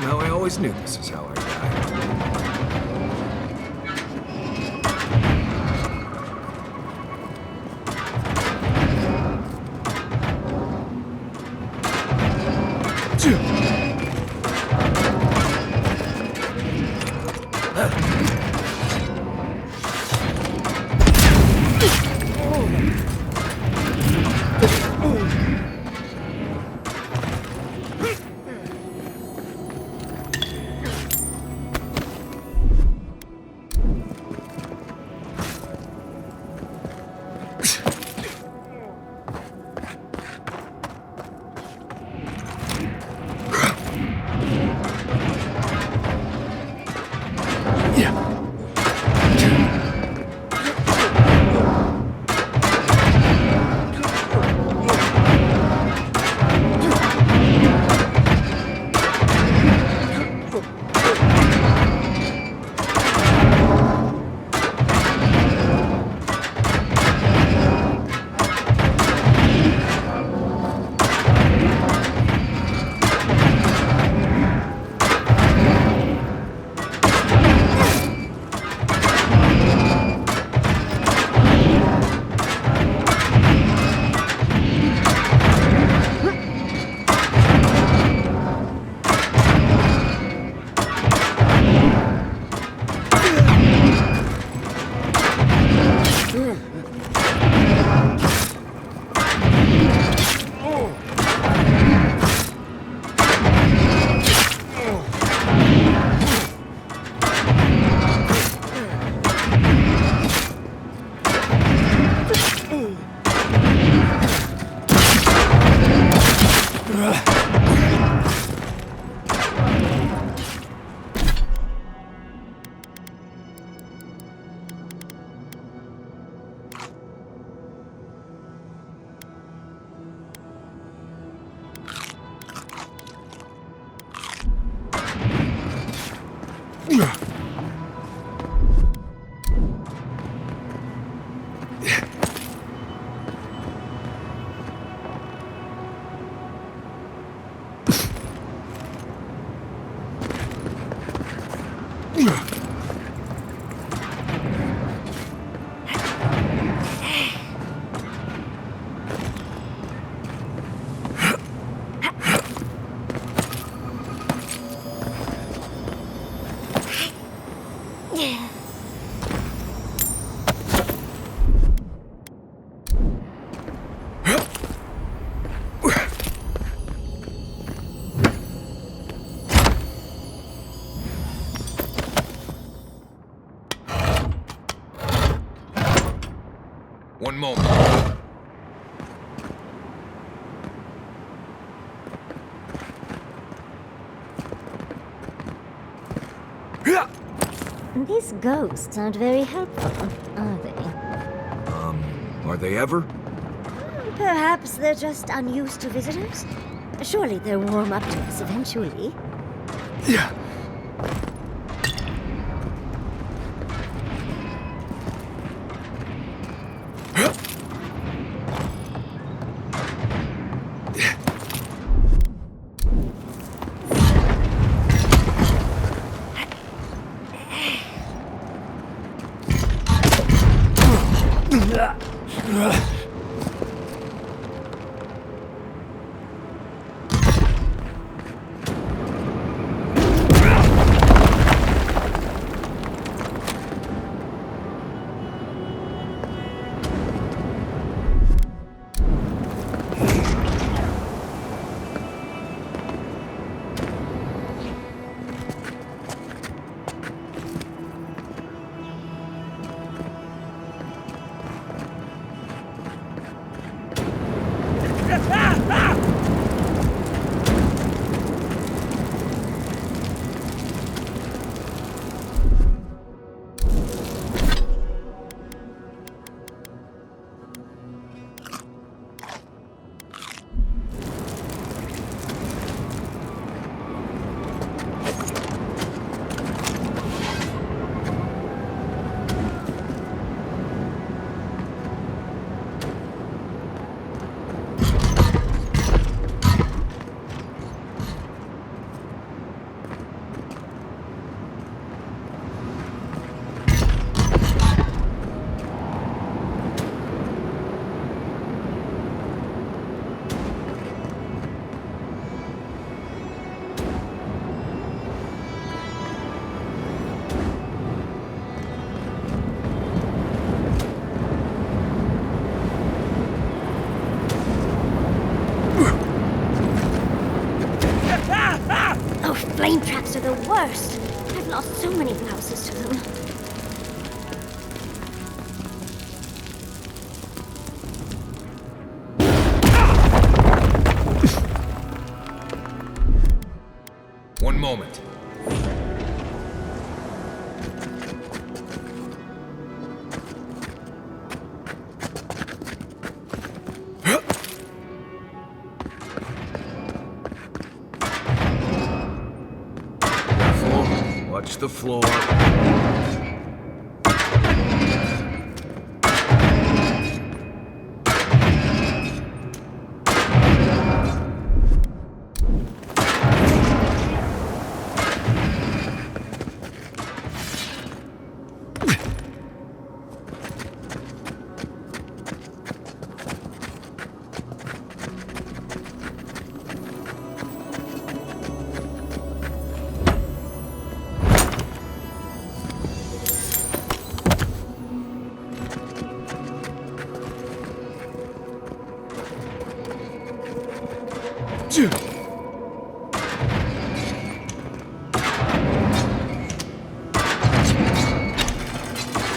Somehow I always knew this is how I die. One moment. These ghosts aren't very helpful, are they? Are they ever? Perhaps they're just unused to visitors? Surely they'll warm up to us eventually. Yeah. worst. I've lost so many blouses to them. One moment. Careful. Watch the floor.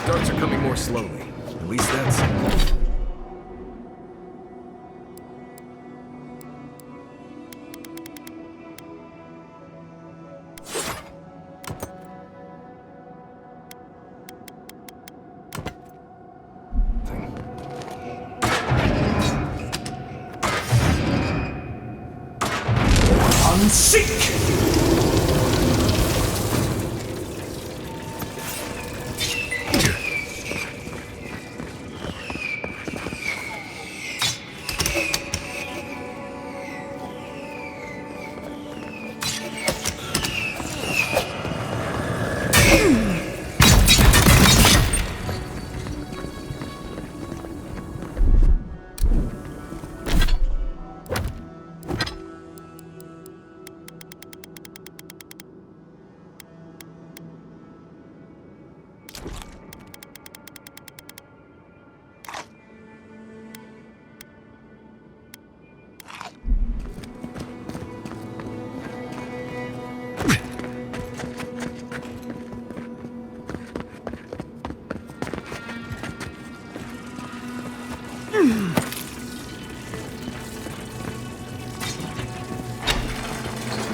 Darts are coming more slowly. At least that's... Unseek!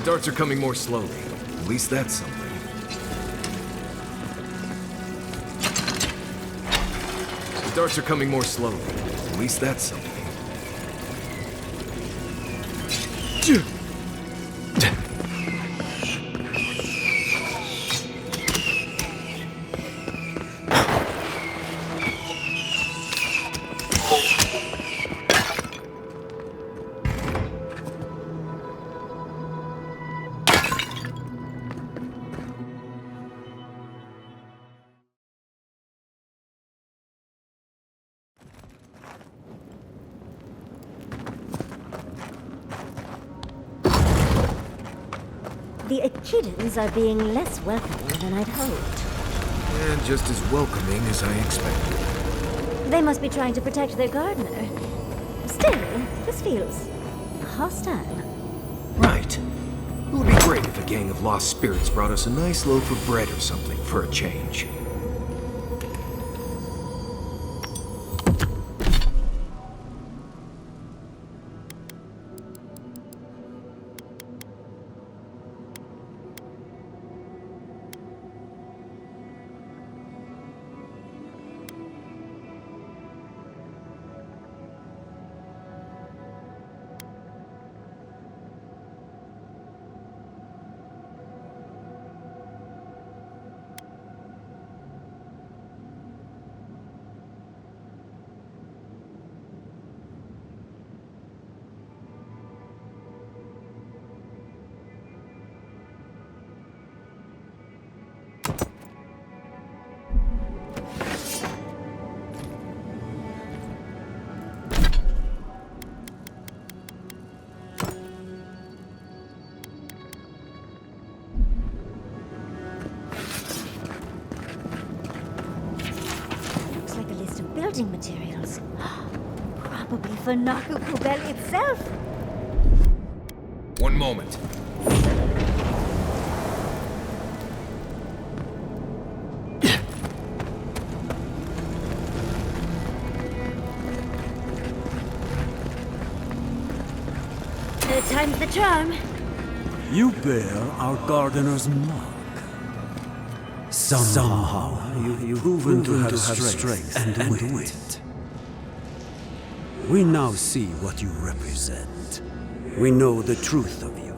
Darts are coming more slowly. At least that's something. The darts are coming more slowly. At least that's something. The Echidans are being less welcoming than I'd hoped. And just as welcoming as I expected. They must be trying to protect their gardener. Still, this feels hostile. Right. It would be great if a gang of lost spirits brought us a nice loaf of bread or something for a change. Building materials. Probably for Naku Kubel itself. One moment. time's the charm. You bear our gardener's mark. Somehow you've proven to have strength and wit. We now see what you represent. We know the truth of you.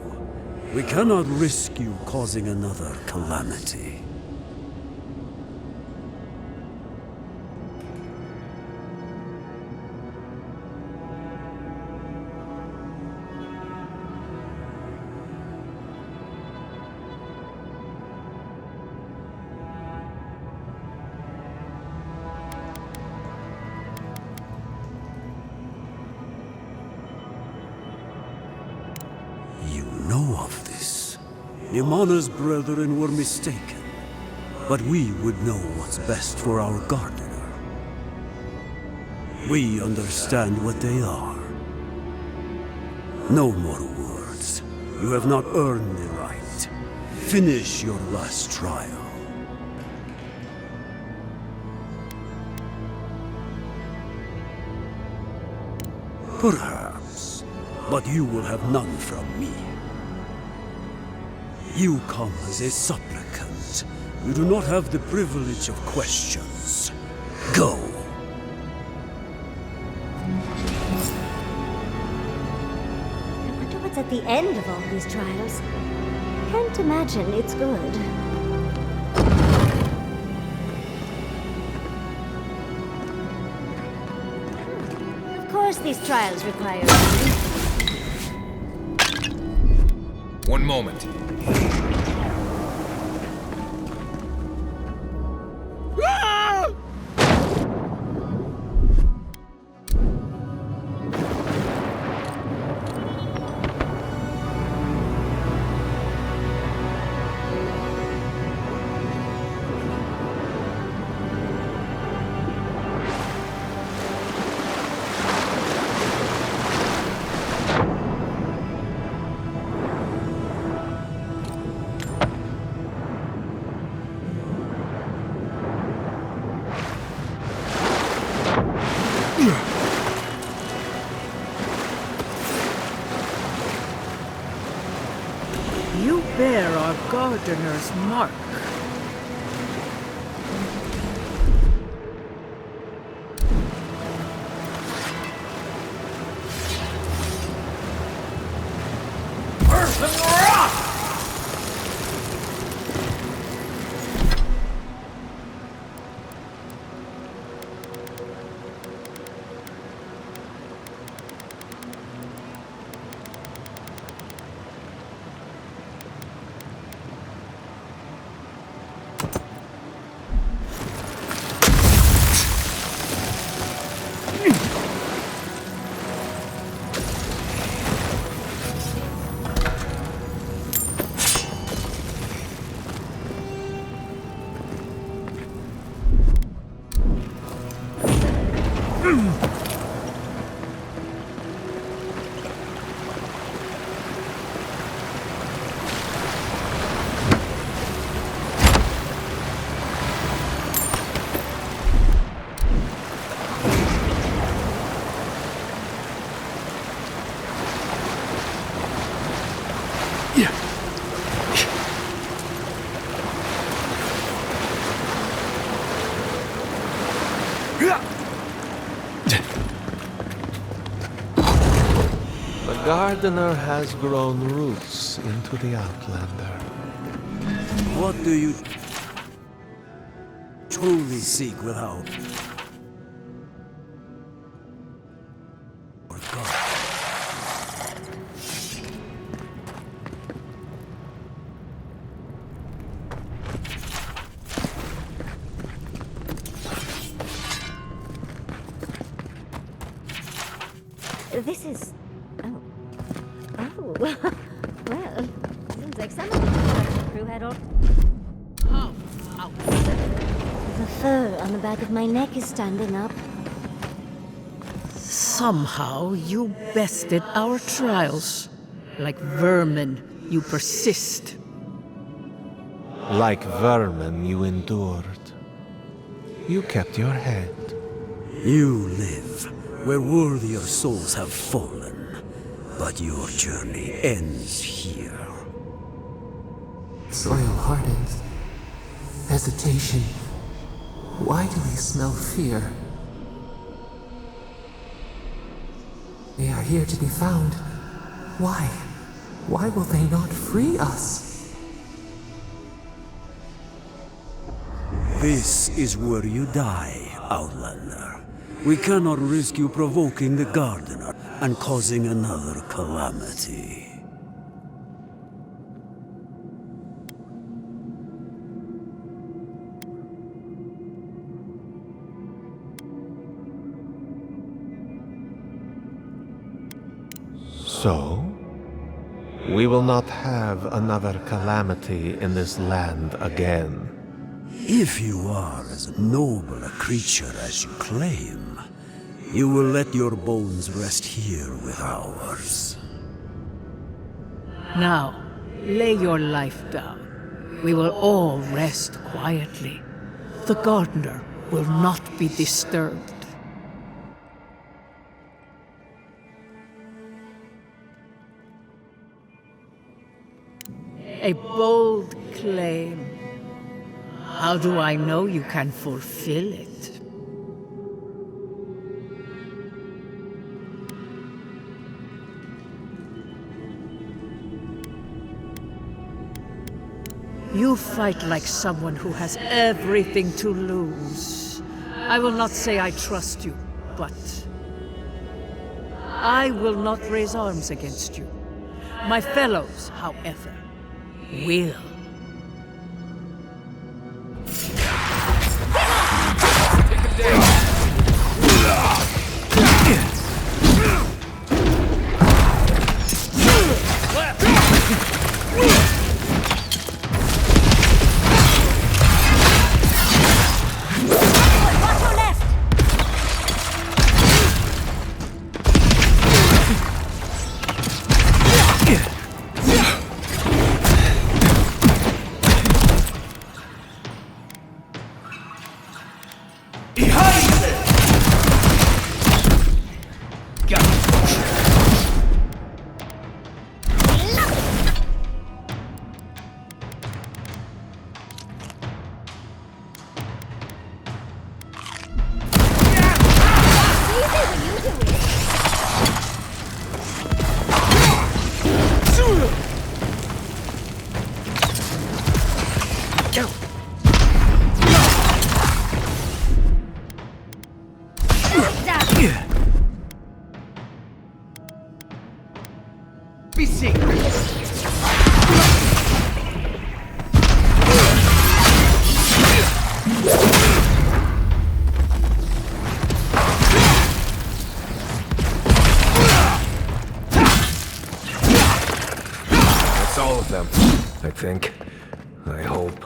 We cannot risk you causing another calamity. Of this. Imana's brethren were mistaken, but we would know what's best for our gardener. We understand what they are. No more words. You have not earned the right. Finish your last trial. Perhaps, but you will have none from me. You come as a supplicant. You do not have the privilege of questions. Go. I wonder what's at the end of all these trials. Can't imagine it's good. Of course these trials require money. One moment. You bear our gardener's mark. The gardener has grown roots into the Outlander. What do you truly seek without? This is... Oh. Oh. Well, seems like some of the construction crew had all... The fur on the back of my neck is standing up. Somehow you bested our trials. Like vermin, you persist. Like vermin, you endured. You kept your head. You live where worthier souls have fallen. But your journey ends here. Soil hardens. Hesitation. Why do we smell fear? They are here to be found. Why? Why will they not free us? This is where you die, Outlander. We cannot risk you provoking the Gardener and causing another calamity. So, we will not have another calamity in this land again. If you are as noble a creature as you claim, you will let your bones rest here with ours. Now, lay your life down. We will all rest quietly. The Gardener will not be disturbed. A bold claim. How do I know you can fulfill it? You fight like someone who has everything to lose. I will not say I trust you, but I will not raise arms against you. My fellows, however, will. Be seen. That's all of them, I think. I hope.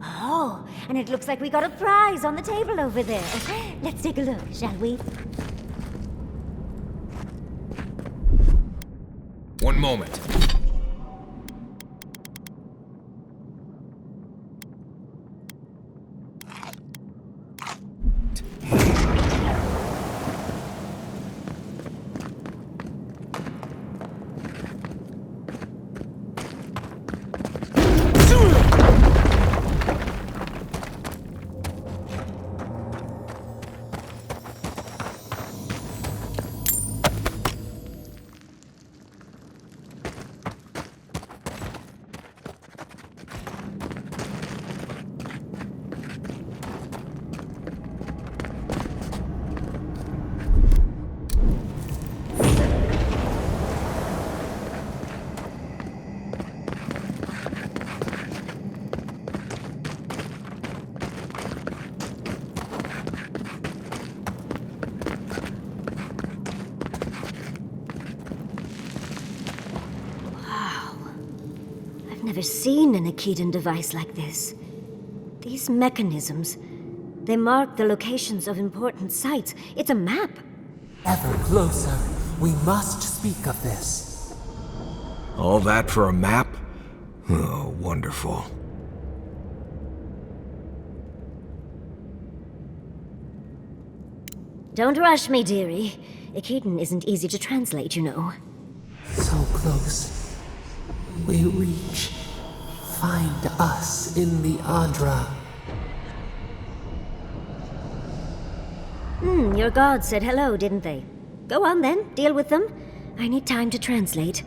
Oh, and it looks like we got a prize on the table over there. Let's take a look, shall we? One moment. Never seen an Aedyr device like this. These mechanisms, they mark the locations of important sites. It's a map. Ever closer. We must speak of this. All that for a map? Oh, wonderful. Don't rush me, dearie. Aedyr isn't easy to translate, you know. close. We reach. Find us in the Aedyr. Your gods said hello, didn't they? Go on then, deal with them. I need time to translate.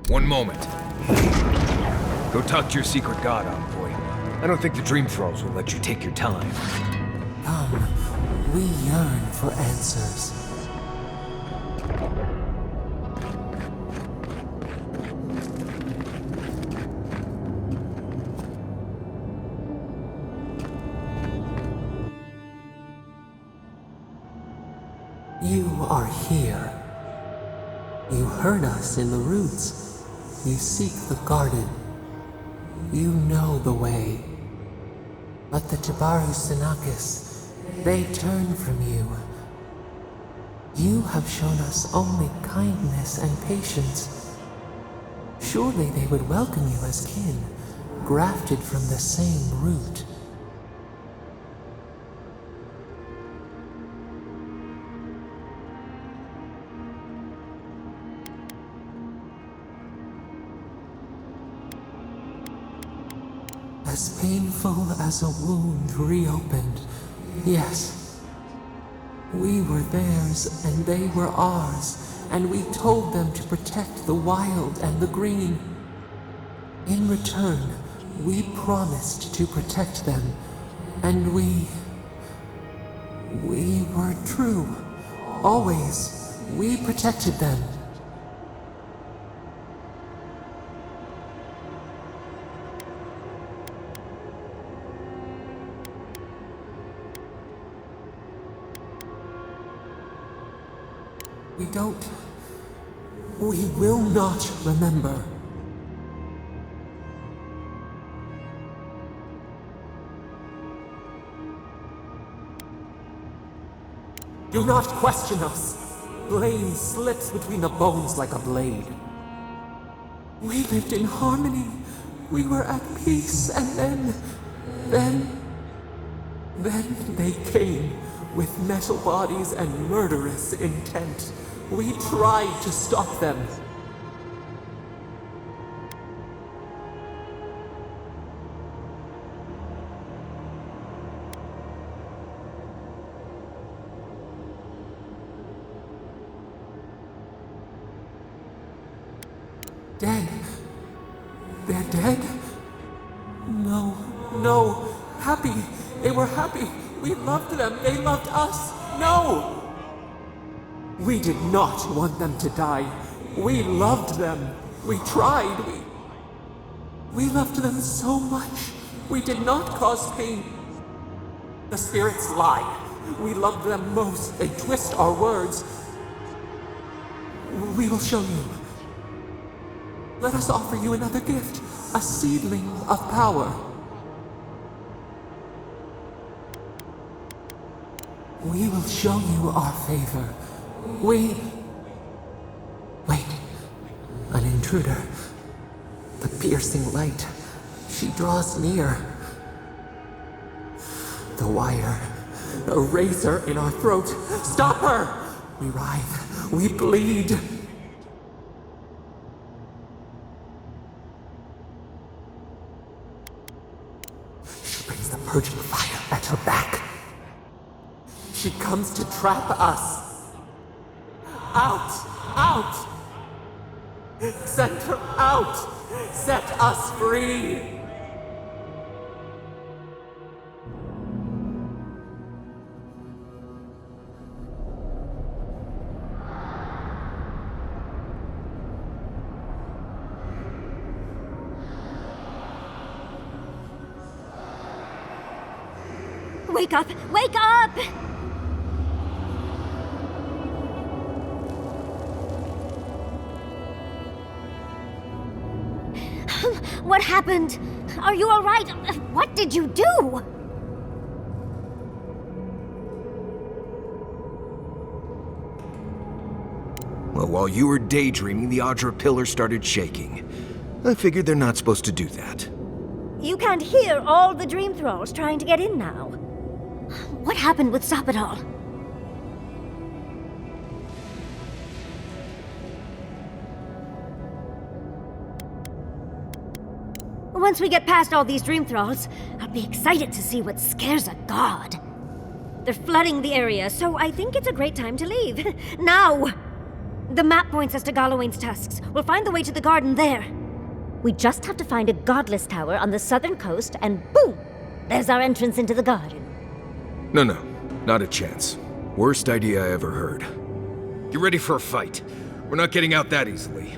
One moment. Go talk to your secret god, envoy. I don't think the Dream Thralls will let you take your time. Come, we yearn for answers. You are here. You heard us in the roots. You seek the garden. You know the way. But the Tabaru Sinakis, they turn from you. You have shown us only kindness and patience. Surely they would welcome you as kin, grafted from the same root. As painful as a wound reopened, yes. We were theirs and they were ours, and we told them to protect the wild and the green. In return, we promised to protect them, and we were true. Always, we protected them. We will not remember. Do not question us. Blame slips between the bones like a blade. We lived in harmony. We were at peace, and then they came with metal bodies and murderous intent. We tried to stop them. Dead? They're dead? No. Happy. They were happy. We loved them. They loved us. No! We did not want them to die. We loved them. We tried. We loved them so much. We did not cause pain. The spirits lie. We loved them most. They twist our words. We will show you. Let us offer you another gift. A seedling of power. We will show you our favor. Wait. An intruder. The piercing light. She draws near. The wire. A razor in our throat. Stop her! We writhe. We bleed. She brings the purging fire at her back. She comes to trap us. Out! Send her out! Set us free! Wake up! Wake up! What happened? Are you all right? What did you do? Well, while you were daydreaming, the Aedyr pillar started shaking. I figured they're not supposed to do that. You can't hear all the dream thralls trying to get in now. What happened with Sapidal? Once we get past all these dream thralls, I'll be excited to see what scares a god. They're flooding the area, so I think it's a great time to leave. Now! The map points us to Galawain's tusks. We'll find the way to the garden there. We just have to find a godless tower on the southern coast, and boom! There's our entrance into the garden. No, not a chance. Worst idea I ever heard. Get ready for a fight. We're not getting out that easily.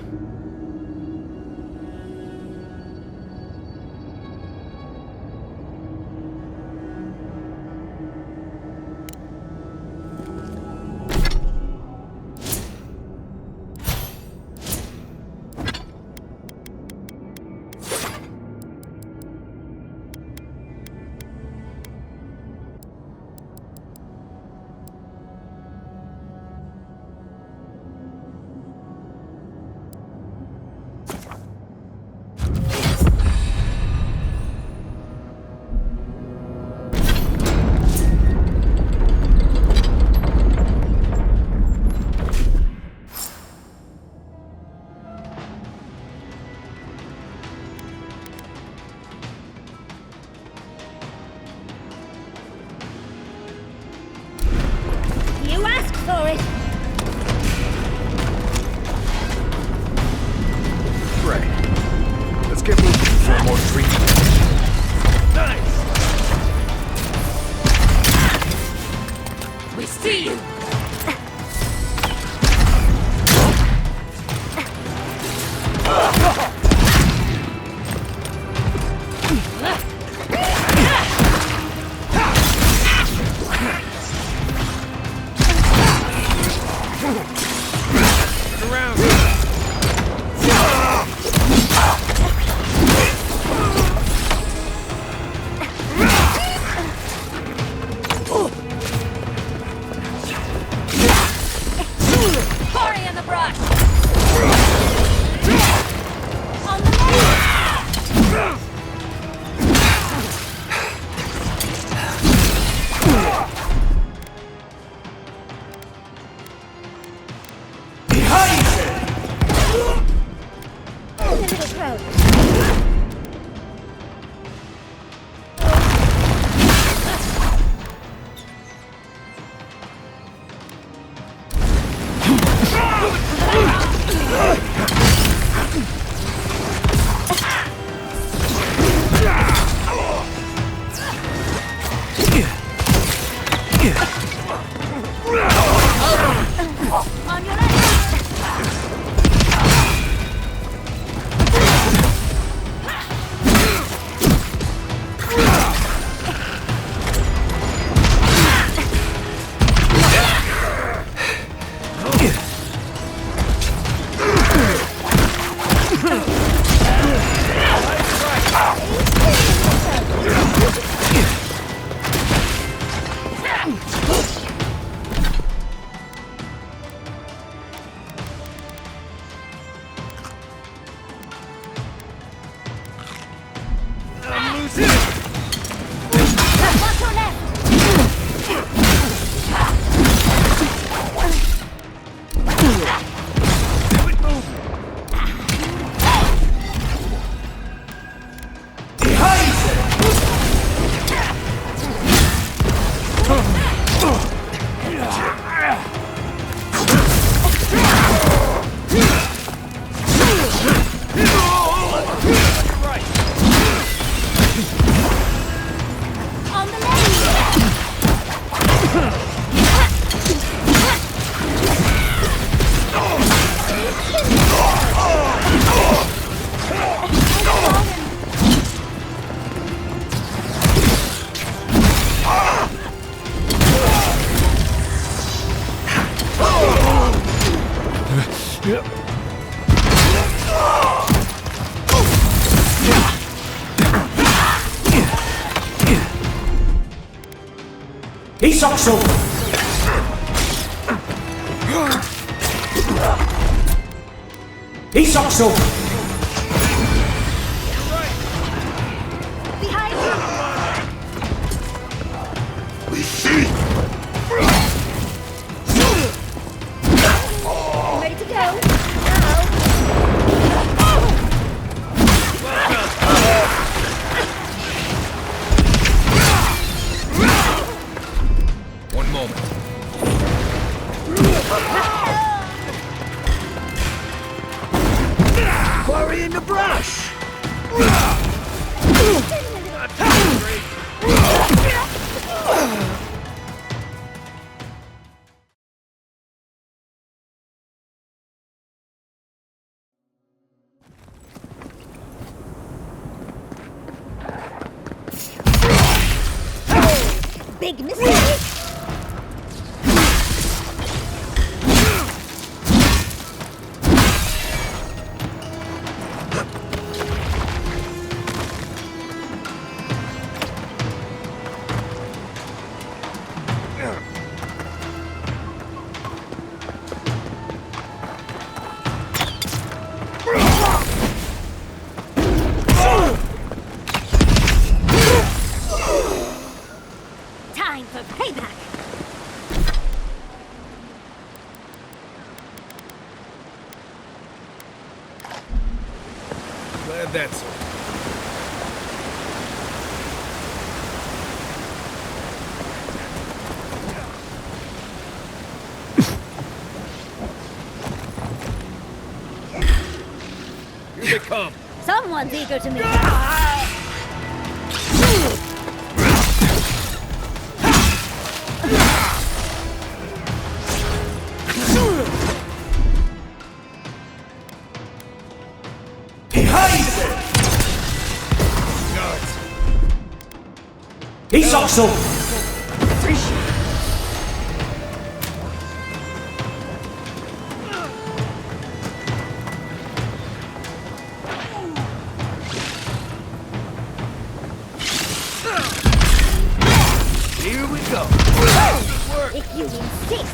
Isokso! Isokso! Behind you! We see! I'm ready to go. Now. One moment. Quarry in the brush! Big mistake. Time for payback. Glad that's over. Here they come. Someone's eager to meet. Isokso! Here we go. If you insist.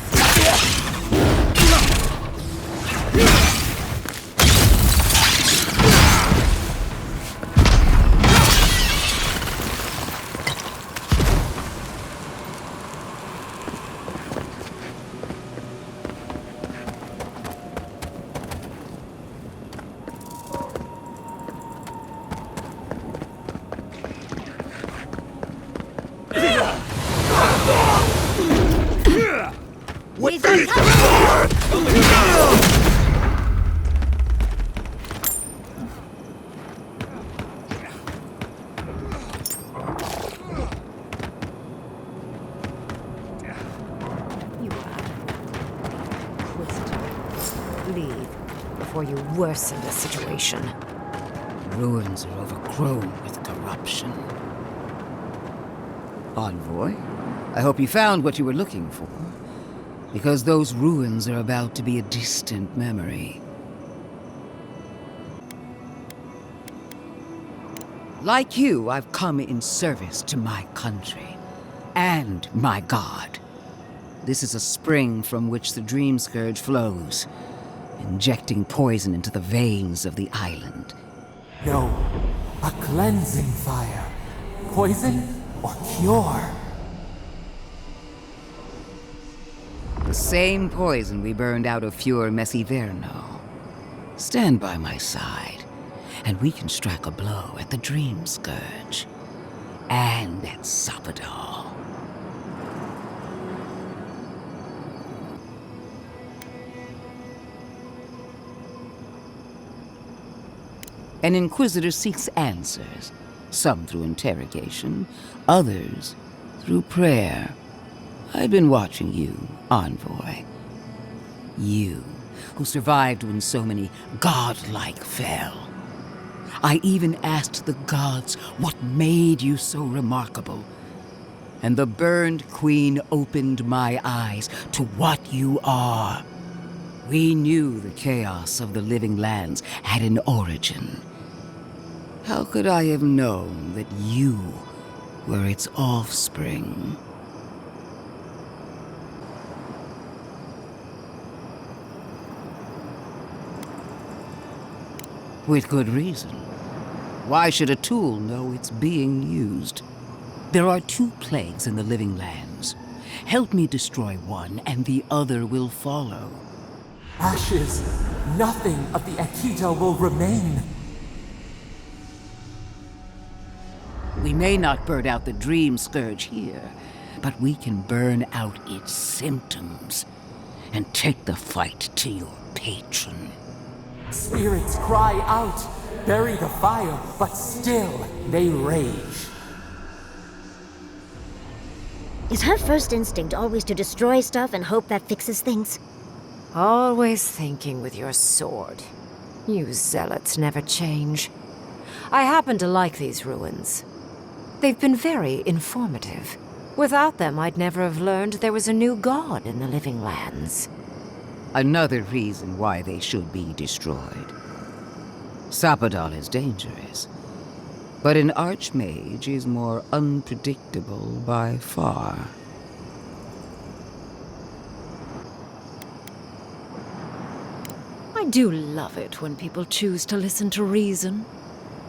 He's on top. You are. Leave before you worsen the situation. Ruins are overgrown with corruption. Envoy, I hope you found what you were looking for. Because those ruins are about to be a distant memory. Like you, I've come in service to my country. And my god. This is a spring from which the Dream Scourge flows, injecting poison into the veins of the island. No, a cleansing fire. Poison or cure? The same poison we burned out of Fior Messiverno. Stand by my side, and we can strike a blow at the Dream Scourge. And at Sapadal. An Inquisitor seeks answers, some through interrogation, others through prayer. I've been watching you, Envoy. You, who survived when so many godlike fell. I even asked the gods what made you so remarkable. And the burned queen opened my eyes to what you are. We knew the chaos of the living lands had an origin. How could I have known that you were its offspring? With good reason. Why should a tool know it's being used? There are 2 plagues in the living lands. Help me destroy one, and the other will follow. Ashes, nothing of the Aedyr will remain. We may not burn out the dream scourge here, but we can burn out its symptoms and take the fight to your patron. Spirits cry out, bury the fire, but still they rage. Is her first instinct always to destroy stuff and hope that fixes things? Always thinking with your sword. You zealots never change. I happen to like these ruins. They've been very informative. Without them, I'd never have learned there was a new god in the living lands. Another reason why they should be destroyed. Sapadal is dangerous, but an archmage is more unpredictable by far. I do love it when people choose to listen to reason.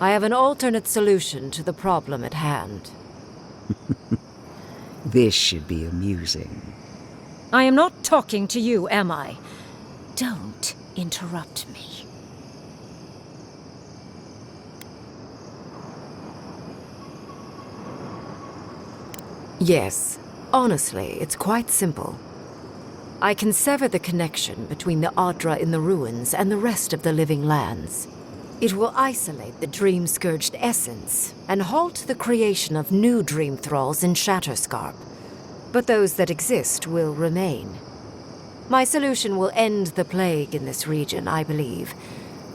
I have an alternate solution to the problem at hand. This should be amusing. I am not talking to you, am I? Don't interrupt me. Yes, honestly, it's quite simple. I can sever the connection between the Aedyr in the ruins and the rest of the living lands. It will isolate the dream-scourged essence and halt the creation of new dream thralls in Shatterscarp. But those that exist will remain. My solution will end the plague in this region, I believe,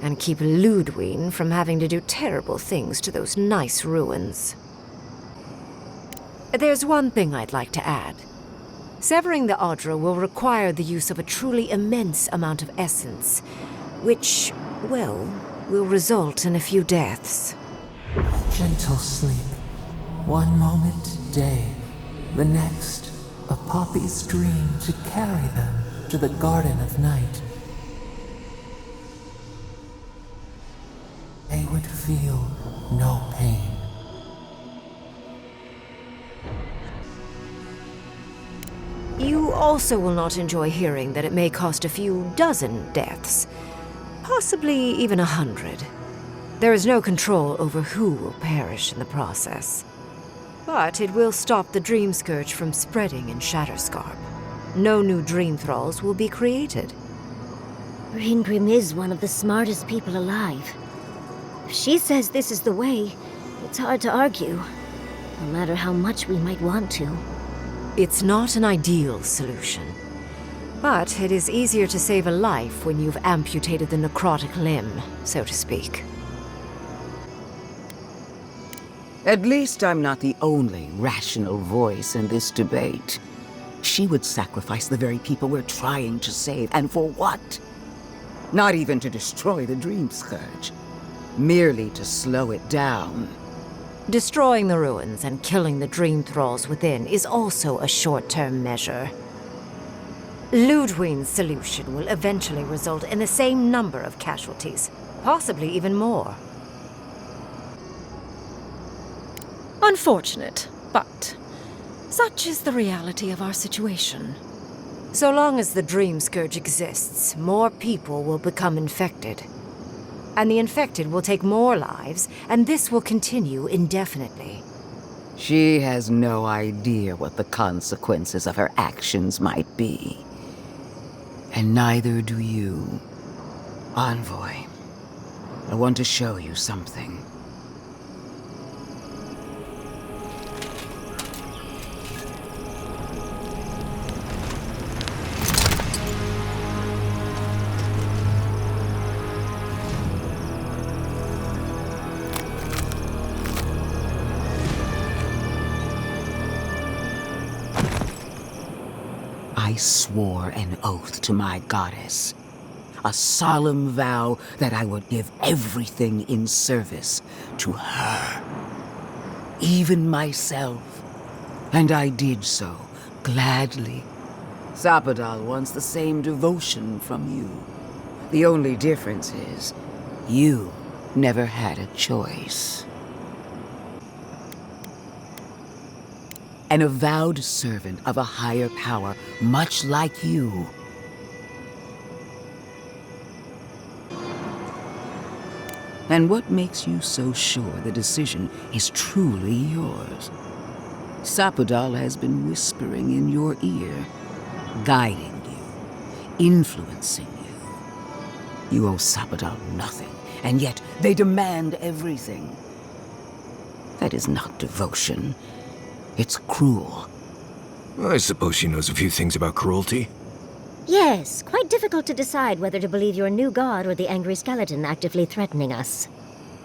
and keep Ludwine from having to do terrible things to those nice ruins. There's one thing I'd like to add. Severing the Aedyr will require the use of a truly immense amount of essence, which, well, will result in a few deaths. Gentle sleep. One moment day, the next, a poppy's dream to carry them to the Garden of Night. They would feel no pain. You also will not enjoy hearing that it may cost a few dozen deaths. Possibly even 100. There is no control over who will perish in the process. But it will stop the Dream Scourge from spreading in Shatterscarp. No new Dream Thralls will be created. Reingrim is one of the smartest people alive. If she says this is the way, it's hard to argue, no matter how much we might want to. It's not an ideal solution. But it is easier to save a life when you've amputated the necrotic limb, so to speak. At least I'm not the only rational voice in this debate. She would sacrifice the very people we're trying to save, and for what? Not even to destroy the Dream Scourge. Merely to slow it down. Destroying the ruins and killing the Dream Thralls within is also a short-term measure. Ludwine's solution will eventually result in the same number of casualties, possibly even more. Unfortunate, but such is the reality of our situation. So long as the Dream Scourge exists, more people will become infected. And the infected will take more lives, and this will continue indefinitely. She has no idea what the consequences of her actions might be. And neither do you. Envoy, I want to show you something. I swore an oath to my goddess. A solemn vow that I would give everything in service to her. Even myself. And I did so, gladly. Sapadal wants the same devotion from you. The only difference is, you never had a choice. An avowed servant of a higher power, much like you. And what makes you so sure the decision is truly yours? Sapodal has been whispering in your ear, guiding you, influencing you. You owe Sapodal nothing, and yet they demand everything. That is not devotion. It's cruel. I suppose she knows a few things about cruelty. Yes, quite difficult to decide whether to believe your new god or the angry skeleton actively threatening us.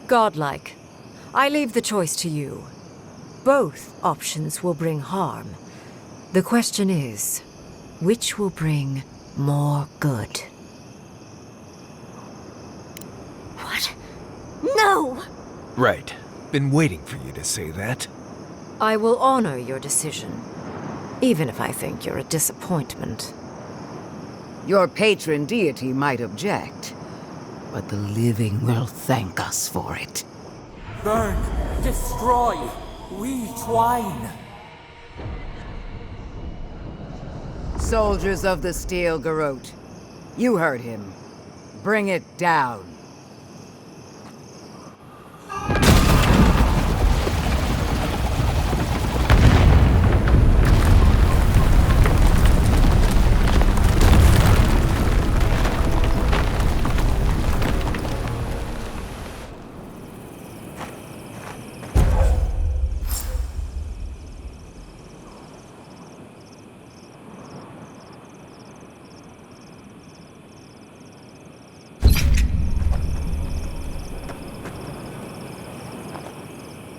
Godlike. I leave the choice to you. Both options will bring harm. The question is, which will bring more good? What? No! Right. Been waiting for you to say that. I will honor your decision, even if I think you're a disappointment. Your patron deity might object, but the living will thank us for it. Burn, destroy, we twine. Soldiers of the Steel Garrote, you heard him. Bring it down.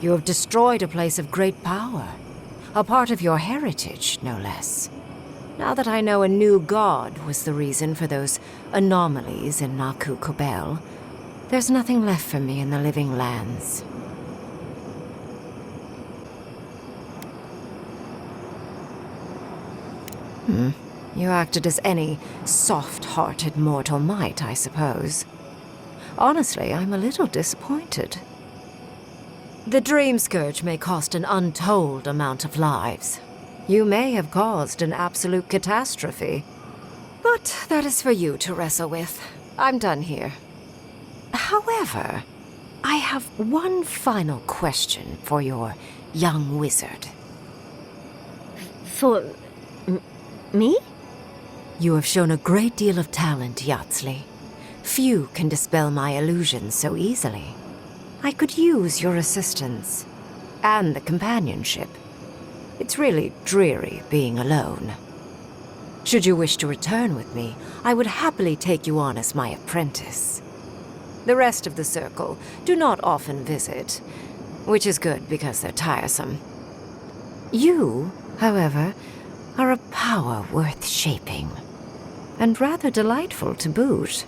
You have destroyed a place of great power. A part of your heritage, no less. Now that I know a new god was the reason for those anomalies in Naku Kobel, there's nothing left for me in the living lands. You acted as any soft-hearted mortal might, I suppose. Honestly, I'm a little disappointed. The Dream Scourge may cost an untold amount of lives. You may have caused an absolute catastrophe. But that is for you to wrestle with. I'm done here. However, I have one final question for your young wizard. For... me? You have shown a great deal of talent, Yatsley. Few can dispel my illusions so easily. I could use your assistance, and the companionship. It's really dreary being alone. Should you wish to return with me, I would happily take you on as my apprentice. The rest of the circle do not often visit, which is good because they're tiresome. You, however, are a power worth shaping, and rather delightful to boot.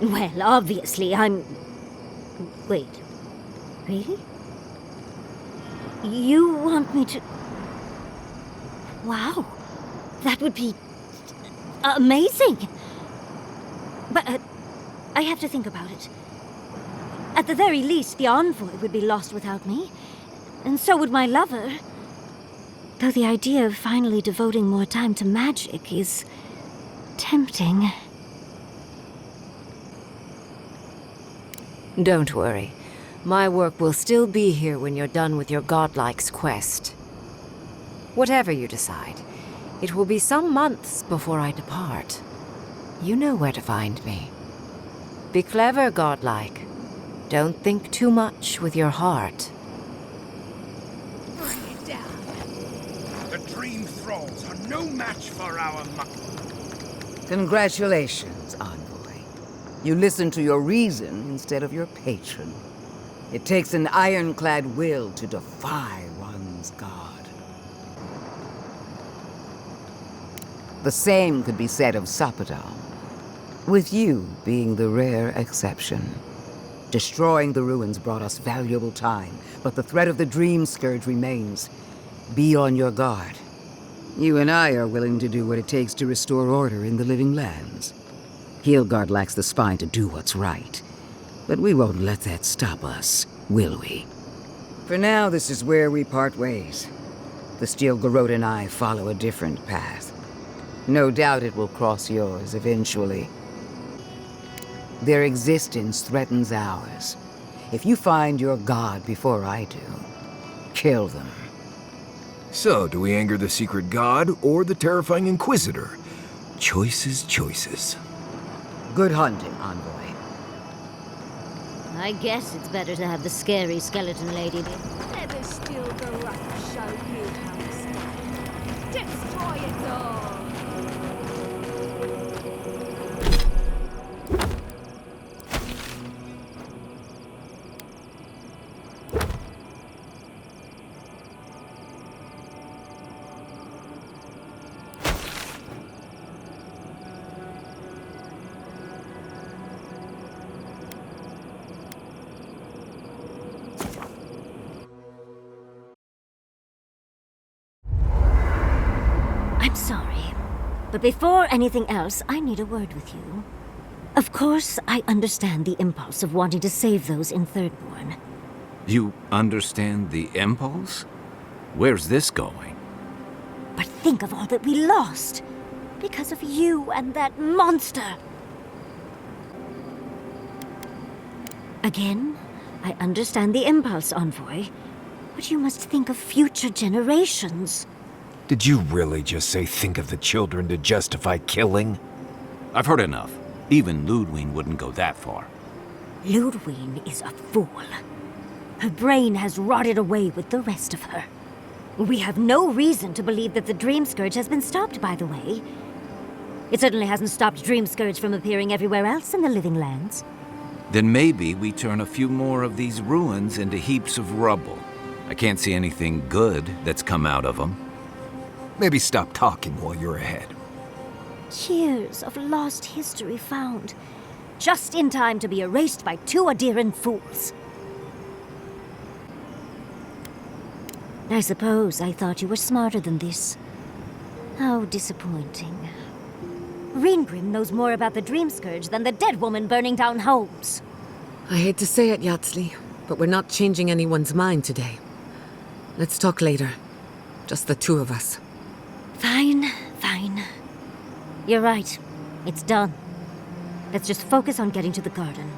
Well, obviously, I'm... Wait. Really? You want me to... Wow. That would be... amazing! But, I have to think about it. At the very least, the envoy would be lost without me. And so would my lover. Though the idea of finally devoting more time to magic is... tempting. Don't worry. My work will still be here when you're done with your godlike's quest. Whatever you decide, it will be some months before I depart. You know where to find me. Be clever, godlike. Don't think too much with your heart. Bring it down. The Dream Thralls are no match for our muck. Congratulations, envoy. You listen to your reason instead of your patron. It takes an ironclad will to defy one's god. The same could be said of Sapodal, with you being the rare exception. Destroying the ruins brought us valuable time, but the threat of the Dream Scourge remains. Be on your guard. You and I are willing to do what it takes to restore order in the living lands. Heelgard lacks the spine to do what's right. But we won't let that stop us, will we? For now, this is where we part ways. The Steel Garrote and I follow a different path. No doubt it will cross yours eventually. Their existence threatens ours. If you find your god before I do, kill them. So, do we anger the secret god or the terrifying Inquisitor? Choices, choices. Good hunting, envoy. I guess it's better to have the scary skeleton lady be. Let the Steel Garrote show you how to stand. Destroy it all! I'm sorry, but before anything else, I need a word with you. Of course, I understand the impulse of wanting to save those in Thirdborn. You understand the impulse? Where's this going? But think of all that we lost because of you and that monster. Again, I understand the impulse, Envoy, but you must think of future generations. Did you really just say think of the children to justify killing? I've heard enough. Even Ludwig wouldn't go that far. Ludwig is a fool. Her brain has rotted away with the rest of her. We have no reason to believe that the Dream Scourge has been stopped, by the way. It certainly hasn't stopped Dream Scourge from appearing everywhere else in the Living Lands. Then maybe we turn a few more of these ruins into heaps of rubble. I can't see anything good that's come out of them. Maybe stop talking while you're ahead. Years of lost history found, just in time to be erased by two Aedyran fools. I suppose I thought you were smarter than this. How disappointing. Reengrim knows more about the Dream Scourge than the dead woman burning down homes. I hate to say it, Yatsli, but we're not changing anyone's mind today. Let's talk later. Just the two of us. Fine, fine. You're right. It's done. Let's just focus on getting to the garden.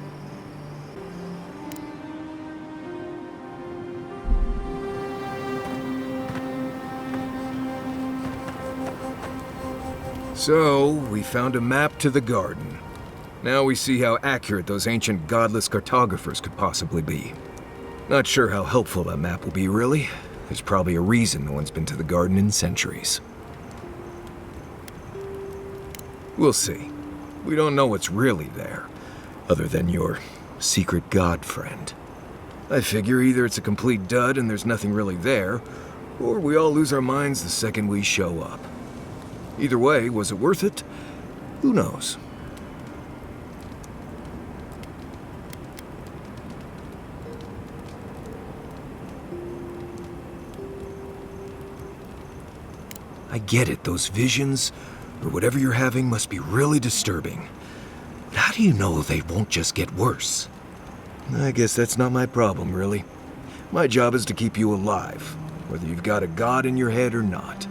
So, we found a map to the garden. Now we see how accurate those ancient godless cartographers could possibly be. Not sure how helpful that map will be, really. There's probably a reason no one's been to the garden in centuries. We'll see. We don't know what's really there, other than your secret god friend. I figure either it's a complete dud and there's nothing really there, or we all lose our minds the second we show up. Either way, was it worth it? Who knows? I get it, those visions, or whatever you're having, must be really disturbing. But how do you know they won't just get worse? I guess that's not my problem, really. My job is to keep you alive, whether you've got a god in your head or not.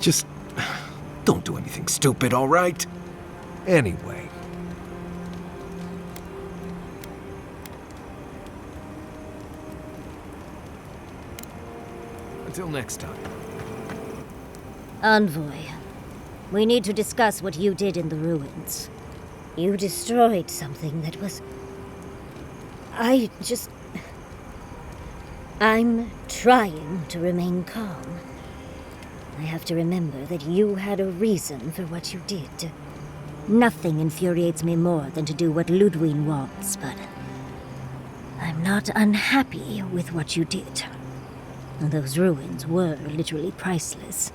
Just don't do anything stupid, all right? Anyway. Until next time. Envoy, we need to discuss what you did in the ruins. You destroyed something that was... I'm trying to remain calm. I have to remember that you had a reason for what you did. Nothing infuriates me more than to do what Ludwig wants, but... I'm not unhappy with what you did. Those ruins were literally priceless.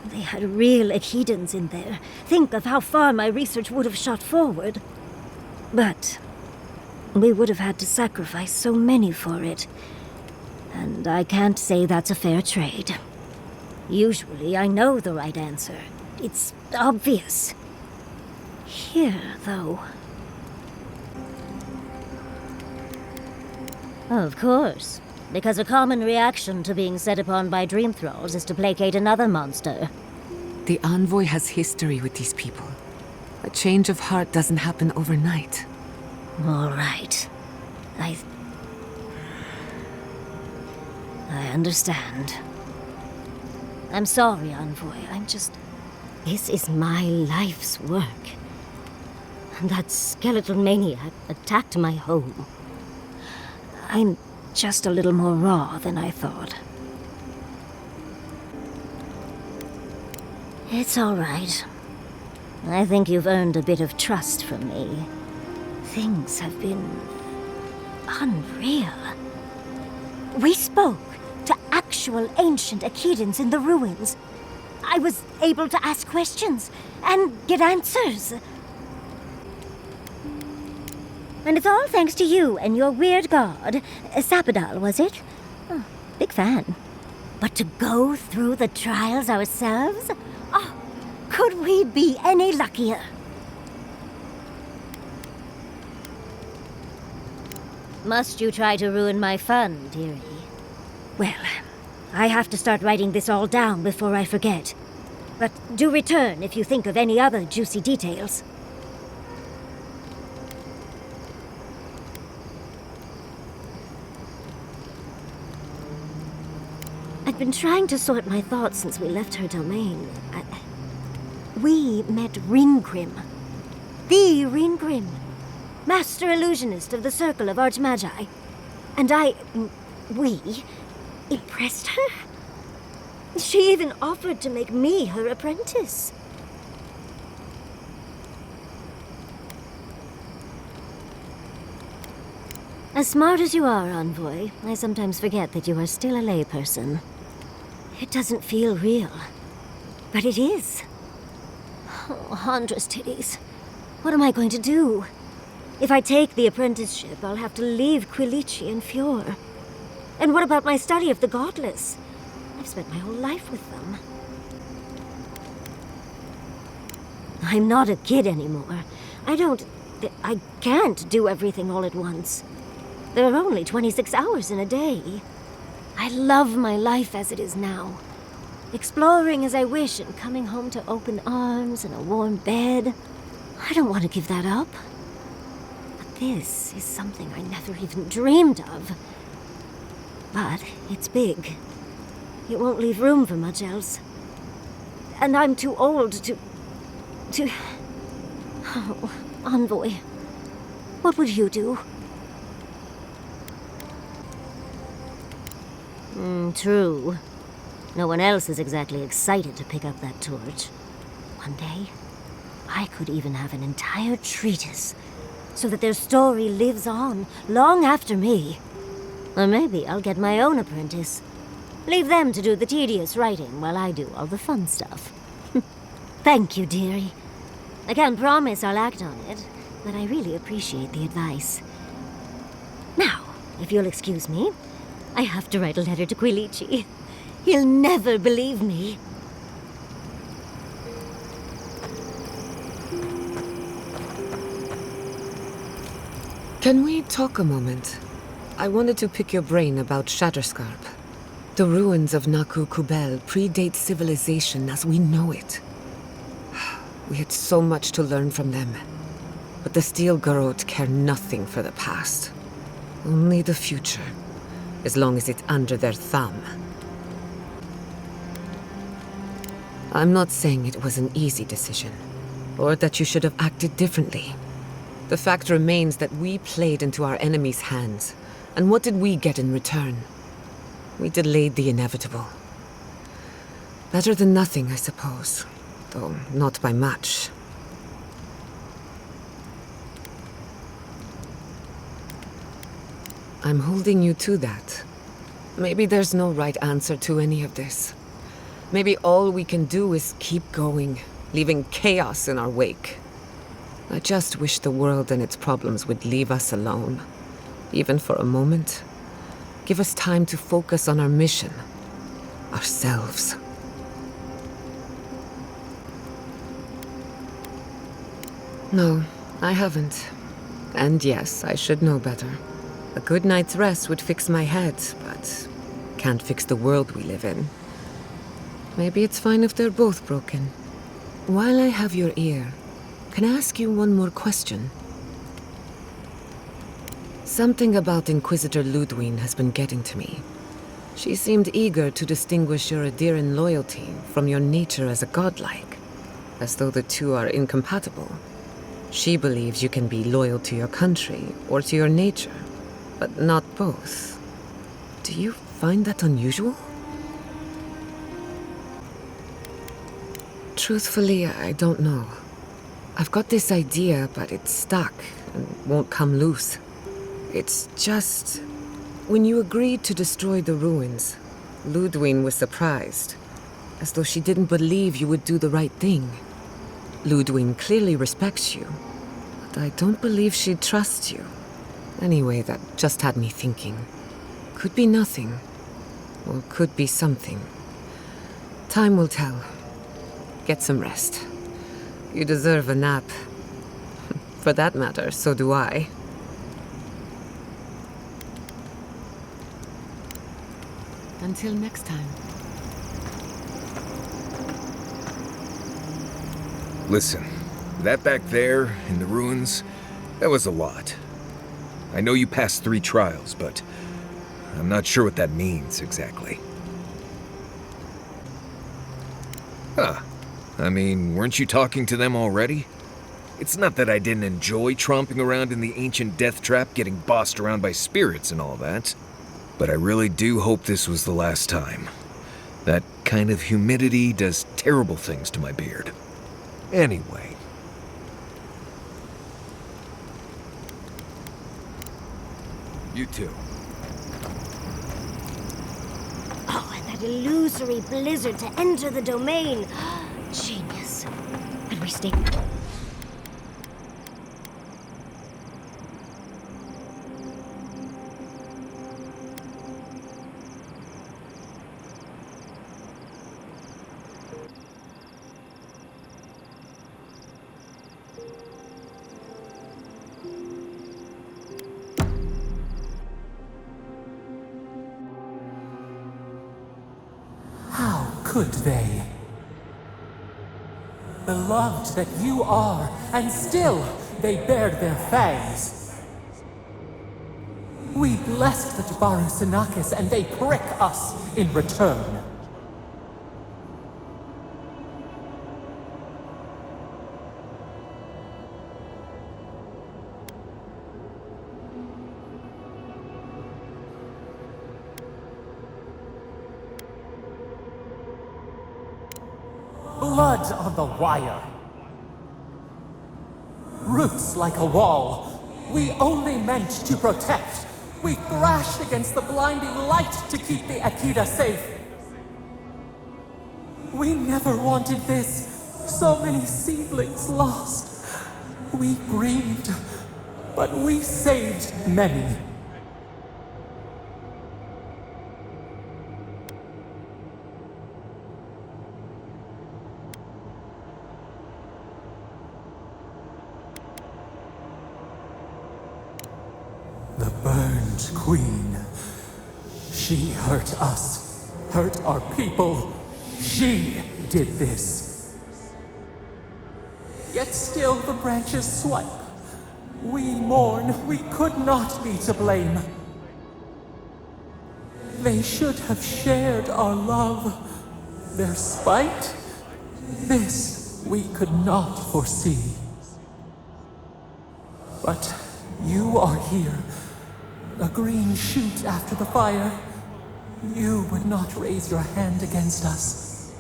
They had real Aedyrs in there. Think of how far my research would have shot forward. But we would have had to sacrifice so many for it. And I can't say that's a fair trade. Usually I know the right answer. It's obvious. Here, though... Of course. Because a common reaction to being set upon by dream thralls is to placate another monster. The envoy has history with these people. A change of heart doesn't happen overnight. All right. I understand. I'm sorry, Envoy. This is my life's work. And that skeletal maniac attacked my home. I'm just a little more raw than I thought. It's all right. I think you've earned a bit of trust from me. Things have been unreal. We spoke to actual ancient Aedyrs in the ruins. I was able to ask questions and get answers. And it's all thanks to you and your weird god, Sapidal, was it? Oh, big fan. But to go through the trials ourselves? Oh, could we be any luckier? Must you try to ruin my fun, dearie? Well, I have to start writing this all down before I forget. But do return if you think of any other juicy details. I've been trying to sort my thoughts since we left her domain. We met Ringrim. The Ringrim. Master illusionist of the Circle of Archmagi. And we impressed her. She even offered to make me her apprentice. As smart as you are, Envoy, I sometimes forget that you are still a layperson. It doesn't feel real, but it is. Oh, Handra's titties. What am I going to do? If I take the apprenticeship, I'll have to leave Quilici and Fjord. And what about my study of the Godless? I've spent my whole life with them. I'm not a kid anymore. I can't do everything all at once. There are only 26 hours in a day. I love my life as it is now. Exploring as I wish and coming home to open arms and a warm bed. I don't want to give that up. But this is something I never even dreamed of. But it's big. It won't leave room for much else. And I'm too old to... Oh, Envoy. What would you do? True. No one else is exactly excited to pick up that torch. One day, I could even have an entire treatise, so that their story lives on, long after me. Or maybe I'll get my own apprentice. Leave them to do the tedious writing while I do all the fun stuff. Thank you, dearie. I can't promise I'll act on it, but I really appreciate the advice. Now, if you'll excuse me, I have to write a letter to Quilici. He'll never believe me. Can we talk a moment? I wanted to pick your brain about Shatterscarp. The ruins of Naku Kubel predate civilization as we know it. We had so much to learn from them. But the Steel Garrote care nothing for the past. Only the future, as long as it's under their thumb. I'm not saying it was an easy decision, or that you should have acted differently. The fact remains that we played into our enemy's hands, and what did we get in return? We delayed the inevitable. Better than nothing, I suppose, though not by much. I'm holding you to that. Maybe there's no right answer to any of this. Maybe all we can do is keep going, leaving chaos in our wake. I just wish the world and its problems would leave us alone, even for a moment. Give us time to focus on our mission, ourselves. No, I haven't. And yes, I should know better. A good night's rest would fix my head, but can't fix the world we live in. Maybe it's fine if they're both broken. While I have your ear, can I ask you one more question? Something about Inquisitor Ludwig has been getting to me. She seemed eager to distinguish your Aedyran loyalty from your nature as a godlike, as though the two are incompatible. She believes you can be loyal to your country or to your nature, but not both. Do you find that unusual? Truthfully, I don't know. I've got this idea, but it's stuck and won't come loose. It's just... When you agreed to destroy the ruins, Ludwig was surprised, as though she didn't believe you would do the right thing. Ludwig clearly respects you, but I don't believe she'd trust you. Anyway, that just had me thinking. Could be nothing, or could be something. Time will tell. Get some rest. You deserve a nap. For that matter, so do I. Until next time. Listen, that back there, in the ruins, that was a lot. I know you passed 3 trials, but I'm not sure what that means exactly. Huh. I mean, weren't you talking to them already? It's not that I didn't enjoy tromping around in the ancient death trap, getting bossed around by spirits and all that. But I really do hope this was the last time. That kind of humidity does terrible things to my beard. Anyway. You too. Oh, and that illusory blizzard to enter the domain. Genius. And we stay... How could they? Beloved that you are, and still they bared their fangs. We blessed the Tabaru Sinakis, and they prick us in return. Blood on the wire. Roots like a wall. We only meant to protect. We thrashed against the blinding light to keep the Akita safe. We never wanted this. So many seedlings lost. We grieved, but we saved many. The burned queen. She hurt us, hurt our people. She did this. Yet still the branches swipe. We mourn, we could not be to blame. They should have shared our love. Their spite? This we could not foresee. But you are here. A green shoot after the fire. You would not raise your hand against us.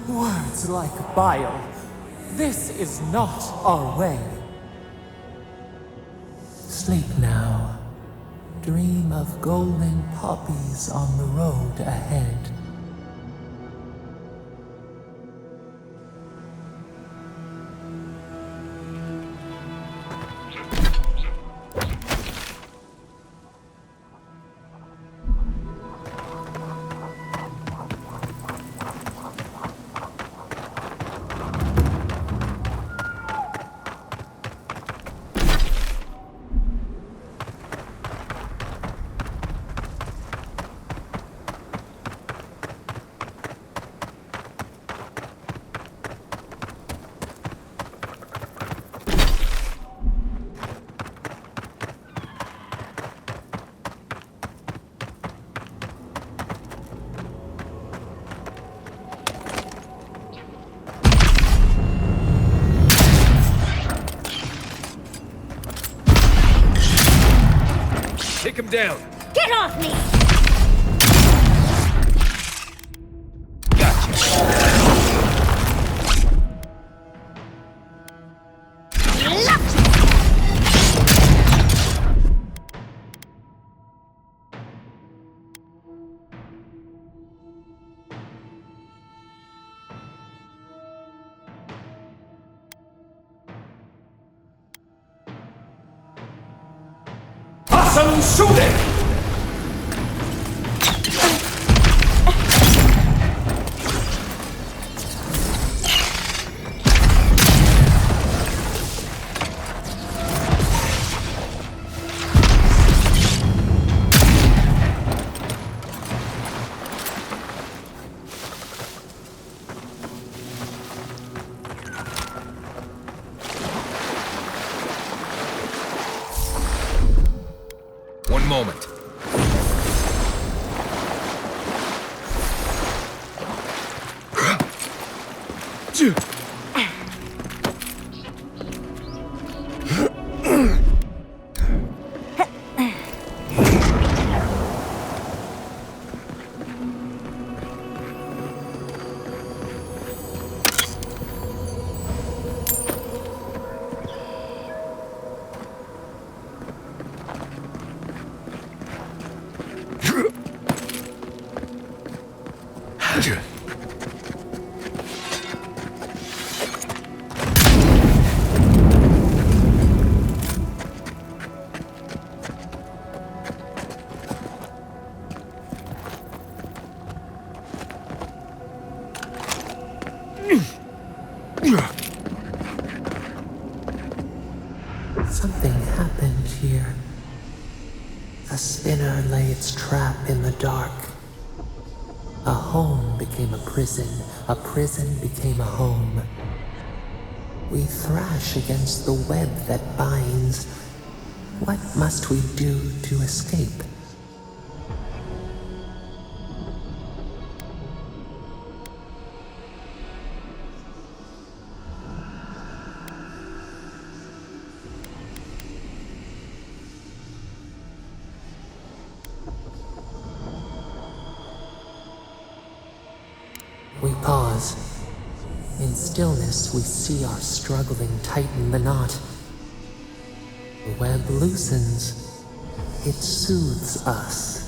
Words like bile. This is not our way. Sleep now. Dream of golden poppies on the road ahead. take him down. Get off me! One moment. Something happened here. A spinner lay its trap in the dark. A home became a prison became a home. We thrash against the web that binds. What must we do to escape? We pause. In stillness, we see our struggling tighten the knot. The web loosens. It soothes us.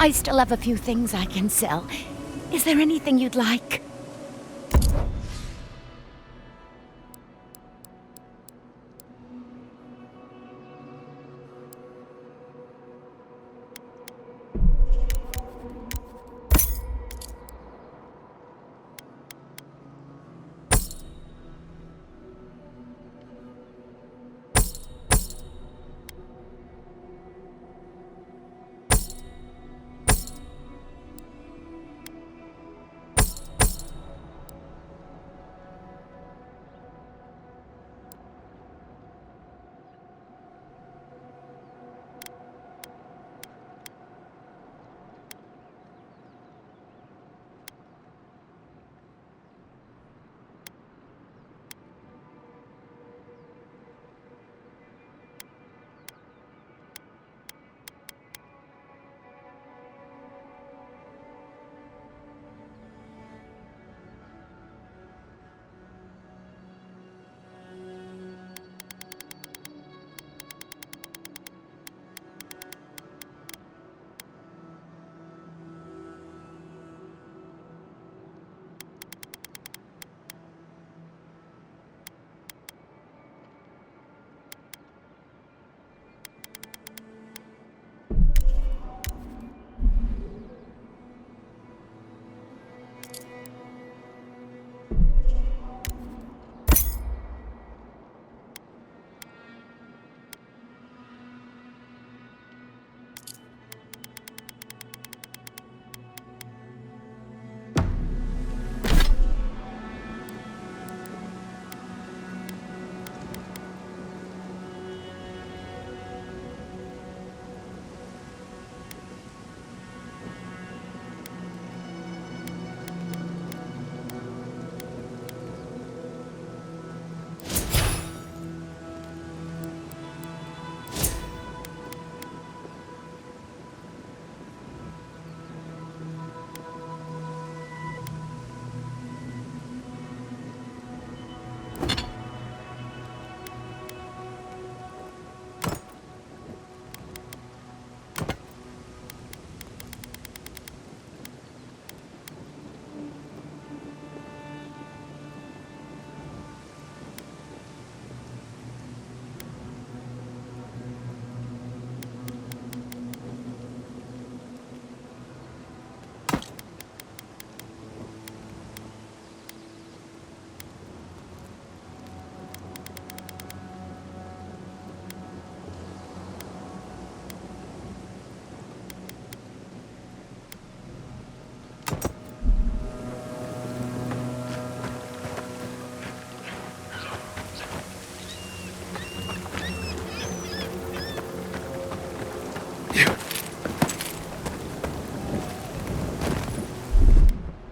I still have a few things I can sell. Is there anything you'd like?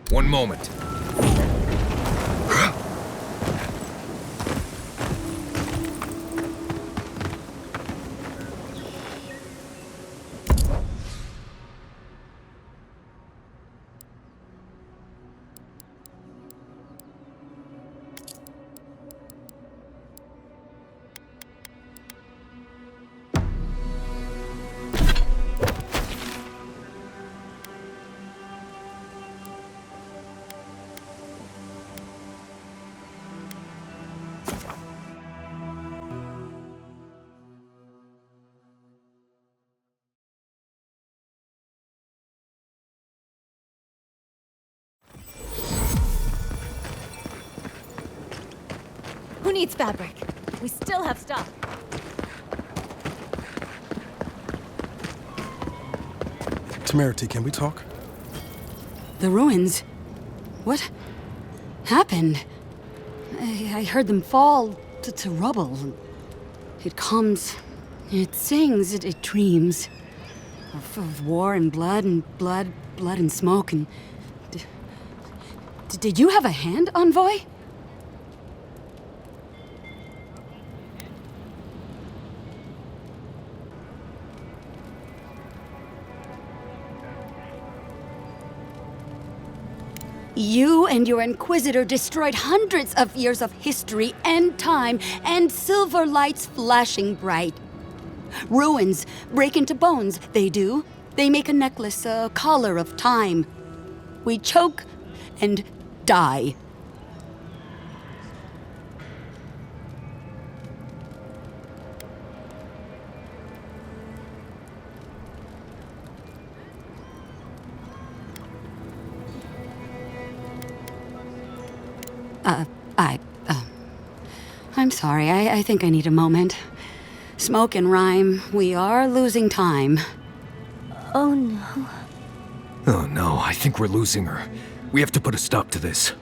One moment. Who needs fabric? We still have stock. Temerity, can we talk? The ruins? What happened? I heard them fall to rubble. It comes, it sings, it dreams. Of war and blood and smoke and... Did you have a hand, Envoy? You and your Inquisitor destroyed hundreds of years of history and time, and silver lights flashing bright. Ruins break into bones, they do. They make a necklace, a collar of time. We choke and die. I'm sorry. I think I need a moment. Smoke and rhyme, we are losing time. Oh no. Oh no, I think we're losing her. We have to put a stop to this.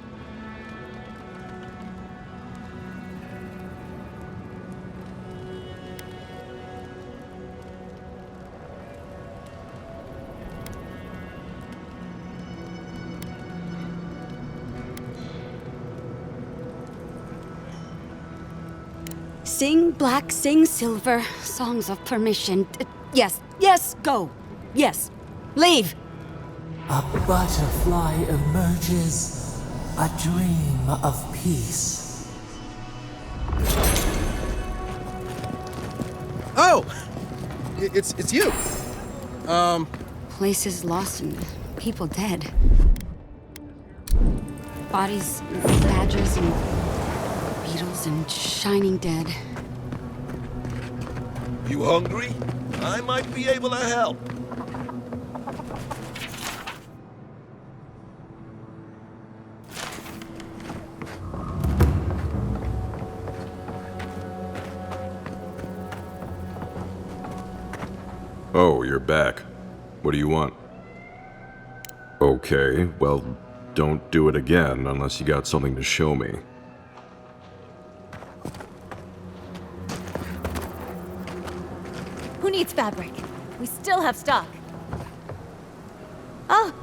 Sing black, sing silver, songs of permission. Yes, yes, go. Yes, leave. A butterfly emerges, a dream of peace. Oh! It's you! Places lost and people dead. Bodies, badgers, and beetles and shining dead. You hungry? I might be able to help. Oh, you're back. What do you want? Okay, well, don't do it again unless you got something to show me. Who needs fabric? We still have stock. Oh!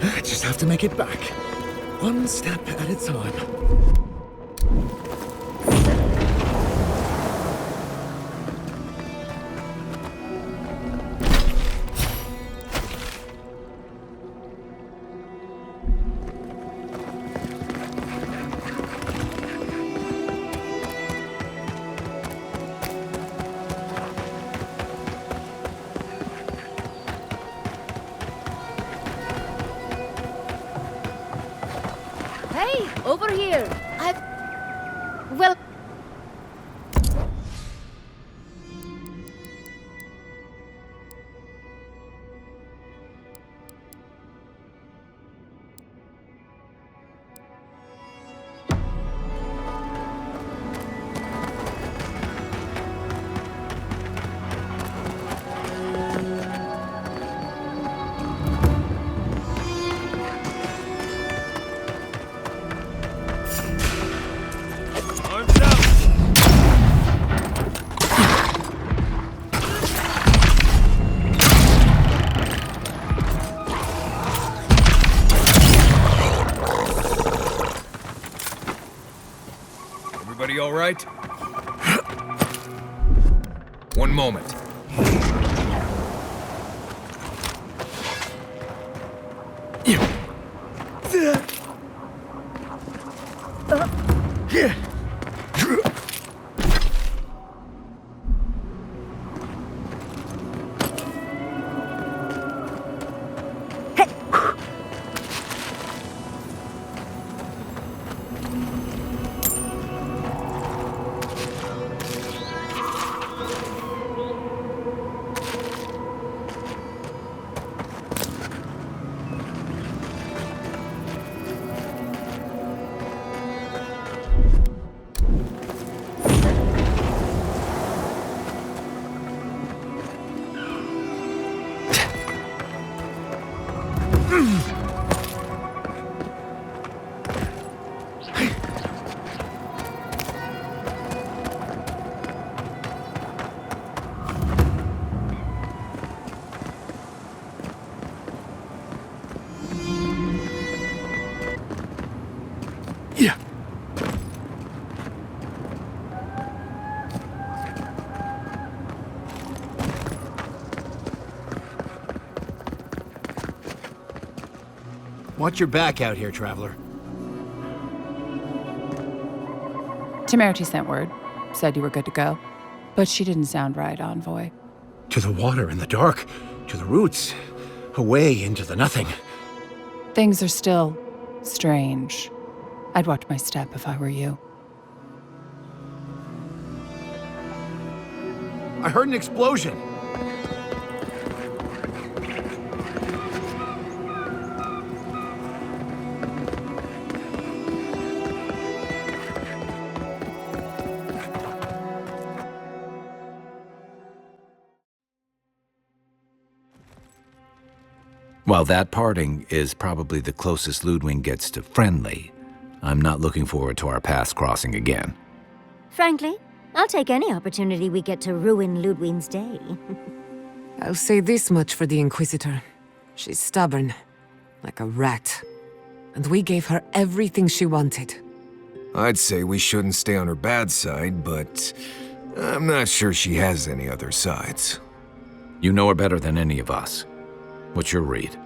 I just have to make it back. One step at a time. Hey, over here! Well... Everybody all right? One moment. Yeah. Watch your back out here, traveler. Temerity sent word. Said you were good to go. But she didn't sound right, envoy. To the water in the dark, to the roots, away into the nothing. Things are still strange. I'd watch my step if I were you. I heard an explosion. While that parting is probably the closest Ludwig gets to friendly, I'm not looking forward to our paths crossing again. Frankly, I'll take any opportunity we get to ruin Ludwig's day. I'll say this much for the Inquisitor. She's stubborn, like a rat. And we gave her everything she wanted. I'd say we shouldn't stay on her bad side, but I'm not sure she has any other sides. You know her better than any of us. What's your read?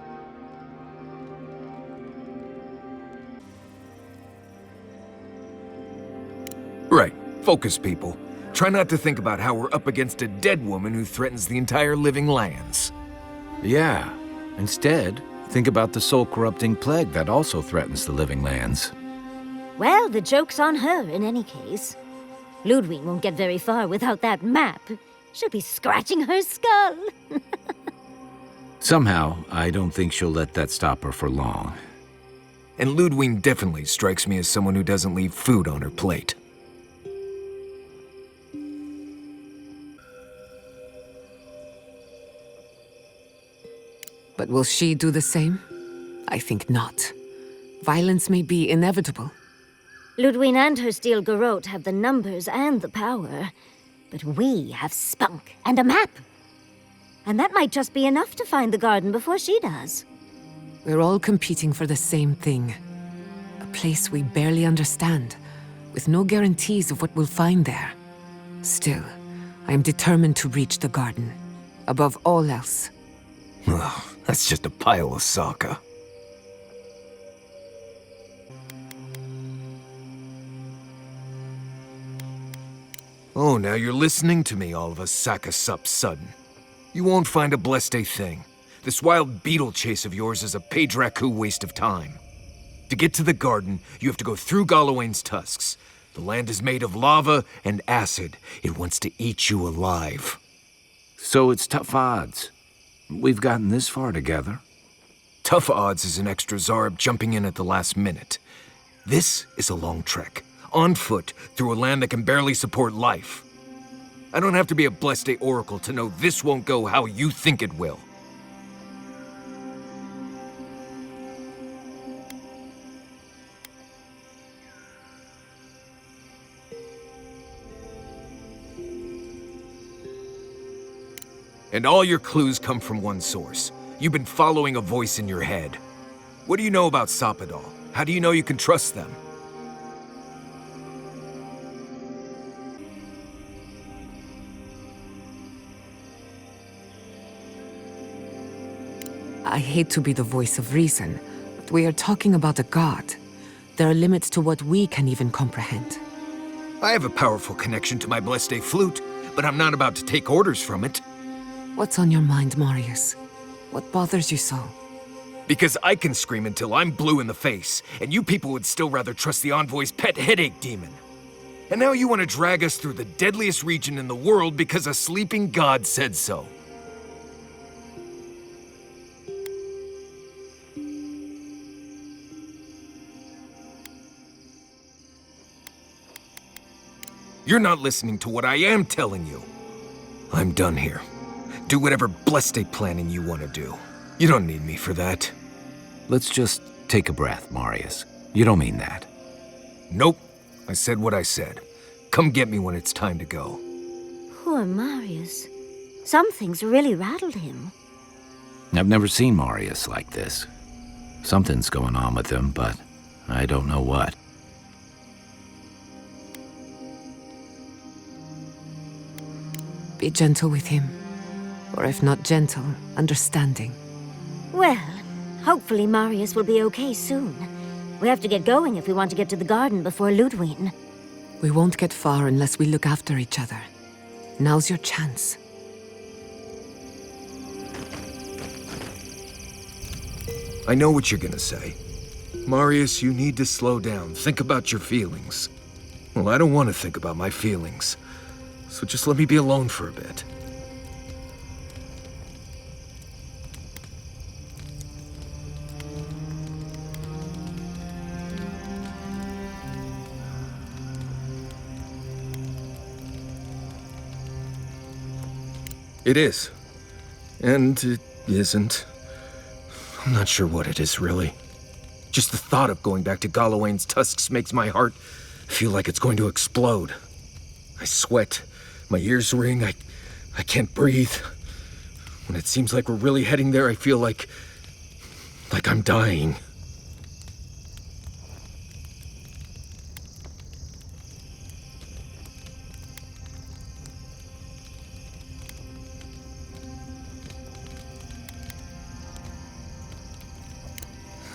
Right. Focus, people. Try not to think about how we're up against a dead woman who threatens the entire living lands. Yeah. Instead, think about the soul-corrupting plague that also threatens the living lands. Well, the joke's on her in any case. Ludwig won't get very far without that map. She'll be scratching her skull. Somehow, I don't think she'll let that stop her for long. And Ludwig definitely strikes me as someone who doesn't leave food on her plate. But will she do the same? I think not. Violence may be inevitable. Ludwig and her steel garrote have the numbers and the power. But we have spunk and a map. And that might just be enough to find the garden before she does. We're all competing for the same thing. A place we barely understand, with no guarantees of what we'll find there. Still, I am determined to reach the garden, above all else. Ugh, that's just a pile of Sokka. Oh, now you're listening to me, all of a sack of sup sudden. You won't find a blessed a thing. This wild beetle chase of yours is a page-raku waste of time. To get to the garden, you have to go through Galawain's tusks. The land is made of lava and acid. It wants to eat you alive. So it's tough odds. We've gotten this far together. Tough odds is an extra Zarb jumping in at the last minute. This is a long trek, on foot, through a land that can barely support life. I don't have to be a blessed day oracle to know this won't go how you think it will. And all your clues come from one source. You've been following a voice in your head. What do you know about Soppadal? How do you know you can trust them? I hate to be the voice of reason, but we are talking about a god. There are limits to what we can even comprehend. I have a powerful connection to my blessed day flute, but I'm not about to take orders from it. What's on your mind, Marius? What bothers you so? Because I can scream until I'm blue in the face, and you people would still rather trust the envoy's pet headache demon. And now you want to drag us through the deadliest region in the world because a sleeping god said so. You're not listening to what I am telling you. I'm done here. Do whatever blessed day planning you want to do. You don't need me for that. Let's just take a breath, Marius. You don't mean that. Nope. I said what I said. Come get me when it's time to go. Poor Marius. Something's really rattled him. I've never seen Marius like this. Something's going on with him, but I don't know what. Be gentle with him. Or if not gentle, understanding. Well, hopefully Marius will be okay soon. We have to get going if we want to get to the garden before Ludwig. We won't get far unless we look after each other. Now's your chance. I know what you're gonna say. Marius, you need to slow down. Think about your feelings. Well, I don't want to think about my feelings. So just let me be alone for a bit. It is. And it isn't. I'm not sure what it is, really. Just the thought of going back to Galawain's tusks makes my heart feel like it's going to explode. I sweat. My ears ring. I can't breathe. When it seems like we're really heading there, I feel like I'm dying.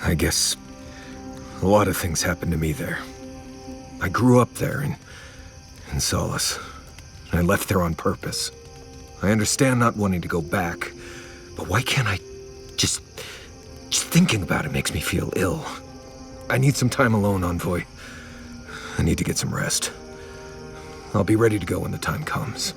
I guess a lot of things happened to me there. I grew up there in Solace. I left there on purpose. I understand not wanting to go back, but why can't I just thinking about it makes me feel ill. I need some time alone, Envoy. I need to get some rest. I'll be ready to go when the time comes.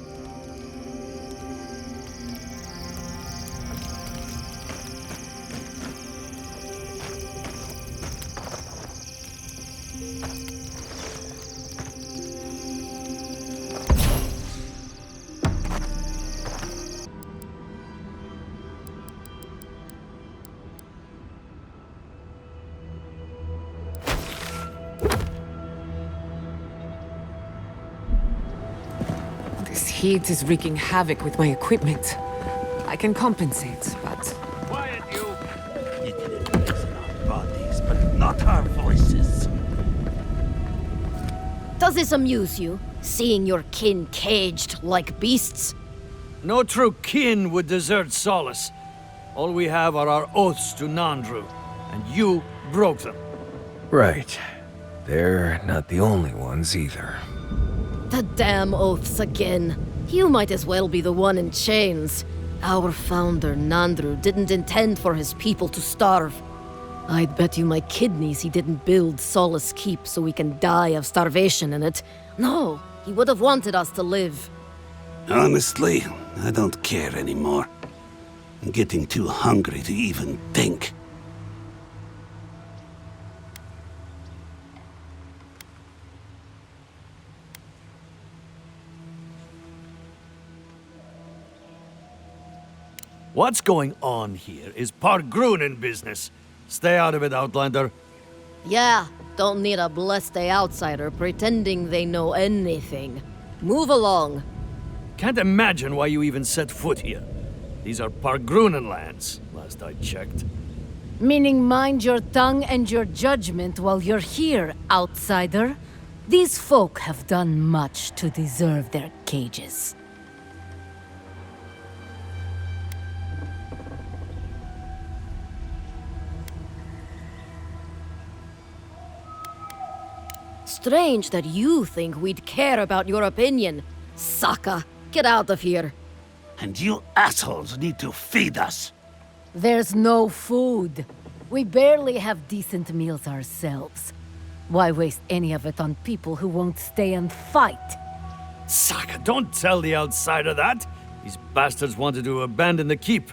This heat is wreaking havoc with my equipment. I can compensate, but... Quiet, you! It is our bodies, but not our voices. Does this amuse you, seeing your kin caged like beasts? No true kin would desert Solace. All we have are our oaths to Nandru, and you broke them. Right. They're not the only ones either. The damn oaths again. You might as well be the one in chains. Our founder, Nandru, didn't intend for his people to starve. I'd bet you my kidneys he didn't build Solace Keep so we can die of starvation in it. No, he would have wanted us to live. Honestly, I don't care anymore. I'm getting too hungry to even think. What's going on here is Pargrunen business. Stay out of it, Outlander. Yeah, don't need a blessed outsider pretending they know anything. Move along. Can't imagine why you even set foot here. These are Pargrunen lands, last I checked. Meaning mind your tongue and your judgment while you're here, outsider. These folk have done much to deserve their cages. Strange that you think we'd care about your opinion. Saka, get out of here. And you assholes need to feed us. There's no food. We barely have decent meals ourselves. Why waste any of it on people who won't stay and fight? Saka, don't tell the outsider that. These bastards wanted to abandon the keep.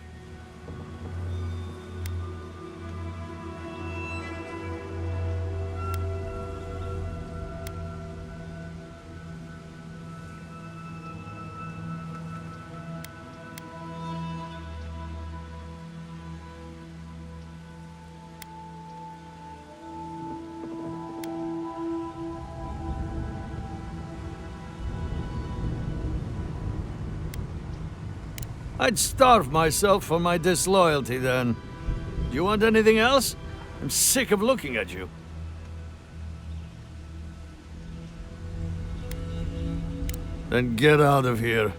I'd starve myself for my disloyalty then. Do you want anything else? I'm sick of looking at you. Then get out of here.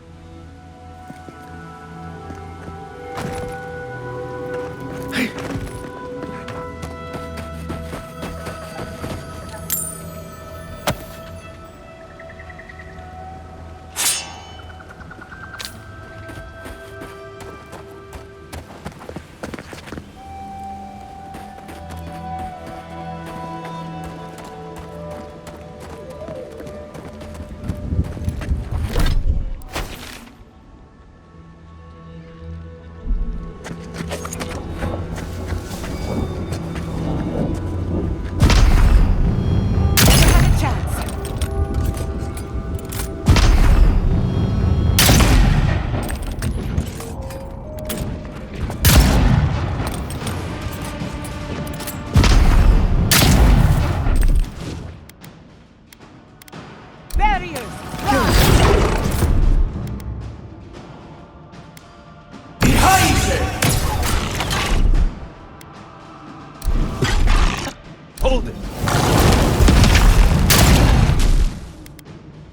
Hold it!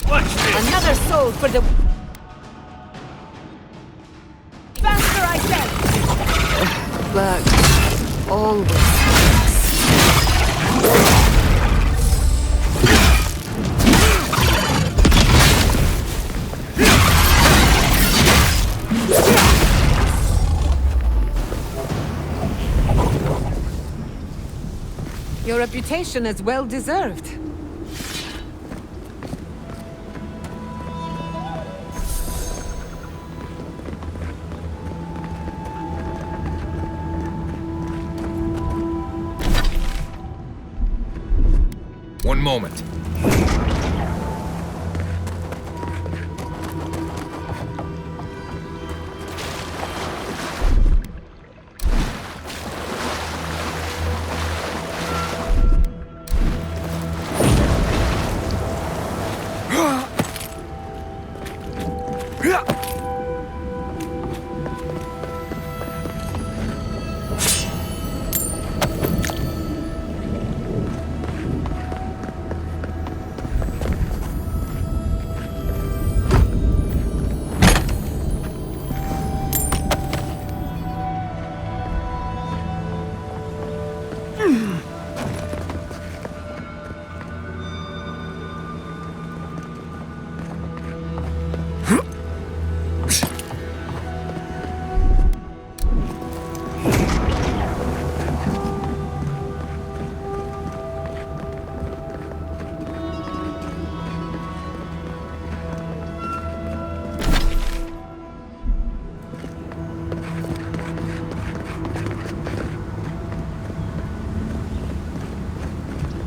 Watch this! Another soul for the... Faster, I said! But always. Your reputation is well deserved. One moment.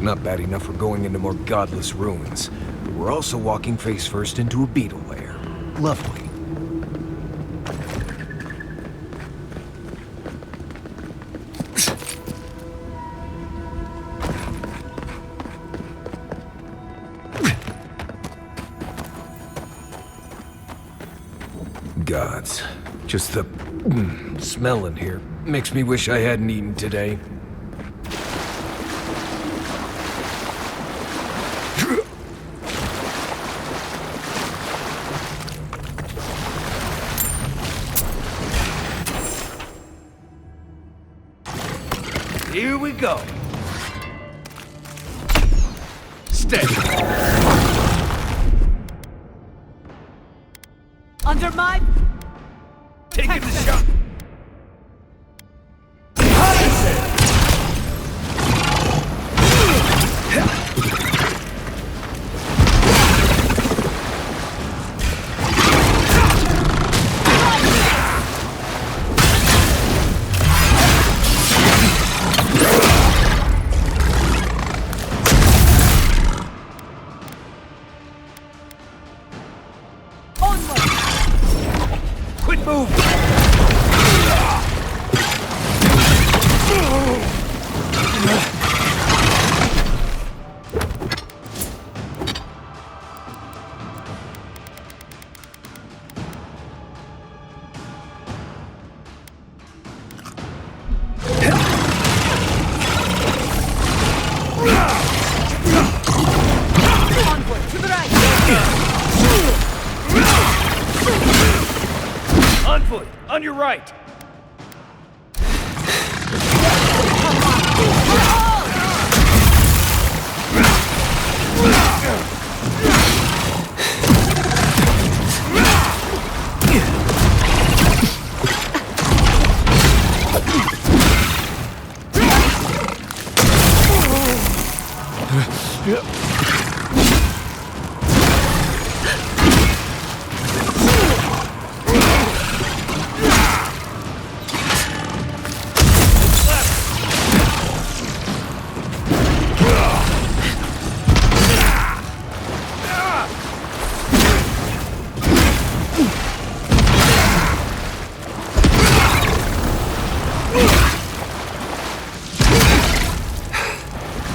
Not bad enough for going into more godless ruins. But we're also walking face first into a beetle lair. Lovely. Gods. Just the smell in here makes me wish I hadn't eaten today. Here we go. Steady. Under my... Taking the shot. Quit moving! right!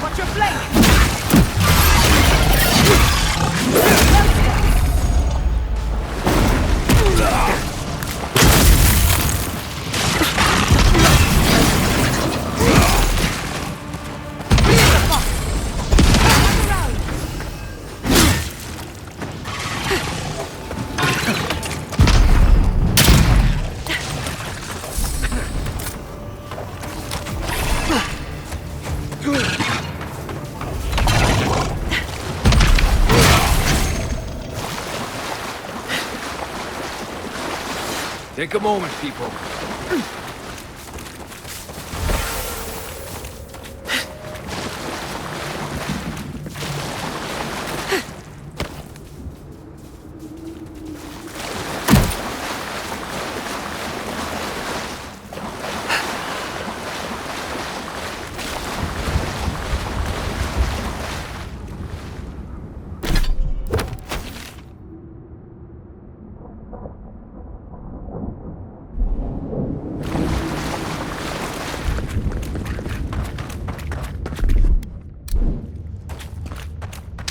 Watch your flank! Take a moment, people.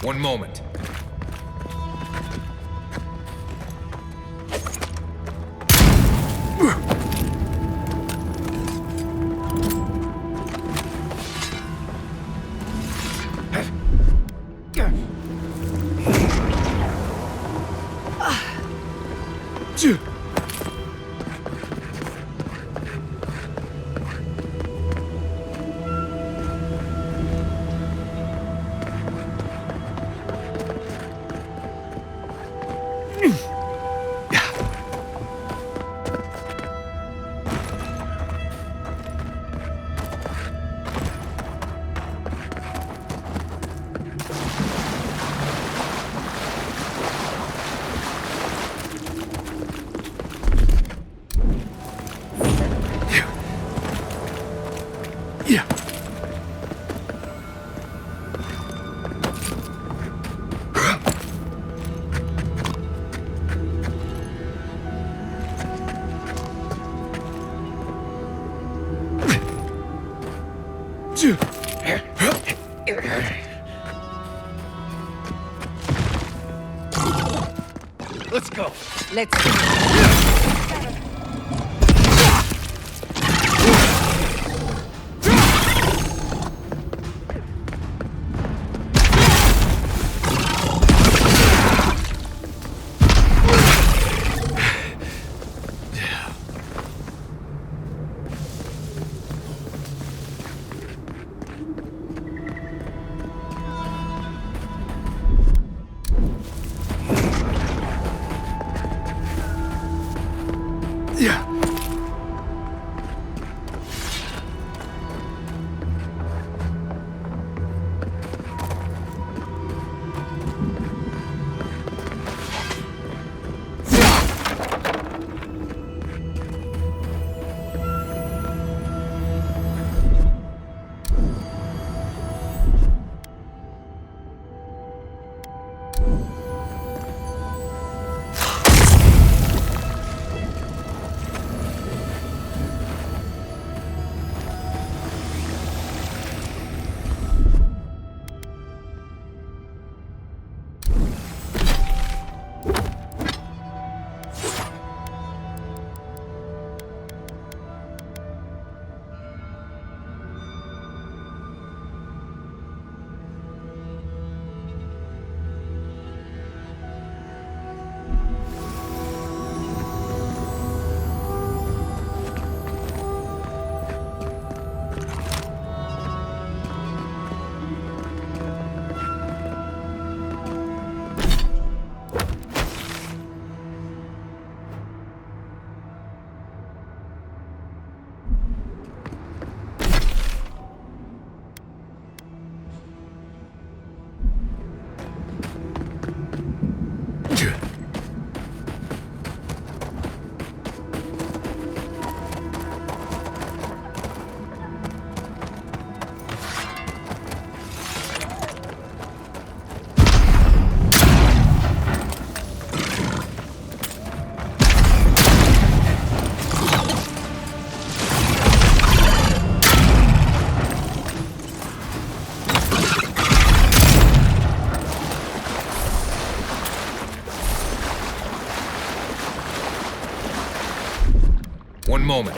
One moment. Let's go. Let's go. moment.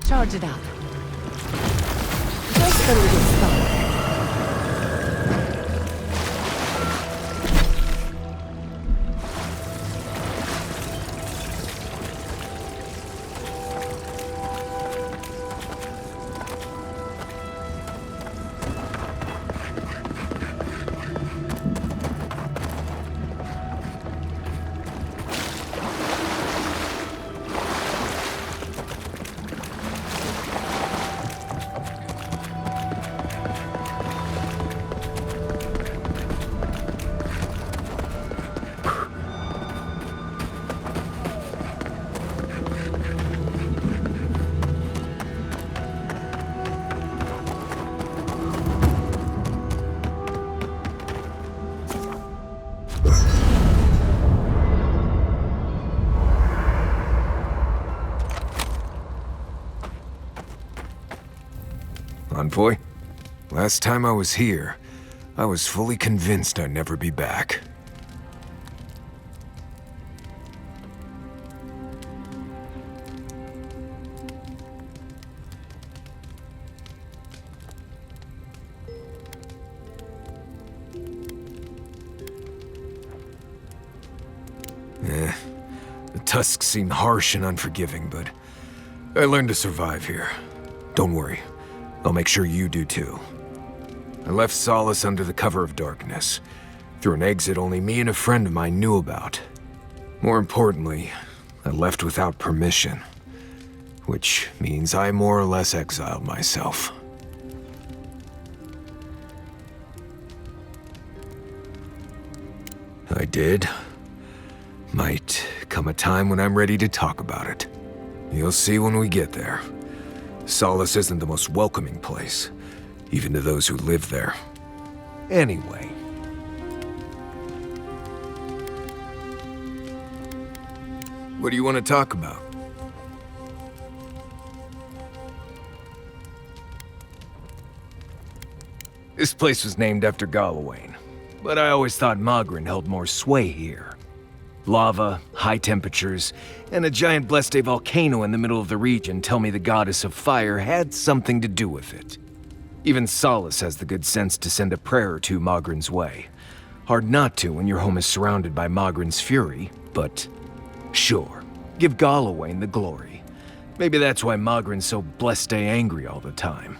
Charge it up. Just a little spark. Envoy, last time I was here, I was fully convinced I'd never be back. The tusks seem harsh and unforgiving, but I learned to survive here. Don't worry. I'll make sure you do too. I left Solace under the cover of darkness, through an exit only me and a friend of mine knew about. More importantly, I left without permission, which means I more or less exiled myself. I did. Might come a time when I'm ready to talk about it. You'll see when we get there. Solace isn't the most welcoming place, even to those who live there. Anyway. What do you want to talk about? This place was named after Galawain, but I always thought Magrin held more sway here. Lava, high temperatures, and a giant Bleste volcano in the middle of the region tell me the goddess of fire had something to do with it. Even Solace has the good sense to send a prayer or two Magrin's way. Hard not to when your home is surrounded by Magrin's fury, but sure, give Galawain the glory. Maybe that's why Magrin's so Bleste angry all the time.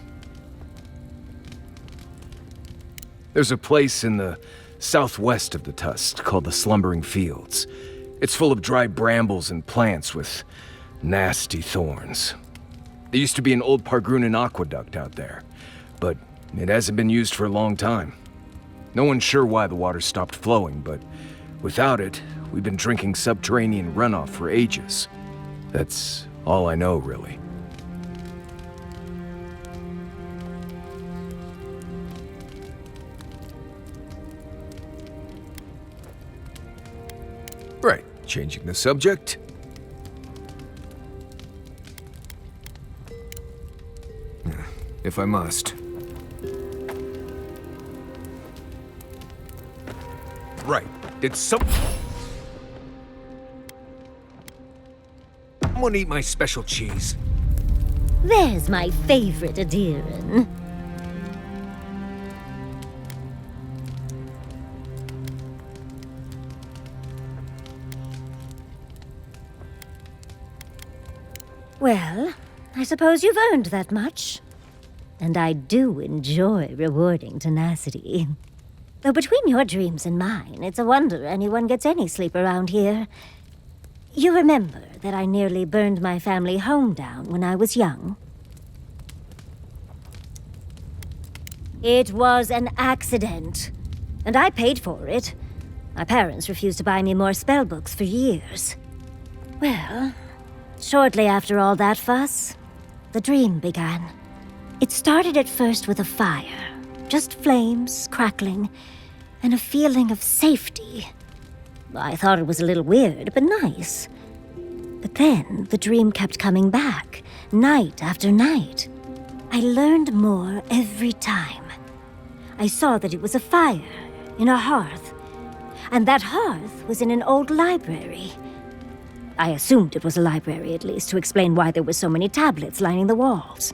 There's a place in the southwest of the Tusk called the Slumbering Fields. It's full of dry brambles and plants with nasty thorns. There used to be an old Pargrunan aqueduct out there, but it hasn't been used for a long time. No one's sure why the water stopped flowing, but without it, we've been drinking subterranean runoff for ages. That's all I know, really. Right, changing the subject. If I must. Right, did someone eat my special cheese? There's my favorite Aedyran. Well, I suppose you've earned that much. And I do enjoy rewarding tenacity. Though between your dreams and mine, it's a wonder anyone gets any sleep around here. You remember that I nearly burned my family home down when I was young? It was an accident, and I paid for it. My parents refused to buy me more spellbooks for years. Well, shortly after all that fuss, the dream began. It started at first with a fire, just flames crackling, and a feeling of safety. I thought it was a little weird, but nice. But then the dream kept coming back, night after night. I learned more every time. I saw that it was a fire in a hearth, and that hearth was in an old library. I assumed it was a library, at least, to explain why there were so many tablets lining the walls.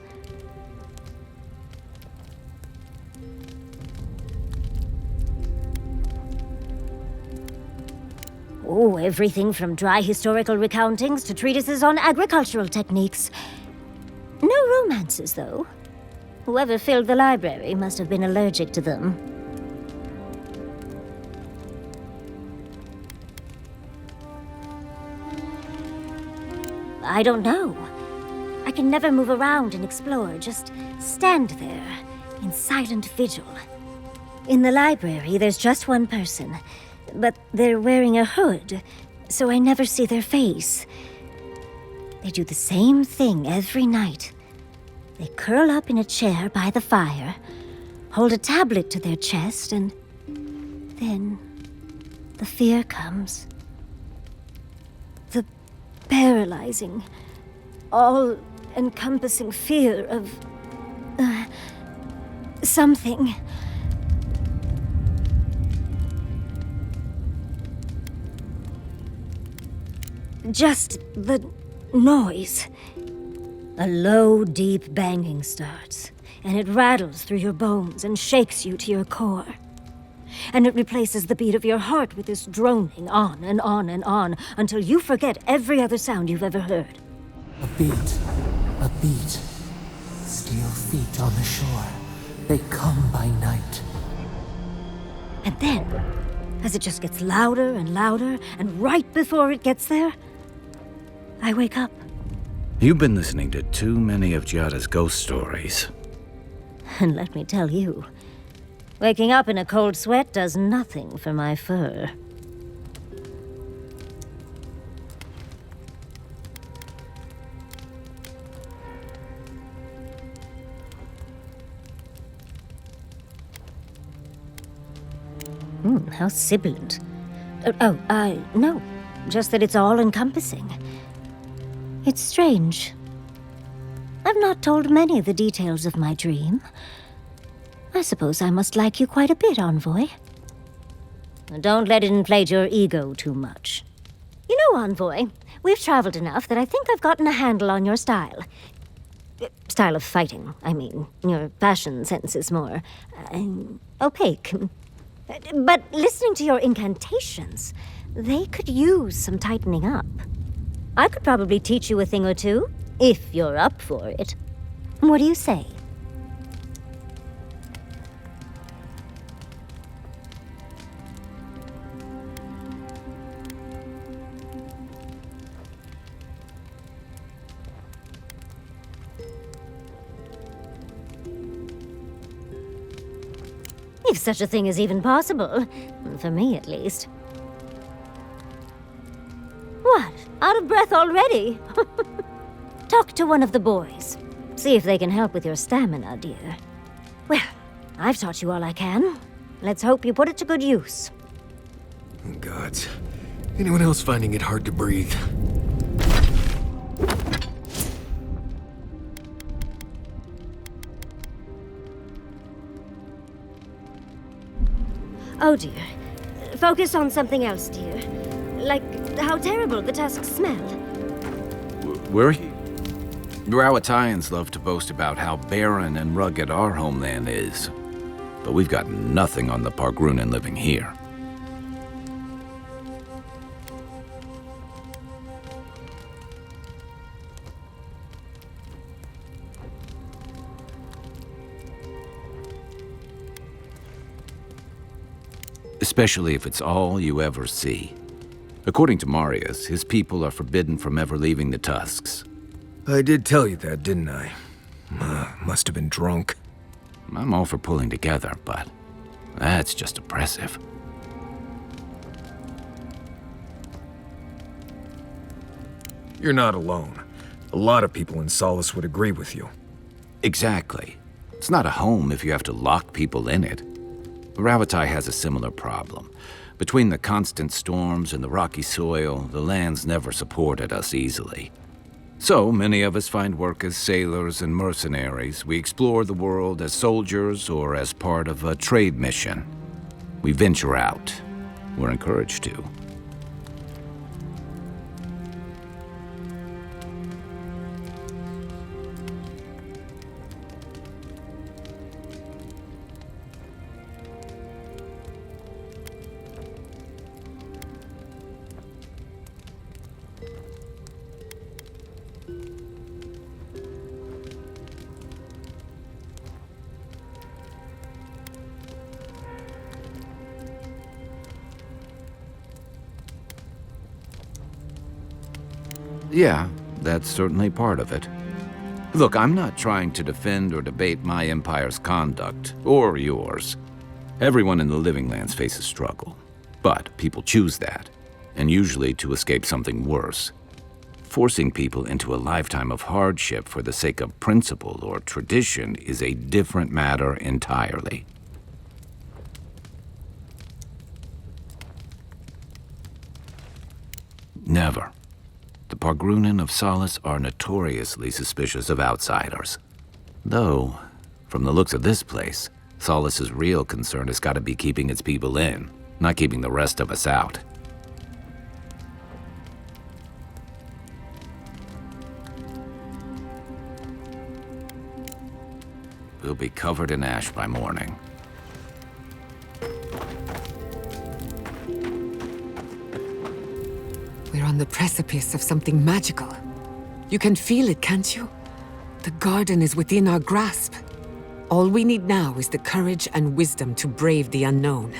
Oh, everything from dry historical recountings to treatises on agricultural techniques. No romances, though. Whoever filled the library must have been allergic to them. I don't know. I can never move around and explore, just stand there in silent vigil. In the library, there's just one person, but they're wearing a hood, so I never see their face. They do the same thing every night. They curl up in a chair by the fire, hold a tablet to their chest, and then the fear comes. The paralyzing, all-encompassing fear of something. Just the noise. A low, deep banging starts, and it rattles through your bones and shakes you to your core. And it replaces the beat of your heart with this droning on and on and on until you forget every other sound you've ever heard. A beat. Steel feet on the shore. They come by night. And then, as it just gets louder and louder, and right before it gets there, I wake up. You've been listening to too many of Giada's ghost stories. And let me tell you, waking up in a cold sweat does nothing for my fur. How sibilant. No. Just that it's all-encompassing. It's strange. I've not told many of the details of my dream. I suppose I must like you quite a bit, Envoy. Don't let it inflate your ego too much. You know, Envoy, we've traveled enough that I think I've gotten a handle on your style. Style of fighting, I mean. Your fashion sense is more opaque. But listening to your incantations, they could use some tightening up. I could probably teach you a thing or two, if you're up for it. What do you say? If such a thing is even possible. For me, at least. What? Out of breath already? Talk to one of the boys. See if they can help with your stamina, dear. Well, I've taught you all I can. Let's hope you put it to good use. Gods. Anyone else finding it hard to breathe? Oh dear. Focus on something else, dear. Like how terrible the tusks smell. Where are you? Rawatayans love to boast about how barren and rugged our homeland is. But we've got nothing on the Pargrunan living here. Especially if it's all you ever see. According to Marius, his people are forbidden from ever leaving the Tusks. I did tell you that, didn't I? Must have been drunk. I'm all for pulling together, but that's just oppressive. You're not alone. A lot of people in Solace would agree with you. Exactly. It's not a home if you have to lock people in it. Ravatai has a similar problem, Between the constant storms and the rocky soil, the lands never supported us easily. So many of us find work as sailors and mercenaries. We explore the world as soldiers or as part of a trade mission. We venture out. We're encouraged to. Yeah, that's certainly part of it. Look, I'm not trying to defend or debate my empire's conduct, or yours. Everyone in the Living Lands faces struggle. But people choose that, and usually to escape something worse. Forcing people into a lifetime of hardship for the sake of principle or tradition is a different matter entirely. Never. The Pargrunen of Solace are notoriously suspicious of outsiders. Though, from the looks of this place, Solace's real concern has got to be keeping its people in, not keeping the rest of us out. We'll be covered in ash by morning. We're on the precipice of something magical. You can feel it, can't you? The garden is within our grasp. All we need now is the courage and wisdom to brave the unknown.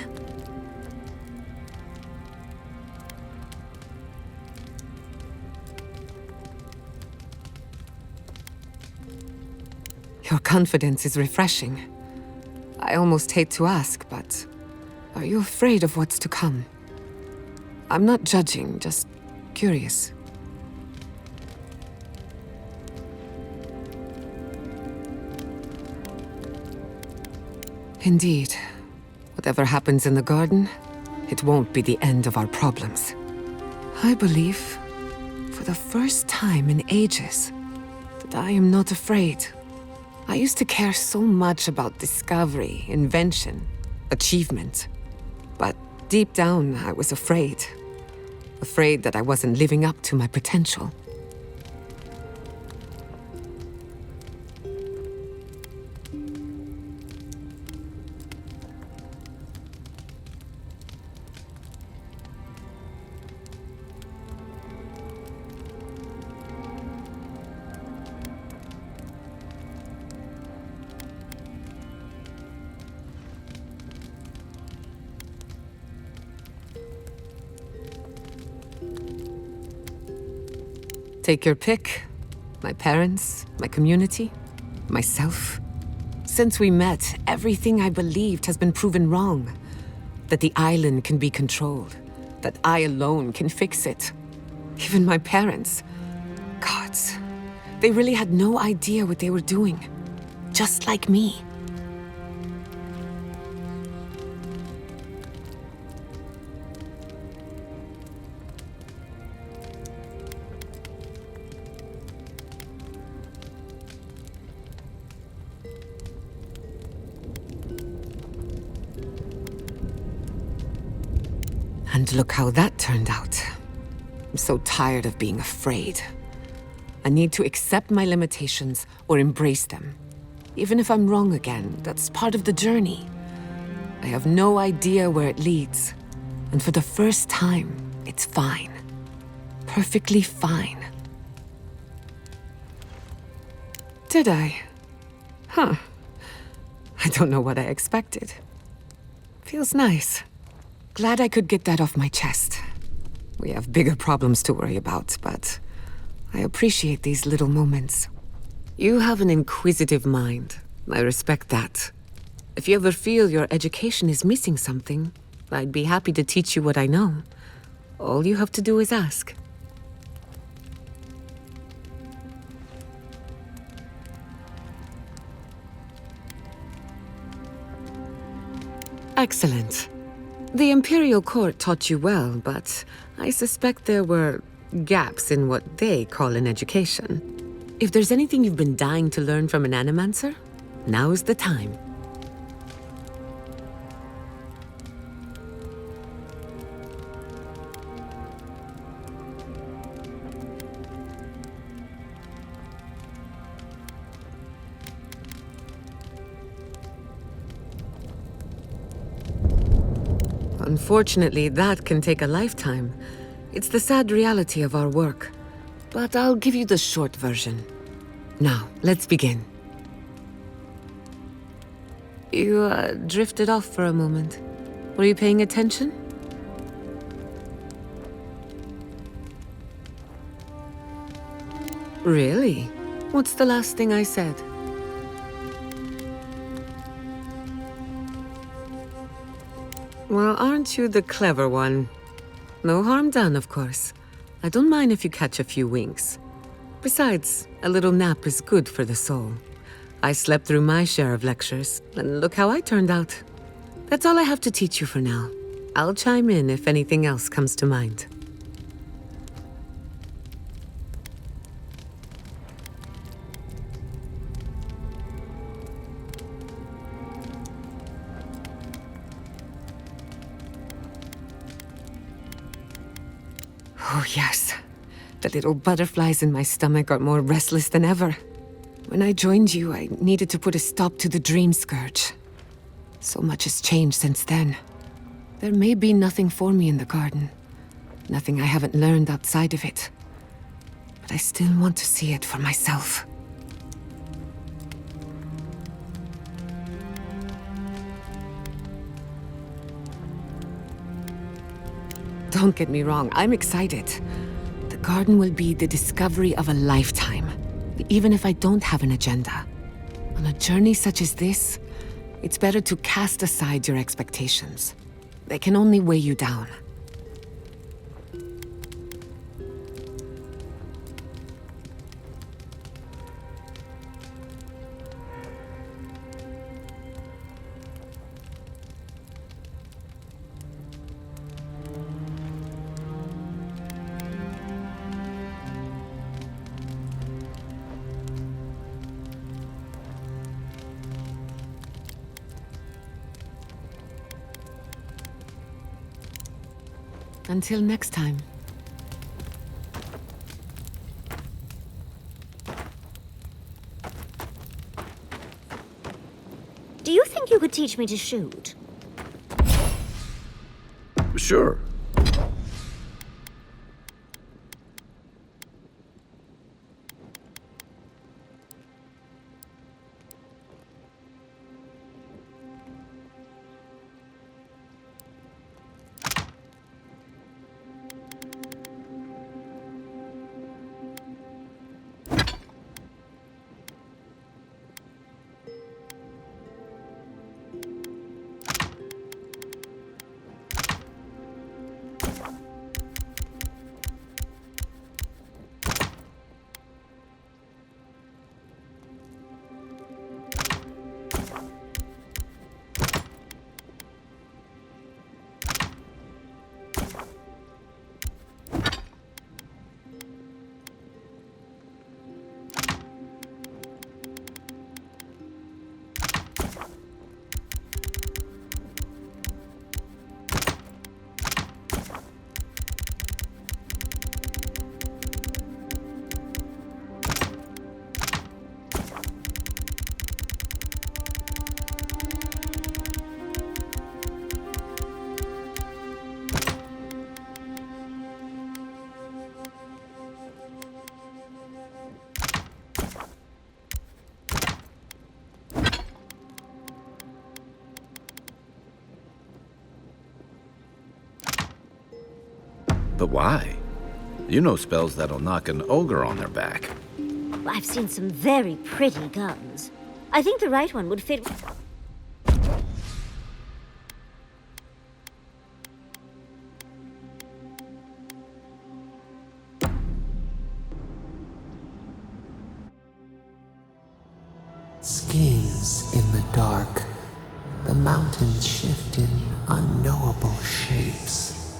Your confidence is refreshing. I almost hate to ask, but are you afraid of what's to come? I'm not judging, just curious. Indeed. Whatever happens in the garden, it won't be the end of our problems. I believe, for the first time in ages, that I am not afraid. I used to care so much about discovery, invention, achievement. But deep down, I was afraid. Afraid that I wasn't living up to my potential. Take your pick. My parents, my community, myself. Since we met, everything I believed has been proven wrong. That the island can be controlled. That I alone can fix it. Even my parents. Gods. They really had no idea what they were doing. Just like me. And look how that turned out. I'm so tired of being afraid. I need to accept my limitations or embrace them. Even if I'm wrong again, that's part of the journey. I have no idea where it leads. And for the first time, it's fine. Perfectly fine. Did I? Huh. I don't know what I expected. Feels nice. Glad I could get that off my chest. We have bigger problems to worry about, but I appreciate these little moments. You have an inquisitive mind. I respect that. If you ever feel your education is missing something, I'd be happy to teach you what I know. All you have to do is ask. Excellent. The Imperial Court taught you well, but I suspect there were gaps in what they call an education. If there's anything you've been dying to learn from an Animancer, now is the time. Unfortunately, that can take a lifetime. It's the sad reality of our work. But I'll give you the short version. Now, let's begin. You, drifted off for a moment. Were you paying attention? Really? What's the last thing I said? Well, aren't you the clever one? No harm done, of course. I don't mind if you catch a few winks. Besides, a little nap is good for the soul. I slept through my share of lectures, and look how I turned out. That's all I have to teach you for now. I'll chime in if anything else comes to mind. Oh, yes. The little butterflies in my stomach are more restless than ever. When I joined you, I needed to put a stop to the dream scourge. So much has changed since then. There may be nothing for me in the garden. Nothing I haven't learned outside of it. But I still want to see it for myself. Don't get me wrong, I'm excited. The garden will be the discovery of a lifetime, even if I don't have an agenda. On a journey such as this, it's better to cast aside your expectations. They can only weigh you down. Until next time. Do you think you could teach me to shoot? Sure. But why? You know spells that'll knock an ogre on their back. I've seen some very pretty guns. I think the right one would fit. Schemes in the dark. The mountains shift in unknowable shapes.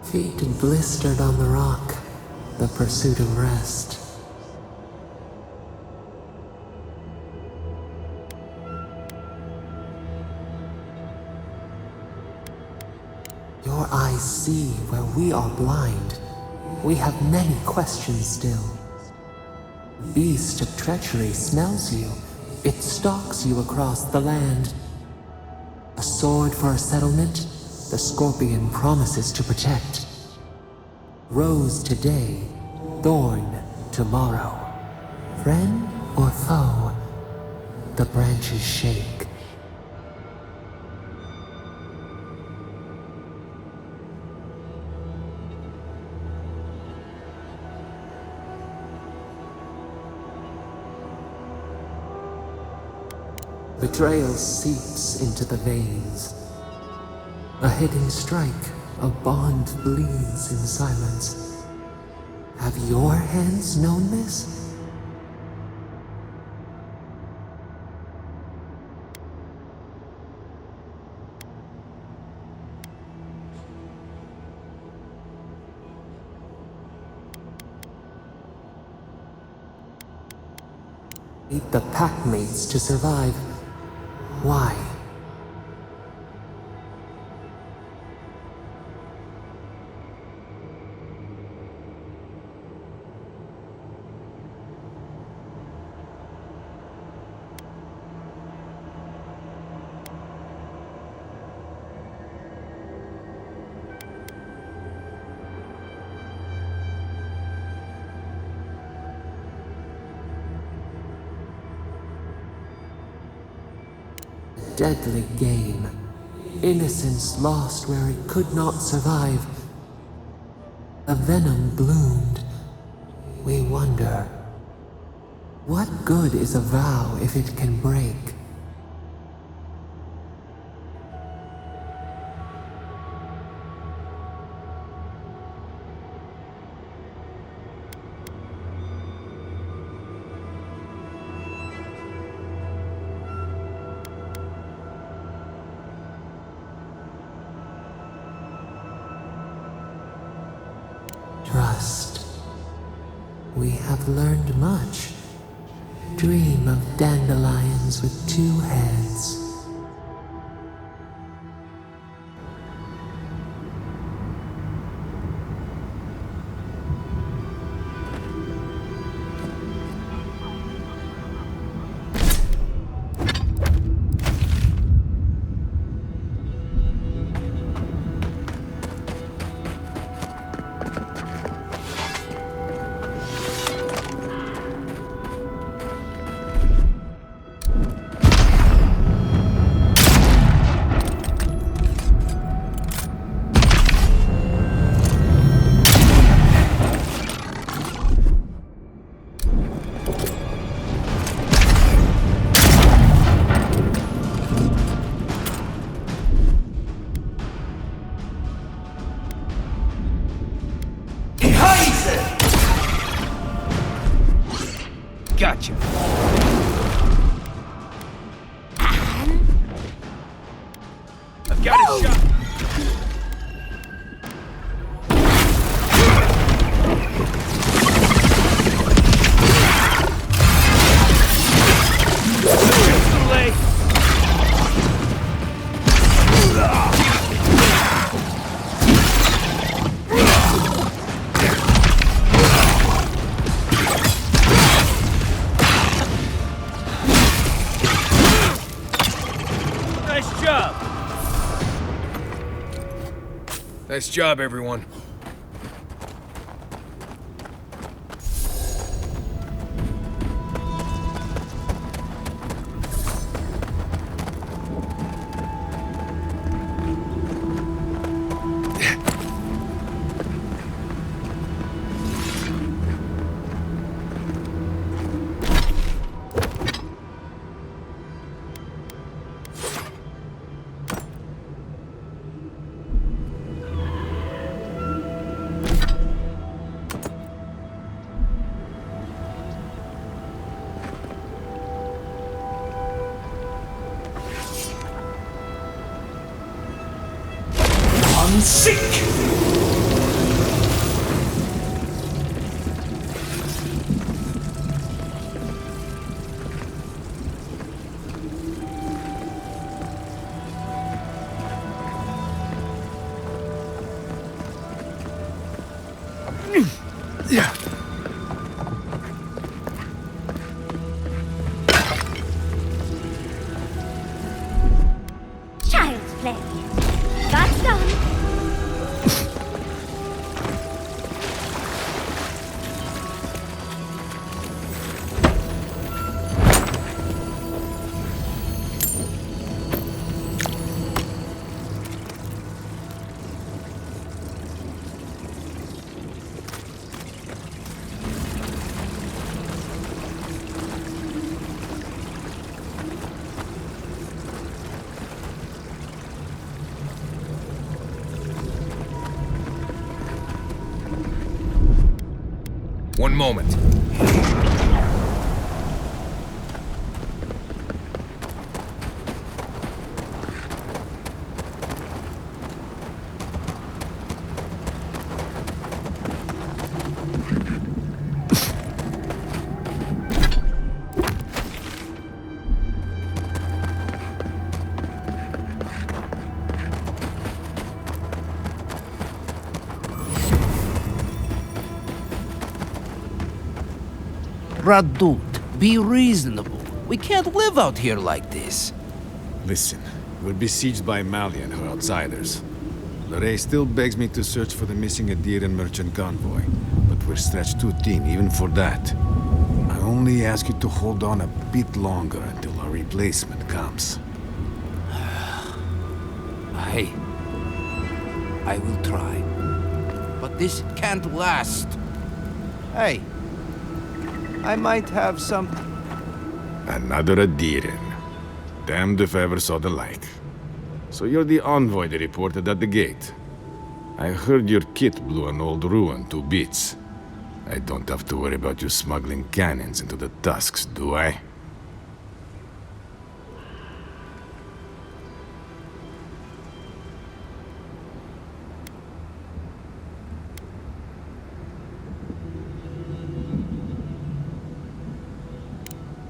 Feet blistered on the rock, the pursuit of rest. Your eyes see where we are blind. We have many questions still. Beast of treachery smells you. It stalks you across the land. A sword for a settlement, the scorpion promises to protect. Rose today, thorn tomorrow. Friend or foe, the branches shake. Betrayal seeps into the veins. A hidden strike, a bond bleeds in silence. Have your hands known this? Need the packmates to survive. Why? Deadly game. Innocence lost where it could not survive. The venom bloomed. We wonder, what good is a vow if it can break? Trust. We have learned much. Dream of dandelions with two heads. Gotcha. I've got a shot. Too late. Nice job, everyone. I'm sick! Yeah. Child's play. That's done. One moment. Radut, be reasonable. We can't live out here like this. Listen, we're besieged by Malia and her outsiders. Lorraine still begs me to search for the missing Aedyr and merchant convoy, but we're stretched too thin even for that. I only ask you to hold on a bit longer until our replacement comes. I will try. But this can't last. Hey, I might have some... Another Aedyr. Damned if I ever saw the like. So you're the envoy they reported at the gate. I heard your kit blew an old ruin to bits. I don't have to worry about you smuggling cannons into the tusks, do I?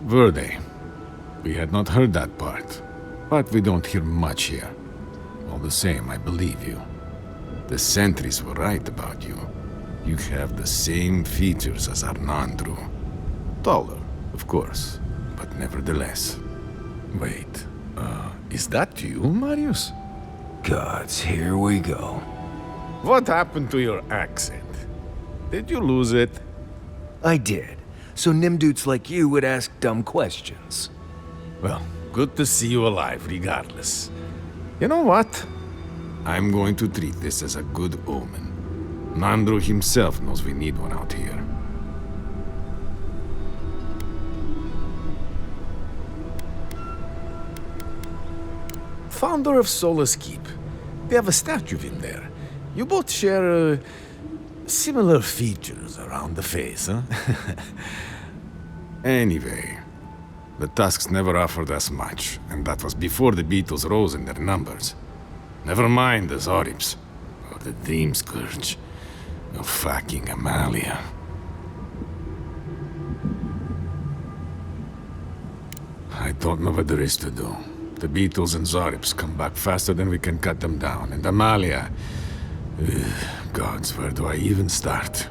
Verde. We had not heard that part, but we don't hear much here. All the same, I believe you. The sentries were right about you. You have the same features as Arnandru. Taller, of course, but nevertheless. Wait, is that you, Marius? Gods, here we go. What happened to your accent? Did you lose it? I did. So Nimdudes like you would ask dumb questions. Well, good to see you alive, regardless. You know what? I'm going to treat this as a good omen. Nandru himself knows we need one out here. Founder of Solace Keep. They have a statue of him there. You both share, similar features around the face, huh? Anyway, the Tusks never offered us much, and that was before the Beetles rose in their numbers. Never mind the Zorips, or the Dream Scourge, or fucking Amalia. I don't know what there is to do. The Beetles and Zorips come back faster than we can cut them down, and Amalia... gods, where do I even start?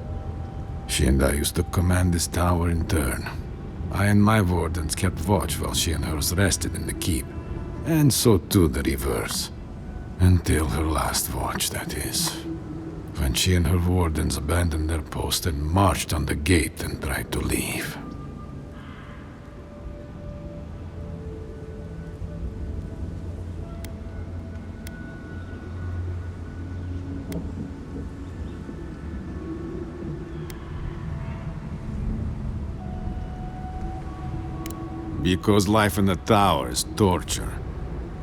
She and I used to command this tower in turn. I and my wardens kept watch while she and hers rested in the keep. And so too the reverse. Until her last watch, that is. When she and her wardens abandoned their post and marched on the gate and tried to leave. Because life in the tower is torture.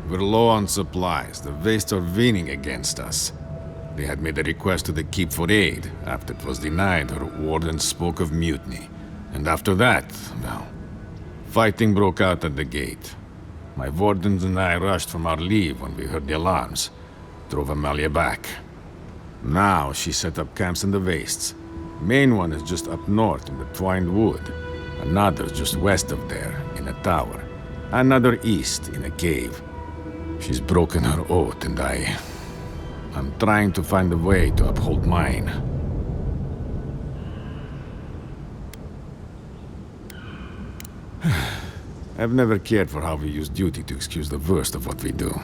We're low on supplies. The Vastes are winning against us. They had made a request to the keep for aid. After it was denied, her warden spoke of mutiny. And after that, well, fighting broke out at the gate. My wardens and I rushed from our leave when we heard the alarms. drove Amalia back. Now she set up camps in the wastes. Main one is just up north in the Twined Wood. Another just west of there, in a tower. Another east, in a cave. She's broken her oath, and I'm trying to find a way to uphold mine. I've never cared for how we use duty to excuse the worst of what we do.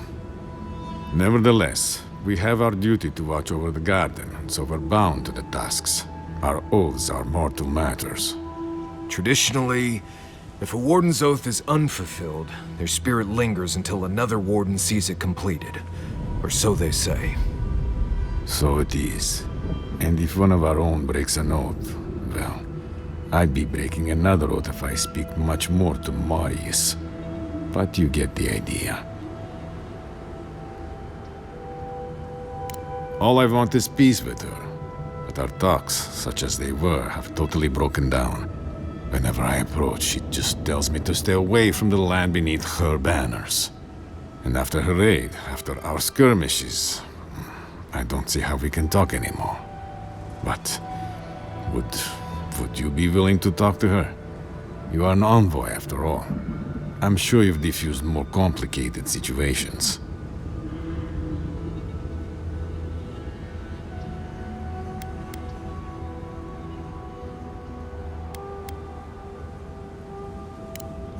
Nevertheless, we have our duty to watch over the garden, so we're bound to the tasks. Our oaths are mortal matters. Traditionally, if a warden's oath is unfulfilled, their spirit lingers until another warden sees it completed. Or so they say. So it is. And if one of our own breaks an oath, well, I'd be breaking another oath if I speak much more to Marius. But you get the idea. All I want is peace with her. But our talks, such as they were, have totally broken down. Whenever I approach, she just tells me to stay away from the land beneath her banners. And after her raid, after our skirmishes, I don't see how we can talk anymore. But would you be willing to talk to her? You are an envoy, after all. I'm sure you've diffused more complicated situations.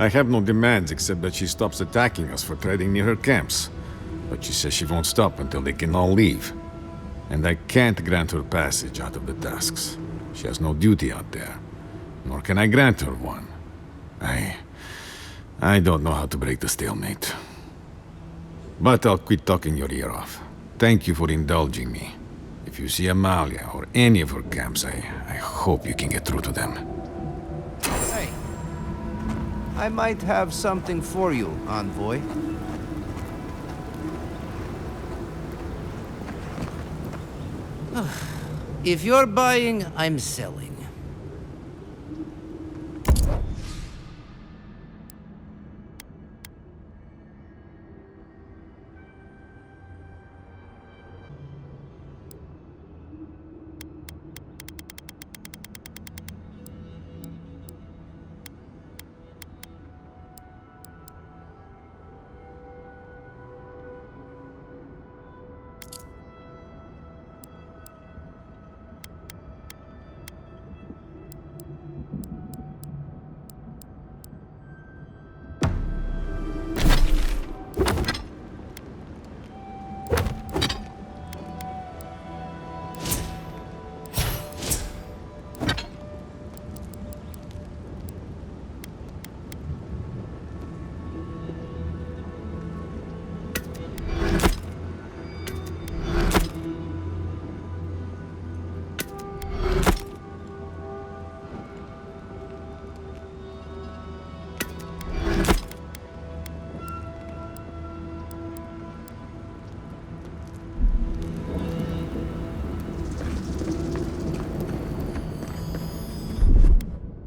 I have no demands except that she stops attacking us for treading near her camps. But she says she won't stop until they can all leave. And I can't grant her passage out of the tasks. She has no duty out there. Nor can I grant her one. I don't know how to break the stalemate. But I'll quit talking your ear off. Thank you for indulging me. If you see Amalia or any of her camps, I hope you can get through to them. Hey, I might have something for you, envoy. If you're buying, I'm selling.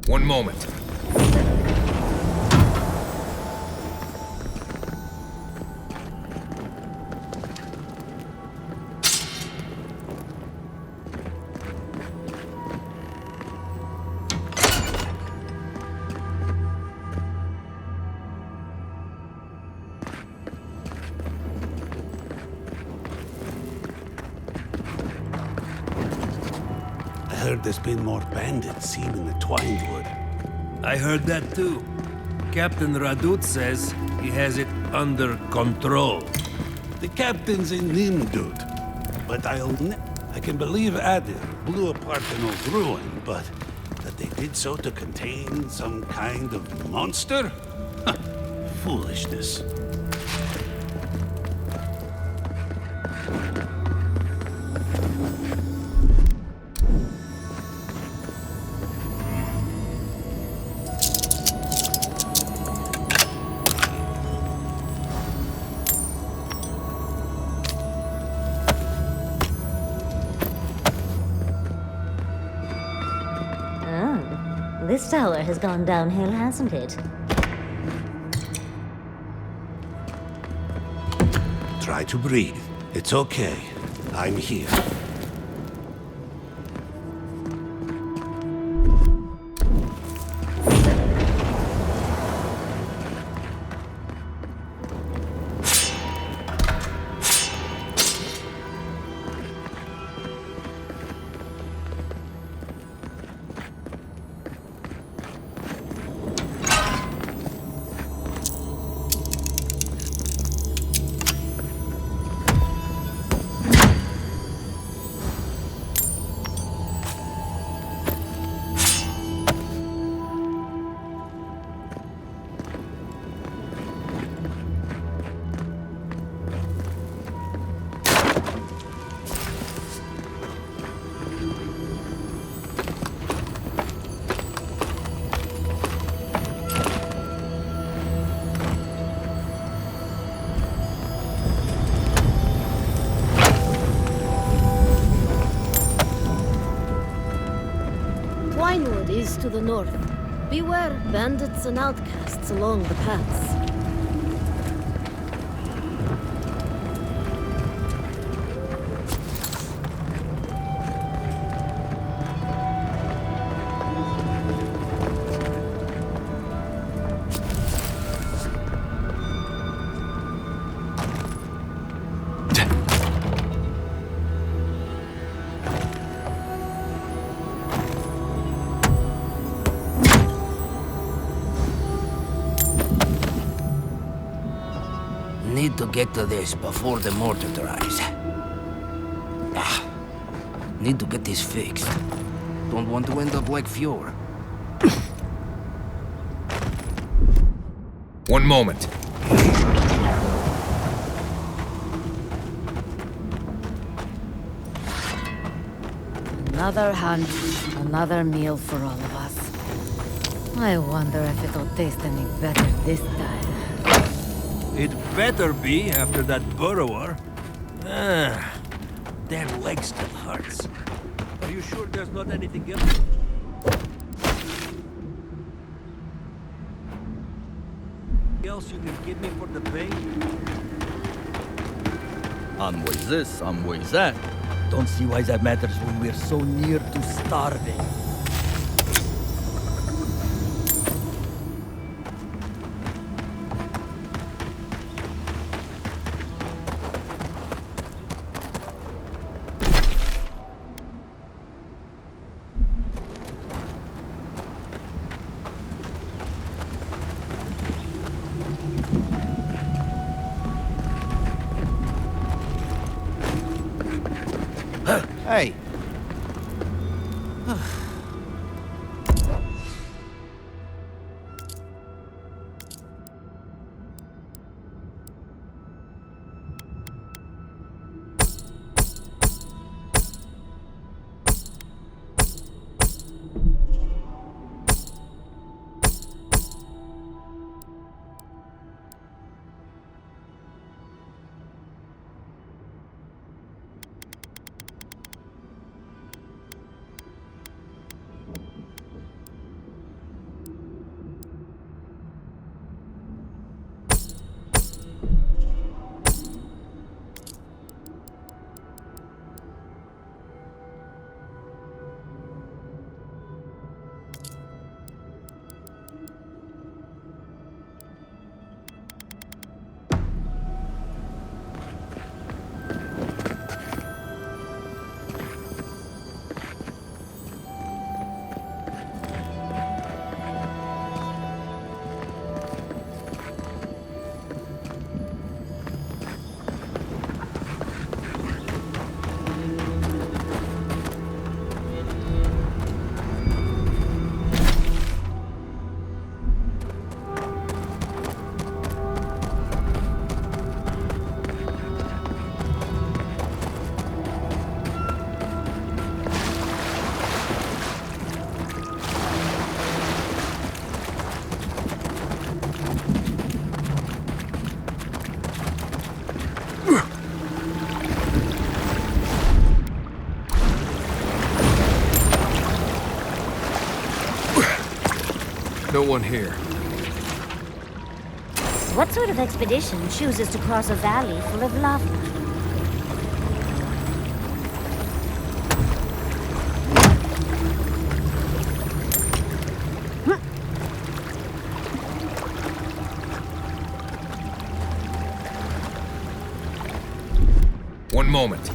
One moment. I heard there's been more bandits seen in the Twined Wood. I heard that too. Captain Radut says he has it under control. The captain's a Nimdud, but I can believe Aedyr blew apart an old ruin, but that they did so to contain some kind of monster? Huh. Foolishness. This tower has gone downhill, hasn't it? Try to breathe. It's okay. I'm here. Winewood is to the north. Beware bandits and outcasts along the paths. Need to get to this before the mortar dries. Need to get this fixed. Don't want to end up like Eora. One moment. Another hunt, another meal for all of us. I wonder if it'll taste any better this time. It better be after that burrower. Their leg still hurts. Are you sure there's not anything else? Else you can give me for the pain? Envoy this, envoy that. Don't see why that matters when we're so near to starving. Hey. No one here. What sort of expedition chooses to cross a valley full of lava? One moment.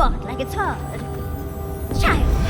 What, like it's hard? Child!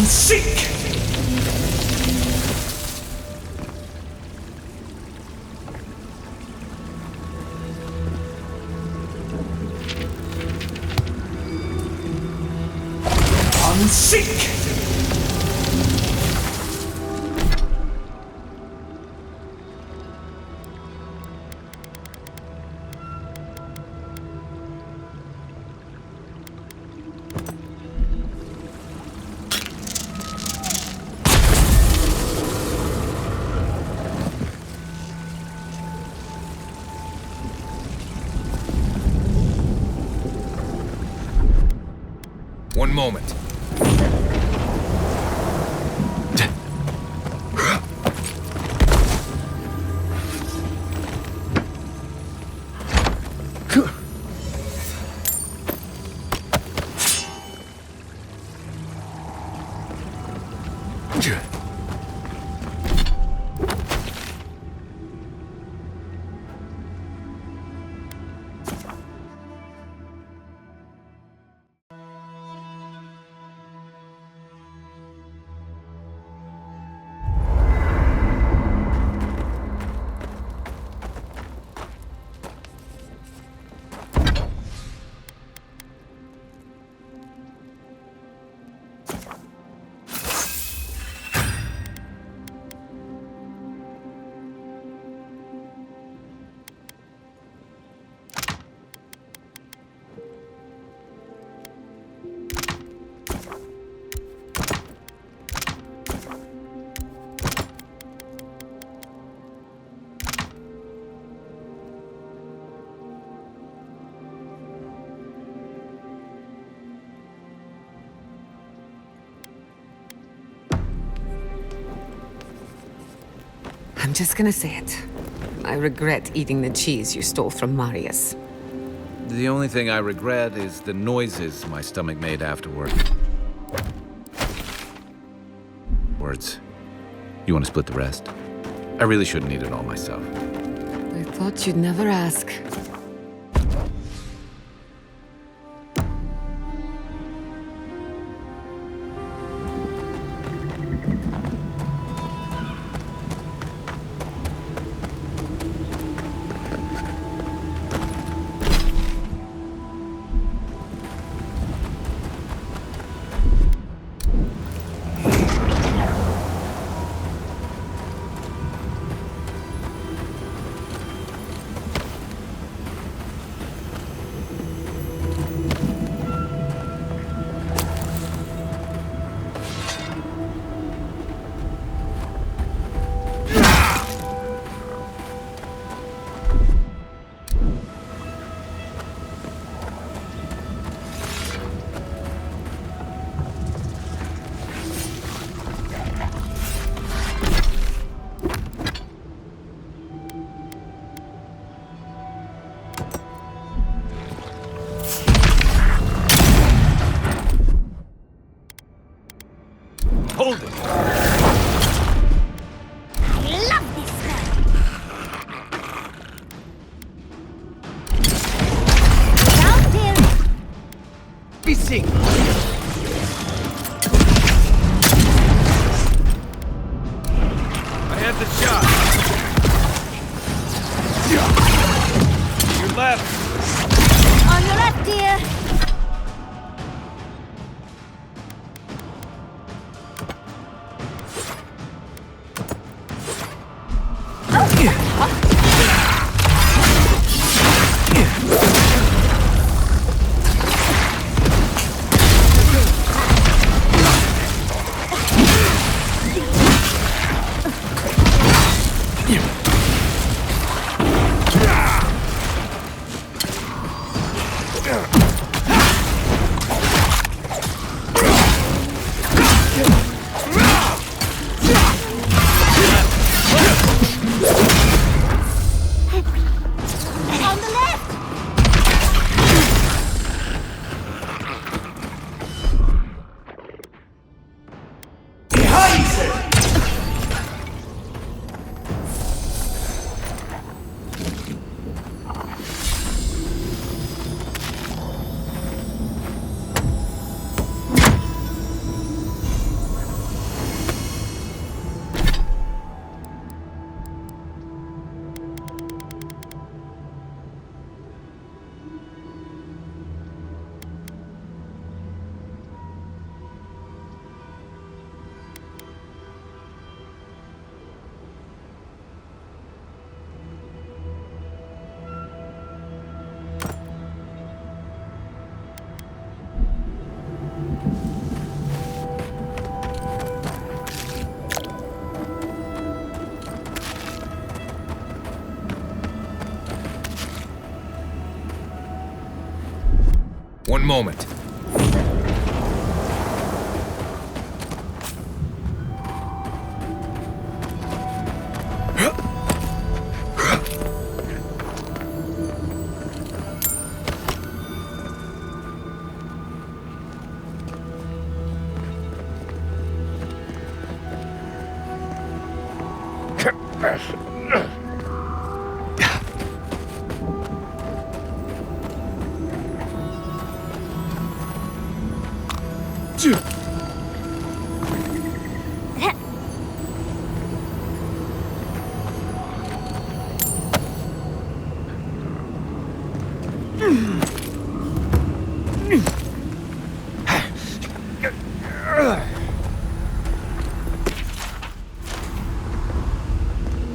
Seek! Seek! One moment. I'm just gonna say it. I regret eating the cheese you stole from Marius. The only thing I regret is the noises my stomach made afterward. Words. You want to split the rest? I really shouldn't eat it all myself. I thought you'd never ask. Hold it! I love this smell! Down here! Be sick! I had the shot! Your left! On your left, dear! One moment.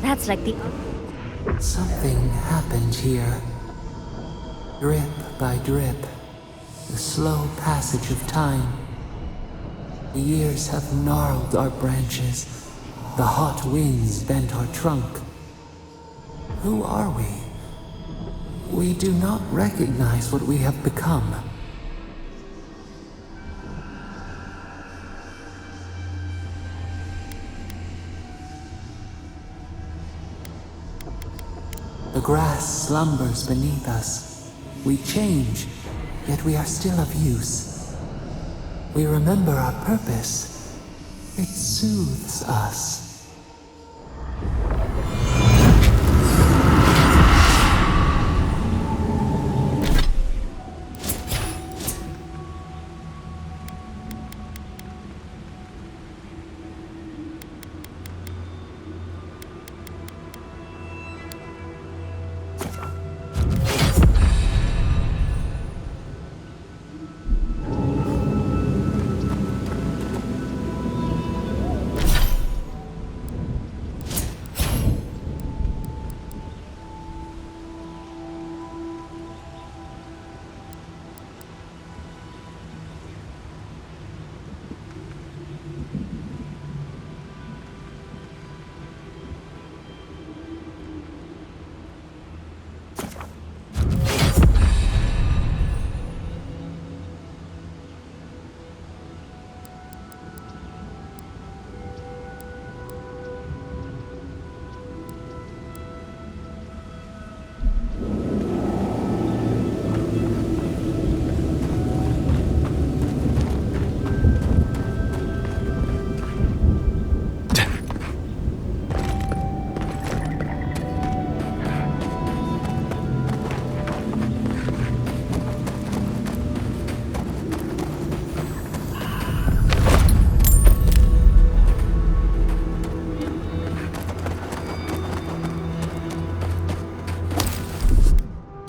That's like the... Something happened here. Drip by drip. The slow passage of time. The years have gnarled our branches. The hot winds bent our trunk. Who are we? We do not recognize what we have become. The grass slumbers beneath us. We change, yet we are still of use. We remember our purpose. It soothes us.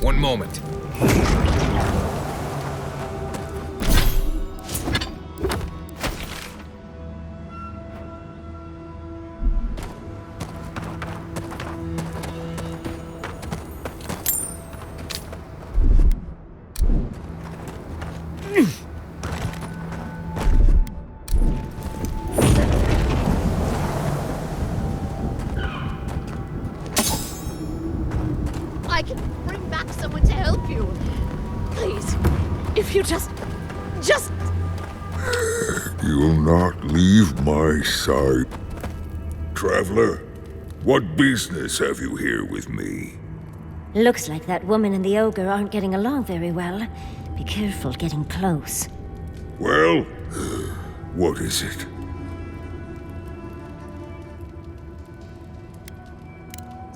One moment. I can bring back someone to help you. Please, if you just... You'll not leave my side. Traveler, what business have you here with me? Looks like that woman and the ogre aren't getting along very well. Be careful getting close. Well, what is it?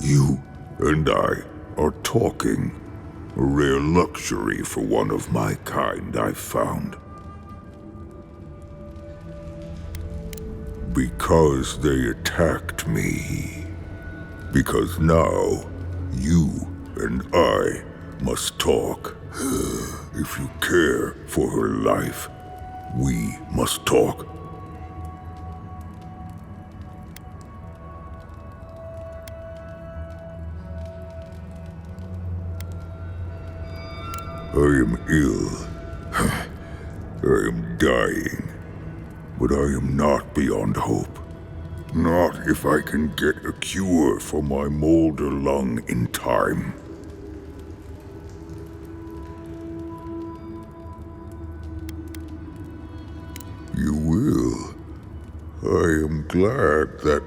You and I are talking. A rare luxury for one of my kind, I've found. Because they attacked me. Because now, you and I must talk. If you care for her life, we must talk. I am ill. I am dying. But I am not beyond hope. Not if I can get a cure for my molder lung in time. am glad that...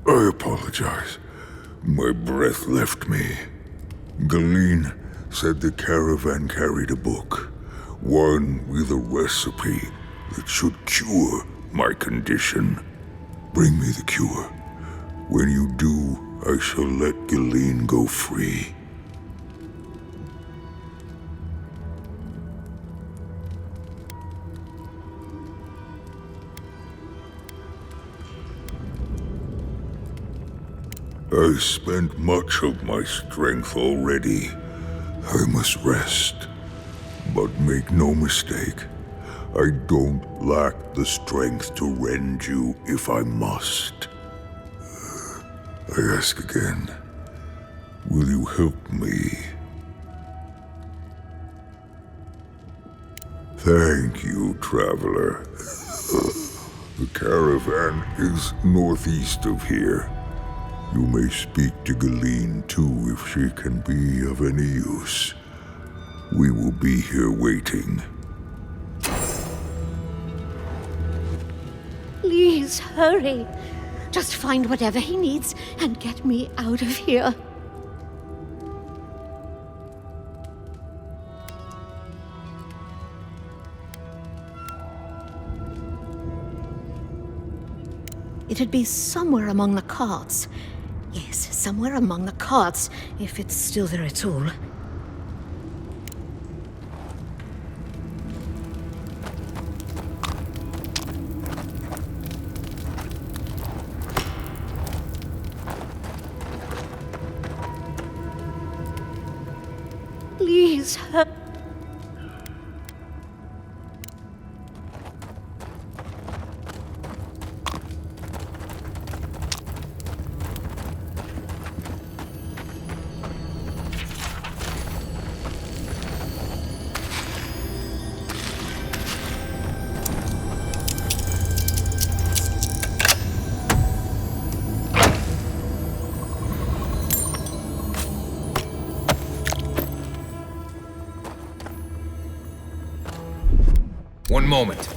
I apologize. My breath left me. Galeen said the caravan carried a book. One with a recipe that should cure my condition. Bring me the cure. When you do, I shall let Galeen go free. I spent much of my strength already. I must rest. But make no mistake, I don't lack the strength to rend you if I must. I ask again, will you help me? Thank you, traveler. The caravan is northeast of here. You may speak to Galeen too if she can be of any use. We will be here waiting. Please hurry. Just find whatever he needs and get me out of here. It'd be somewhere among the carts. Yes, somewhere among the carts, if it's still there at all. Please, One moment.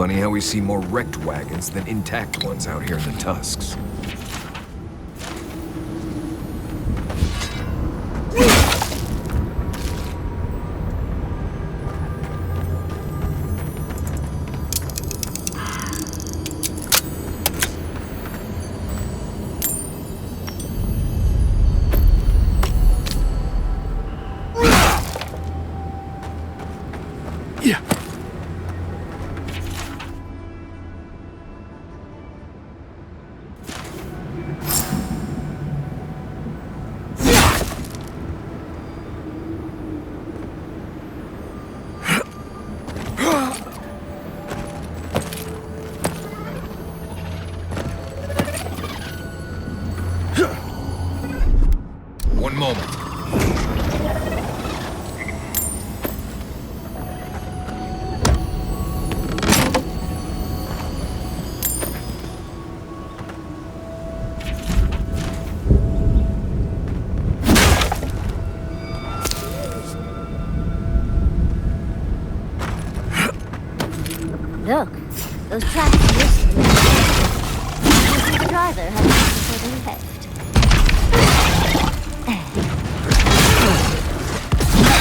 Funny how we see more wrecked wagons than intact ones out here in the tusks. Look, those tracks used to be. You see the driver having before they left.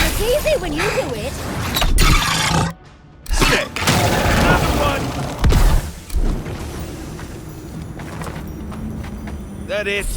It's easy when you do it. Stick! Another one! That it?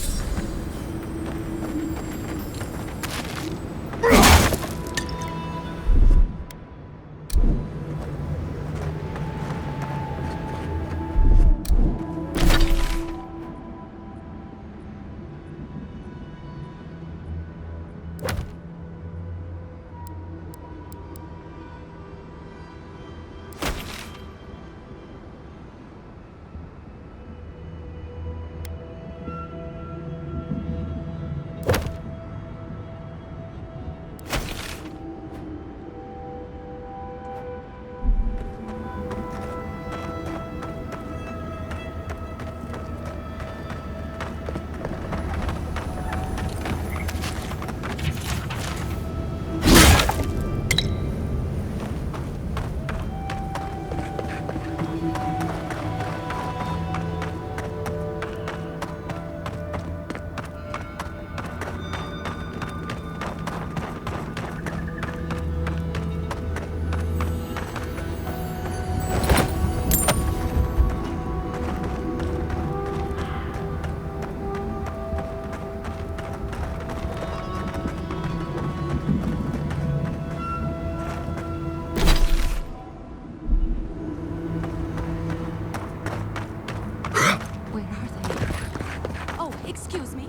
Excuse me.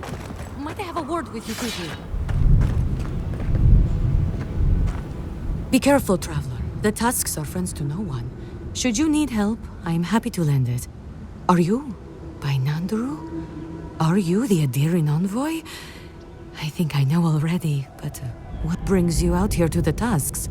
Might I have a word with you quickly? Be careful, traveler. The tusks are friends to no one. Should you need help, I am happy to lend it. Are you by Nandru? Are you the Aedyr envoy? I think I know already, but what brings you out here to the tusks?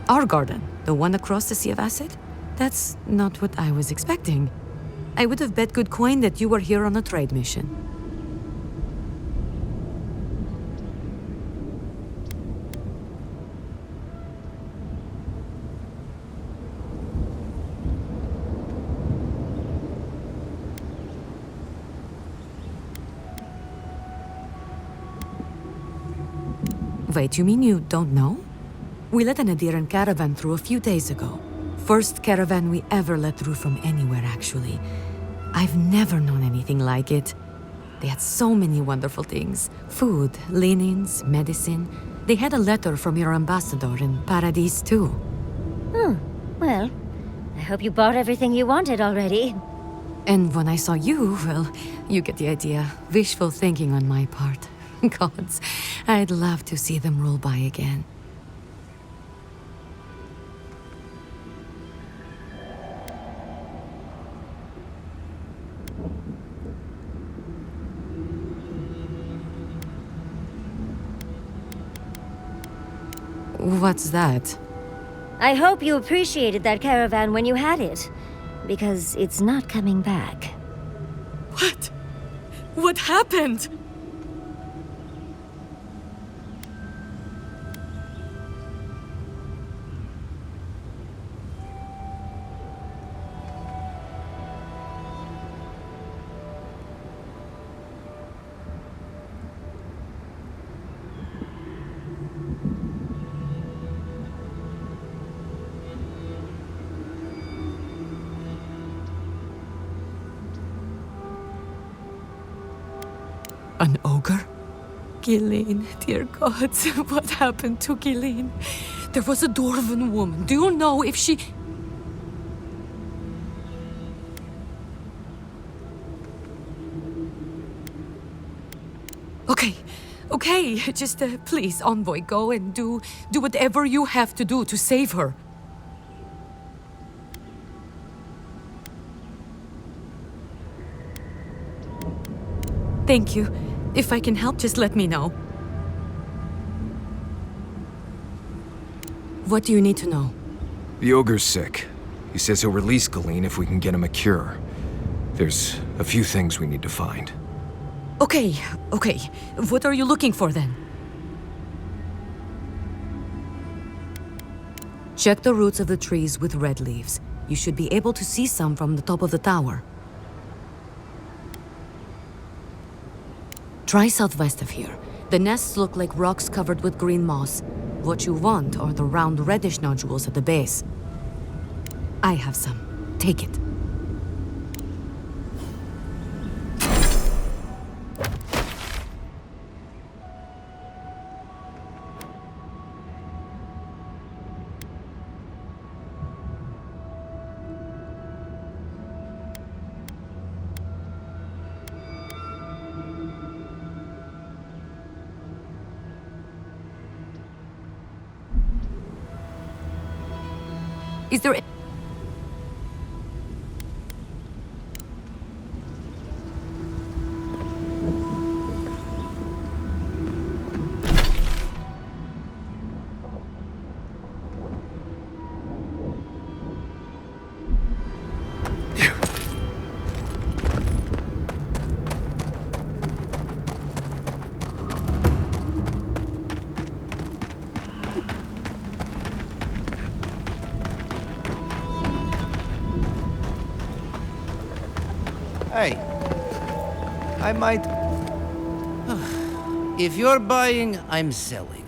Our garden, the one across the Sea of Acid? That's not what I was expecting. I would have bet good coin that you were here on a trade mission. Wait, you mean you don't know? We let an Aedyr caravan through a few days ago. First caravan we ever let through from anywhere, actually. I've never known anything like it. They had so many wonderful things. Food, linens, medicine. They had a letter from your ambassador in Paradise, too. Well, I hope you bought everything you wanted already. And when I saw you, well, you get the idea. Wishful thinking on my part. Gods, I'd love to see them roll by again. What's that? I hope you appreciated that caravan when you had it, because it's not coming back. What? What happened? An ogre? Ghislaine, dear gods, what happened to Ghislaine? There was a dwarven woman. Do you know if she... Okay, just please, envoy, go and do whatever you have to do to save her. Thank you. If I can help, just let me know. What do you need to know? The ogre's sick. He says he'll release Galeen if we can get him a cure. There's a few things we need to find. Okay. What are you looking for then? Check the roots of the trees with red leaves. You should be able to see some from the top of the tower. Try southwest of here. The nests look like rocks covered with green moss. What you want are the round reddish nodules at the base. I have some. Take it. Is there... Hey, I might... If you're buying, I'm selling.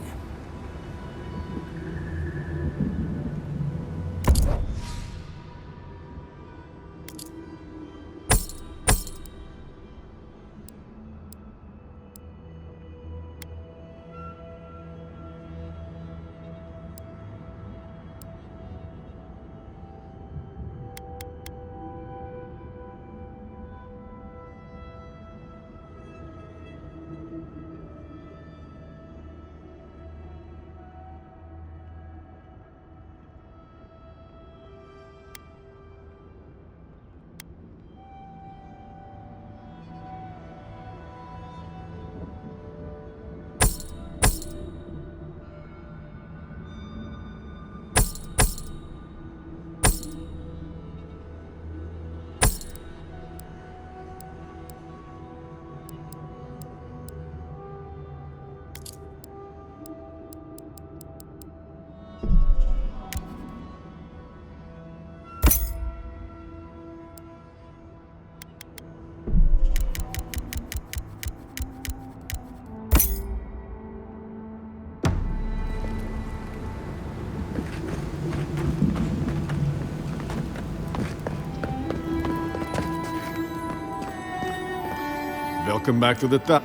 Welcome back to the top.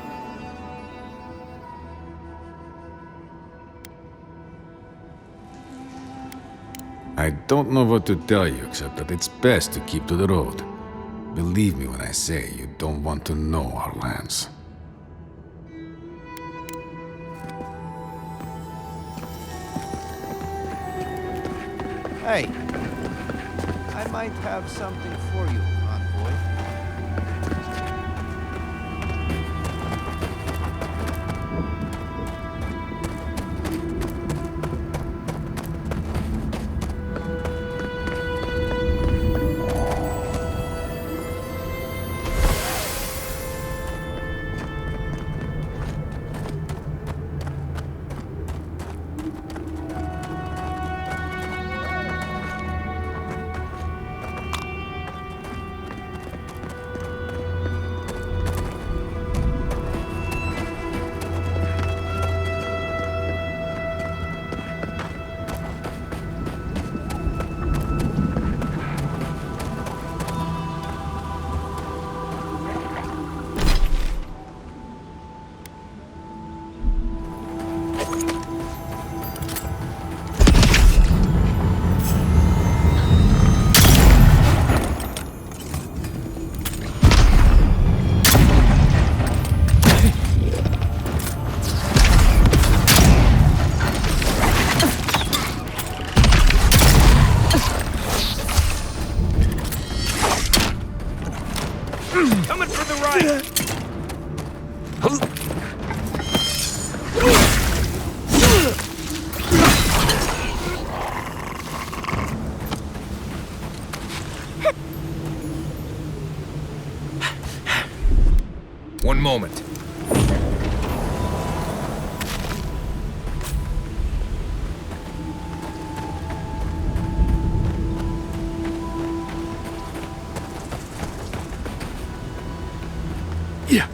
I don't know what to tell you except that it's best to keep to the road. Believe me when I say you don't want to know our lands. Hey, I might have something for you, envoy. Coming for the right! moment. Yeah.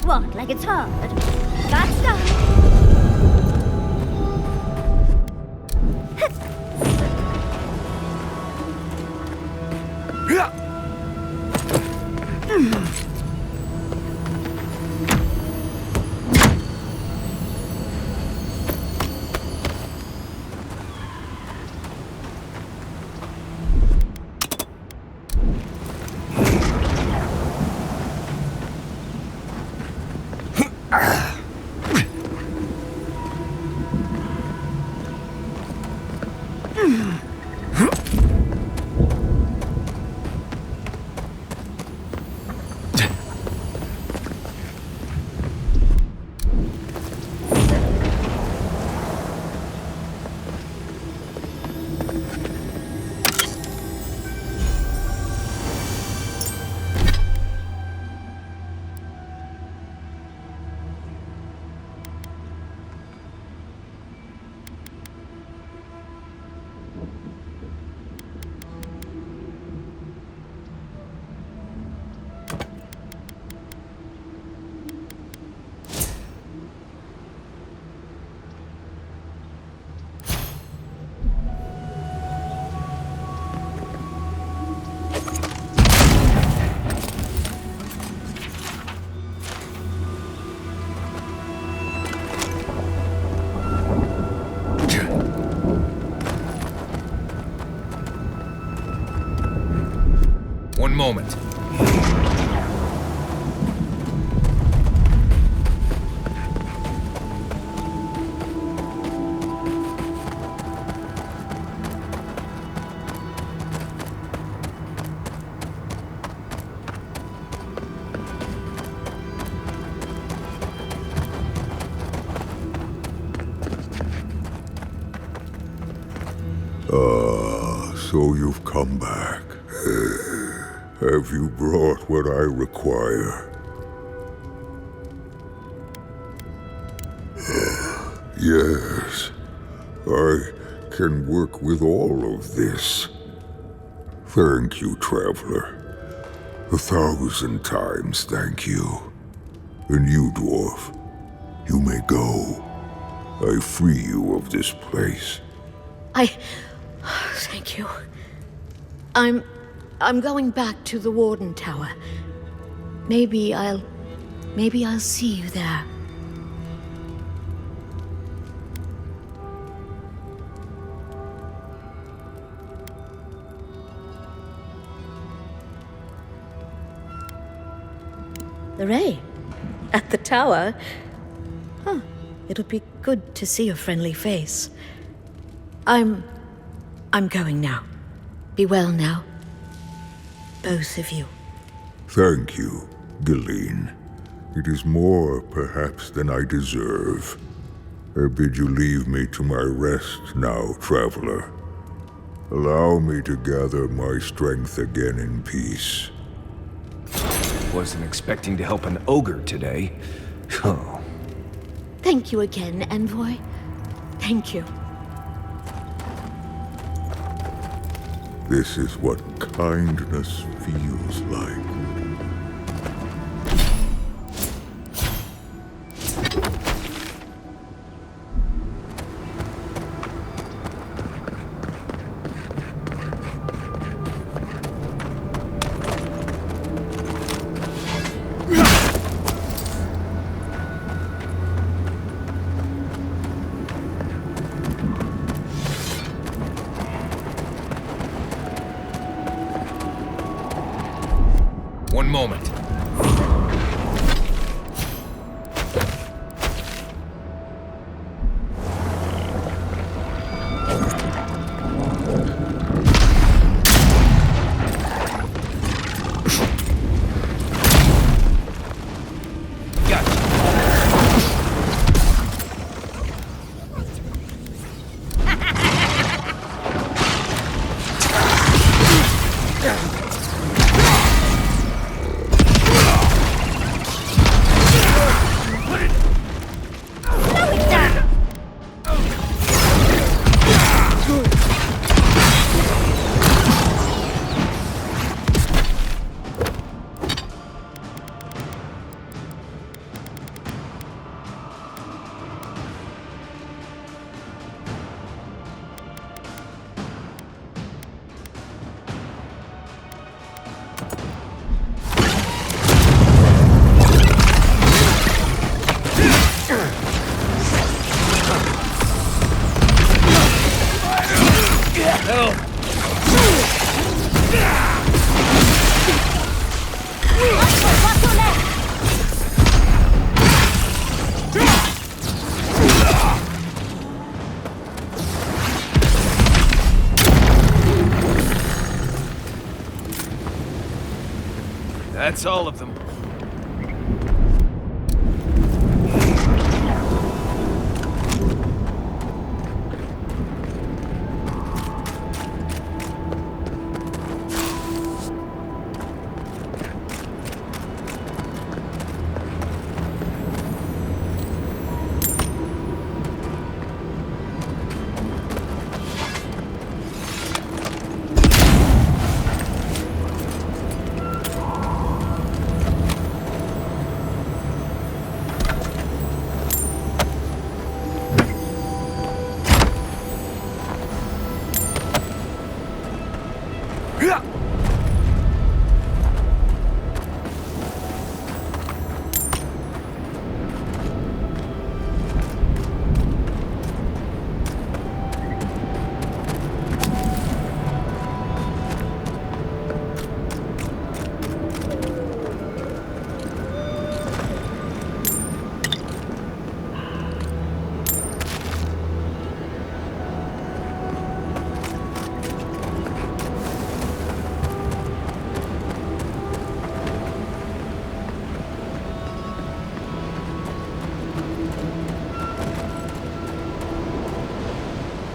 Walk like it's hard. That's done. One moment. So you've come back. Have you brought what I require? Yes, I can work with all of this. Thank you, traveler. 1,000 times thank you. And you, dwarf, you may go. I free you of this place. Thank you. I'm going back to the Warden Tower. Maybe I'll see you there. The Ray? At the tower? Huh. It'll be good to see your friendly face. I'm going now. Be well now. Both of you. Thank you, Galeen. It is more, perhaps, than I deserve. I bid you leave me to my rest now, traveler. Allow me to gather my strength again in peace. Wasn't expecting to help an ogre today. Oh. Thank you again, envoy. Thank you. This is what kindness feels like. moment. That's all of them.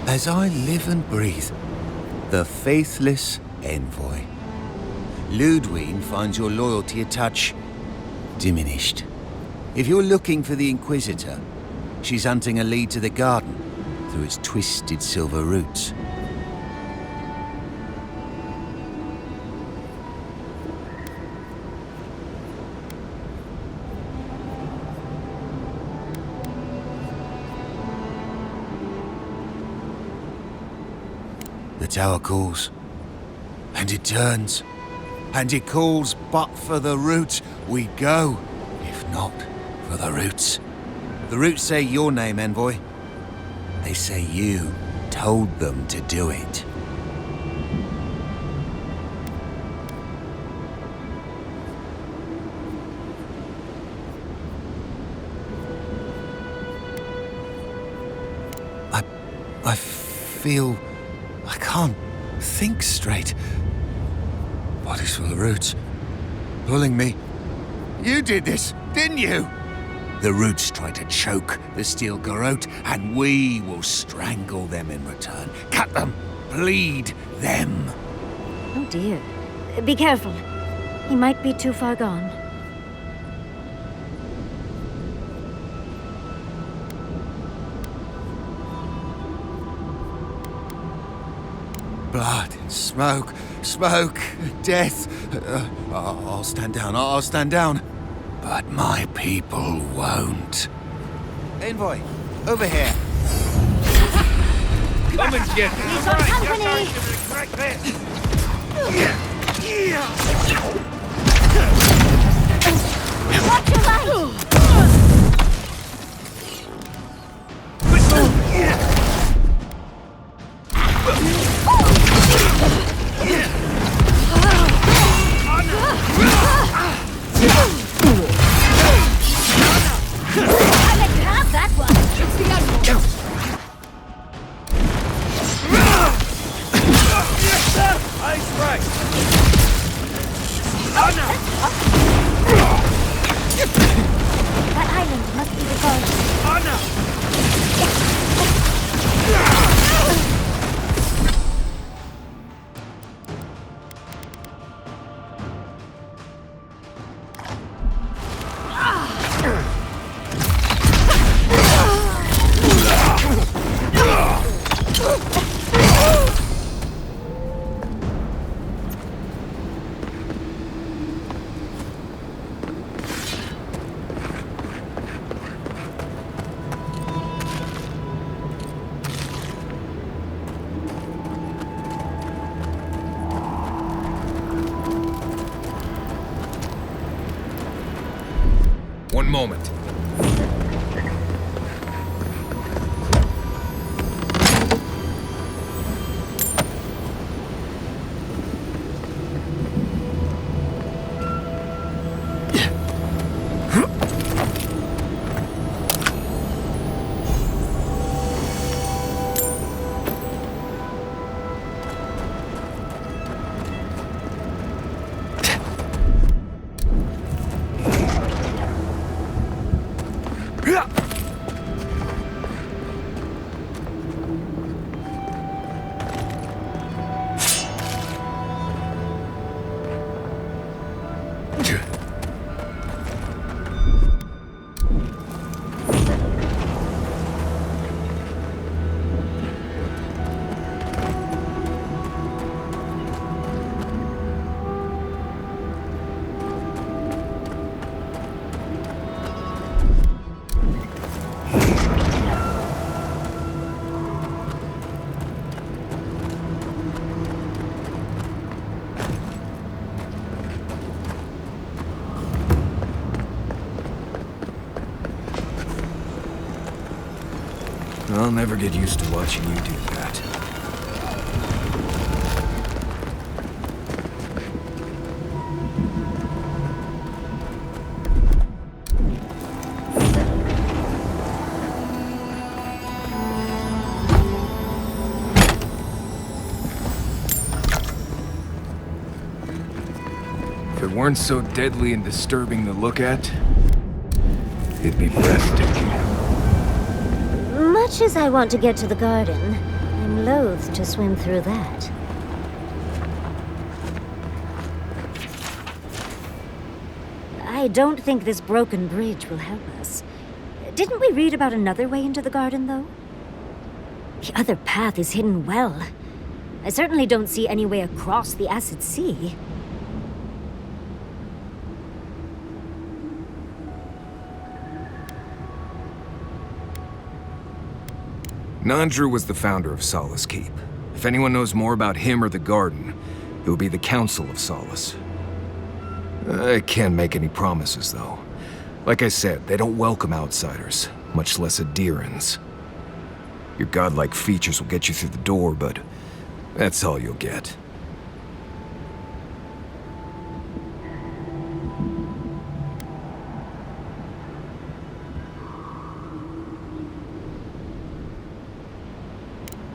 As I live and breathe, the faithless envoy. Ludwig finds your loyalty a touch diminished. If you're looking for the Inquisitor, she's hunting a lead to the garden through its twisted silver roots. The tower calls, and it turns, and it calls, but for the roots we go, if not for the roots. The roots say your name, envoy. They say you told them to do it. I feel I can't think straight. Bodies full of roots, pulling me. You did this, didn't you? The roots try to choke the steel garrote, and we will strangle them in return. Cut them, bleed them. Oh dear. Be careful. He might be too far gone. Blood, smoke, smoke, death. I'll stand down, I'll stand down. But my people won't. Envoy, over here. Come and get me. He's got company. Like this. Watch your light. I let you have that one. It's the envoy. Eyes right. That island must be the guard. One moment. I'll never get used to watching you do that. If it weren't so deadly and disturbing to look at, it'd be breathtaking. Much as I want to get to the garden, I'm loath to swim through that. I don't think this broken bridge will help us. Didn't we read about another way into the garden, though? The other path is hidden well. I certainly don't see any way across the acid sea. Nandru was the founder of Solace Keep. If anyone knows more about him or the garden, it would be the Council of Solace. I can't make any promises, though. Like I said, they don't welcome outsiders, much less Aedyrans. Your godlike features will get you through the door, but that's all you'll get.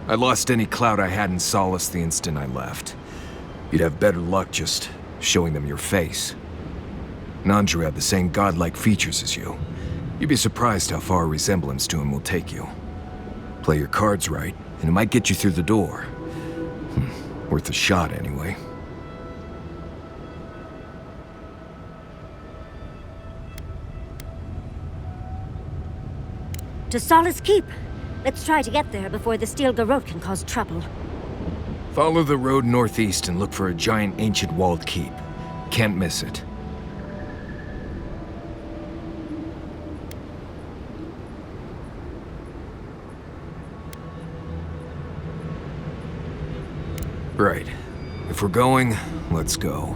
I lost any clout I had in Solace the instant I left. You'd have better luck just showing them your face. Nandru had the same godlike features as you. You'd be surprised how far a resemblance to him will take you. Play your cards right, and it might get you through the door. Worth a shot, anyway. To Solace Keep. Let's try to get there before the steel garrote can cause trouble. Follow the road northeast and look for a giant ancient walled keep. Can't miss it. Right. If we're going, let's go.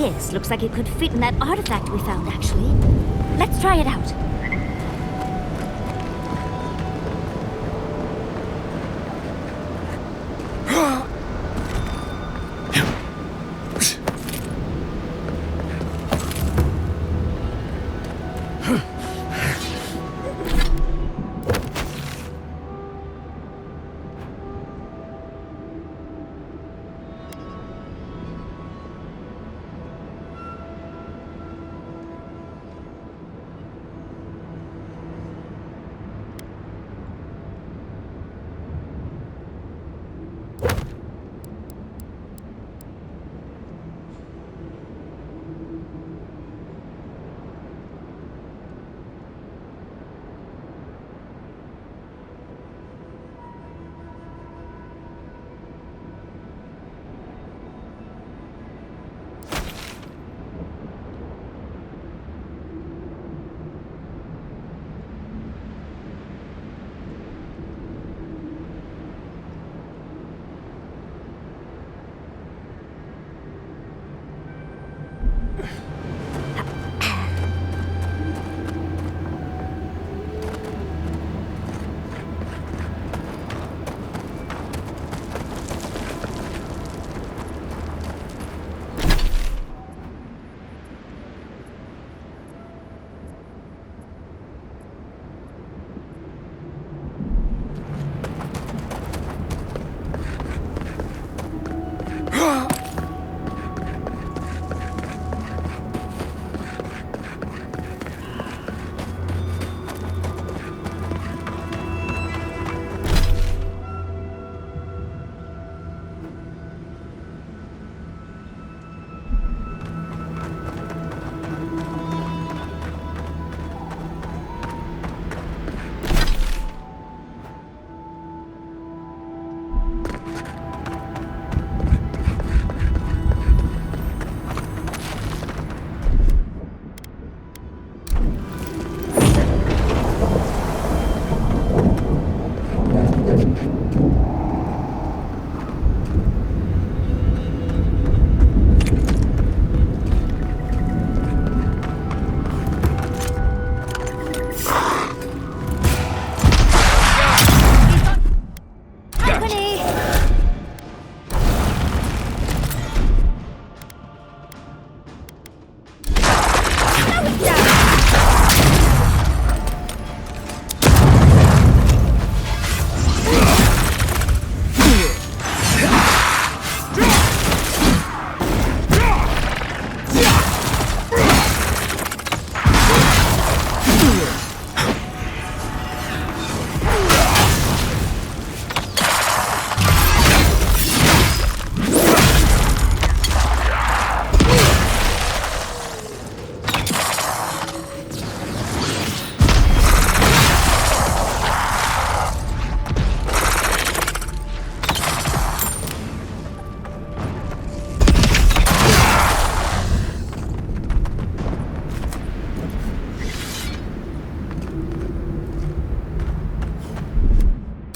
This looks like it could fit in that artifact we found, actually. Let's try it out.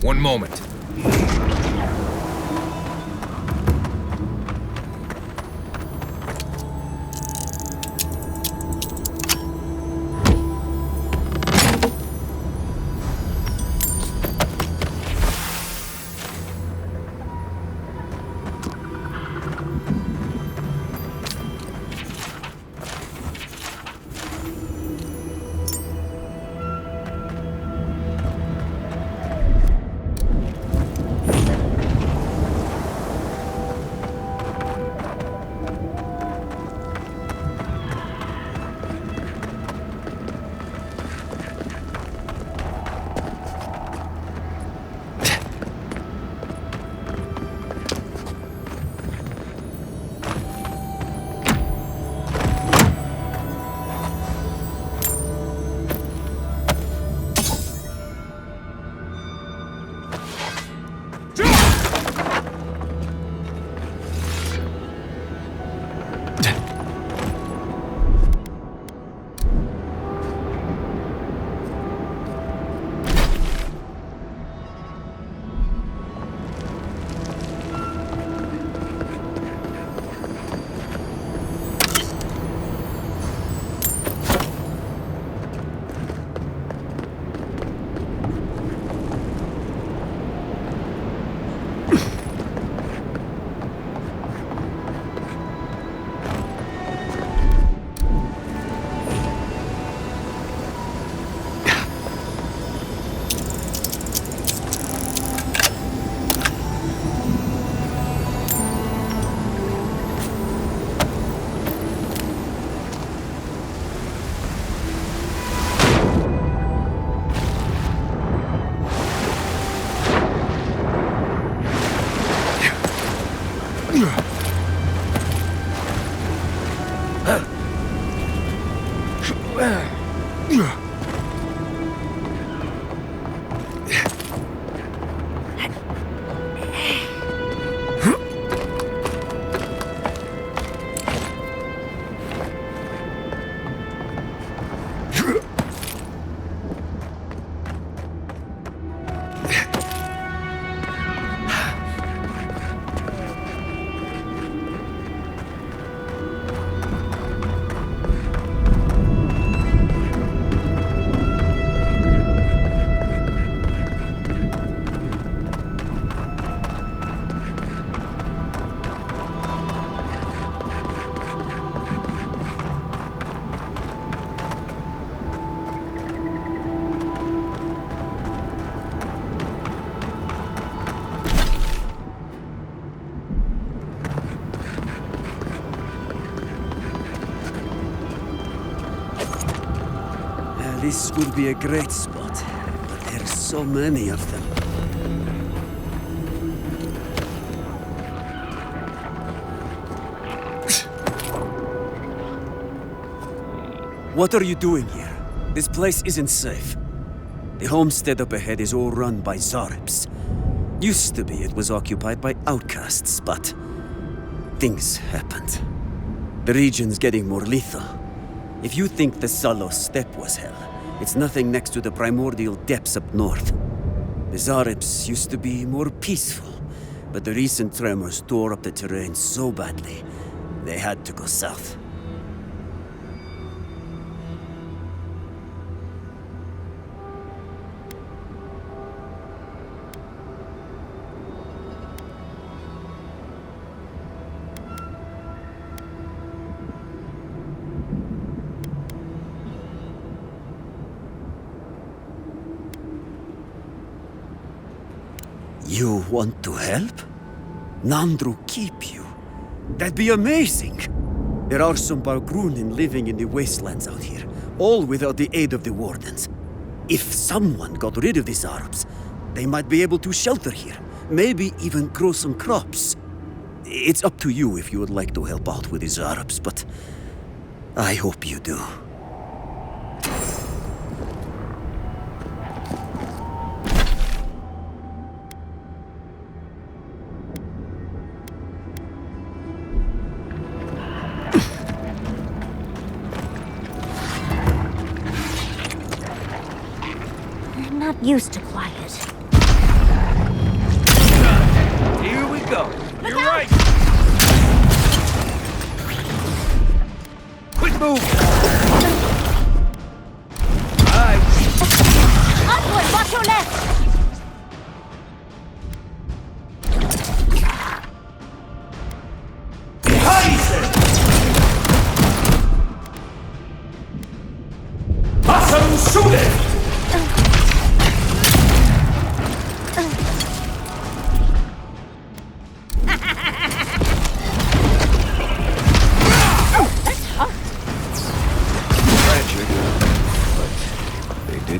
One moment. This would be a great spot, but there's so many of them. What are you doing here? This place isn't safe. The homestead up ahead is all run by Zaribs. Used to be it was occupied by outcasts, but things happened. The region's getting more lethal. If you think the Salo steppe was hell, it's nothing next to the primordial depths up north. The Zaribs used to be more peaceful, but the recent tremors tore up the terrain so badly, they had to go south. You want to help? Nandru keep you? That'd be amazing! There are some Bargrunin living in the wastelands out here, all without the aid of the Wardens. If someone got rid of these Arabs, they might be able to shelter here, maybe even grow some crops. It's up to you if you would like to help out with these Arabs, but I hope you do. Not used to quiet. Here we go. You're right. Quick move. Aye. Upward, watch your left. Awesome shooting.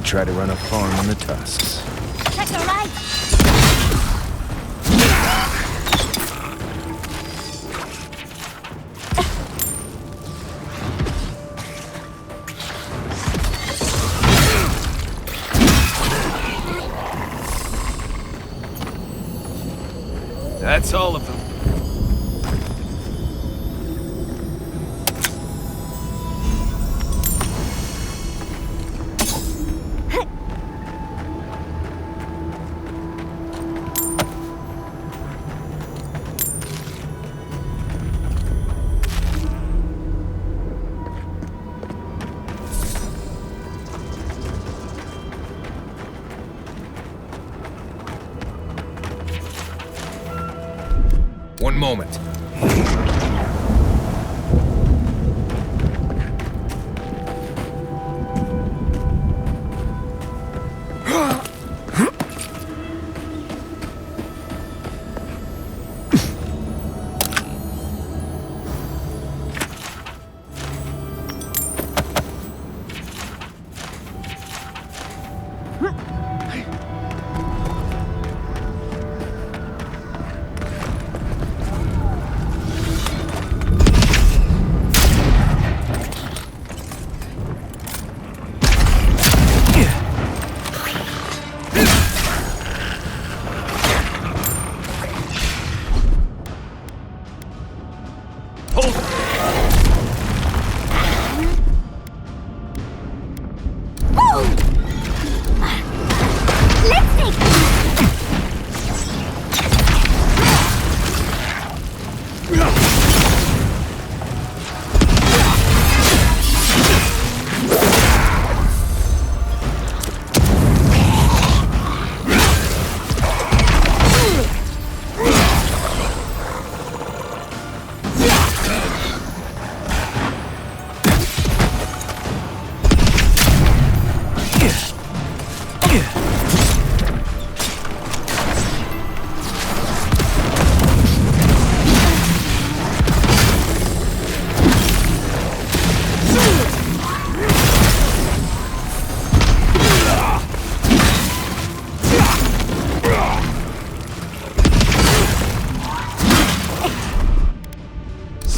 Try to run a farm on the tusks. Check your right. That's all of them. One moment. Let's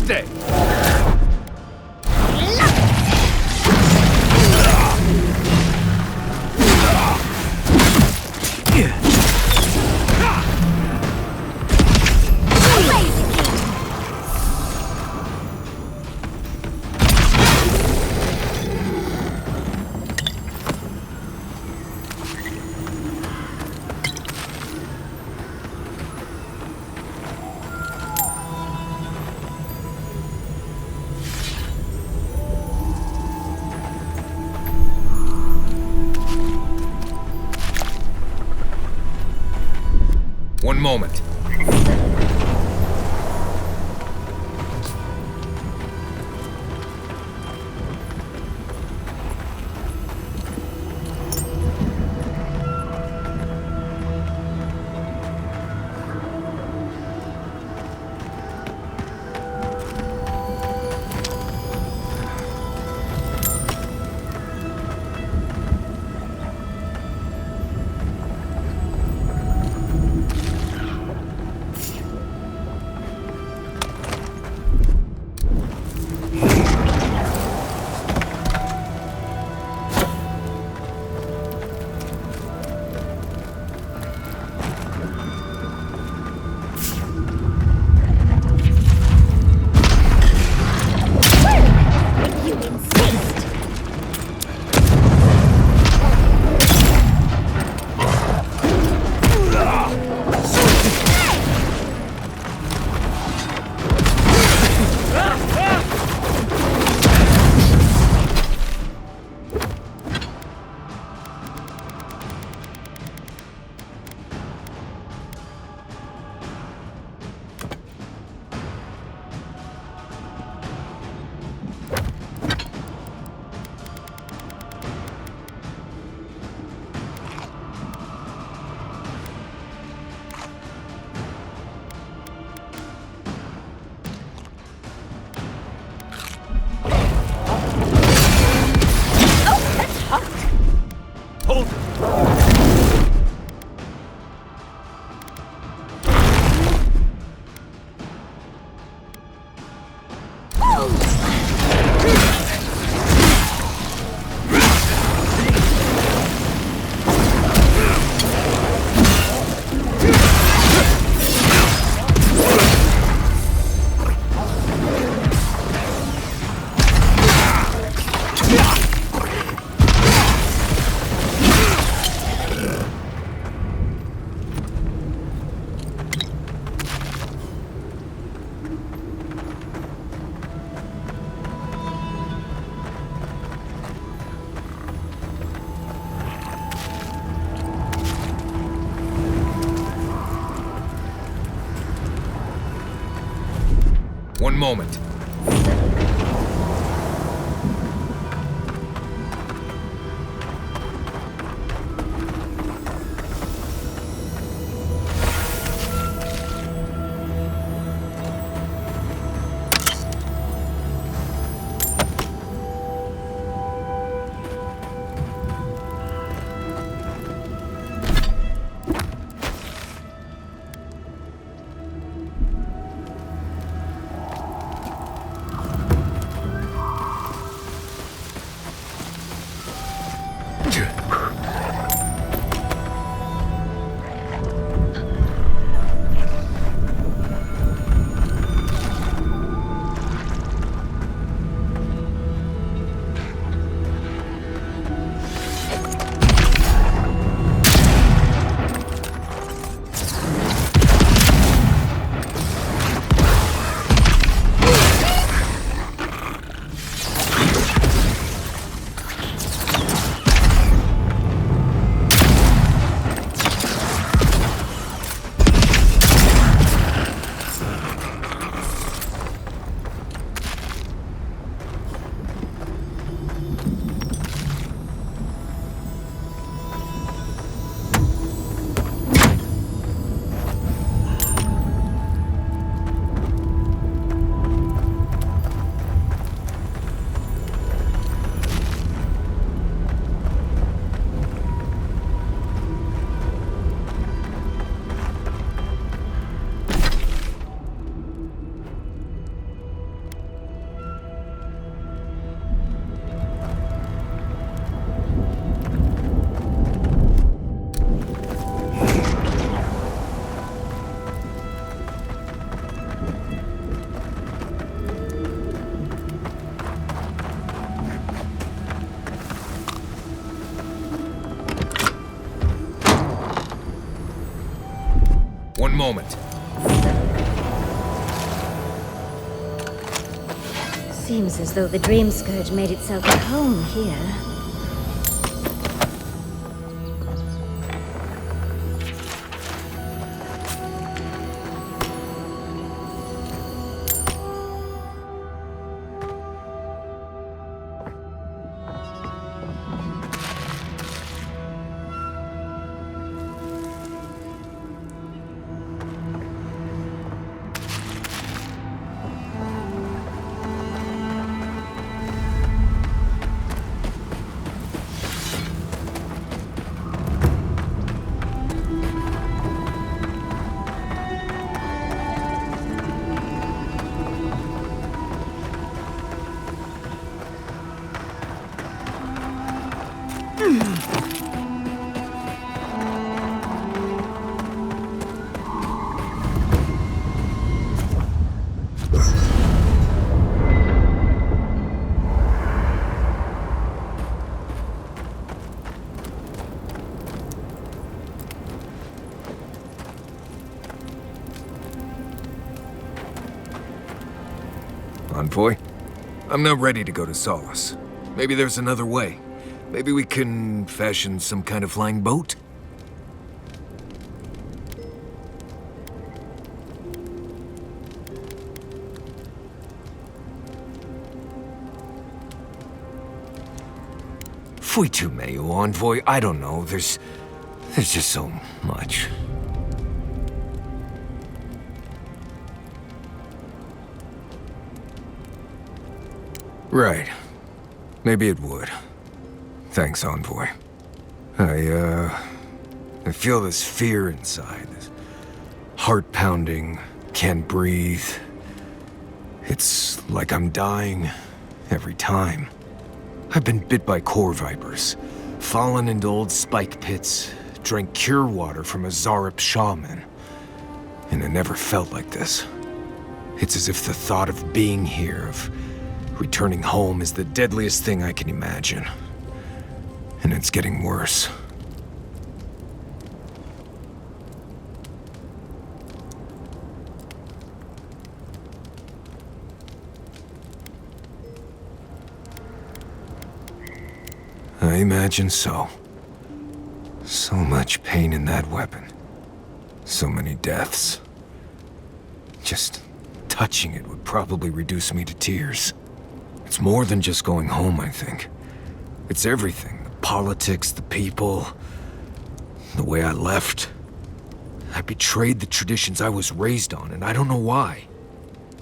take One moment. One moment. moment. Seems as though the Dream Scourge made itself at home here. Envoy, I'm not ready to go to Solace. Maybe there's another way. Maybe we can fashion some kind of flying boat? Fui tu meio, Envoy. I don't know. There's just so much. Right. Maybe it would. Thanks, Envoy. I feel this fear inside. This heart pounding, can't breathe. It's like I'm dying every time. I've been bit by core vipers, fallen into old spike pits, drank cure water from a Zarep shaman. And it never felt like this. It's as if the thought of being here, of returning home, is the deadliest thing I can imagine. And it's getting worse. I imagine so. So much pain in that weapon. So many deaths. Just touching it would probably reduce me to tears. It's more than just going home, I think. It's everything. The politics, the people, the way I left. I betrayed the traditions I was raised on, and I don't know why.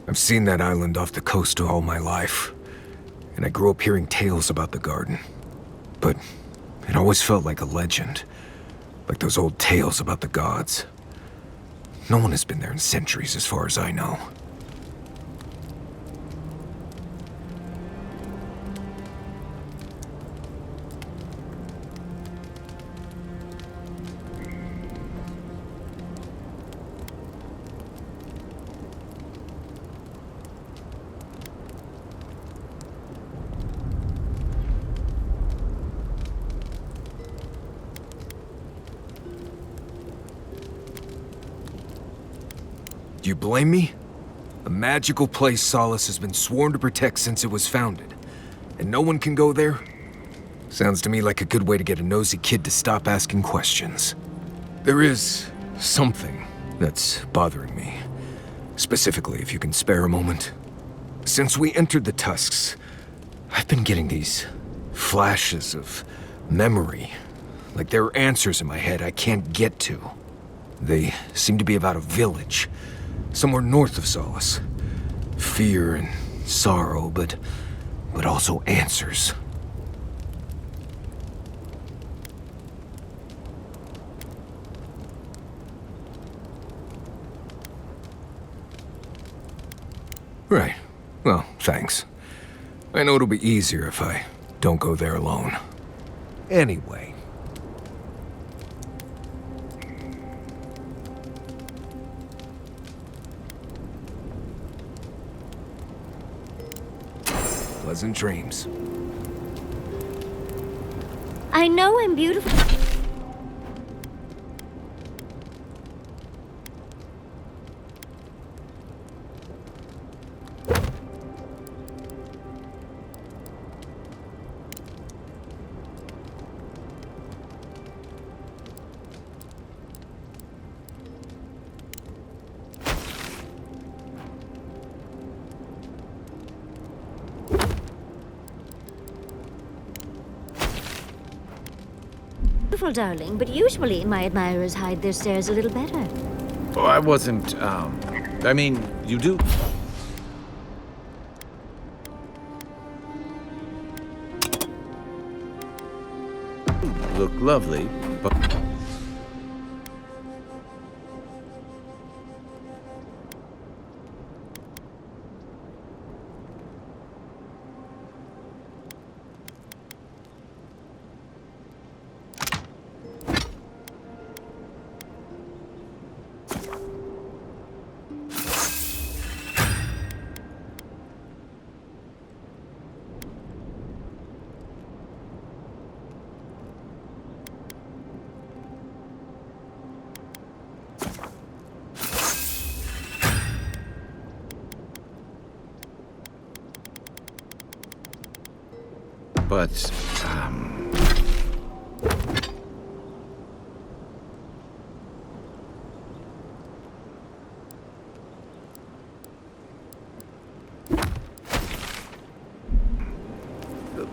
I've seen that island off the coast all my life, and I grew up hearing tales about the garden. But it always felt like a legend, like those old tales about the gods. No one has been there in centuries, as far as I know. Do you blame me? A magical place Solace has been sworn to protect since it was founded. And no one can go there? Sounds to me like a good way to get a nosy kid to stop asking questions. There is something that's bothering me. Specifically, if you can spare a moment. Since we entered the Tusks, I've been getting these flashes of memory. Like there are answers in my head I can't get to. They seem to be about a village. Somewhere north of Solace. Fear and sorrow, but also answers. Right. Well, thanks. I know it'll be easier if I don't go there alone. Anyway. Pleasant dreams. I know I'm beautiful. beautiful, darling, but usually my admirers hide their stares a little better. Oh, I wasn't, I mean, you do... look lovely, but...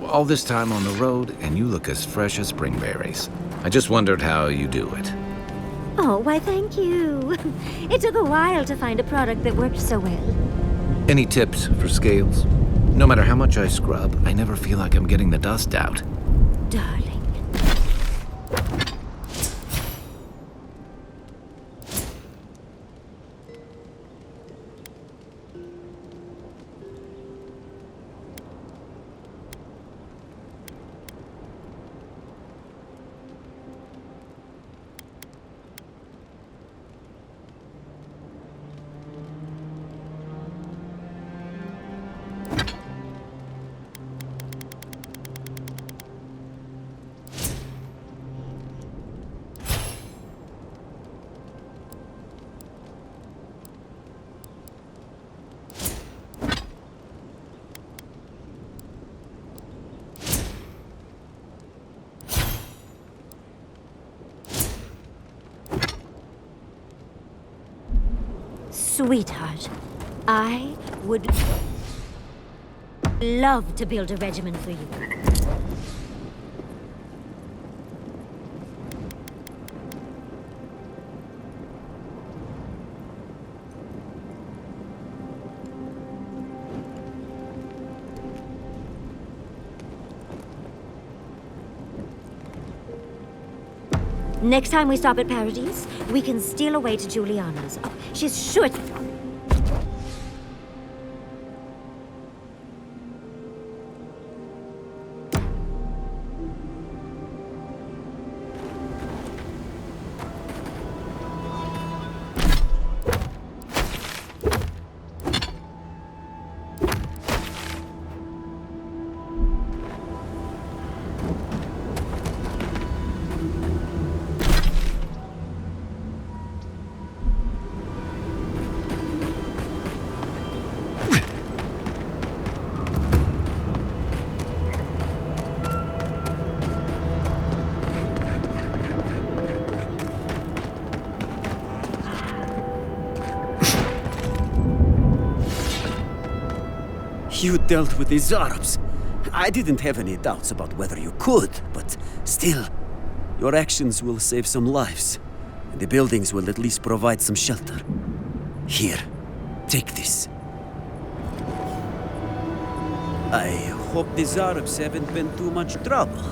all this time on the road, and you look as fresh as spring berries. I just wondered how you do it. Oh, why thank you. It took a while to find a product that worked so well. Any tips for scales? No matter how much I scrub, I never feel like I'm getting the dust out. Darling. Sweetheart, I would love to build a regiment for you. Next time we stop at Paradise, we can steal away to Juliana's. Oh, she's sure... You dealt with the Zarabs. I didn't have any doubts about whether you could, but still, your actions will save some lives, and the buildings will at least provide some shelter. Here, take this. I hope the Zarabs haven't been too much trouble.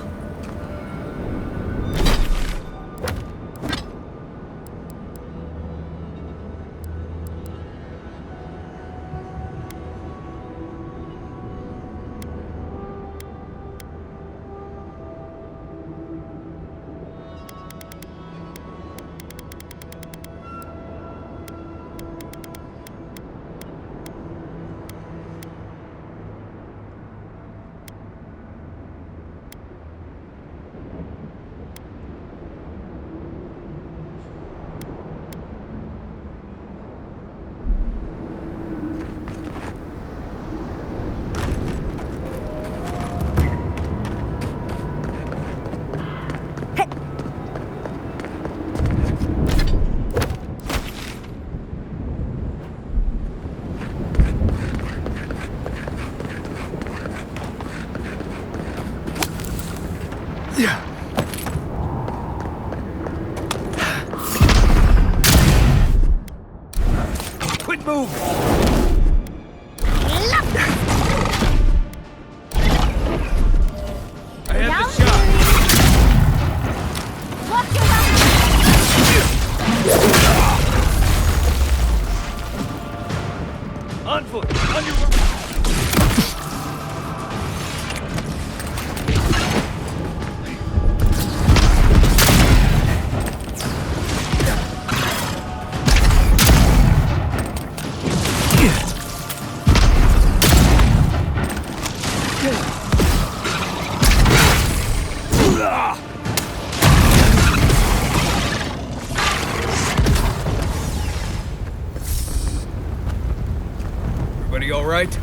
move! I have the shot! Watch your back! On foot! On your mark! Everybody all right?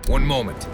One moment.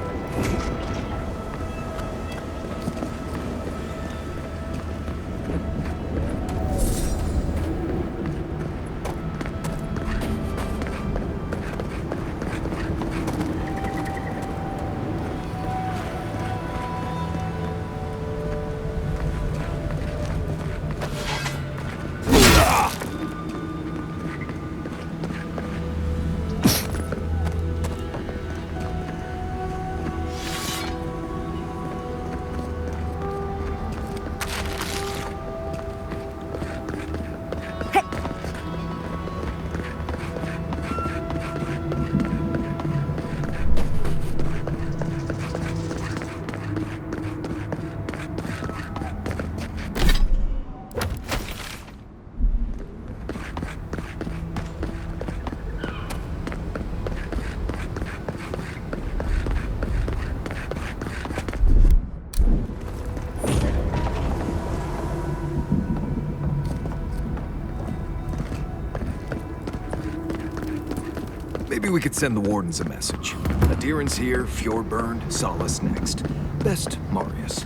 Maybe we could send the wardens a message. Adherence here, Fjord burned, Solace next. Best, Marius.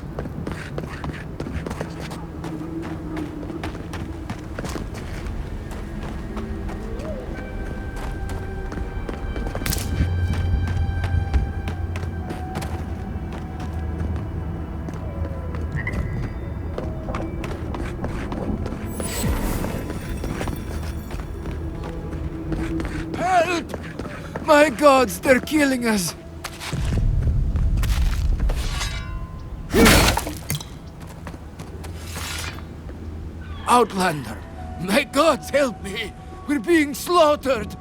My gods, they're killing us! Outlander, my gods, help me! We're being slaughtered!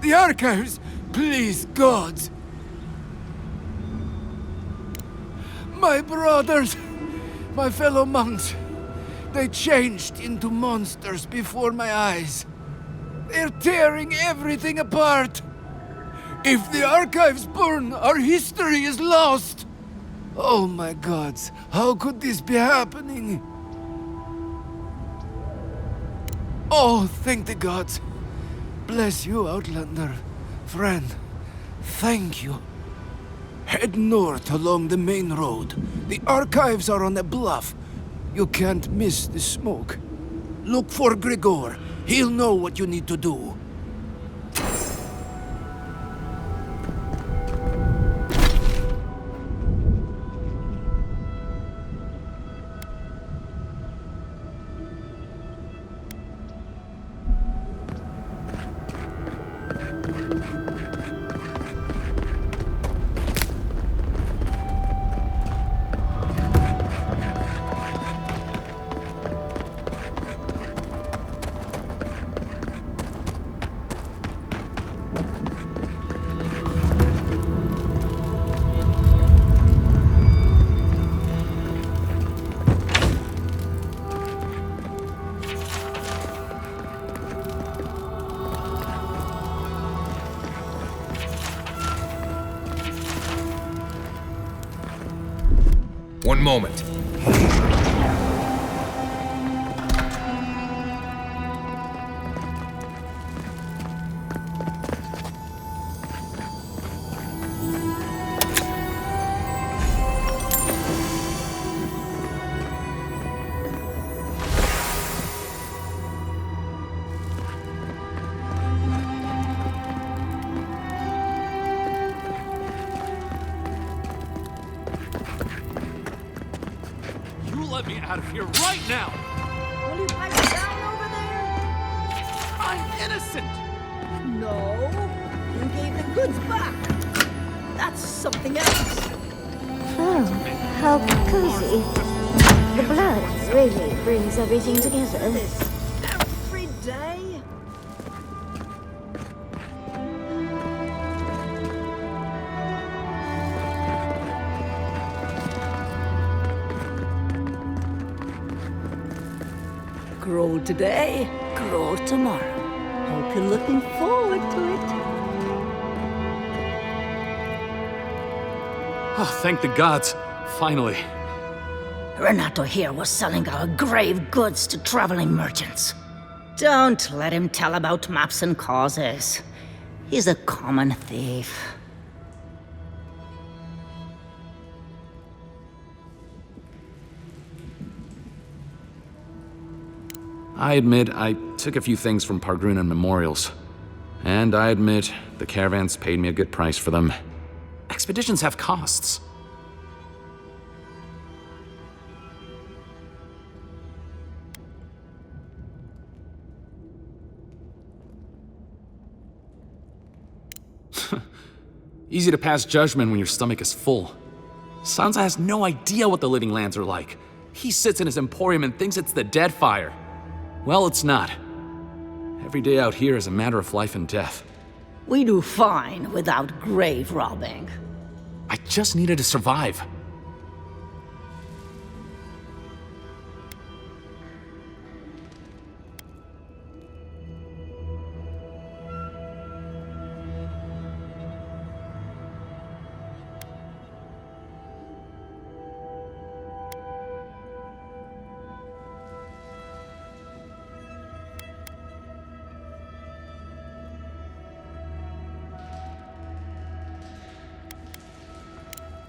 The archives, please, gods! My brothers, my fellow monks, they changed into monsters before my eyes. They're tearing everything apart! If the archives burn, our history is lost! Oh my gods, how could this be happening? Oh, thank the gods. Bless you, Outlander. Friend, thank you. Head north along the main road. The archives are on a bluff. You can't miss the smoke. Look for Gregor. He'll know what you need to do. One moment. let me out of here right now! Will you pipe down over there? I'm innocent! No. You gave the goods back. That's something else. Oh, how cozy. The blood really brings everything together. Every day? Grow today, grow tomorrow. Hope you're looking forward to it. Oh, thank the gods. Finally. Renato here was selling our grave goods to traveling merchants. Don't let him tell about maps and causes. He's a common thief. I admit I took a few things from Pargrunan memorials. And I admit the caravans paid me a good price for them. Expeditions have costs. Easy to pass judgment when your stomach is full. Sansa has no idea what the living lands are like. He sits in his emporium and thinks it's the Deadfire. Well, it's not. Every day out here is a matter of life and death. We do fine without grave robbing. I just needed to survive.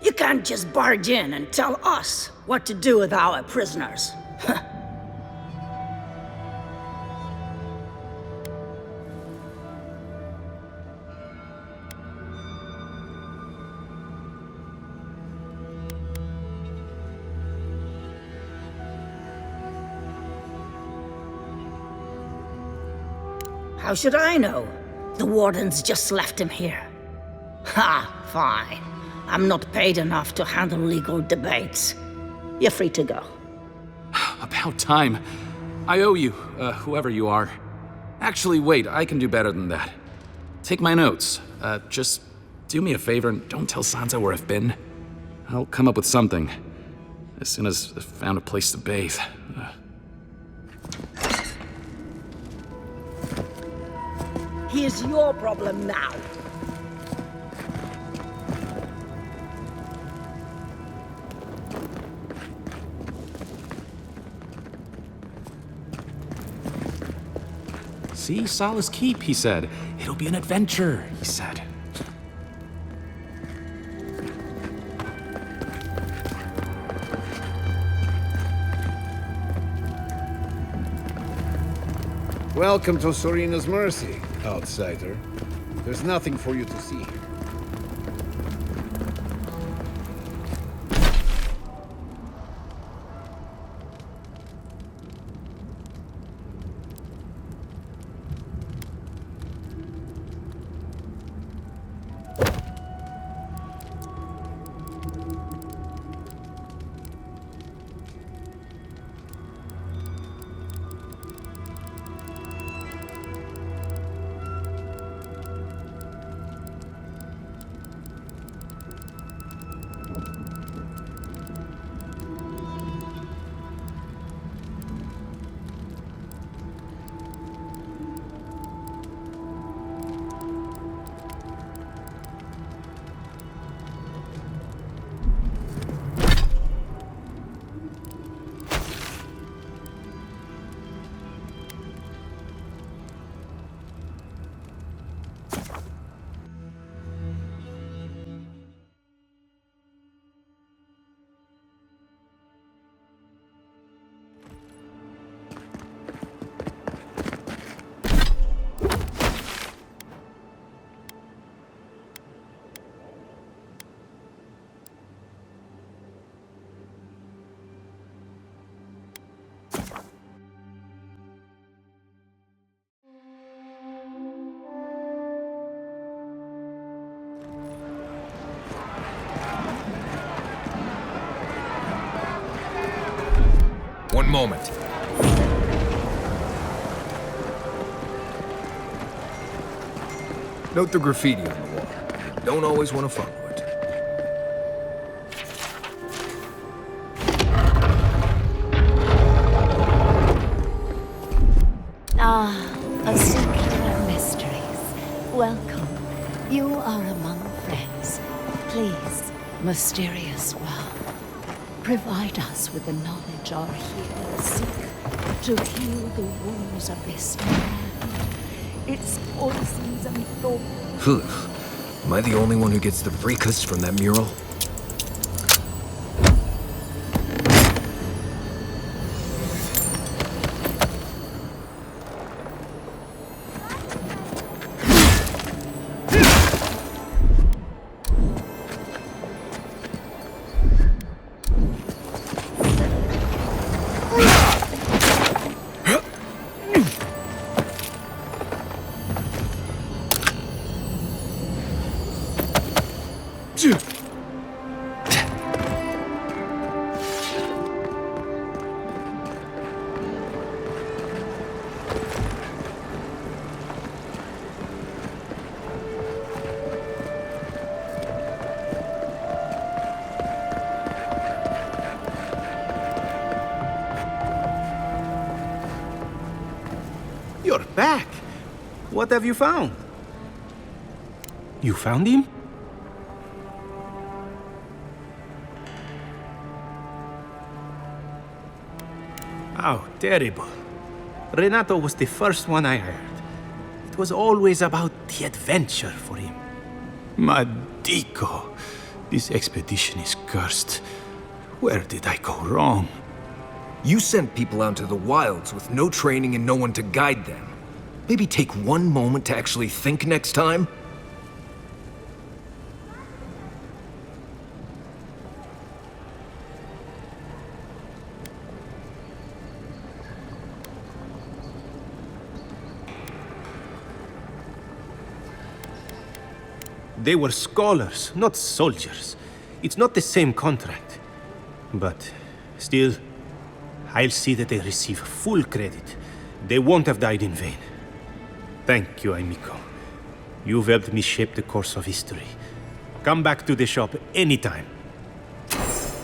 You can't just barge in and tell us what to do with our prisoners. How should I know? The wardens just left him here. Ha, fine. I'm not paid enough to handle legal debates. You're free to go. About time. I owe you, whoever you are. Actually, wait, I can do better than that. Take my notes. Just do me a favor and don't tell Sansa where I've been. I'll come up with something. As soon as I've found a place to bathe. Here's your problem now. See, Sala's Keep, he said. It'll be an adventure, he said. Welcome to Serena's Mercy, outsider. There's nothing for you to see here. moment. Note the graffiti on the wall. Don't always want to follow it. A seeker of mysteries. Welcome. You are among friends. Please, mysterious one, provide us with the knowledge our healers seek to heal the wounds of this land, its poisons and thorns. Am I the only one who gets the fracas from that mural? You're back. What have you found? You found him? How terrible. Renato was the first one I heard. It was always about the adventure for him. Madico, this expedition is cursed. Where did I go wrong? You sent people out into the wilds with no training and no one to guide them. Maybe take one moment to actually think next time? They were scholars, not soldiers. It's not the same contract. But still, I'll see that they receive full credit. They won't have died in vain. Thank you, amico. You've helped me shape the course of history. Come back to the shop anytime.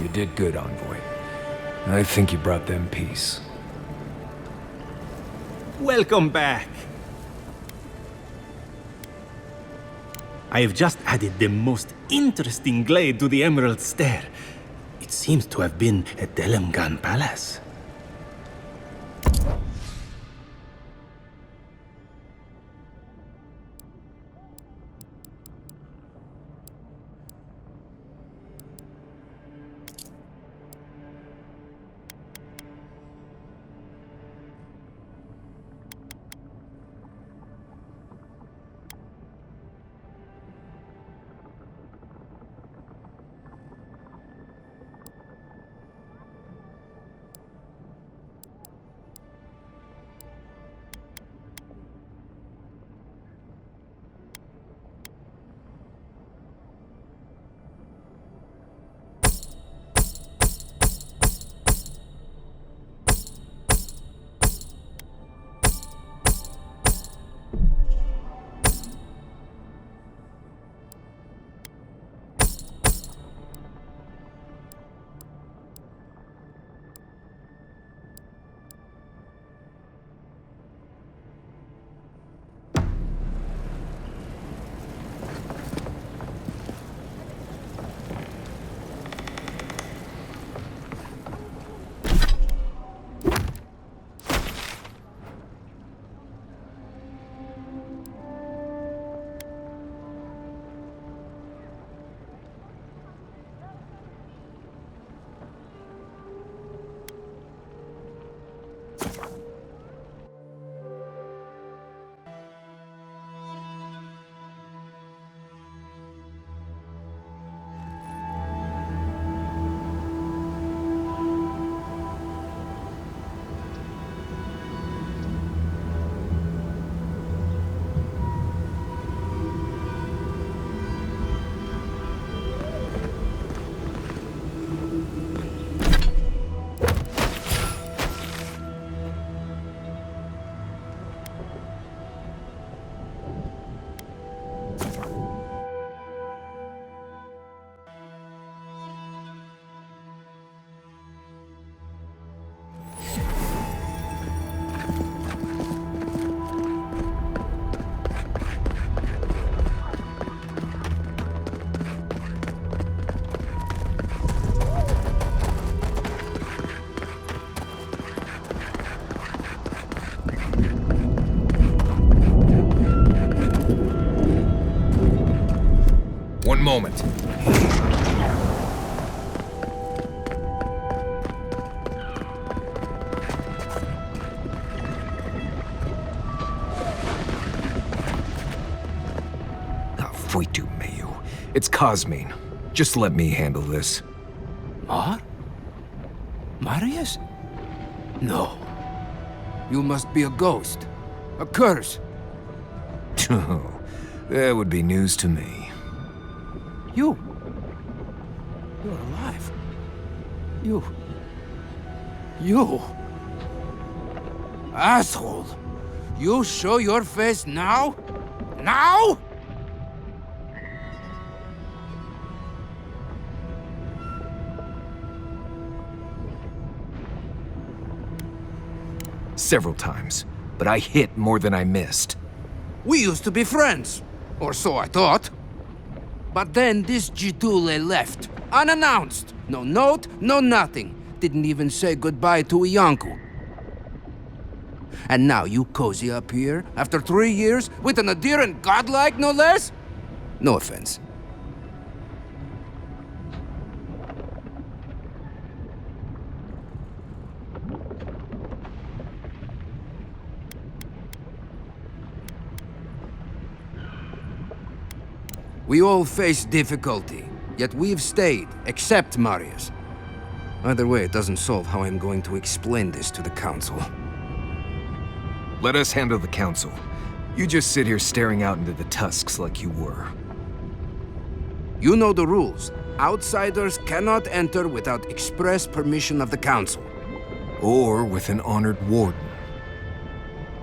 You did good, envoy. I think you brought them peace. Welcome back. I have just added the most interesting glade to the Emerald Stair. It seems to have been a Delemgan palace. One moment. Foitu Mayu. It's Cosmine. Just let me handle this. Marius? No. You must be a ghost. A curse. Oh, that would be news to me. You're alive. You... Asshole! You show your face now? Now? Several times, but I hit more than I missed. We used to be friends. Or so I thought. But then this Jitule left. Unannounced. No note, no nothing. Didn't even say goodbye to Iancu. And now you cozy up here, after 3 years, with an Aedyr and godlike, no less? No offense. We all face difficulty, yet we've stayed, except Marius. Either way, it doesn't solve how I'm going to explain this to the Council. Let us handle the Council. You just sit here staring out into the tusks like you were. You know the rules. Outsiders cannot enter without express permission of the Council. Or with an honored warden.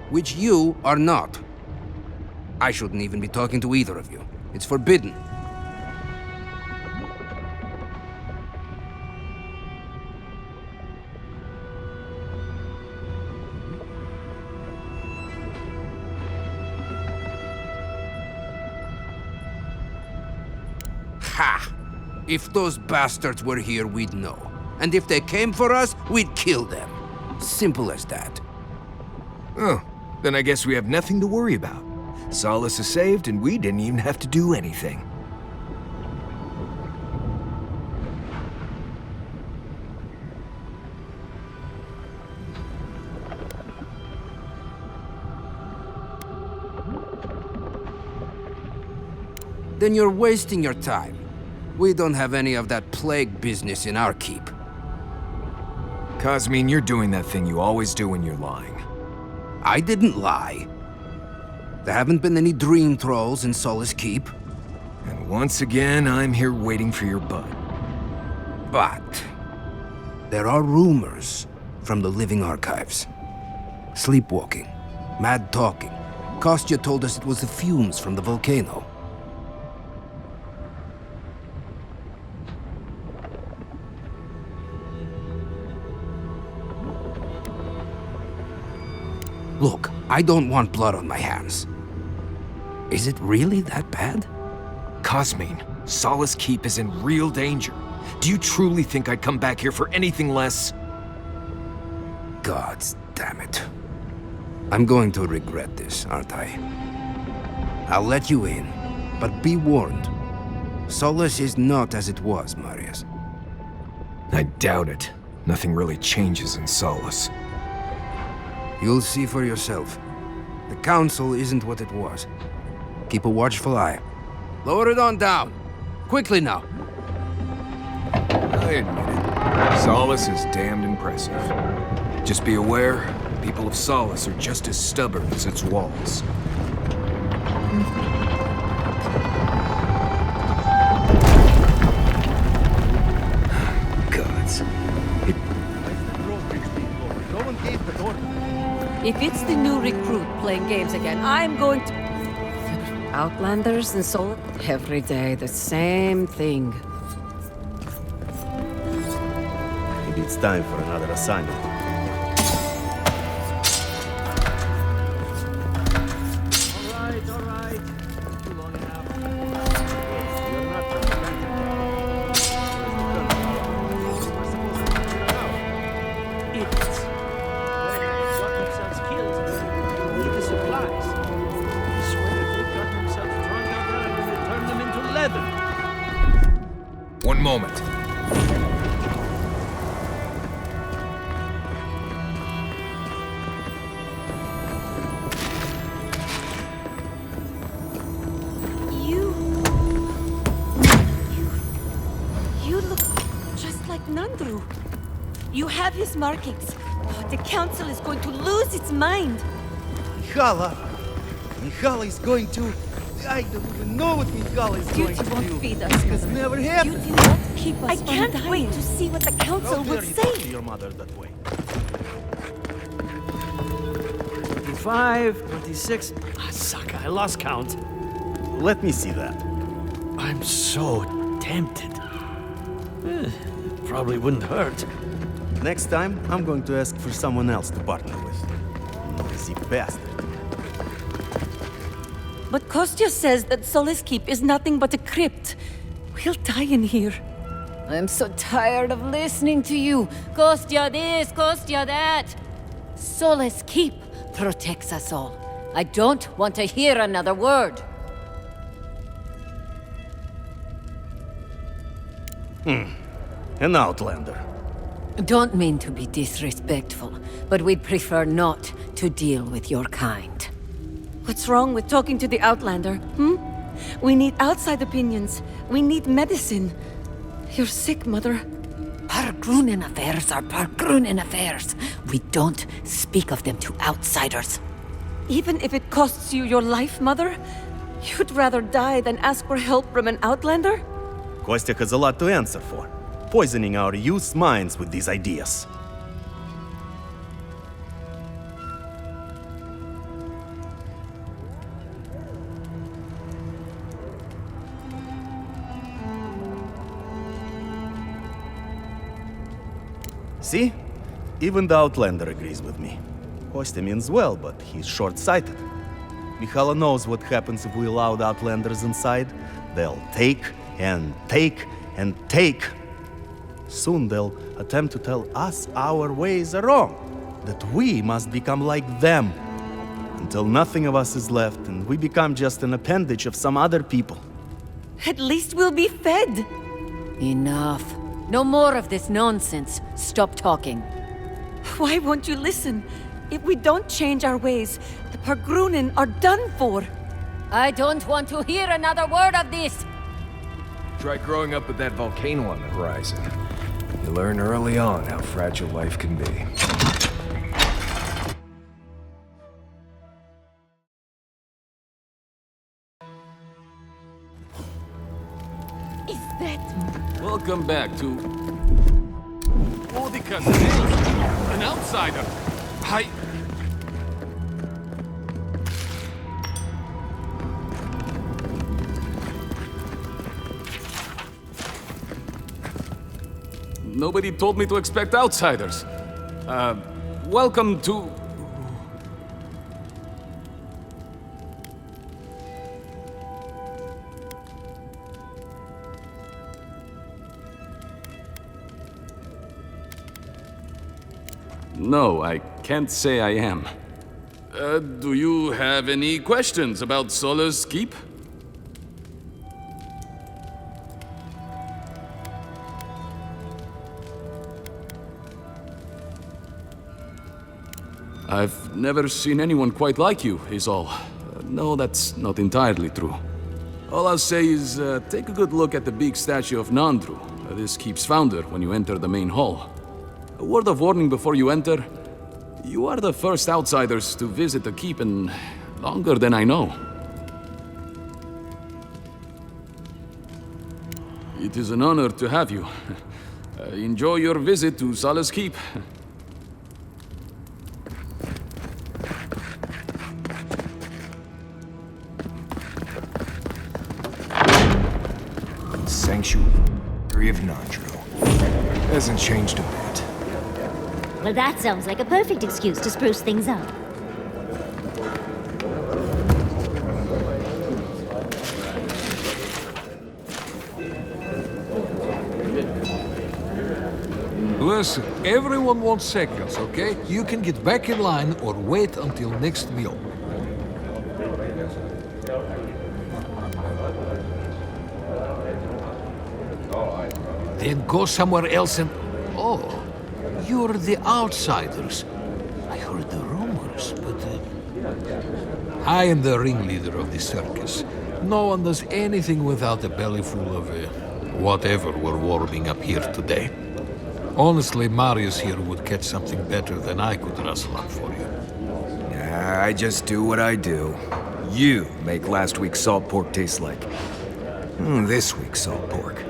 Which you are not. I shouldn't even be talking to either of you. It's forbidden. Ha! If those bastards were here, we'd know. And if they came for us, we'd kill them. Simple as that. Oh, then I guess we have nothing to worry about. Solace is saved, and we didn't even have to do anything. Then you're wasting your time. We don't have any of that plague business in our keep. Cosmine, you're doing that thing you always do when you're lying. I didn't lie. There haven't been any dream trolls in Solace Keep. And once again, I'm here waiting for your butt. But there are rumors from the living archives. Sleepwalking, mad talking. Kostya told us it was the fumes from the volcano. Look, I don't want blood on my hands. Is it really that bad? Cosmine, Solace Keep is in real danger. Do you truly think I'd come back here for anything less? Gods damn it. I'm going to regret this, aren't I? I'll let you in, but be warned. Solace is not as it was, Marius. I doubt it. Nothing really changes in Solace. You'll see for yourself. The Council isn't what it was. Keep a watchful eye. Lower it on down. Quickly now. I admit it. Solace is damned impressive. Just be aware, people of Solace are just as stubborn as its walls. Gods. If it's the new recruit playing games again, I'm going to... Outlanders and Soul? Every day, the same thing. Maybe it's time for another assignment. All right. Too long enough. You're not from the Phantom. We're supposed to figure it out. Idiots. They got themselves killed. Need the supplies. I swear they got themselves drunk out there and then they turned them into leather. One moment. You look just like Nandru. You have his markings. Oh, the council is going to lose its mind. Mihala is going to... I don't even know what Mihala is going to do. Duty won't feed us, It's Mother. never happened. Duty won't keep us. I can't wait to see what the council will How dare you talk to say. your mother that way? 25, 26. Ah, suck, I lost count. Let me see that. I'm so tempted. It probably wouldn't hurt. Next time, I'm going to ask for someone else to partner with. Noisy bastard. But Kostya says that Solace Keep is nothing but a crypt. We'll die in here. I'm so tired of listening to you. Kostya this, Kostya that. Solace Keep protects us all. I don't want to hear another word. An outlander. Don't mean to be disrespectful, but we'd prefer not to deal with your kind. What's wrong with talking to the Outlander, We need outside opinions. We need medicine. You're sick, Mother. Pargrunen affairs are Pargrunen affairs. We don't speak of them to outsiders. Even if it costs you your life, Mother? You'd rather die than ask for help from an Outlander? Kostya has a lot to answer for. Poisoning our youth's minds with these ideas. See? Even the Outlander agrees with me. Kostya means well, but he's short-sighted. Mihala knows what happens if we allow the Outlanders inside. They'll take and take and take. Soon they'll attempt to tell us our ways are wrong, that we must become like them, until nothing of us is left and we become just an appendage of some other people. At least we'll be fed. Enough. No more of this nonsense. Stop talking. Why won't you listen? If we don't change our ways, the Pargrunen are done for. I don't want to hear another word of this. Try growing up with that volcano on the horizon. You learn early on how fragile life can be. Is that... Welcome back to... Boudica's an outsider. Nobody told me to expect outsiders. Welcome to... No, I can't say I am. Do you have any questions about Solace Keep? I've never seen anyone quite like you, is all. No, that's not entirely true. All I'll say is, take a good look at the big statue of Nandru, this keep's founder, when you enter the main hall. A word of warning before you enter. You are the first outsiders to visit the keep in longer than I know. It is an honor to have you. Enjoy your visit to Solace Keep. Sanctuary of Nandru. Hasn't changed a bit. Well, that sounds like a perfect excuse to spruce things up. Listen, everyone wants seconds, okay? You can get back in line or wait until next meal. then go somewhere else and... Oh, you're the outsiders. I heard the rumors, but... I am the ringleader of the circus. No one does anything without a belly full of whatever we're warming up here today. Honestly, Marius here would catch something better than I could rustle up for you. I just do what I do. You make last week's salt pork taste like this week's salt pork.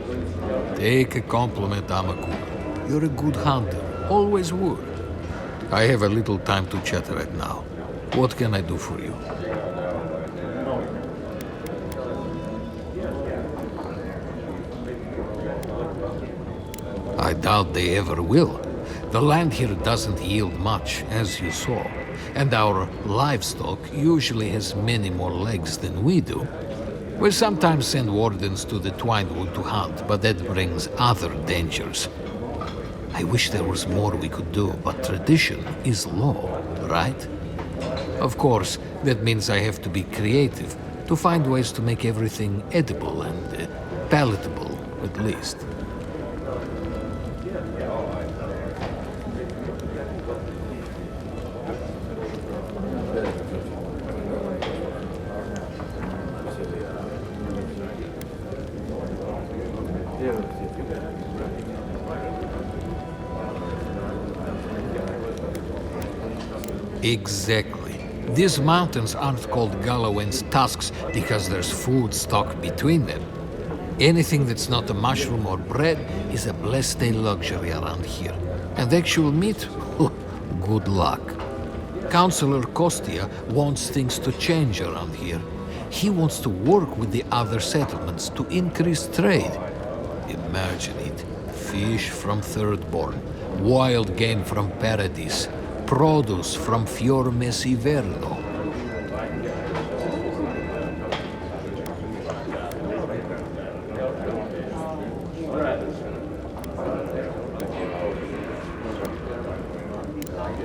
Take a compliment, Amaku. You're a good hunter. Always were. I have a little time to chat right now. What can I do for you? I doubt they ever will. The land here doesn't yield much, as you saw, and our livestock usually has many more legs than we do. We sometimes send wardens to the Twinewood to hunt, but that brings other dangers. I wish there was more we could do, but tradition is law, right? Of course, that means I have to be creative, to find ways to make everything edible and palatable, at least. Exactly. These mountains aren't called Galloway's tusks because there's food stuck between them. Anything that's not a mushroom or bread is a blessed day luxury around here. And actual meat? Good luck. Councillor Kostia wants things to change around here. He wants to work with the other settlements to increase trade. Imagine it. Fish from Thirdborn, wild game from Paradis, produce from Fior Mesiverno.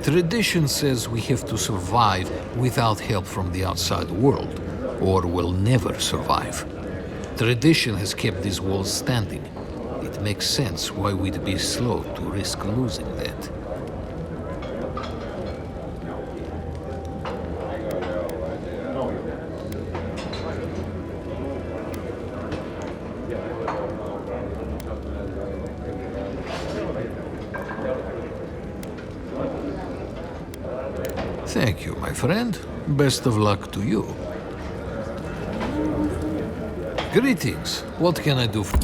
Tradition says we have to survive without help from the outside world, or we'll never survive. Tradition has kept these walls standing. It makes sense why we'd be slow to risk losing that. Thank you, my friend. Best of luck to you. Greetings. What can I do for...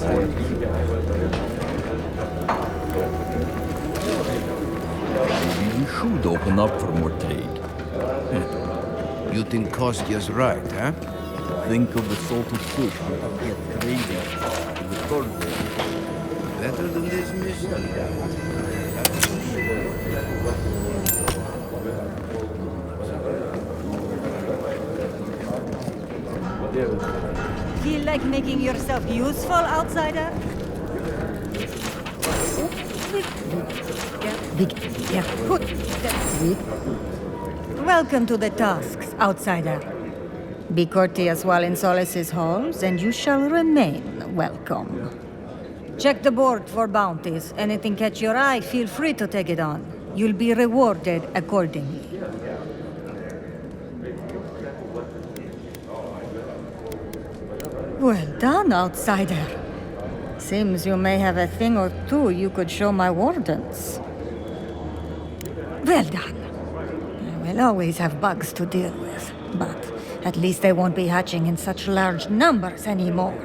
Maybe we should open up for more trade. You think Kostya's right, huh? Think of the salted fish we could get traded in the third world. Better than this mystery. Feel like making yourself useful, outsider? Welcome to the tasks, outsider. Be courteous while in Solace's halls, and you shall remain welcome. Check the board for bounties. Anything catch your eye, feel free to take it on. You'll be rewarded accordingly. Well done, outsider. Seems you may have a thing or two you could show my wardens. Well done. We'll always have bugs to deal with, but at least they won't be hatching in such large numbers anymore.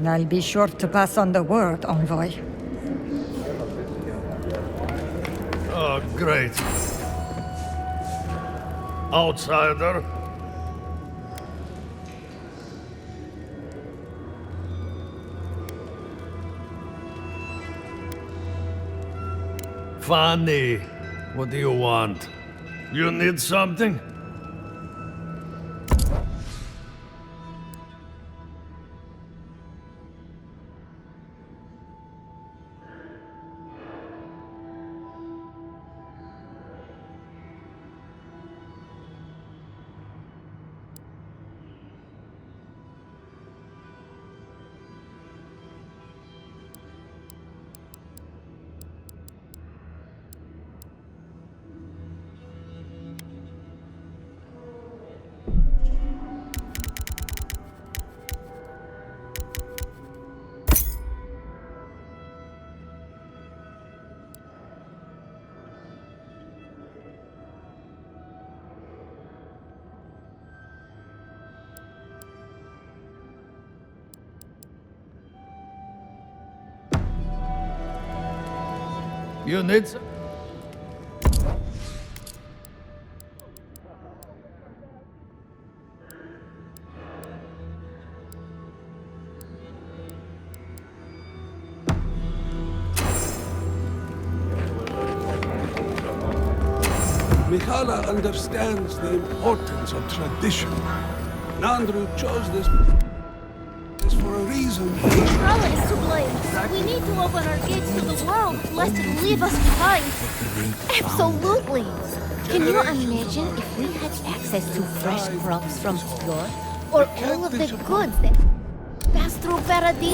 I'll be sure to pass on the word, envoy. Oh, great. Outsider. Fanny, what do you want? You need something? You need some... Mikhaila understands the importance of tradition. Nandru chose this for a reason. Mikhaila is to blame. We need to open our gates to the world, lest it leave us behind. Absolutely. Can you imagine if we had access to fresh crops from Eora, or all of the goods that pass through Paradise?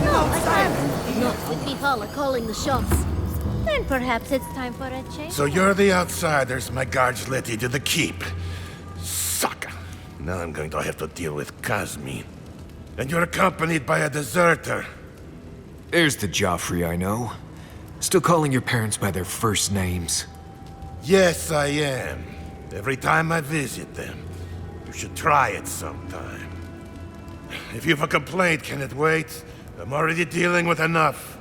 No, I can't. Not with Mikhaila calling the shots. Then perhaps it's time for a change. So you're the outsiders my guards led you to the keep. Sucker. Now I'm going to have to deal with Kazmin. And you're accompanied by a deserter. There's the Joffrey I know. Still calling your parents by their first names. Yes, I am. Every time I visit them. You should try it sometime. If you've a complaint, can it wait? I'm already dealing with enough.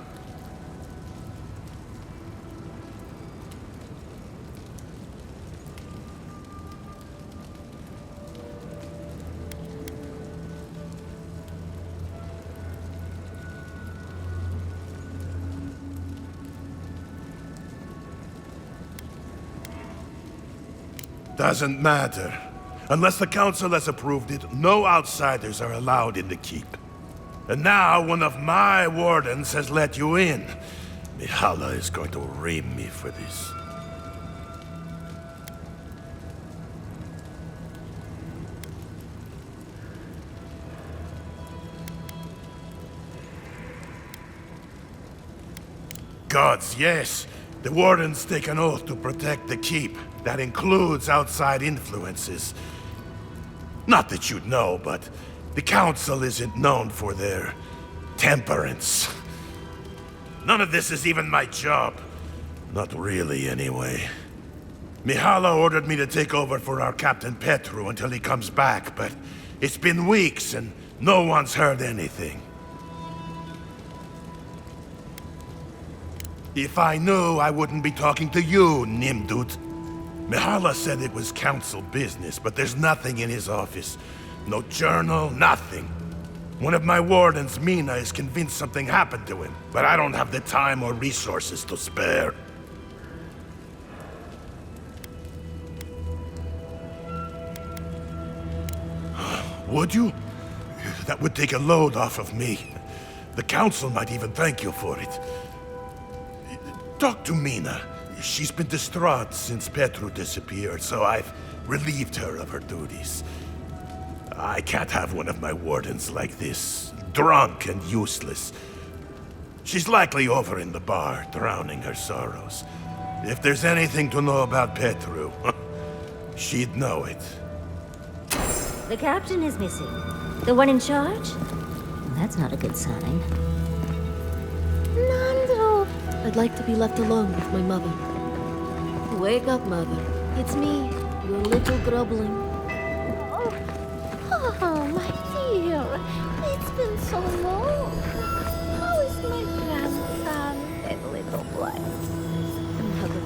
Doesn't matter. Unless the council has approved it, no outsiders are allowed in the keep. And now one of my wardens has let you in. Mikhaila is going to ream me for this. Gods, yes. The wardens take an oath to protect the keep. That includes outside influences. Not that you'd know, but the council isn't known for their temperance. None of this is even my job. Not really, anyway. Mihala ordered me to take over for our Captain Petru until he comes back, but it's been weeks and no one's heard anything. If I knew, I wouldn't be talking to you, Nimdut. Mihala said it was council business, but there's nothing in his office. No journal, nothing. One of my wardens, Mina, is convinced something happened to him, but I don't have the time or resources to spare. Would you? That would take a load off of me. The council might even thank you for it. Talk to Mina. She's been distraught since Petru disappeared, so I've relieved her of her duties. I can't have one of my wardens like this, drunk and useless. She's likely over in the bar, drowning her sorrows. If there's anything to know about Petru, she'd know it. The captain is missing. The one in charge? That's not a good sign. Nandro! I'd like to be left alone with my mother. Wake up, mother. It's me, your little grubbling. Oh, my dear. It's been so long. How is my grandson and little boy? Mother,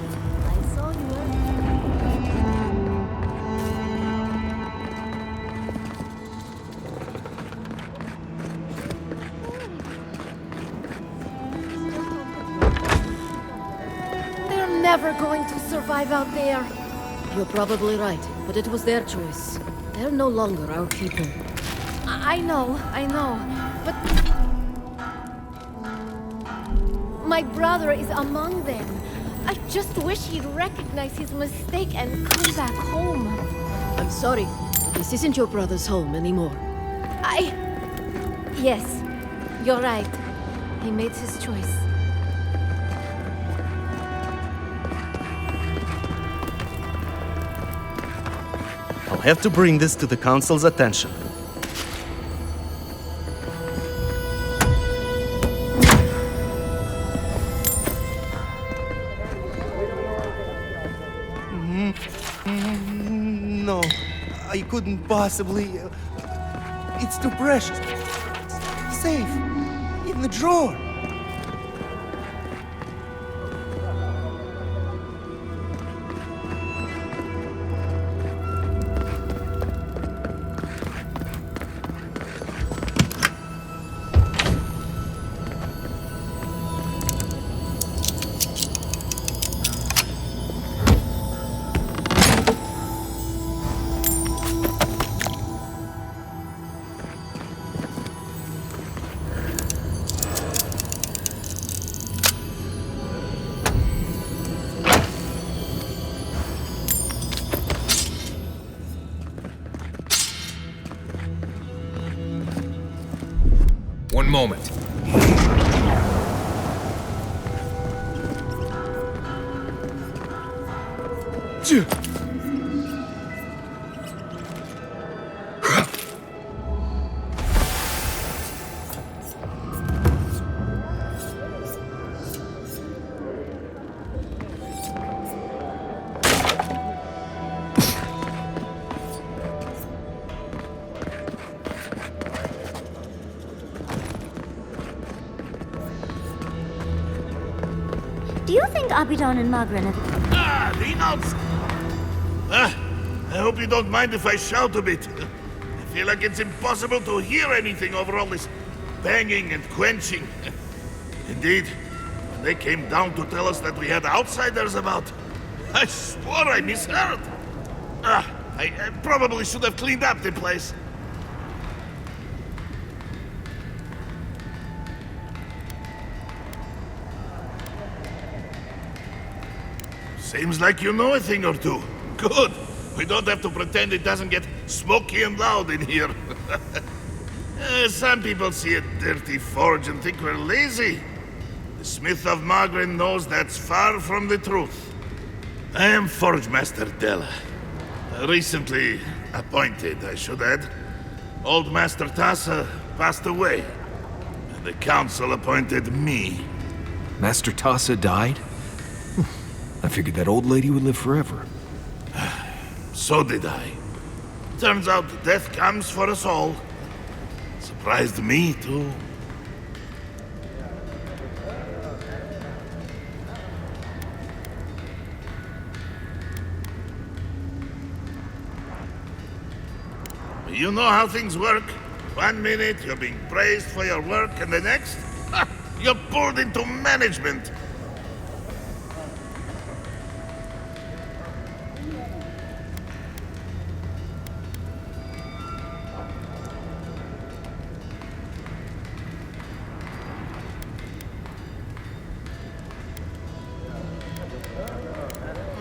I saw you They're never going to survive out there. You're probably right, but it was their choice. They're no longer our people. I know, but... My brother is among them. I just wish he'd recognize his mistake and come back home. I'm sorry. This isn't your brother's home anymore. Yes, you're right. He made his choice. I'll have to bring this to the council's attention. No, I couldn't possibly... It's too precious. Safe. In the drawer. One moment. Do you think Abidon and Magren have... Ah, the I hope you don't mind if I shout a bit. I feel like it's impossible to hear anything over all this banging and quenching. Indeed, when they came down to tell us that we had outsiders about, I swore I misheard. I probably should have cleaned up the place. Seems like you know a thing or two. Good. We don't have to pretend it doesn't get smoky and loud in here. Some people see a dirty forge and think we're lazy. The Smith of Magren knows that's far from the truth. I am Forge Master Della. Recently appointed, I should add. Old Master Tassa passed away, and the council appointed me. Master Tassa died? I figured that old lady would live forever. So did I. Turns out death comes for us all. Surprised me, too. You know how things work. 1 minute you're being praised for your work, and the next, you're pulled into management.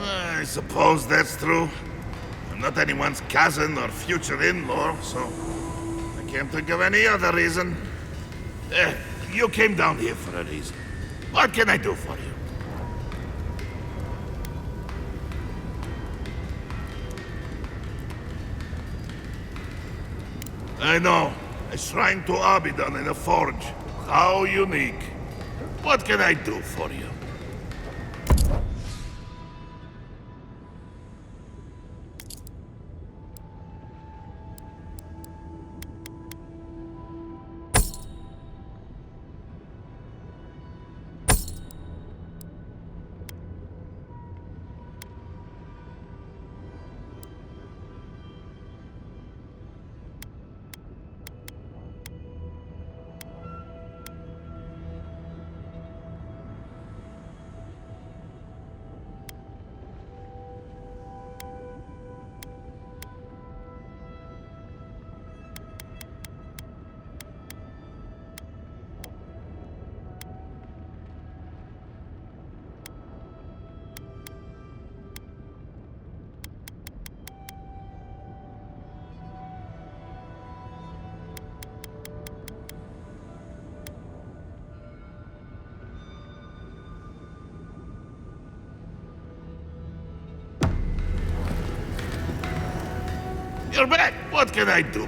I suppose that's true. I'm not anyone's cousin or future in-law, so I can't think of any other reason. You came down here for a reason. What can I do for you? I know. A shrine to Abaddon in a forge. How unique. What can I do for you? You're back! What can I do?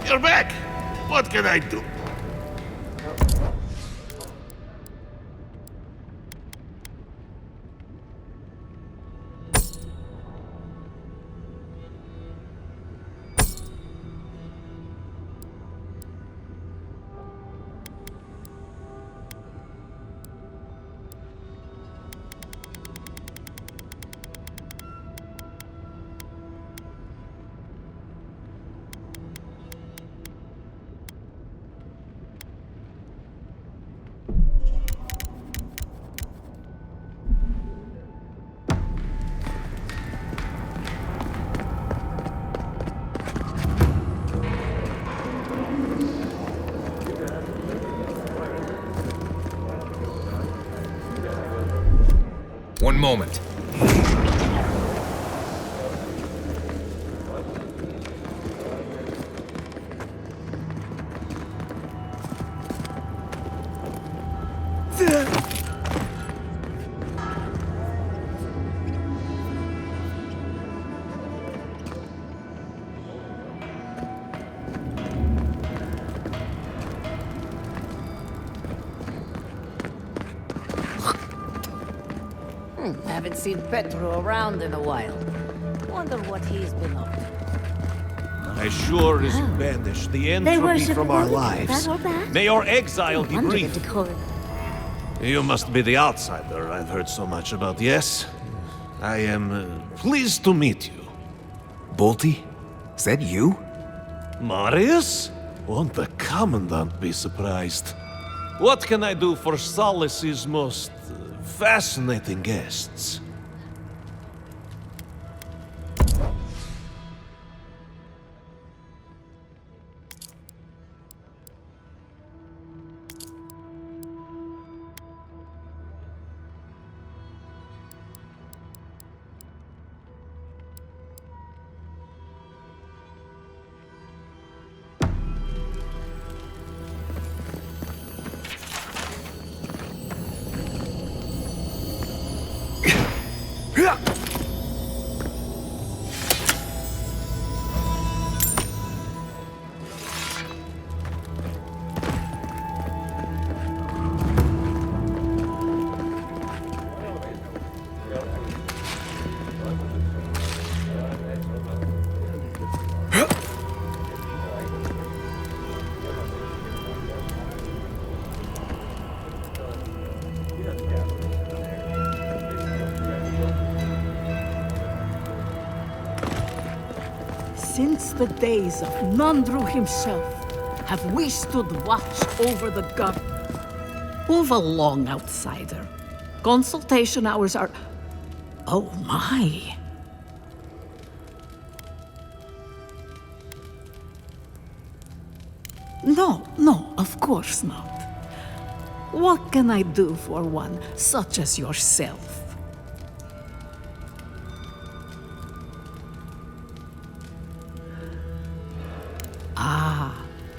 You're back! What can I do? moment. Haven't seen Petro around in a while. Wonder what he's been up to. Azure is banished, the They entropy worship from our Odin, lives. that or that? May your exile be Wonder brief. the decorum. You must be the outsider I've heard so much about, yes? I am pleased to meet you. Bolty? Is that you? Marius? Won't the Commandant be surprised? What can I do for Solace's most fascinating guests? Since the days of Nandru himself, have we stood watch over the garden. Move along, outsider. Consultation hours are... Oh my. No, of course not. What can I do for one such as yourself?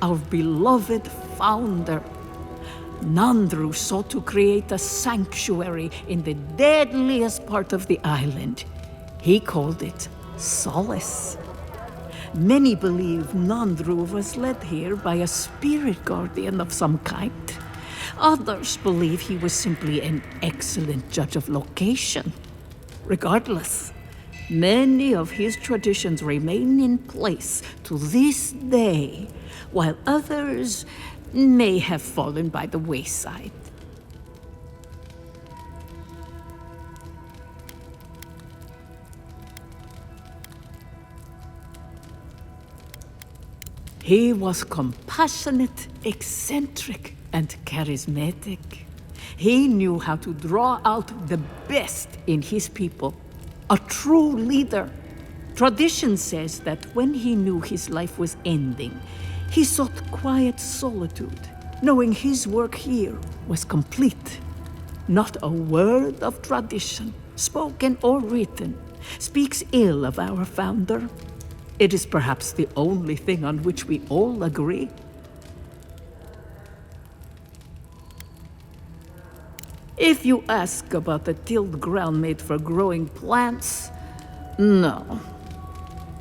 Our beloved founder. Nandru sought to create a sanctuary in the deadliest part of the island. He called it Solace. Many believe Nandru was led here by a spirit guardian of some kind. Others believe he was simply an excellent judge of location. Regardless, many of his traditions remain in place to this day, while others may have fallen by the wayside. He was compassionate, eccentric, and charismatic. He knew how to draw out the best in his people. A true leader. Tradition says that when he knew his life was ending, he sought quiet solitude, knowing his work here was complete. Not a word of tradition, spoken or written, speaks ill of our founder. It is perhaps the only thing on which we all agree. If you ask about the tilled ground made for growing plants, no.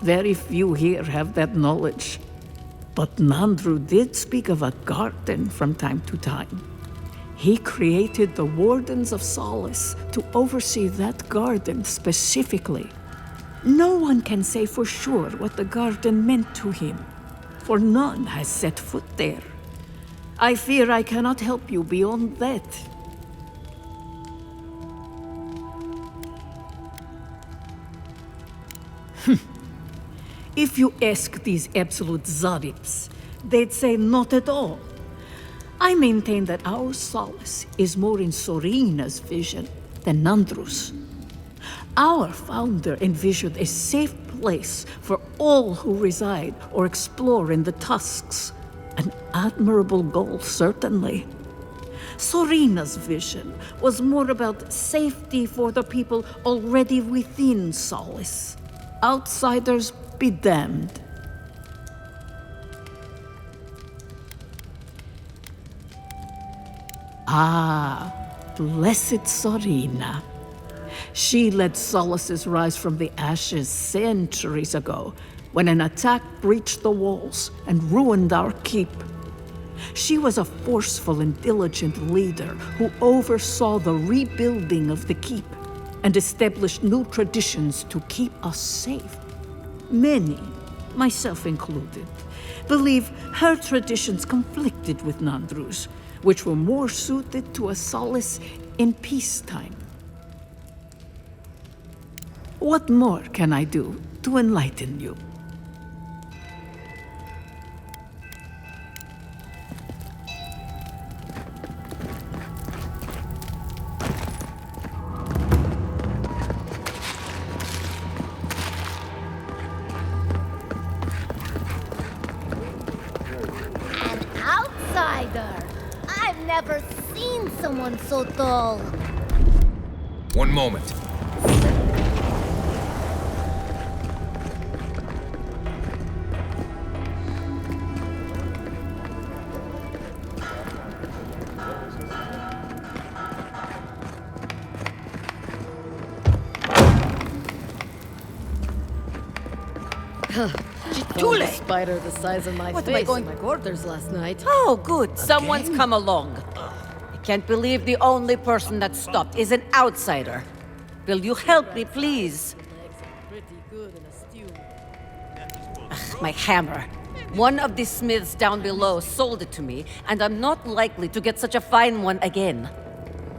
Very few here have that knowledge. But Nandru did speak of a garden from time to time. He created the Wardens of Solace to oversee that garden specifically. No one can say for sure what the garden meant to him, for none has set foot there. I fear I cannot help you beyond that. If you ask these absolute Zarips, they'd say not at all. I maintain that our solace is more in Sorina's vision than Nandru's. Our founder envisioned a safe place for all who reside or explore in the Tusks. An admirable goal, certainly. Sorina's vision was more about safety for the people already within Solace. Outsiders be damned. Ah, blessed Sorina. She led Solace's rise from the ashes centuries ago, when an attack breached the walls and ruined our keep. She was a forceful and diligent leader who oversaw the rebuilding of the keep and established new traditions to keep us safe. Many, myself included, believe her traditions conflicted with Nandru's, which were more suited to a Solace in peacetime. What more can I do to enlighten you? Outsider! I've never seen someone so tall. One moment. Found a spider the size of my What, am I face going- in my quarters last night. Oh, good. Someone's come along. I can't believe the only person that stopped is an outsider. Will you help me, please? Ugh, my hammer. One of the smiths down below sold it to me, and I'm not likely to get such a fine one again.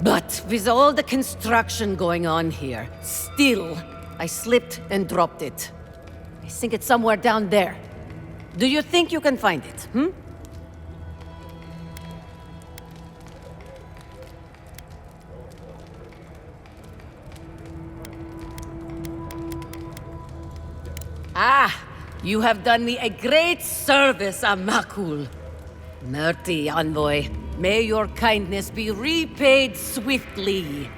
But with all the construction going on here, still, I slipped and dropped it. I think it's somewhere down there. Do you think you can find it, Ah, you have done me a great service, Amakul. Merty, envoy. May your kindness be repaid swiftly.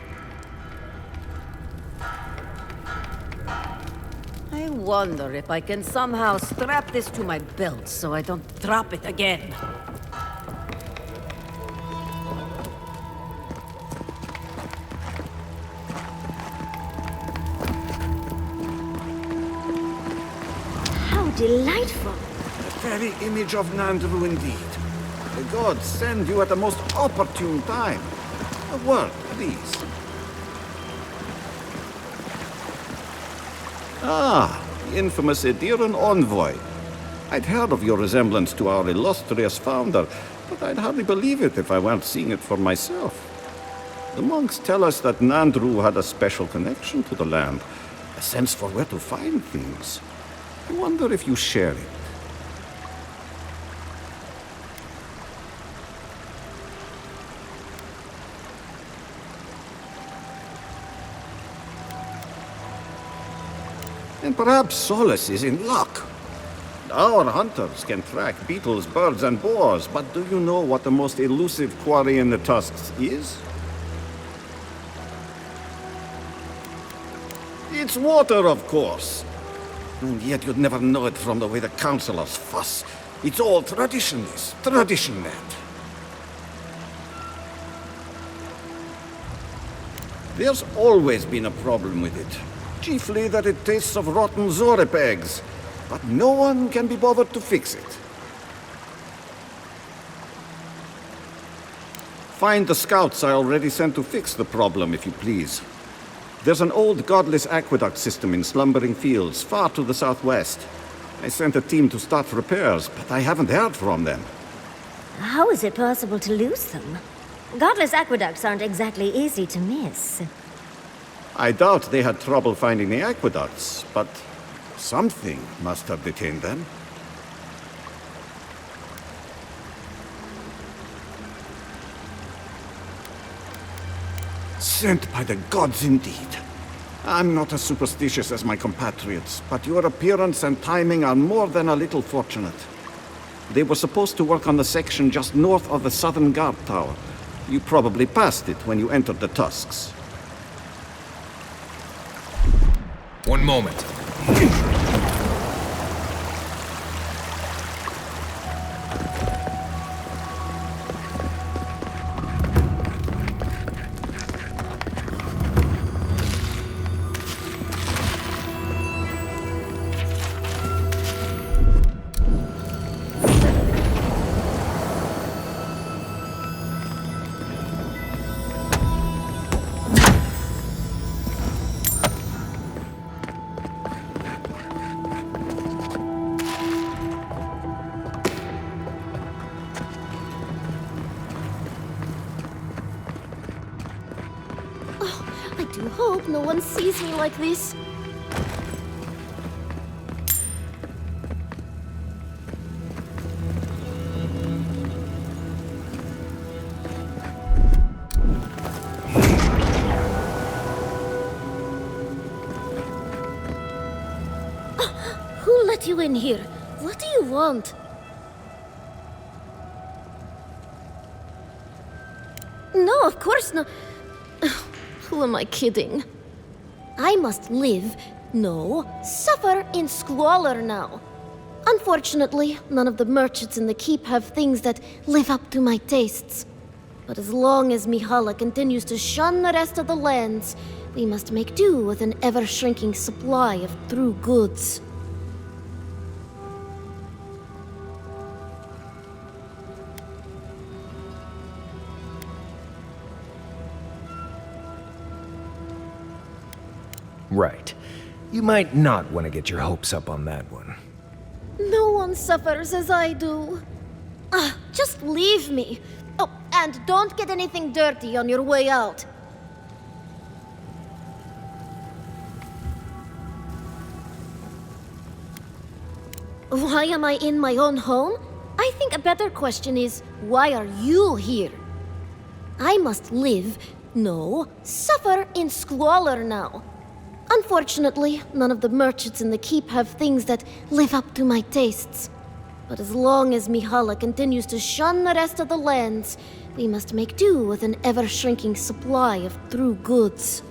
I wonder if I can somehow strap this to my belt so I don't drop it again. How delightful. The very image of Nandru indeed. The gods send you at the most opportune time. A word, please. Ah, the infamous Aedyr envoy. I'd heard of your resemblance to our illustrious founder, but I'd hardly believe it if I weren't seeing it for myself. The monks tell us that Nandru had a special connection to the land, a sense for where to find things. I wonder if you share it. And perhaps Solace is in luck. Our hunters can track beetles, birds, and boars, but do you know what the most elusive quarry in the tusks is? It's water, of course. And yet you'd never know it from the way the councillors fuss. It's all tradition, this. Tradition, that. There's always been a problem with it. Chiefly that it tastes of rotten Zorip eggs. But no one can be bothered to fix it. Find the scouts I already sent to fix the problem, if you please. There's an old godless aqueduct system in slumbering fields, far to the southwest. I sent a team to start repairs, but I haven't heard from them. How is it possible to lose them? Godless aqueducts aren't exactly easy to miss. I doubt they had trouble finding the aqueducts, but something must have detained them. Sent by the gods indeed. I'm not as superstitious as my compatriots, but your appearance and timing are more than a little fortunate. They were supposed to work on the section just north of the southern guard tower. You probably passed it when you entered the tusks. One moment. I do hope no one sees me like this. Who let you in here? What do you want? No, of course not. Who am I kidding? I must live, no, suffer in squalor now. Unfortunately, none of the merchants in the keep have things that live up to my tastes. But as long as Mihala continues to shun the rest of the lands, we must make do with an ever-shrinking supply of true goods. Right. You might not want to get your hopes up on that one. No one suffers as I do. Just leave me. Oh, and don't get anything dirty on your way out. Why am I in my own home? I think a better question is, why are you here? I must live, no, suffer in squalor now. Unfortunately, none of the merchants in the keep have things that live up to my tastes. But as long as Mihala continues to shun the rest of the lands, we must make do with an ever-shrinking supply of true goods.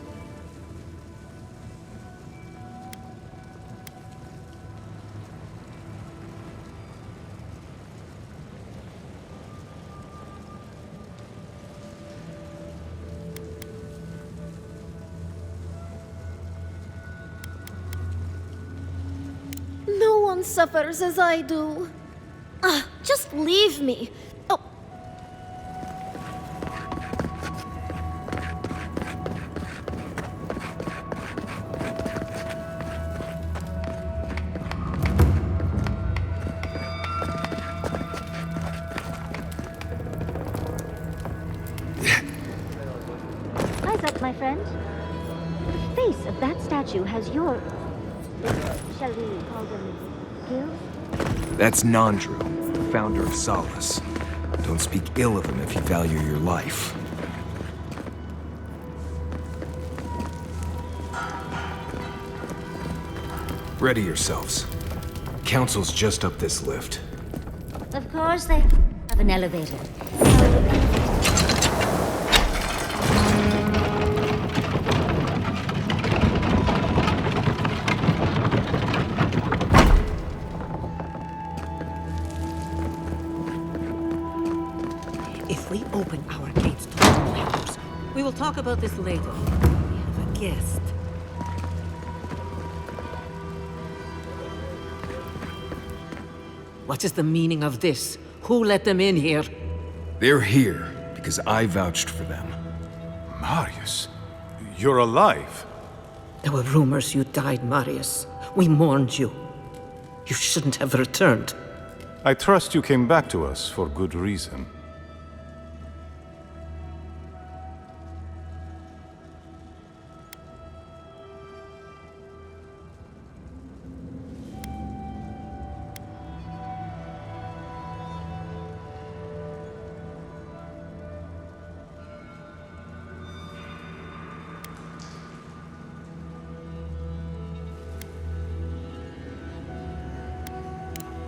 No one suffers as I do. Just leave me. Oh. Eyes up, my friend. The face of that statue has your... shall we call them skills? That's Nandru, founder of Solace. Don't speak ill of him if you value your life. Ready yourselves. Council's just up this lift. Of course they have an elevator. If we open our gates to the players, we will talk about this later. We have a guest. What is the meaning of this? Who let them in here? They're here because I vouched for them. Marius, you're alive. There were rumors you died, Marius. We mourned you. You shouldn't have returned. I trust you came back to us for good reason.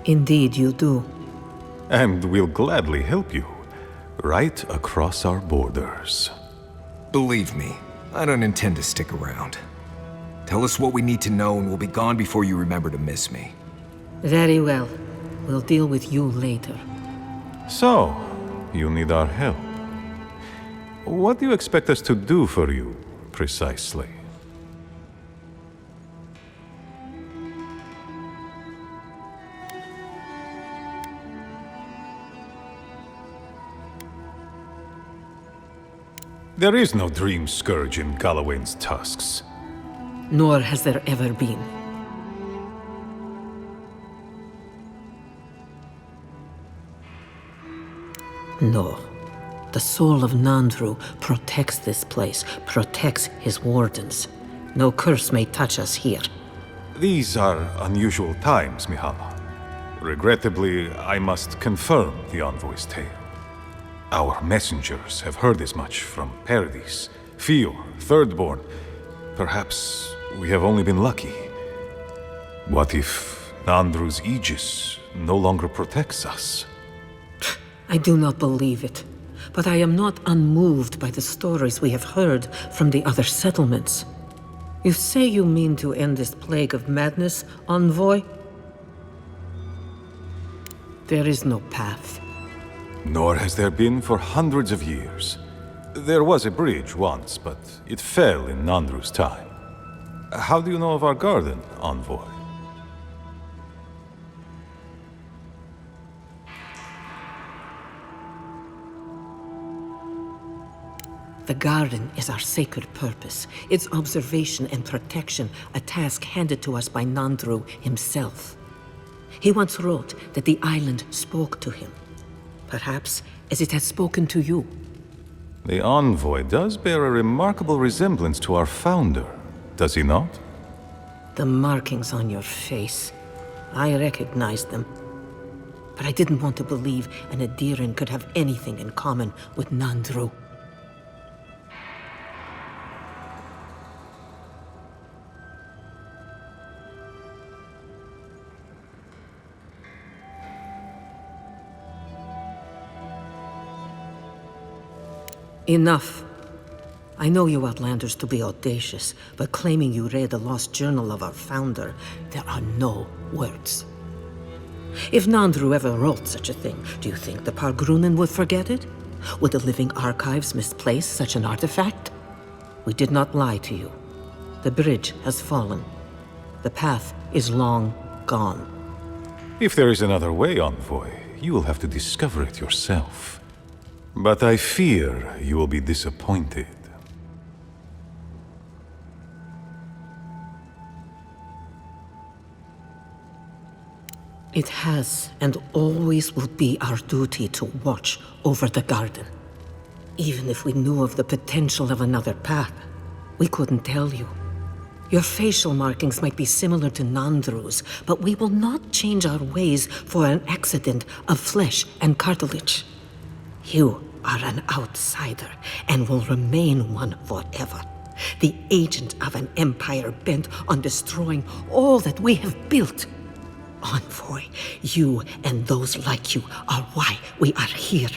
Indeed, you do. And we'll gladly help you. Right across our borders. Believe me, I don't intend to stick around. Tell us what we need to know and we'll be gone before you remember to miss me. Very well. We'll deal with you later. So, you need our help. What do you expect us to do for you, precisely? There is no dream scourge in Galawain's tusks. Nor has there ever been. No. The soul of Nandru protects this place, protects his wardens. No curse may touch us here. These are unusual times, Mihala. Regrettably, I must confirm the envoy's tale. Our messengers have heard as much from Paradis, Fior, Thirdborn. Perhaps we have only been lucky. What if Nandru's aegis no longer protects us? I do not believe it, but I am not unmoved by the stories we have heard from the other settlements. You say you mean to end this plague of madness, envoy? There is no path. Nor has there been for hundreds of years. There was a bridge once, but it fell in Nandru's time. How do you know of our garden, envoy? The garden is our sacred purpose, its observation and protection, a task handed to us by Nandru himself. He once wrote that the island spoke to him, perhaps as it has spoken to you. The envoy does bear a remarkable resemblance to our founder, does he not? The markings on your face, I recognized them. But I didn't want to believe an Aedyran could have anything in common with Nandru. Enough. I know you Outlanders to be audacious, but claiming you read the lost journal of our founder, there are no words. If Nandru ever wrote such a thing, do you think the Pargrunen would forget it? Would the living archives misplace such an artifact? We did not lie to you. The bridge has fallen. The path is long gone. If there is another way, envoy, you will have to discover it yourself. But I fear you will be disappointed. It has and always will be our duty to watch over the garden. Even if we knew of the potential of another path, we couldn't tell you. Your facial markings might be similar to Nandru's, but we will not change our ways for an accident of flesh and cartilage. You are an outsider, and will remain one forever. The agent of an empire bent on destroying all that we have built. Envoy, you and those like you are why we are here.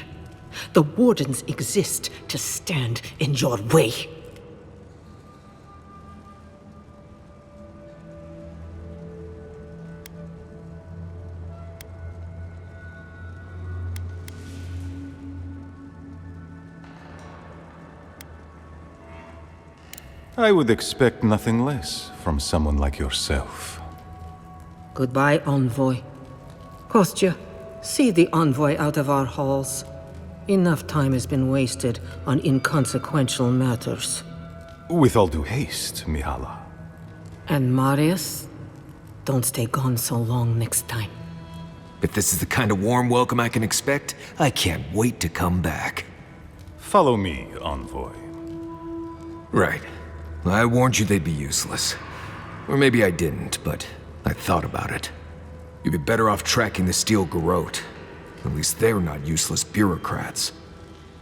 The Wardens exist to stand in your way. I would expect nothing less from someone like yourself. Goodbye, Envoy. Kostya, see the Envoy out of our halls. Enough time has been wasted on inconsequential matters. With all due haste, Mihala. And Marius, don't stay gone so long next time. If this is the kind of warm welcome I can expect, I can't wait to come back. Follow me, Envoy. Right. I warned you they'd be useless. Or maybe I didn't, but I thought about it. You'd be better off tracking the Steel Garrote. At least they're not useless bureaucrats.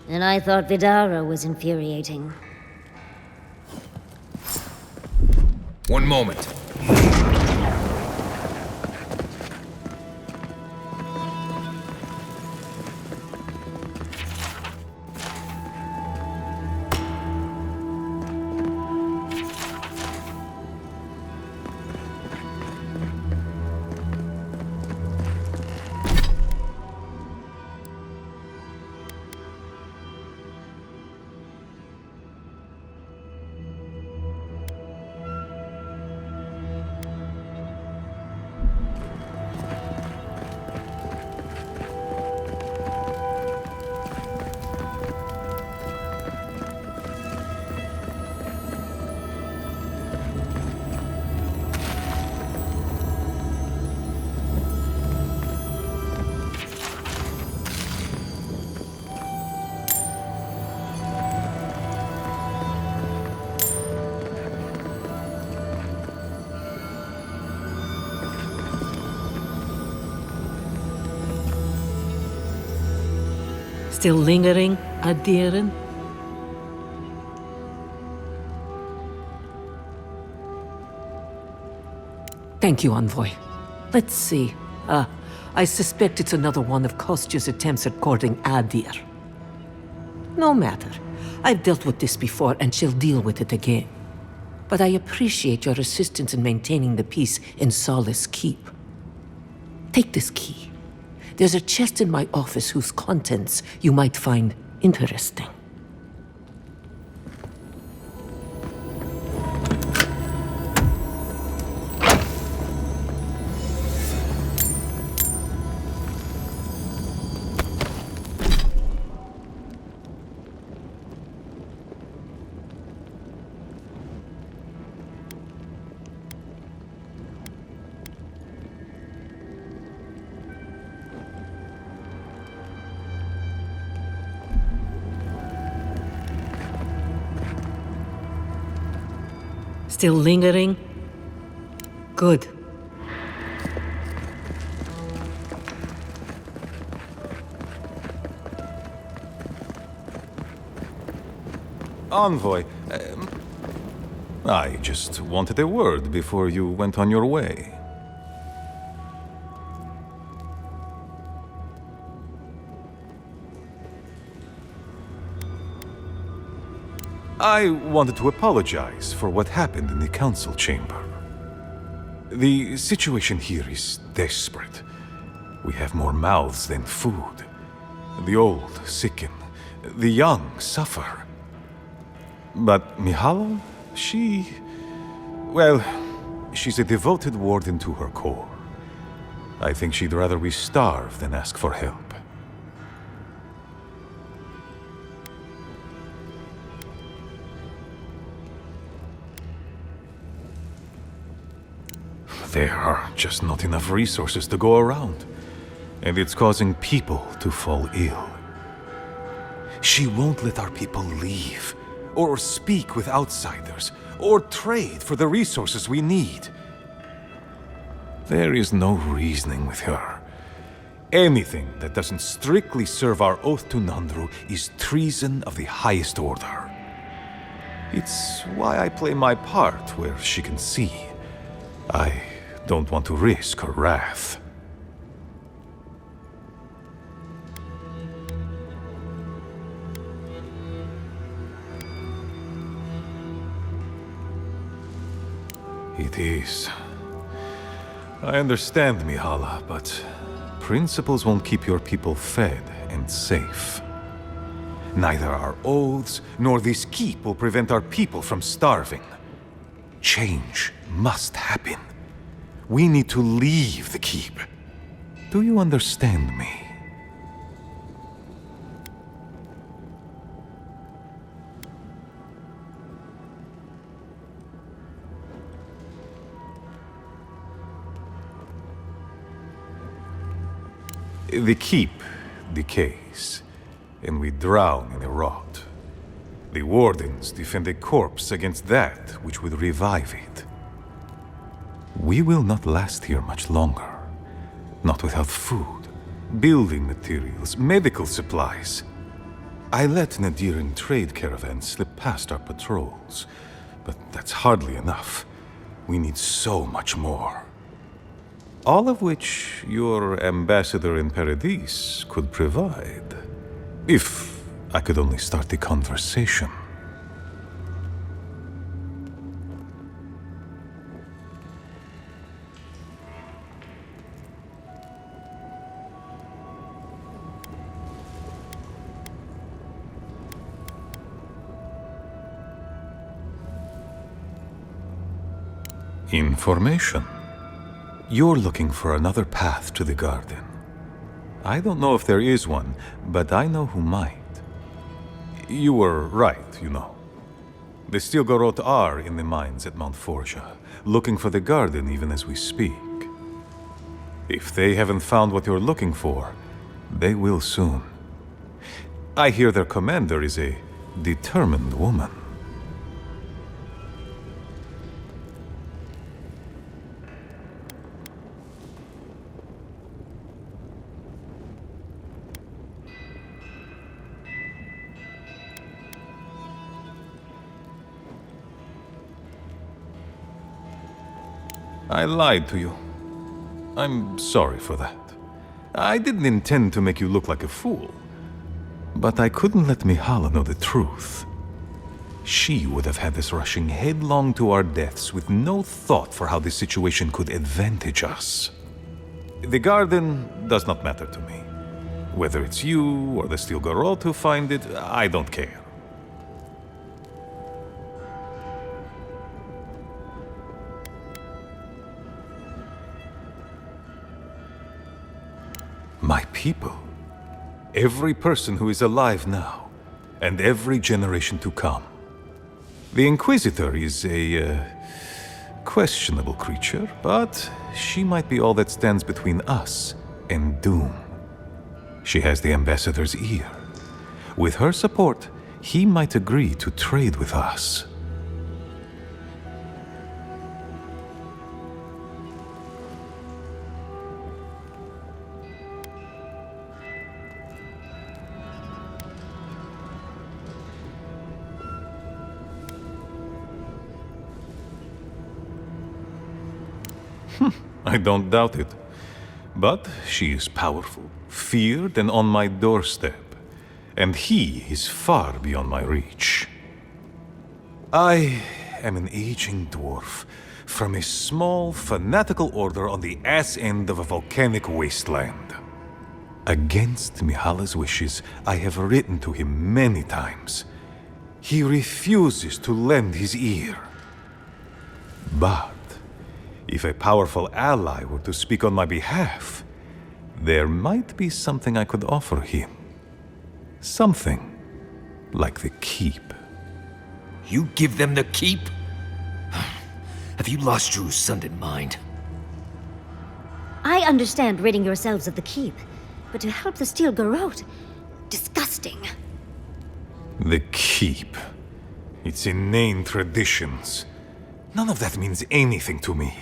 And I thought Vidara was infuriating. One moment. Still lingering, Aedyr? Thank you, Envoy. Let's see. I suspect it's another one of Kostya's attempts at courting Aedyr. No matter. I've dealt with this before, and she'll deal with it again. But I appreciate your assistance in maintaining the peace in Solace Keep. Take this key. There's a chest in my office whose contents you might find interesting. Still lingering? Good. Envoy, I just wanted a word before you went on your way. I wanted to apologize for what happened in the council chamber. The situation here is desperate. We have more mouths than food. The old sicken, the young suffer. But Mihala, well, she's a devoted warden to her core. I think she'd rather we starve than ask for help. There are just not enough resources to go around, and it's causing people to fall ill. She won't let our people leave, or speak with outsiders, or trade for the resources we need. There is no reasoning with her. Anything that doesn't strictly serve our oath to Nandru is treason of the highest order. It's why I play my part where she can see. I don't want to risk her wrath. It is. I understand, Mihala, but principles won't keep your people fed and safe. Neither our oaths nor this keep will prevent our people from starving. Change must happen. We need to leave the keep. Do you understand me? The keep decays, and we drown in a rot. The wardens defend a corpse against that which would revive it. We will not last here much longer. Not without food, building materials, medical supplies. I let Aedyr trade caravans slip past our patrols, but that's hardly enough. We need so much more. All of which your ambassador in Paradis could provide. If I could only start the conversation. Information. You're looking for another path to the garden. I don't know if there is one, but I know who might. You were right, you know. The Stilgarot are in the mines at Mount Forja, looking for the garden even as we speak. If they haven't found what you're looking for, they will soon. I hear their commander is a determined woman. I lied to you. I'm sorry for that. I didn't intend to make you look like a fool. But I couldn't let Mihala know the truth. She would have had us rushing headlong to our deaths with no thought for how this situation could advantage us. The garden does not matter to me. Whether it's you or the Steel Garrote who find it, I don't care. My people. Every person who is alive now, and every generation to come. The Inquisitor is a questionable creature, but she might be all that stands between us and doom. She has the Ambassador's ear. With her support, he might agree to trade with us. I don't doubt it. But she is powerful, feared, and on my doorstep. And he is far beyond my reach. I am an aging dwarf from a small, fanatical order on the ass end of a volcanic wasteland. Against Mihala's wishes, I have written to him many times. He refuses to lend his ear. But if a powerful ally were to speak on my behalf, there might be something I could offer him. Something like the keep. You give them the keep? Have you lost your Sundan mind? I understand ridding yourselves of the keep, but to help the Steel Garrote, disgusting. The keep. Its inane traditions. None of that means anything to me.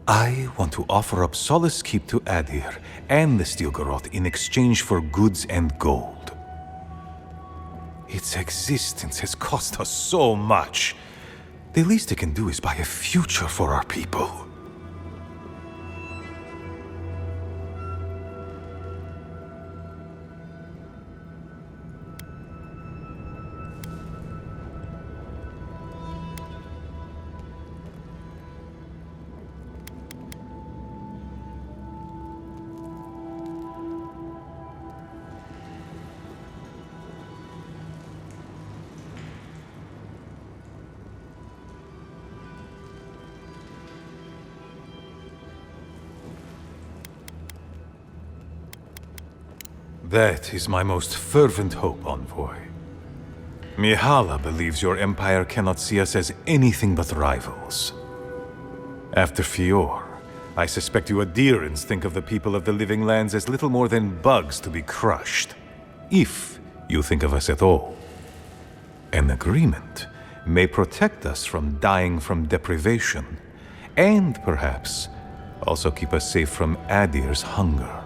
I want to offer up Solace Keep to Aedyr and the Steel Garrote in exchange for goods and gold. Its existence has cost us so much. The least it can do is buy a future for our people. That is my most fervent hope, Envoy. Mihala believes your empire cannot see us as anything but rivals. After Fior, I suspect you Aedyrans think of the people of the Living Lands as little more than bugs to be crushed. If you think of us at all. An agreement may protect us from dying from deprivation, and perhaps also keep us safe from Aedyr's hunger.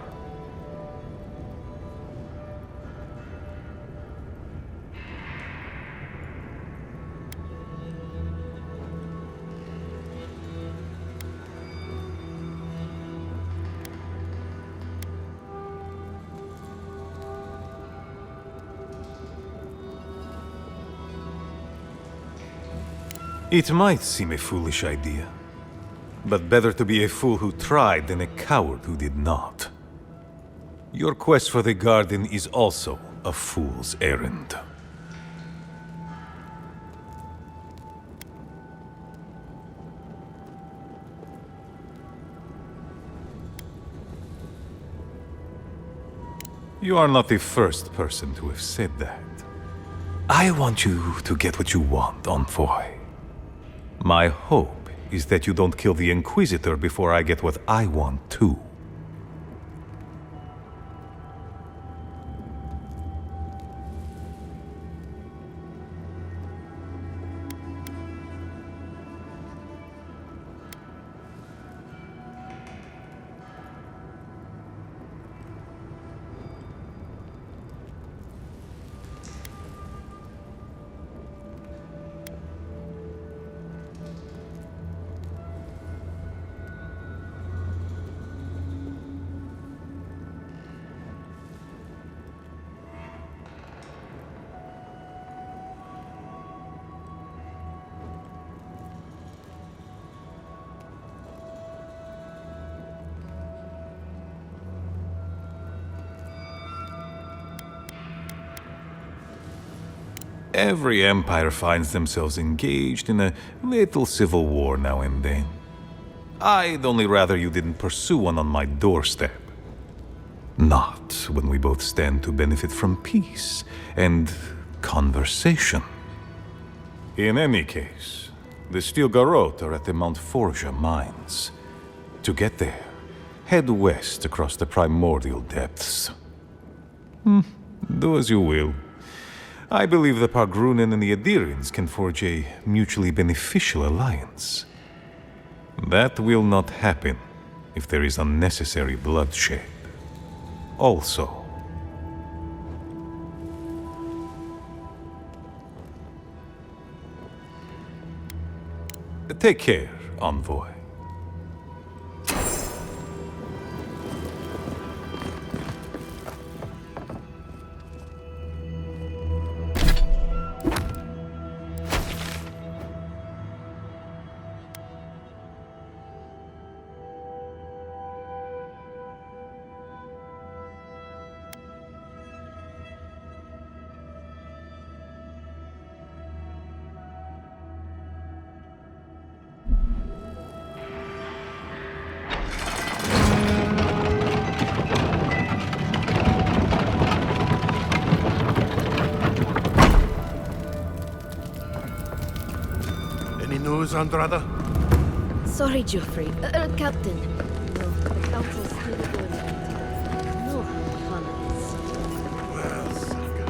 It might seem a foolish idea, but better to be a fool who tried than a coward who did not. Your quest for the garden is also a fool's errand. You are not the first person to have said that. I want you to get what you want, Envoy. My hope is that you don't kill the Inquisitor before I get what I want too. Every empire finds themselves engaged in a little civil war now and then. I'd only rather you didn't pursue one on my doorstep. Not when we both stand to benefit from peace and conversation. In any case, the Stilgarot are at the Mount Forja mines. To get there, head west across the primordial depths. Do as you will. I believe the Pargrunen and the Aedyrians can forge a mutually beneficial alliance. That will not happen if there is unnecessary bloodshed. Also, take care, envoy. Any news, Andrada? Sorry, Geoffrey. Captain. No, the council's still doing it. No, Hannah. Well, Saga,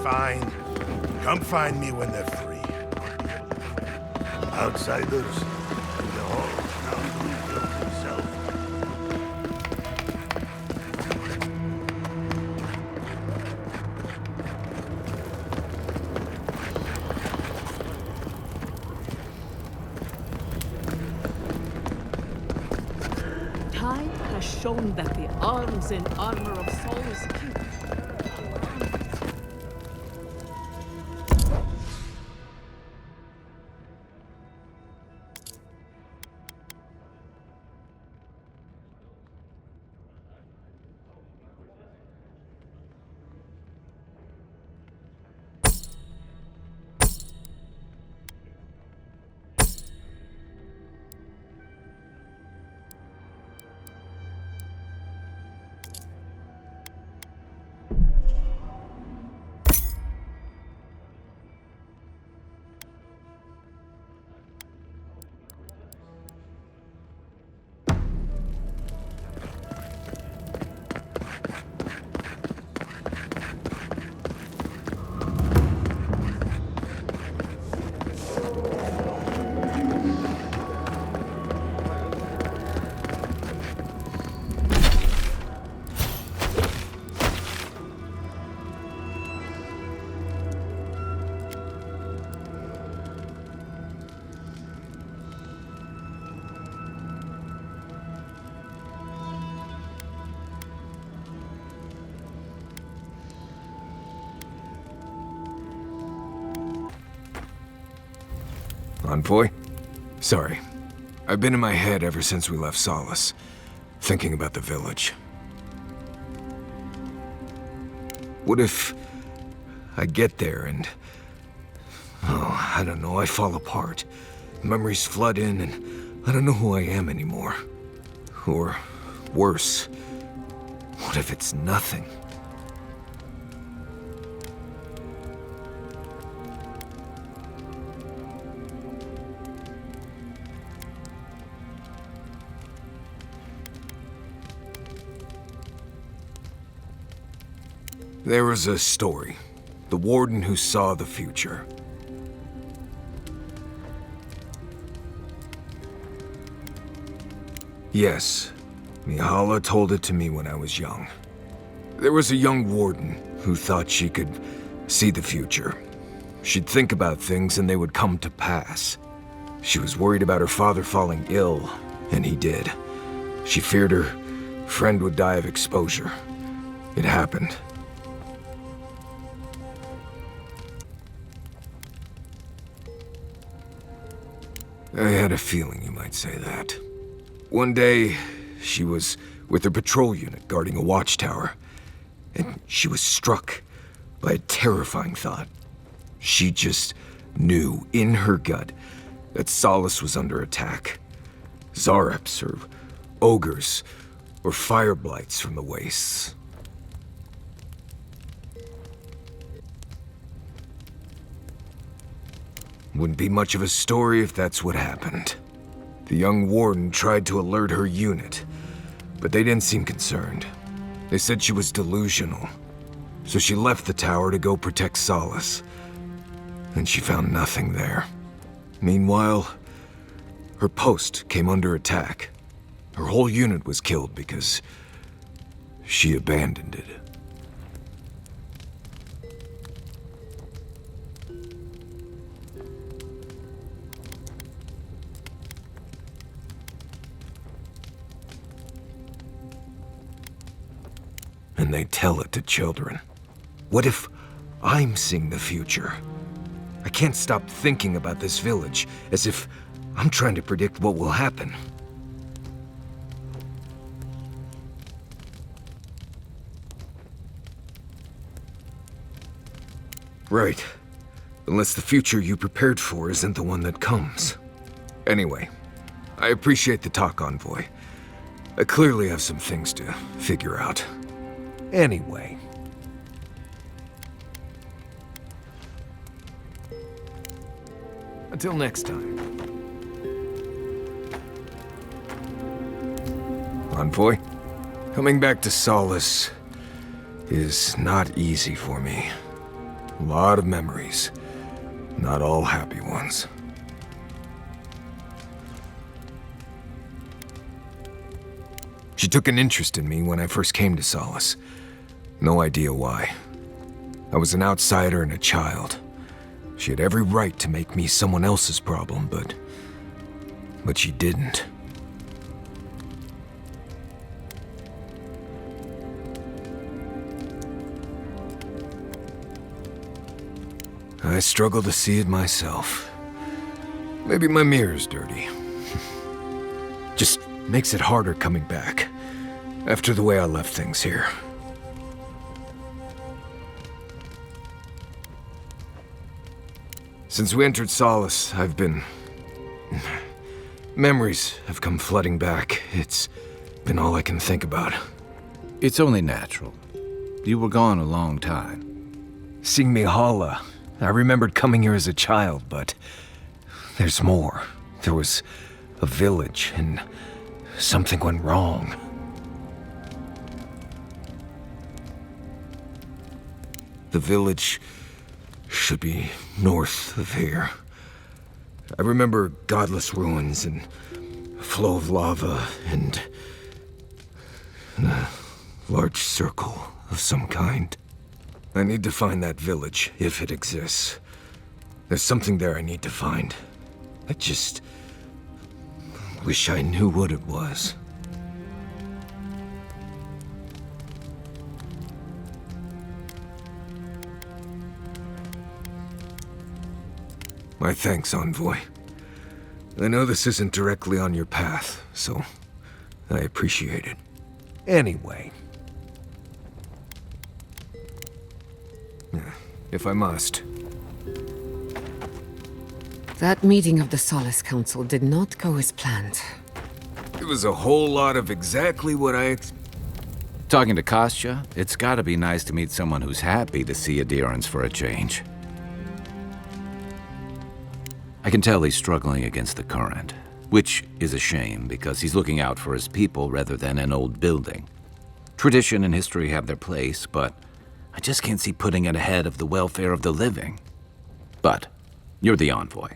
fine. Come find me when they're free. Outsiders in the hall. Now he built himself. Time has shown that the arms and armor of Solus keep. Envoy? Sorry. I've been in my head ever since we left Solace, thinking about the village. What if I get there and... oh, I don't know, I fall apart. Memories flood in and I don't know who I am anymore. Or worse, what if it's nothing? There was a story. The warden who saw the future. Yes, Mihala told it to me when I was young. There was a young warden who thought she could see the future. She'd think about things and they would come to pass. She was worried about her father falling ill, and he did. She feared her friend would die of exposure. It happened. I had a feeling you might say that. One day, she was with her patrol unit guarding a watchtower, and she was struck by a terrifying thought. She just knew in her gut that Solace was under attack. Zareps or ogres or fire blights from the wastes. Wouldn't be much of a story if that's what happened. The young warden tried to alert her unit, but they didn't seem concerned. They said she was delusional, so she left the tower to go protect Solace. And she found nothing there. Meanwhile, her post came under attack. Her whole unit was killed because she abandoned it. And they tell it to children. What if I'm seeing the future? I can't stop thinking about this village, as if I'm trying to predict what will happen. Right. Unless the future you prepared for isn't the one that comes. Anyway, I appreciate the talk, Envoy. I clearly have some things to figure out. Anyway. Until next time. Envoy, coming back to Solace is not easy for me. A lot of memories, not all happy ones. She took an interest in me when I first came to Solace. No idea why. I was an outsider and a child. She had every right to make me someone else's problem, but she didn't. I struggle to see it myself. Maybe my mirror's dirty. Just makes it harder coming back, after the way I left things here. Since we entered Solace, I've been... Memories have come flooding back. It's been all I can think about. It's only natural. You were gone a long time. Seeing Mihala, I remembered coming here as a child, but... there's more. There was a village, and something went wrong. The village should be north of here. I remember godless ruins and a flow of lava and a large circle of some kind. I need to find that village, if it exists. There's something there I need to find. I just wish I knew what it was. My thanks, Envoy. I know this isn't directly on your path, so I appreciate it. Anyway. If I must. That meeting of the Solace Council did not go as planned. It was a whole lot of exactly what I Talking to Kostya, it's gotta be nice to meet someone who's happy to see Aedyrans for a change. I can tell he's struggling against the current, which is a shame because he's looking out for his people rather than an old building. Tradition and history have their place, but I just can't see putting it ahead of the welfare of the living. But you're the Envoy.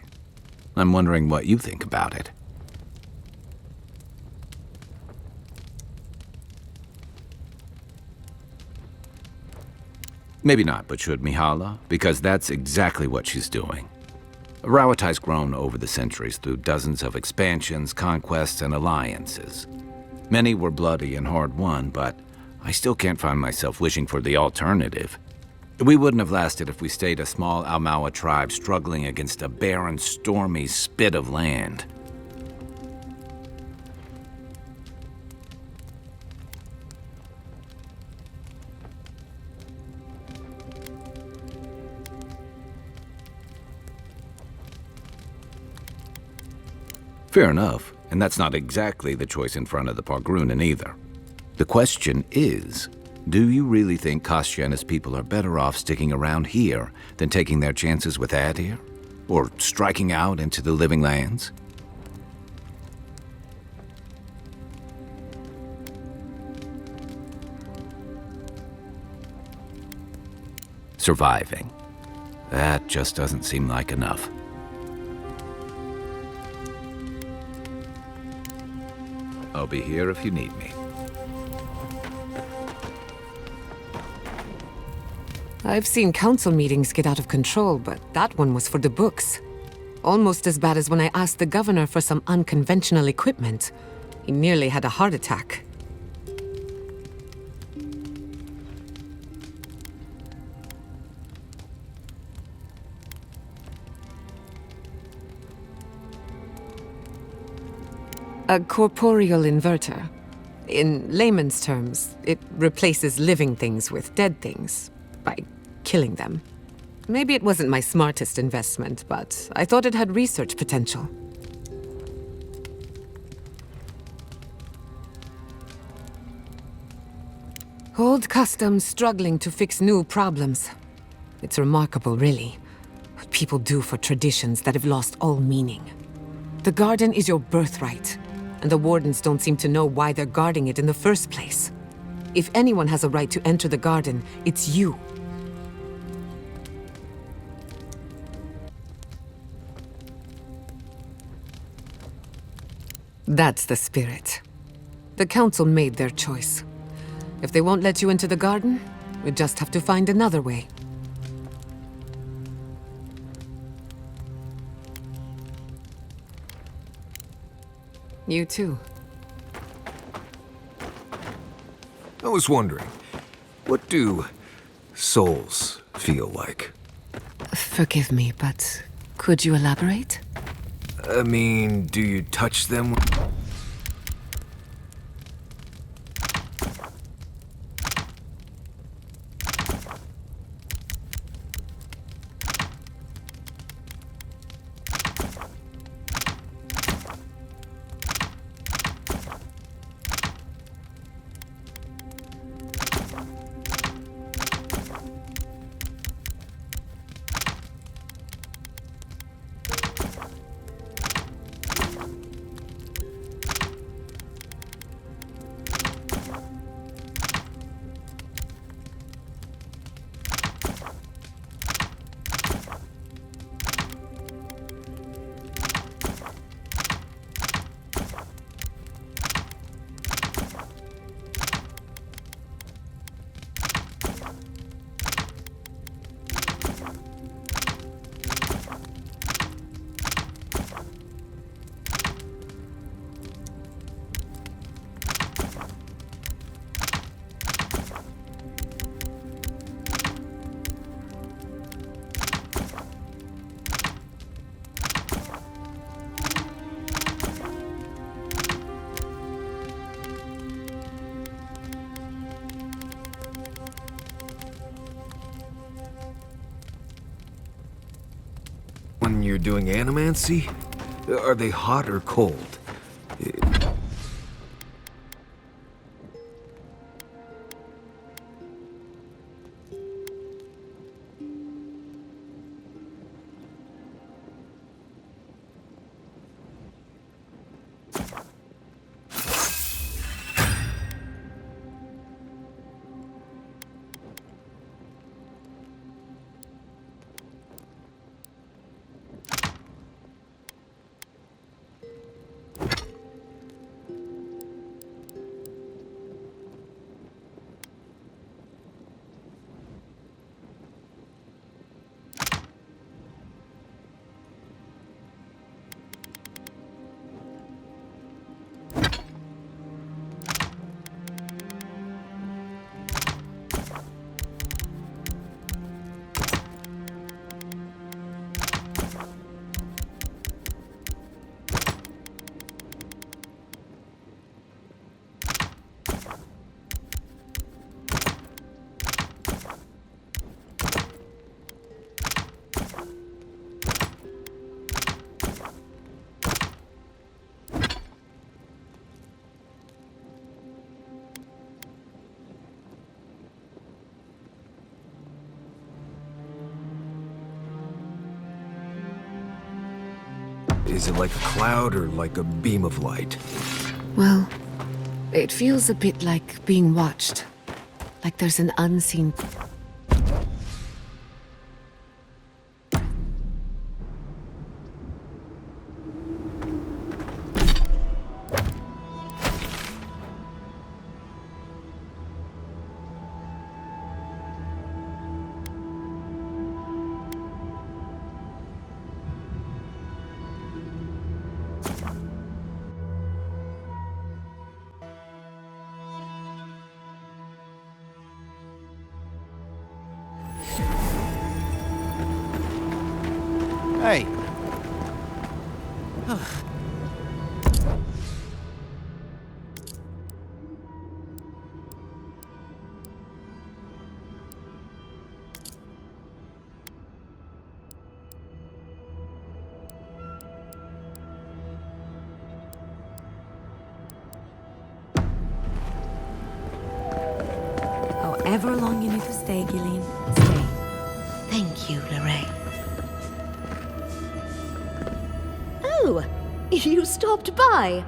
I'm wondering what you think about it. Maybe not, but should Mihala? Because that's exactly what she's doing. Rawatai's grown over the centuries through dozens of expansions, conquests, and alliances. Many were bloody and hard-won, but I still can't find myself wishing for the alternative. We wouldn't have lasted if we stayed a small Almawa tribe struggling against a barren, stormy spit of land. Fair enough, and that's not exactly the choice in front of the Pargrunen either. The question is, do you really think Kostya and his people are better off sticking around here than taking their chances with Aedyr? Or striking out into the living lands? Surviving. That just doesn't seem like enough. I'll be here if you need me. I've seen council meetings get out of control, but that one was for the books. Almost as bad as when I asked the governor for some unconventional equipment. He nearly had a heart attack. A corporeal inverter. In layman's terms, it replaces living things with dead things by killing them. Maybe it wasn't my smartest investment, but I thought it had research potential. Old customs struggling to fix new problems. It's remarkable, really, what people do for traditions that have lost all meaning. The garden is your birthright, and the wardens don't seem to know why they're guarding it in the first place. If anyone has a right to enter the garden, it's you. That's the spirit. The council made their choice. If they won't let you into the garden, we just have to find another way. You too. I was wondering, what do souls feel like? Forgive me, but could you elaborate? I mean, do you touch them? When you're doing animancy? Are they hot or cold? Is it like a cloud or like a beam of light? Well, it feels a bit like being watched. Like there's an unseen... Hey. However long you need to stay, Gillian, stay. Thank you, Lorraine. Oh, you stopped by.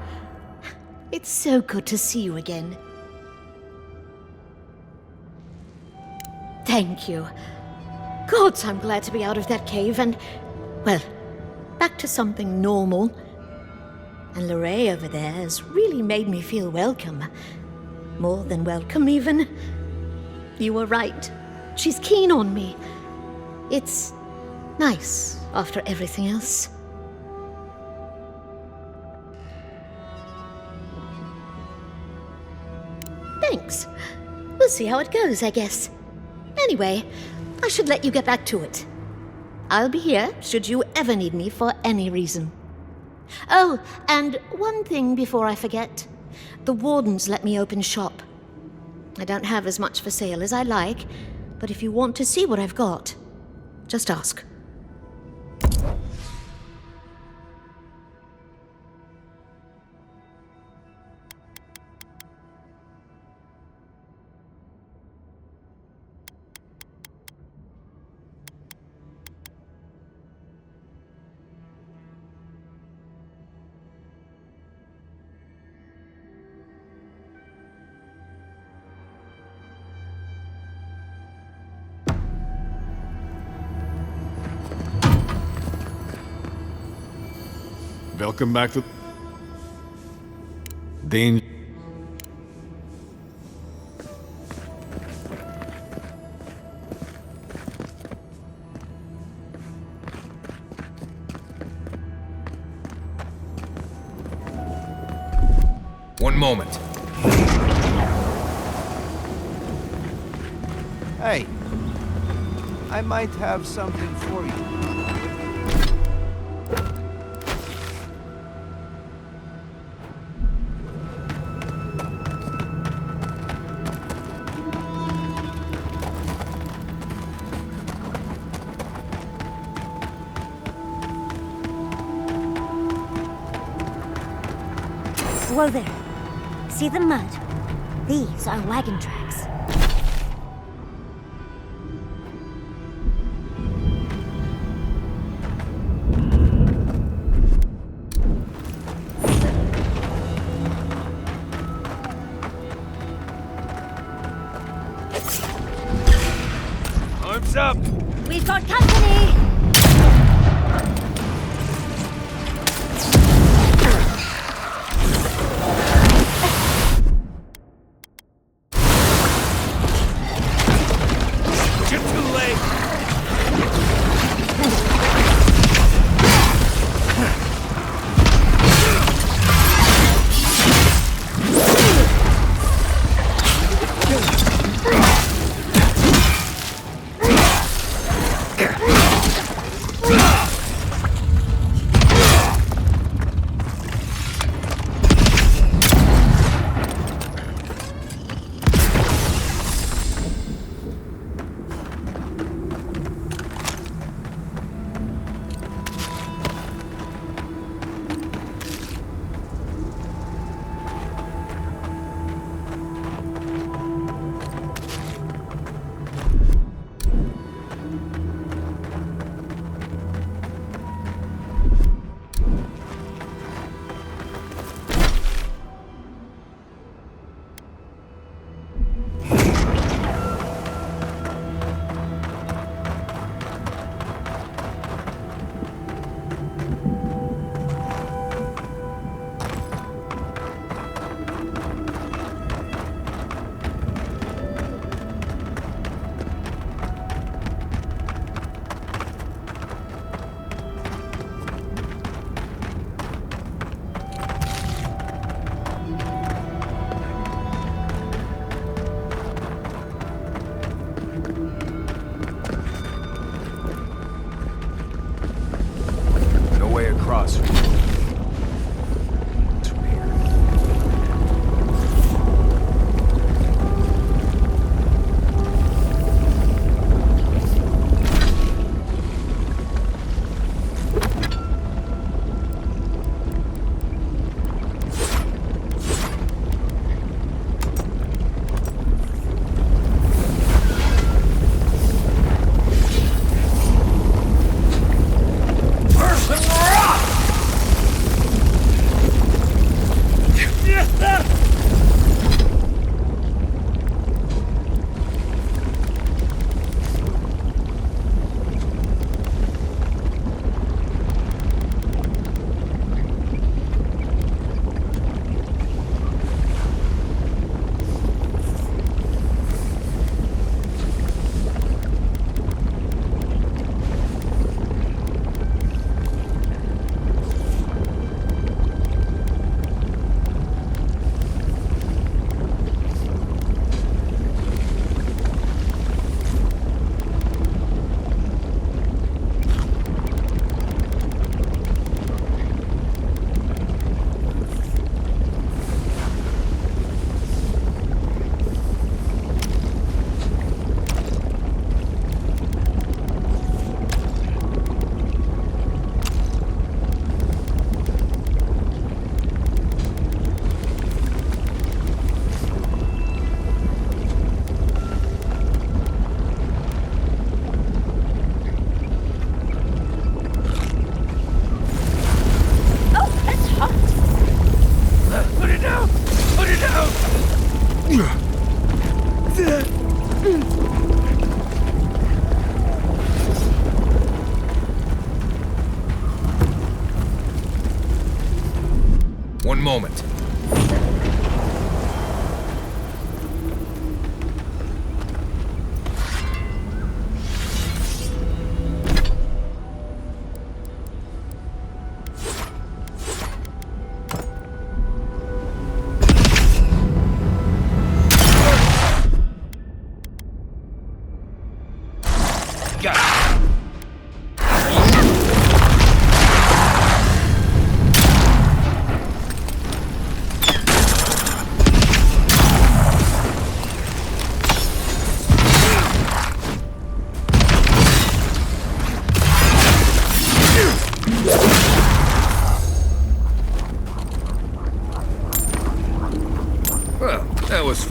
It's so good to see you again. Thank you. Gods, I'm glad to be out of that cave and, well, back to something normal. And Lorraine over there has really made me feel welcome. More than welcome, even. You were right. She's keen on me. It's nice after everything else. Thanks. We'll see how it goes, I guess. Anyway, I should let you get back to it. I'll be here should you ever need me for any reason. Oh, and one thing before I forget. The wardens let me open shop. I don't have as much for sale as I like, but if you want to see what I've got, just ask. Welcome back to... Danger. One moment. Hey. I might have something for you. Whoa there. See the mud? These are wagon tracks. Arms up! We've got company!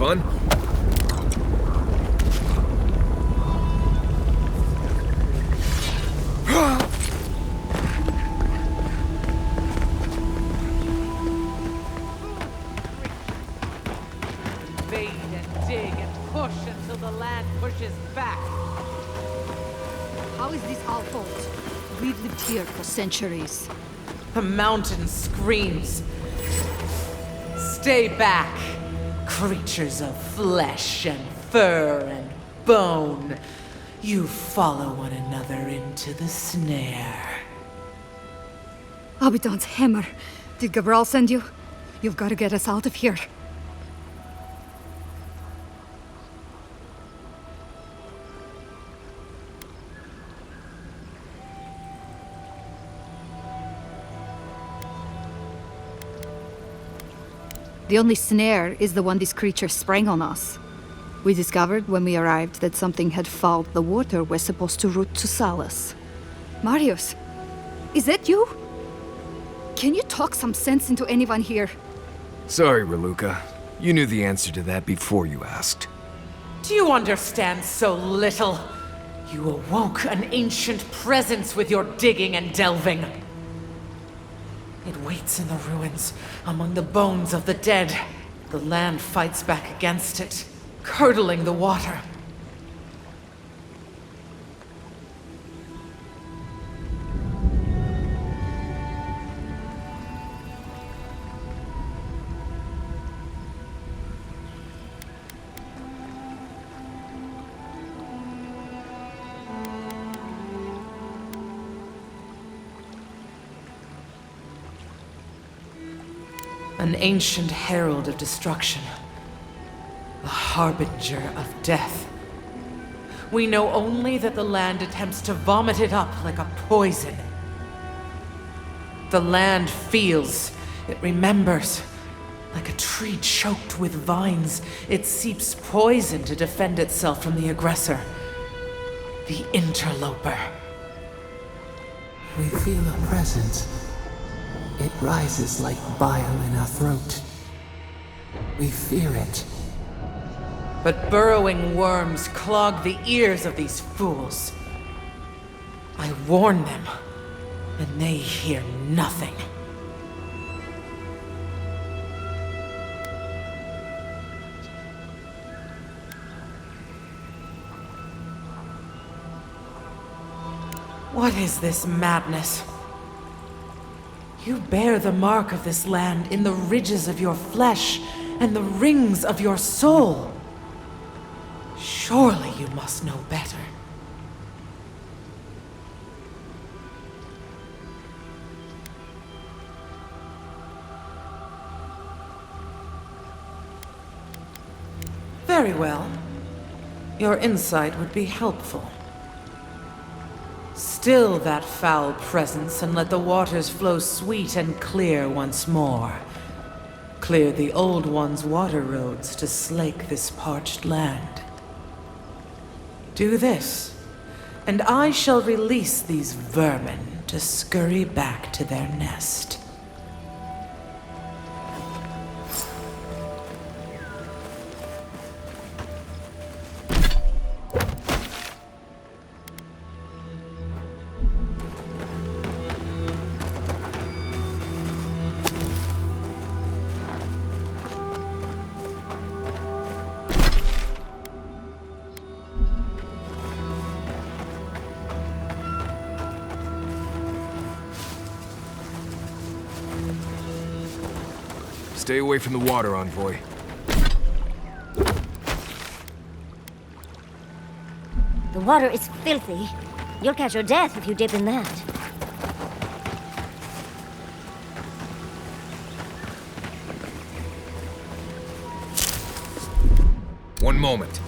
fun? Invade and dig and push until the land pushes back. How is this our fault? We've lived here for centuries. The mountain screams. Stay back, creatures of flesh and fur and bone. You follow one another into the snare. Abaddon's hammer. Did Gabral send you? You've got to get us out of here. The only snare is the one this creature sprang on us. We discovered when we arrived that something had fouled the water we're supposed to route to Salus. Marius, is that you? Can you talk some sense into anyone here? Sorry, Raluca. You knew the answer to that before you asked. Do you understand so little? You awoke an ancient presence with your digging and delving. It waits in the ruins, among the bones of the dead. The land fights back against it, curdling the water. An ancient herald of destruction. A harbinger of death. We know only that the land attempts to vomit it up like a poison. The land feels, it remembers. Like a tree choked with vines, it seeps poison to defend itself from the aggressor. The interloper. We feel a presence. It rises like bile in our throat. We fear it. But burrowing worms clog the ears of these fools. I warn them, and they hear nothing. What is this madness? You bear the mark of this land in the ridges of your flesh and the rings of your soul. Surely you must know better. Very well. Your insight would be helpful. Still that foul presence and let the waters flow sweet and clear once more. Clear the old one's water roads to slake this parched land. Do this, and I shall release these vermin to scurry back to their nest. Stay away from the water, envoy. The water is filthy. You'll catch your death if you dip in that. One moment.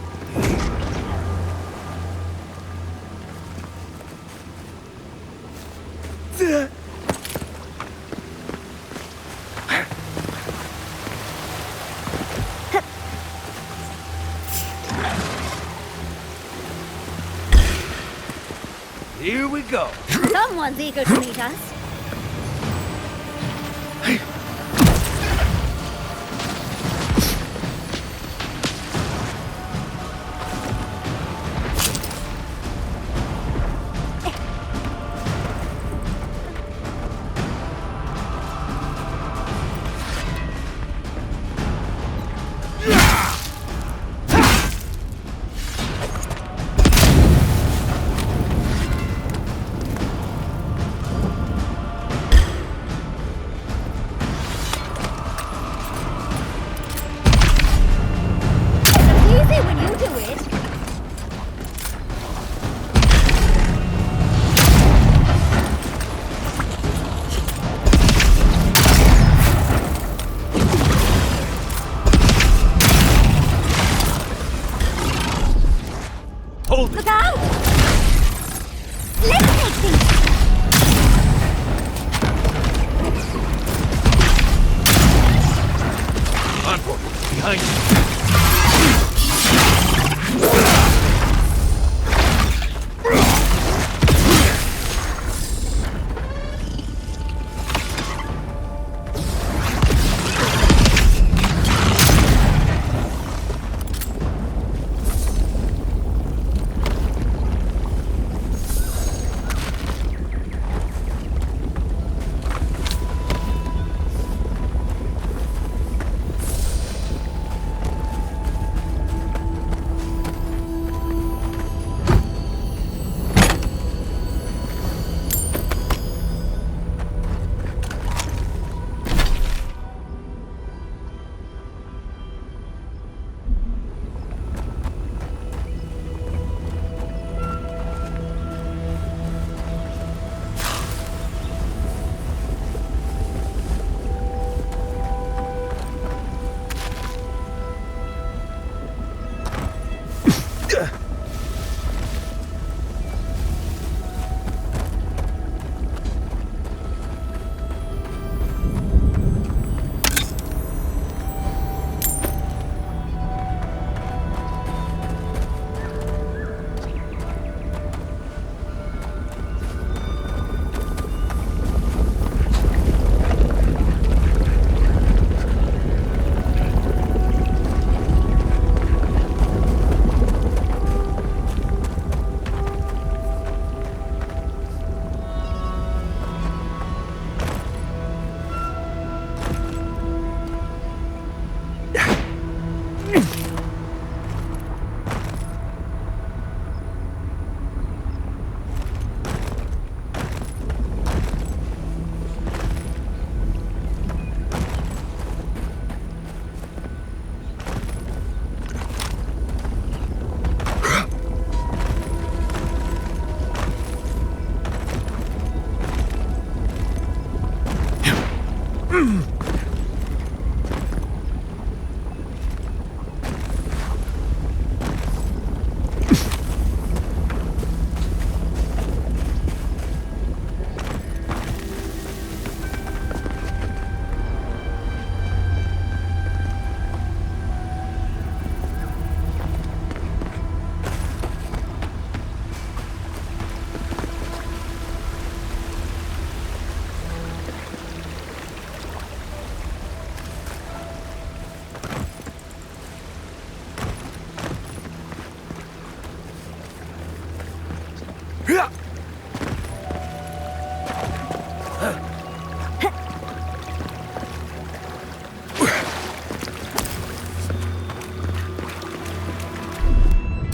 Here we go. Someone's eager to meet us. Hold it! Look out! Let's take things. Envoy, behind you.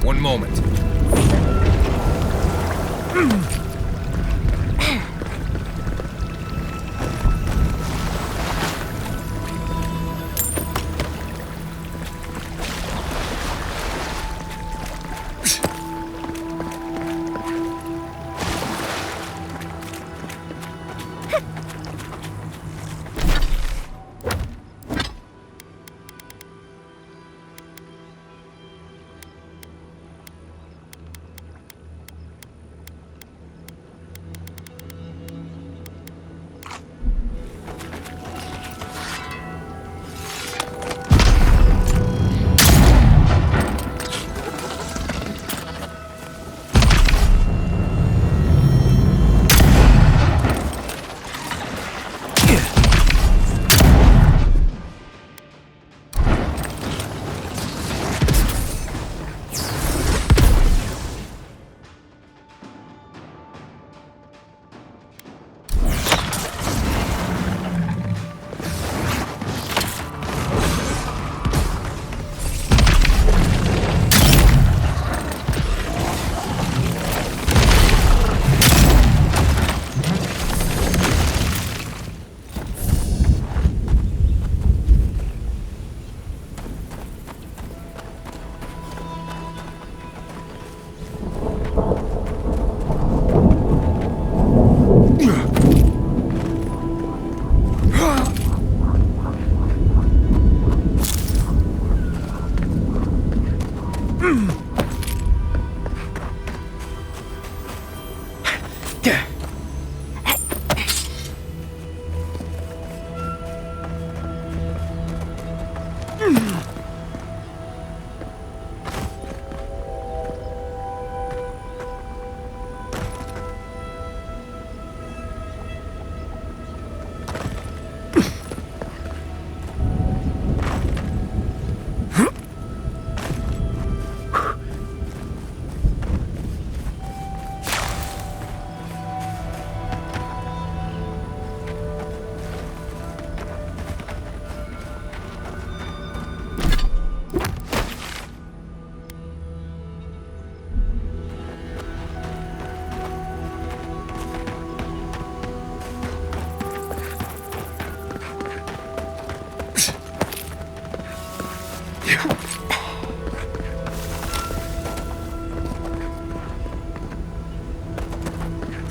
One moment.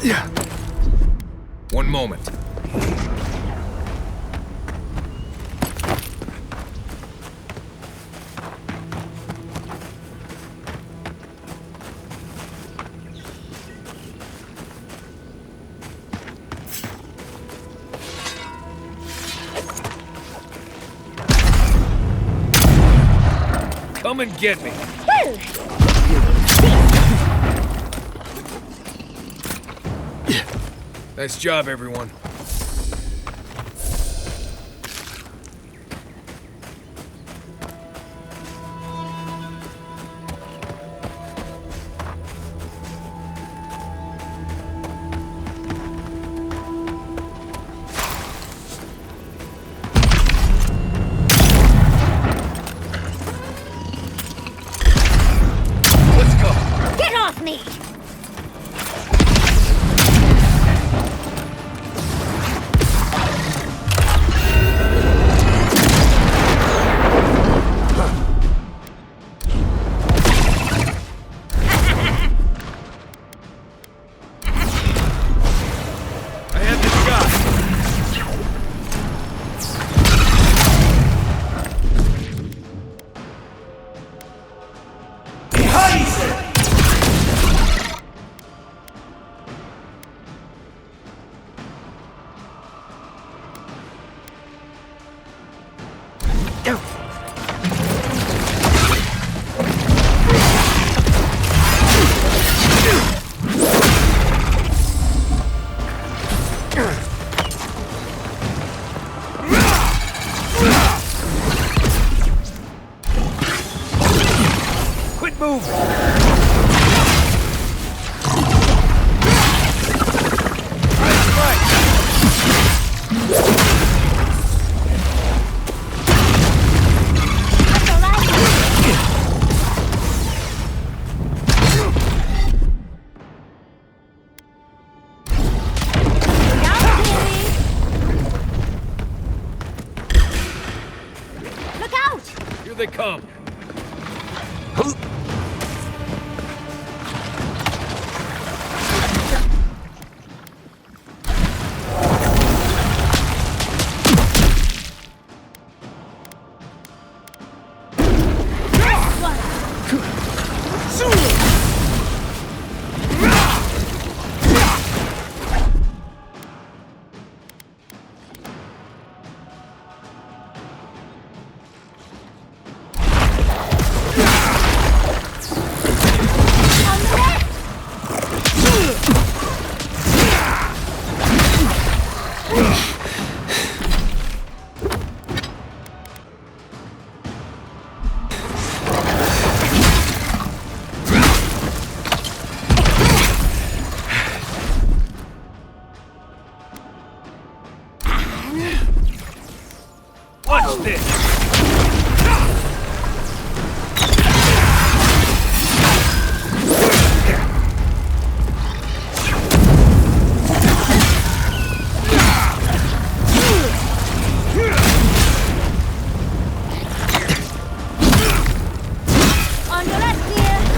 One moment. Come and get me. Well, Nice job, everyone. get off me! Quit moving! Look out! Here they come. Watch this! On your left here!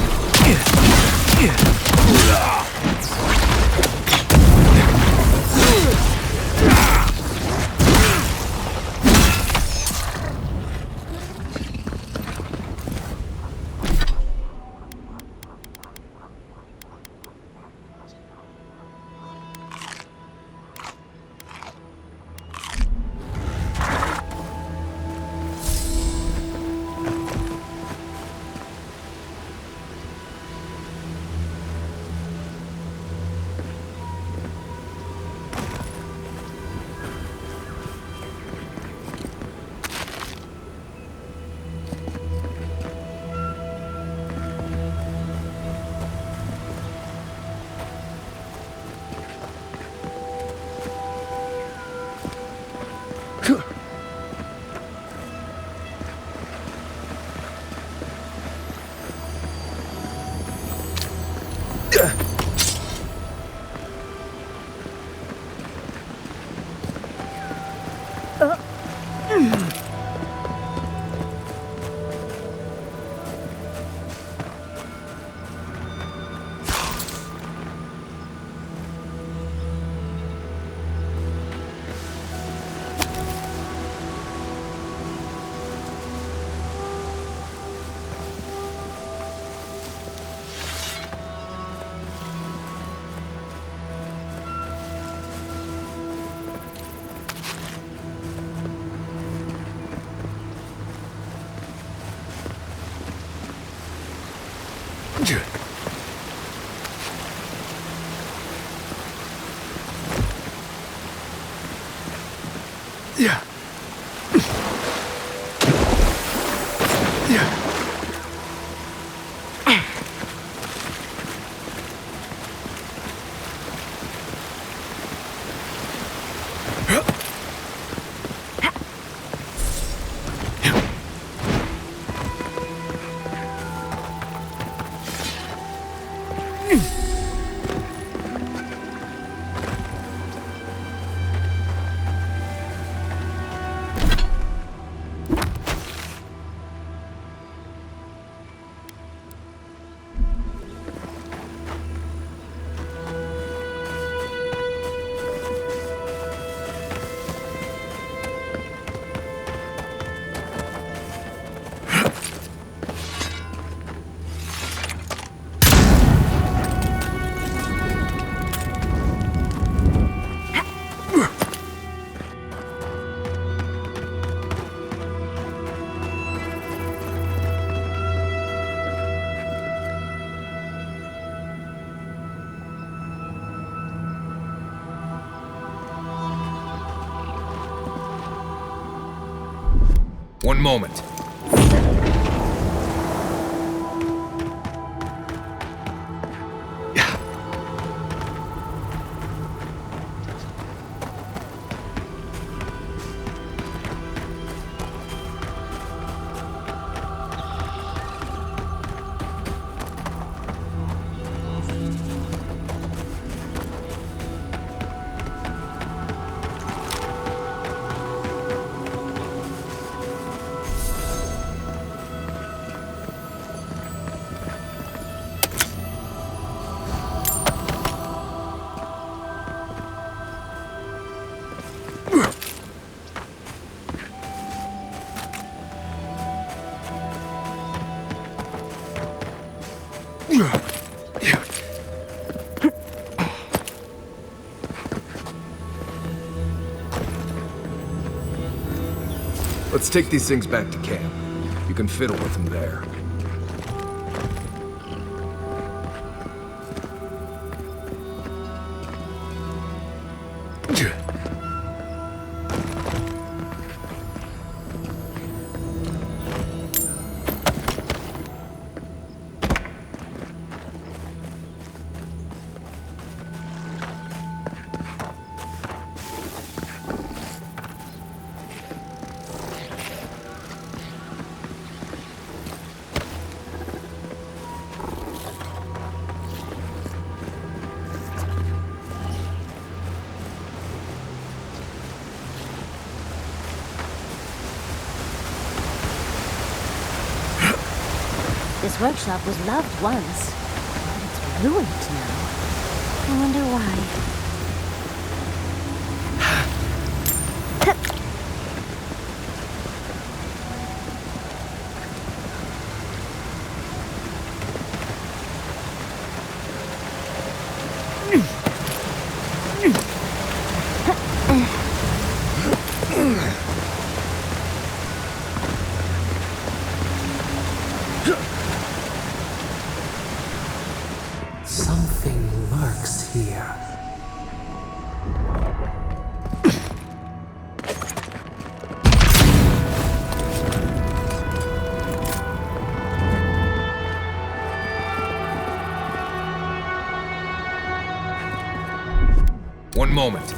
Yeah. Yeah. One moment. Let's take these things back to camp. You can fiddle with them there. This workshop was loved once, but it's ruined now. I wonder why. Something lurks here. One moment.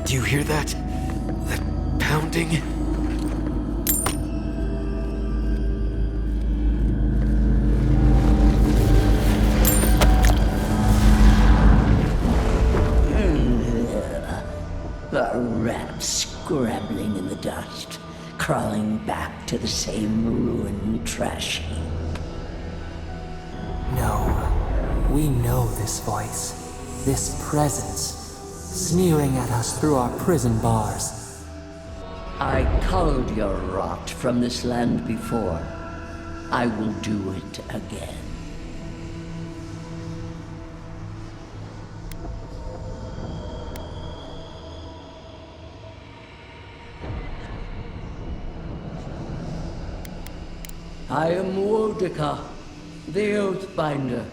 Do you hear that? That pounding? A rat scrabbling in the dust, crawling back to the same ruined trash heap. No, we know this voice, this presence, sneering at us through our prison bars. I culled your rot from this land before. I will do it again. I am Wodika, the Oathbinder,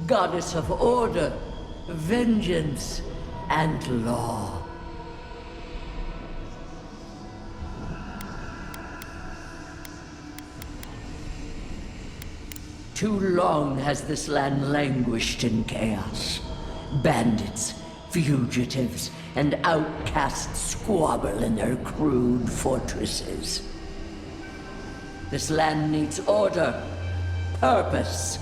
goddess of order, vengeance, and law. Too long has this land languished in chaos. Bandits, fugitives, and outcasts squabble in their crude fortresses. This land needs order, purpose.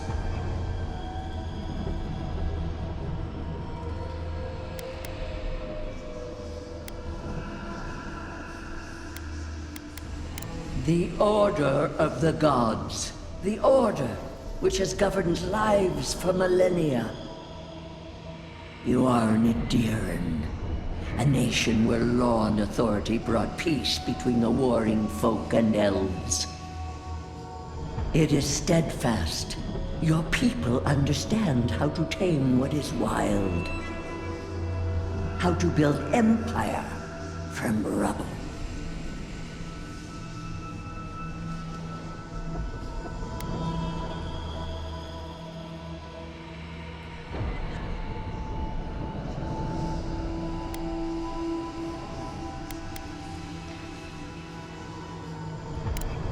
The Order of the Gods. The Order, which has governed lives for millennia. You are an Aedyran, a nation where law and authority brought peace between the warring folk and elves. It is steadfast. Your people understand how to tame what is wild. How to build empire from rubble.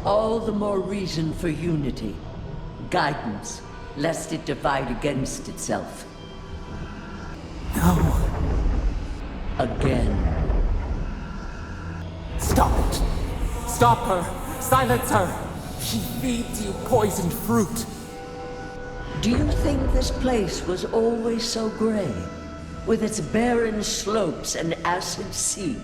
All the more reason for unity, guidance, lest it divide against itself. No. Again. Stop it! Stop her! Silence her! She feeds you poisoned fruit! Do you think this place was always so gray? With its barren slopes and acid sea?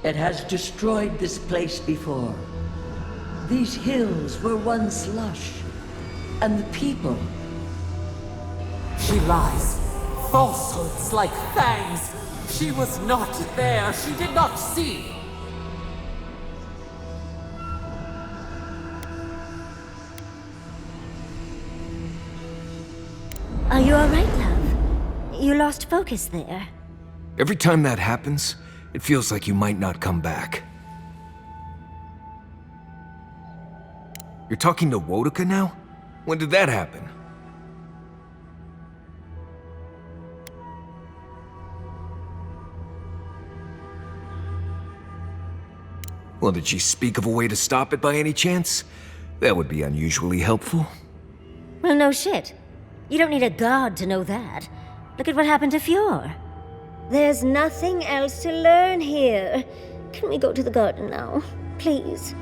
It has destroyed this place before. These hills were once lush, and the people. She lies. Falsehoods like fangs. She was not there. She did not see. Are you alright, love? You lost focus there. Every time that happens, it feels like you might not come back. You're talking to Wodika now? When did that happen? Well, did she speak of a way to stop it by any chance? That would be unusually helpful. Well, no shit. You don't need a god to know that. Look at what happened to Fjord. There's nothing else to learn here. Can we go to the garden now? Please.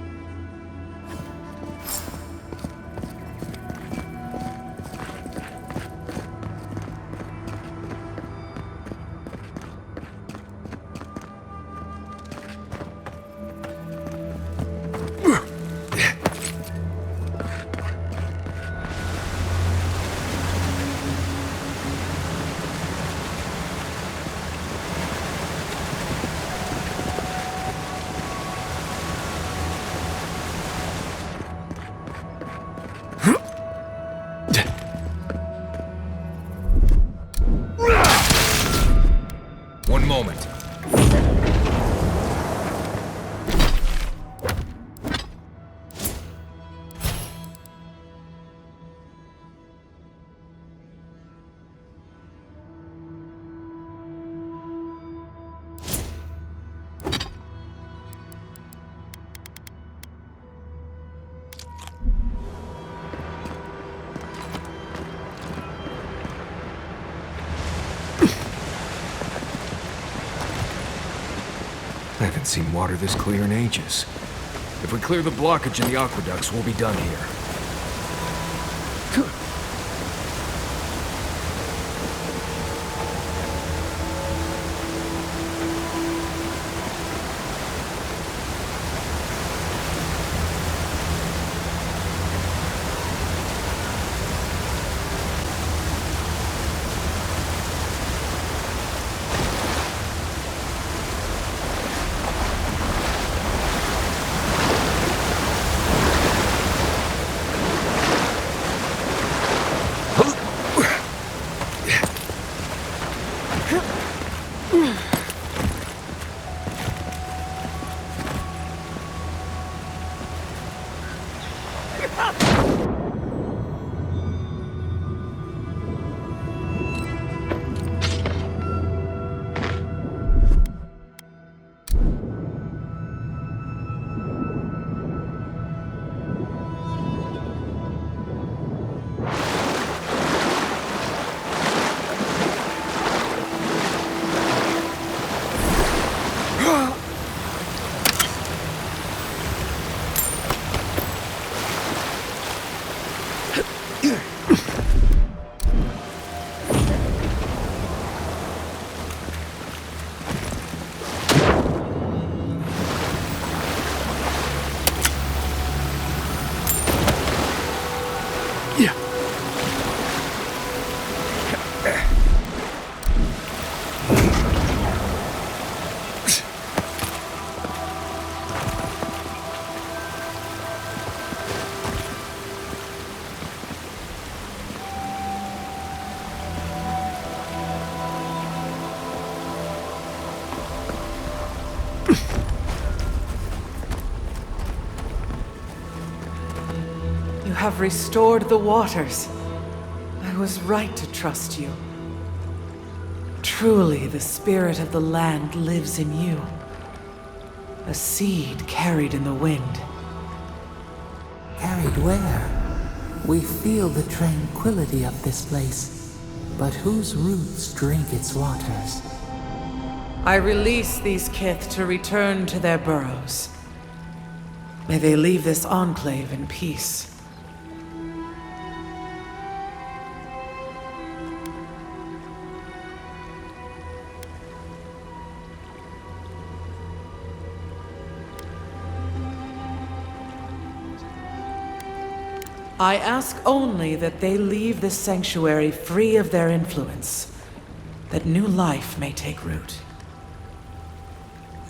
haven't seen water this clear in ages. If we clear the blockage in the aqueducts, we'll be done here. You have restored the waters. I was right to trust you. Truly, the spirit of the land lives in you. A seed carried in the wind. Carried where? We feel the tranquility of this place, but whose roots drink its waters? I release these kith to return to their burrows. May they leave this enclave in peace. I ask only that they leave this sanctuary free of their influence, that new life may take root.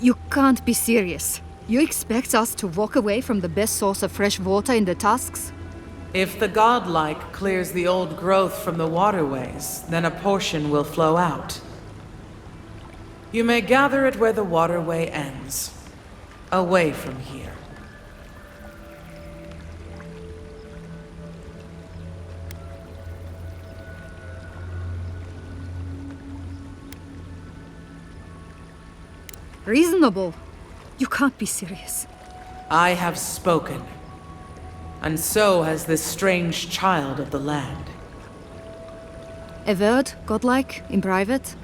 You can't be serious. You expect us to walk away from the best source of fresh water in the Tusks? If the godlike clears the old growth from the waterways, then a portion will flow out. You may gather it where the waterway ends, away from here. Reasonable. You can't be serious. I have spoken. And so has this strange child of the land. A word, godlike, in private?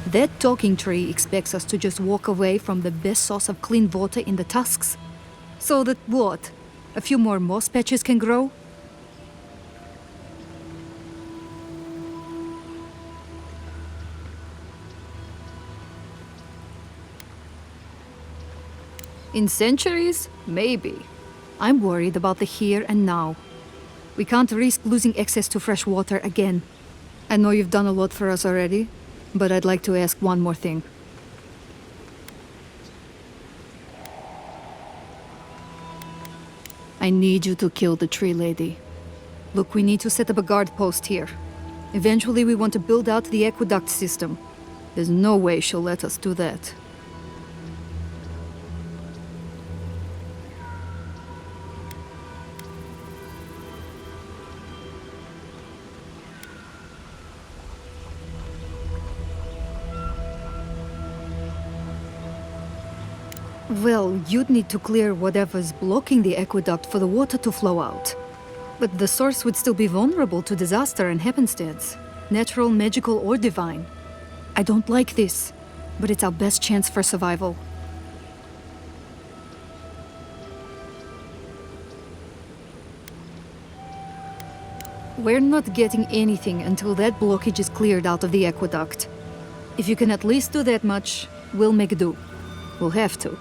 That talking tree expects us to just walk away from the best source of clean water in the Tusks. So that what? A few more moss patches can grow? In centuries? Maybe. I'm worried about the here and now. We can't risk losing access to fresh water again. I know you've done a lot for us already, but I'd like to ask one more thing. I need you to kill the tree lady. Look, we need to set up a guard post here. Eventually we want to build out the aqueduct system. There's no way she'll let us do that. Well, you'd need to clear whatever's blocking the aqueduct for the water to flow out. But the source would still be vulnerable to disaster and happenstance. Natural, magical, or divine. I don't like this, but it's our best chance for survival. We're not getting anything until that blockage is cleared out of the aqueduct. If you can at least do that much, we'll make do. We'll have to.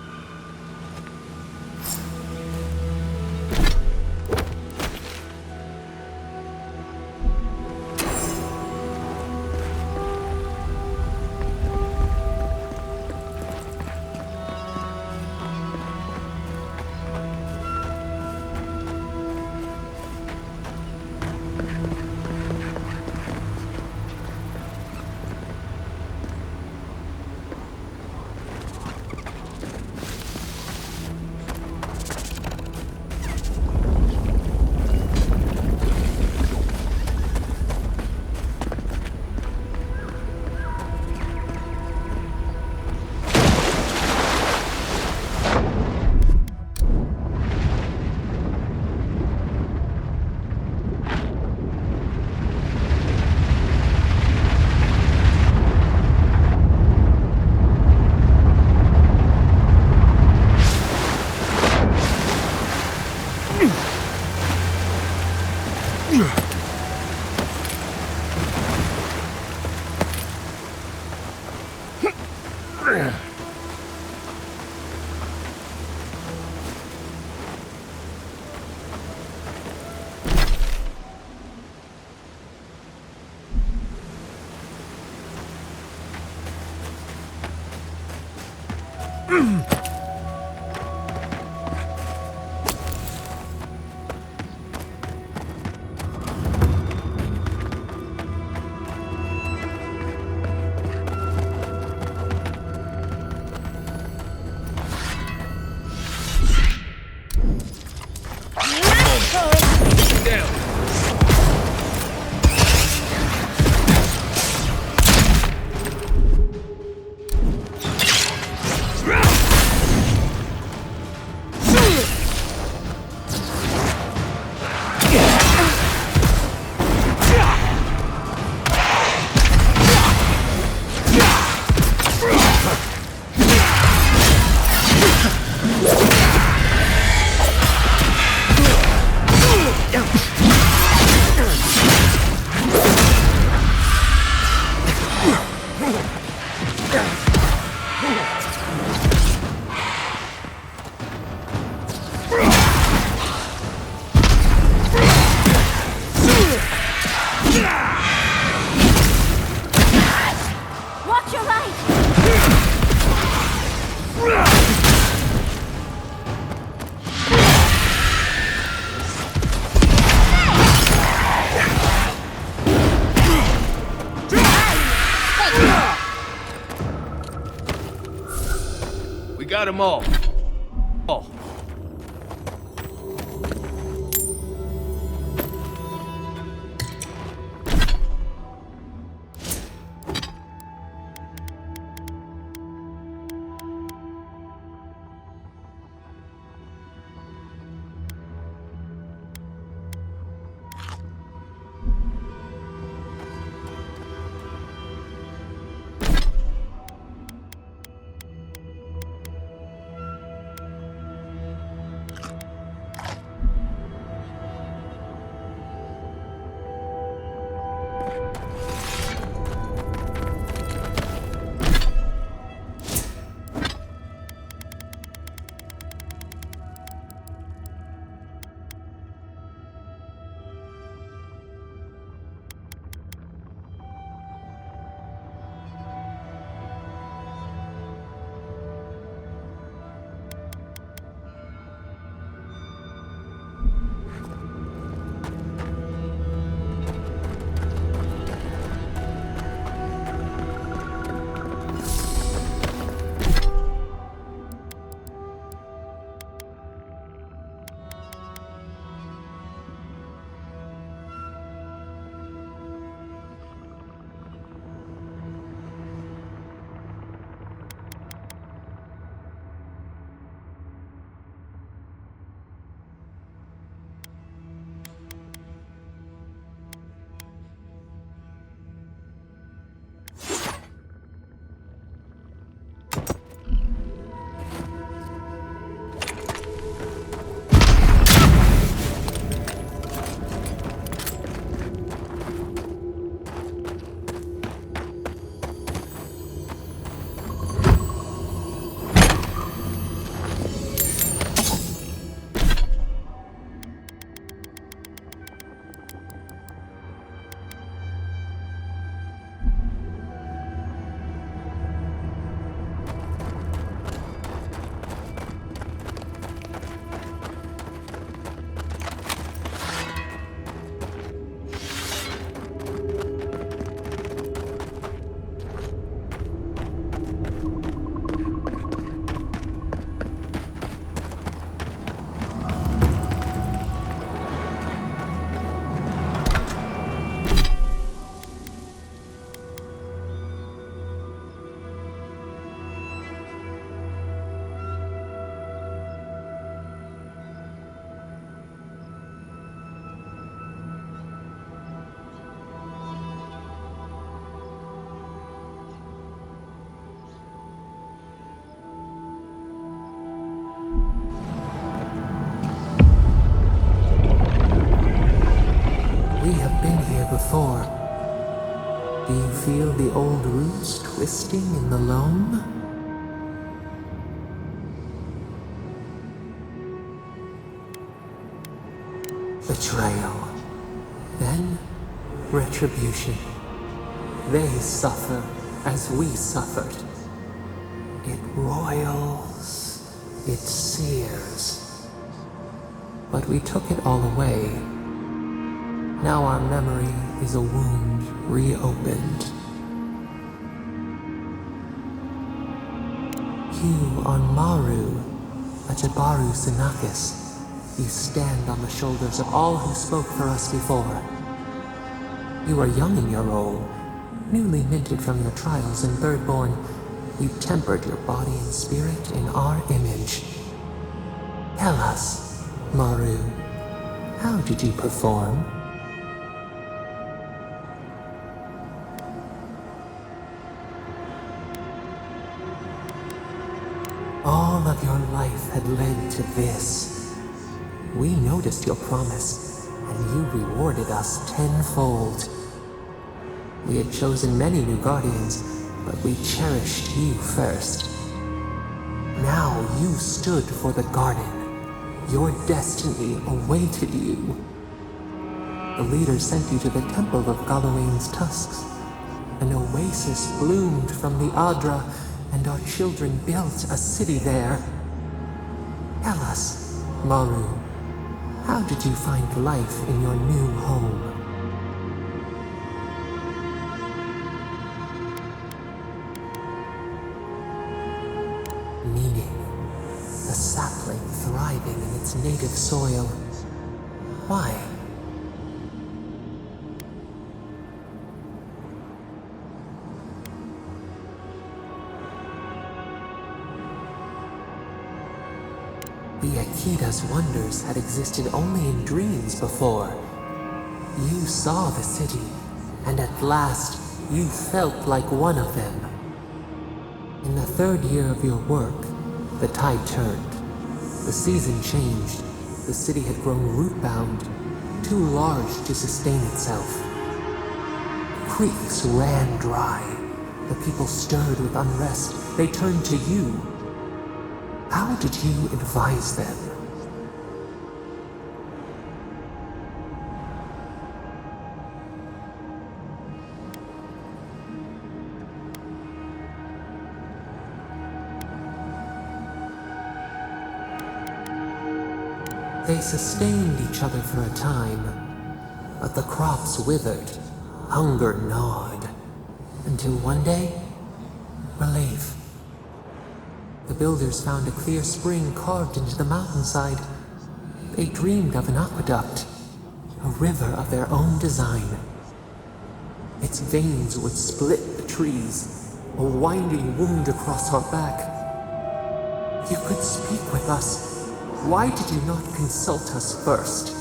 Got them all. Oh. before. Do you feel the old roots twisting in the loam? Betrayal. Then, retribution. They suffer as we suffered. It roils, it sears. But we took it all away. Now our memory is a wound reopened. You are Maru, a Jabaru Sinakis. You stand on the shoulders of all who spoke for us before. You are young in your role, newly minted from your trials in Thirdborn. You tempered your body and spirit in our image. Tell us, Maru, how did you perform? All of your life had led to this. We noticed your promise, and you rewarded us tenfold. We had chosen many new guardians, but we cherished you first. Now you stood for the garden. Your destiny awaited you. The leader sent you to the temple of Galawain's tusks. An oasis bloomed from the Aedyr, and our children built a city there. Tell us, Maru, how did you find life in your new home? Meaning, a sapling thriving in its native soil. Why? The Akida's wonders had existed only in dreams before. You saw the city, and at last you felt like one of them. In the third year of your work, the tide turned. The season changed. The city had grown root-bound, too large to sustain itself. Creeks ran dry. The people stirred with unrest. They turned to you. How did you advise them? They sustained each other for a time, but the crops withered, hunger gnawed, until one day, relief. The builders found a clear spring carved into the mountainside. They dreamed of an aqueduct, a river of their own design. Its veins would split the trees, a winding wound across our back. You could speak with us. Why did you not consult us first?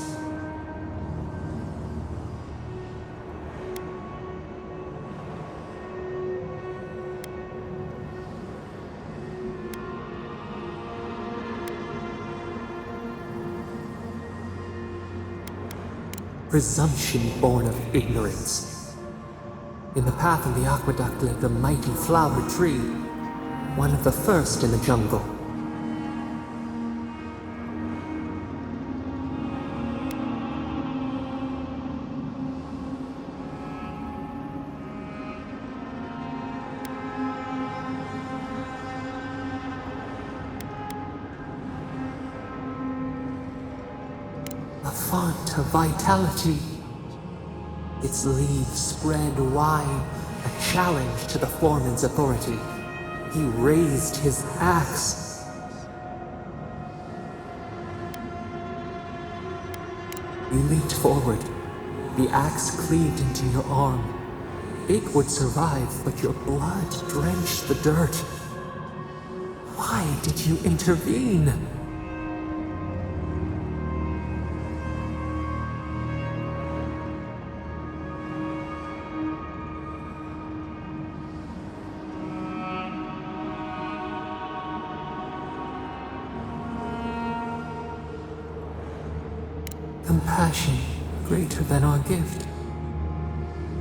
Presumption born of ignorance. In the path of the aqueduct lived a mighty flower tree, one of the first in the jungle. A font of vitality. Its leaves spread wide, a challenge to the foreman's authority. He raised his axe. You leaped forward. The axe cleaved into your arm. It would survive, but your blood drenched the dirt. Why did you intervene? Compassion greater than our gift.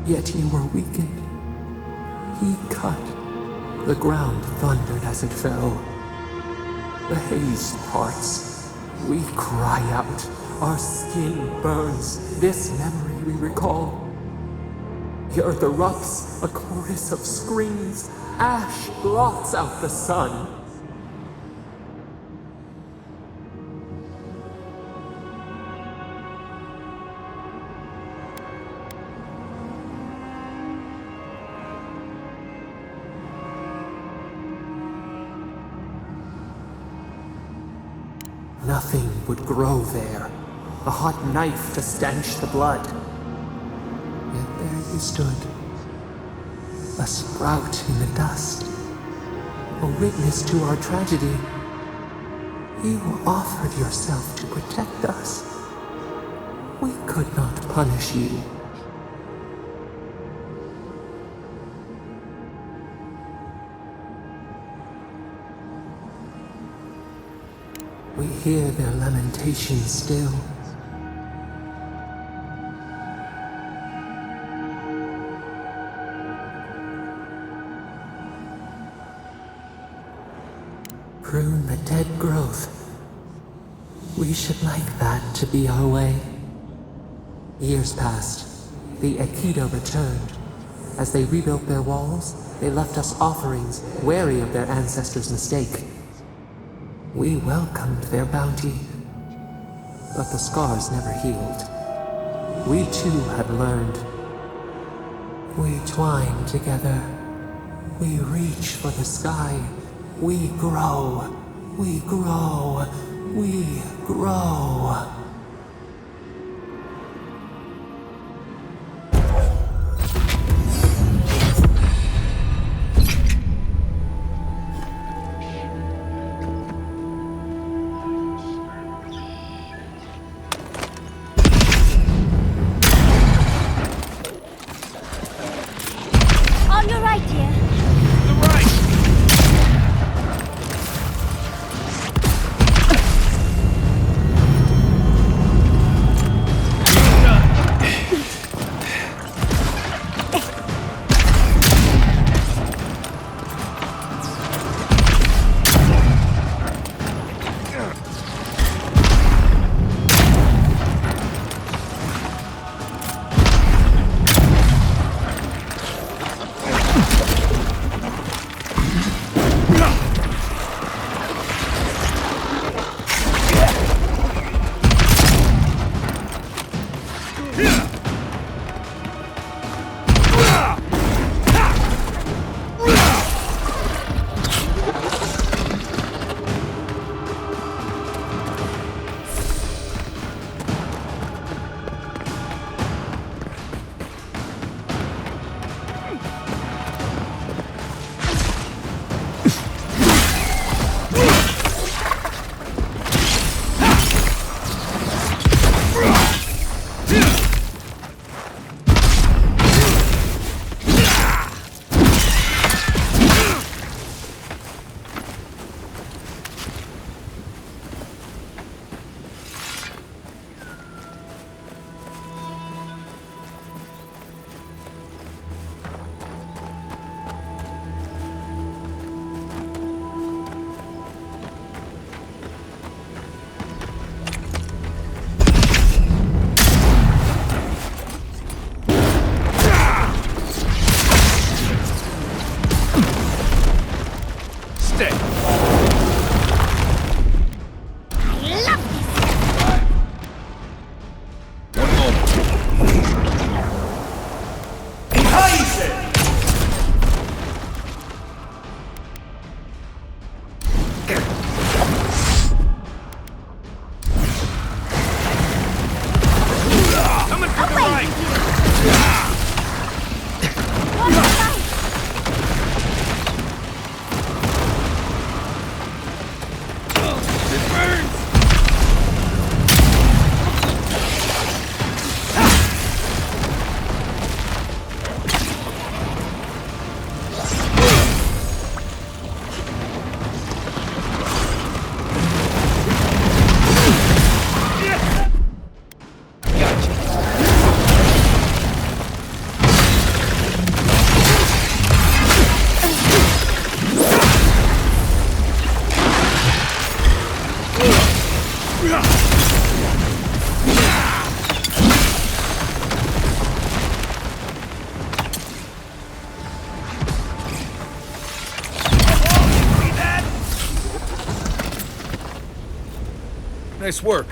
Yet you were weakened. He cut. The ground thundered as it fell. The haze parts. We cry out. Our skin burns. This memory we recall. The earth erupts, a chorus of screams. Ash blots out the sun. Nothing would grow there. A hot knife to stanch the blood. Yet there you stood. A sprout in the dust. A witness to our tragedy. You offered yourself to protect us. We could not punish you. We hear their lamentations still. Prune the dead growth. We should like that to be our way. Years passed. The Aedyr returned. As they rebuilt their walls, they left us offerings, wary of their ancestors' mistake. We welcomed their bounty, but the scars never healed. We too had learned. We twine together. We reach for the sky. We grow. We grow. We grow. On your right, dear. Nice work.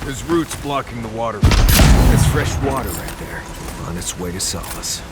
There's roots blocking the water. There's fresh water right there, on its way to Solace.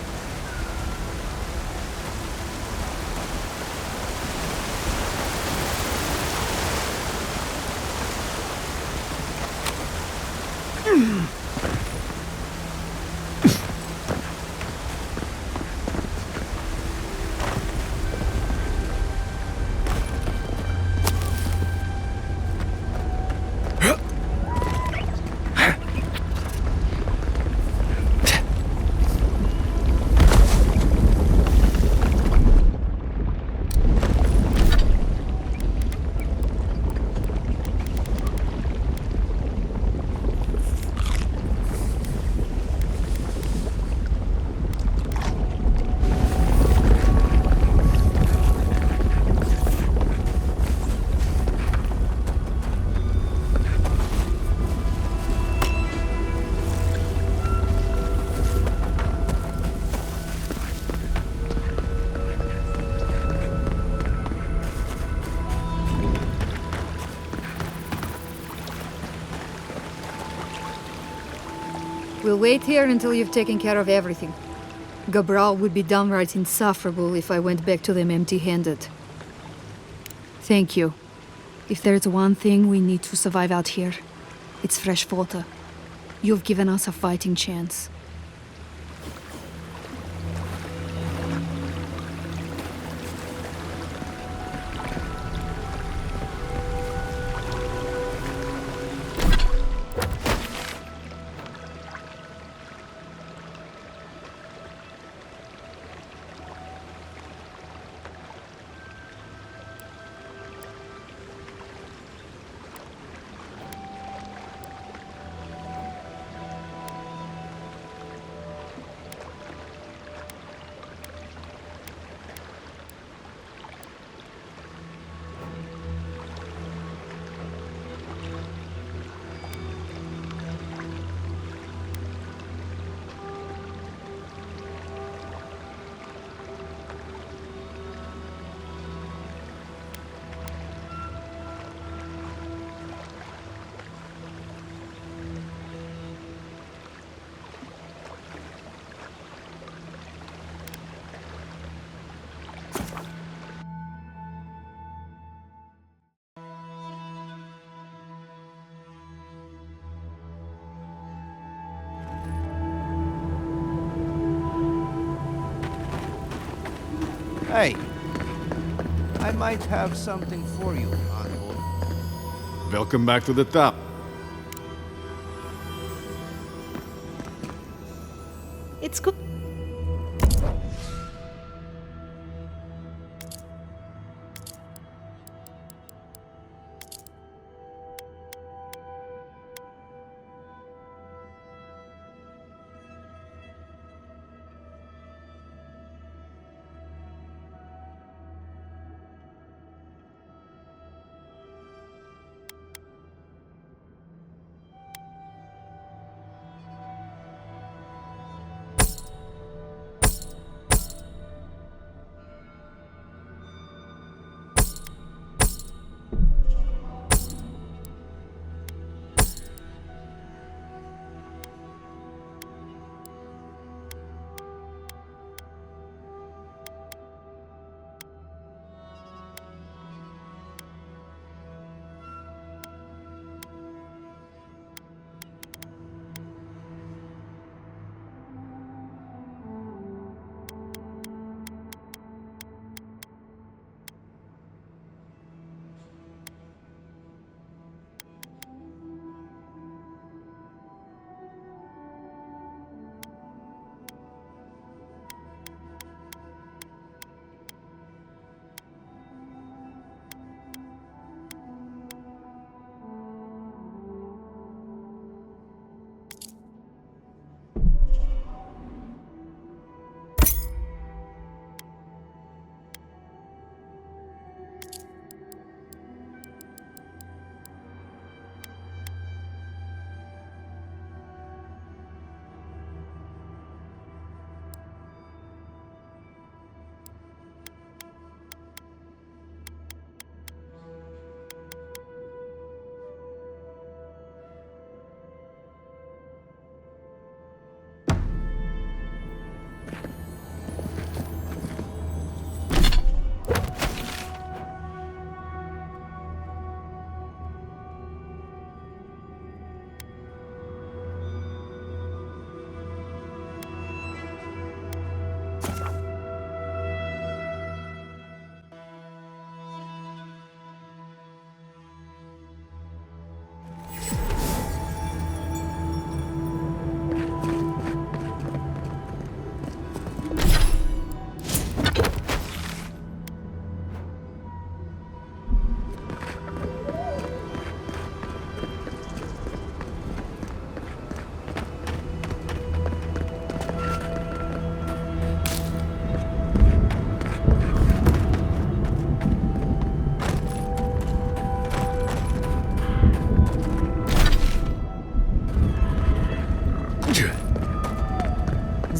We'll wait here until you've taken care of everything. Gabral would be downright insufferable if I went back to them empty-handed. Thank you. If there's one thing we need to survive out here, it's fresh water. You've given us a fighting chance. Hey, I might have something for you, envoy. Welcome back to the top. It's good.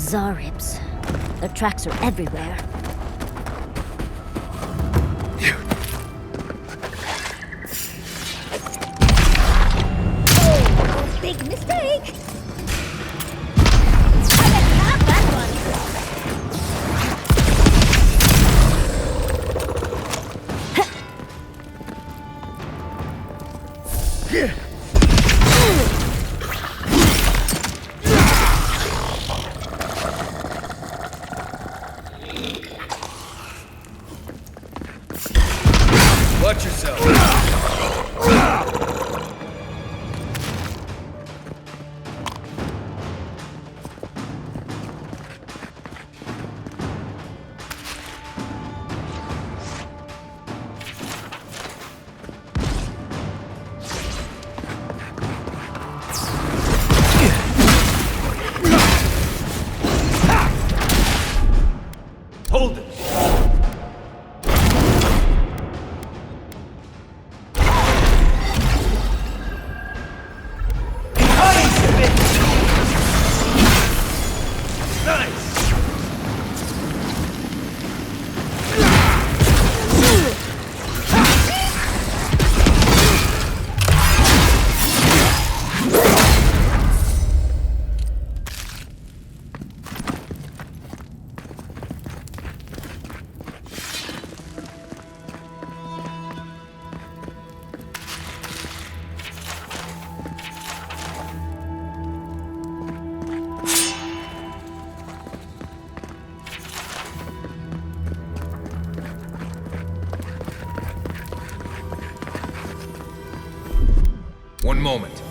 Zarips. Their tracks are everywhere. Oh, big mistake! I didn't have that Watch yourself. Hold it. One moment.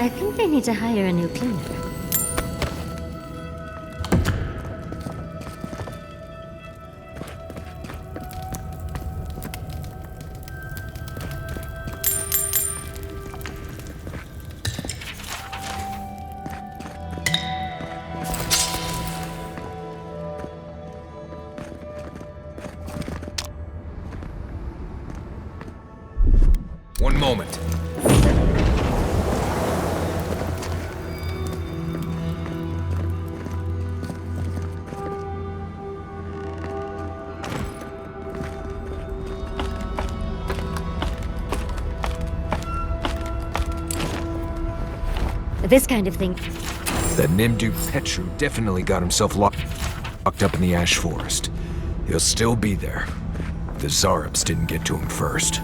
I think they need to hire a new cleaner. This kind of thing. That Nimdu Petru definitely got himself locked up in the Ash Forest. He'll still be there. The Zarabs didn't get to him first.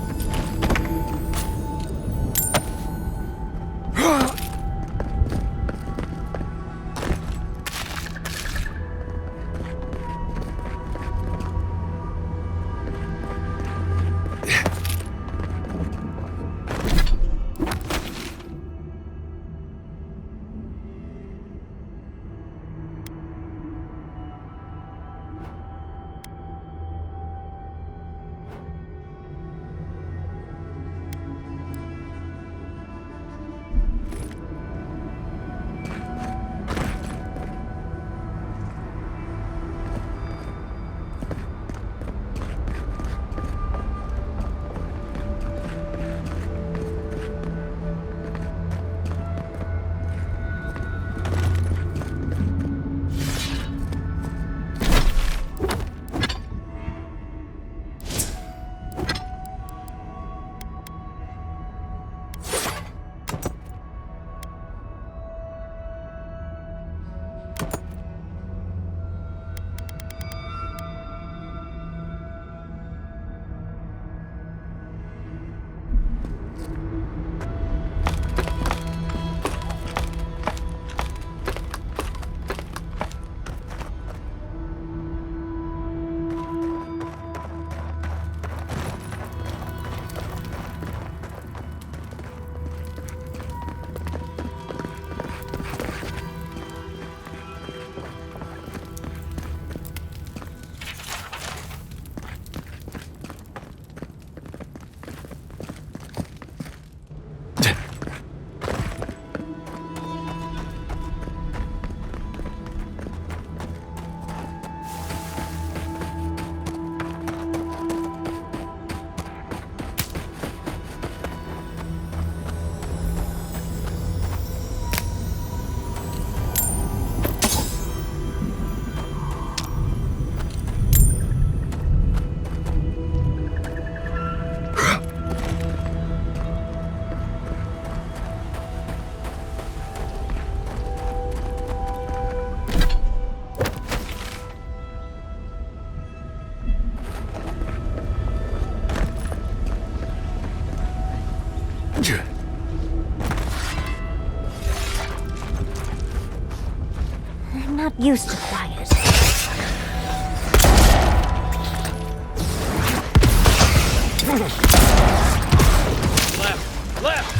I'm not used to quiet. Left!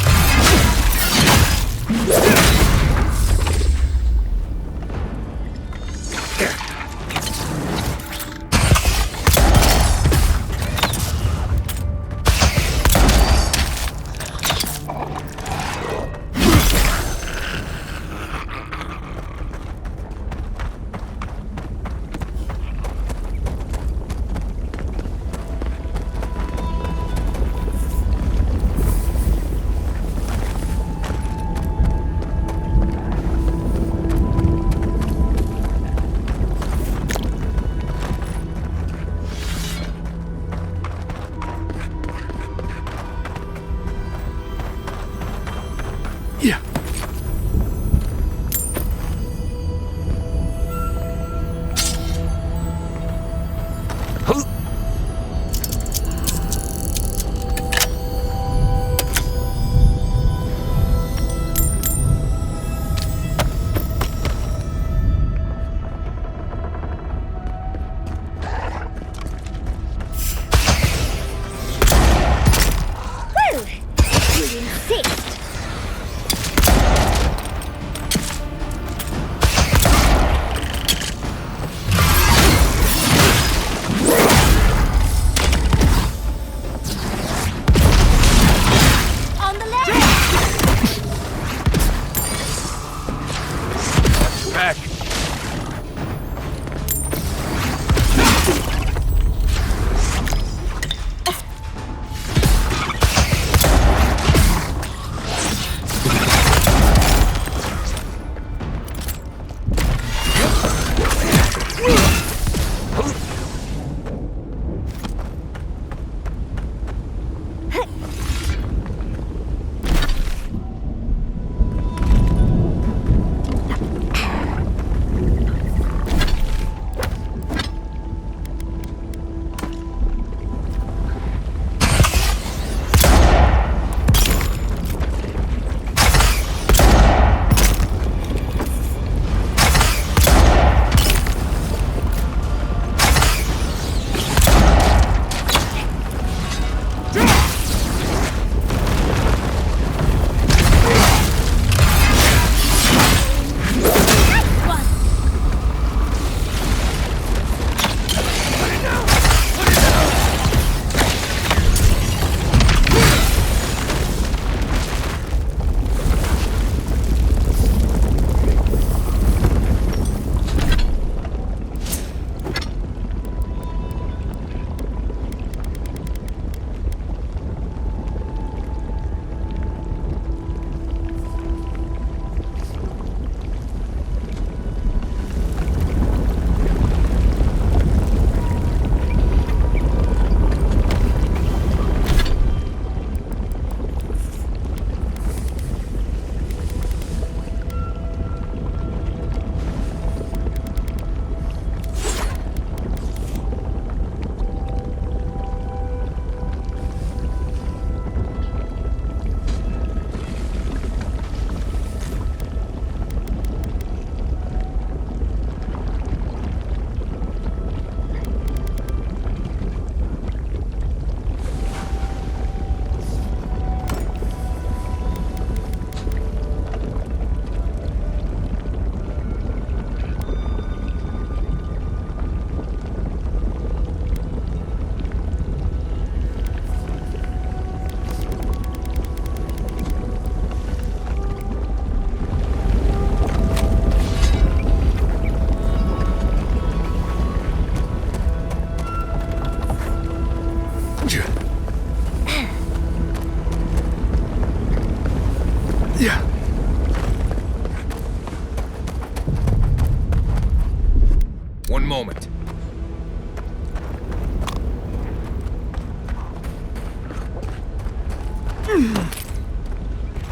moment.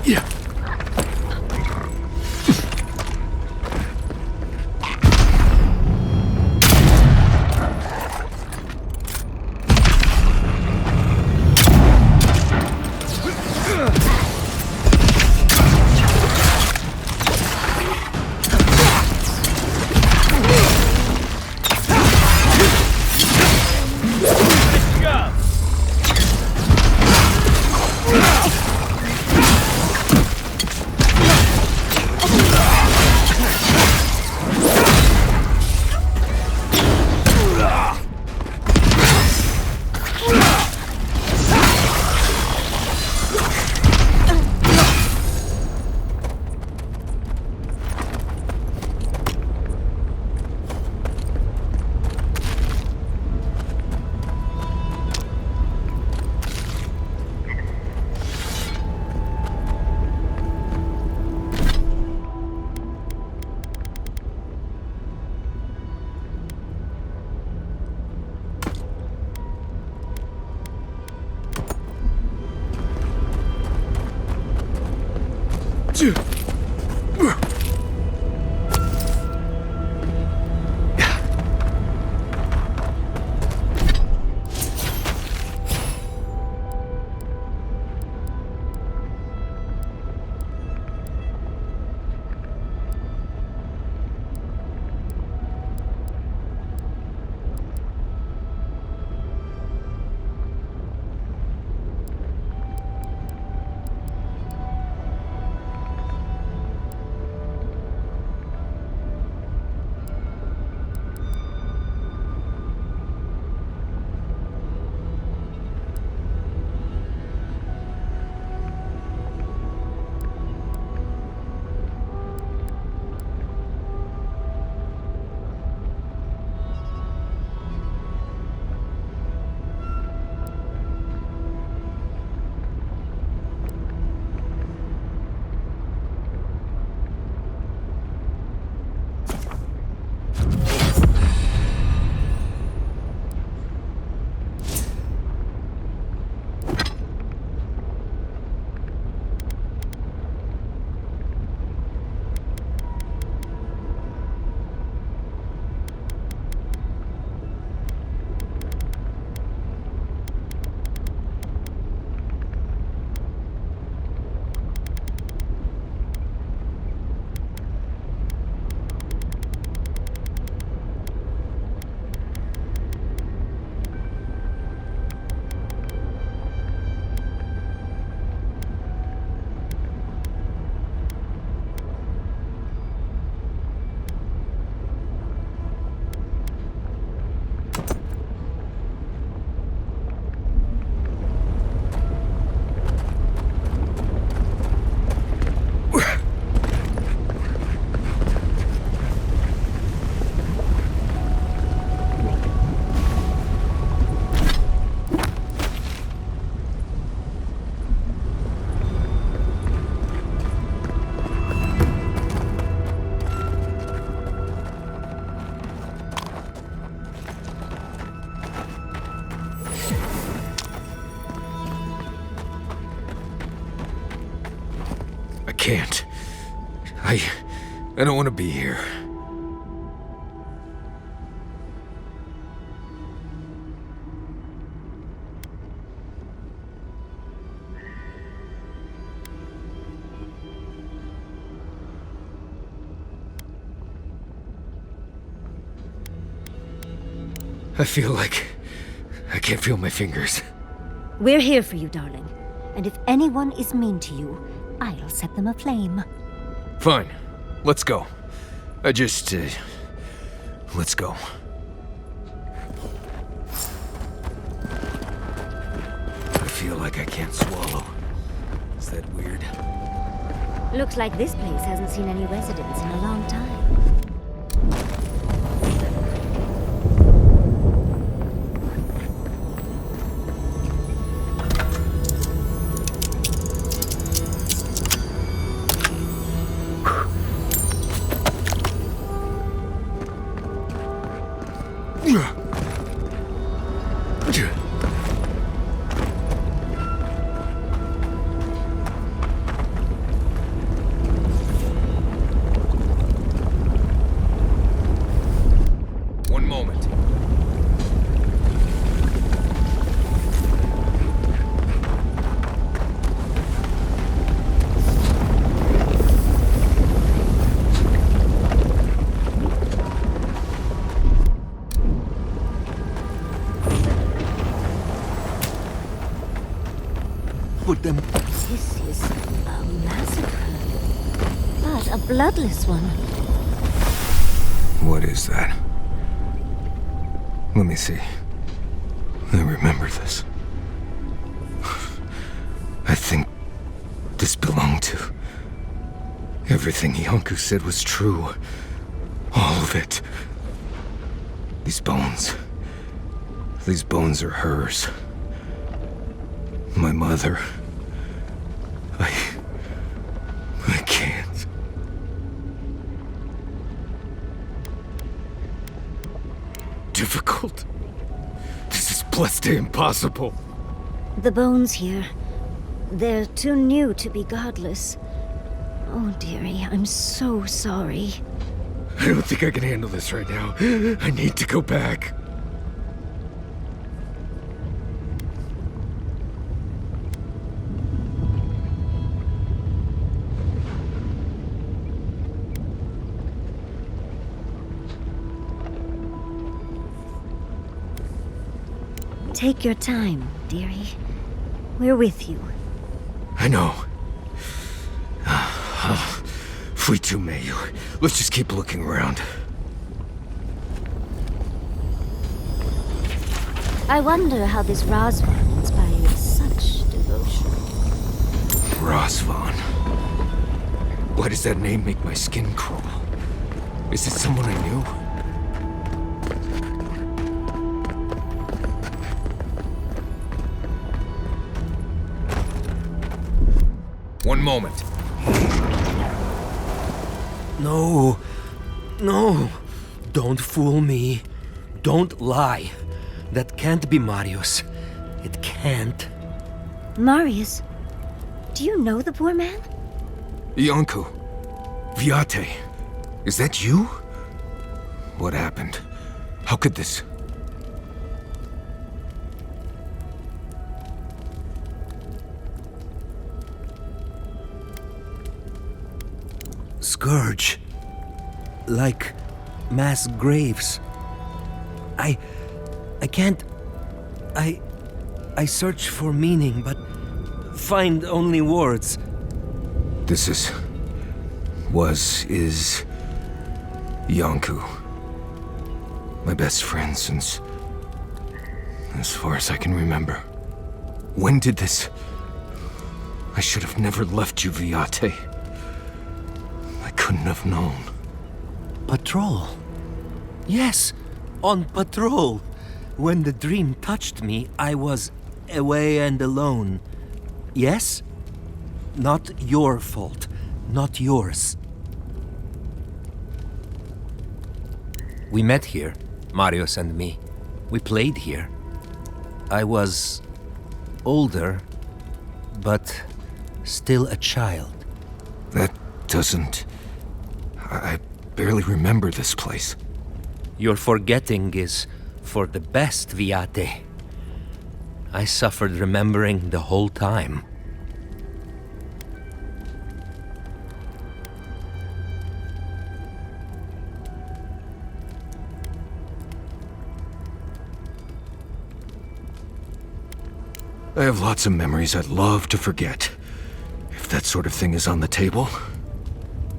Yeah. Can't. I don't want to be here. I feel like I can't feel my fingers. We're here for you, darling. And if anyone is mean to you, I'll set them aflame. Fine. Let's go. Let's go. I feel like I can't swallow. Is that weird? Looks like this place hasn't seen any residents in a long time. them. This is a massacre, but a bloodless one. What is that? Let me see. I remember this. I think this belonged to... Everything Yonku said was true. All of it. These bones are hers. My mother. I can't. Difficult. This is blessed impossible. The bones here, they're too new to be godless. Oh, dearie, I'm so sorry. I don't think I can handle this right now. I need to go back. Take your time, dearie. We're with you. I know. Free to Mayu. Let's just keep looking around. I wonder how this Razvan inspired such devotion. Razvan. Why does that name make my skin crawl? Is it someone I knew? One moment. No. No. Don't fool me. Don't lie. That can't be Marius. It can't. Marius, do you know the poor man? Yonku. Viate. Is that you? What happened? How could this... Scourge. Like mass graves. I can't... I search for meaning, but find only words. This is... is... Yonku. My best friend since... as far as I can remember. When did this... I should have never left you, Viate. I couldn't have known. Patrol. Yes, on patrol. When the dream touched me, I was away and alone. Yes? Not your fault. Not yours. We met here, Marius and me. We played here. I was older, but still a child. That doesn't... I barely remember this place. Your forgetting is for the best, Viate. I suffered remembering the whole time. I have lots of memories I'd love to forget. If that sort of thing is on the table.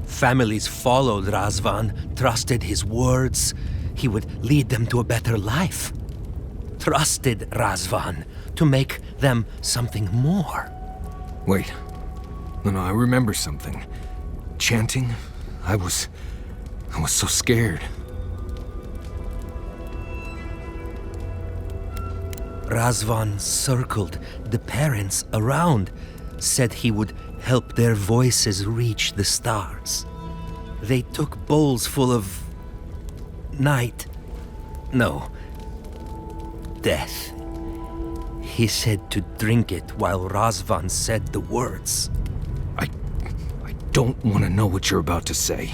Families followed Razvan, trusted his words. He would lead them to a better life. Trusted Razvan to make them something more. Wait. No, I remember something. Chanting? I was so scared. Razvan circled the parents around, said he would help their voices reach the stars. They took bowls full of... night. No. Death. He said to drink it while Razvan said the words. I don't want to know what you're about to say.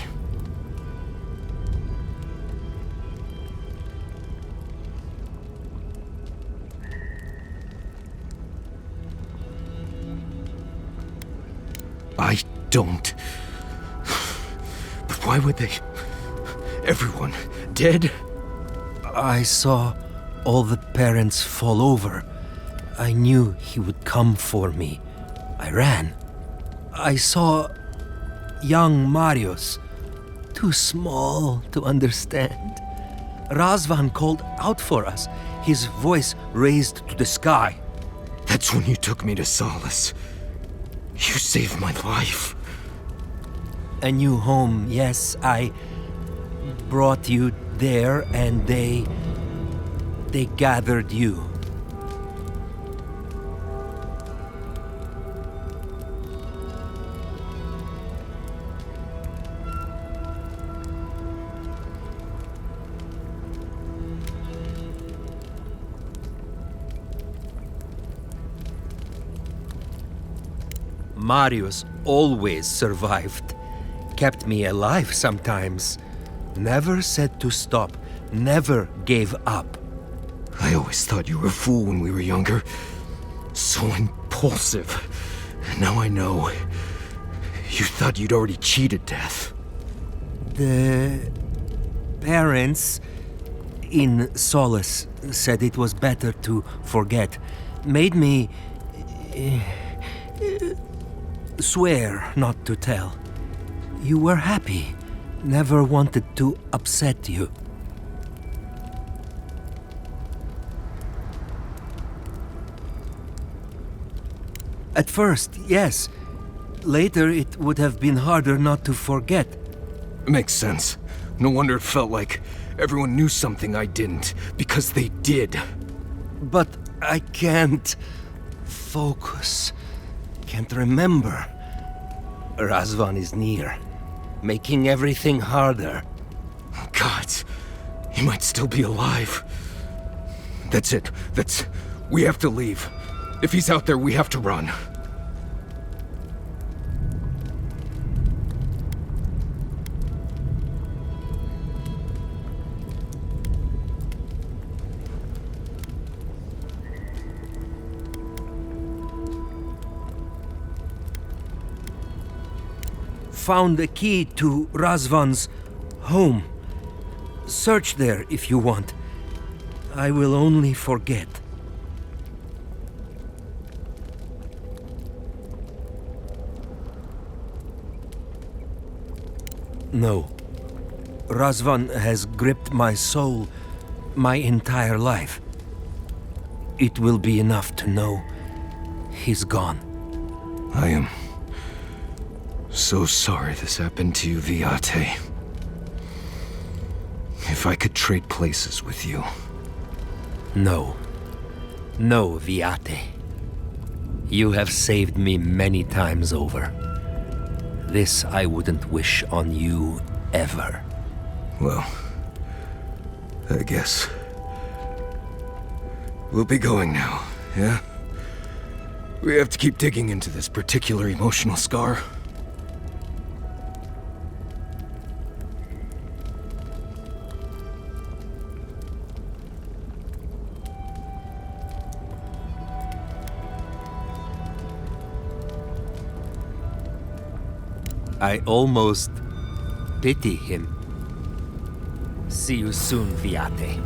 I don't. But why would they... Everyone dead? I saw all the parents fall over. I knew he would come for me. I ran. I saw young Marius, too small to understand. Razvan called out for us, his voice raised to the sky. That's when you took me to Solace. You saved my life. A new home, yes, I brought you there and they gathered you. Marius always survived. Kept me alive sometimes. Never said to stop. Never gave up. I always thought you were a fool when we were younger. So impulsive. Now I know. You thought you'd already cheated death. The parents in Solace said it was better to forget. Made me swear not to tell. You were happy. Never wanted to upset you. At first, yes. Later, it would have been harder not to forget. Makes sense. No wonder it felt like everyone knew something I didn't, because they did. But I can't focus. Can't remember. Razvan is near, making everything harder. Gods, he might still be alive. That's it. We have to leave. If he's out there, we have to run. Found the key to Razvan's home. Search there if you want. I will only forget. No. Razvan has gripped my soul my entire life. It will be enough to know he's gone. I am so sorry this happened to you, Viate. If I could trade places with you. No. No, Viate. You have saved me many times over. This I wouldn't wish on you ever. Well, I guess we'll be going now, yeah? We have to keep digging into this particular emotional scar. I almost pity him. See you soon, Viate.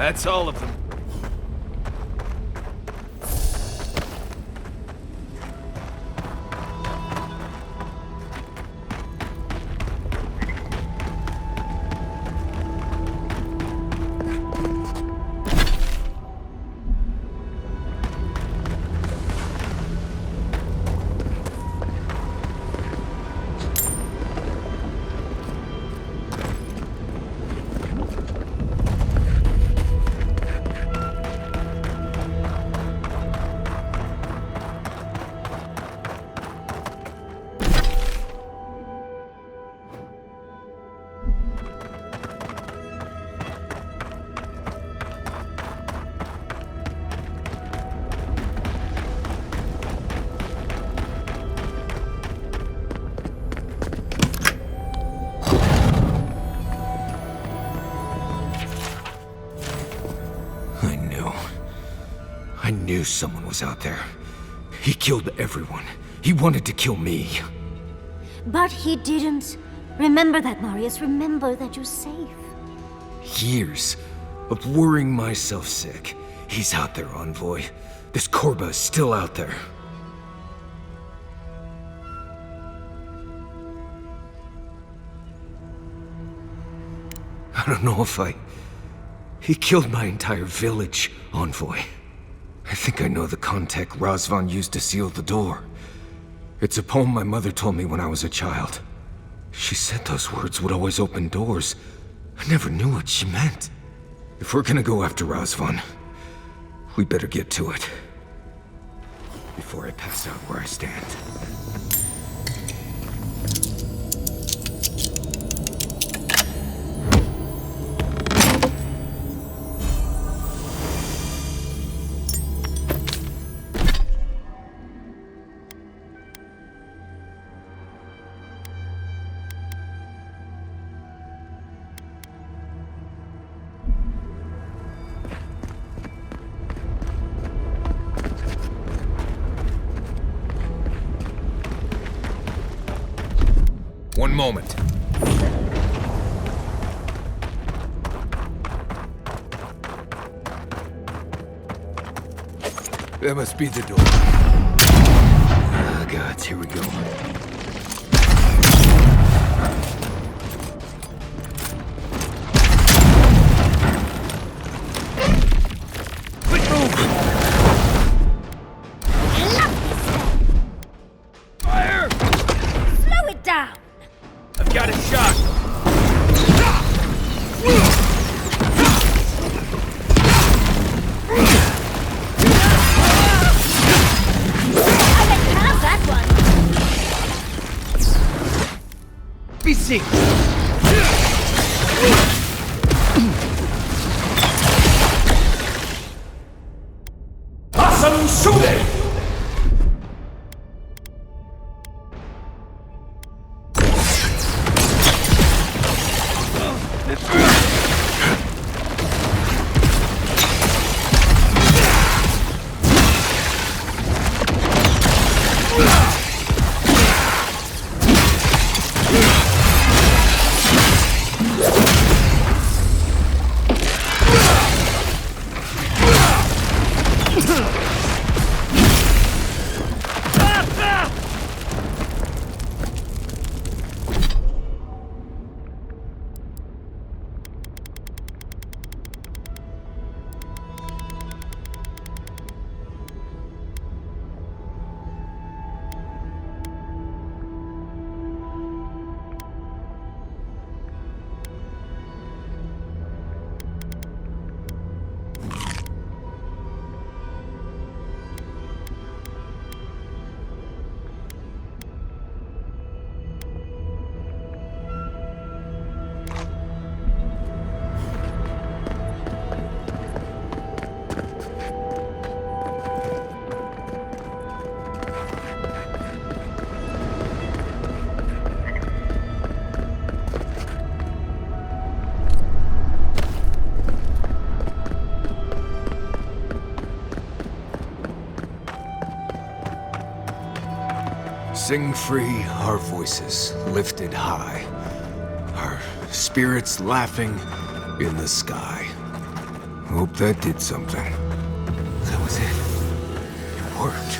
That's all of them. I knew someone was out there. He killed everyone. He wanted to kill me. But he didn't. Remember that, Marius. Remember that you're safe. Years of worrying myself sick. He's out there, Envoy. This Korba is still out there. I don't know if He killed my entire village, Envoy. I think I know the contact Razvan used to seal the door. It's a poem my mother told me when I was a child. She said those words would always open doors. I never knew what she meant. If we're gonna go after Razvan, we better get to it. Before I pass out where I stand. One moment. That must be the door. Oh, gods, here we go. Quick move! Fire! Slow it down! I've got a shot! Be sick! Awesome shooting! Sing free, our voices lifted high, our spirits laughing in the sky. Hope that did something. That was it. It worked.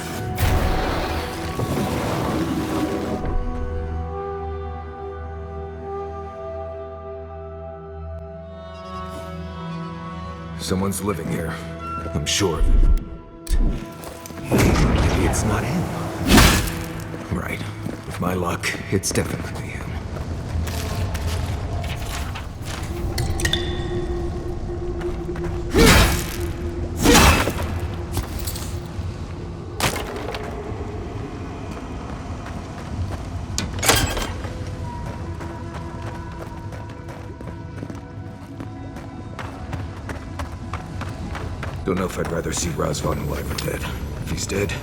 Someone's living here. I'm sure of it. Maybe it's not him. Right. With my luck, it's definitely him. Don't know if I'd rather see Razvan alive or dead. If he's dead,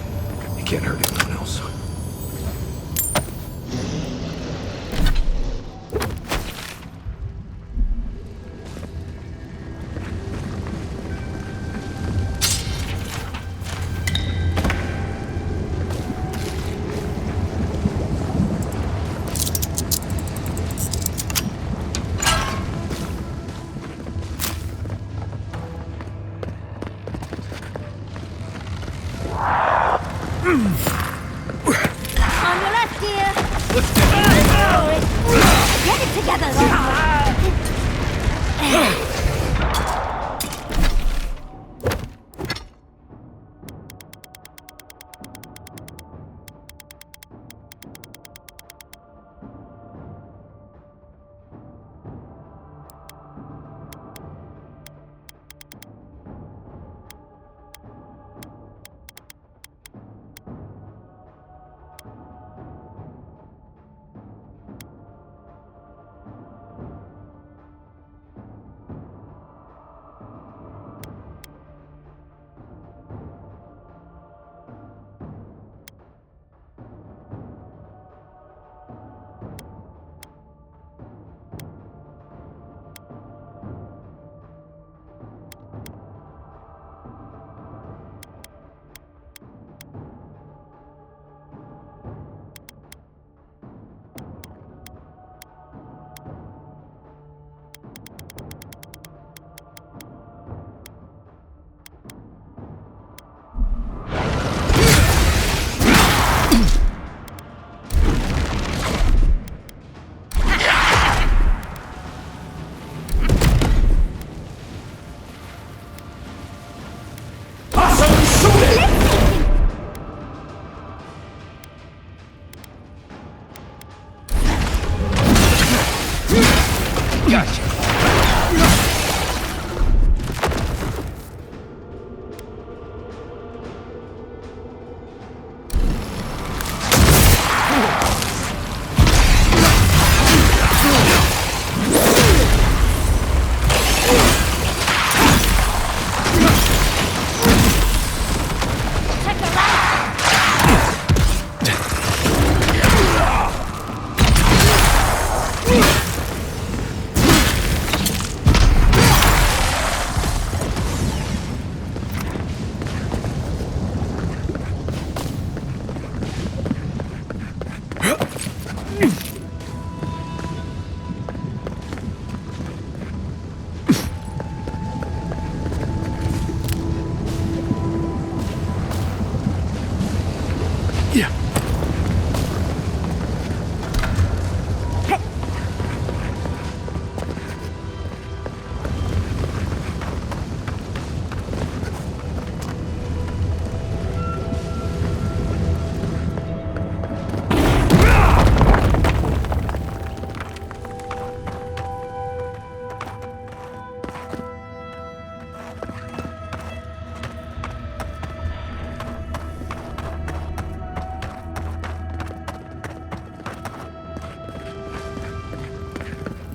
he can't hurt anyone else. On your left, dear. Get it together,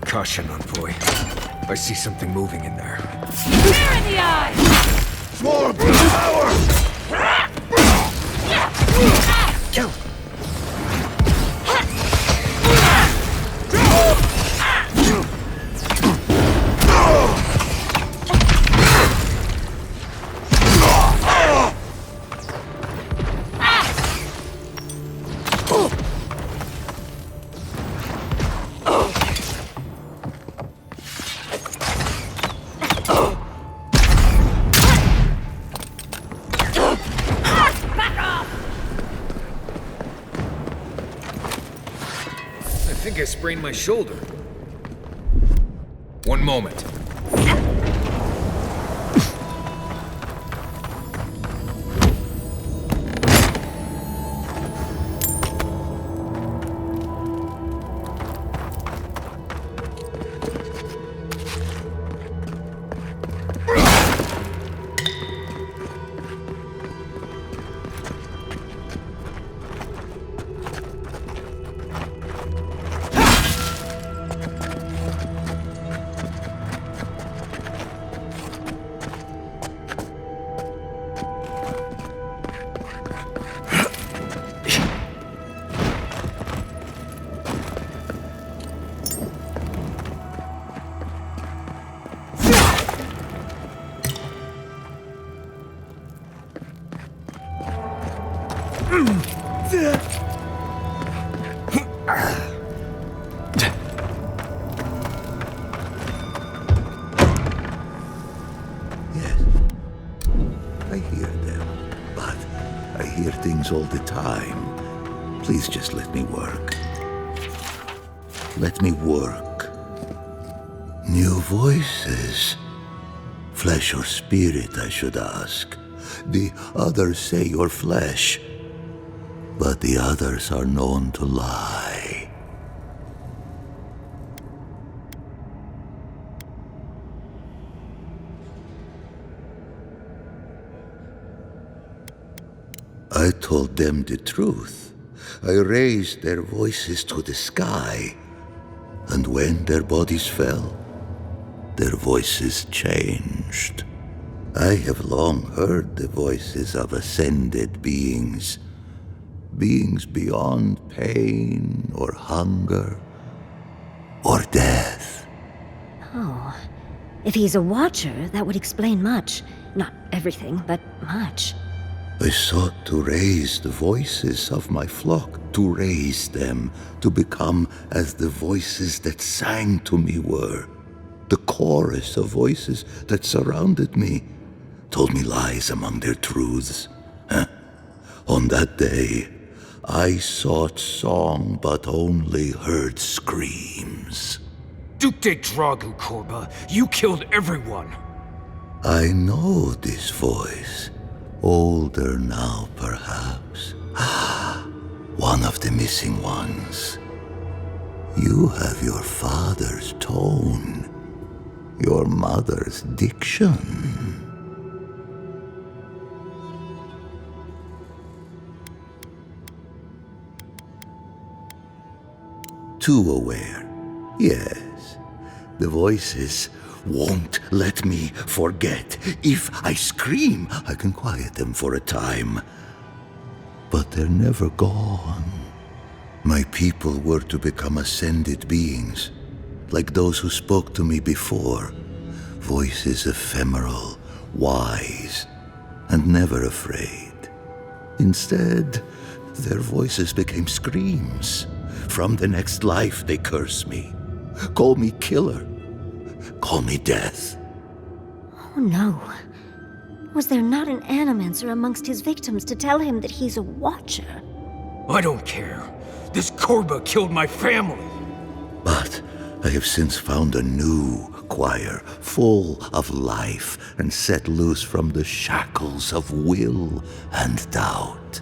Caution, envoy. I see something moving in there. Spear in the eye! More power! Kill! think I sprained my shoulder. One moment. I hear them, but I hear things all the time. Please just let me work. Let me work. New voices. Flesh or spirit, I should ask. The others say you're flesh, but the others are known to lie. I told them the truth. I raised their voices to the sky, and when their bodies fell, their voices changed. I have long heard the voices of ascended beings, beings beyond pain or hunger or death. Oh. If he's a watcher, that would explain much. Not everything, but much. I sought to raise the voices of my flock, to raise them, to become as the voices that sang to me were. The chorus of voices that surrounded me told me lies among their truths. On that day, I sought song but only heard screams. Duke de Dragu, Korba, you killed everyone. I know this voice. Older now, perhaps. One of the missing ones. You have your father's tone, your mother's diction. Too aware, yes. The voices won't let me forget. If I scream, I can quiet them for a time. But they're never gone. My people were to become ascended beings, like those who spoke to me before. Voices ephemeral, wise, and never afraid. Instead, their voices became screams. From the next life, they curse me. Call me killer. Call me death. Oh no. Was there not an animancer amongst his victims to tell him that he's a watcher? I don't care. This Korba killed my family. But I have since found a new choir, full of life and set loose from the shackles of will and doubt.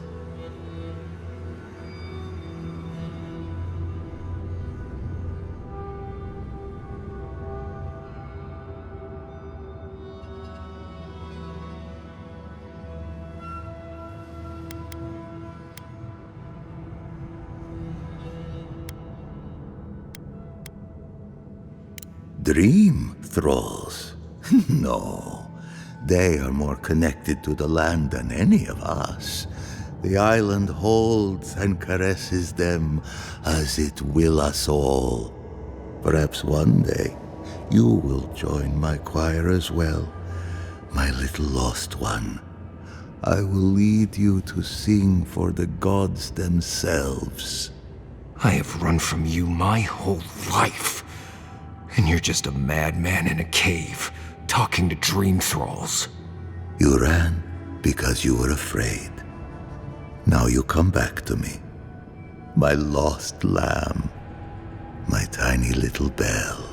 Dream thralls? No. They are more connected to the land than any of us. The island holds and caresses them as it will us all. Perhaps one day you will join my choir as well, my little lost one. I will lead you to sing for the gods themselves. I have run from you my whole life. And you're just a madman in a cave, talking to dream thralls. You ran because you were afraid. Now you come back to me, my lost lamb. my tiny little bell.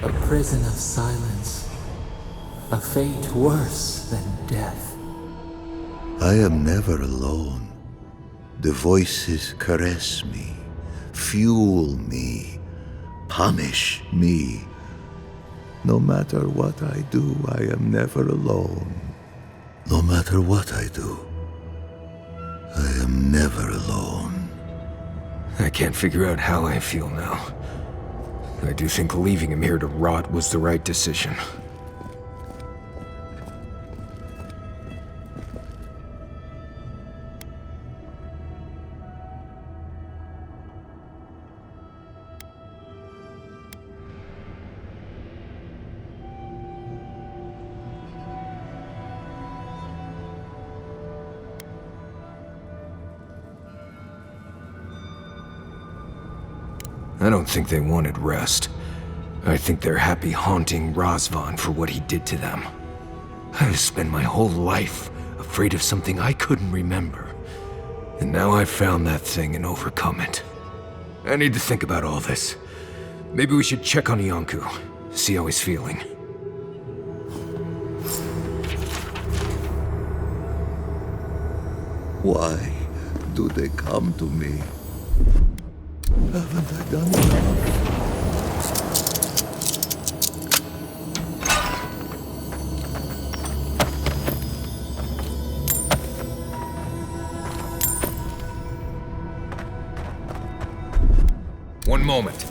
A prison of silence. A fate worse than death. I am never alone. The voices caress me, fuel me, punish me. No matter what I do, I am never alone. No matter what I do, I am never alone. I can't figure out how I feel now. I do think leaving him here to rot was the right decision. I don't think they wanted rest. I think they're happy haunting Razvan for what he did to them. I've spent my whole life afraid of something I couldn't remember. And now I've found that thing and overcome it. I need to think about all this. Maybe we should check on Iancu, see how he's feeling. Why do they come to me? Haven't I done enough? One moment.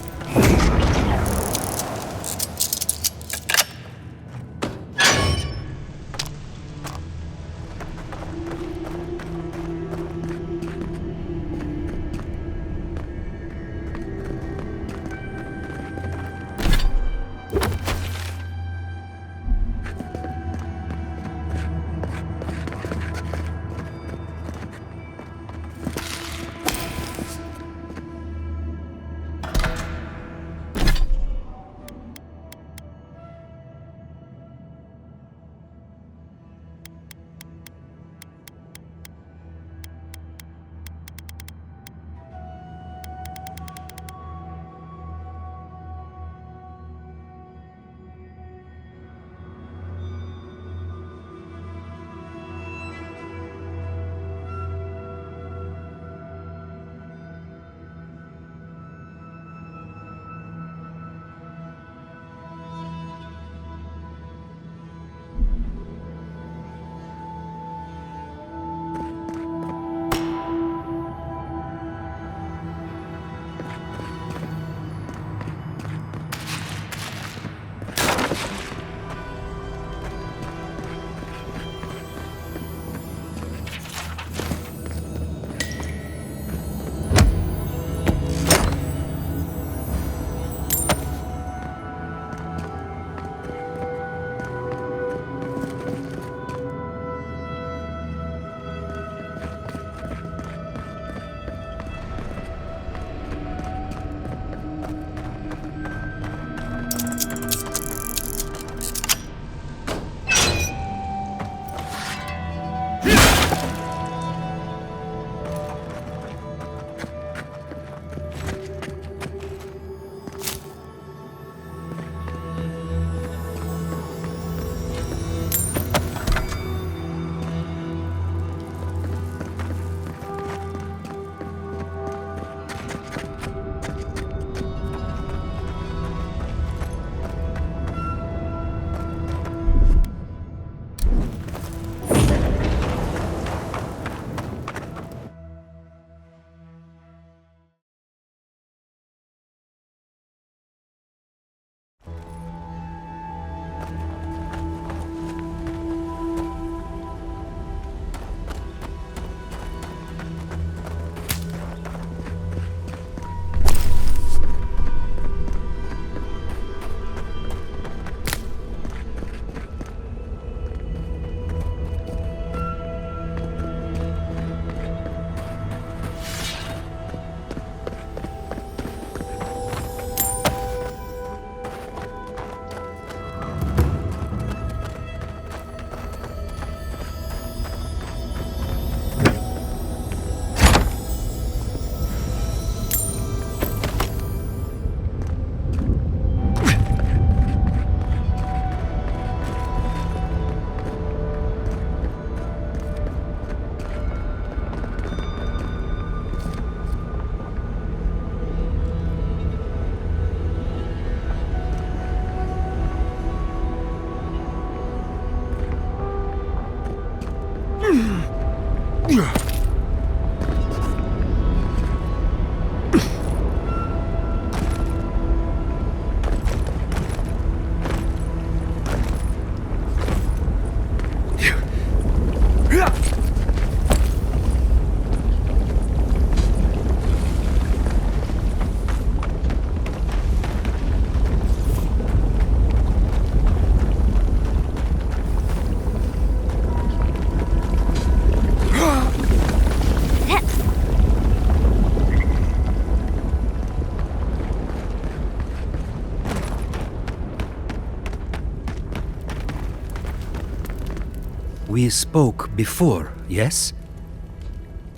We spoke before, yes?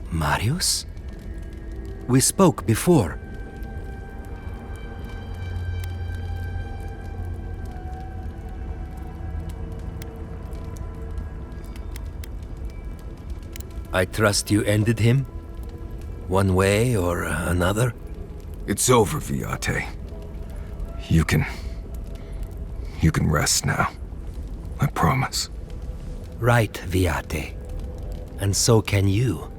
Marius? We spoke before. I trust you ended him? One way or another? It's over, Viate. You can rest now. I promise. Right, Viate. And so can you.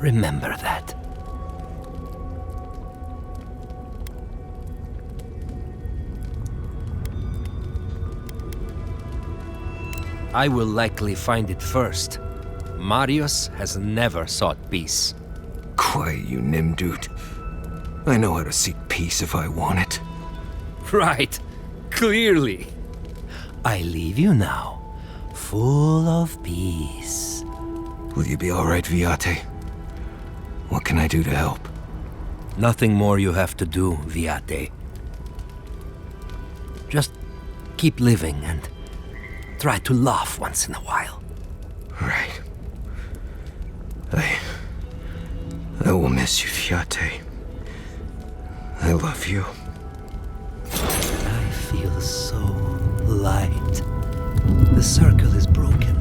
Remember that. I will likely find it first. Marius has never sought peace. Quiet, you Nimdude. I know how to seek peace if I want it. Right. Clearly. I leave you now, full of peace. Will you be all right, Viate? What can I do to help? Nothing more you have to do, Viate. Just keep living and try to laugh once in a while. Right. I will miss you, Viate. I love you. I feel so light. The circle is broken.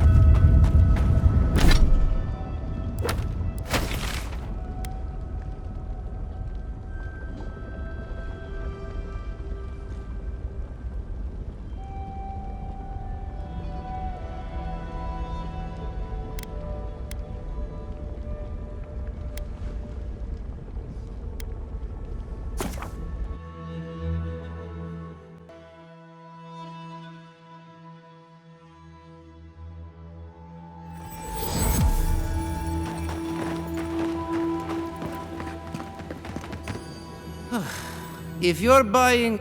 If you're buying...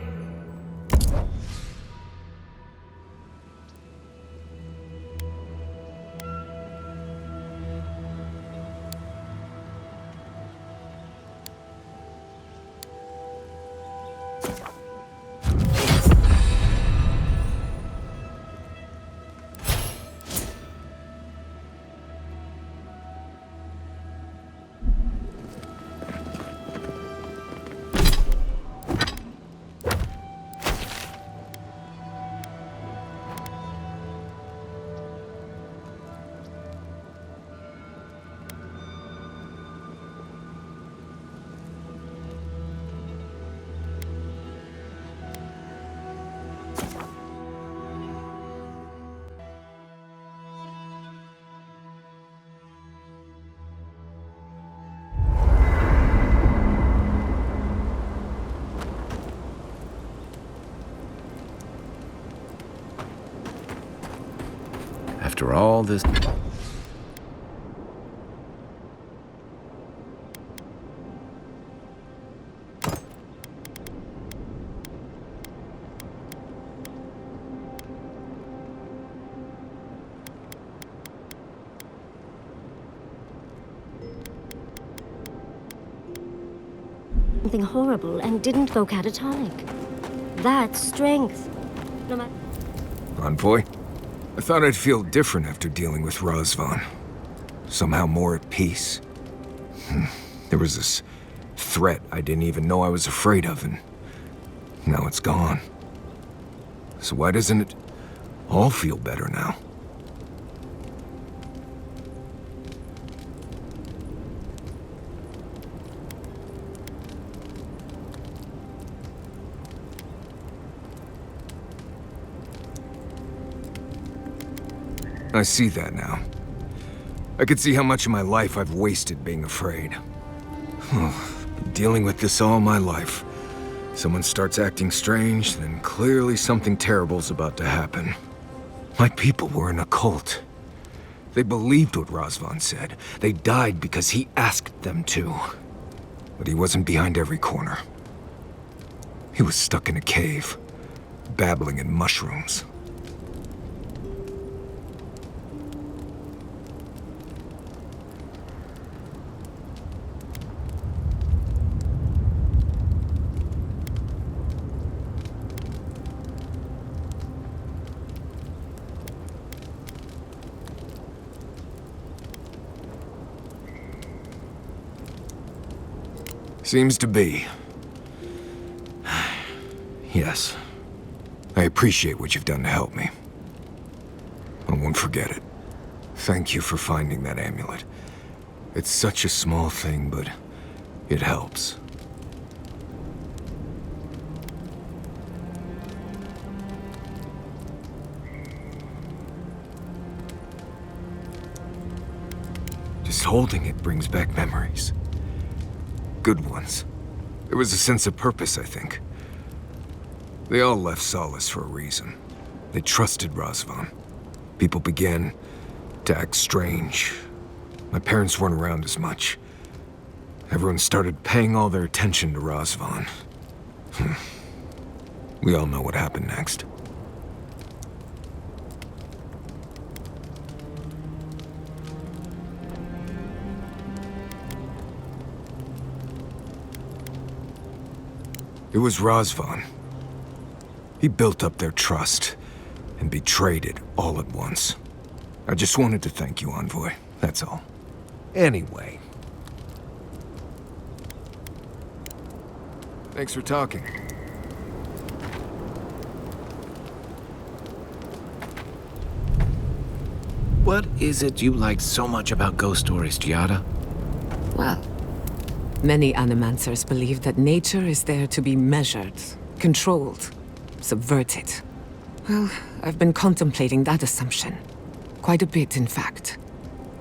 After all this... Something horrible and didn't go catatonic. That's strength. No matter. Envoy? I thought I'd feel different after dealing with Razvan. Somehow more at peace. There was this threat I didn't even know I was afraid of, and now it's gone. So why doesn't it all feel better now? I see that now. I can see how much of my life I've wasted being afraid. Been dealing with this all my life. Someone starts acting strange, then clearly something terrible's about to happen. My people were in a cult. They believed what Razvan said. They died because he asked them to. But he wasn't behind every corner. He was stuck in a cave, babbling in mushrooms. Seems to be. Yes. I appreciate what you've done to help me. I won't forget it. Thank you for finding that amulet. It's such a small thing, but it helps. Just holding it brings back memories. Good ones. There was a sense of purpose, I think. They all left Solace for a reason. They trusted Razvan. People began to act strange. My parents weren't around as much. Everyone started paying all their attention to Razvan. We all know what happened next. It was Razvan. He built up their trust and betrayed it all at once. I just wanted to thank you, Envoy. That's all. Anyway. Thanks for talking. What is it you like so much about ghost stories, Giada? Well, many animancers believe that nature is there to be measured, controlled, subverted. Well, I've been contemplating that assumption. Quite a bit, in fact.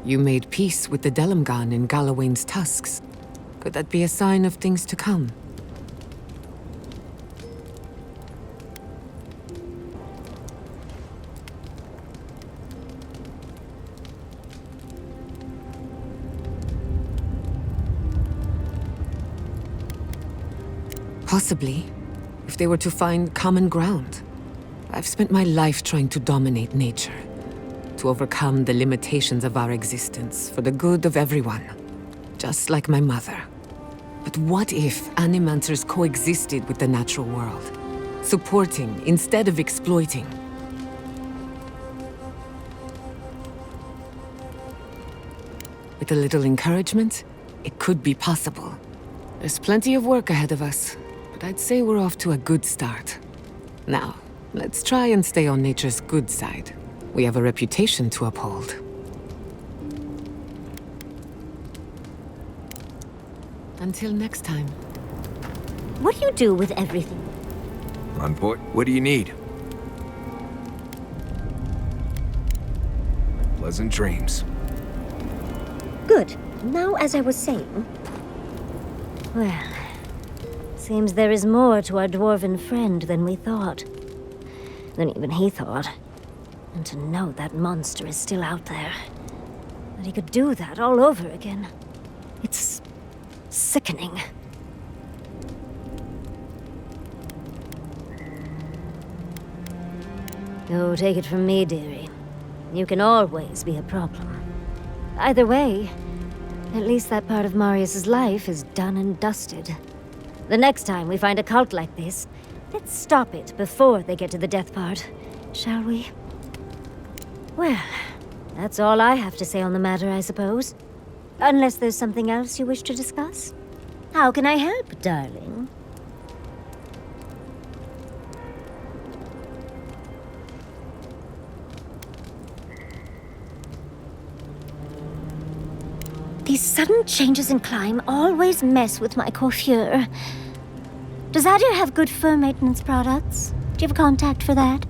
You made peace with the Delimgan in Galawain's tusks. Could that be a sign of things to come? Possibly, if they were to find common ground. I've spent my life trying to dominate nature, to overcome the limitations of our existence for the good of everyone, just like my mother. But what if animancers coexisted with the natural world, supporting instead of exploiting? With a little encouragement, it could be possible. There's plenty of work ahead of us, but I'd say we're off to a good start. Now, let's try and stay on nature's good side. We have a reputation to uphold. Until next time. What do you do with everything? Envoy, what do you need? Pleasant dreams. Good. Now, as I was saying... Well... Seems there is more to our dwarven friend than we thought. Than even he thought. And to know that monster is still out there. That he could do that all over again. It's... sickening. Oh, take it from me, dearie. You can always be a problem. Either way, at least that part of Marius's life is done and dusted. The next time we find a cult like this, let's stop it before they get to the death part, shall we? Well, that's all I have to say on the matter, I suppose. Unless there's something else you wish to discuss? How can I help, darling? These sudden changes in climate always mess with my coiffure. Does Aedyr have good fur maintenance products? Do you have a contact for that?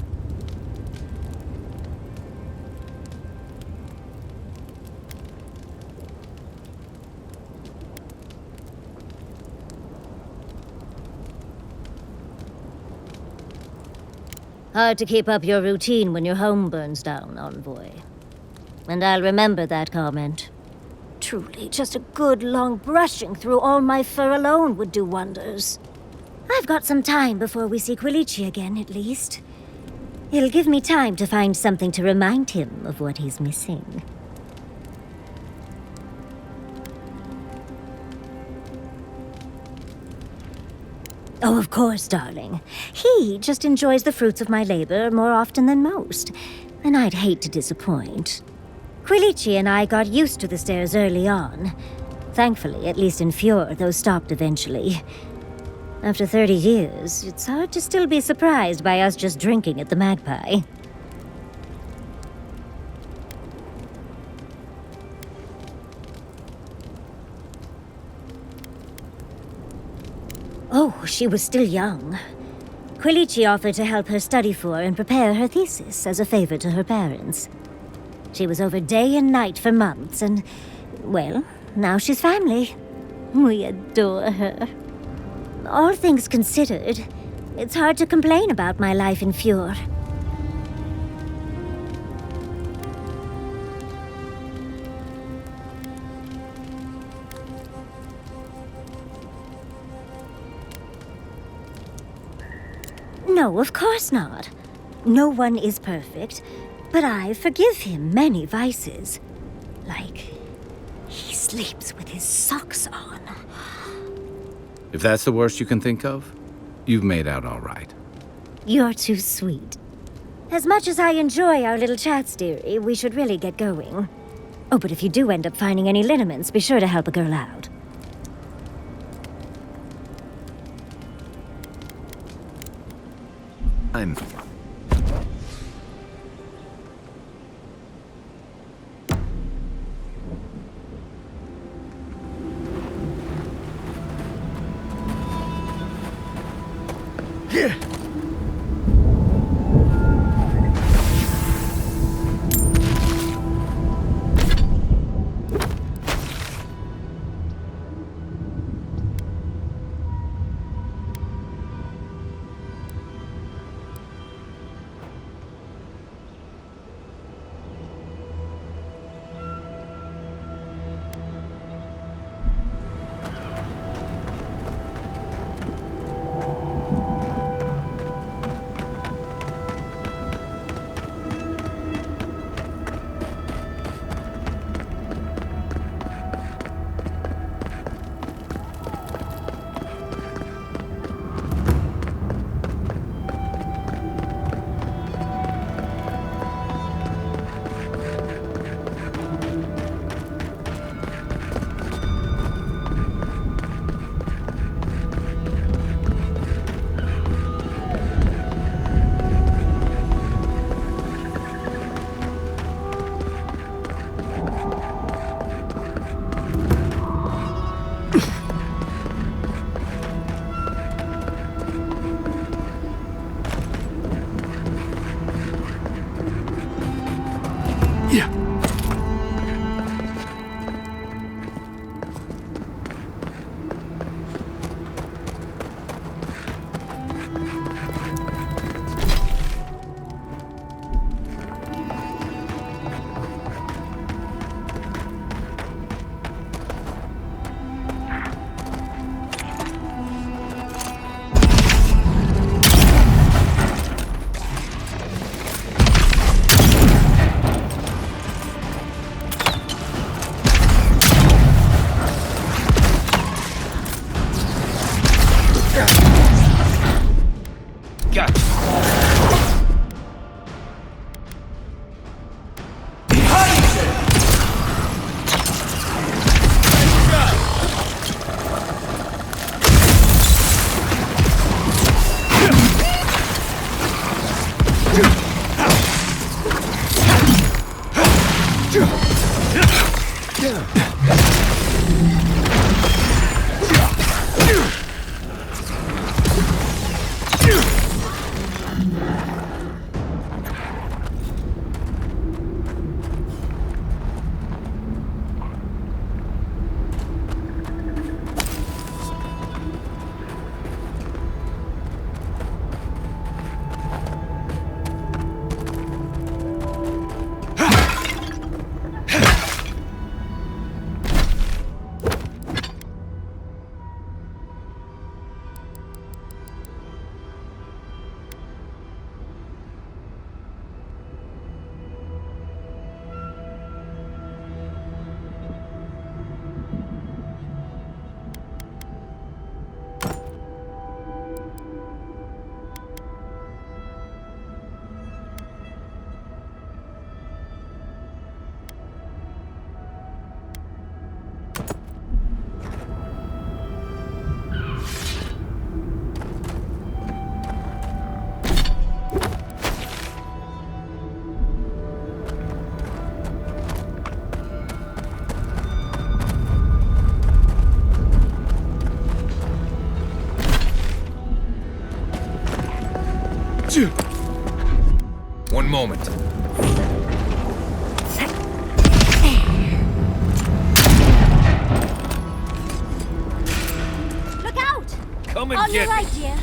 Hard to keep up your routine when your home burns down, Envoy. And I'll remember that comment. Truly, just a good long brushing through all my fur alone would do wonders. I've got some time before we see Quilici again, at least. It'll give me time to find something to remind him of what he's missing. Oh, of course, darling. He just enjoys the fruits of my labor more often than most, and I'd hate to disappoint. Quilici and I got used to the stairs early on, Thankfully, at least in Fjord, those stopped eventually. After 30 years, it's hard to still be surprised by us just drinking at the Magpie. Oh, she was still young. Quilici offered to help her study for and prepare her thesis as a favor to her parents. She was over day and night for months, and, well, now she's family. We adore her. All things considered, it's hard to complain about my life in Fjord. No, of course not. No one is perfect, but I forgive him many vices. Like, he sleeps with his socks on. If that's the worst you can think of, you've made out all right. You're too sweet. As much as I enjoy our little chats, dearie, we should really get going. Oh, but if you do end up finding any liniments, be sure to help a girl out. I'm... Yeah. One moment. Look out! Come and On your get right, me. dear.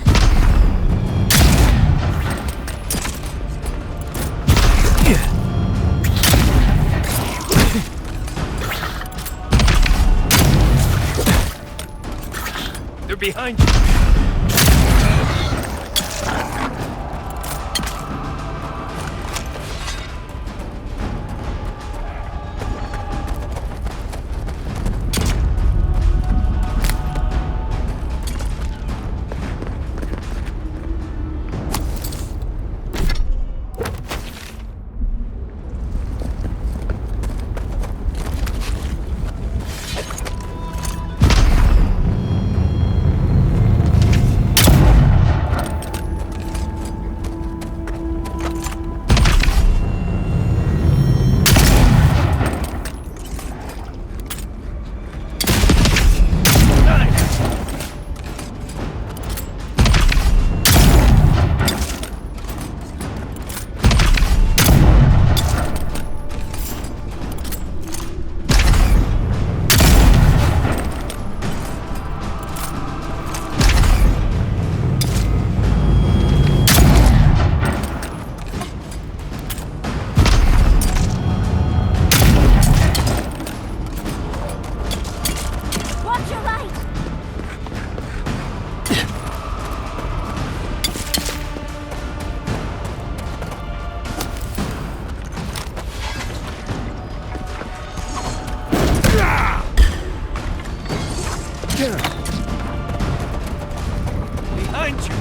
They're behind you. Watch your right! Behind you.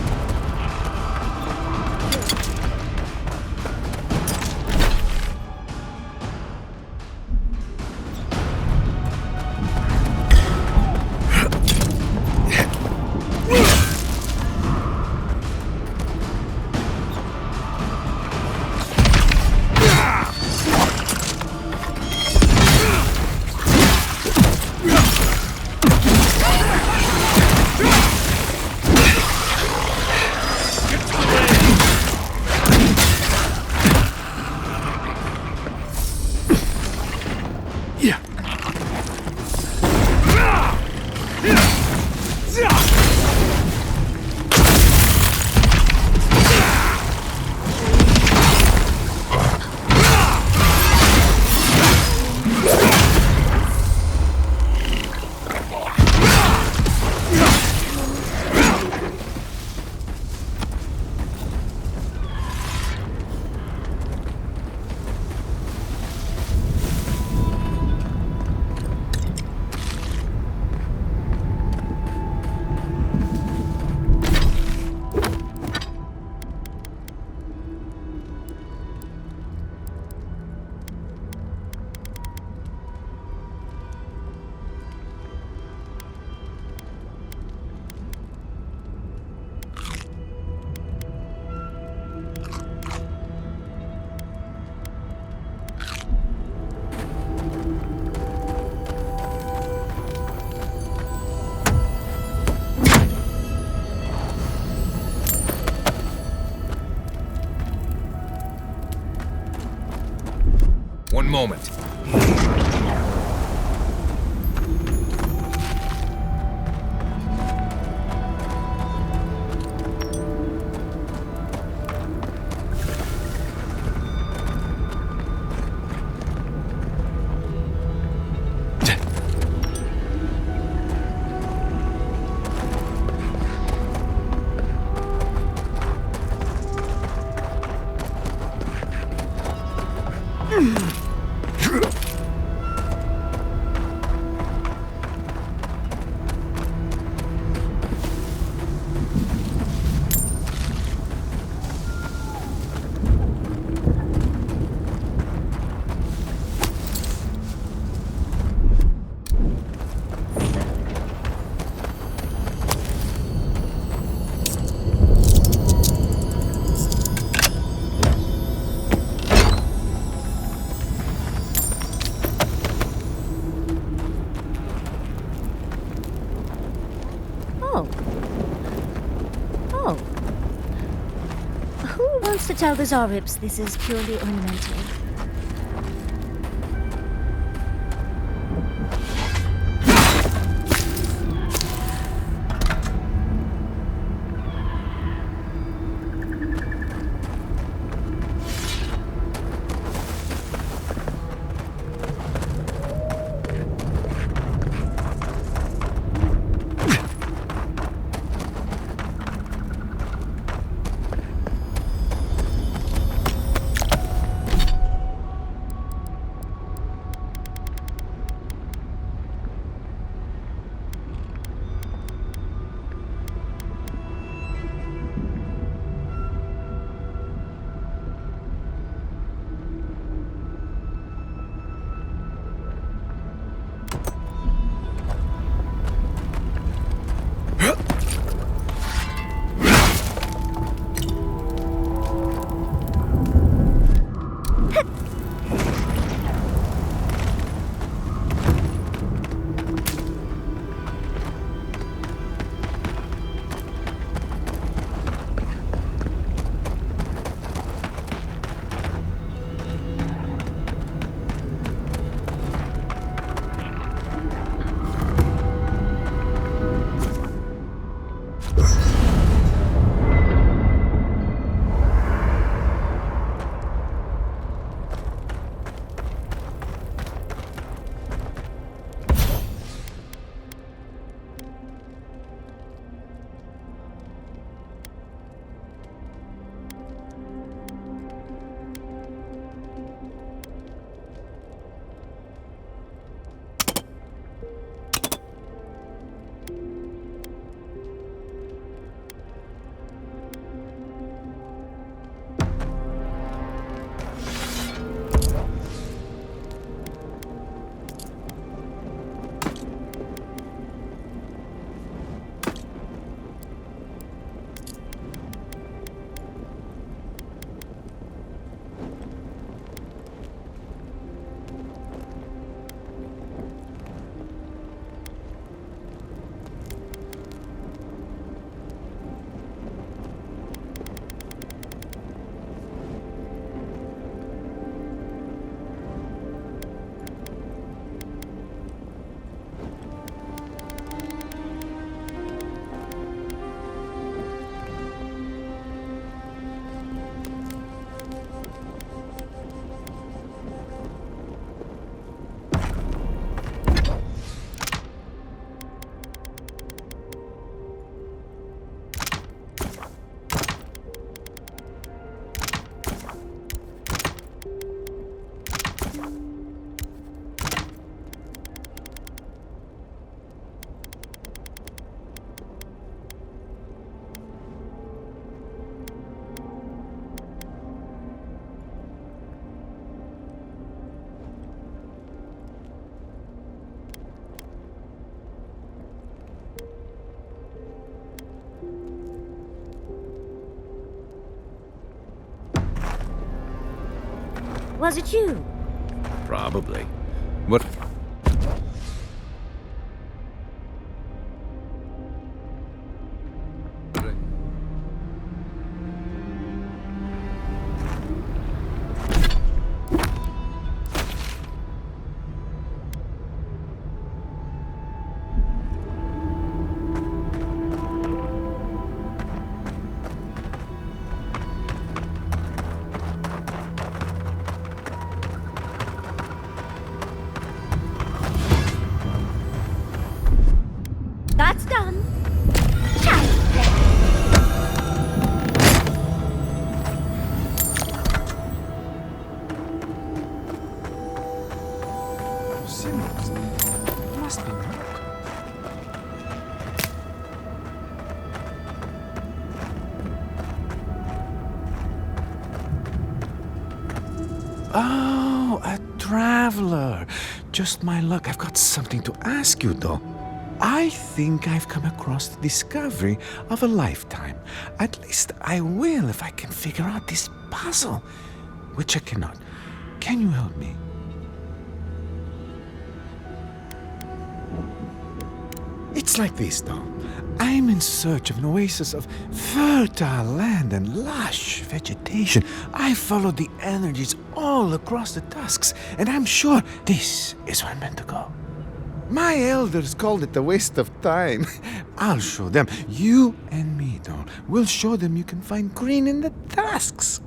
One moment. to tell the Zarips this is purely ornamental. Was it you? Probably. What? That's done. Must be more. Oh, a traveler. Just my luck. I've got something to ask you, though. I think I've come across the discovery of a lifetime. At least I will if I can figure out this puzzle, which I cannot. Can you help me? It's like this, though. I'm in search of an oasis of fertile land and lush vegetation. I followed the energies all across the tusks, and I'm sure this is where I'm meant to go. My elders called it a waste of time. I'll show them. You and me, though. We'll show them you can find green in the tusks.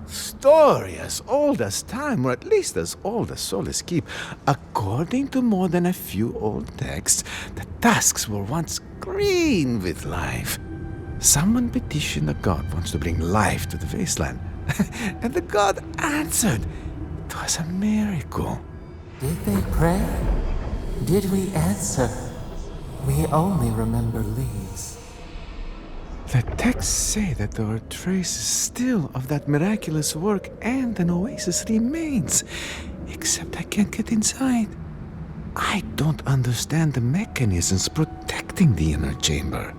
Story as old as time, or at least as old as souls keep. According to more than a few old texts, the tusks were once green with life. Someone petitioned a god once to bring life to the wasteland, and the god answered. It was a miracle. Did they pray? Did we answer? We only remember leaves. The texts say that there are traces still of that miraculous work and an oasis remains, except I can't get inside. I don't understand the mechanisms protecting the inner chamber.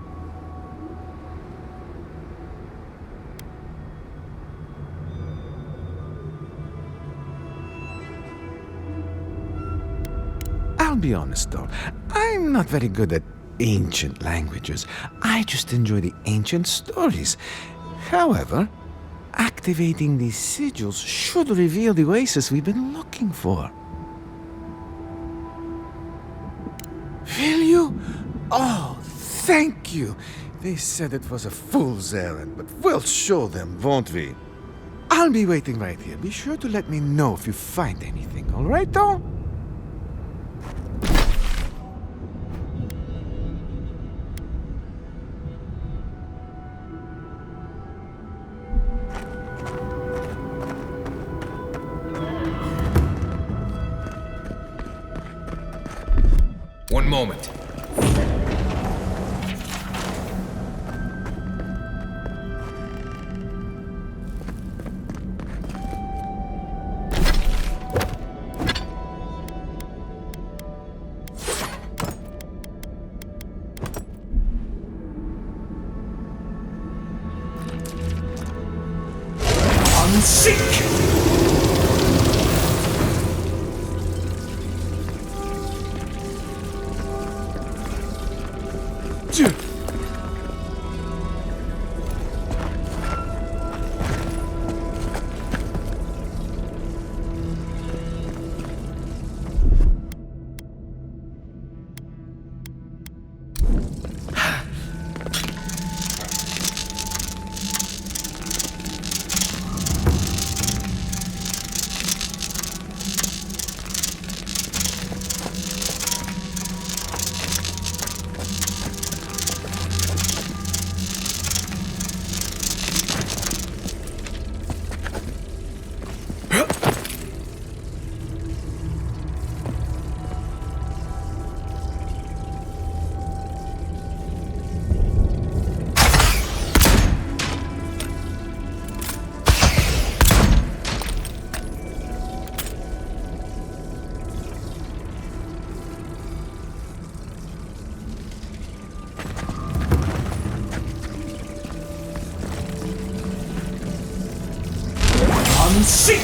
I'll be honest though, I'm not very good at ancient languages. I just enjoy the ancient stories. However, activating these sigils should reveal the oasis we've been looking for. Will you? Oh, thank you. They said it was a fool's errand, but we'll show them, won't we? I'll be waiting right here. Be sure to let me know if you find anything, all right, though? One moment. Unseek! Seek!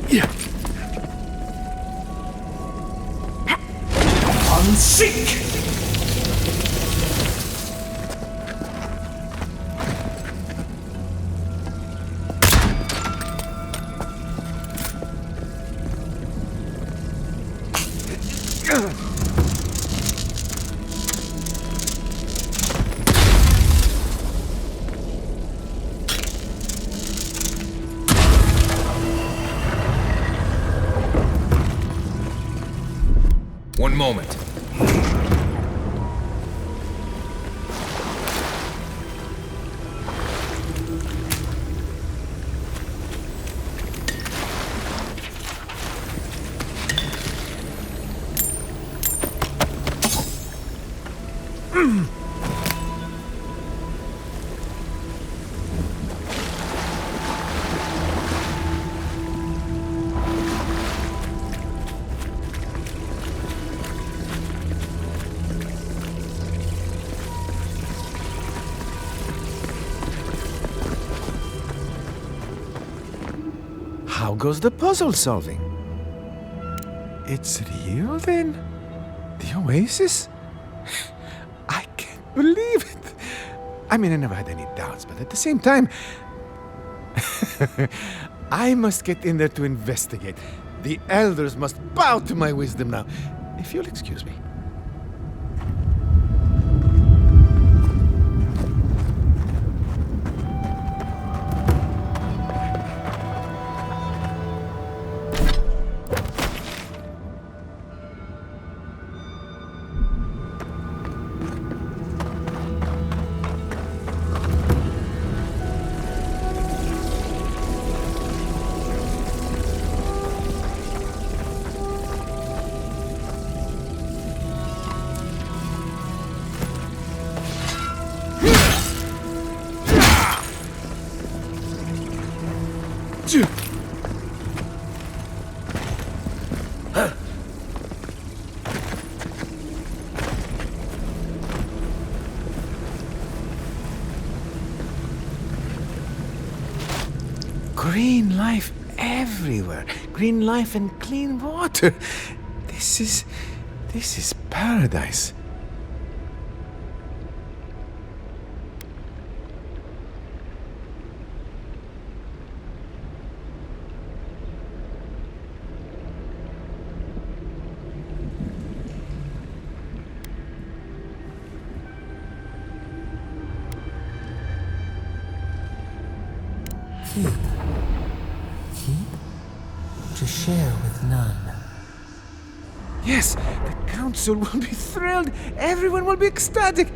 Yeah. Unseek! One moment. how goes the puzzle solving? It's real then? The oasis? I can't believe it. I mean, I never had any doubts, but at the same time, I must get in there to investigate. The elders must bow to my wisdom now. If you'll excuse me. Green life everywhere. Green life and clean water. This is paradise. To share with none. Yes, the council will be thrilled. Everyone will be ecstatic.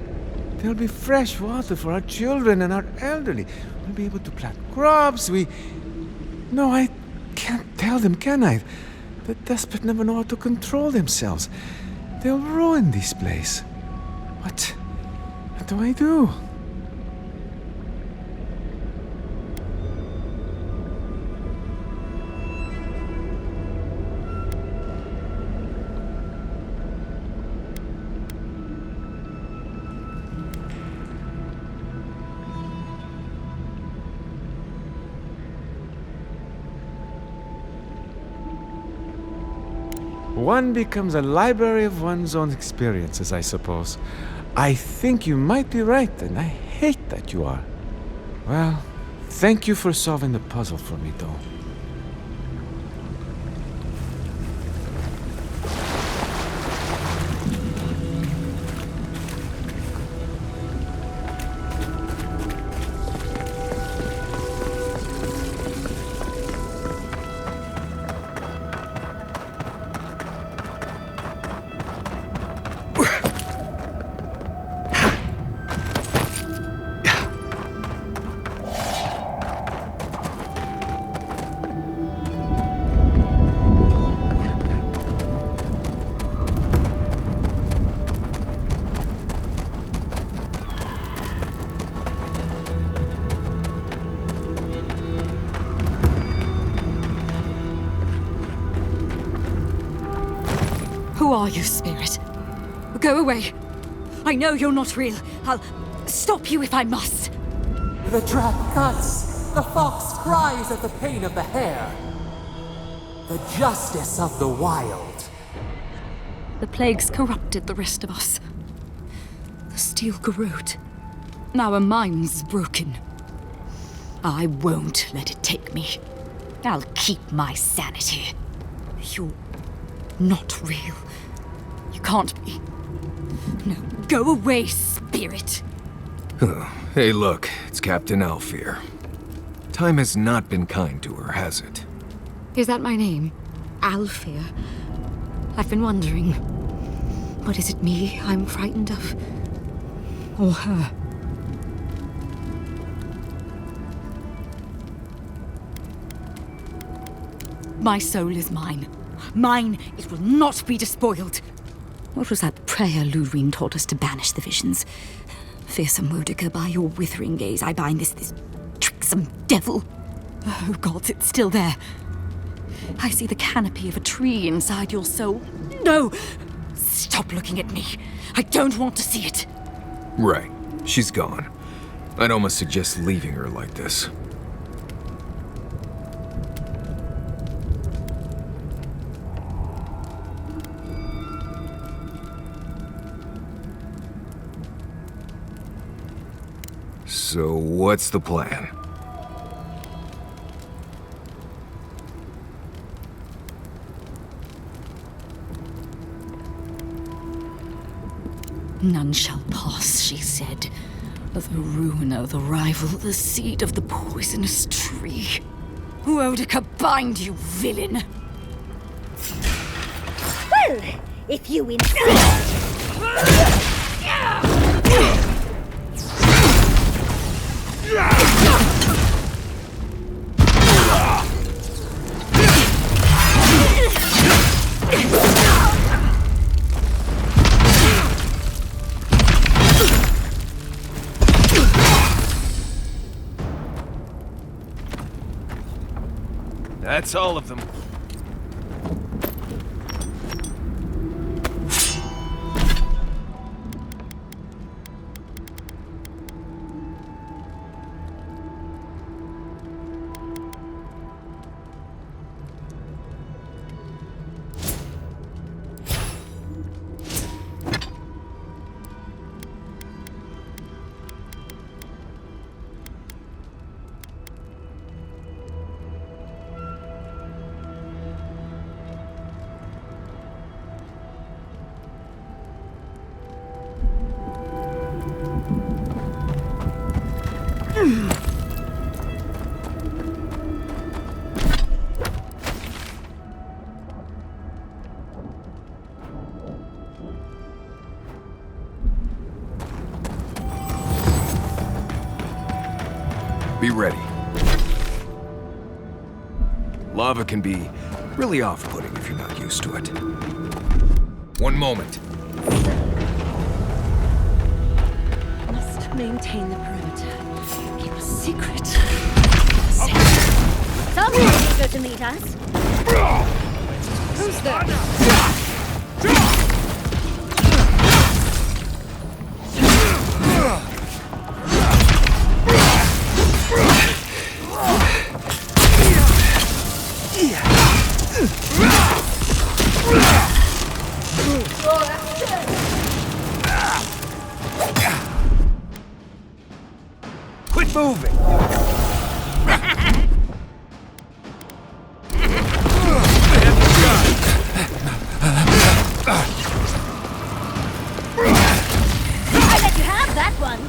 There'll be fresh water for our children and our elderly. We'll be able to plant crops. No, I can't tell them, can I? The desperate never know how to control themselves. They'll ruin this place. What do I do? One becomes a library of one's own experiences, I suppose. I think you might be right, and I hate that you are. Well, thank you for solving the puzzle for me, though. Who are you, spirit? Go away. I know you're not real. I'll stop you if I must. The trap cuts. The fox cries at the pain of the hare. The justice of the wild. The plagues corrupted the rest of us. The steel corrode. Our minds broken. I won't let it take me. I'll keep my sanity. You're not real. You can't be. No, go away, spirit. Hey, look, it's Captain Alfear. Time has not been kind to her, has it? Is that my name? Alfear? I've been wondering. But is it me I'm frightened of? Or her? My soul is mine. Mine, it will not be despoiled. What was that prayer Lureen taught us to banish the visions? Fearsome Wodica, by your withering gaze, I bind this tricksome devil. Oh, gods, it's still there. I see the canopy of a tree inside your soul. No! Stop looking at me. I don't want to see it. Right. She's gone. I'd almost suggest leaving her like this. So what's the plan? None shall pass, she said. The ruiner, the rival, the seed of the poisonous tree. Boudica, bind, you villain! Well, if you insist. That's all of them. Be ready. Lava can be really off-putting if you're not used to it. One moment. Must maintain the perimeter. Keep a secret. Someone's eager to meet us. Who's there? Quit moving! I let you have that one.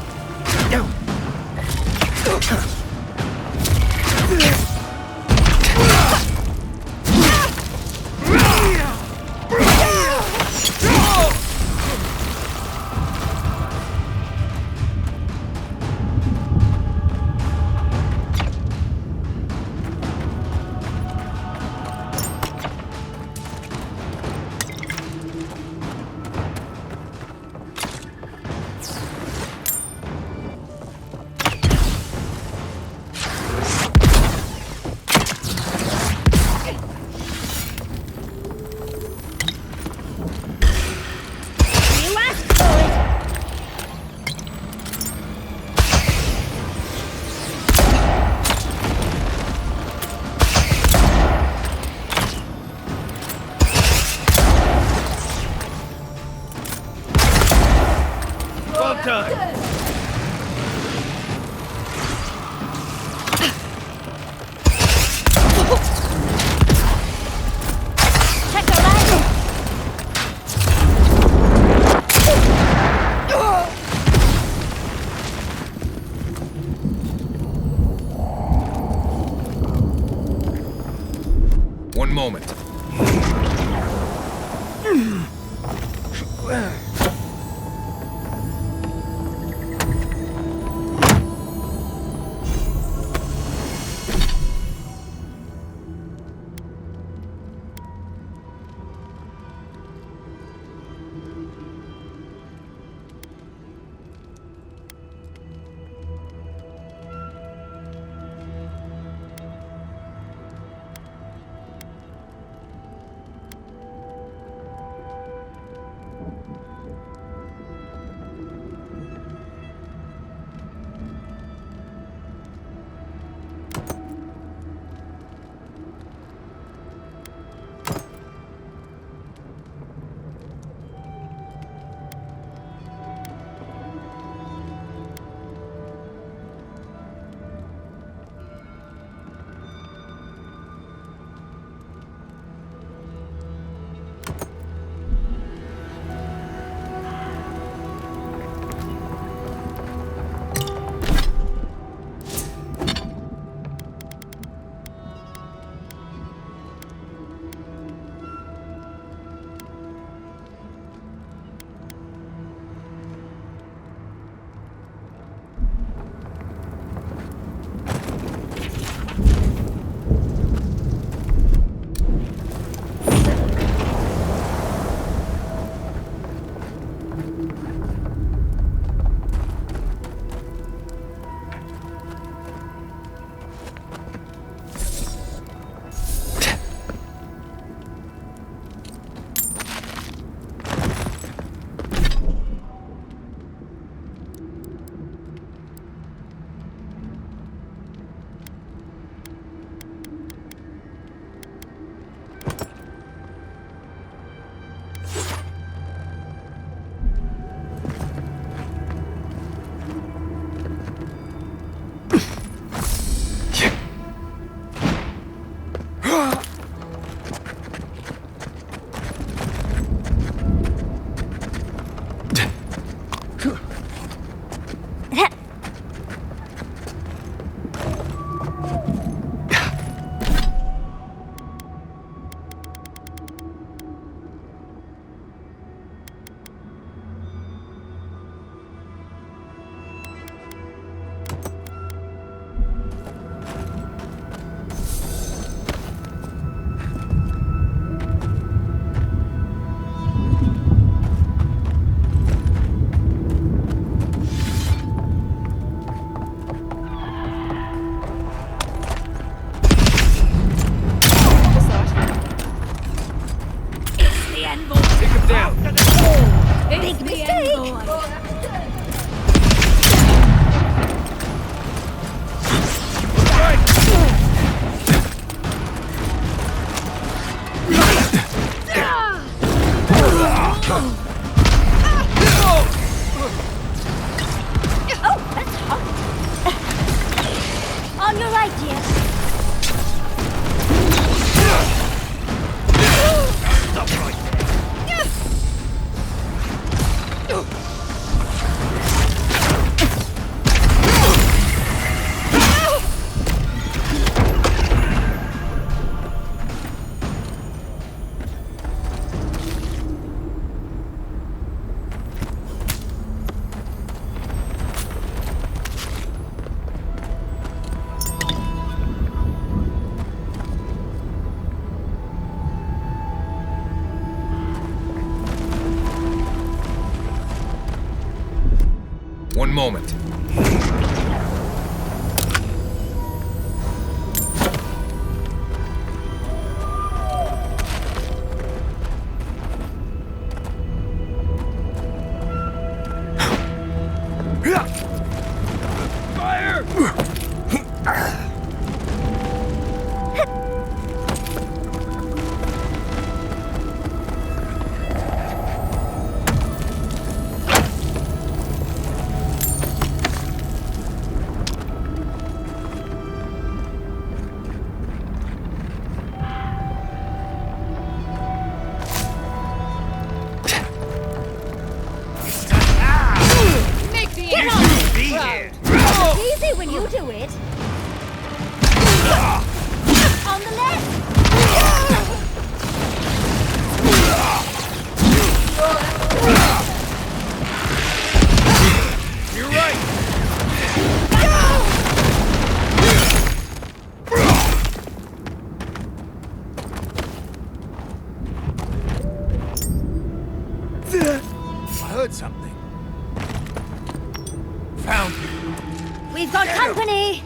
One moment. idea. Stop right there. One moment. Fire! Easy when you do it. On the left. You're right. I heard something. Found you. We've got company.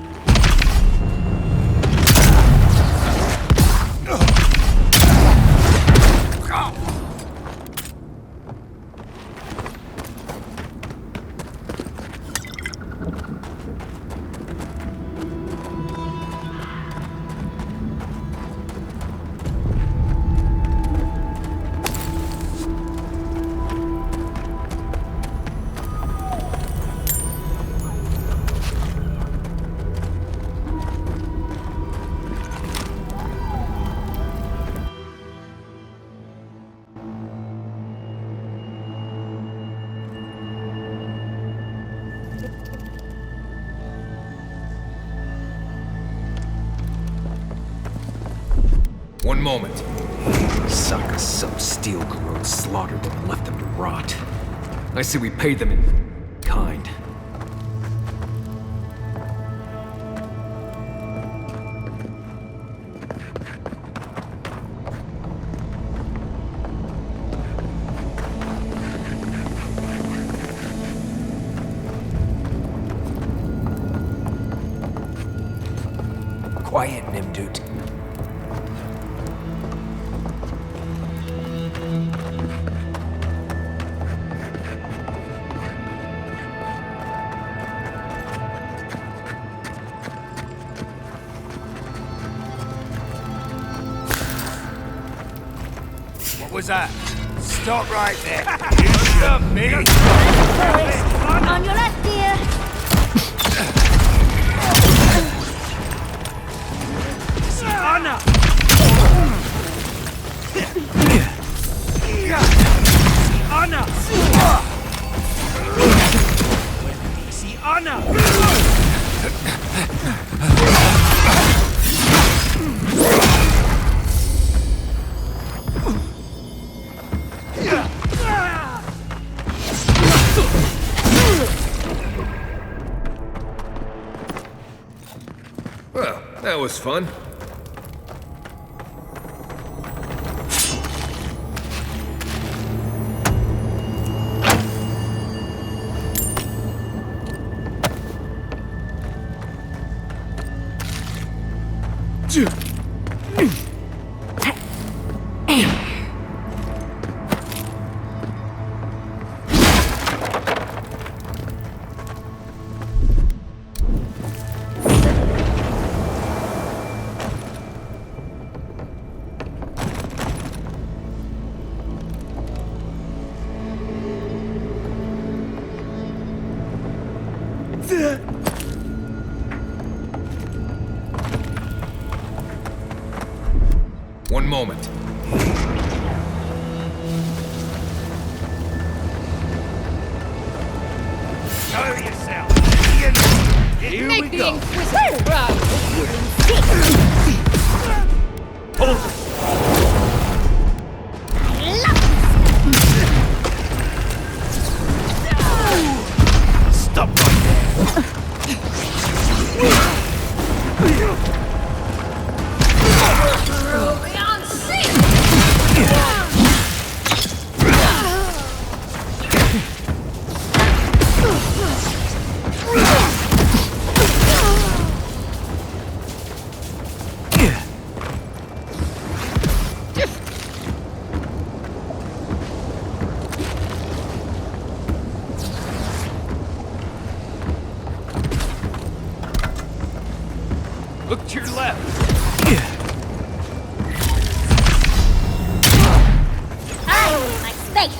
One moment. Saka sub-steel corrode slaughtered them and left them to rot. I say we paid them in kind. Quiet, Nimdut. What was that? Stop right there. You stop me. On your left, dear. Anna! Anna! See Anna! Well, that was fun. One moment. Show yourself! Here we Make the go! Inquisitor proud! Hold Stop right there! Beyond sin! Look to your left! Eye my space!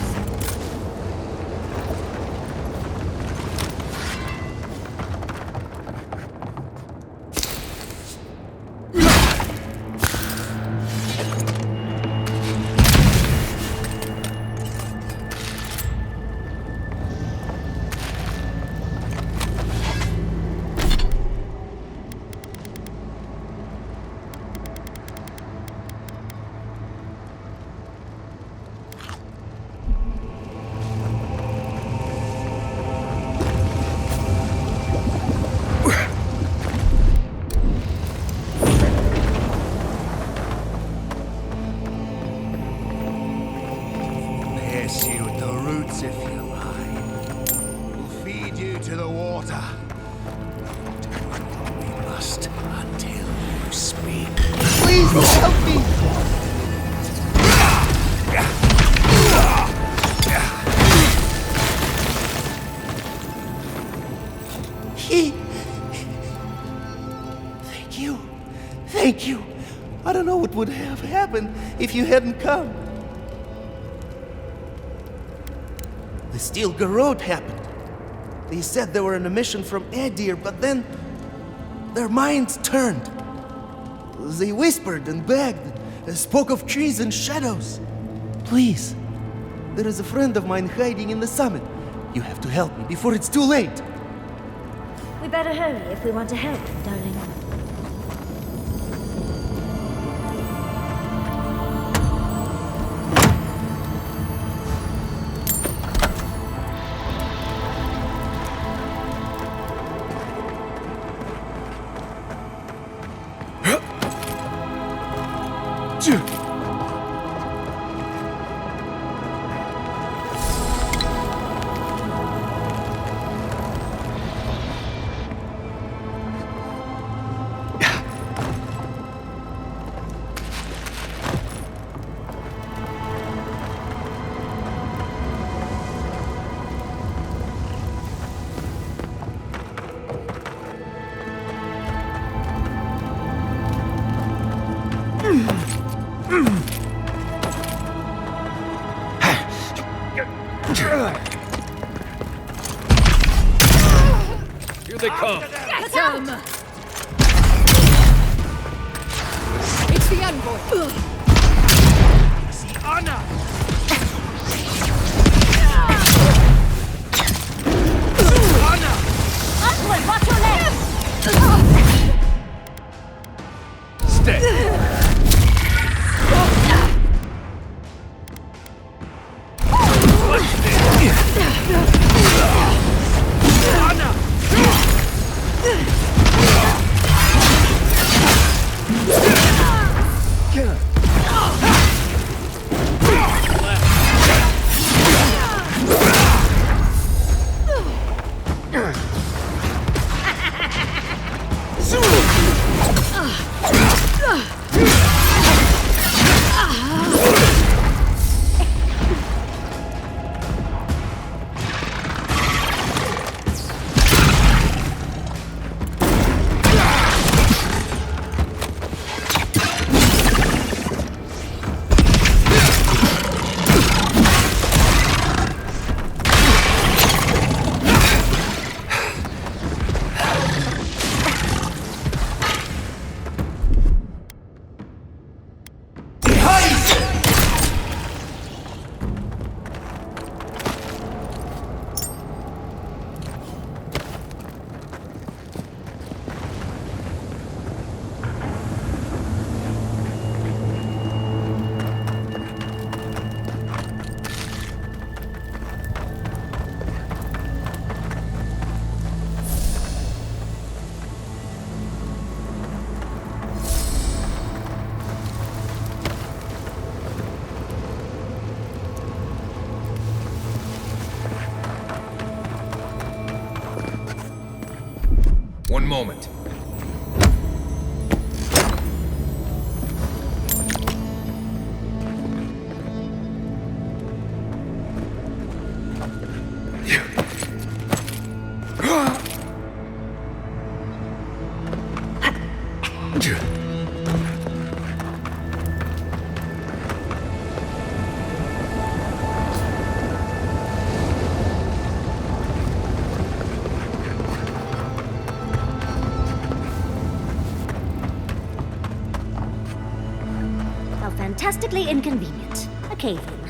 Pierce you at the roots if you like. We'll feed you to the water. Do what we must until you speak. Please help me! Thank you. Thank you. I don't know what would have happened if you hadn't come. The Steel Garrote happened. They said they were on a mission from Aedyr, but then their minds turned. They whispered and begged, and spoke of trees and shadows. Please, there is a friend of mine hiding in the summit. You have to help me before it's too late. We better hurry if we want to help, darling. Here they come! Get him! It's the envoy. See Anna! Anna! Envoy, watch your left! Stay! moment. How fantastically inconvenient. A cave-in.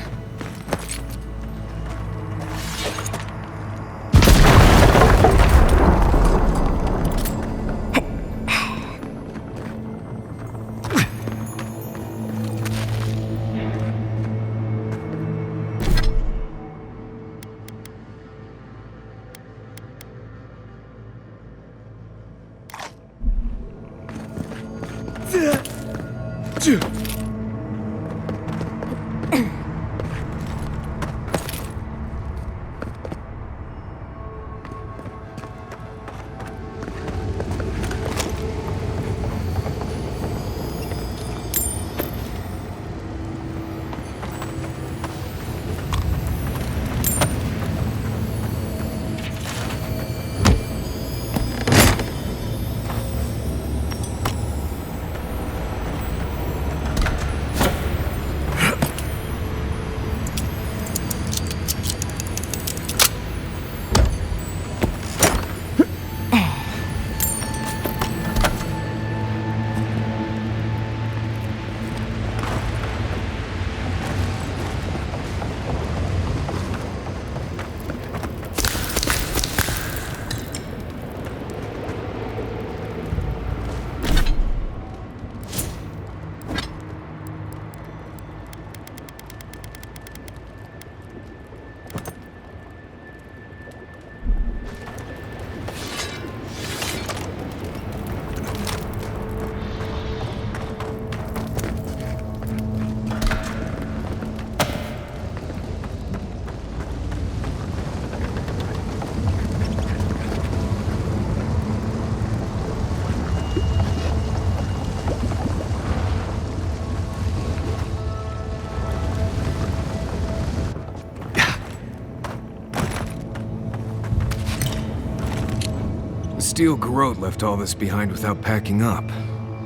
The steel garrote left all this behind without packing up.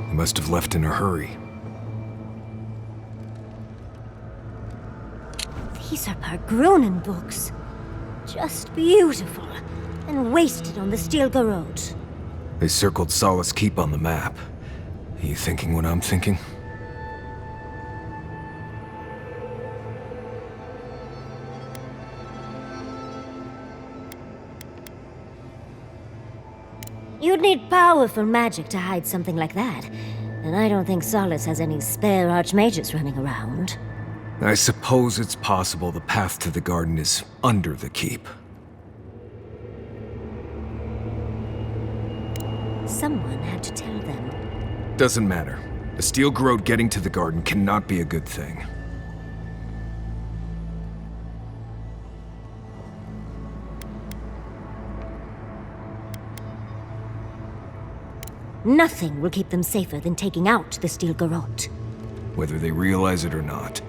He must have left in a hurry. These are Pargrunen books. Just beautiful. And wasted on the steel garrote. They circled Solace Keep on the map. Are you thinking what I'm thinking? You'd need powerful magic to hide something like that. And I don't think Solace has any spare archmages running around. I suppose it's possible the path to the garden is under the keep. Someone had to tell them. Doesn't matter. A steel garrote getting to the garden cannot be a good thing. Nothing will keep them safer than taking out the steel garrote. Whether they realize it or not.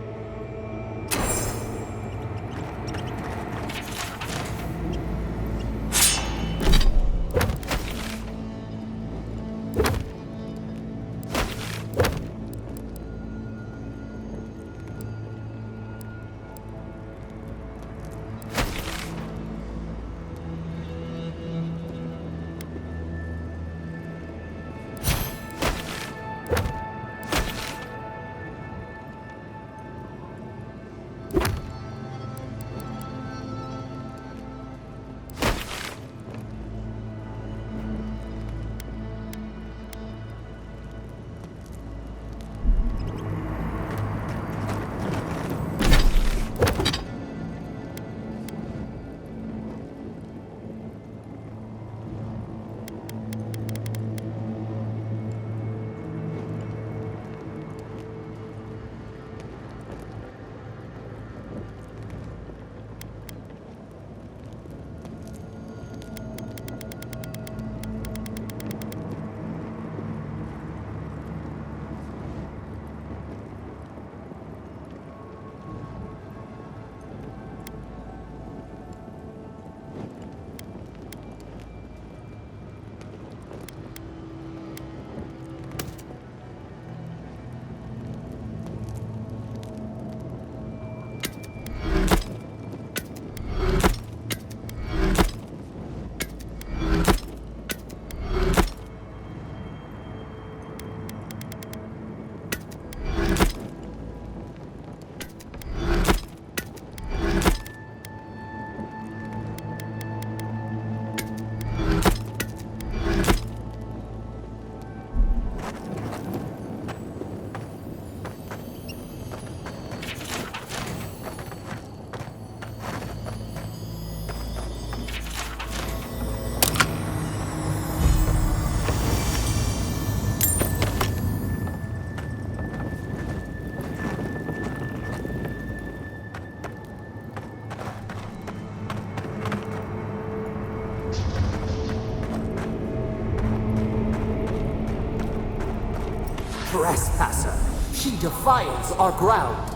trespasser! She defiles our ground!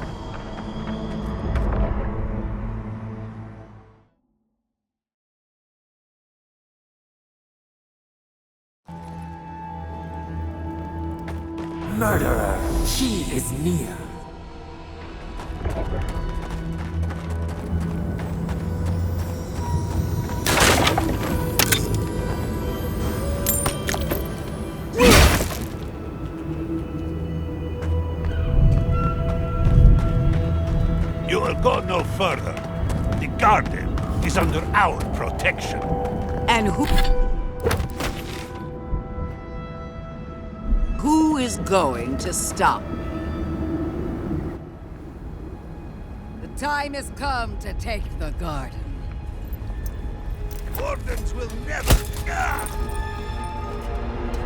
Murderer! She is near! You will go no further. The garden is under our protection. And who is going to stop me? The time has come to take the garden. Wardens will never...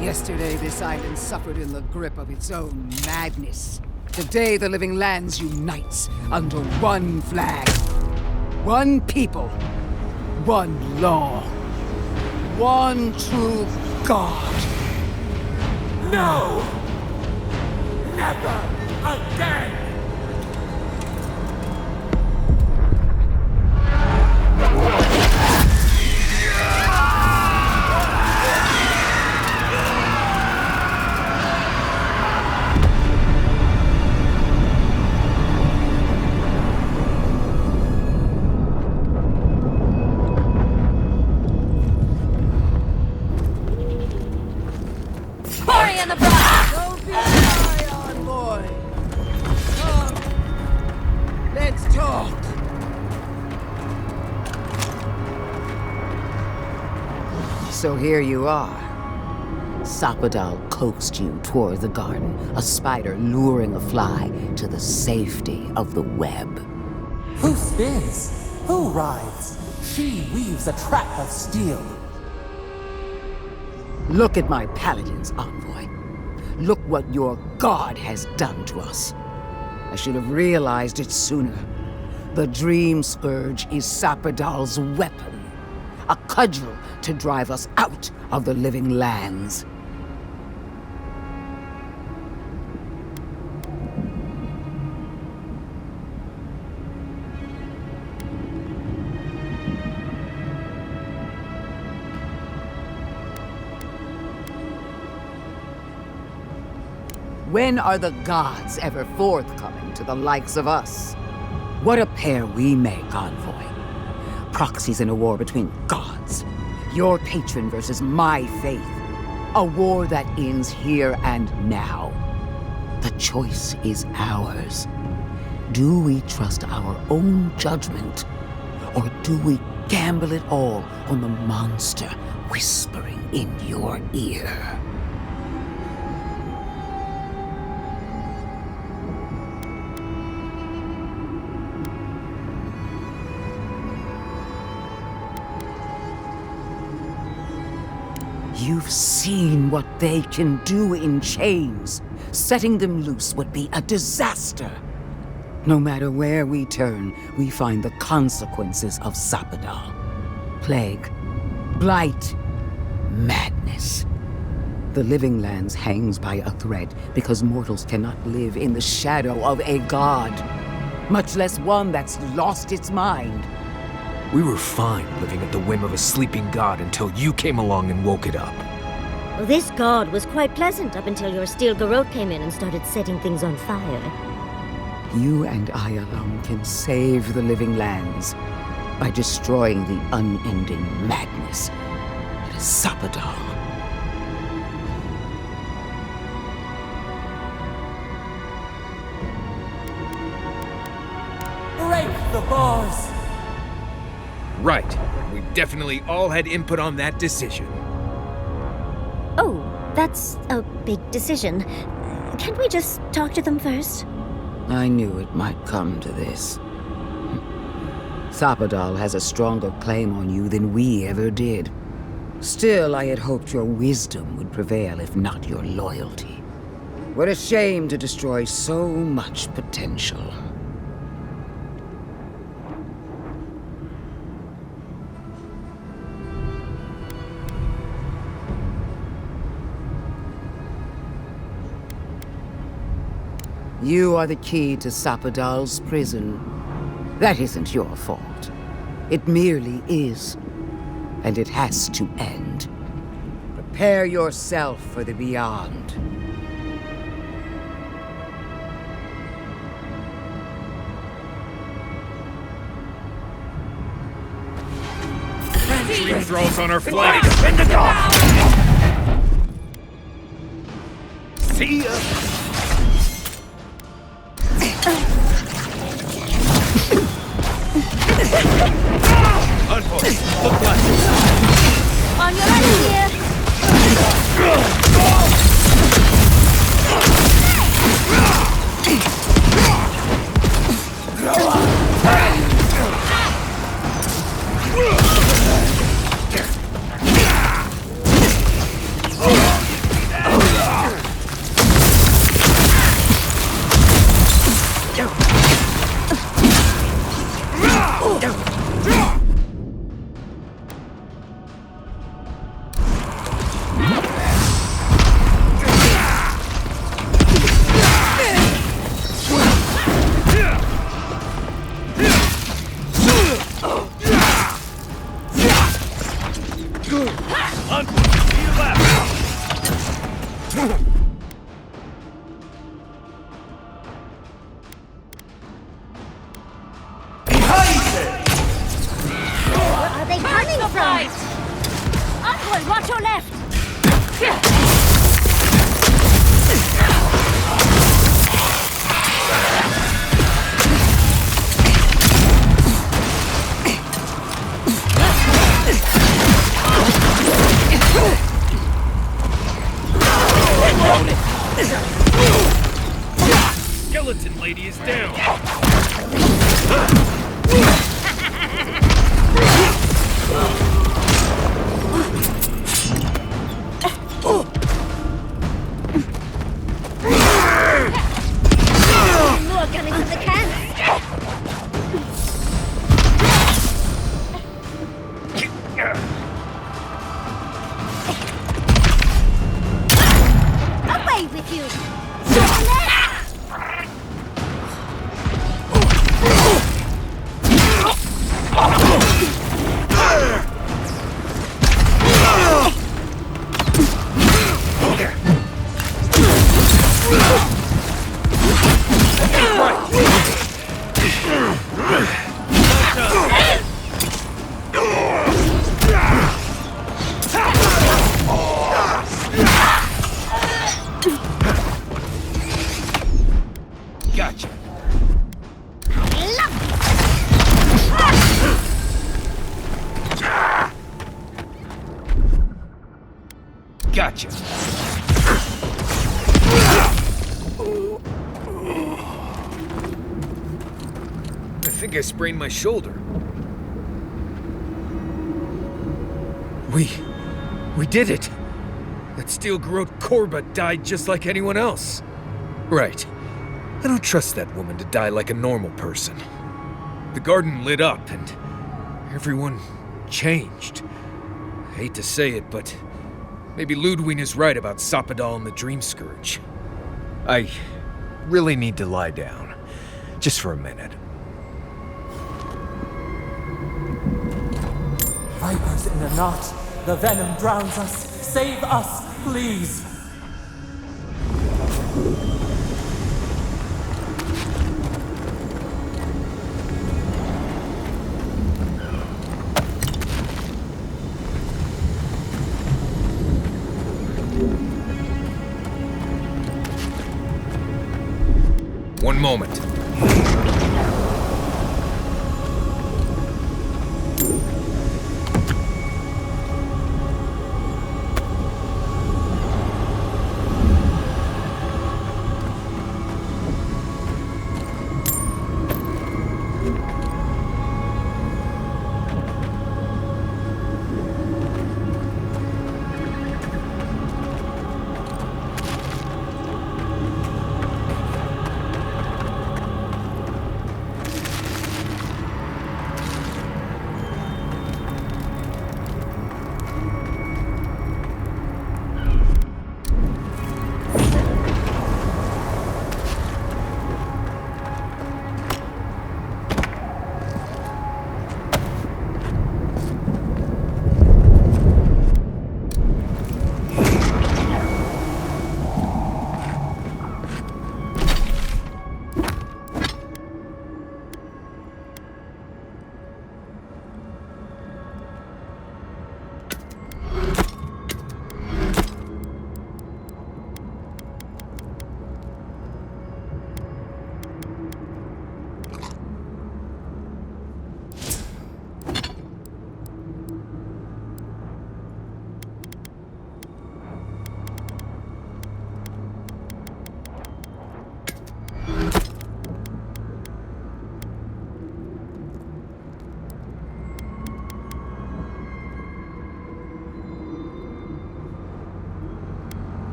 Yesterday, this island suffered in the grip of its own madness. Today, the living lands unites under one flag. One people. One law. One true God. No! Never again! Hurry in the back! Don't be shy, envoy! Come, let's talk! So here you are. Sapadal coaxed you toward the garden, a spider luring a fly to the safety of the web. Who spins? Who rides? She weaves a trap of steel. Look at my paladins, envoy. Look what your god has done to us. I should have realized it sooner. The Dream Scourge is Sapadal's weapon. A cudgel to drive us out of the living lands. When are the gods ever forthcoming to the likes of us? What a pair we make, envoy. Proxies in a war between gods. Your patron versus my faith. A war that ends here and now. The choice is ours. Do we trust our own judgment? Or do we gamble it all on the monster whispering in your ear? You've seen what they can do in chains. Setting them loose would be a disaster. No matter where we turn, we find the consequences of Sapadal. Plague, blight, madness. The living lands hangs by a thread because mortals cannot live in the shadow of a god, much less one that's lost its mind. We were fine living at the whim of a sleeping god until you came along and woke it up. Well, this god was quite pleasant up until your steel garrote came in and started setting things on fire. You and I alone can save the living lands by destroying the unending madness that is Sapadal. Break the bars! Right. We definitely all had input on that decision. Oh, that's a big decision. Can't we just talk to them first? I knew it might come to this. Sapadal has a stronger claim on you than we ever did. Still, I had hoped your wisdom would prevail, if not your loyalty. What a shame to destroy so much potential. You are the key to Sapadal's prison. That isn't your fault. It merely is. And it has to end. Prepare yourself for the beyond. Stream throws on our flank! See ya! Envoy, look left! On your right here! Watch your left! Skeleton lady is down! More gunning in the can! Away with you! Gotcha. Gotcha. I think I sprained my shoulder. We did it! That steel-garrote Korba died just like anyone else. Right. I don't trust that woman to die like a normal person. The garden lit up and everyone changed. I hate to say it, but maybe Ludwig is right about Sapadal and the Dream Scourge. I really need to lie down. Just for a minute. Vipers in a knot. The venom drowns us. Save us, please. One moment.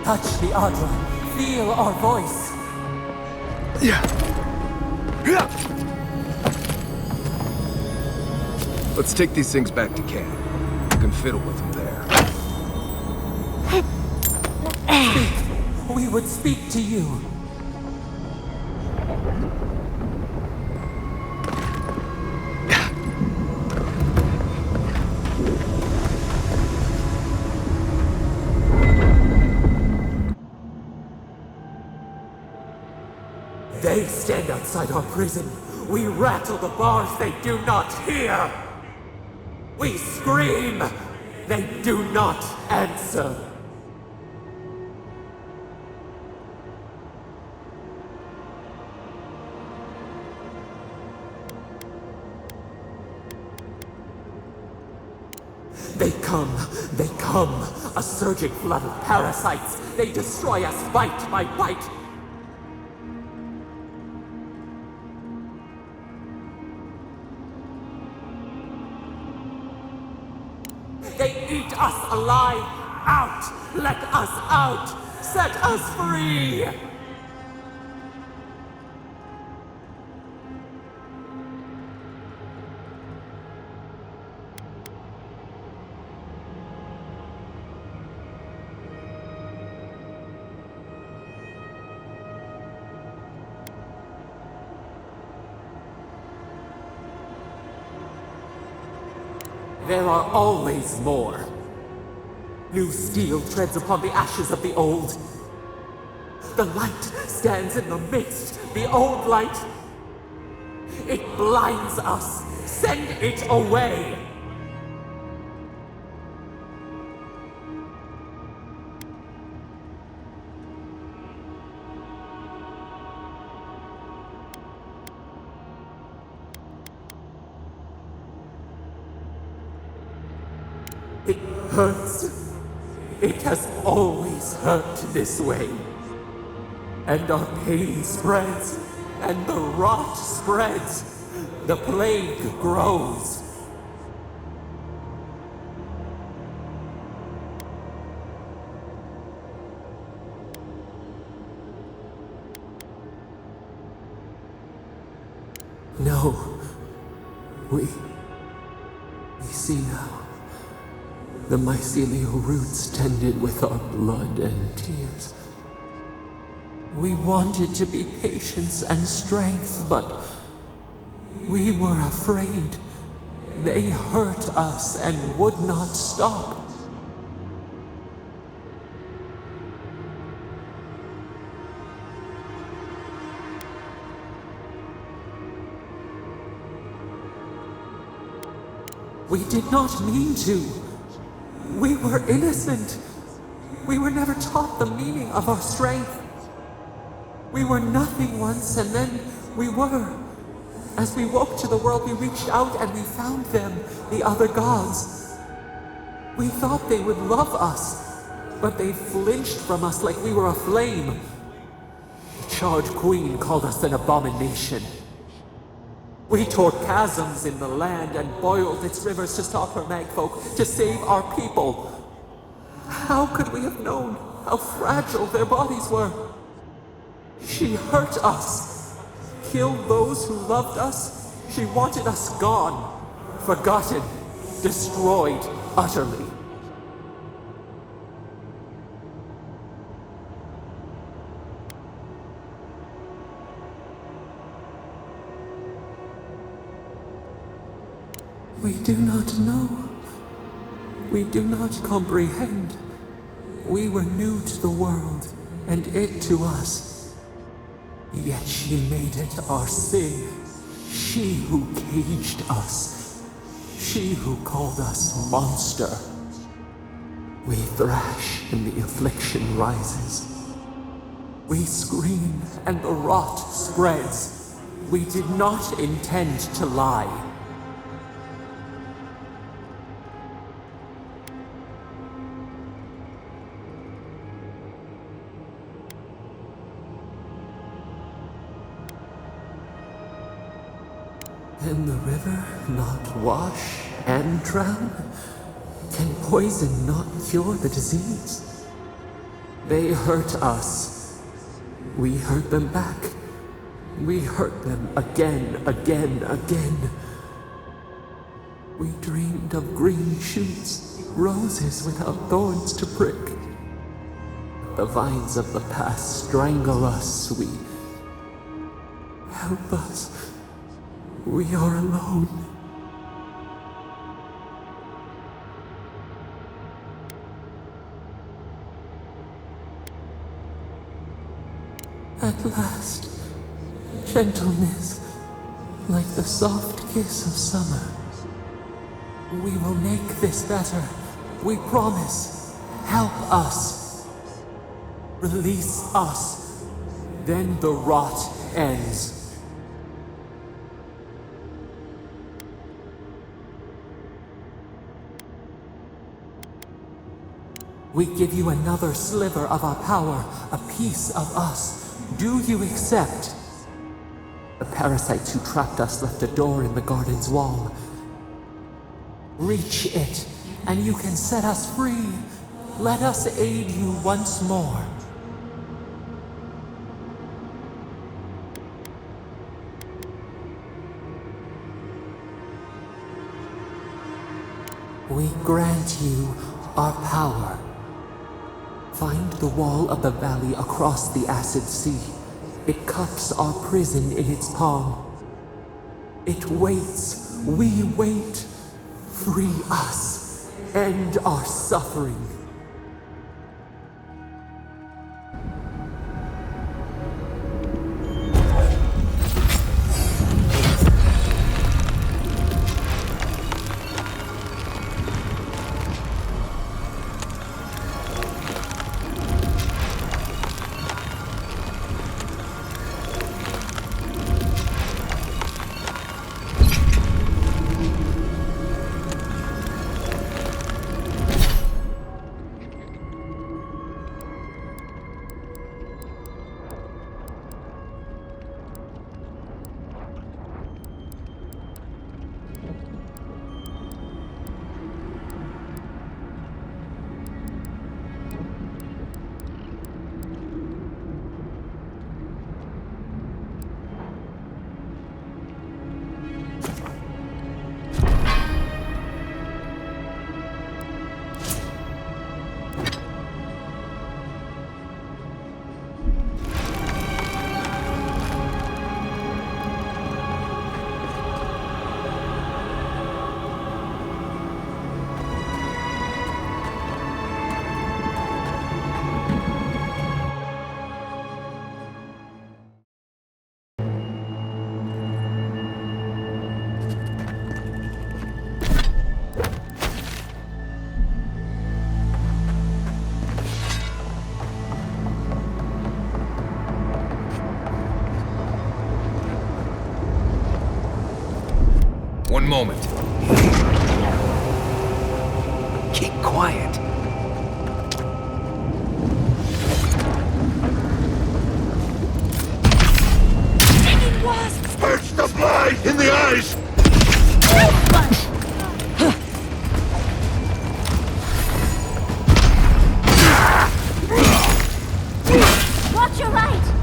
Touch the Aedyr. Feel our voice. Let's take these things back to camp. You can fiddle with them there. We would speak to you. They stand outside our prison. We rattle the bars, they do not hear. We scream, they do not answer. They come, a surging flood of parasites. They destroy us bite by bite. They eat us alive! Out! Let us out! Set us free! There are always more. New steel treads upon the ashes of the old. The light stands in the midst, the old light. It blinds us. Send it away. It hurts. It has always hurt this way. And our pain spreads, and the rot spreads. The plague grows. No. We see now. The mycelial roots tended with our blood and tears. We wanted to be patience and strength, but we were afraid. They hurt us and would not stop. We did not mean to. We were innocent. We were never taught the meaning of our strength. We were nothing once, and then we were. As we woke to the world, we reached out and we found them, the other gods. We thought they would love us, but they flinched from us like we were a flame. The charred queen called us an abomination. We tore chasms in the land and boiled its rivers to stop her magfolk, to save our people. How could we have known how fragile their bodies were? She hurt us, killed those who loved us. She wanted us gone, forgotten, destroyed utterly. We do not know. We do not comprehend. We were new to the world, and it to us. Yet she made it our sin. She who caged us. She who called us monster. We thrash and the affliction rises. We scream and the rot spreads. We did not intend to lie. Can the river not wash and drown? Can poison not cure the disease? They hurt us. We hurt them back. We hurt them again. We dreamed of green shoots, roses without thorns to prick. The vines of the past strangle us, help us. We are alone. At last, gentleness, like the soft kiss of summer. We will make this better. We promise. Help us. Release us. Then the rot ends. We give you another sliver of our power, a piece of us. Do you accept? The parasites who trapped us left a door in the garden's wall. Reach it, and you can set us free. Let us aid you once more. We grant you our power. Find the wall of the valley across the acid sea. It cups our prison in its palm. It waits. We wait. Free us. End our suffering. One moment. Keep quiet. Stinging wasps! Hurts the fly in the eyes! Watch your right!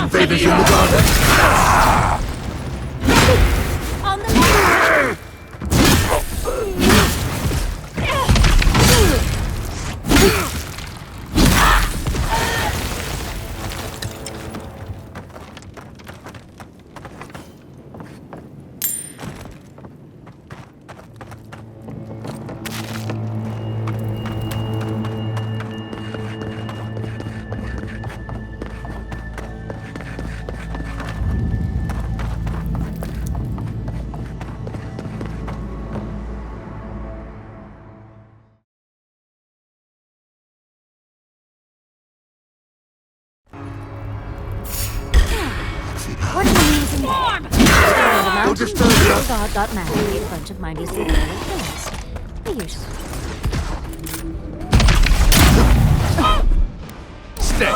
Invaders in the garden! On the left! disturb The god got mad and made a bunch of mindlessly violent things. The usual. Stay!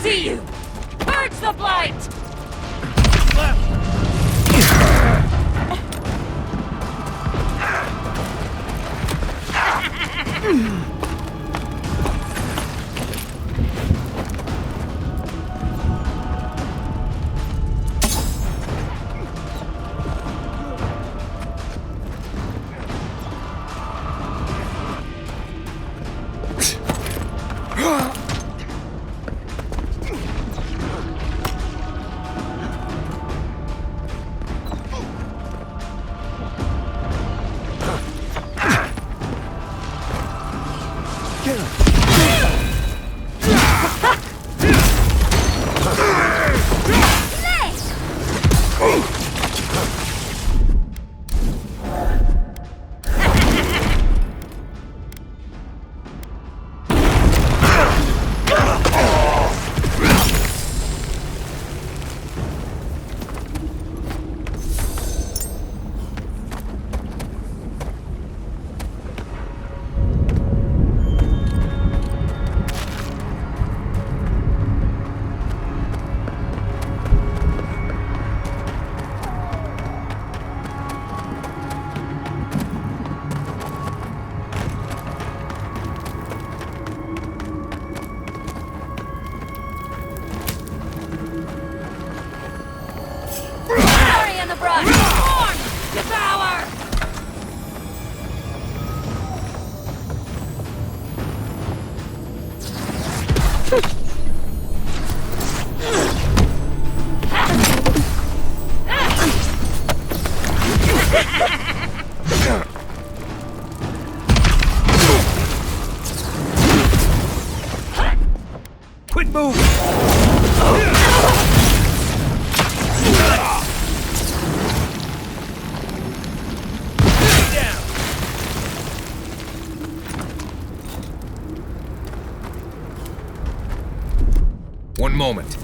See you! Purge the blight! Quit moving! One moment.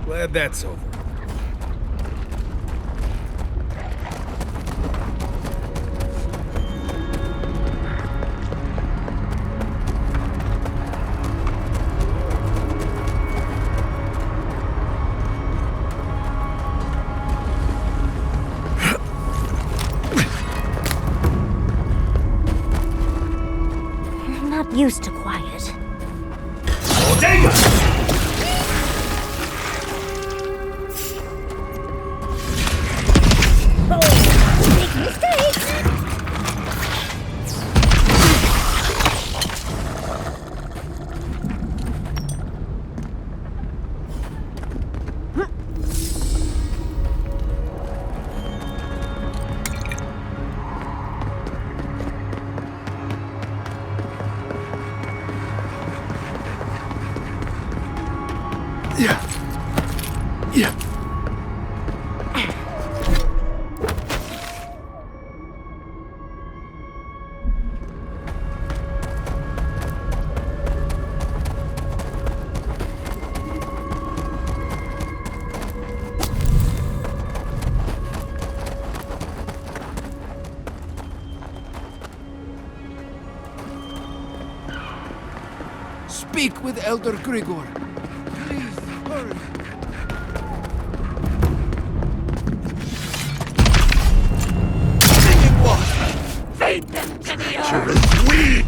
Glad that's over. You're not used to quiet. Big mistake! Speak with Elder Grigor. Please, hurry. Singing water! Feed them to the Sure earth! is weak!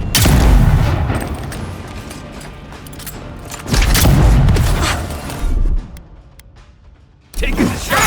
Taking the shot!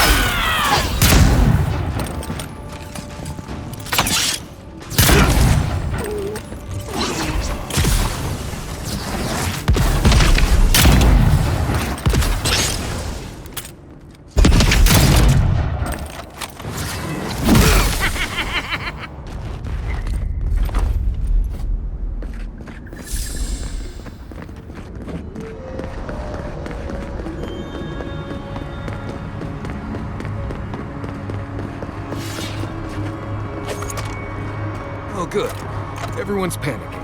Oh, good. Everyone's panicking.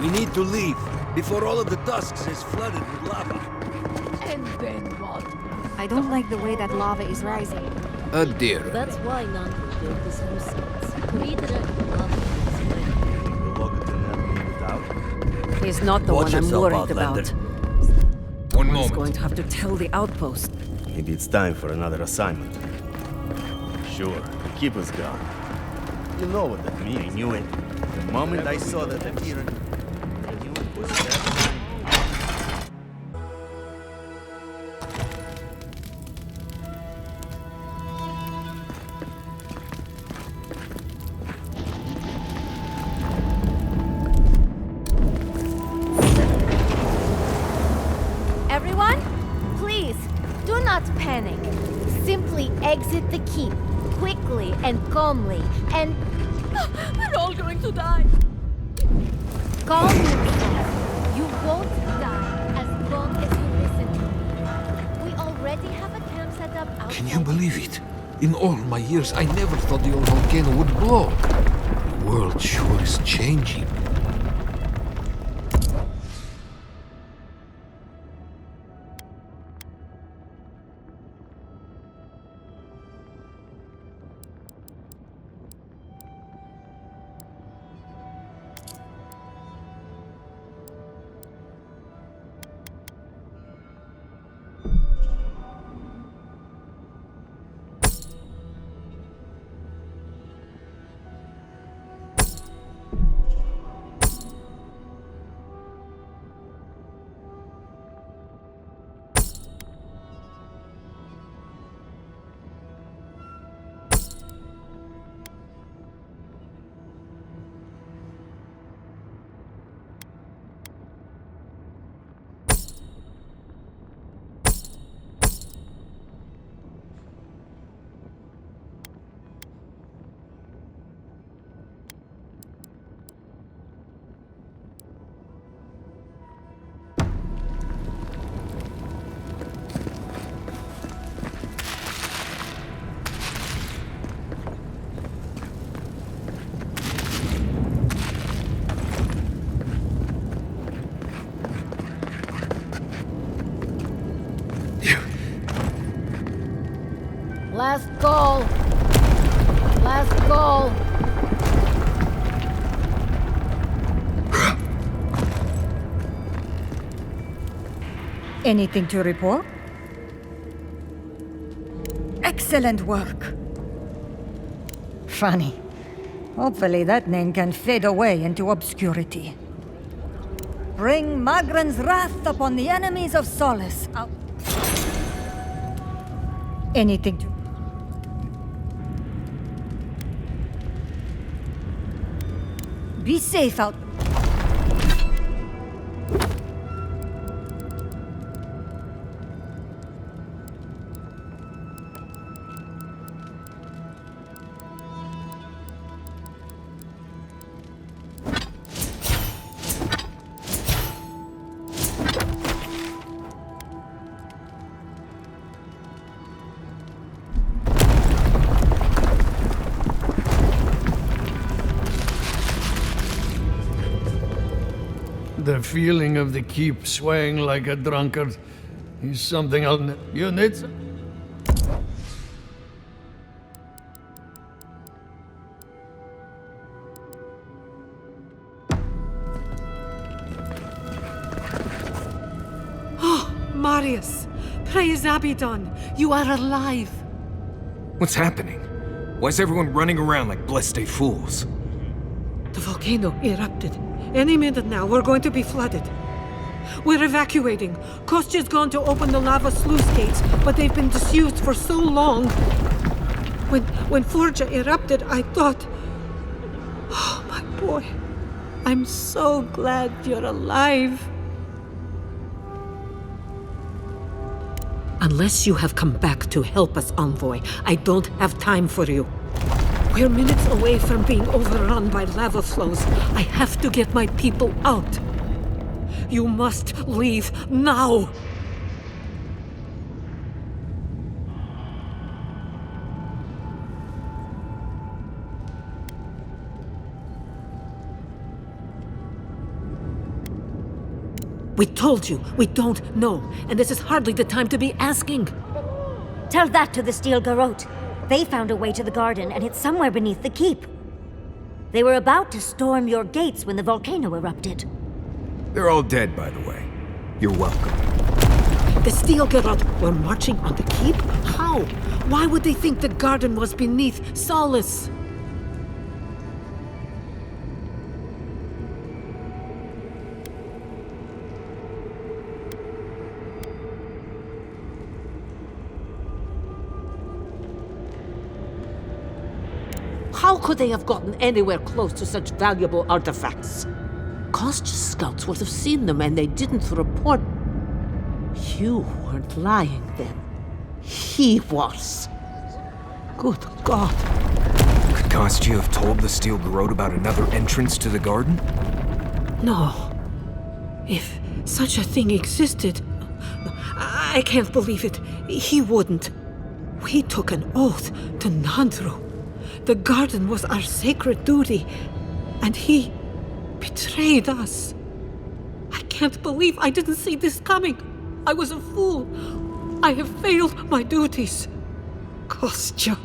We need to leave before all of the Tusks is flooded with lava. And then what? I don't like the way that lava is rising. Aedyr. That's why none built this new sense. Redirect He's not the Watch one I'm yourself, worried Outlander. about. One Someone's moment. going to have to tell the outpost. Maybe it's time for another assignment. Sure, keep us gone. You know what that means. I knew it. The moment I saw that Aedyr, I knew it was that. Everyone, please, do not panic. Simply exit the keep, quickly and calmly, and... We're all going to die. Calm yourself. You won't die as long as you listen to me. We already have a camp set up outside. Can you believe it? In all my years, I never thought the old volcano would blow. The world sure is changing. Last call. Last call. Anything to report? Excellent work. Funny. Hopefully that name can fade away into obscurity. Bring Magran's wrath upon the enemies of Solace. Anything to... Be safe out... The feeling of the keep swaying like a drunkard is something I'll... You need some? Oh, Marius! Praise Abaddon! You are alive! What's happening? Why is everyone running around like blessed fools? The volcano erupted. Any minute now, we're going to be flooded. We're evacuating. Kostya's gone to open the lava sluice gates, but they've been disused for so long. When Forja erupted, I thought... Oh, my boy. I'm so glad you're alive. Unless you have come back to help us, envoy, I don't have time for you. We're minutes away from being overrun by lava flows. I have to get my people out. You must leave now! We told you, we don't know, and this is hardly the time to be asking. Tell that to the Steel Garrote. They found a way to the garden, and it's somewhere beneath the keep. They were about to storm your gates when the volcano erupted. They're all dead, by the way. You're welcome. The Steel Garrote were marching on the keep? How? Why would they think the garden was beneath Solace? How could they have gotten anywhere close to such valuable artifacts? Kostya's scouts would have seen them and they didn't report. You weren't lying then. He was. Good God. Could Kostya have told the Steel Garrote about another entrance to the garden? No. If such a thing existed, I can't believe it. He wouldn't. We took an oath to Nandru. The garden was our sacred duty, and he betrayed us. I can't believe I didn't see this coming. I was a fool. I have failed my duties. Kostya.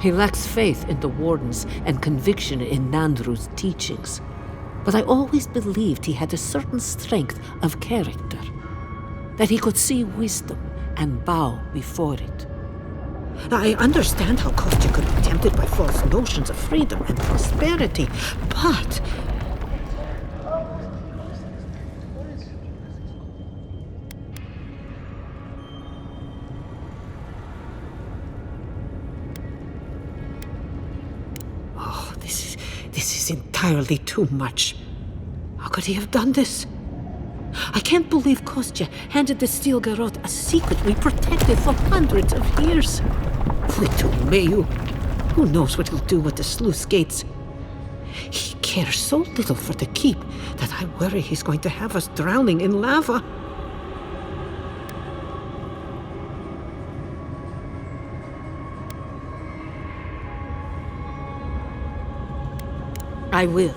He lacks faith in the Wardens and conviction in Nandru's teachings. But I always believed he had a certain strength of character. That he could see wisdom and bow before it. I understand how Kostya could be tempted by false notions of freedom and prosperity, but... This is entirely too much. How could he have done this? I can't believe Kostya handed the Steel Garrote a secret we protected for hundreds of years. We too, Mayu. Who knows what he'll do with the sluice gates? He cares so little for the keep that I worry he's going to have us drowning in lava. I will.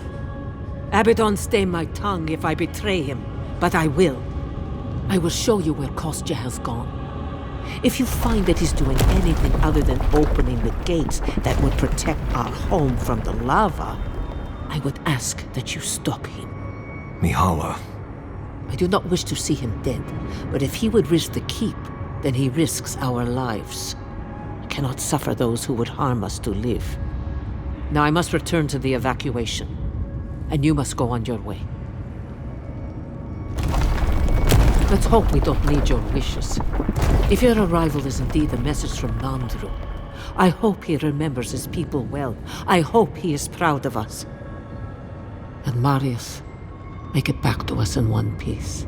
Abaddon stay my tongue if I betray him, but I will. I will show you where Kostya has gone. If you find that he's doing anything other than opening the gates that would protect our home from the lava, I would ask that you stop him. Mihala. I do not wish to see him dead, but if he would risk the keep, then he risks our lives. I cannot suffer those who would harm us to live. Now I must return to the evacuation, and you must go on your way. Let's hope we don't need your wishes. If your arrival is indeed a message from Nandru, I hope he remembers his people well. I hope he is proud of us. And Marius, make it back to us in one piece.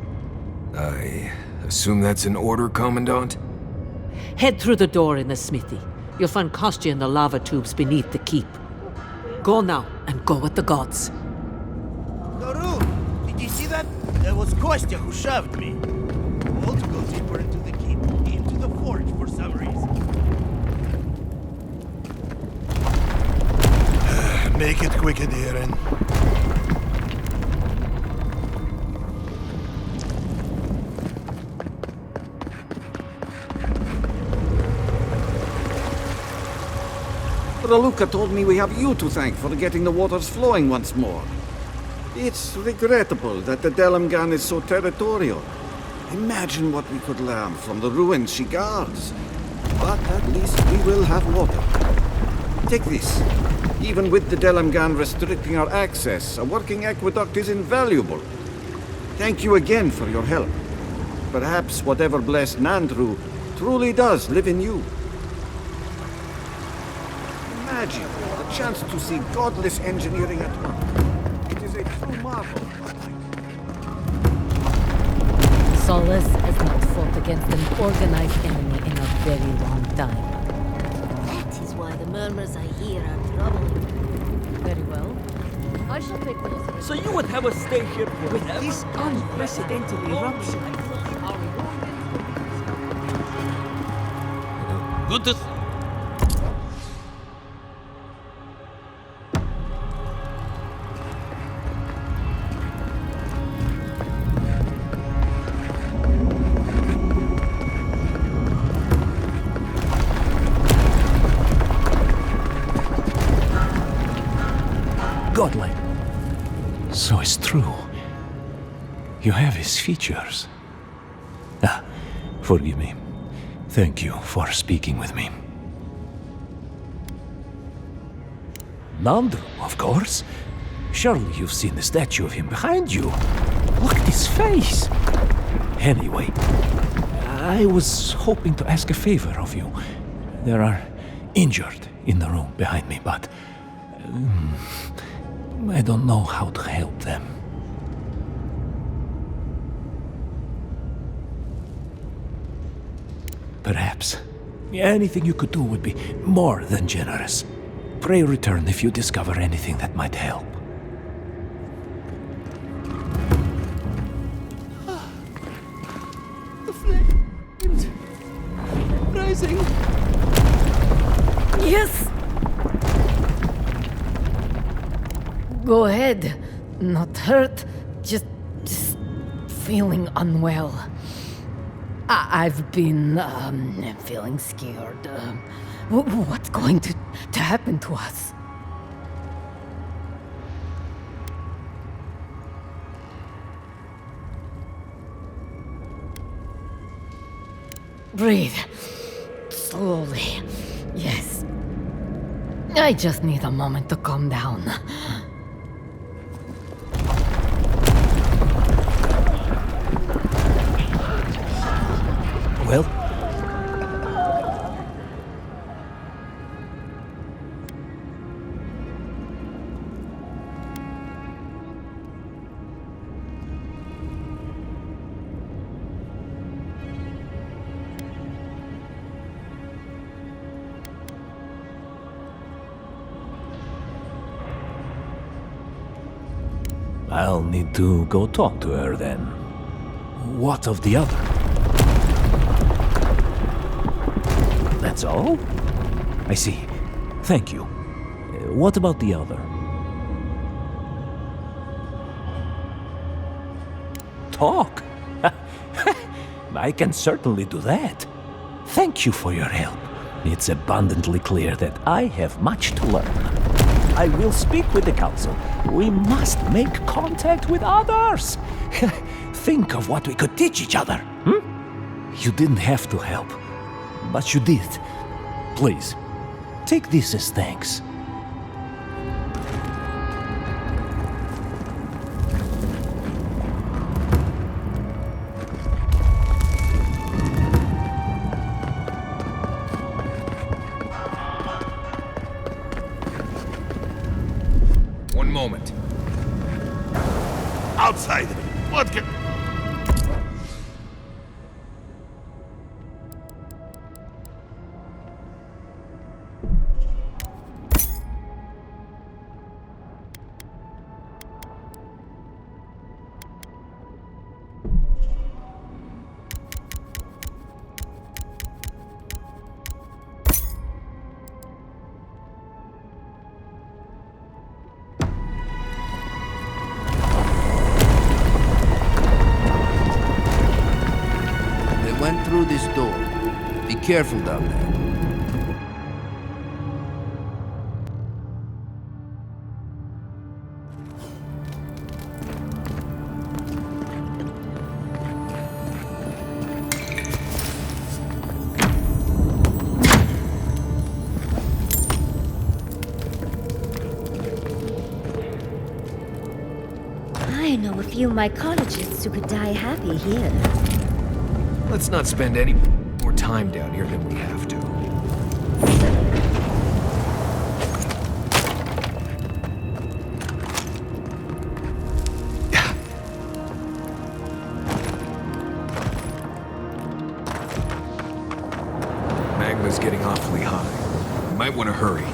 I assume that's an order, Commandant? Head through the door in the smithy. You'll find Kostya in the lava tubes beneath the keep. Go now, and go with the gods. Naru, did you see that? That was Kostya who shoved me. All to go deeper into the keep, into the forge for some reason. Make it quick, Aedyr. Raluca told me we have you to thank for getting the waters flowing once more. It's regrettable that the Delamgan is so territorial. Imagine what we could learn from the ruins she guards. But at least we will have water. Take this. Even with the Delamgan restricting our access, a working aqueduct is invaluable. Thank you again for your help. Perhaps whatever blessed Nandru truly does live in you. Imagine the chance to see godless engineering at work. It is a true marvel. Solace has not fought against an organized enemy in a very long time. That is why the murmurs I hear are troubling. Very well. I shall pay closer. So you would have us stay here forever? With this unprecedented eruption. Good to see. Godlike. So it's true. You have his features. Ah, forgive me. Thank you for speaking with me. Nandru, of course. Surely you've seen the statue of him behind you. Look at his face. Anyway, I was hoping to ask a favor of you. There are injured in the room behind me, but I don't know how to help them. Perhaps anything you could do would be more than generous. Pray return if you discover anything that might help. The flames rising. Yes! Go ahead. Not hurt, just feeling unwell. I've been, feeling scared. What's going to happen to us? Breathe. Slowly. Yes. I just need a moment to calm down. Well? I'll need to go talk to her then. What of the other? That's all? I see. Thank you. What about the other? Talk? I can certainly do that. Thank you for your help. It's abundantly clear that I have much to learn. I will speak with the council. We must make contact with others. Think of what we could teach each other. You didn't have to help, but you did. Please, take this as thanks. One moment. Outside! What can... Went through this door. Be careful down there. I know a few mycologists who could die happy here. Let's not spend any more time down here than we have to. Magma's getting awfully high. We might want to hurry.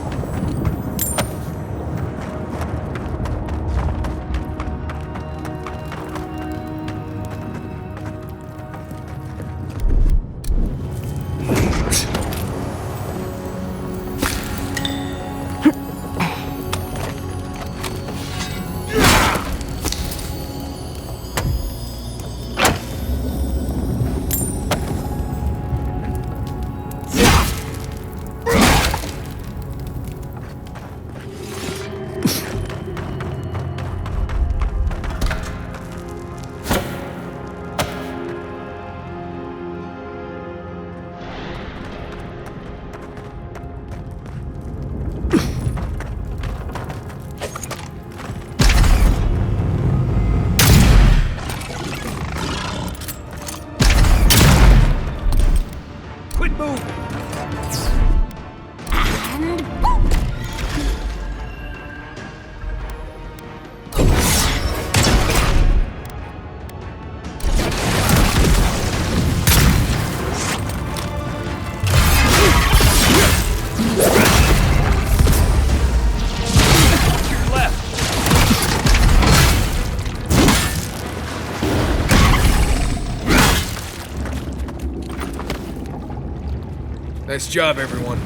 Nice job, everyone.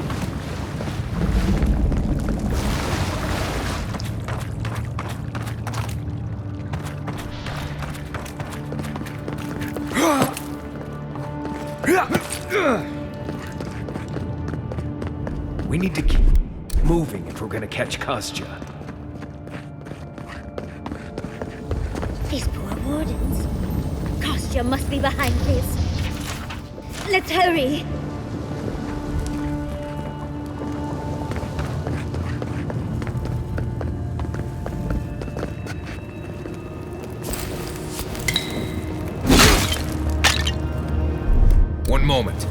We need to keep moving if we're gonna catch Kostya. These poor wardens. Kostya must be behind this. Let's hurry. One moment.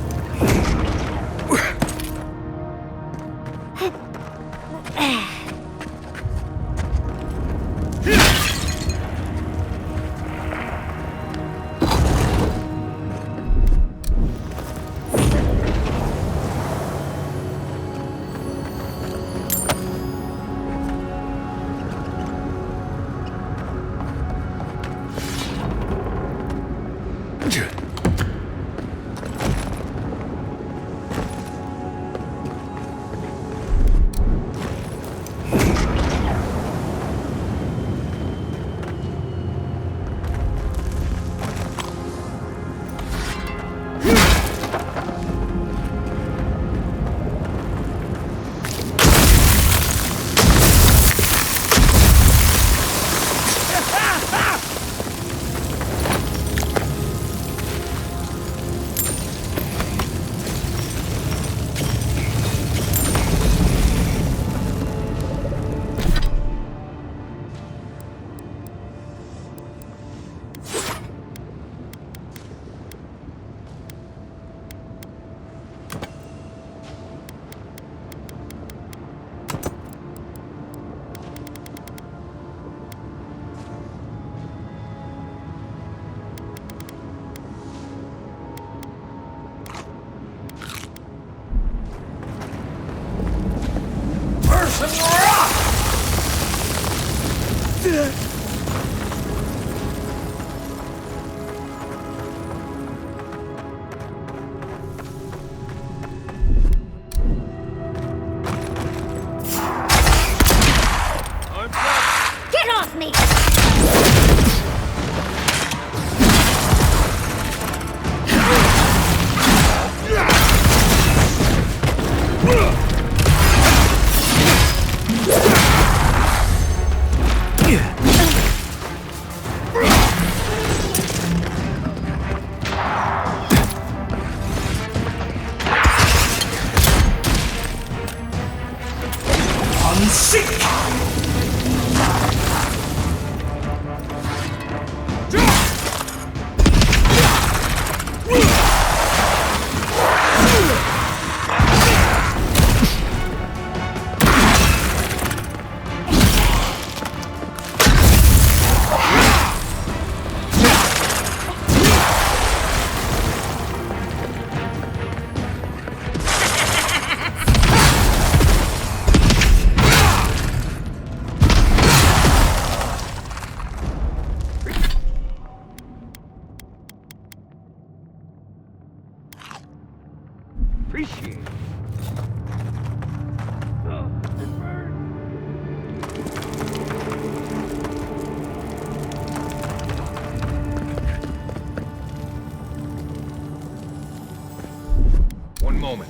Appreciate it. One moment.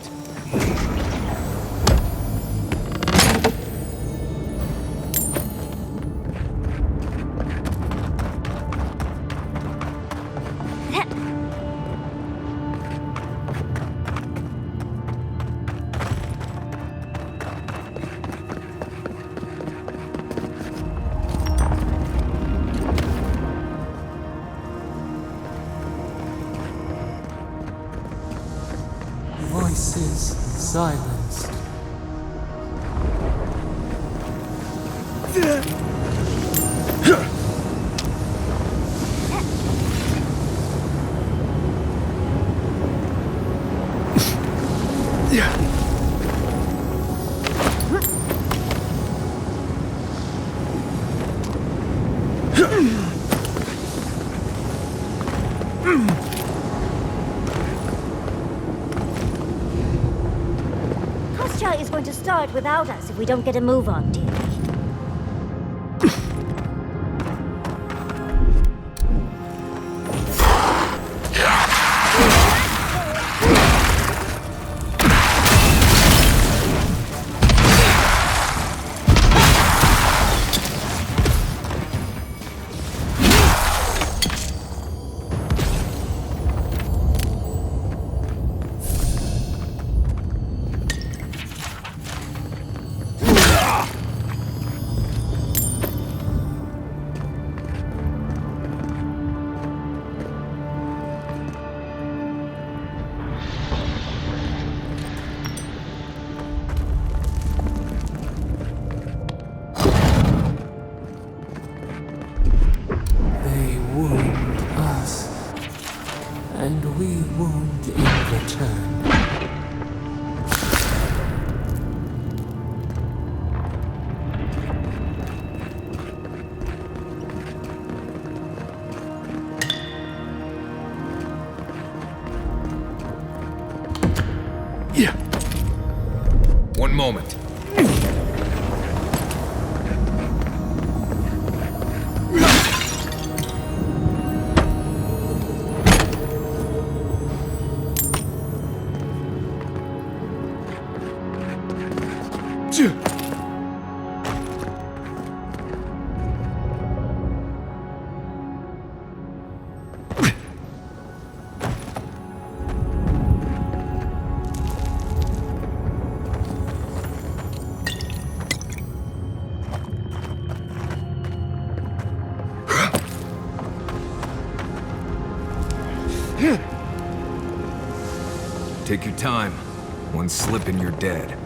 Voices silenced. Kostya is going to start without us if we don't get a move on, dearie. They wound us, and we wound in return. One moment. Take your time. One slip and you're dead.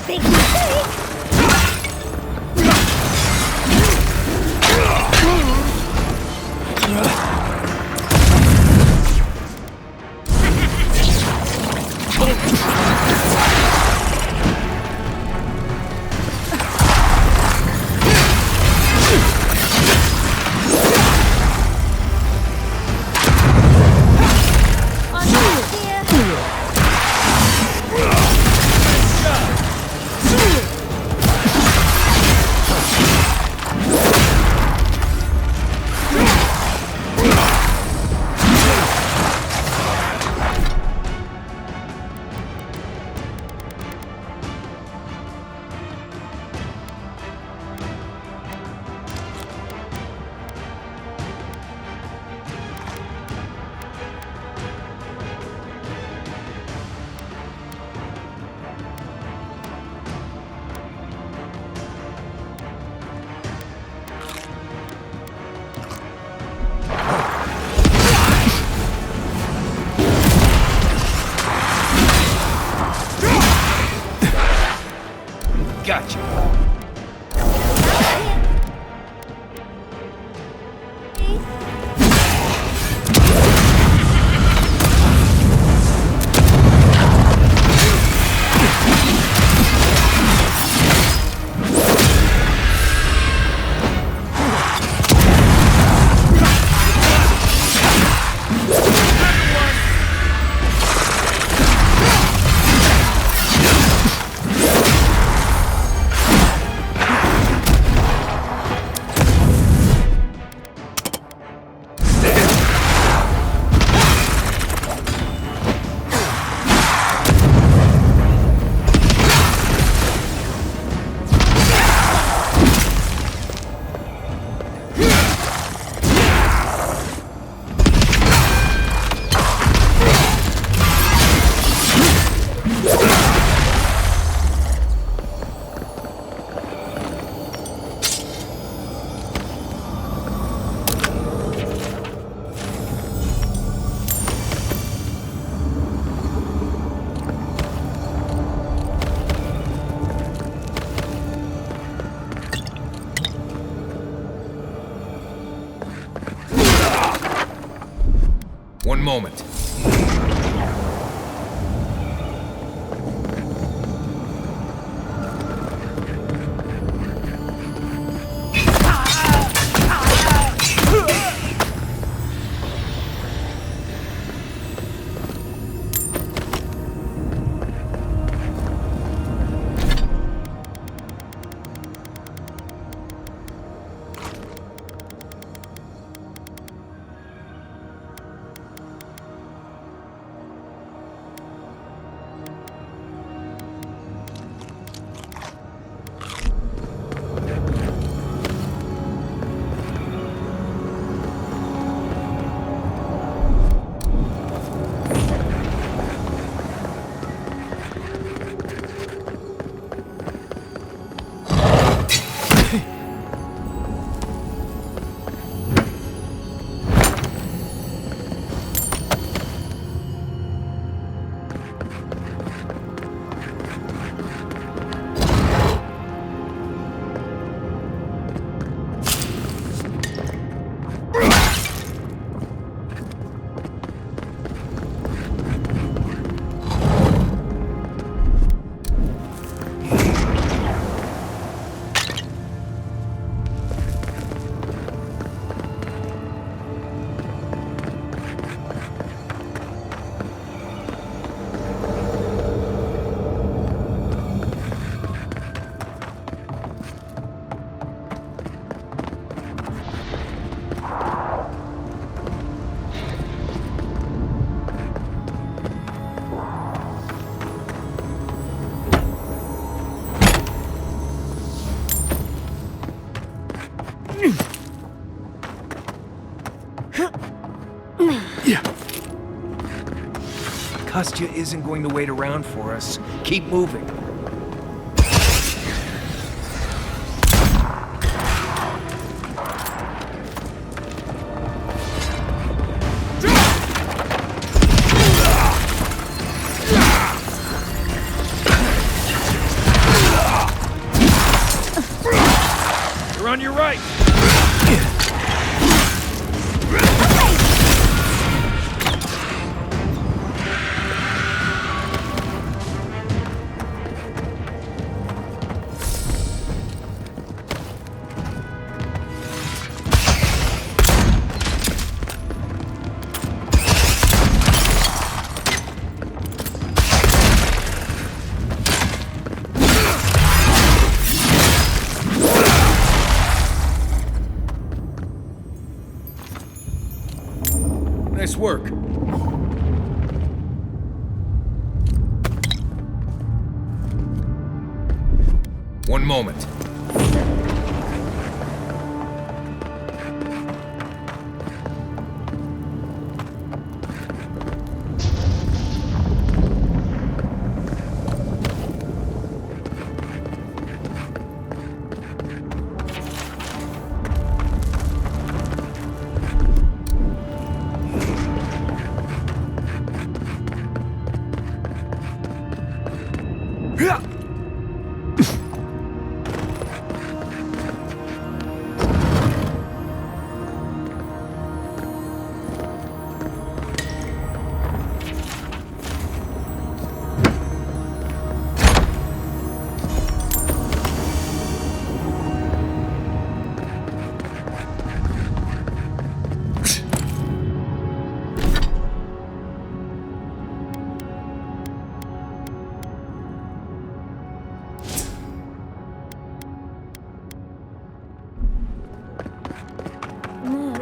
Big mistake! moment. Kostya isn't going to wait around for us. Keep moving. You're on your right. Nice work. One moment.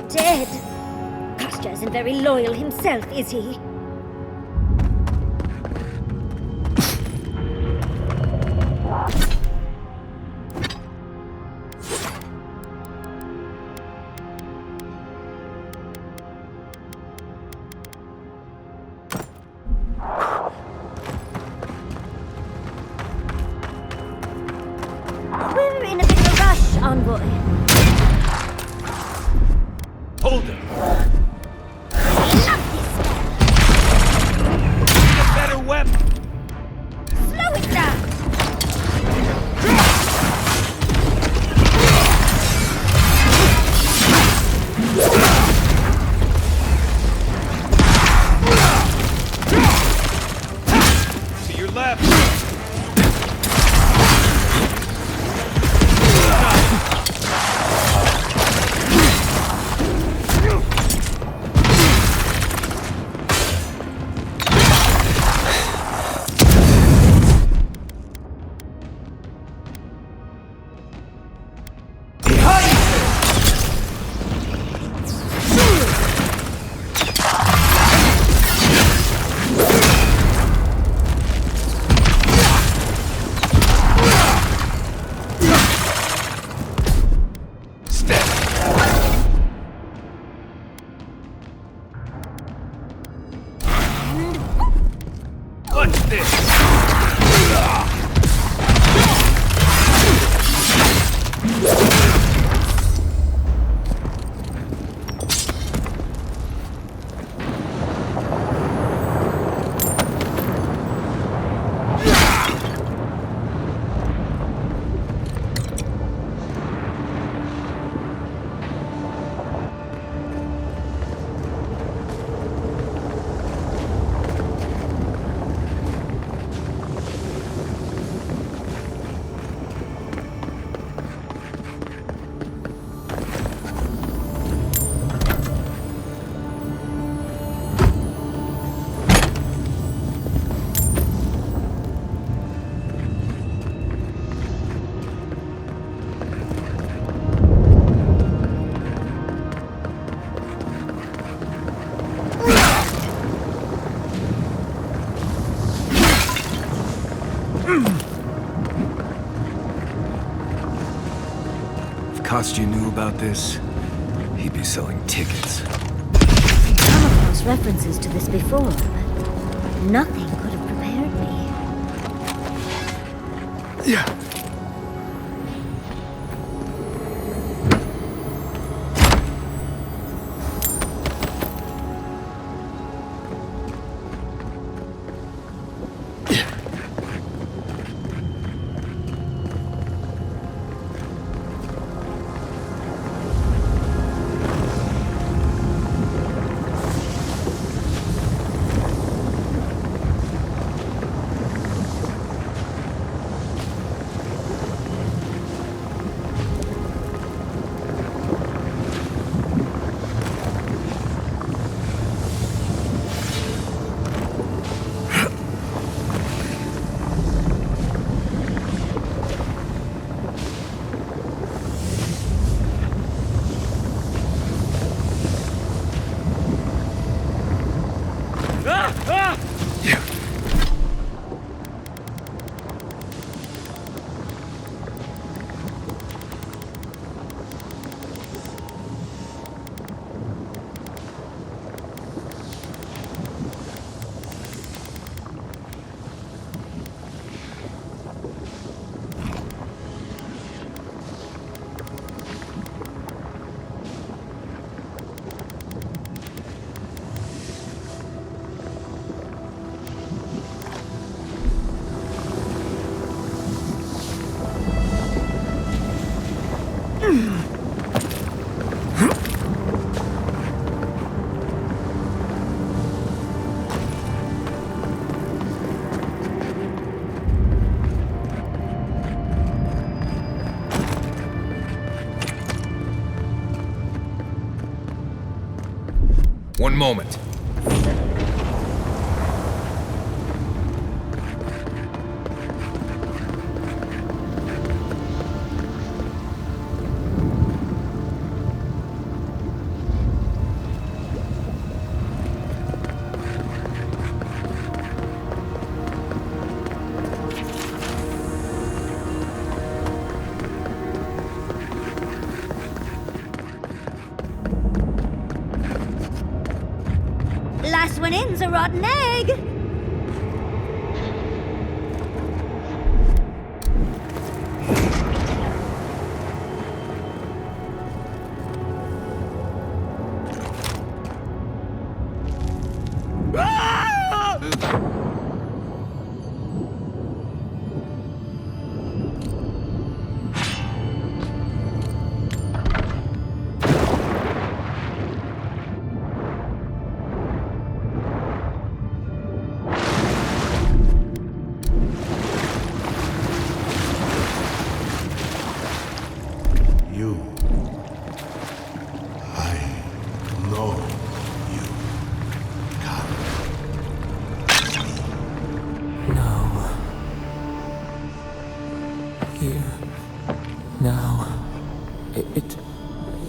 Dead. Kostya isn't very loyal himself, is he? We're in a bit of a rush, envoy. Hold it! Need a better weapon! Slow it down! Kostya knew about this, he'd be selling tickets. I've come across references to this before, but nothing could have prepared me. Yeah. One moment. Last one in's a rotten egg!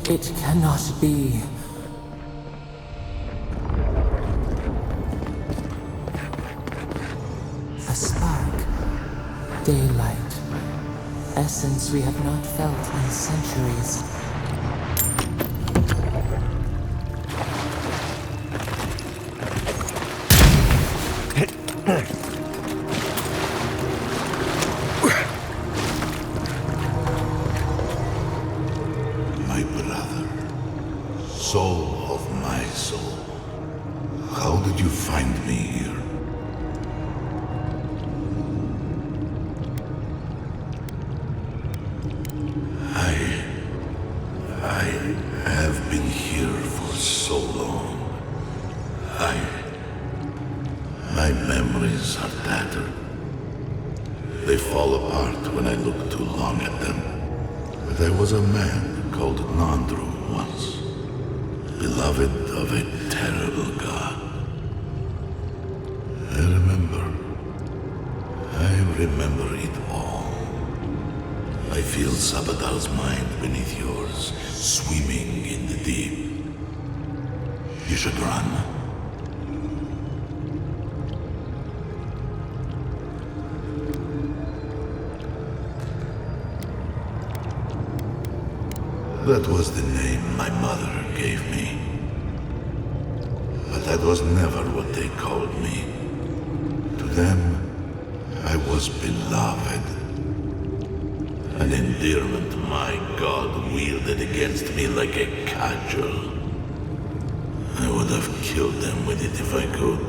It cannot be. A spark. Daylight. Essence we have not felt in centuries. of my soul. How did you find me here? I have been here for so long. My memories are tattered. They fall apart when I look too long at them. There was a man called Nandru once, beloved of a terrible god. I remember it all. I feel Sabadal's mind beneath yours, swimming in the deep. You should run. That was the name my mother gave me. But that was never what they called me. To them, I was beloved. An endearment my god wielded against me like a cudgel. I would have killed them with it if I could.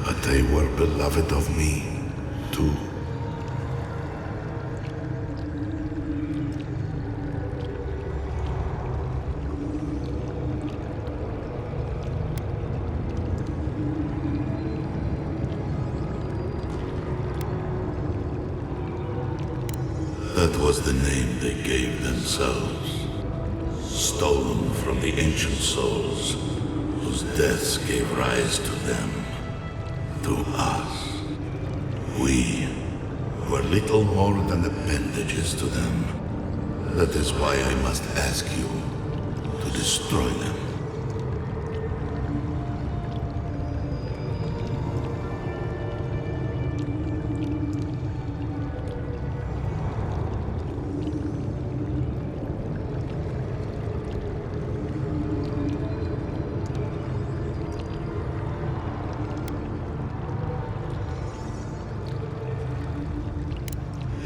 But they were beloved of me, too. That was the name they gave themselves, stolen from the ancient souls whose deaths gave rise to them, to us. We were little more than appendages to them. That is why I must ask you to destroy them.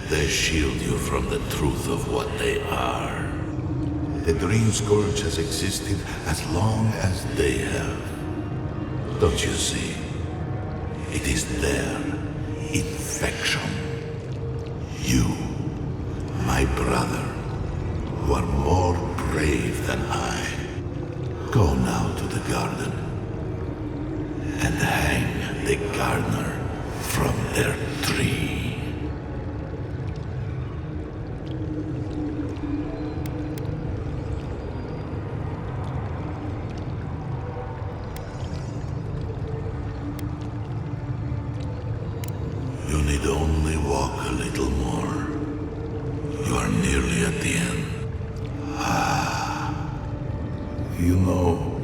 They shield you from the truth of what they are. The Dream Scourge has existed as long as they have. Don't you see? It is their infection. You, my brother, who are more brave than I, go now to the garden and hang the gardener from their tree. You need only walk a little more. You are nearly at the end. You know,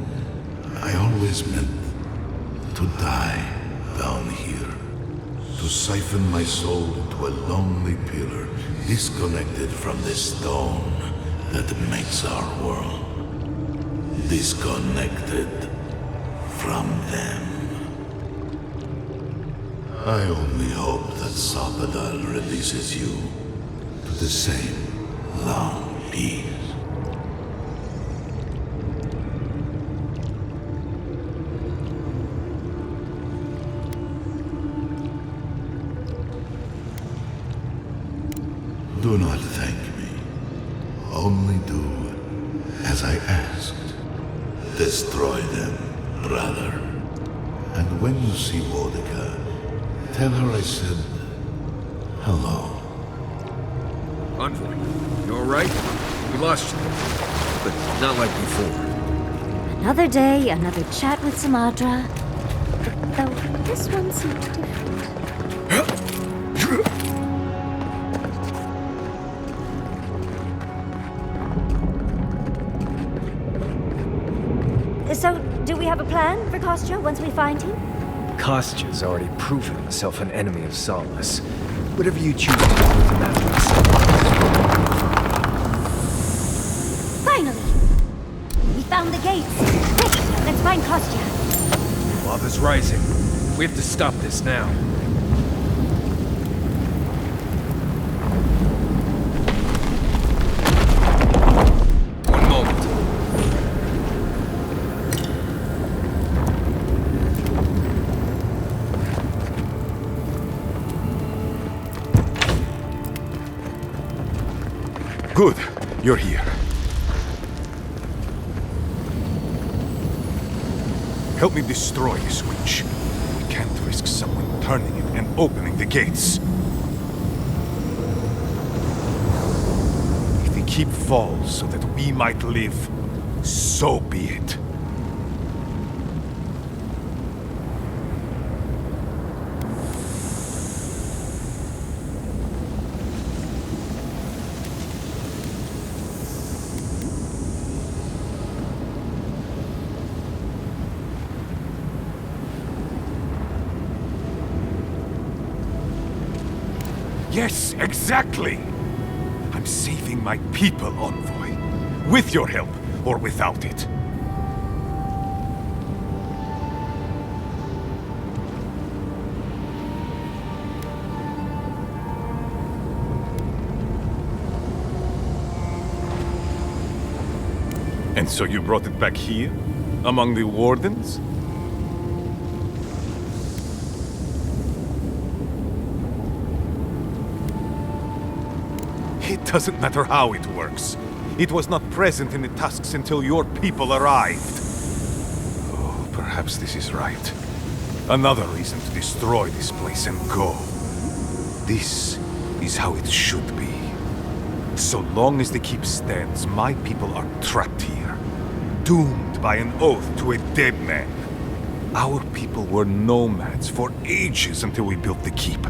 I always meant to die down here. To siphon my soul into a lonely pillar, disconnected from the stone that makes our world. Disconnected from them. I only hope that Sabadal releases you to the same long peace. Do not thank me. Only do as I asked. Destroy them, brother. And when you see Boudica, tell her I said hello. Envoy, you alright? We lost you, but not like before. Another day, another chat with Samadra. Though this one seems different. So, do we have a plan for Kostya once we find him? Kostya's already proven himself an enemy of Solace. Whatever you choose to do with him after this. Finally! We found the gates. Quick, let's find Kostya. Lava's rising. We have to stop this now. One moment. Good, you're here. Help me destroy this witch. We can't risk someone turning it and opening the gates. If the keep falls so that we might live, so be it. Yes, exactly! I'm saving my people, envoy. With your help, or without it. And so you brought it back here? Among the wardens? It doesn't matter how it works. It was not present in the tusks until your people arrived. Oh, perhaps this is right. Another reason to destroy this place and go. This is how it should be. So long as the keep stands, my people are trapped here. Doomed by an oath to a dead man. Our people were nomads for ages until we built the keep.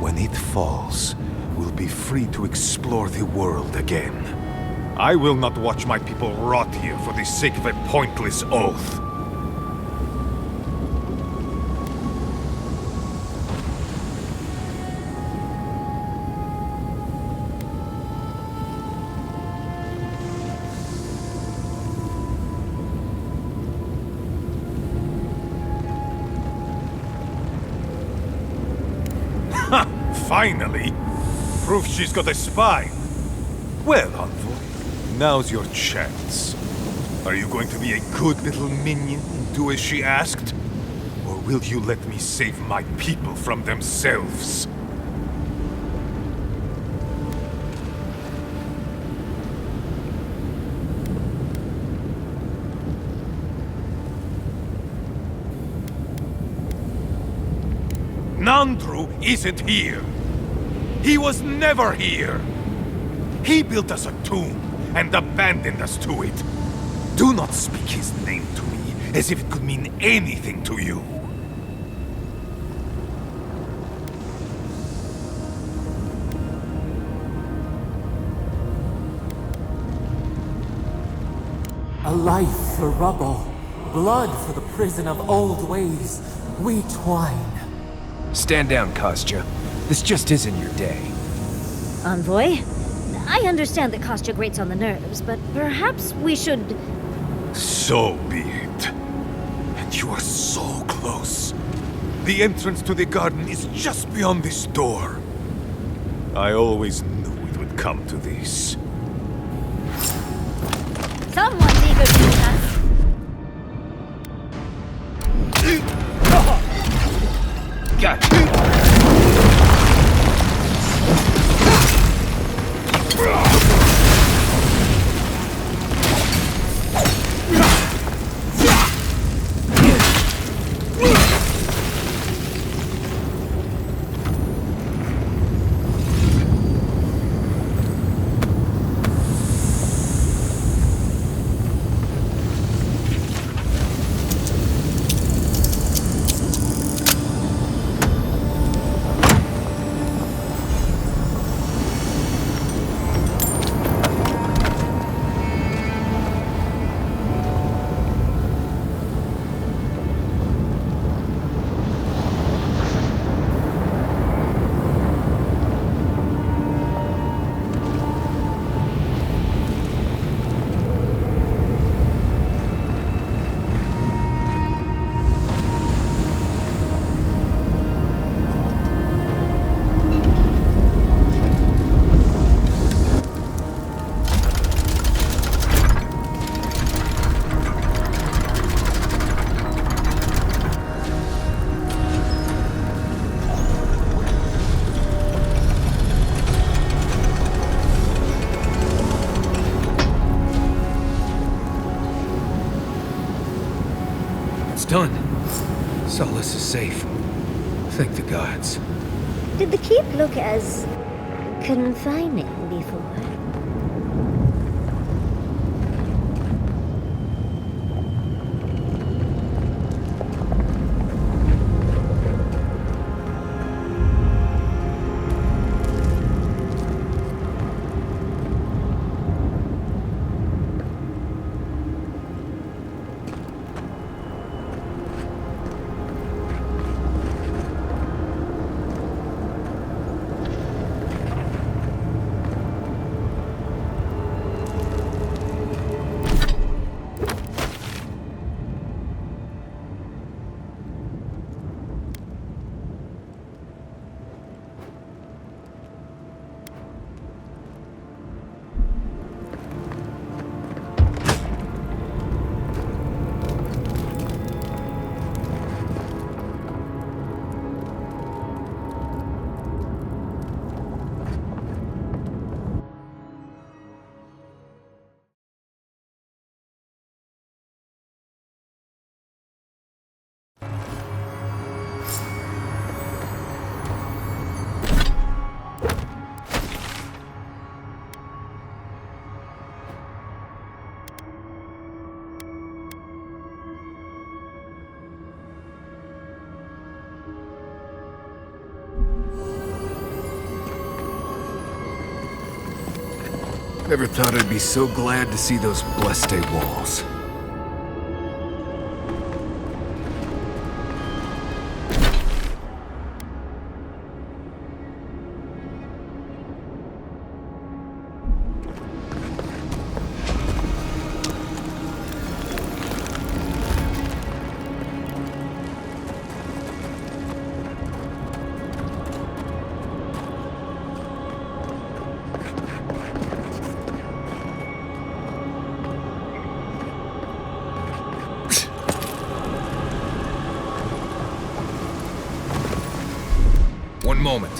When it falls, we'll be free to explore the world again. I will not watch my people rot here for the sake of a pointless oath. Ha! Finally! Proof she's got a spine. Well, envoy, now's your chance. Are you going to be a good little minion and do as she asked? Or will you let me save my people from themselves? Nandru isn't here. He was never here! He built us a tomb and abandoned us to it. Do not speak his name to me as if it could mean anything to you. A life for rubble, blood for the prison of old ways. We twine. Stand down, Kostya. This just isn't your day. Envoy? I understand that Kostya grates on the nerves, but perhaps we should... So be it. And you are so close. The entrance to the garden is just beyond this door. I always knew it would come to this. Someone's eager to meet us. Gotcha. It's done. Solace is safe. Thank the gods. Did the keep look as confining before? Never thought I'd be so glad to see those blessed walls. One moment.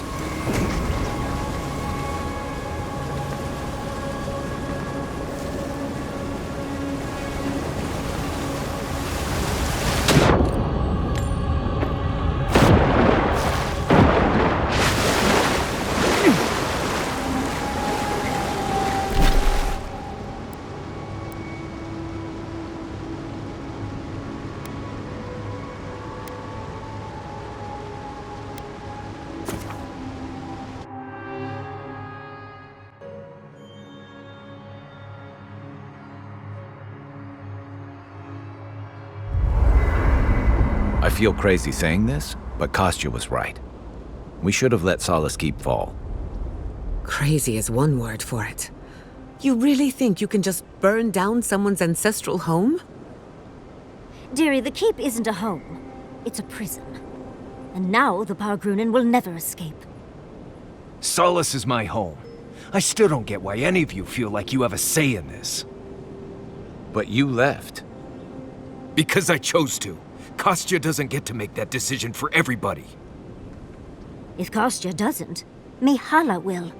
I feel crazy saying this, but Kostya was right. We should have let Solace Keep fall. Crazy is one word for it. You really think you can just burn down someone's ancestral home? Dearie, the keep isn't a home. It's a prison. And now the Pargrunen will never escape. Solace is my home. I still don't get why any of you feel like you have a say in this. But you left. Because I chose to. Kostya doesn't get to make that decision for everybody. If Kostya doesn't, Mihala will.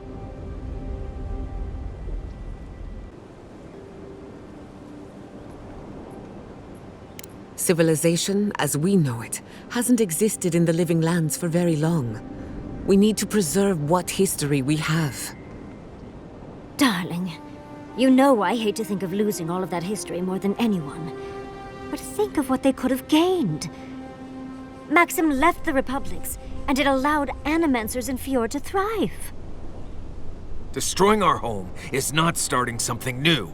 Civilization, as we know it, hasn't existed in the living lands for very long. We need to preserve what history we have. Darling, you know I hate to think of losing all of that history more than anyone. But think of what they could have gained. Maxim left the Republics, and it allowed animancers in Fjord to thrive. Destroying our home is not starting something new.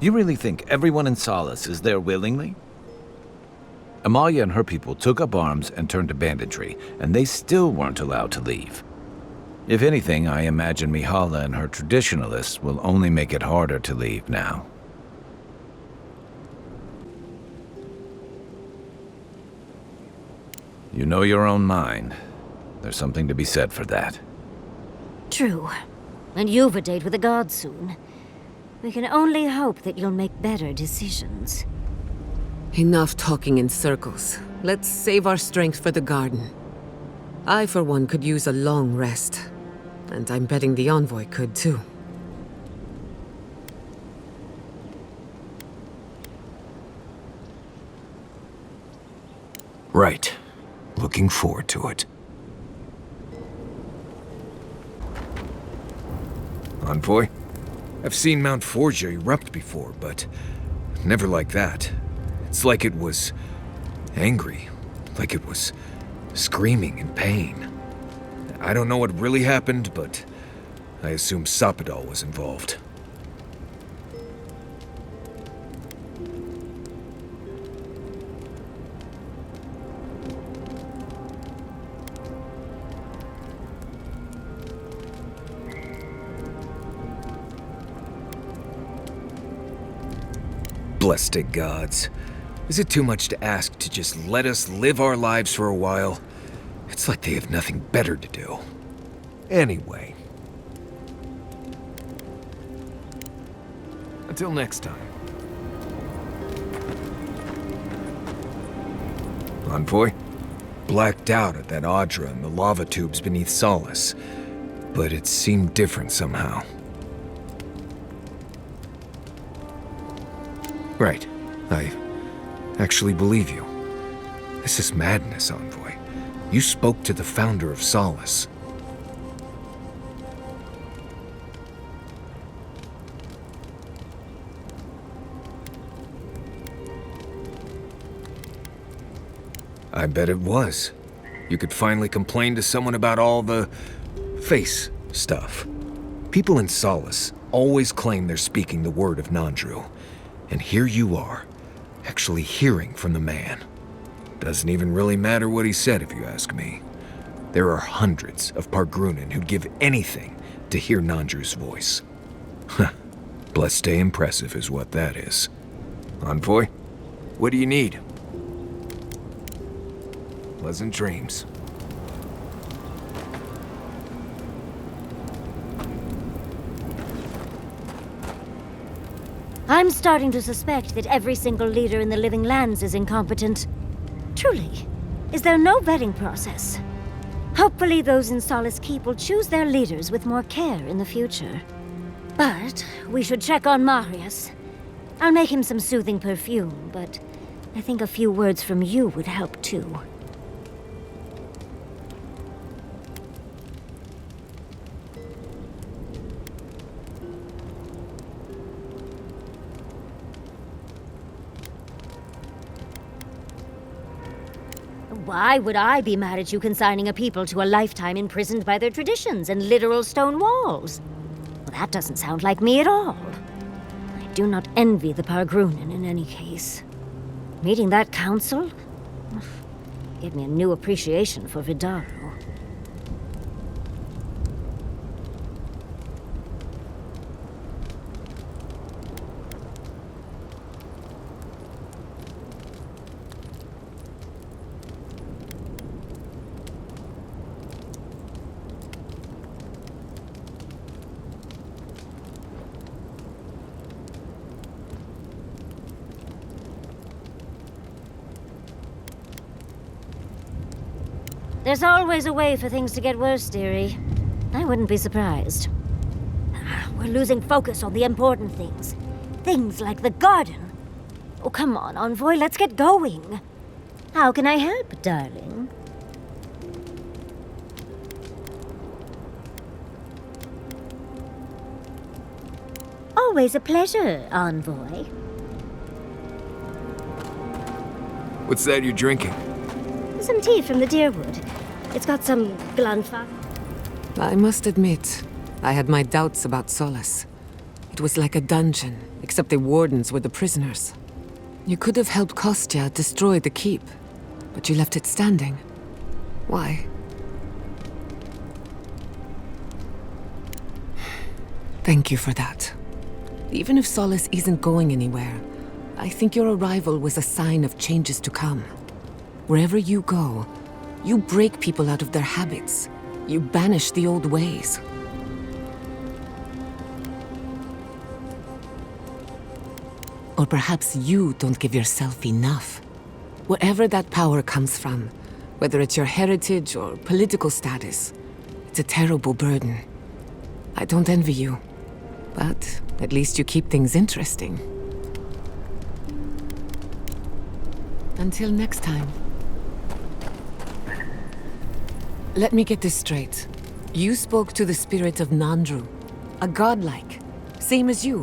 You really think everyone in Solace is there willingly? Amalia and her people took up arms and turned to banditry, and they still weren't allowed to leave. If anything, I imagine Mihala and her traditionalists will only make it harder to leave now. You know your own mind. There's something to be said for that. True. And you've a date with the gods soon. We can only hope that you'll make better decisions. Enough talking in circles. Let's save our strength for the garden. I, for one, could use a long rest. And I'm betting the envoy could, too. Right. Looking forward to it. Envoy? I've seen Mount Forgia erupt before, but never like that. It's like it was angry, like it was screaming in pain. I don't know what really happened, but I assume Sappadal was involved. Blessed gods. Is it too much to ask to just let us live our lives for a while? It's like they have nothing better to do. Anyway. Until next time. Envoy? Blacked out at that Aedyr and the lava tubes beneath Solace, but it seemed different somehow. Right. I actually believe you. This is madness, Envoy. You spoke to the founder of Solace. I bet it was. You could finally complain to someone about all the face stuff. People in Solace always claim they're speaking the word of Nandru. And here you are, actually hearing from the man. Doesn't even really matter what he said, if you ask me. There are hundreds of Pargrunen who'd give anything to hear Nandru's voice. Huh. Blessed day impressive is what that is. Envoy, what do you need? Pleasant dreams. I'm starting to suspect that every single leader in the Living Lands is incompetent. Truly, is there no vetting process? Hopefully those in Solace Keep will choose their leaders with more care in the future. But we should check on Marius. I'll make him some soothing perfume, but I think a few words from you would help too. Why would I be mad at you consigning a people to a lifetime imprisoned by their traditions and literal stone walls? Well, that doesn't sound like me at all. I do not envy the Pargrunen in any case. Meeting that council gave me a new appreciation for Vidaro. There's always a way for things to get worse, dearie. I wouldn't be surprised. We're losing focus on the important things. Things like the garden. Oh, come on, Envoy, let's get going. How can I help, darling? Always a pleasure, Envoy. What's that you're drinking? Some tea from the Deerwood. It's got some glanfa. I must admit, I had my doubts about Solace. It was like a dungeon, except the wardens were the prisoners. You could have helped Kostya destroy the keep, but you left it standing. Why? Thank you for that. Even if Solace isn't going anywhere, I think your arrival was a sign of changes to come. Wherever you go, you break people out of their habits. You banish the old ways. Or perhaps you don't give yourself enough. Wherever that power comes from, whether it's your heritage or political status, it's a terrible burden. I don't envy you, but at least you keep things interesting. Until next time. Let me get this straight. You spoke to the spirit of Nandru, a godlike, same as you.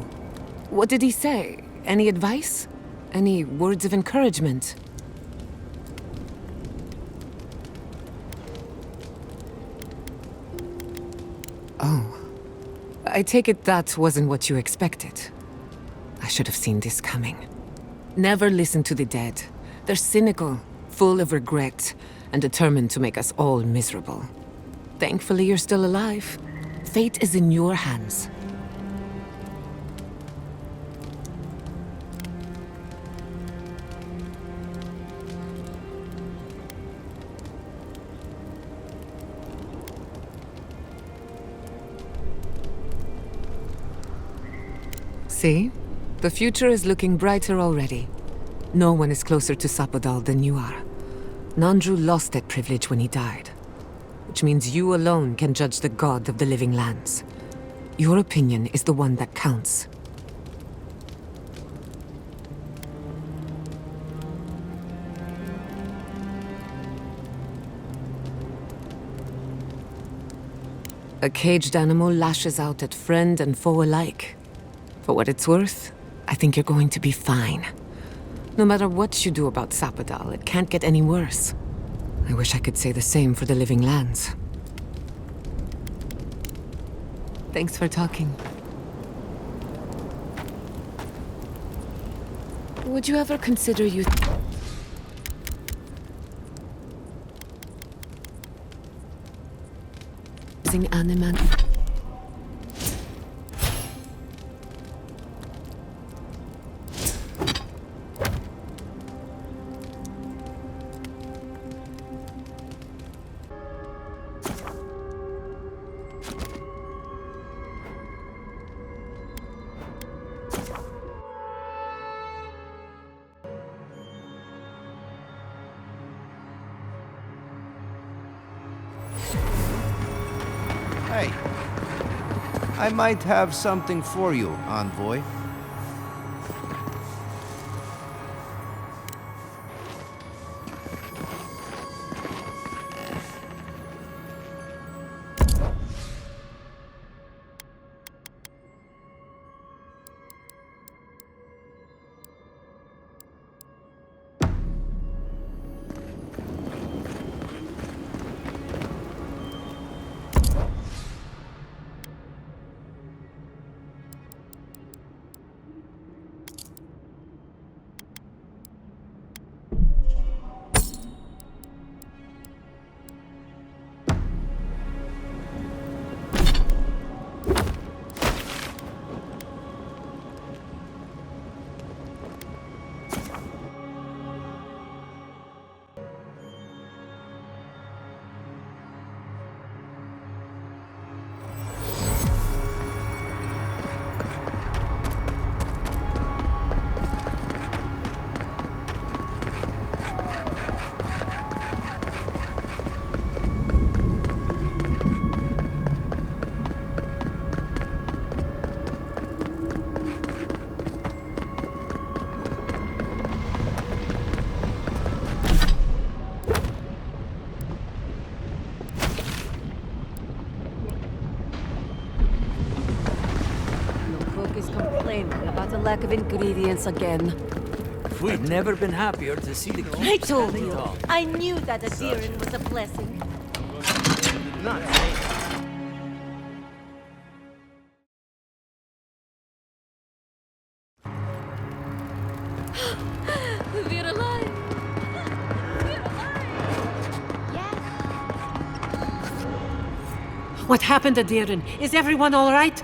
What did he say? Any advice? Any words of encouragement? Oh. I take it that wasn't what you expected. I should have seen this coming. Never listen to the dead. They're cynical, full of regret, and determined to make us all miserable. Thankfully, you're still alive. Fate is in your hands. See? The future is looking brighter already. No one is closer to Sapodal than you are. Nandru lost that privilege when he died, which means you alone can judge the god of the living lands. Your opinion is the one that counts. A caged animal lashes out at friend and foe alike. For what it's worth, I think you're going to be fine. No matter what you do about Sapodal, it can't get any worse. I wish I could say the same for the living lands. Thanks for talking. Would you ever consider using animal? Hey, I might have something for you, envoy. About a lack of ingredients again. We've never been happier to see the keep I told standing you. tall. I knew that Aedyr was a blessing. Not We're alive. What happened, Aedyr? Is everyone all right?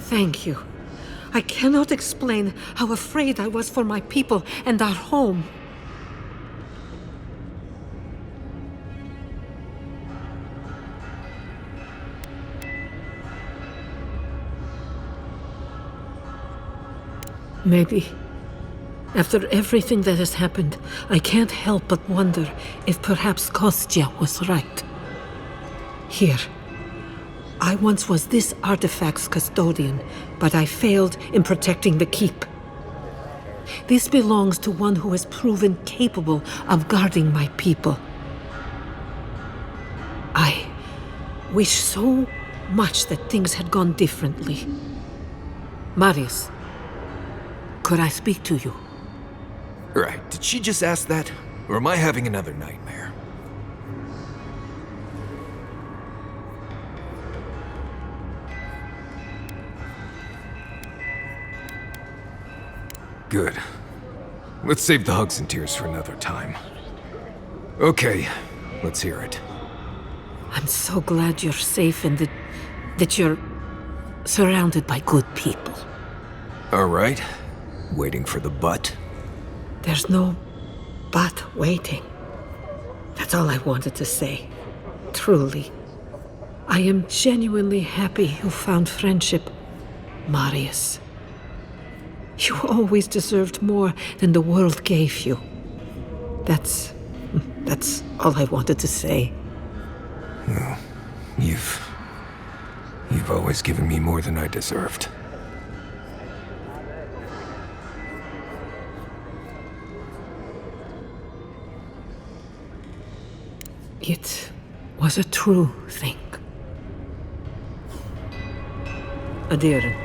Thank you. I cannot explain how afraid I was for my people and our home. Maybe. After everything that has happened, I can't help but wonder if perhaps Kostya was right. Here. I once was this artifact's custodian, but I failed in protecting the keep. This belongs to one who has proven capable of guarding my people. I wish so much that things had gone differently. Marius, could I speak to you? Right, did she just ask that? Or am I having another nightmare? Good. Let's save the hugs and tears for another time. Okay, let's hear it. I'm so glad you're safe and that you're surrounded by good people. All right. Waiting for the but? There's no but waiting. That's all I wanted to say. Truly. I am genuinely happy you found friendship, Marius. You always deserved more than the world gave you. That's all I wanted to say. Oh, you've always given me more than I deserved. It was a true thing. Aedyr.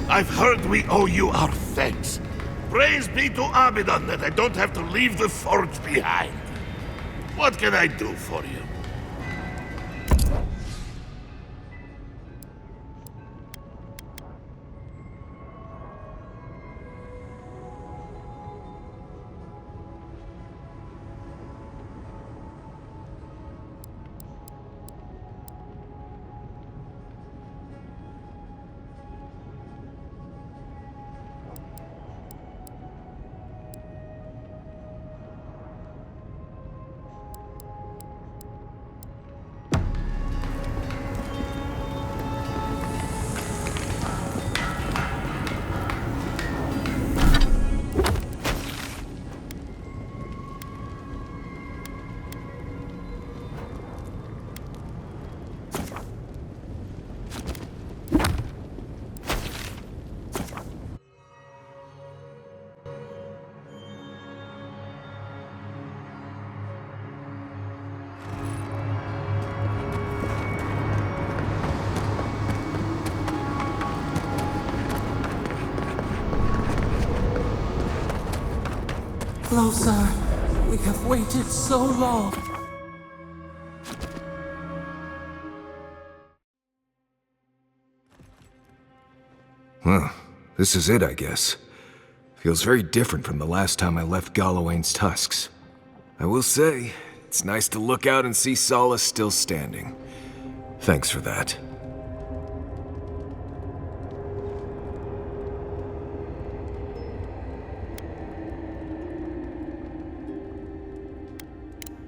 I've heard we owe you our thanks. Praise be to Abaddon that I don't have to leave the forge behind. What can I do for you? Closer. We have waited so long. Huh. This is it, I guess. Feels very different from the last time I left Galawain's tusks. I will say, it's nice to look out and see Solace still standing. Thanks for that.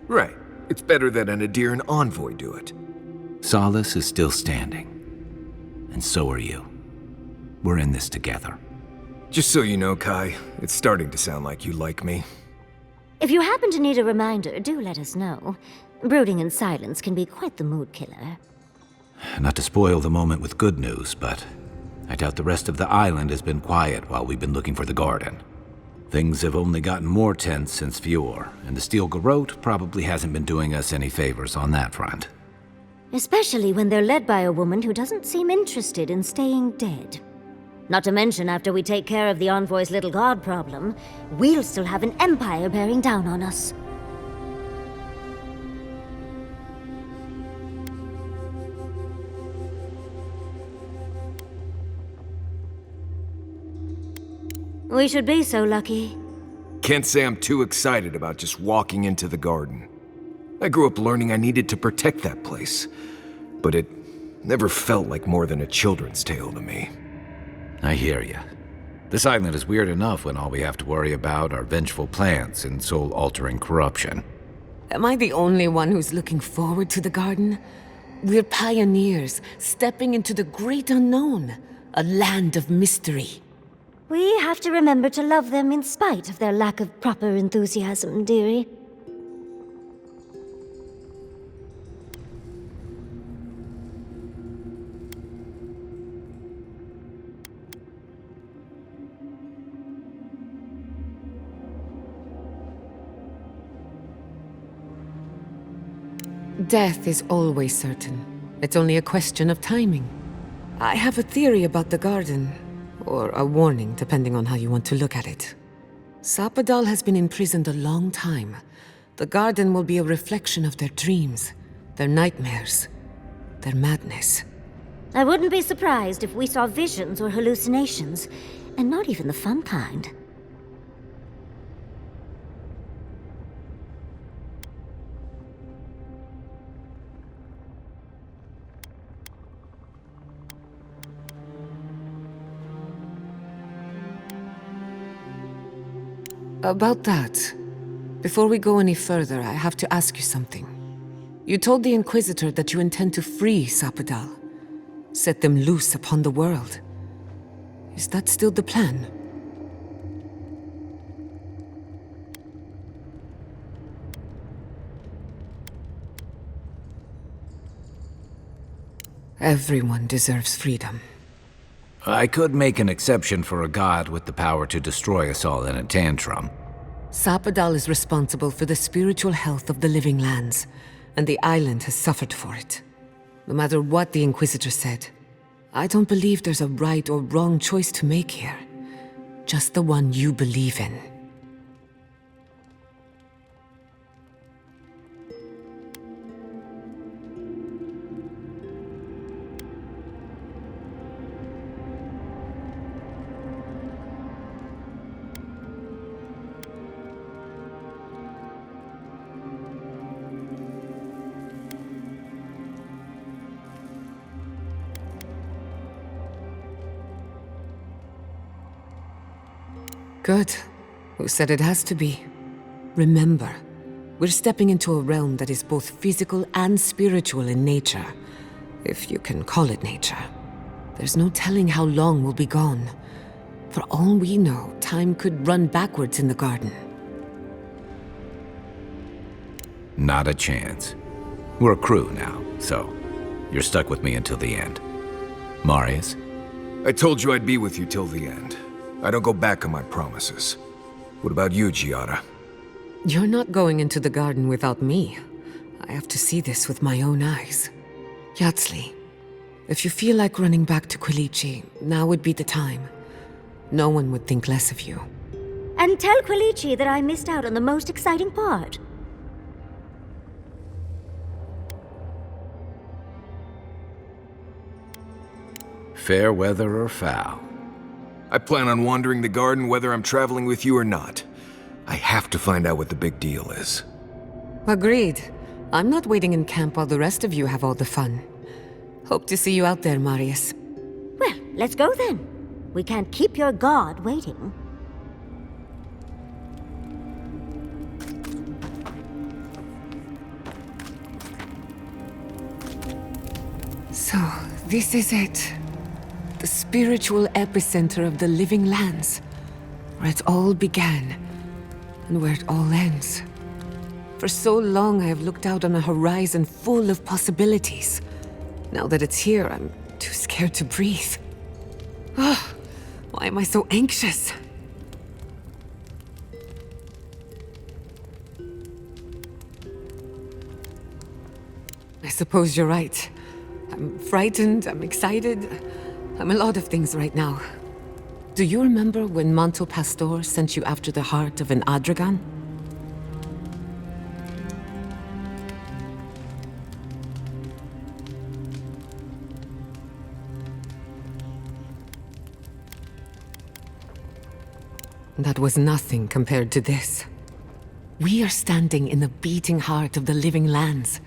Right. It's better that an Aedyr envoy do it. Solace is still standing. And so are you. We're in this together. Just so you know, Kai, it's starting to sound like you like me. If you happen to need a reminder, do let us know. Brooding in silence can be quite the mood killer. Not to spoil the moment with good news, but I doubt the rest of the island has been quiet while we've been looking for the garden. Things have only gotten more tense since Fjord, and the Steel Garrote probably hasn't been doing us any favors on that front. Especially when they're led by a woman who doesn't seem interested in staying dead. Not to mention, after we take care of the Envoy's little god problem, we'll still have an empire bearing down on us. We should be so lucky. Can't say I'm too excited about just walking into the garden. I grew up learning I needed to protect that place, but it never felt like more than a children's tale to me. I hear you. This island is weird enough when all we have to worry about are vengeful plans and soul-altering corruption. Am I the only one who's looking forward to the garden? We're pioneers, stepping into the great unknown, a land of mystery. We have to remember to love them in spite of their lack of proper enthusiasm, dearie. Death is always certain. It's only a question of timing. I have a theory about the garden. Or a warning, depending on how you want to look at it. Sapadal has been imprisoned a long time. The garden will be a reflection of their dreams, their nightmares, their madness. I wouldn't be surprised if we saw visions or hallucinations, and not even the fun kind. About that, before we go any further, I have to ask you something. You told the Inquisitor that you intend to free Sapadal, set them loose upon the world. Is that still the plan? Everyone deserves freedom. I could make an exception for a god with the power to destroy us all in a tantrum. Sapadal is responsible for the spiritual health of the living lands, and the island has suffered for it. No matter what the Inquisitor said, I don't believe there's a right or wrong choice to make here. Just the one you believe in. Good. Who said it has to be? Remember, we're stepping into a realm that is both physical and spiritual in nature. If you can call it nature. There's no telling how long we'll be gone. For all we know, time could run backwards in the garden. Not a chance. We're a crew now, so you're stuck with me until the end. Marius? I told you I'd be with you till the end. I don't go back on my promises. What about you, Giada? You're not going into the garden without me. I have to see this with my own eyes. Yatsli, if you feel like running back to Quilici, now would be the time. No one would think less of you. And tell Quilici that I missed out on the most exciting part. Fair weather or foul? I plan on wandering the garden whether I'm traveling with you or not. I have to find out what the big deal is. Agreed. I'm not waiting in camp while the rest of you have all the fun. Hope to see you out there, Marius. Well, let's go then. We can't keep your god waiting. So, this is it. The spiritual epicenter of the living lands, where it all began, and where it all ends. For so long I have looked out on a horizon full of possibilities. Now that it's here, I'm too scared to breathe. Oh, why am I so anxious? I suppose you're right. I'm frightened, I'm excited. I'm a lot of things right now. Do you remember when Manto Pastor sent you after the heart of an Adragan? That was nothing compared to this. We are standing in the beating heart of the living lands.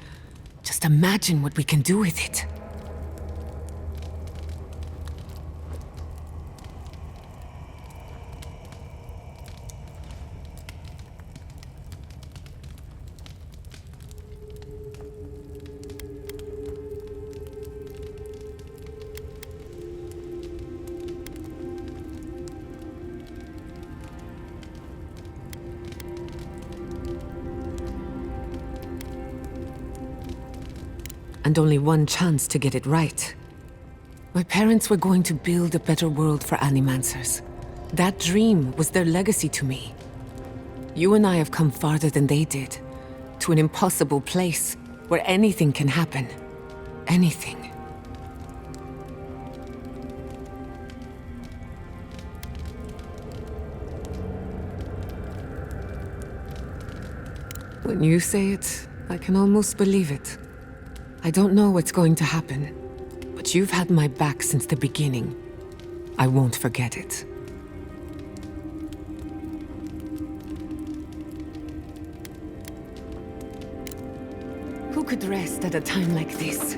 Just imagine what we can do with it. And only one chance to get it right. My parents were going to build a better world for Animancers. That dream was their legacy to me. You and I have come farther than they did, to an impossible place where anything can happen. Anything. When you say it, I can almost believe it. I don't know what's going to happen, but you've had my back since the beginning. I won't forget it. Who could rest at a time like this?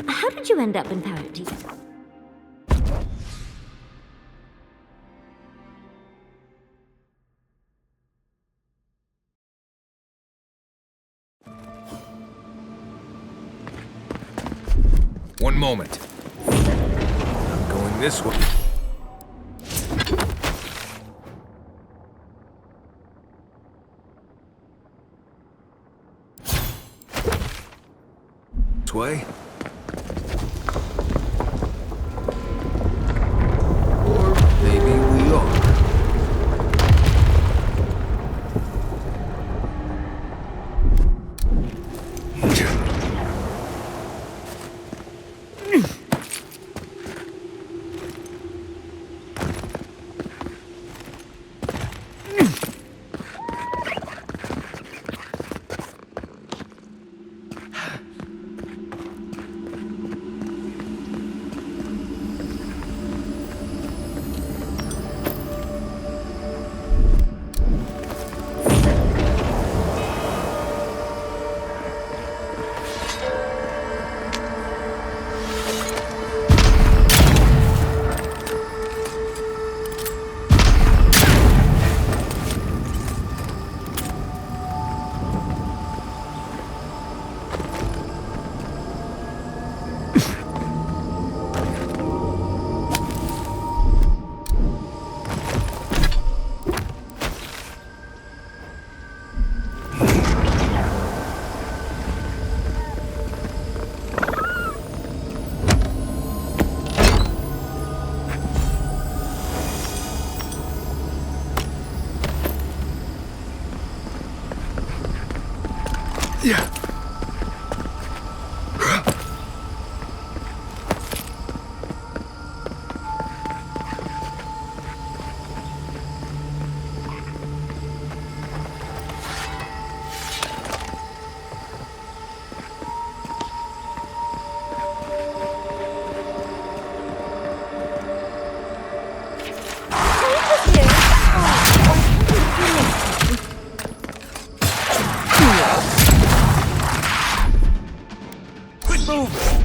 How did you end up in Parity? One moment. I'm going this way. This way? Or maybe we are. Move!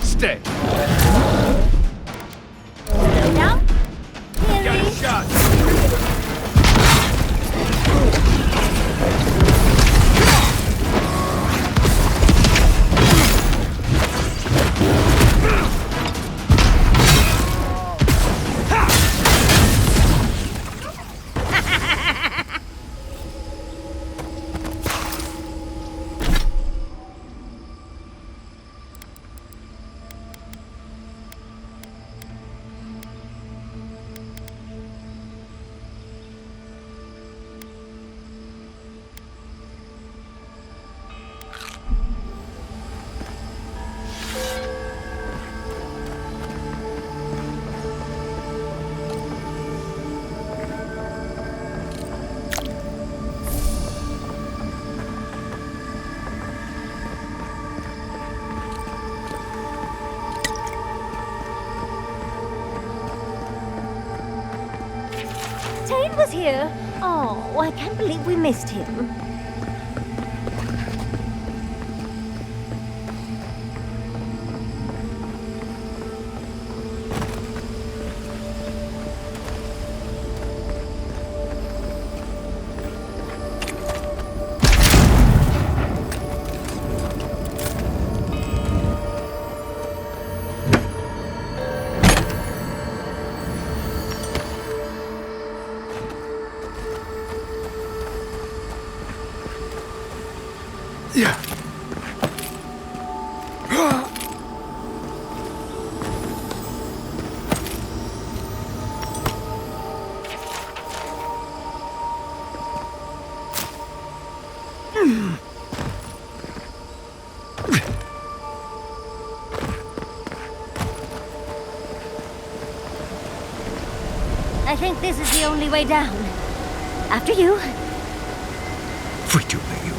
Stay. Now? Got a shot. Tane was here. Oh, I can't believe we missed him. Yeah. I think this is the only way down. After you. Free to obey you.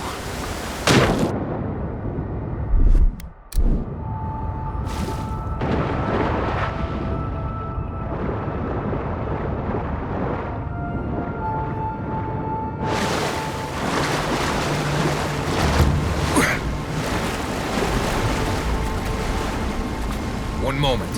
One moment.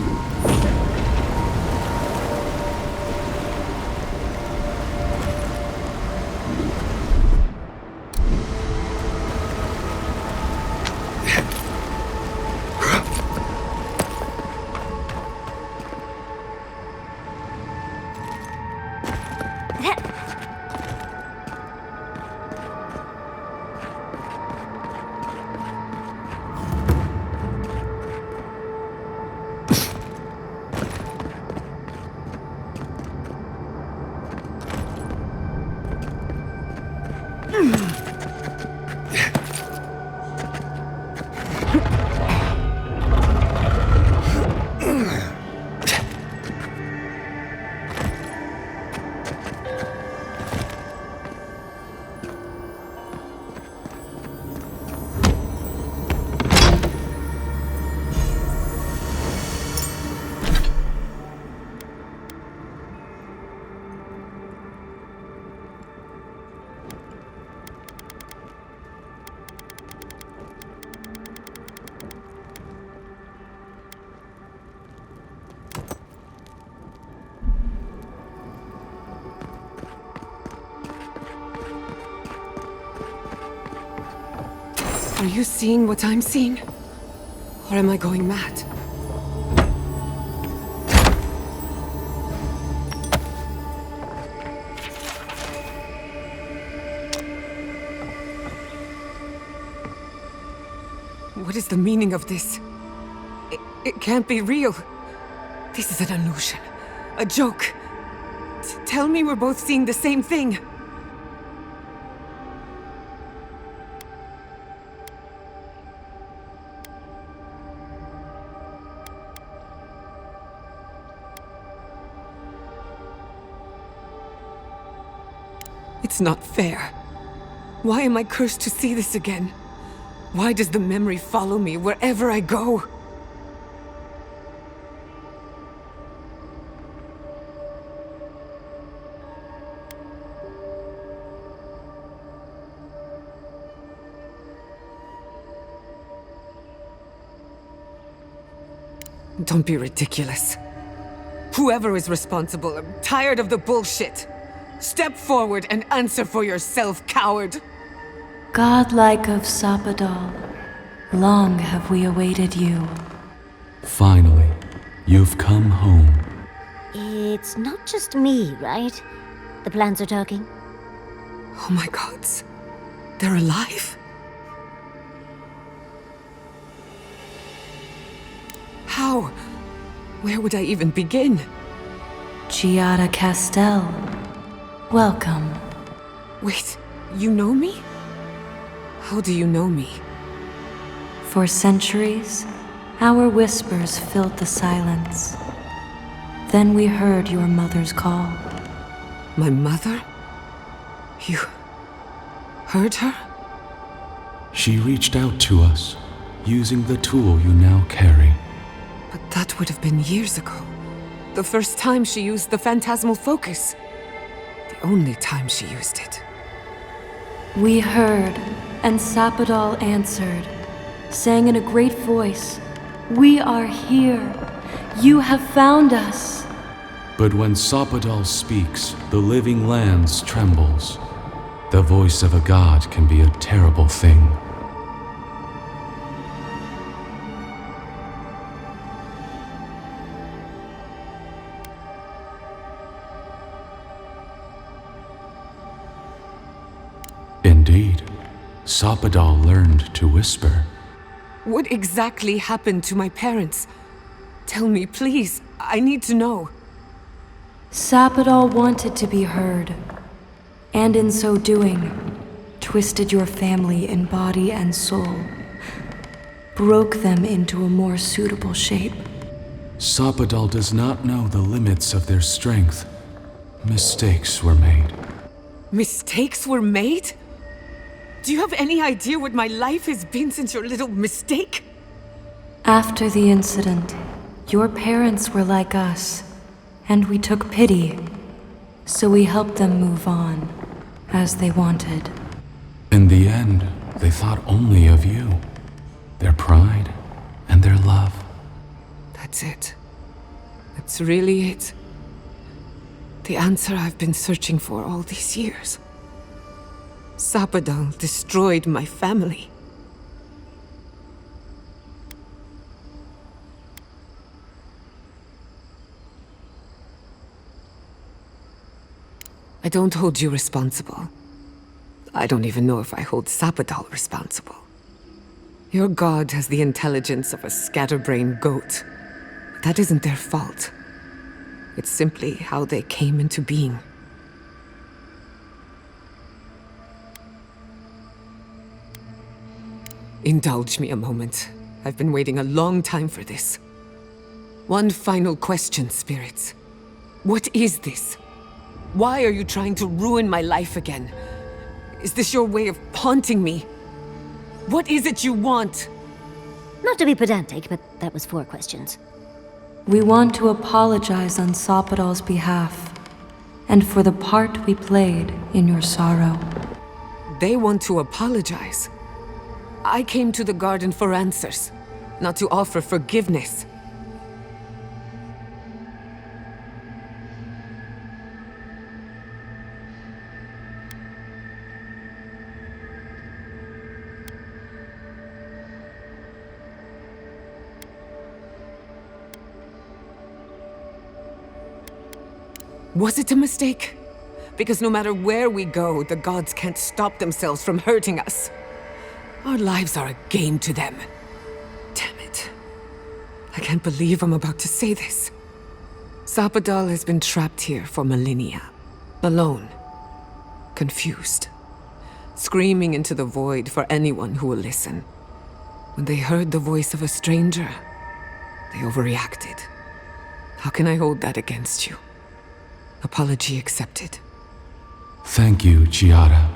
Are you seeing what I'm seeing? Or am I going mad? What is the meaning of this? It can't be real. This is an illusion. A joke. Tell me we're both seeing the same thing. It's not fair. Why am I cursed to see this again? Why does the memory follow me wherever I go? Don't be ridiculous. Whoever is responsible, I'm tired of the bullshit. Step forward and answer for yourself, coward! Godlike of Sapadal, long have we awaited you. Finally, you've come home. It's not just me, right? The plants are talking. Oh my gods. They're alive? How? Where would I even begin? Giada Castel, welcome. Wait, you know me? How do you know me? For centuries, our whispers filled the silence. Then we heard your mother's call. My mother? You heard her? She reached out to us, using the tool you now carry. But that would have been years ago. The first time she used the phantasmal focus. The only time she used it. We heard, and Sapadal answered, saying in a great voice, "We are here. You have found us." But when Sapadal speaks, the living lands trembles. The voice of a god can be a terrible thing. Indeed, Sapadal learned to whisper. What exactly happened to my parents? Tell me, please. I need to know. Sapadal wanted to be heard, and in so doing, twisted your family in body and soul, broke them into a more suitable shape. Sapadal does not know the limits of their strength. Mistakes were made. Mistakes were made? Do you have any idea what my life has been since your little mistake? After the incident, your parents were like us, and we took pity, so we helped them move on, as they wanted. In the end, they thought only of you, their pride and their love. That's it. That's really it. The answer I've been searching for all these years. Sapadal destroyed my family. I don't hold you responsible. I don't even know if I hold Sapadal responsible. Your god has the intelligence of a scatterbrained goat. But that isn't their fault. It's simply how they came into being. Indulge me a moment. I've been waiting a long time for this. One final question, spirits. What is this? Why are you trying to ruin my life again? Is this your way of haunting me? What is it you want? Not to be pedantic, but that was 4 questions. We want to apologize on Sapadal's behalf, and for the part we played in your sorrow. They want to apologize. I came to the garden for answers, not to offer forgiveness. Was it a mistake? Because no matter where we go, the gods can't stop themselves from hurting us. Our lives are a game to them. Damn it. I can't believe I'm about to say this. Sapadal has been trapped here for millennia. Alone. Confused. Screaming into the void for anyone who will listen. When they heard the voice of a stranger, they overreacted. How can I hold that against you? Apology accepted. Thank you, Giada.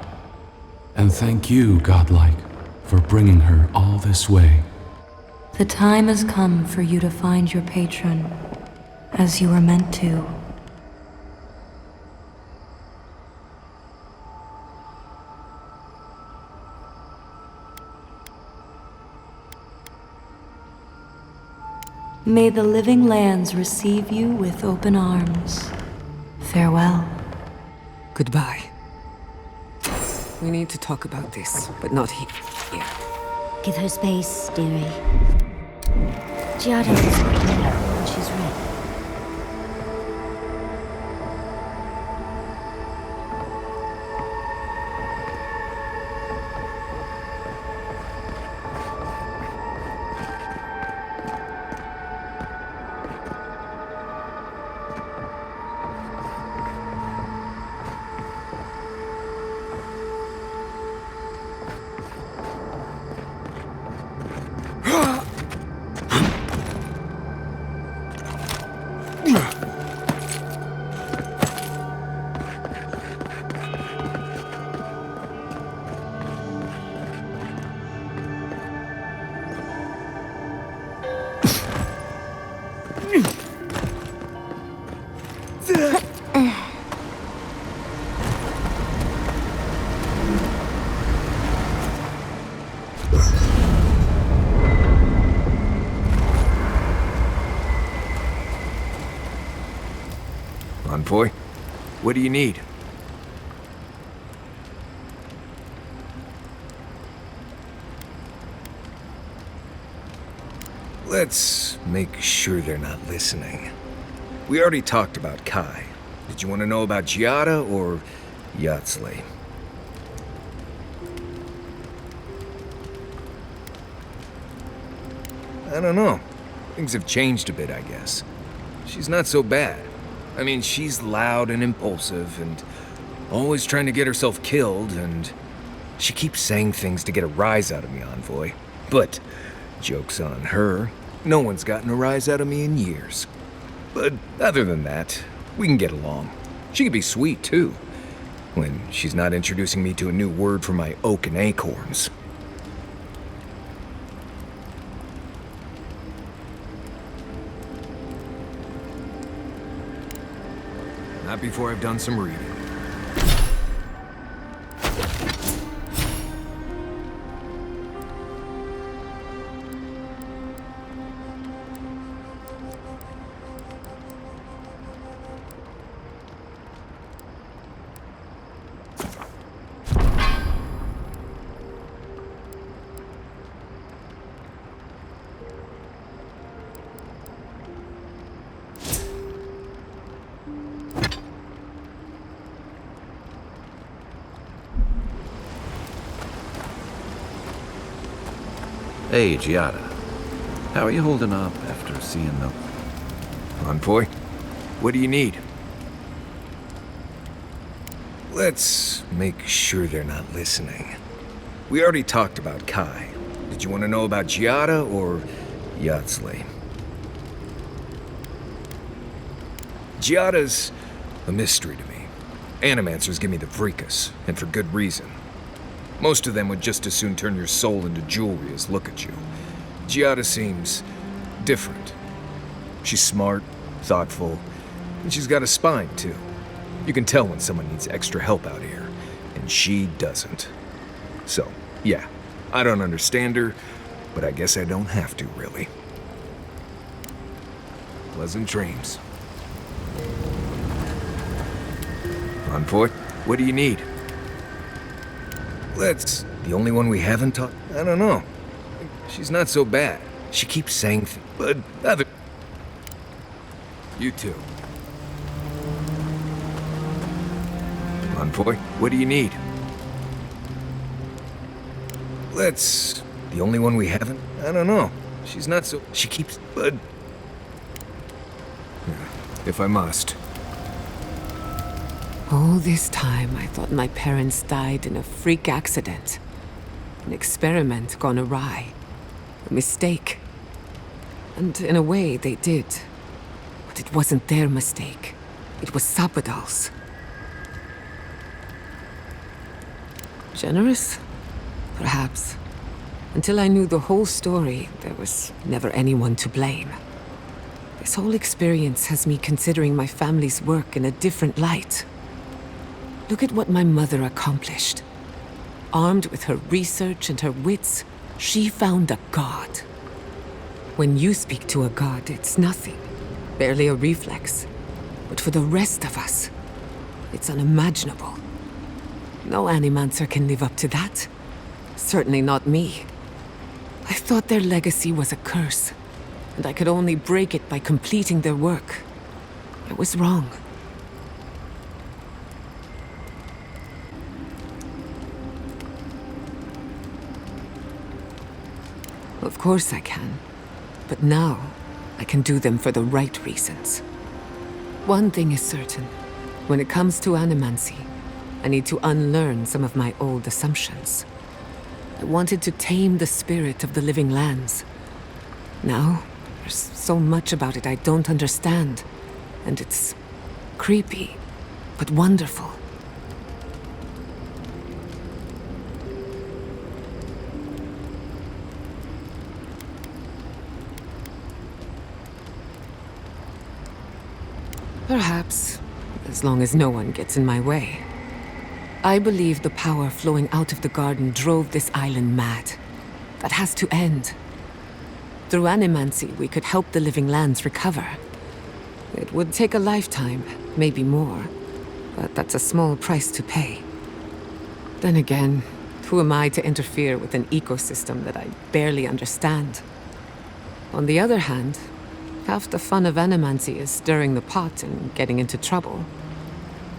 And thank you, Godlike, for bringing her all this way. The time has come for you to find your patron, as you were meant to. May the living lands receive you with open arms. Farewell. Goodbye. We need to talk about this, but not here. Give her space, dearie. Giada is here when she's ready. Envoy, what do you need? Let's make sure they're not listening. We already talked about Kai. Did you want to know about Giada or Yatsley? I don't know. Things have changed a bit, I guess. She's not so bad. I mean, she's loud and impulsive and always trying to get herself killed, and she keeps saying things to get a rise out of me, Envoy. But, joke's on her, no one's gotten a rise out of me in years. But other than that, we can get along. She can be sweet, too, when she's not introducing me to a new word for my oak and acorns. Not before I've done some reading. Hey, Giada. How are you holding up after seeing the... Envoy, what do you need? Let's make sure they're not listening. We already talked about Kai. Did you want to know about Giada or Yatsley? Giada's a mystery to me. Animancers give me the freakus, and for good reason. Most of them would just as soon turn your soul into jewelry as look at you. Giada seems different. She's smart, thoughtful, and she's got a spine, too. You can tell when someone needs extra help out here, and she doesn't. So, yeah, I don't understand her, but I guess I don't have to, really. Pleasant dreams. Envoy, what do you need? The only one we haven't talked... I don't know. She's not so bad. She keeps saying things, but other... You too. Envoy, what do you need? The only one we haven't... I don't know. She's not so... She keeps... If I must. All this time, I thought my parents died in a freak accident. An experiment gone awry. A mistake. And in a way, they did. But it wasn't their mistake. It was Sapodal's. Generous? Perhaps. Until I knew the whole story, there was never anyone to blame. This whole experience has me considering my family's work in a different light. Look at what my mother accomplished. Armed with her research and her wits, she found a god. When you speak to a god, it's nothing. Barely a reflex. But for the rest of us, it's unimaginable. No animancer can live up to that. Certainly not me. I thought their legacy was a curse, and I could only break it by completing their work. I was wrong. Of course I can. But now, I can do them for the right reasons. One thing is certain. When it comes to animancy, I need to unlearn some of my old assumptions. I wanted to tame the spirit of the living lands. Now, there's so much about it I don't understand. And it's creepy, but wonderful. Perhaps, as long as no one gets in my way. I believe the power flowing out of the garden drove this island mad. That has to end. Through animancy, we could help the living lands recover. It would take a lifetime, maybe more, but that's a small price to pay. Then again, who am I to interfere with an ecosystem that I barely understand? On the other hand, half the fun of animancy is stirring the pot and getting into trouble.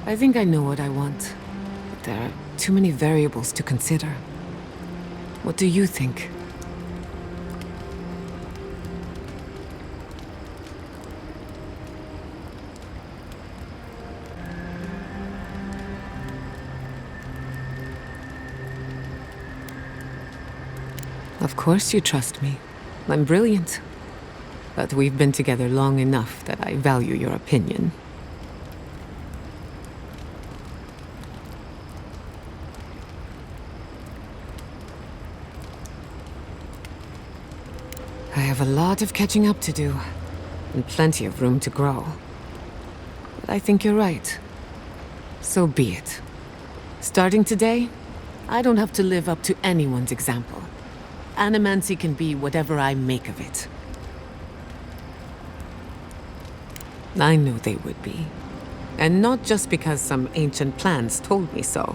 I think I know what I want, but there are too many variables to consider. What do you think? Of course you trust me. I'm brilliant. But we've been together long enough that I value your opinion. I have a lot of catching up to do, and plenty of room to grow. But I think you're right. So be it. Starting today, I don't have to live up to anyone's example. Animancy can be whatever I make of it. I knew they would be. And not just because some ancient plans told me so.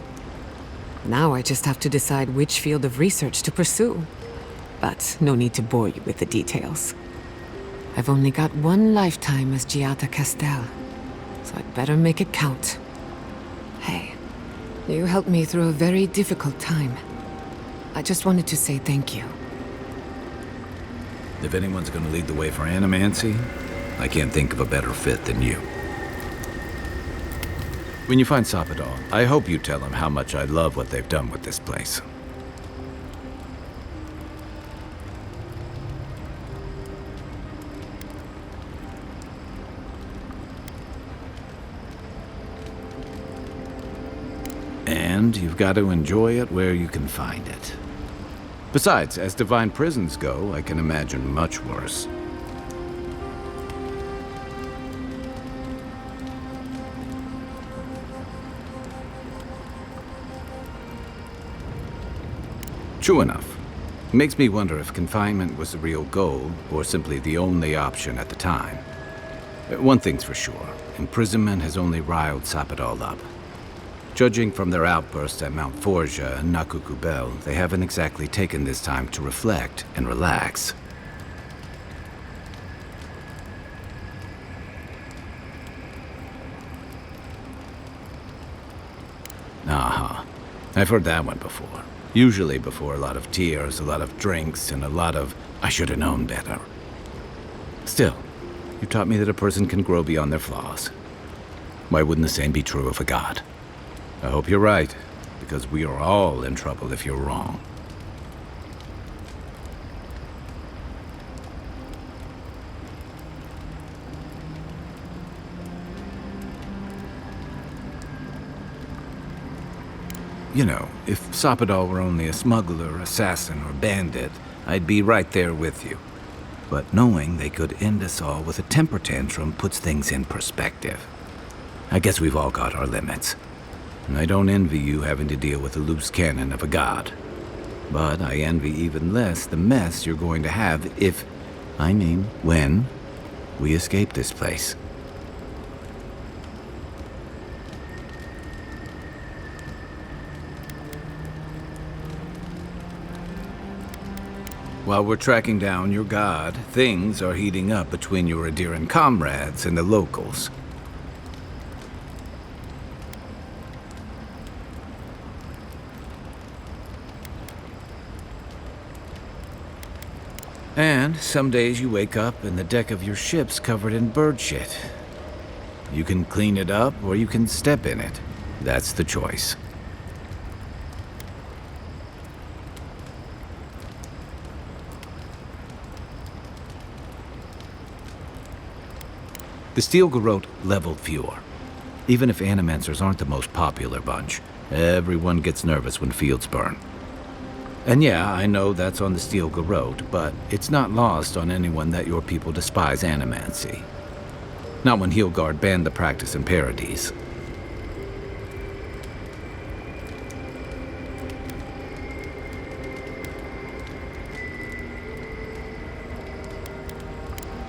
Now I just have to decide which field of research to pursue. But no need to bore you with the details. I've only got one lifetime as Giada Castel, so I'd better make it count. Hey, you helped me through a very difficult time. I just wanted to say thank you. If anyone's gonna lead the way for animancy, I can't think of a better fit than you. When you find Sapodal, I hope you tell him how much I love what they've done with this place. And you've got to enjoy it where you can find it. Besides, as divine prisons go, I can imagine much worse. True enough. Makes me wonder if confinement was the real goal, or simply the only option at the time. One thing's for sure, imprisonment has only riled Sapodal up. Judging from their outbursts at Mount Forja and Nakukubel, they haven't exactly taken this time to reflect and relax. I've heard that one before. Usually before a lot of tears, a lot of drinks, and a lot of, I should have known better. Still, you taught me that a person can grow beyond their flaws. Why wouldn't the same be true of a god? I hope you're right, because we are all in trouble if you're wrong. You know, if Sapadal were only a smuggler, assassin, or bandit, I'd be right there with you. But knowing they could end us all with a temper tantrum puts things in perspective. I guess we've all got our limits. And I don't envy you having to deal with the loose cannon of a god. But I envy even less the mess you're going to have if, I mean, when, we escape this place. While we're tracking down your god, things are heating up between your Aedyran comrades and the locals. And some days you wake up and the deck of your ship's covered in bird shit. You can clean it up or you can step in it. That's the choice. The Steel Garrote leveled fewer. Even if Animancers aren't the most popular bunch, everyone gets nervous when fields burn. And yeah, I know that's on the Steel Garrote, but it's not lost on anyone that your people despise Animancy. Not when Heelguard banned the practice in Paradise.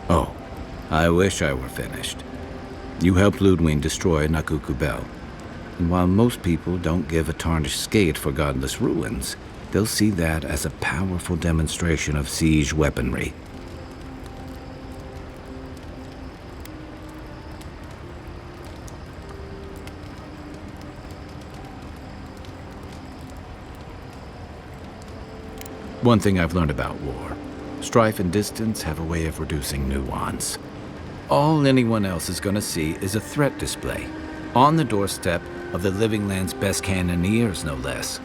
Oh, I wish I were finished. You helped Ludwig destroy Nakukubel. And while most people don't give a tarnished skate for godless ruins, they'll see that as a powerful demonstration of siege weaponry. One thing I've learned about war: strife and distance have a way of reducing nuance. All anyone else is gonna see is a threat display, on the doorstep of the Living Land's best cannoneers, no less.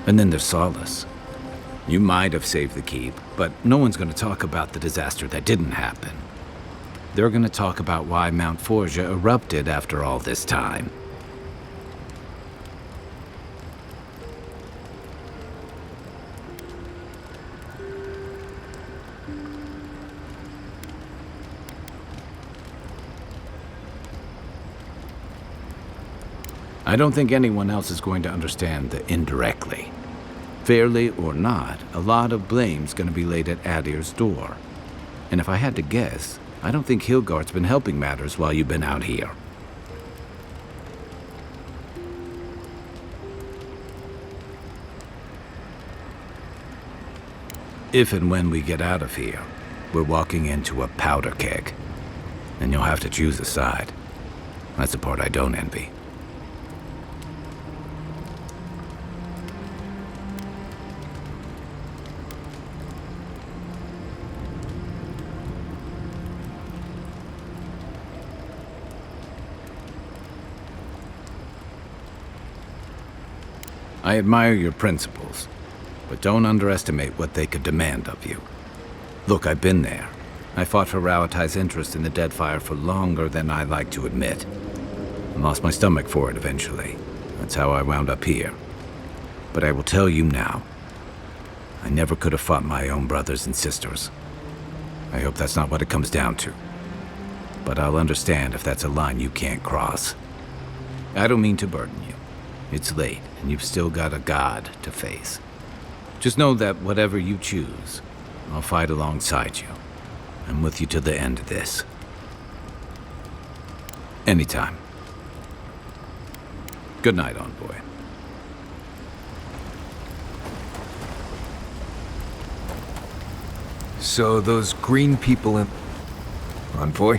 And then there's Solace. You might have saved the keep, but no one's gonna talk about the disaster that didn't happen. They're gonna talk about why Mount Forja erupted after all this time. I don't think anyone else is going to understand the indirectly. Fairly or not, a lot of blame's gonna be laid at Aedyr's door. And if I had to guess, I don't think Heelguard's been helping matters while you've been out here. If and when we get out of here, we're walking into a powder keg. And you'll have to choose a side. That's the part I don't envy. I admire your principles, but don't underestimate what they could demand of you. Look, I've been there. I fought for Rauatai's interest in the Deadfire for longer than I like to admit. I lost my stomach for it eventually. That's how I wound up here. But I will tell you now, I never could have fought my own brothers and sisters. I hope that's not what it comes down to. But I'll understand if that's a line you can't cross. I don't mean to burden you. It's late, and you've still got a god to face. Just know that whatever you choose, I'll fight alongside you. I'm with you to the end of this. Anytime. Good night, Envoy. So those green people in... Envoy,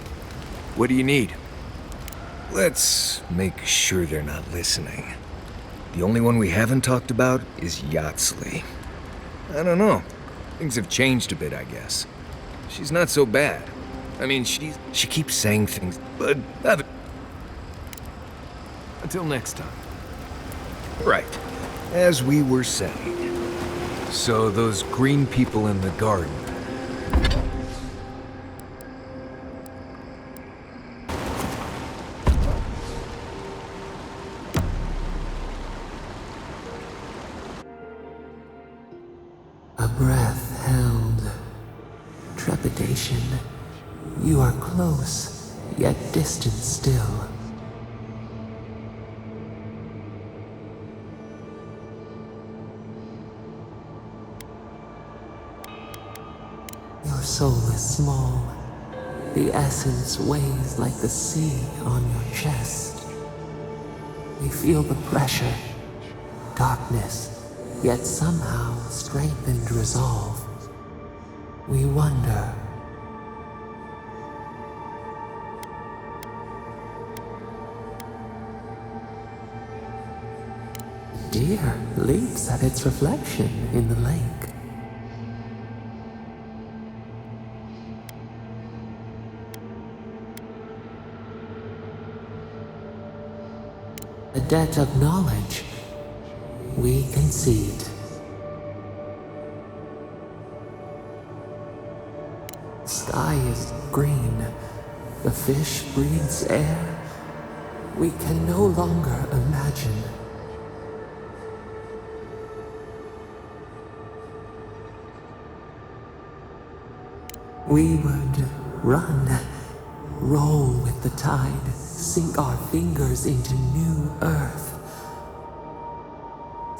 what do you need? Let's make sure they're not listening. The only one we haven't talked about is Yatsley. I don't know. Things have changed a bit, I guess. She's not so bad. I mean, she keeps saying things, but until next time. Right. As we were saying. So those green people in the garden. A breath held. Trepidation. You are close, yet distant still. Your soul is small. The essence weighs like the sea on your chest. We feel the pressure, darkness, yet somehow strengthened resolve. We wonder. Deer leaps at its reflection in the lake. A debt of knowledge we concede. Sky is green. The fish breathes air. We can no longer imagine. We would run, roll with the tide, sink our fingers into new earth.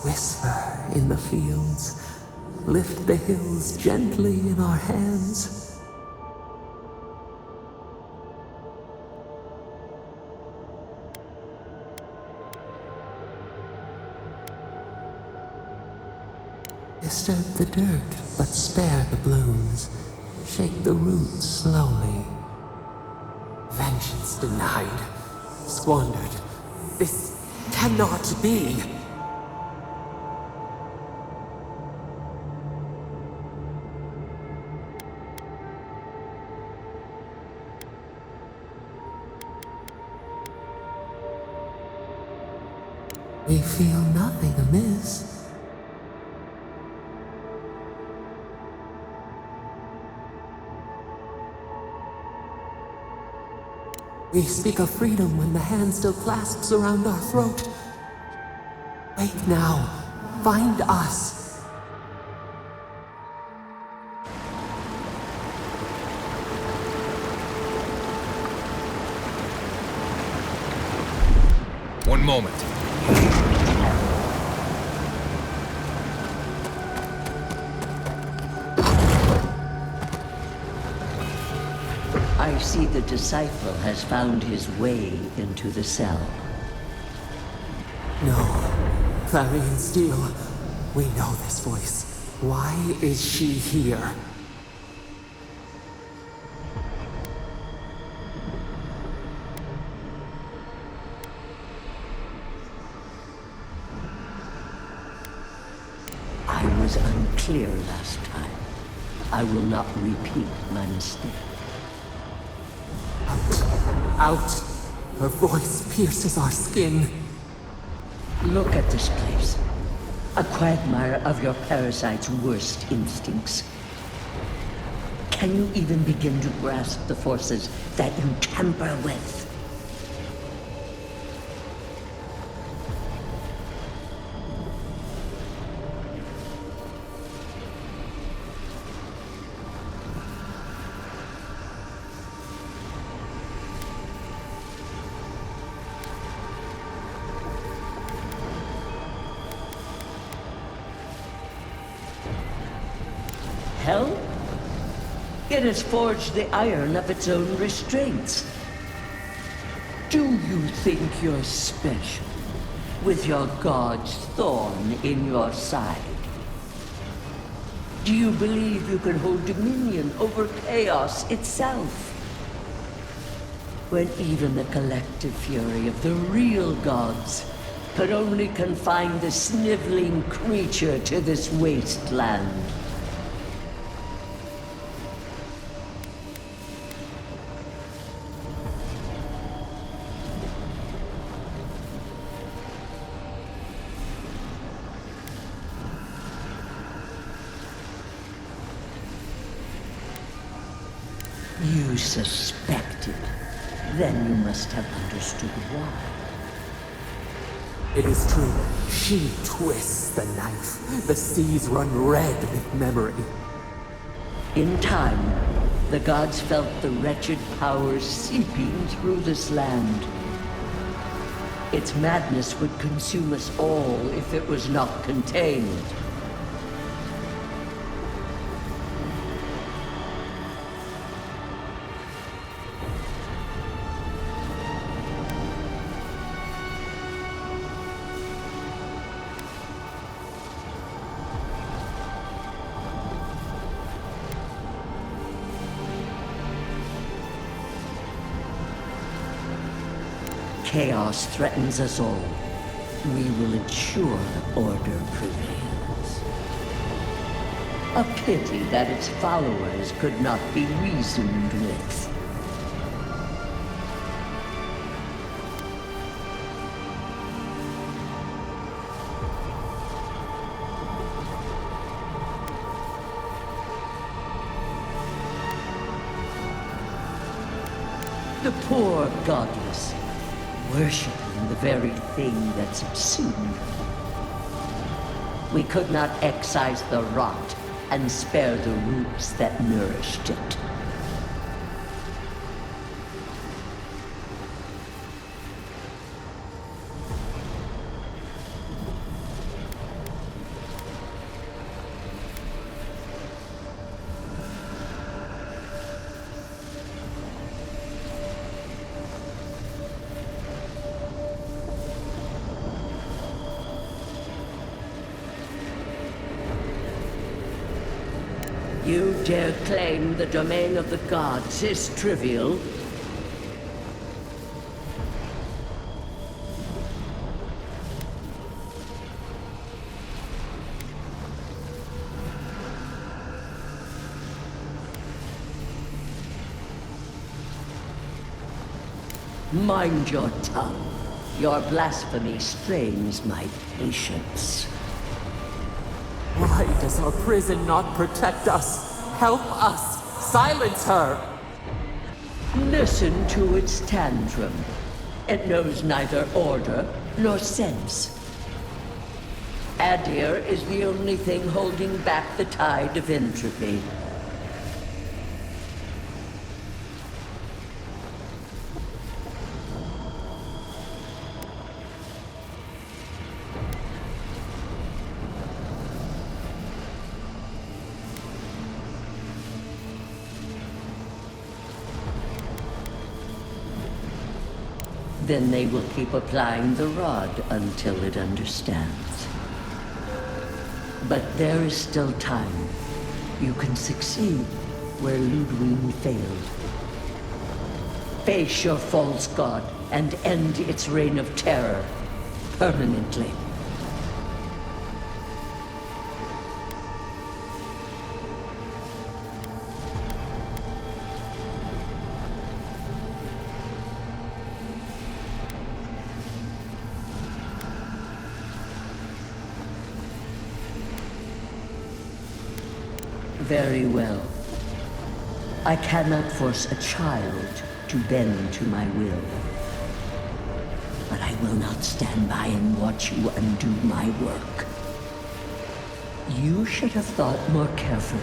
Whisper in the fields, lift the hills gently in our hands. Disturb the dirt, but spare the blooms. Shake the roots slowly. Vengeance denied, squandered. This cannot be. We feel nothing amiss. We speak of freedom when the hand still clasps around our throat. Wake now. Find us. One moment. I see the disciple has found his way into the cell. No. Clarion Steel. We know this voice. Why is she here? I was unclear last time. I will not repeat my mistake. Out! Her voice pierces our skin. Look at this place. A quagmire of your parasite's worst instincts. Can you even begin to grasp the forces that you tamper with? Hell? It has forged the iron of its own restraints. Do you think you're special, with your god's thorn in your side? Do you believe you can hold dominion over chaos itself? When even the collective fury of the real gods could only confine the sniveling creature to this wasteland. You suspected. Then you must have understood why. It is true. She twists the knife. The seas run red with memory. In time, the gods felt the wretched powers seeping through this land. Its madness would consume us all if it was not contained. Chaos threatens us all. We will ensure order prevails. A pity that its followers could not be reasoned with. The poor godless, worshipping the very thing that subsumed them. We could not excise the rot and spare the roots that nourished it. You dare claim the domain of the gods is trivial? Mind your tongue. Your blasphemy strains my patience. Why does our prison not protect us? Help us! Silence her! Listen to its tantrum. It knows neither order nor sense. Aedyr is the only thing holding back the tide of entropy. Then they will keep applying the rod until it understands. But there is still time. You can succeed where Ludwig failed. Face your false god and end its reign of terror permanently. Very well. I cannot force a child to bend to my will. But I will not stand by and watch you undo my work. You should have thought more carefully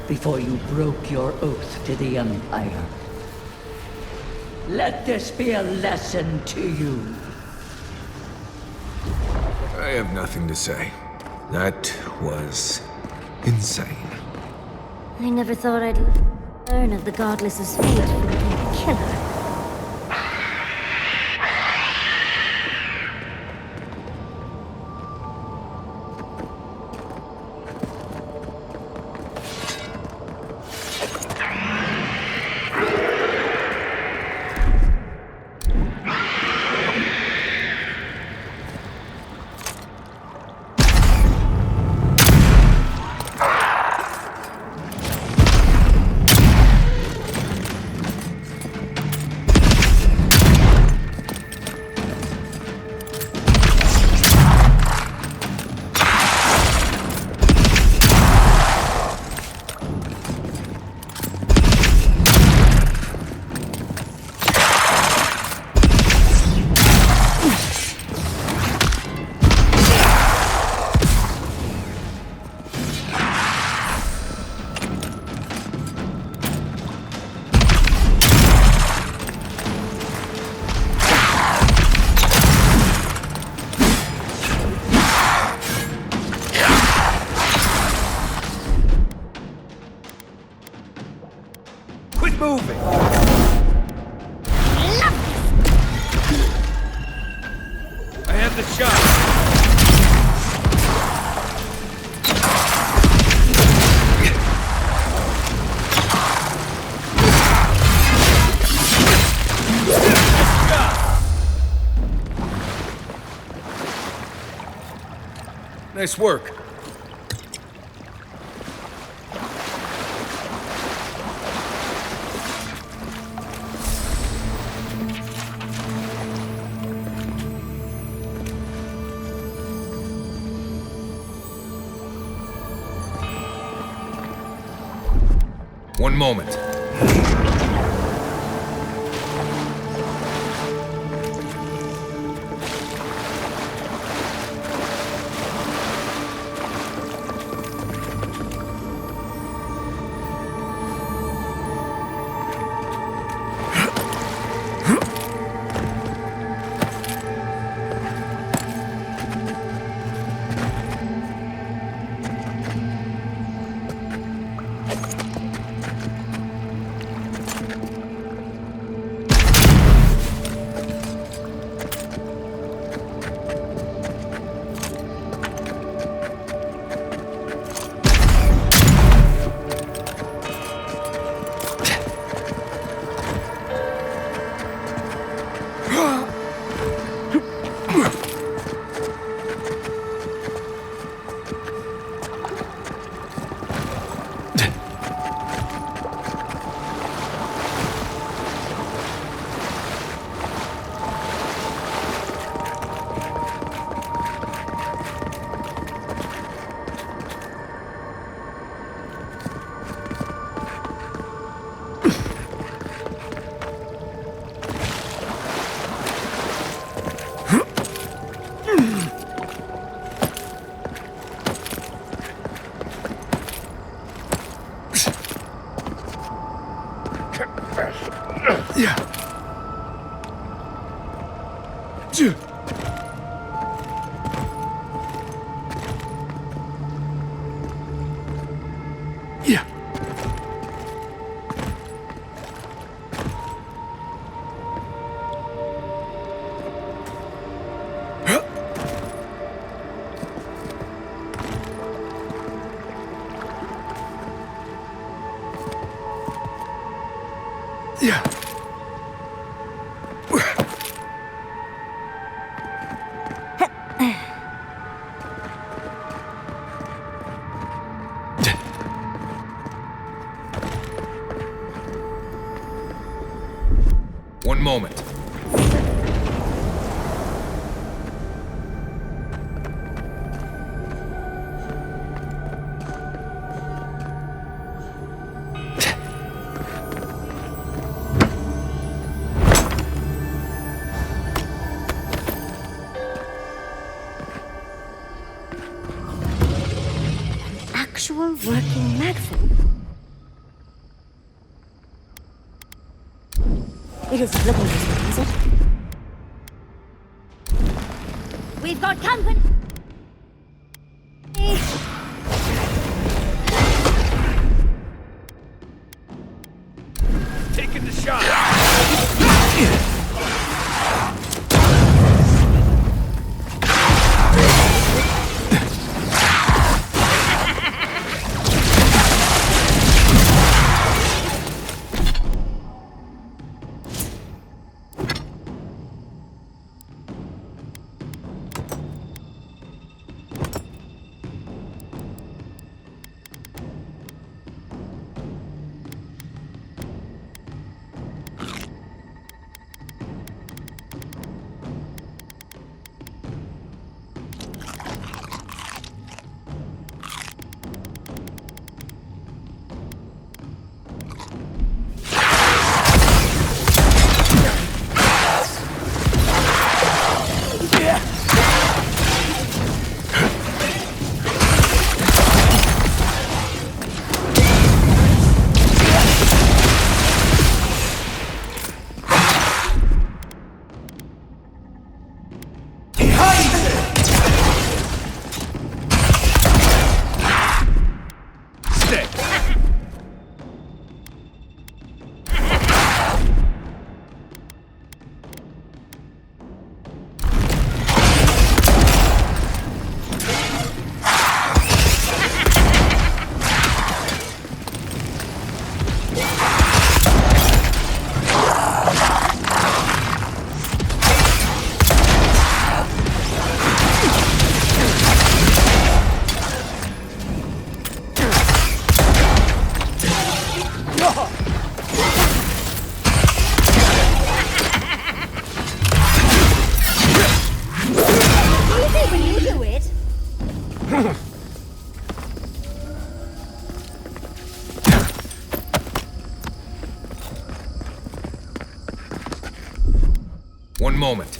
before you broke your oath to the Empire. Let this be a lesson to you. I have nothing to say. That was insane. I never thought I'd learn of the Godless's fate from the killer. the shot! Nice work. One moment. One moment. Actual working magazine. It isn't looking this way, is it? We've got company! Taking the shot! One moment.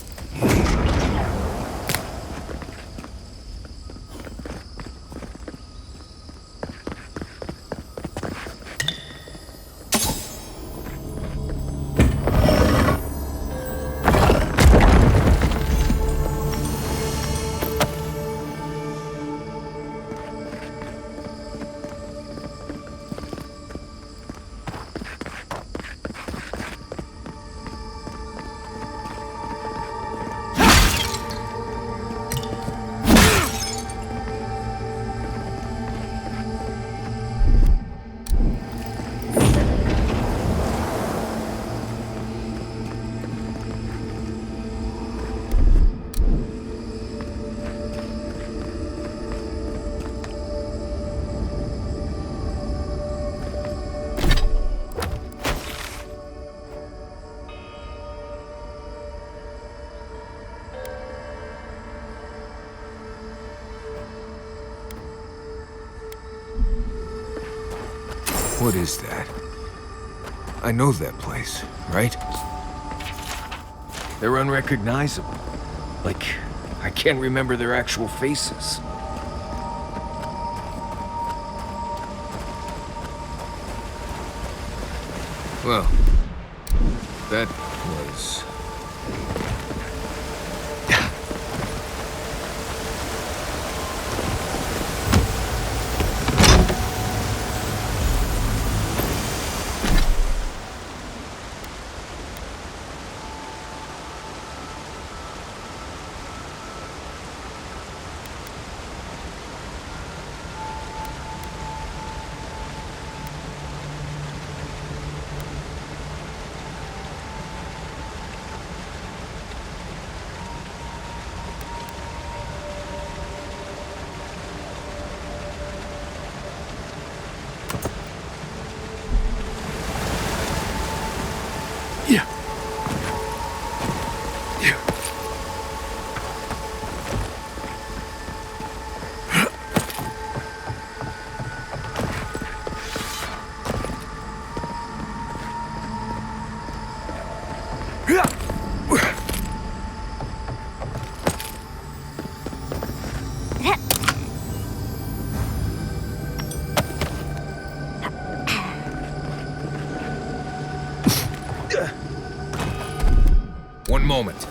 What is that? I know that place, right? They're unrecognizable. Like, I can't remember their actual faces. Well, that was... One moment.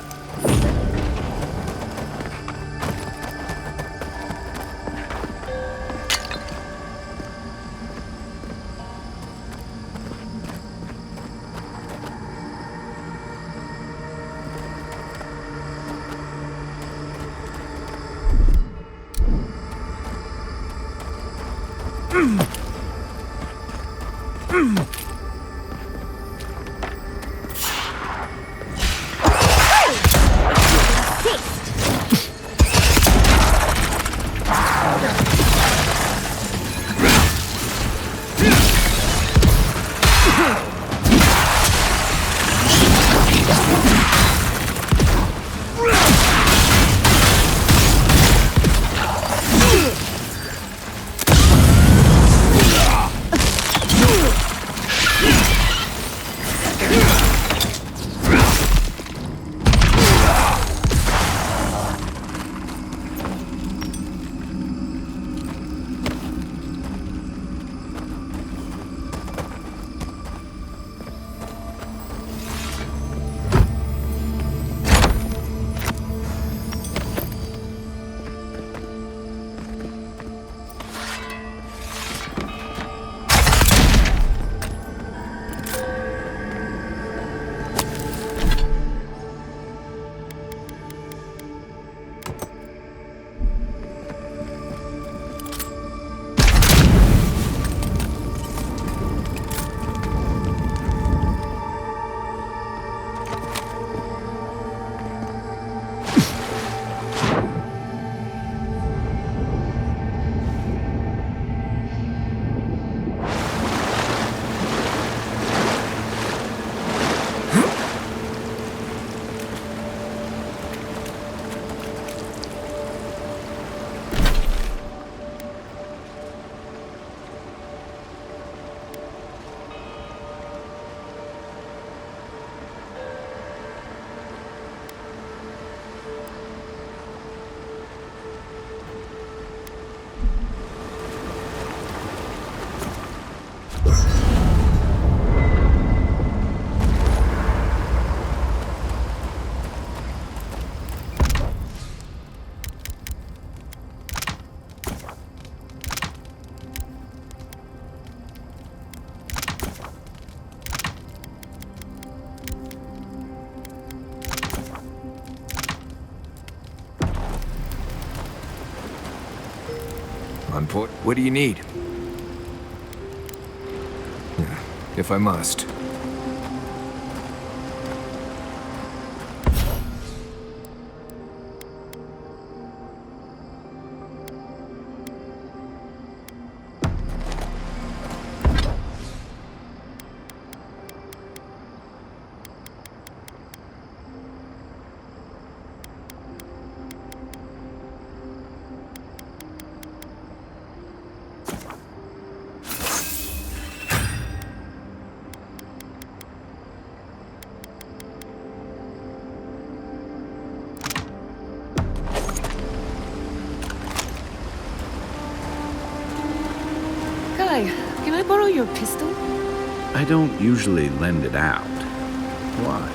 On point. What do you need? If I must. Can I borrow your pistol? I don't usually lend it out. Why?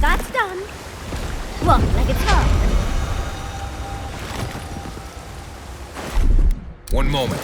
That's done. Walk like it's hard. One moment.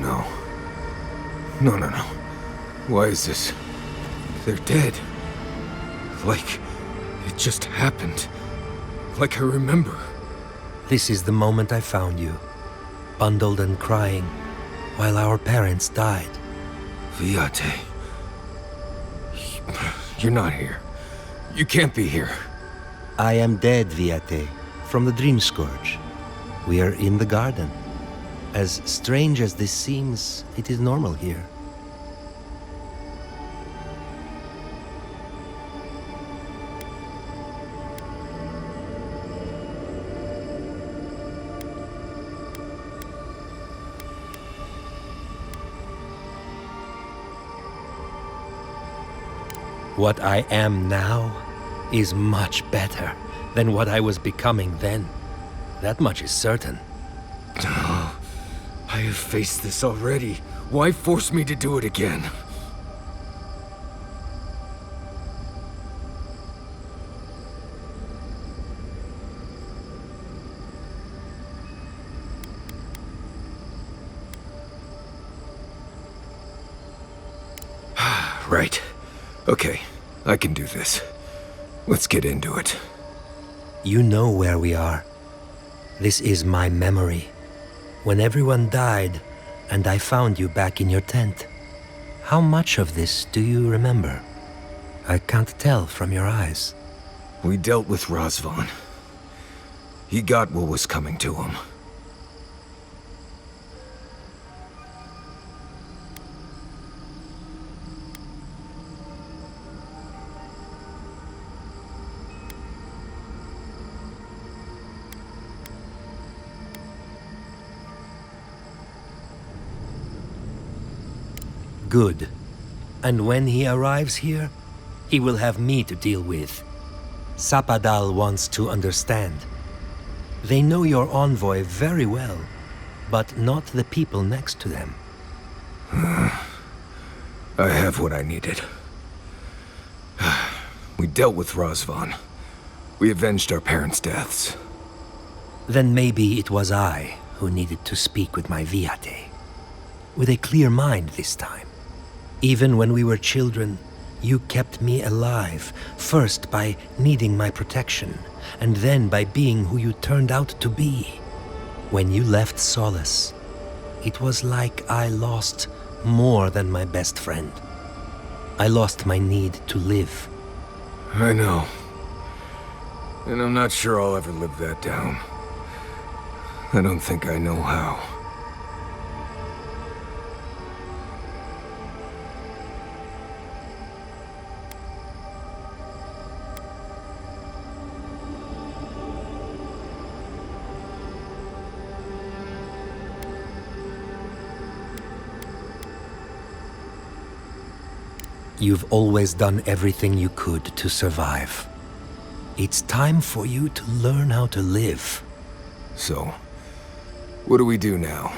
No. Why is this? They're dead. Like it just happened. Like I remember. This is the moment I found you, bundled and crying, while our parents died. Viate. You're not here. You can't be here. I am dead, Viate, from the Dream Scourge. We are in the garden. As strange as this seems, it is normal here. What I am now is much better than what I was becoming then. That much is certain. Oh, I have faced this already. Why force me to do it again? Right. Okay, I can do this. Let's get into it. You know where we are. This is my memory. When everyone died, and I found you back in your tent. How much of this do you remember? I can't tell from your eyes. We dealt with Razvan. He got what was coming to him. Good. And when he arrives here, he will have me to deal with. Sapadal wants to understand. They know your envoy very well, but not the people next to them. I have what I needed. We dealt with Razvan. We avenged our parents' deaths. Then maybe it was I who needed to speak with my Viate. With a clear mind this time. Even when we were children, you kept me alive, first by needing my protection, and then by being who you turned out to be. When you left Solace, it was like I lost more than my best friend. I lost my need to live. I know. And I'm not sure I'll ever live that down. I don't think I know how. You've always done everything you could to survive. It's time for you to learn how to live. So, what do we do now?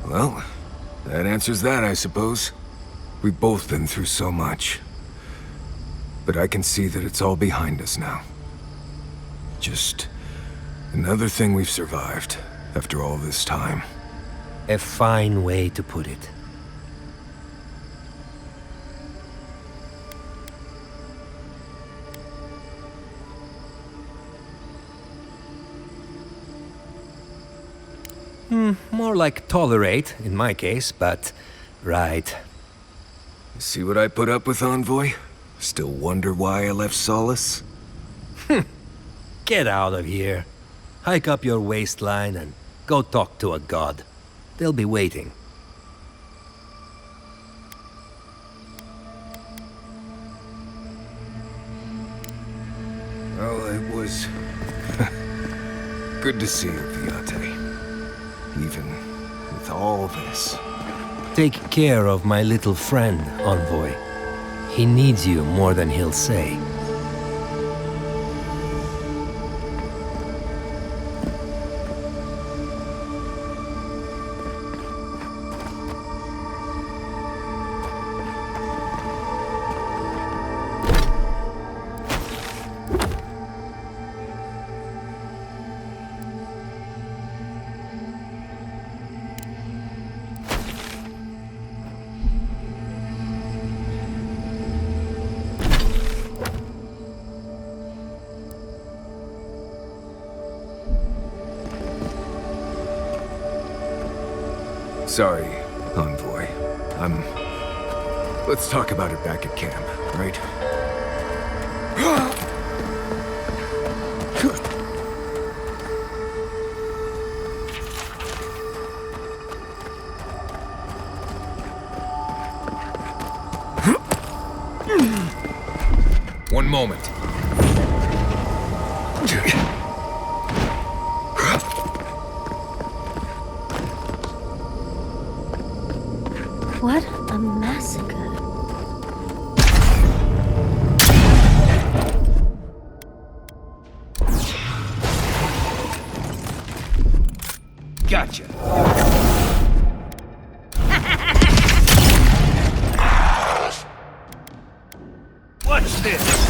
Well, that answers that, I suppose. We've both been through so much. But I can see that it's all behind us now. Just another thing we've survived after all this time. A fine way to put it. More like tolerate, in my case, but... right. See what I put up with, Envoy? Still wonder why I left Solace? Get out of here. Hike up your waistline and go talk to a god. They'll be waiting. Well, it was... good to see you, Viate. Even with all this. Take care of my little friend, Envoy. He needs you more than he'll say. Sorry, Envoy. Let's talk about it back at camp, right? One moment. What a massacre. Gotcha. What's this?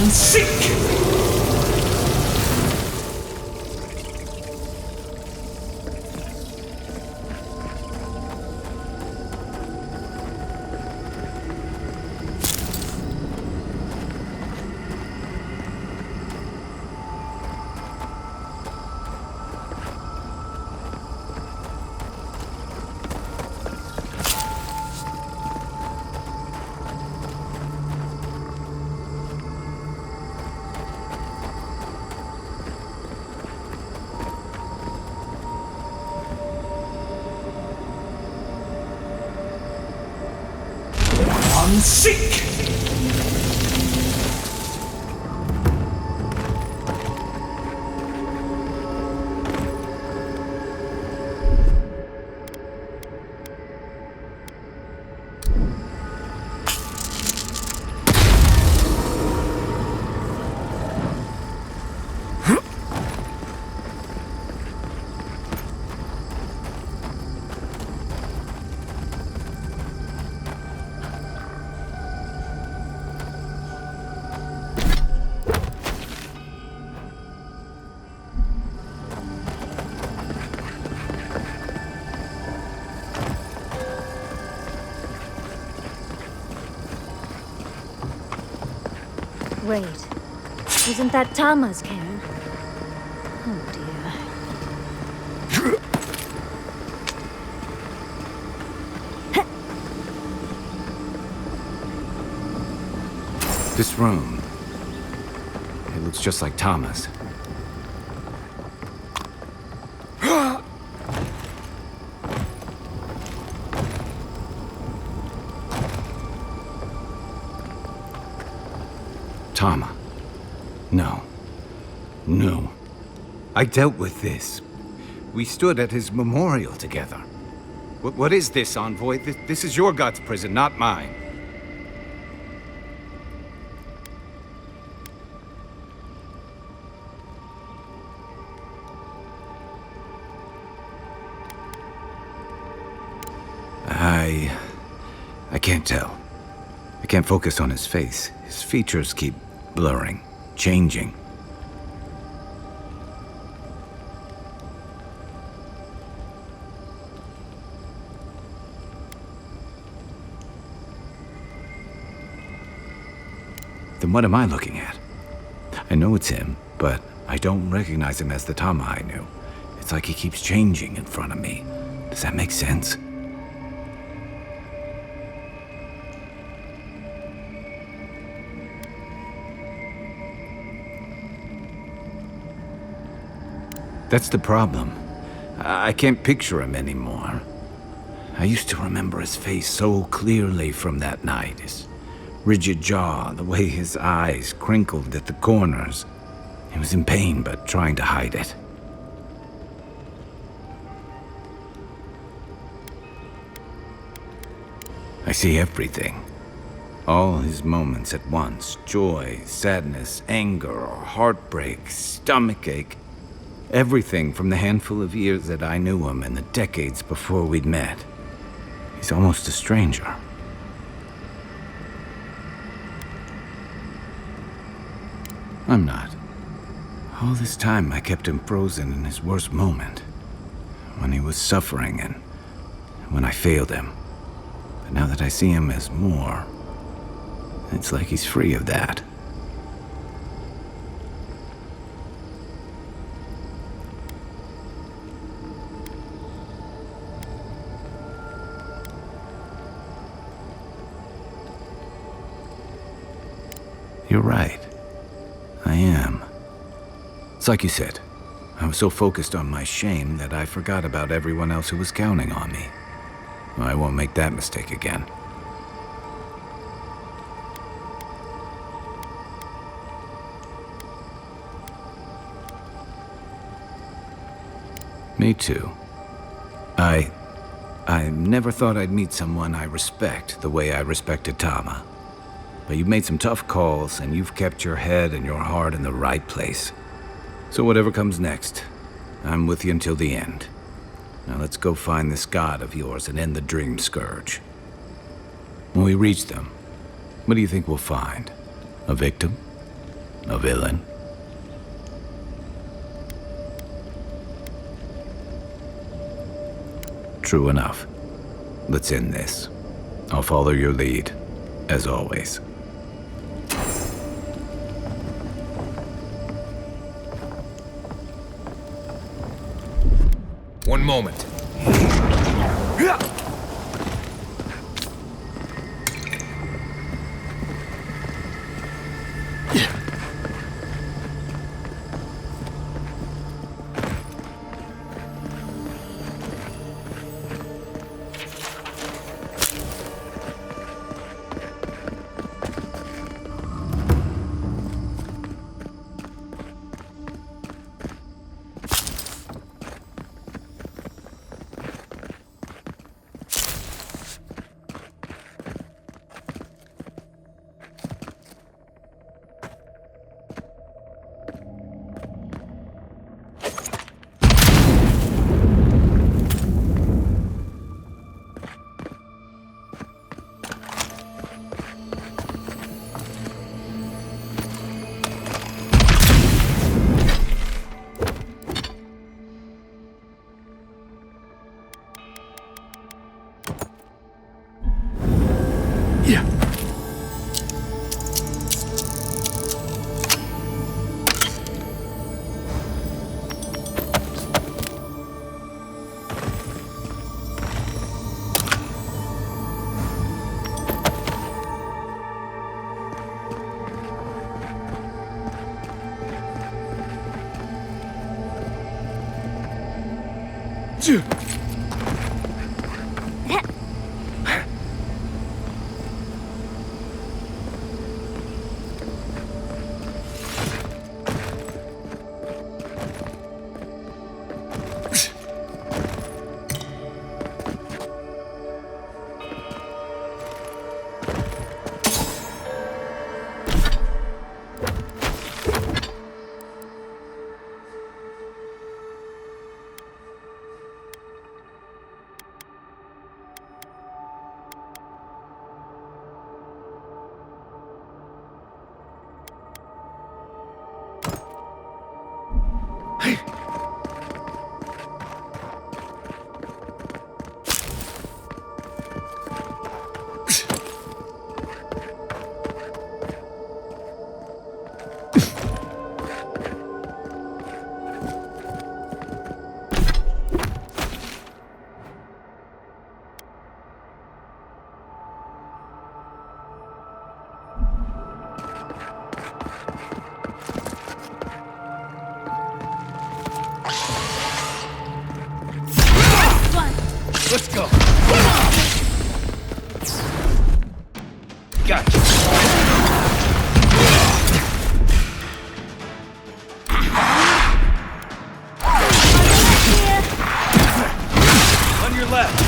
Seek! seek! Wait, isn't that Tama's cairn? Oh dear. This room, it looks just like Tama's. Tama. No. No. I dealt with this. We stood at his memorial together. What is this, envoy? This is your god's prison, not mine. I can't tell. I can't focus on his face. His features keep blurring, changing. Then what am I looking at? I know it's him, but I don't recognize him as the Tama I knew. It's like he keeps changing in front of me. Does that make sense? That's the problem. I can't picture him anymore. I used to remember his face so clearly from that night. His rigid jaw, the way his eyes crinkled at the corners. He was in pain, but trying to hide it. I see everything. All his moments at once. Joy, sadness, anger, heartbreak, stomachache. Everything from the handful of years that I knew him and the decades before we'd met. He's almost a stranger. I'm not. All this time I kept him frozen in his worst moment. When he was suffering and when I failed him. But now that I see him as more, it's like he's free of that. You're right. I am. It's like you said. I was so focused on my shame that I forgot about everyone else who was counting on me. I won't make that mistake again. Me too. I never thought I'd meet someone I respect the way I respected Tama. But you've made some tough calls, and you've kept your head and your heart in the right place. So whatever comes next, I'm with you until the end. Now let's go find this god of yours and end the Dream Scourge. When we reach them, what do you think we'll find? A victim? A villain? True enough. Let's end this. I'll follow your lead, as always. One moment. Let's go. Gotcha. On your left.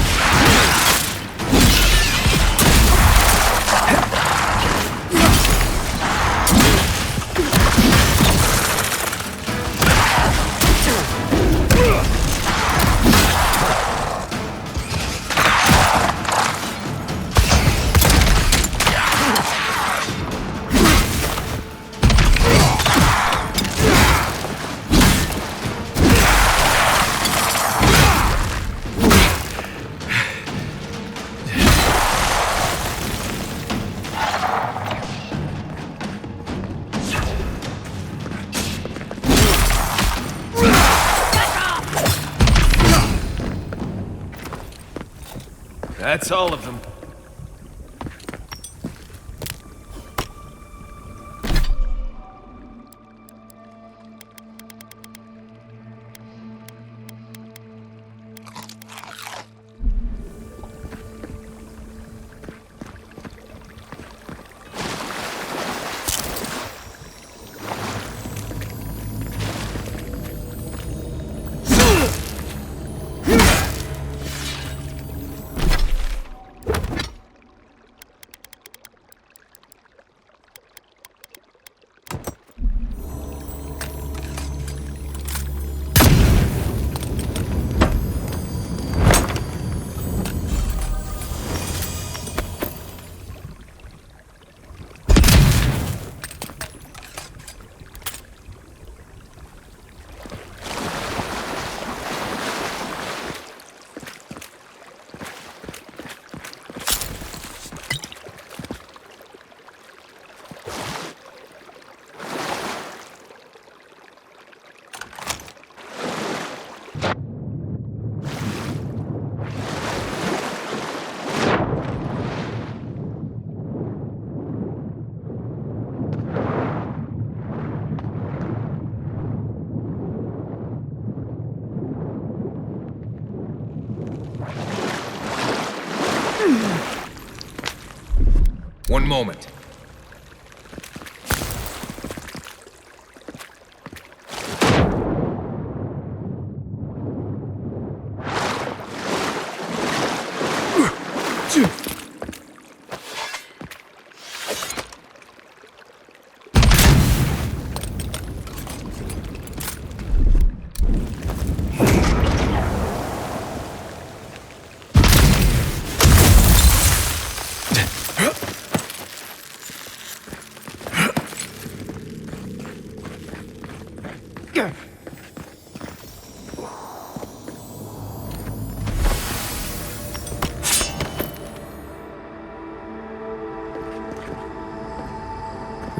That's all of them. One moment.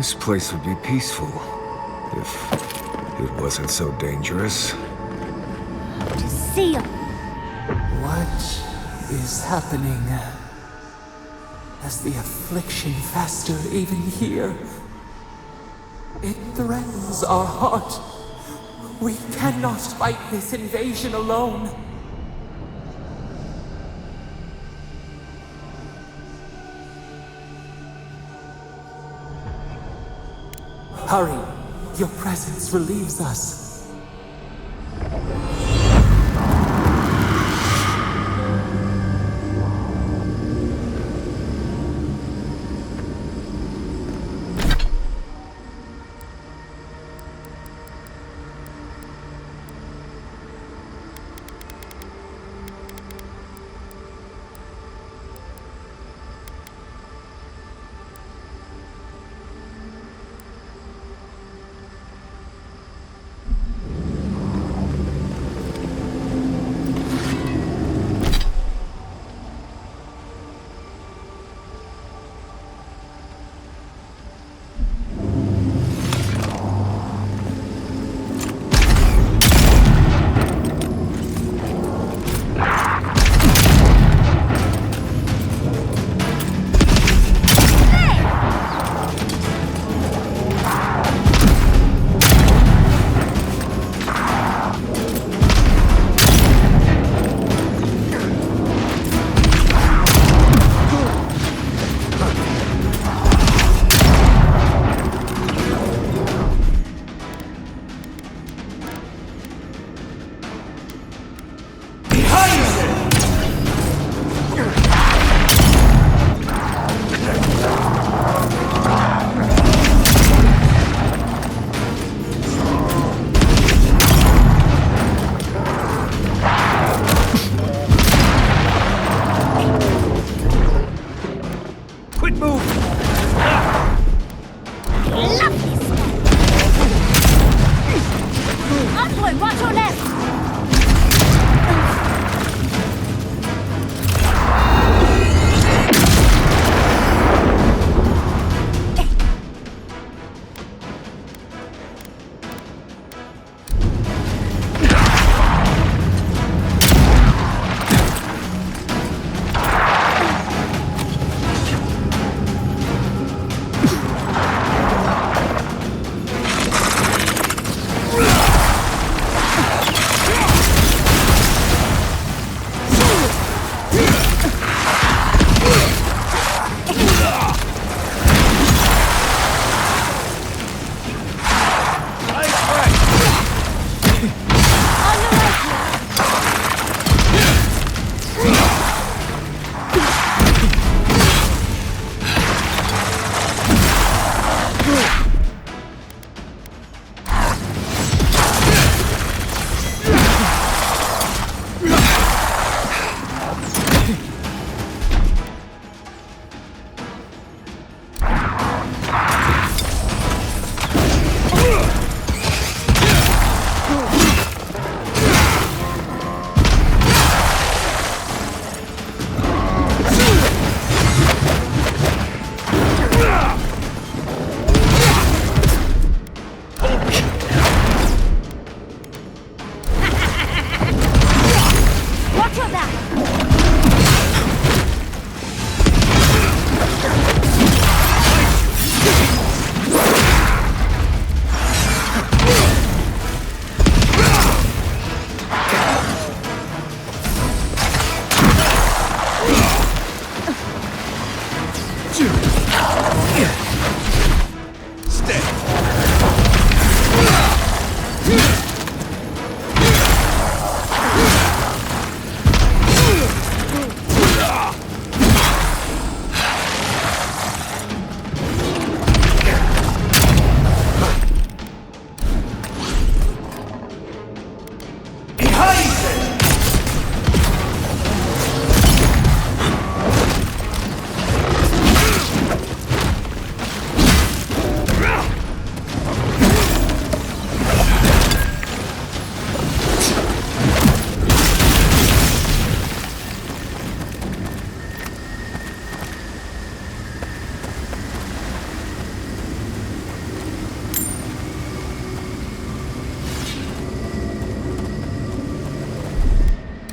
This place would be peaceful if it wasn't so dangerous. Seal! What is happening? As the affliction fester even here? It threatens our heart. We cannot fight this invasion alone. Hurry! Your presence relieves us.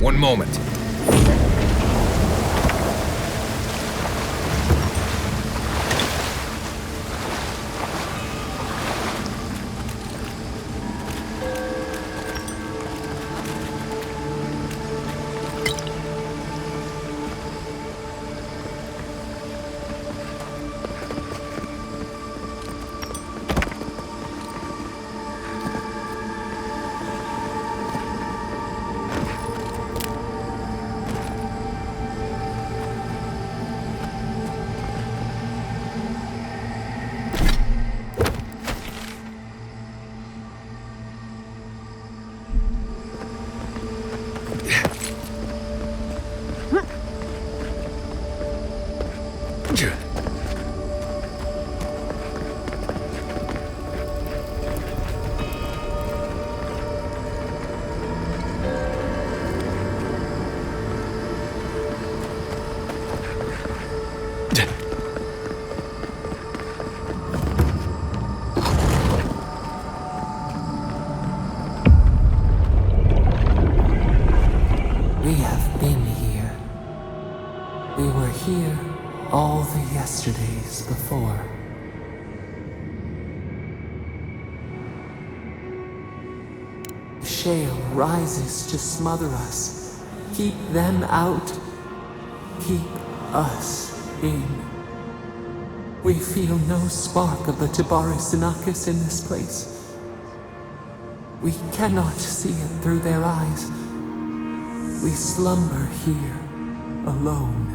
One moment. We have been here. We were here all the yesterdays before. The shale rises to smother us. Keep them out. Keep us in. We feel no spark of the Tibari Sinakis in this place. We cannot see it through their eyes. We slumber here, alone.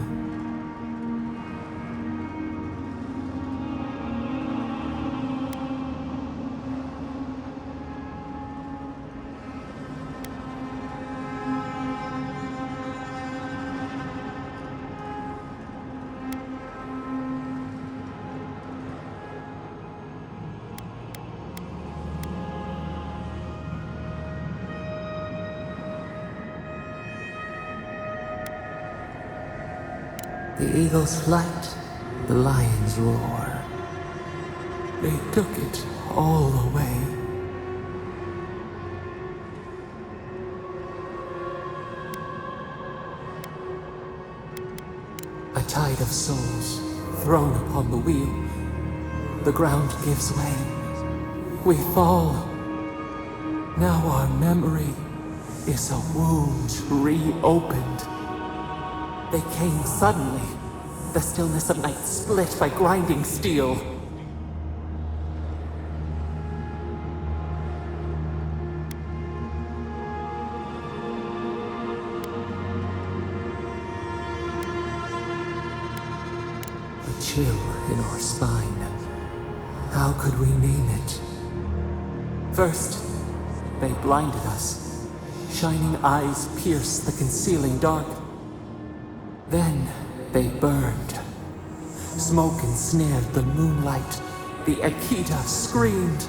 The eagle's flight, the lion's roar. They took it all away. A tide of souls thrown upon the wheel. The ground gives way. We fall. Now our memory is a wound reopened. They came suddenly. The stillness of night split by grinding steel. A chill in our spine. How could we name it? First, they blinded us. Shining eyes pierced the concealing dark. Then they burned. Smoke ensnared the moonlight. The Akita screamed.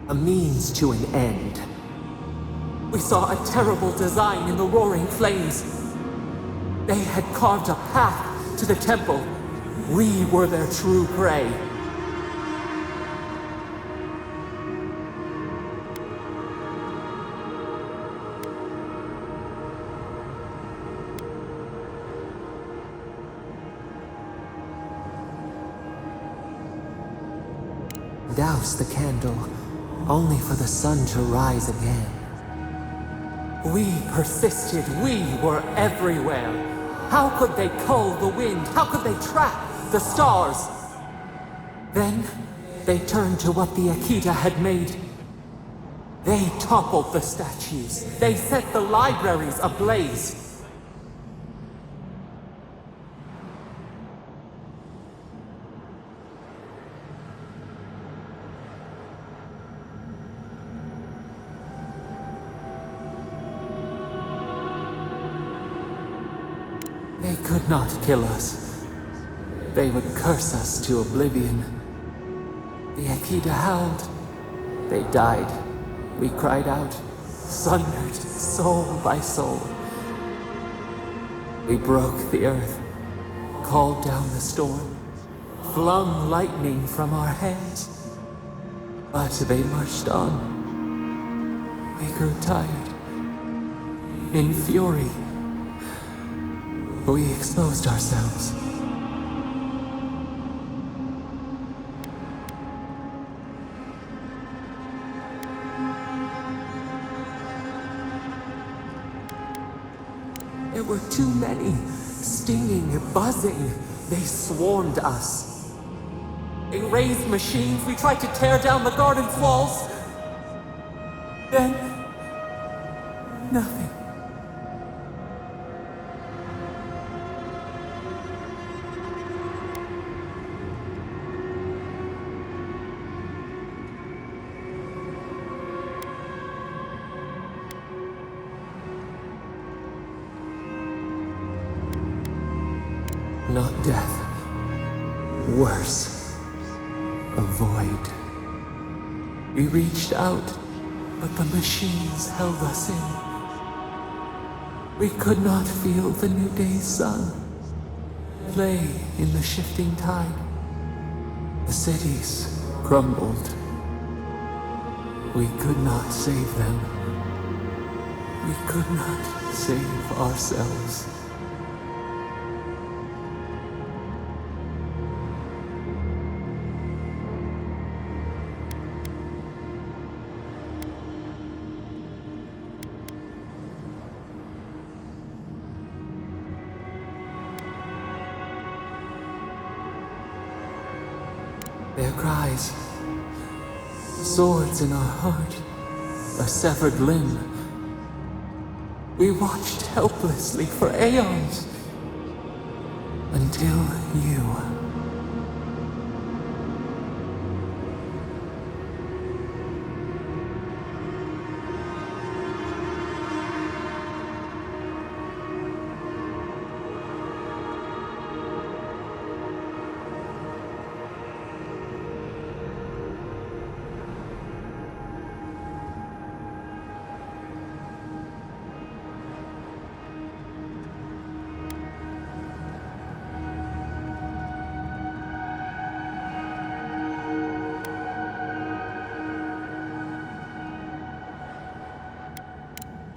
A means to an end. We saw a terrible design in the roaring flames. They had carved a path to the temple. We were their true prey. Douse the candle, only for the sun to rise again. We persisted, we were everywhere. How could they cull the wind? How could they trap the stars? Then, they turned to what the Akita had made. They toppled the statues. They set the libraries ablaze. They could not kill us. They would curse us to oblivion. The Aedyr howled. They died. We cried out, sundered soul by soul. We broke the earth, called down the storm, flung lightning from our hands. But they marched on. We grew tired. In fury, we exposed ourselves. There were too many, stinging, buzzing. They swarmed us. They raised machines. We tried to tear down the garden's walls. Then, nothing. Not death. Worse. A void. We reached out, but the machines held us in. We could not feel the new day's sun. Lay in the shifting tide. The cities crumbled. We could not save them. We could not save ourselves. Their cries, swords in our heart, a severed limb. We watched helplessly for aeons, until you.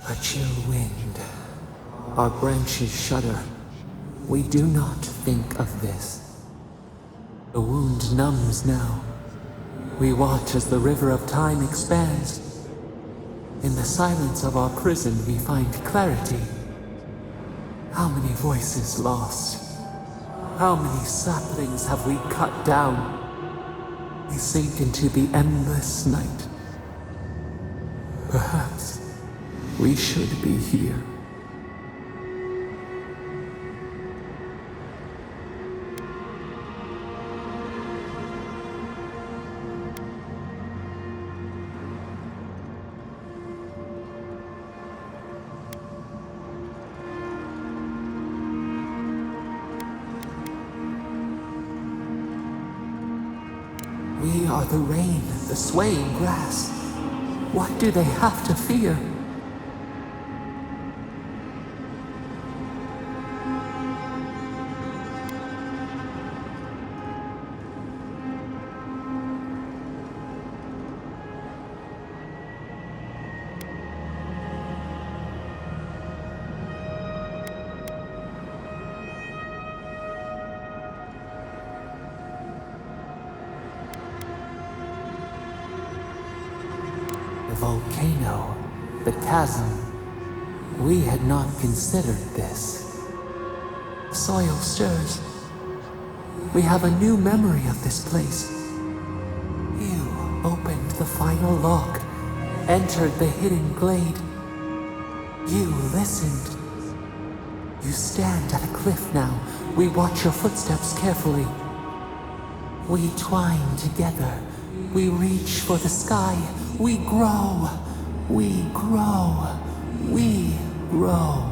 A chill wind. Our branches shudder. We do not think of this. The wound numbs now. We watch as the river of time expands. In the silence of our prison, we find clarity. How many voices lost? How many saplings have we cut down? We sink into the endless night. Perhaps we should be here. We are the rain, the swaying grass. What do they have to fear? The volcano, the chasm. We had not considered this. Soil stirs. We have a new memory of this place. You opened the final lock, entered the hidden glade. You listened. You stand at a cliff now. We watch your footsteps carefully. We twine together. We reach for the sky. We grow. We grow. We grow.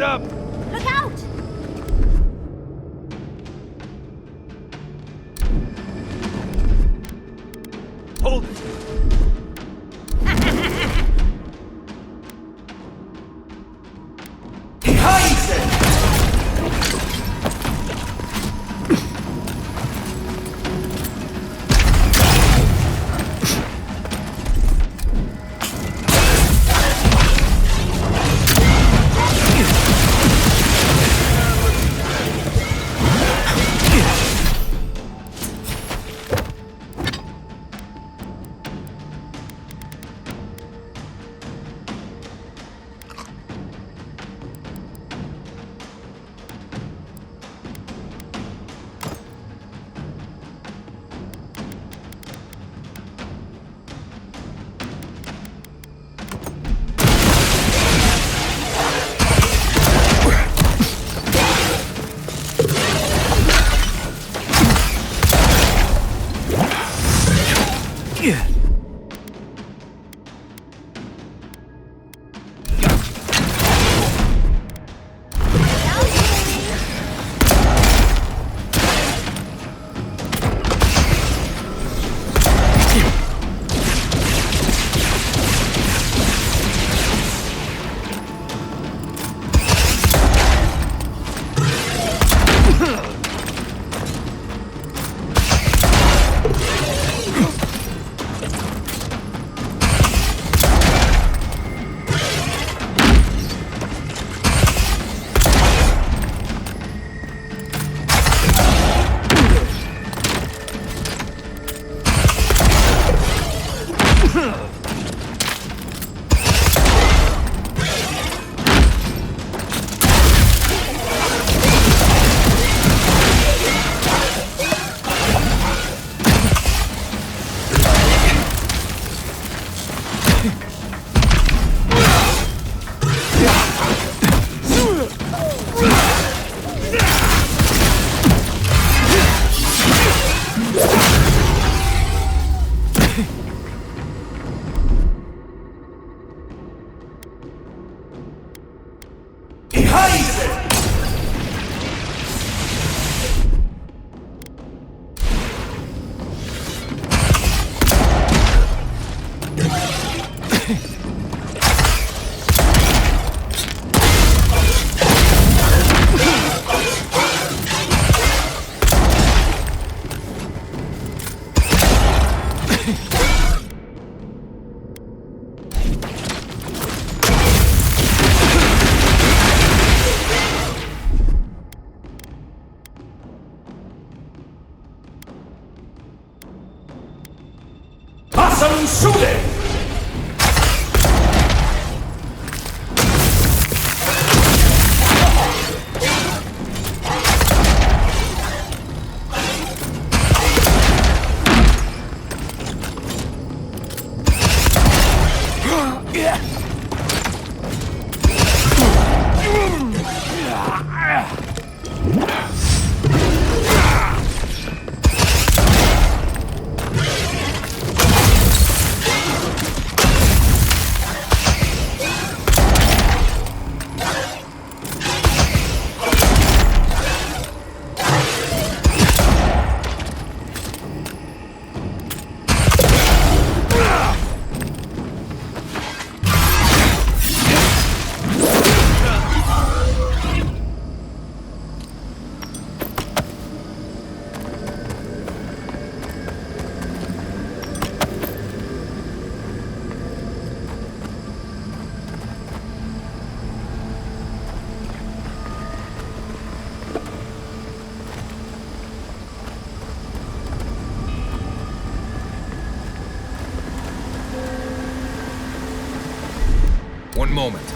up! Look out! Hold it! One moment.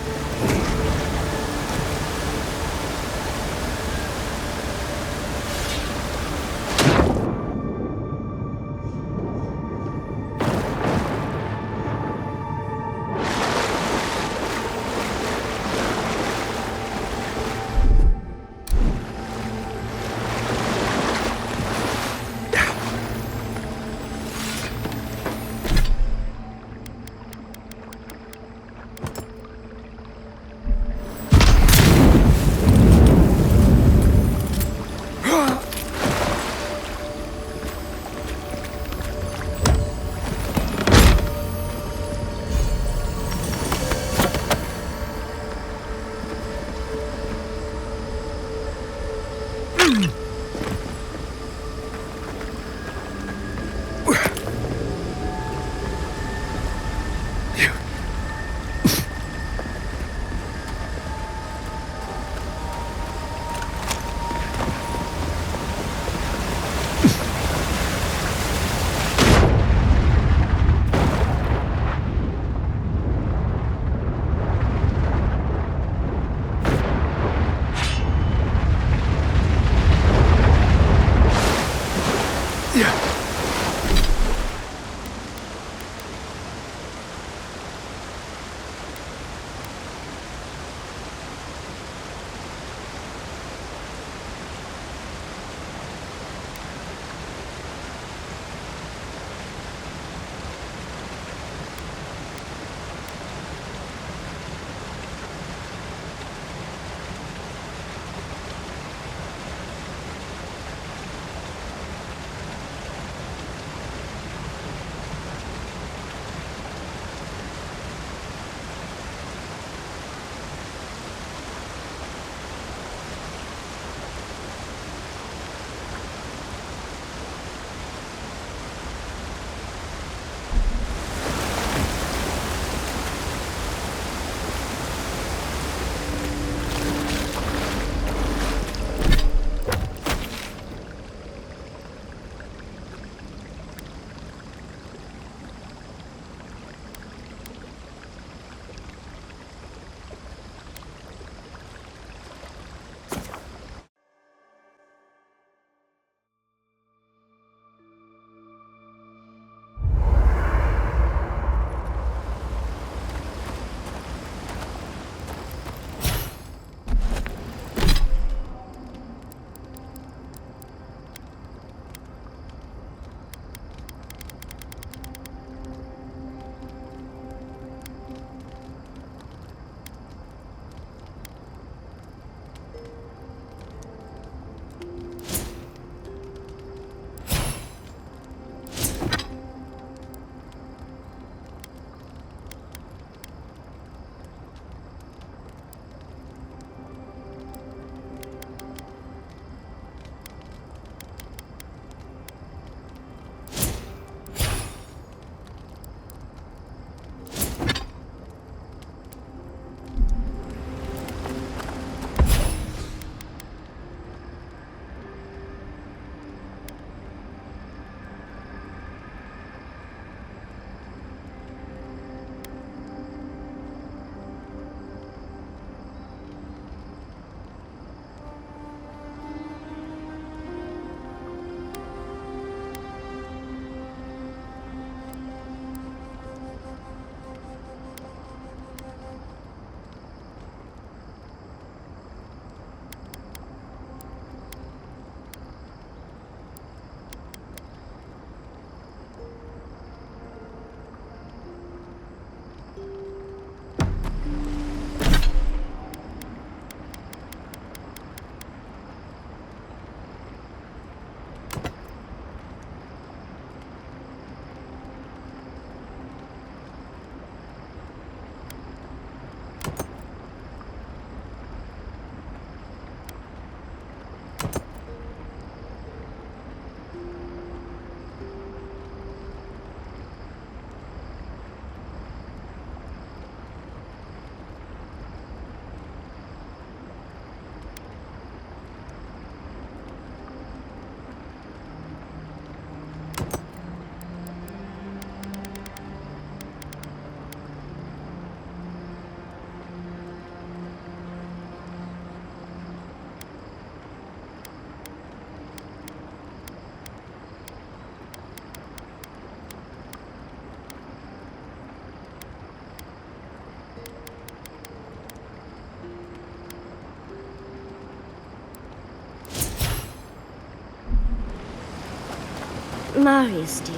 Marius, dear.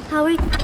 How are you?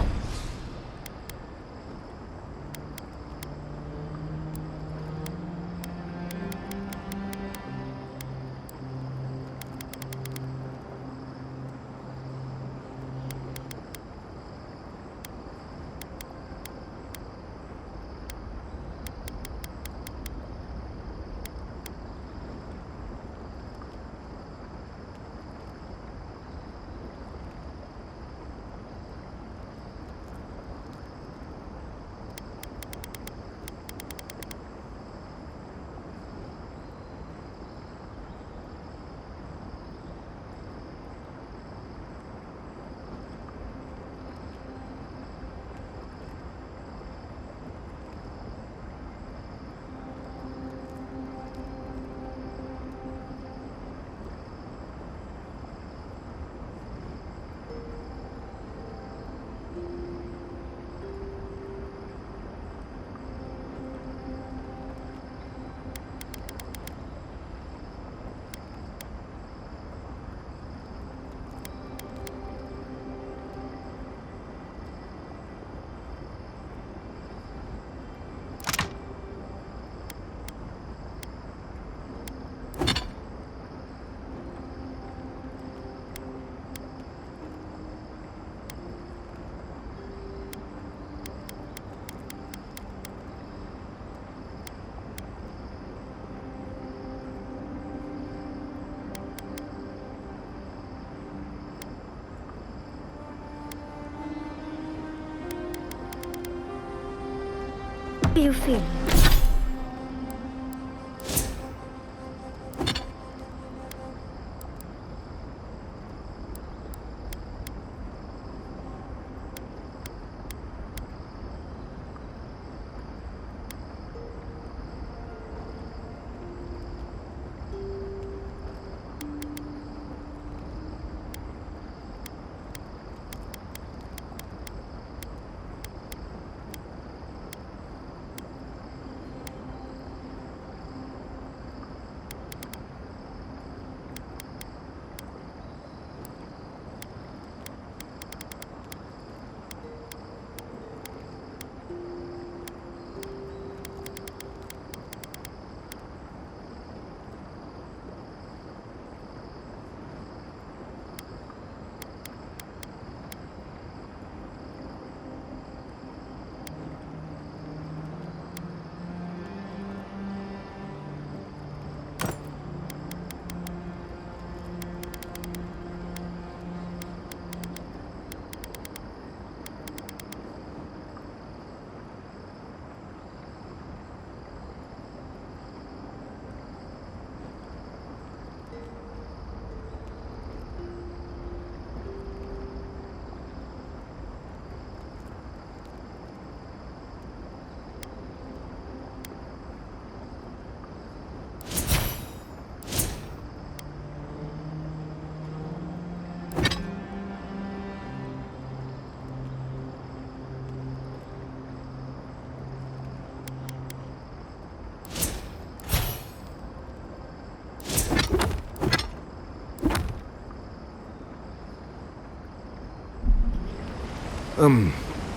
you feeling?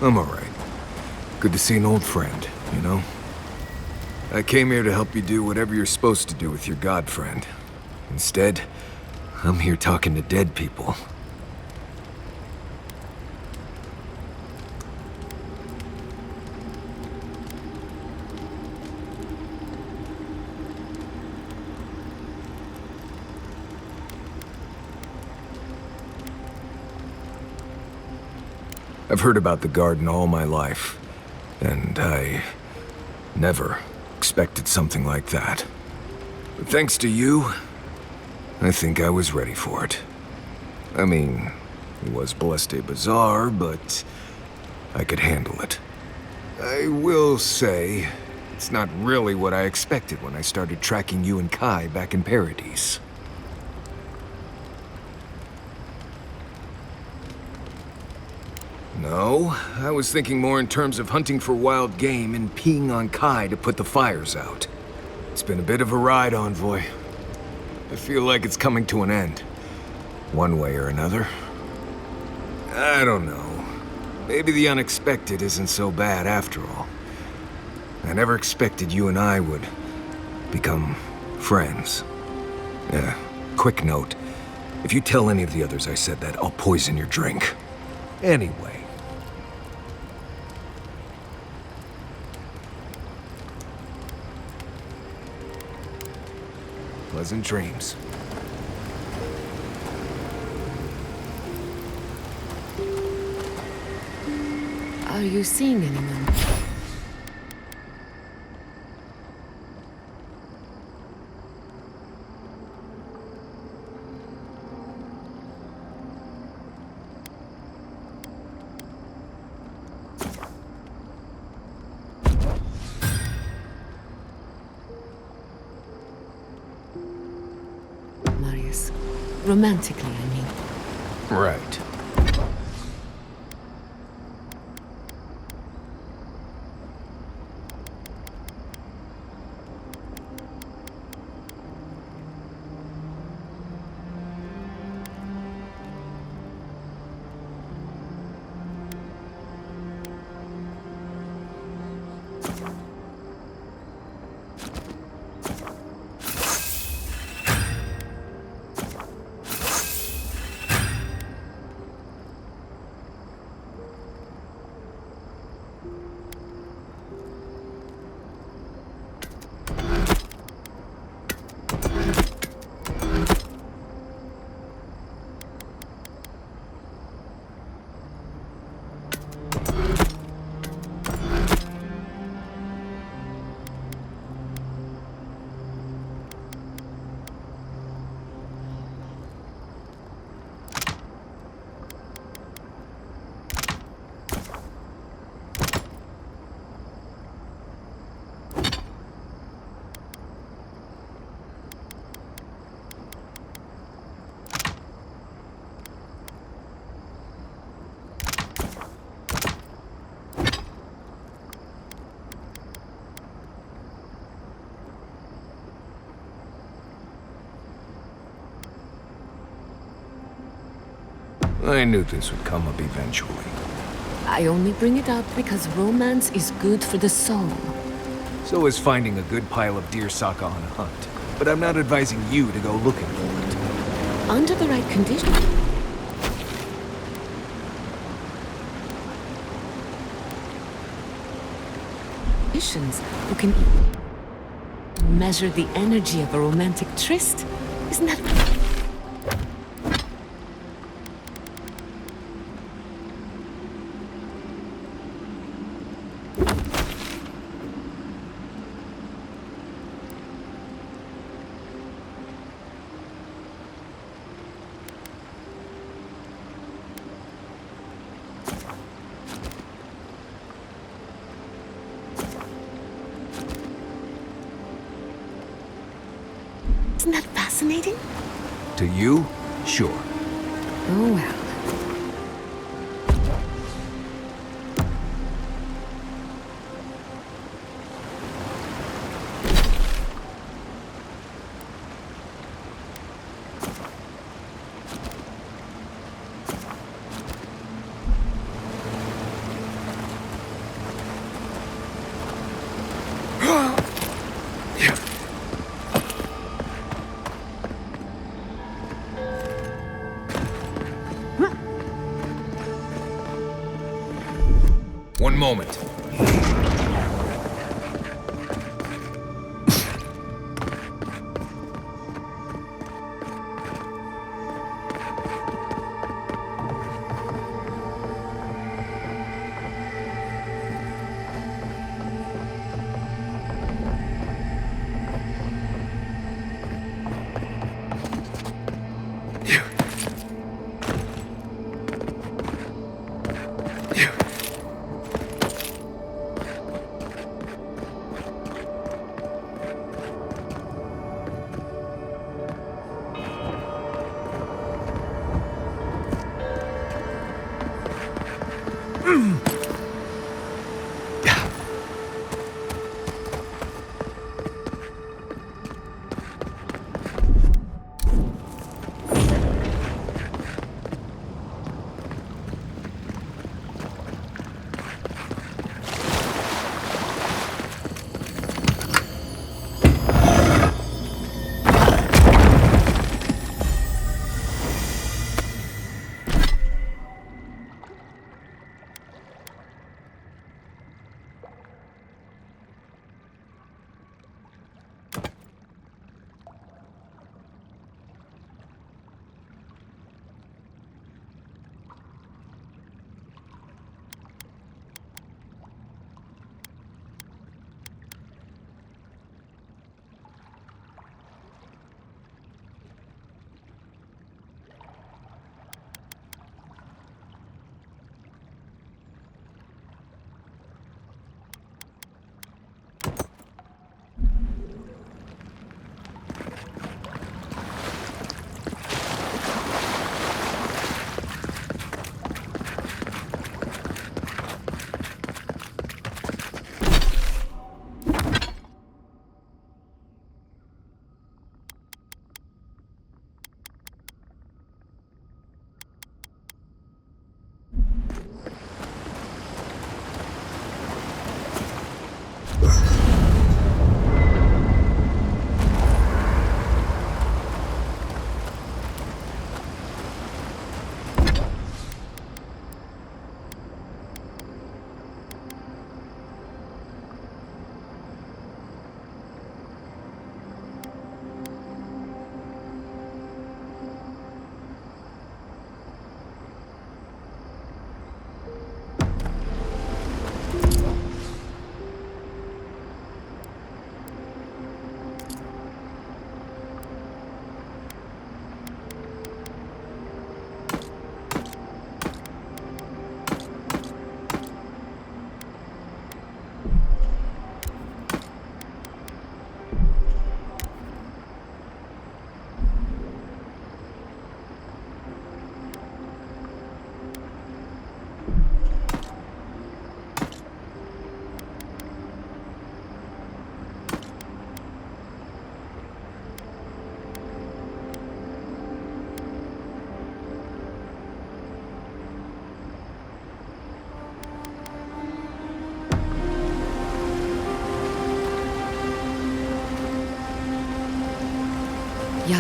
I'm alright. Good to see an old friend, you know? I came here to help you do whatever you're supposed to do with your god friend. Instead, I'm here talking to dead people. I've heard about the garden all my life, and I never expected something like that. But thanks to you, I think I was ready for it. I mean, it was blessed a bizarre, but I could handle it. I will say, it's not really what I expected when I started tracking you and Kai back in Paradise. No, I was thinking more in terms of hunting for wild game and peeing on Kai to put the fires out. It's been a bit of a ride, Envoy. I feel like it's coming to an end. One way or another. I don't know. Maybe the unexpected isn't so bad after all. I never expected you and I would become friends. Yeah, quick note. If you tell any of the others I said that, I'll poison your drink. Anyway. Pleasant dreams. Are you seeing anyone? Romantically, I mean. Right. I knew this would come up eventually. I only bring it up because romance is good for the soul. So is finding a good pile of deer saka on a hunt. But I'm not advising you to go looking for it. Under the right conditions. Who can measure the energy of a romantic tryst? Isn't that... Isn't that fascinating? To you? Sure. Oh well. One moment.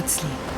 not sleep.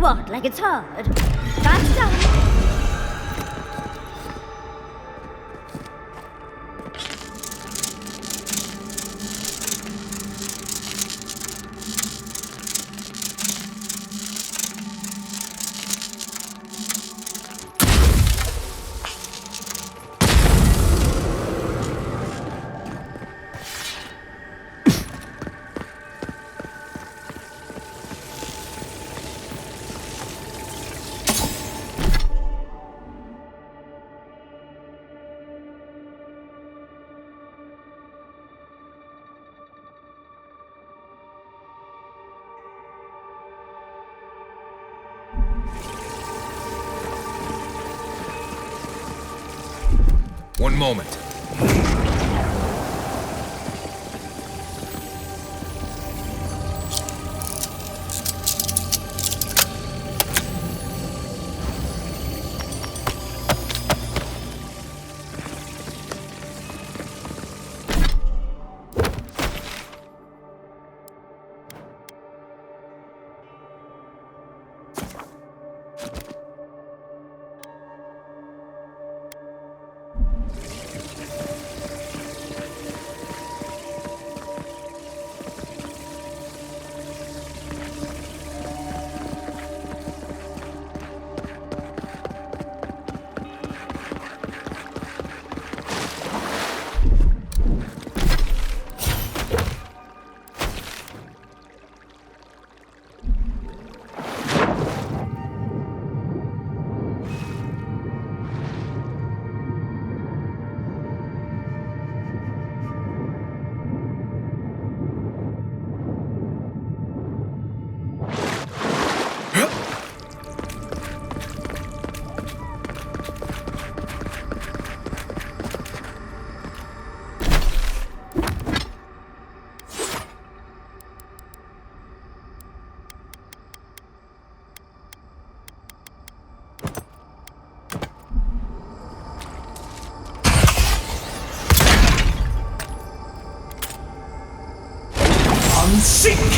What, like it's hard? That's done. One moment. Sink!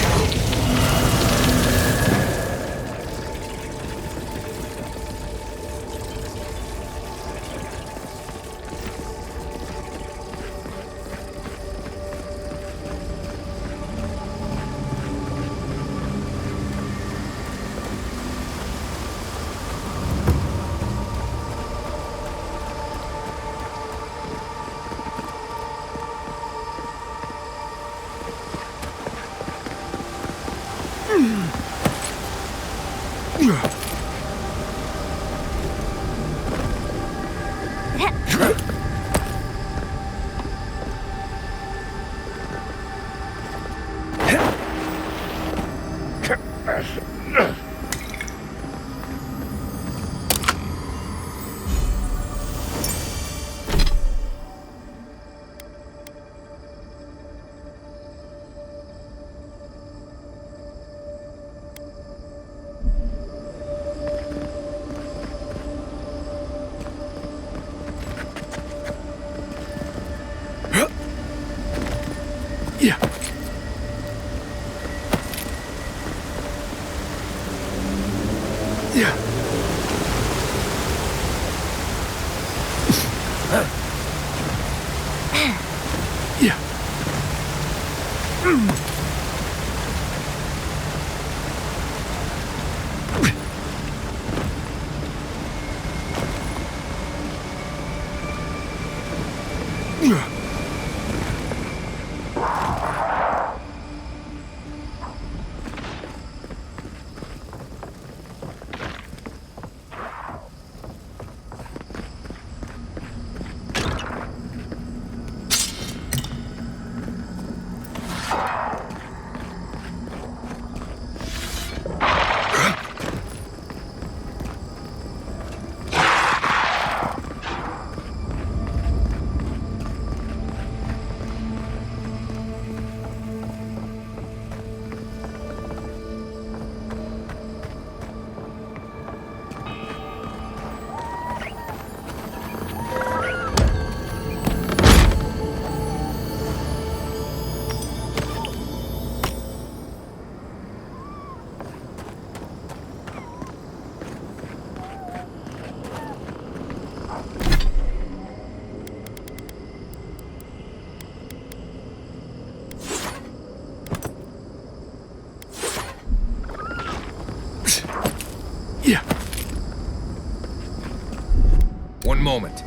One moment.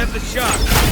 Land the shot.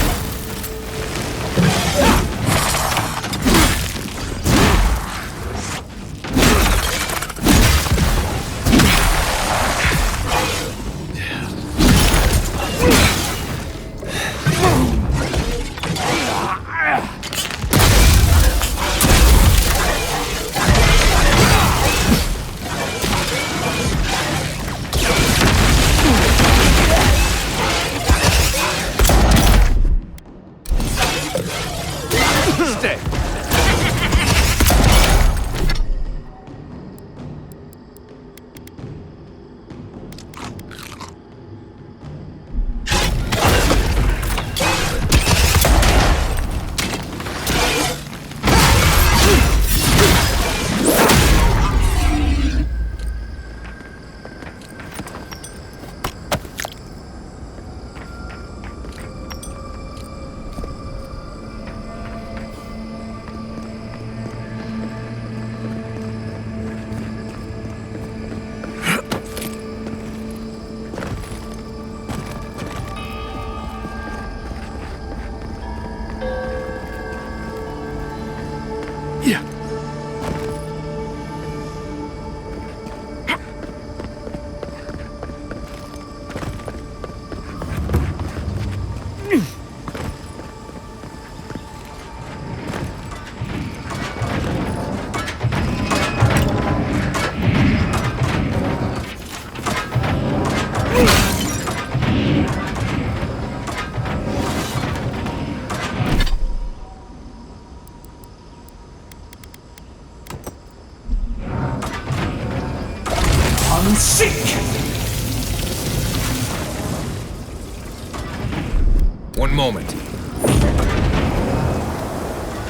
One moment.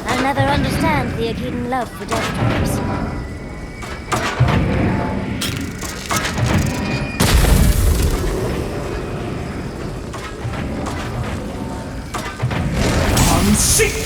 I'll never understand the Aedyr love for death traps. Sick!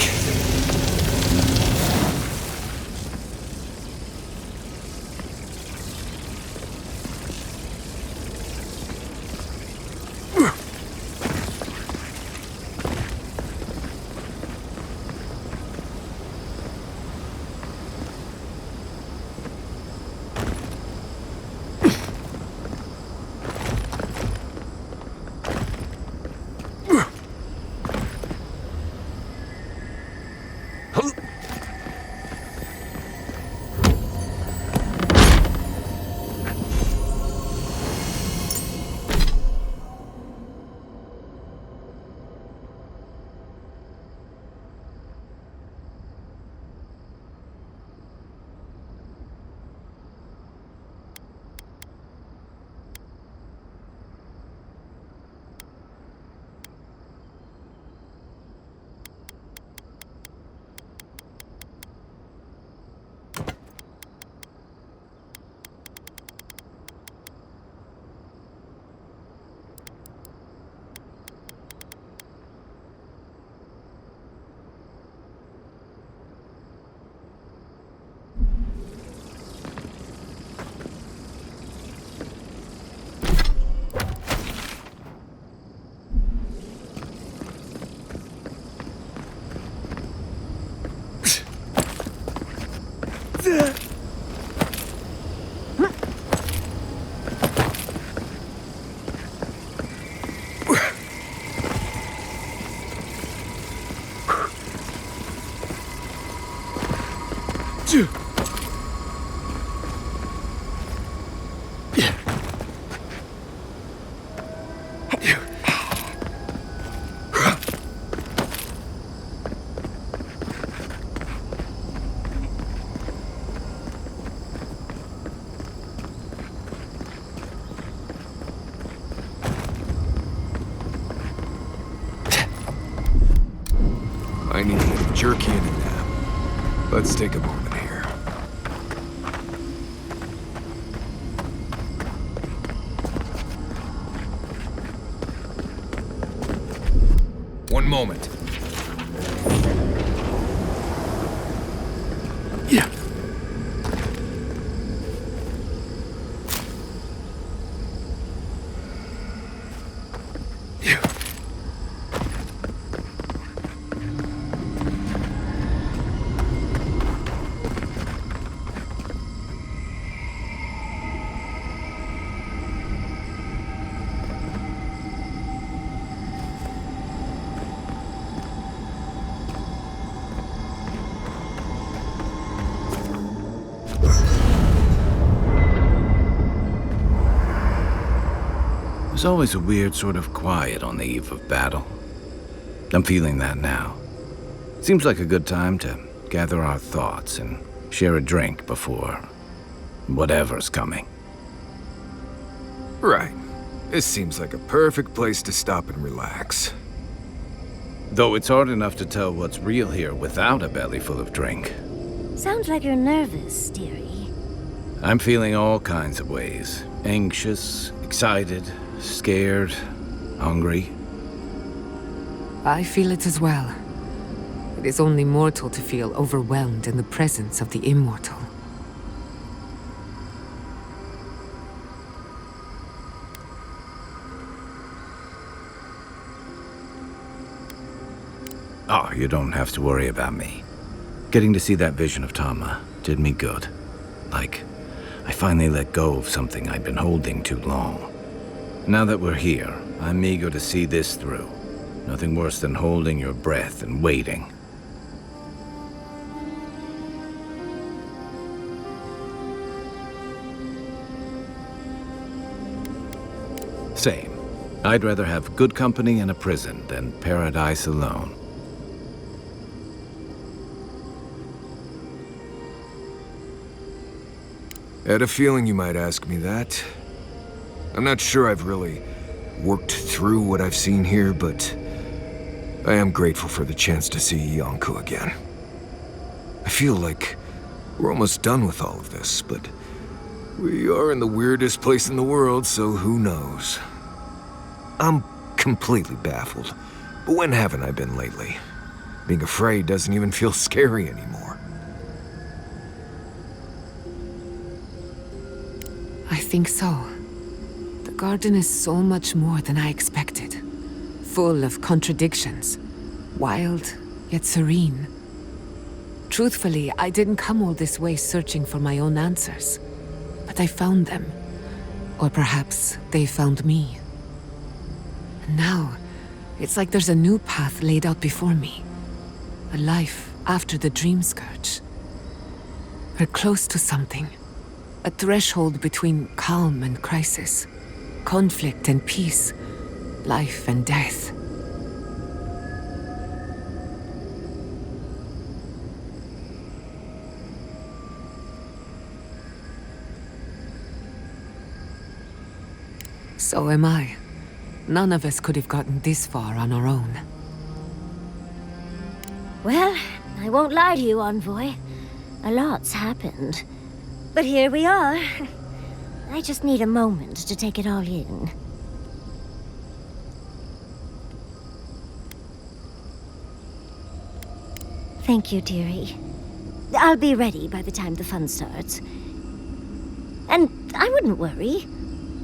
I need a little jerky and a nap. Let's take a moment here. One moment. Yeah. There's always a weird sort of quiet on the eve of battle. I'm feeling that now. Seems like a good time to gather our thoughts and share a drink before whatever's coming. Right. This seems like a perfect place to stop and relax. Though it's hard enough to tell what's real here without a belly full of drink. Sounds like you're nervous, dearie. I'm feeling all kinds of ways. Anxious, excited, scared, hungry. I feel it as well. It is only mortal to feel overwhelmed in the presence of the immortal. Oh, you don't have to worry about me. Getting to see that vision of Tama did me good. Like, I finally let go of something I'd been holding too long. Now that we're here, I'm eager to see this through. Nothing worse than holding your breath and waiting. Same. I'd rather have good company in a prison than paradise alone. I had a feeling you might ask me that. I'm not sure I've really worked through what I've seen here, but I am grateful for the chance to see Yonku again. I feel like we're almost done with all of this, but we are in the weirdest place in the world, so who knows? I'm completely baffled, but when haven't I been lately? Being afraid doesn't even feel scary anymore. I think so. The garden is so much more than I expected. Full of contradictions. Wild, yet serene. Truthfully, I didn't come all this way searching for my own answers. But I found them. Or perhaps they found me. And now, it's like there's a new path laid out before me. A life after the dream scourge. We're close to something. A threshold between calm and crisis. Conflict and peace. Life and death. So am I. None of us could have gotten this far on our own. Well, I won't lie to you, Envoy. A lot's happened. But here we are. I just need a moment to take it all in. Thank you, dearie. I'll be ready by the time the fun starts. And I wouldn't worry.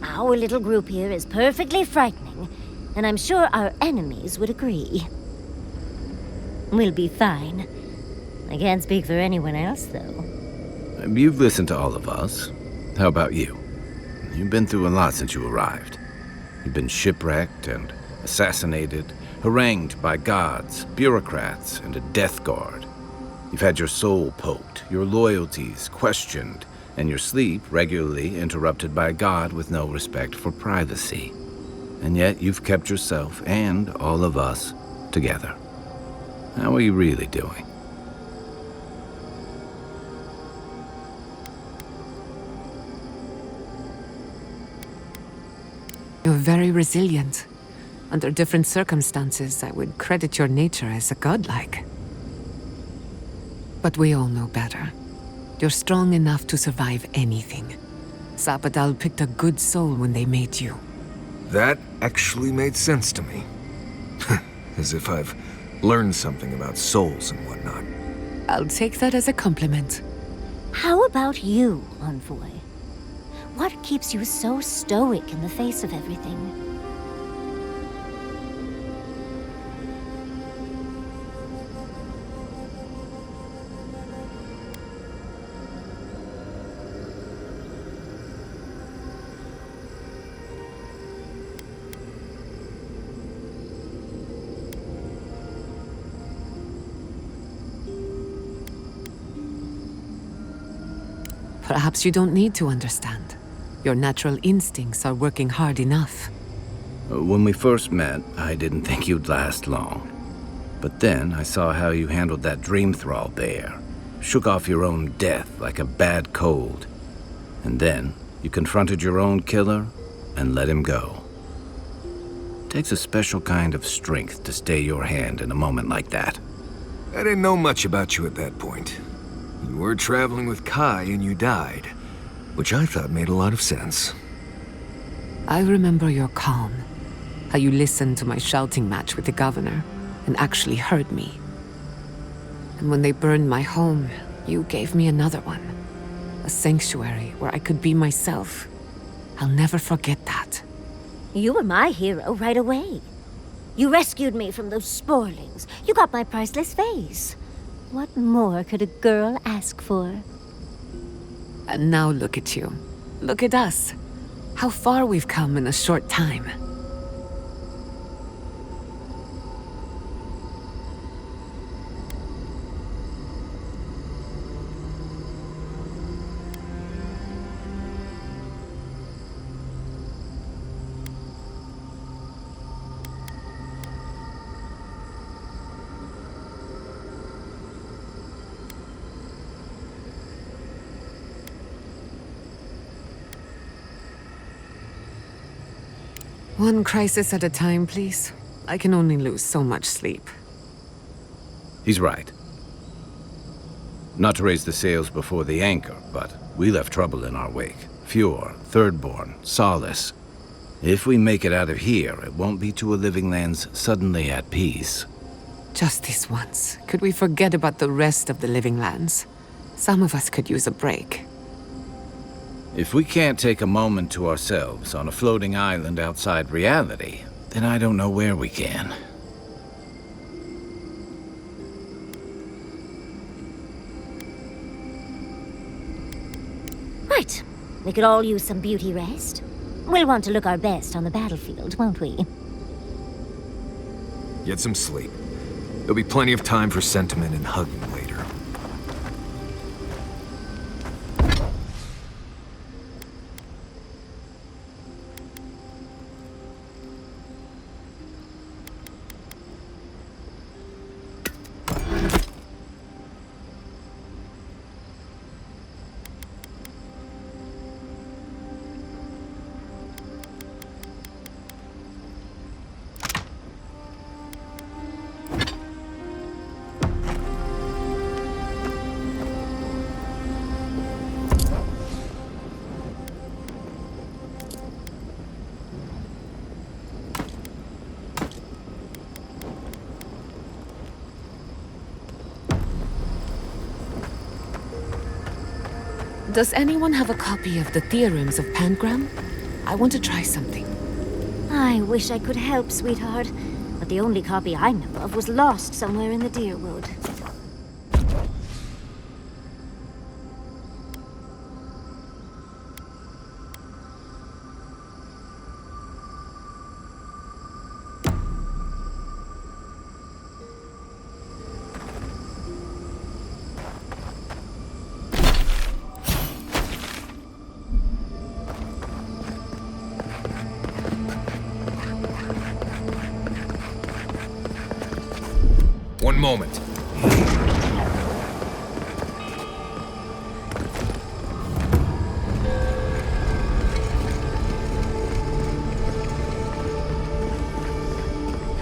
Our little group here is perfectly frightening, and I'm sure our enemies would agree. We'll be fine. I can't speak for anyone else, though. You've listened to all of us. How about you? You've been through a lot since you arrived. You've been shipwrecked and assassinated, harangued by gods, bureaucrats, and a death guard. You've had your soul poked, your loyalties questioned, and your sleep regularly interrupted by a god with no respect for privacy. And yet you've kept yourself and all of us together. How are you really doing? You're very resilient. Under different circumstances, I would credit your nature as a godlike. But we all know better. You're strong enough to survive anything. Sappadal picked a good soul when they made you. That actually made sense to me. As if I've learned something about souls and whatnot. I'll take that as a compliment. How about you, Envoy? What keeps you so stoic in the face of everything? Perhaps you don't need to understand. Your natural instincts are working hard enough. When we first met, I didn't think you'd last long. But then I saw how you handled that dream thrall there. Shook off your own death like a bad cold. And then you confronted your own killer and let him go. Takes a special kind of strength to stay your hand in a moment like that. I didn't know much about you at that point. You were traveling with Kai and you died, which I thought made a lot of sense. I remember your calm. How you listened to my shouting match with the governor and actually heard me. And when they burned my home, you gave me another one. A sanctuary where I could be myself. I'll never forget that. You were my hero right away. You rescued me from those sporlings. You got my priceless vase. What more could a girl ask for? And now look at you. Look at us. How far we've come in a short time. One crisis at a time, please. I can only lose so much sleep. He's right. Not to raise the sails before the anchor, but we left trouble in our wake. Fjord, Thirdborn, Solace. If we make it out of here, it won't be to a living lands suddenly at peace. Just this once. Could we forget about the rest of the living lands? Some of us could use a break. If we can't take a moment to ourselves on a floating island outside reality, then I don't know where we can. Right. We could all use some beauty rest. We'll want to look our best on the battlefield, won't we? Get some sleep. There'll be plenty of time for sentiment and hugging later. Does anyone have a copy of the Theorems of Pangram? I want to try something. I wish I could help, sweetheart. But the only copy I know of was lost somewhere in the Deerwood. One moment.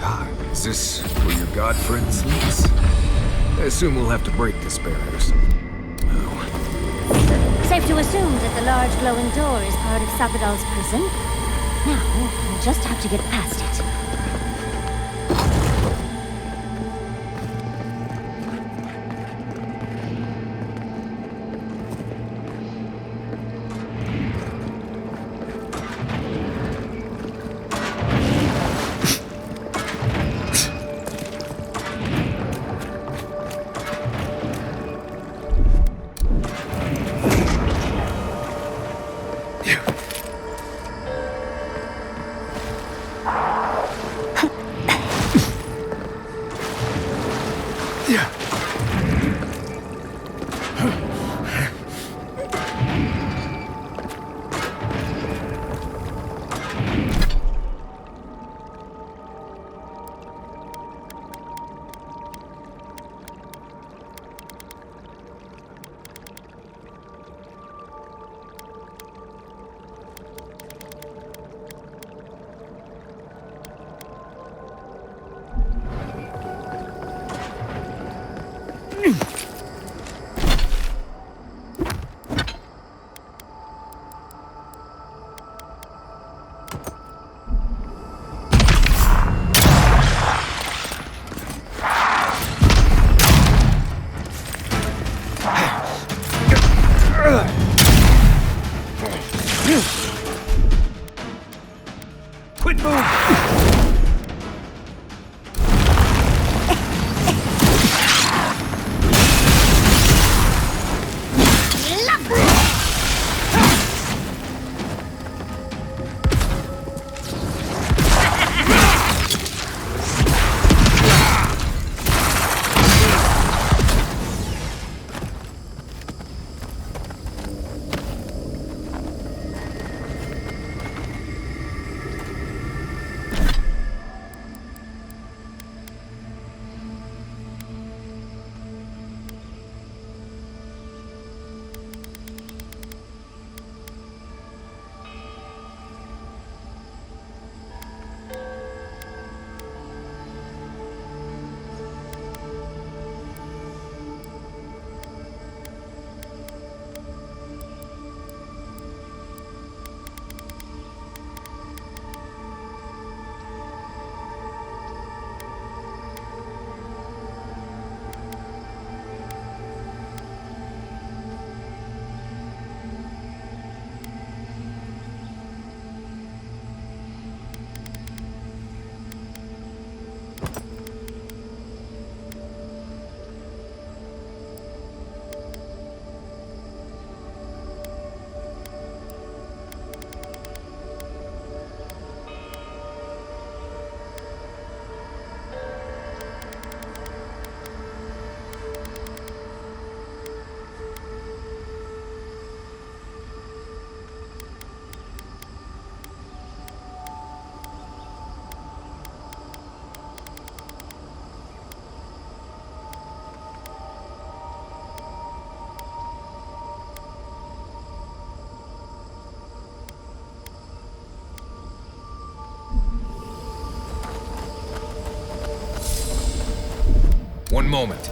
God, is this where your god friend sleeps? I assume we'll have to break this barriers. Safe to assume that the large glowing door is part of Sappadal's prison. Now, we'll just have to get past it. One moment.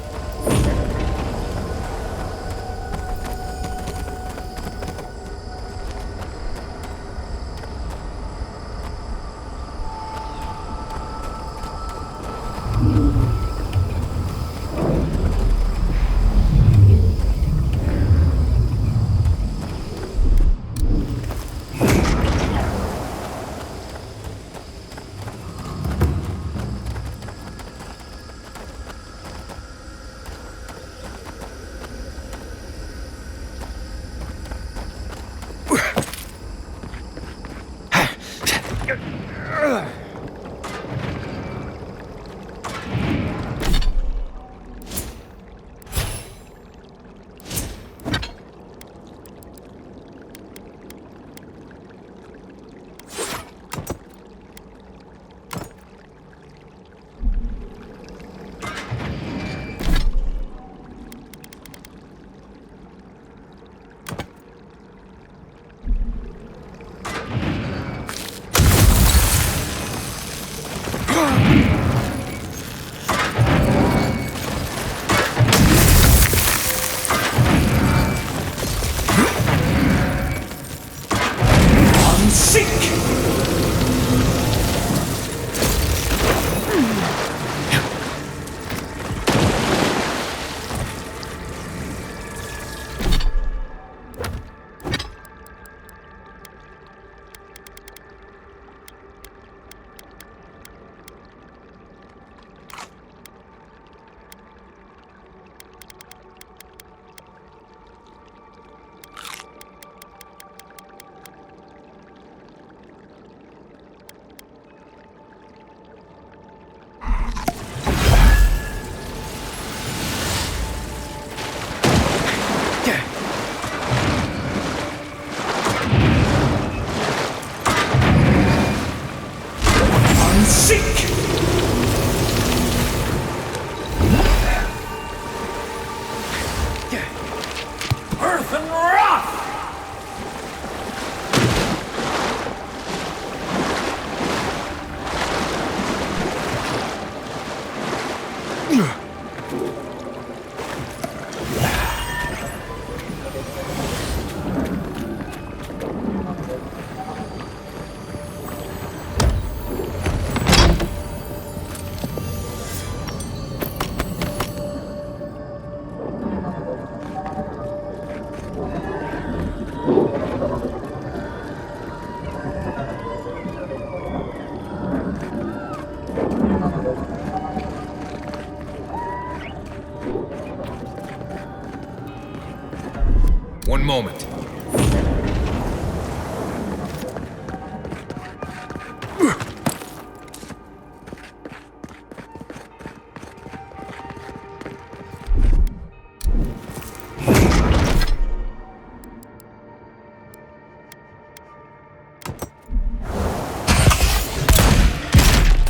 One moment.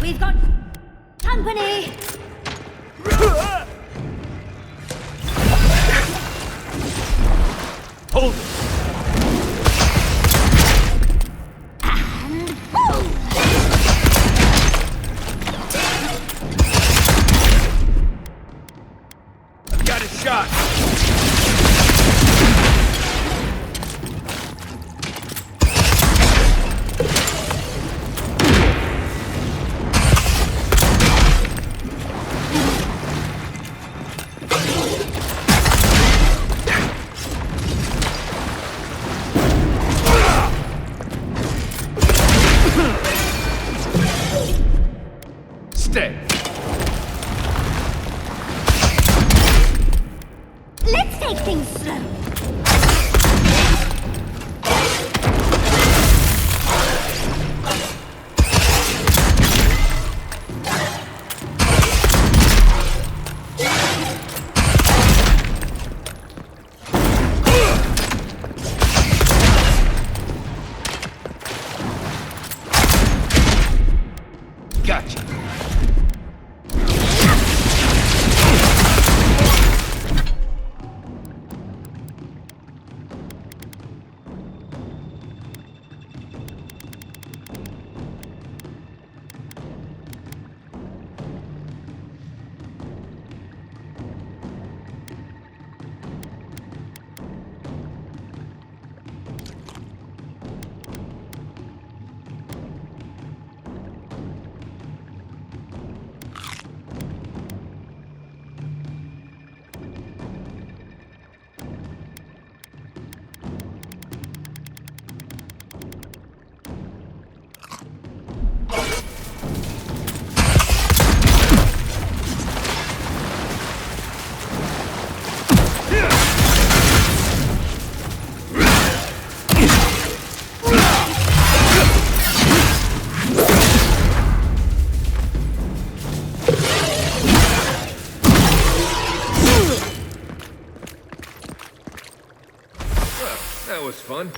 We've got company! Hold it! I've got a shot! Stay. Let's take things slow. Gotcha. was fun.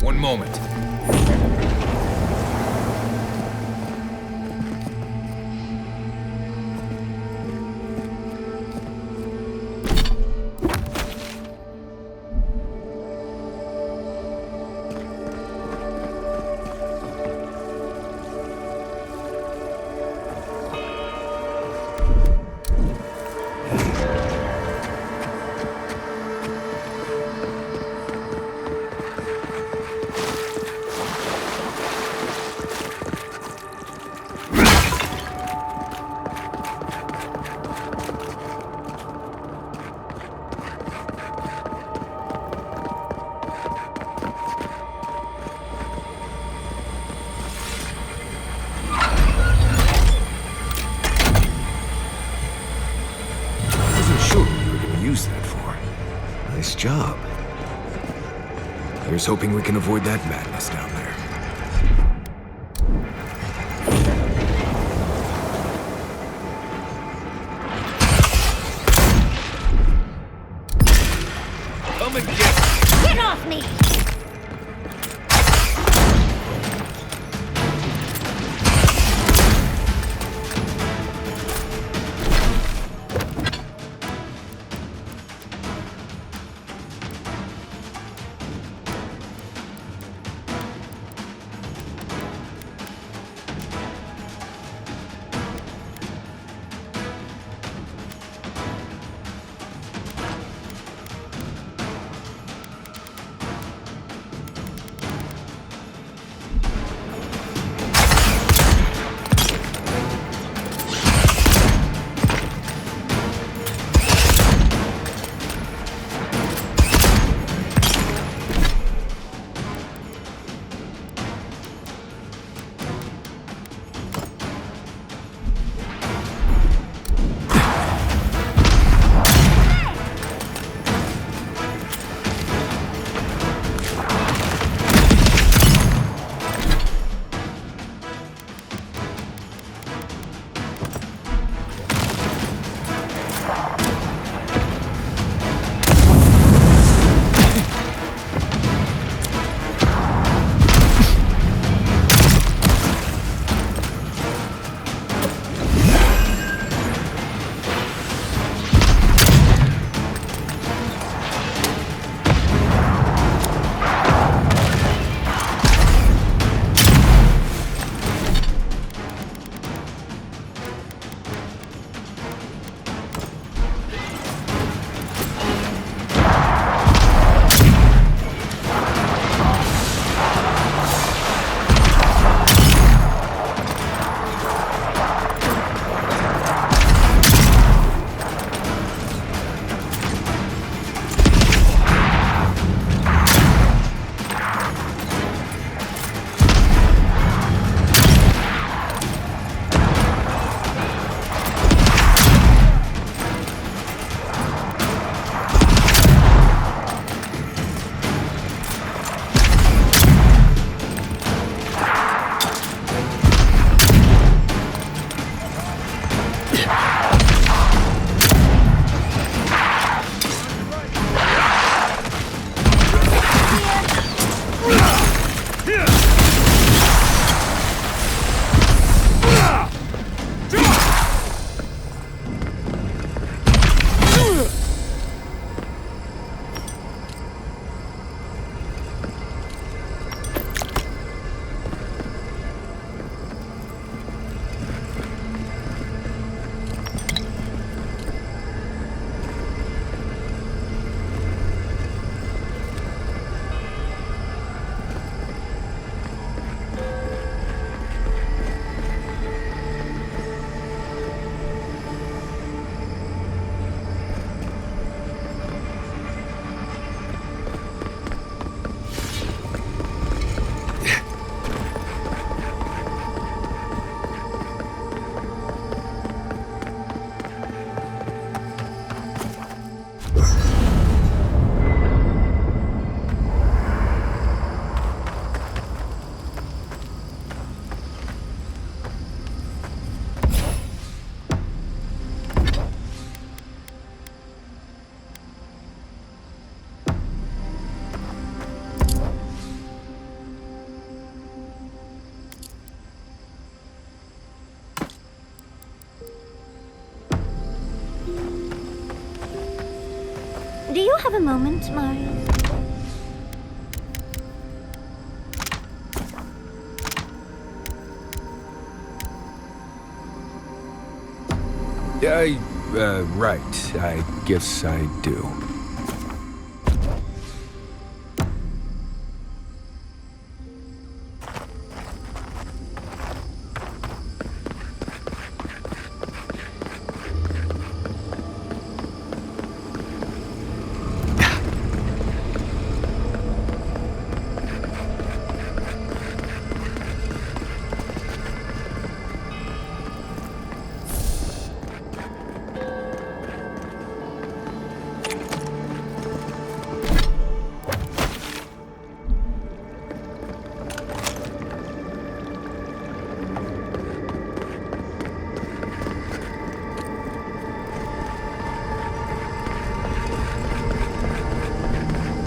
One moment. Nice job. Here's hoping we can avoid that madness down there. Come and get me! Get off me! Do you have a moment, Marius? Right. I guess I do.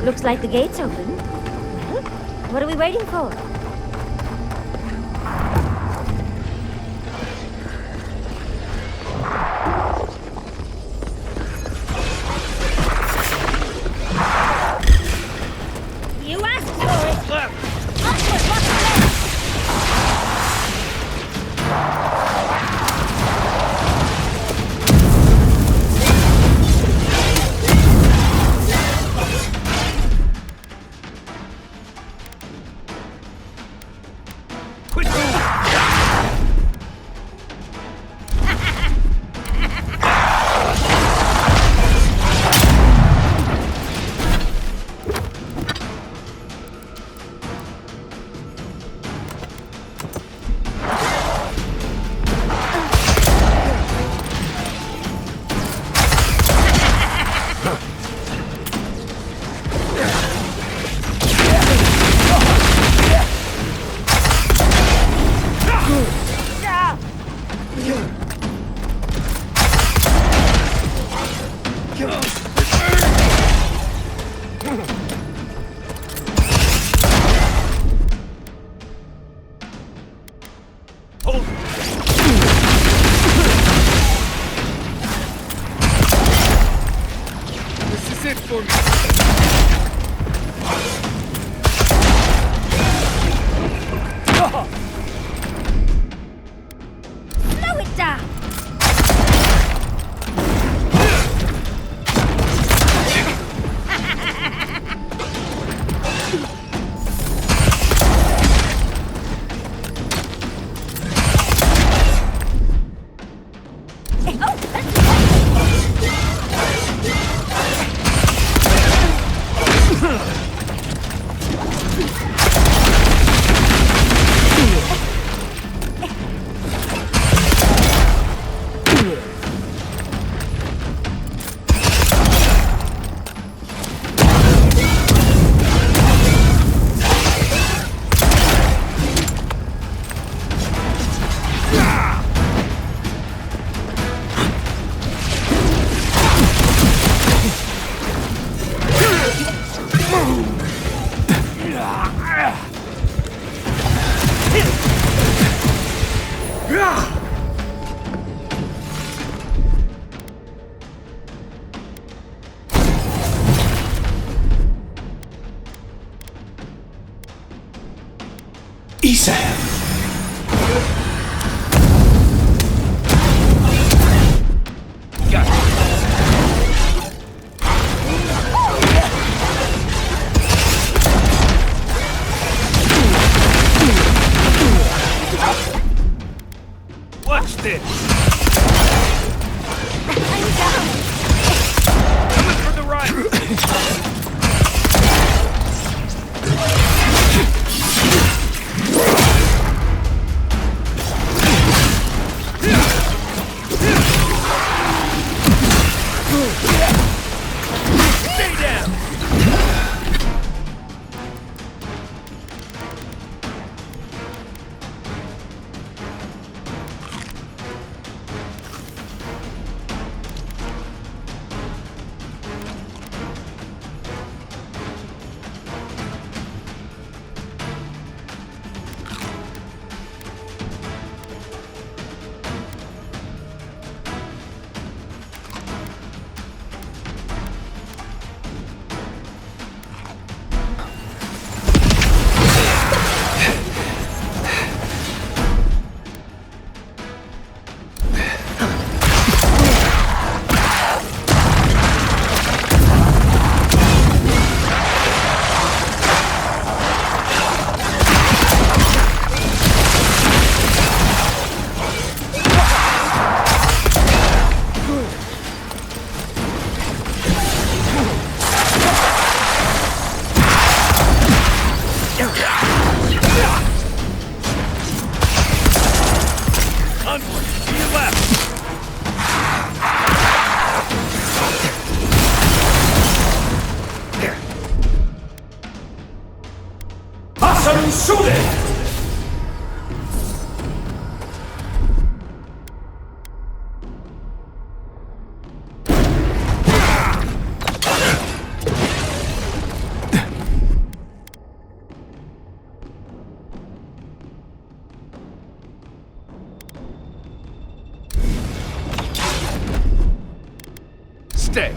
Looks like the gate's open. Well, what are we waiting for? You asked for it! Upward, what's left? Watch this! I'm down! Coming from the right! Stay down! stay.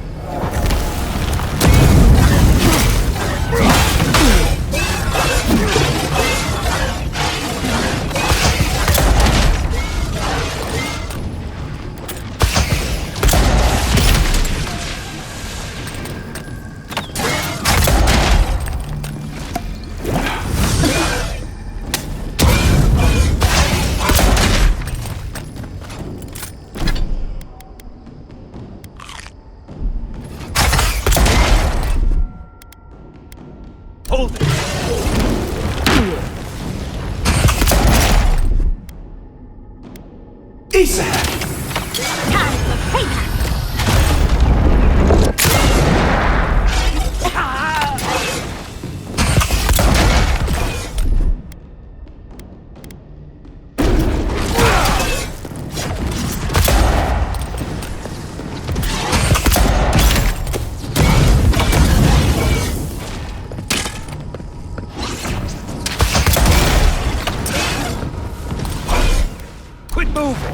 Hold it! Isaac! Time for payback! Quit moving!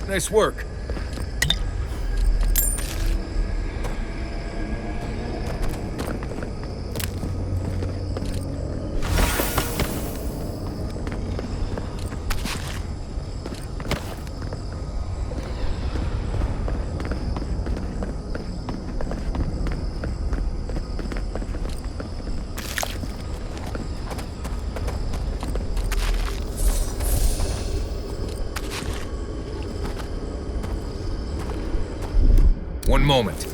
Nice work. One moment.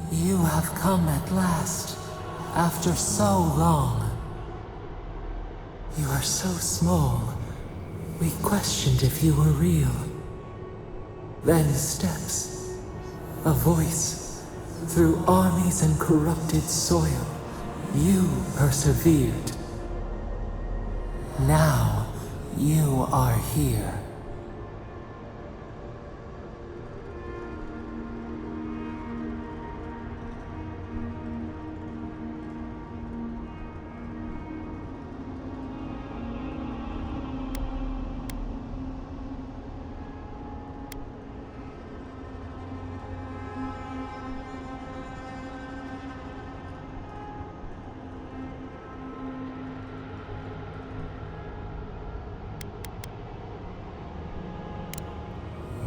You have come at last, after so long. You are so small, we questioned if you were real. Then steps, a voice, through armies and corrupted soil. You persevered. Now, you are here.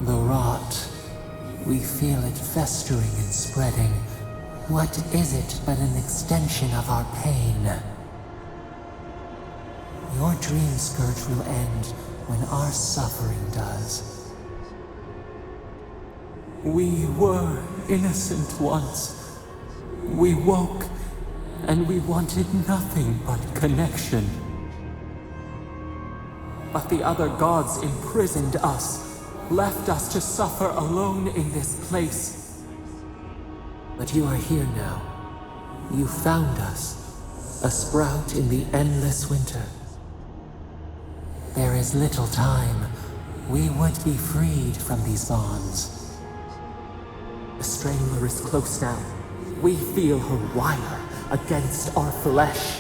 The rot. We feel it festering and spreading. What is it but an extension of our pain? Your dream scourge will end when our suffering does. We were innocent once. We woke, and we wanted nothing but connection. But the other gods imprisoned us, left us to suffer alone in this place. But you are here now. You found us, a sprout in the endless winter. There is little time. We would be freed from these bonds. The Strangler is close now. We feel her wire against our flesh.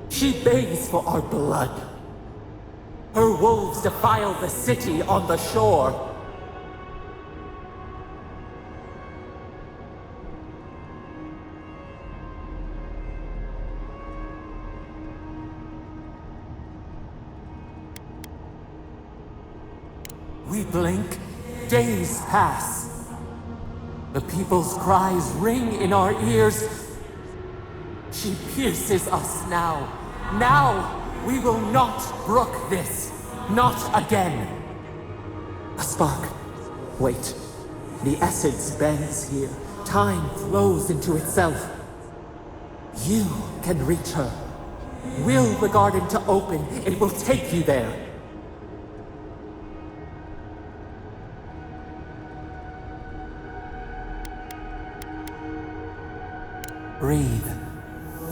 She begs for our blood. Her wolves defile the city on the shore. We blink, days pass. The people's cries ring in our ears. She pierces us now. Now, we will not brook this. Not again. A spark. Wait. The essence bends here. Time flows into itself. You can reach her. Will the garden to open. It will take you there. Breathe.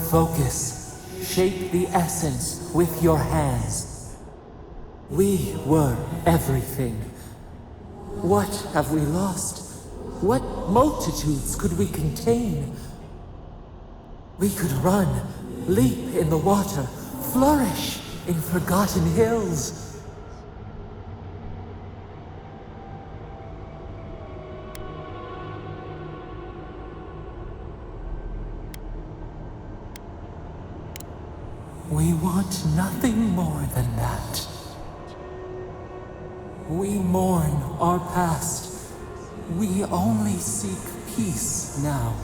Focus. Shape the essence with your hands. We were everything. What have we lost? What multitudes could we contain? We could run, leap in the water, flourish in forgotten hills. We want nothing more than that. We mourn our past. We only seek peace now.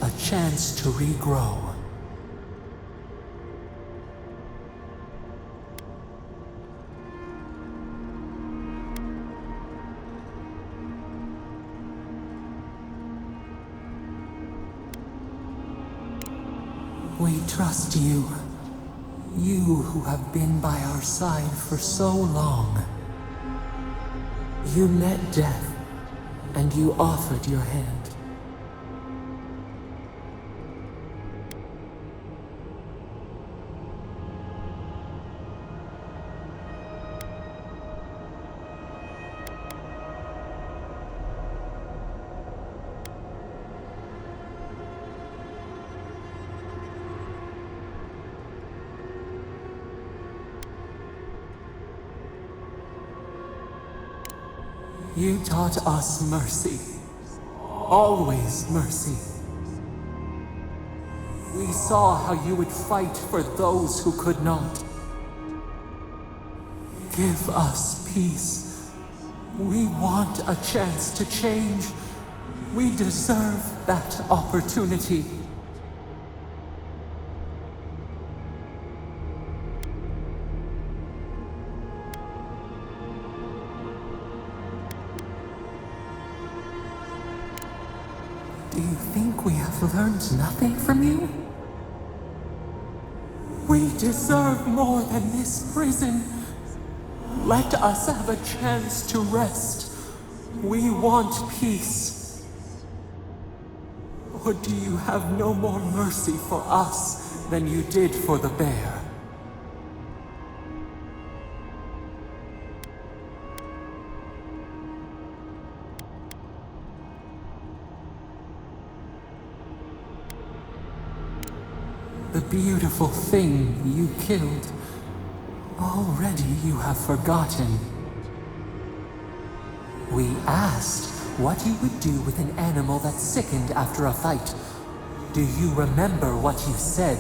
A chance to regrow. We trust you. You who have been by our side for so long. You met death, and you offered your hand. You taught us mercy. Always mercy. We saw how you would fight for those who could not. Give us peace. We want a chance to change. We deserve that opportunity. Do you think we have learned nothing from you? We deserve more than this prison. Let us have a chance to rest. We want peace. Or do you have no more mercy for us than you did for the bear? The beautiful thing you killed, already you have forgotten. We asked what you would do with an animal that sickened after a fight. Do you remember what you said?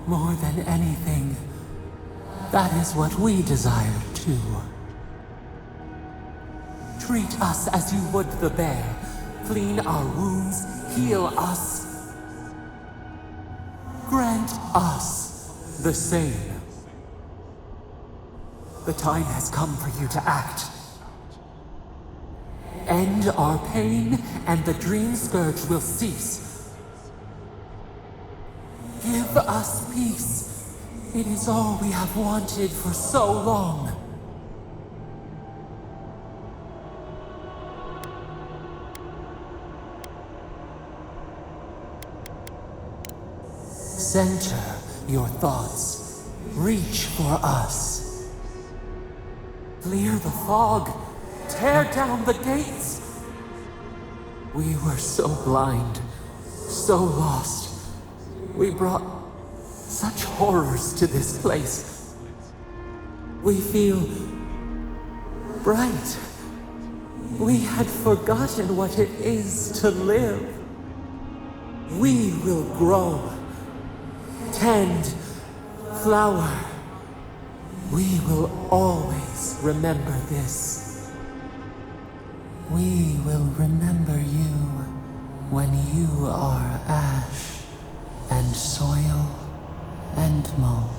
More than anything, that is what we desire too. Treat us as you would the bear. Clean our wounds, heal us. Grant us the same. The time has come for you to act. End our pain, and the dream scourge will cease. Give us peace. It is all we have wanted for so long. Center your thoughts. Reach for us. Clear the fog. Tear down the gates. We were so blind, so lost. We brought such horrors to this place. We feel bright. We had forgotten what it is to live. We will grow. Tend, flower. We will always remember this. We will remember you when you are ash and soil and mulch.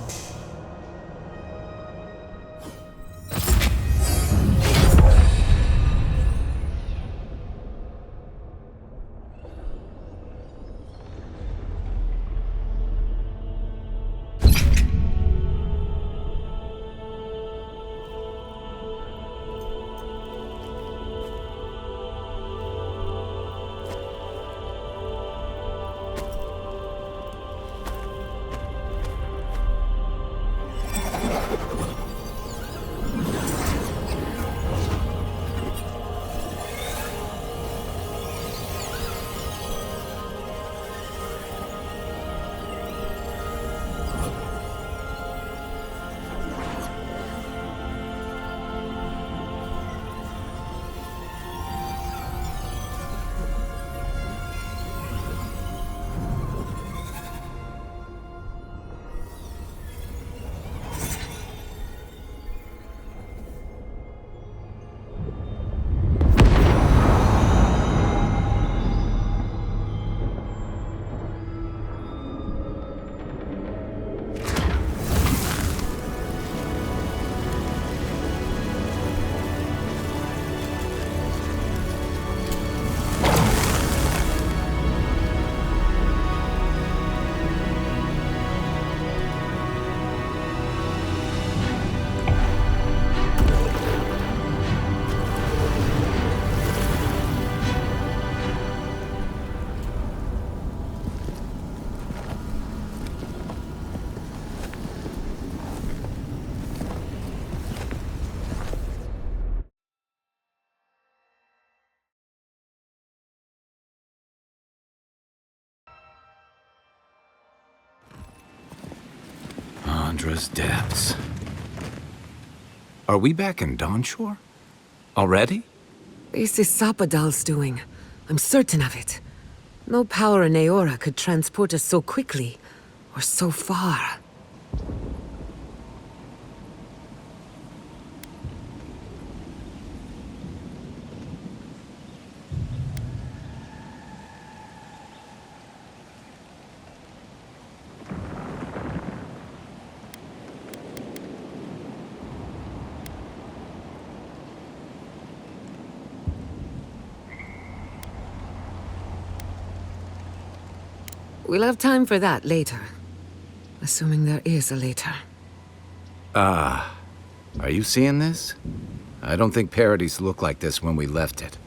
Andra's depths. Are we back in Dawnshore? Already? This is Sapadal's doing. I'm certain of it. No power in Eora could transport us so quickly, or so far. We'll have time for that later. Assuming there is a later. Are you seeing this? I don't think Paradise looked like this when we left it.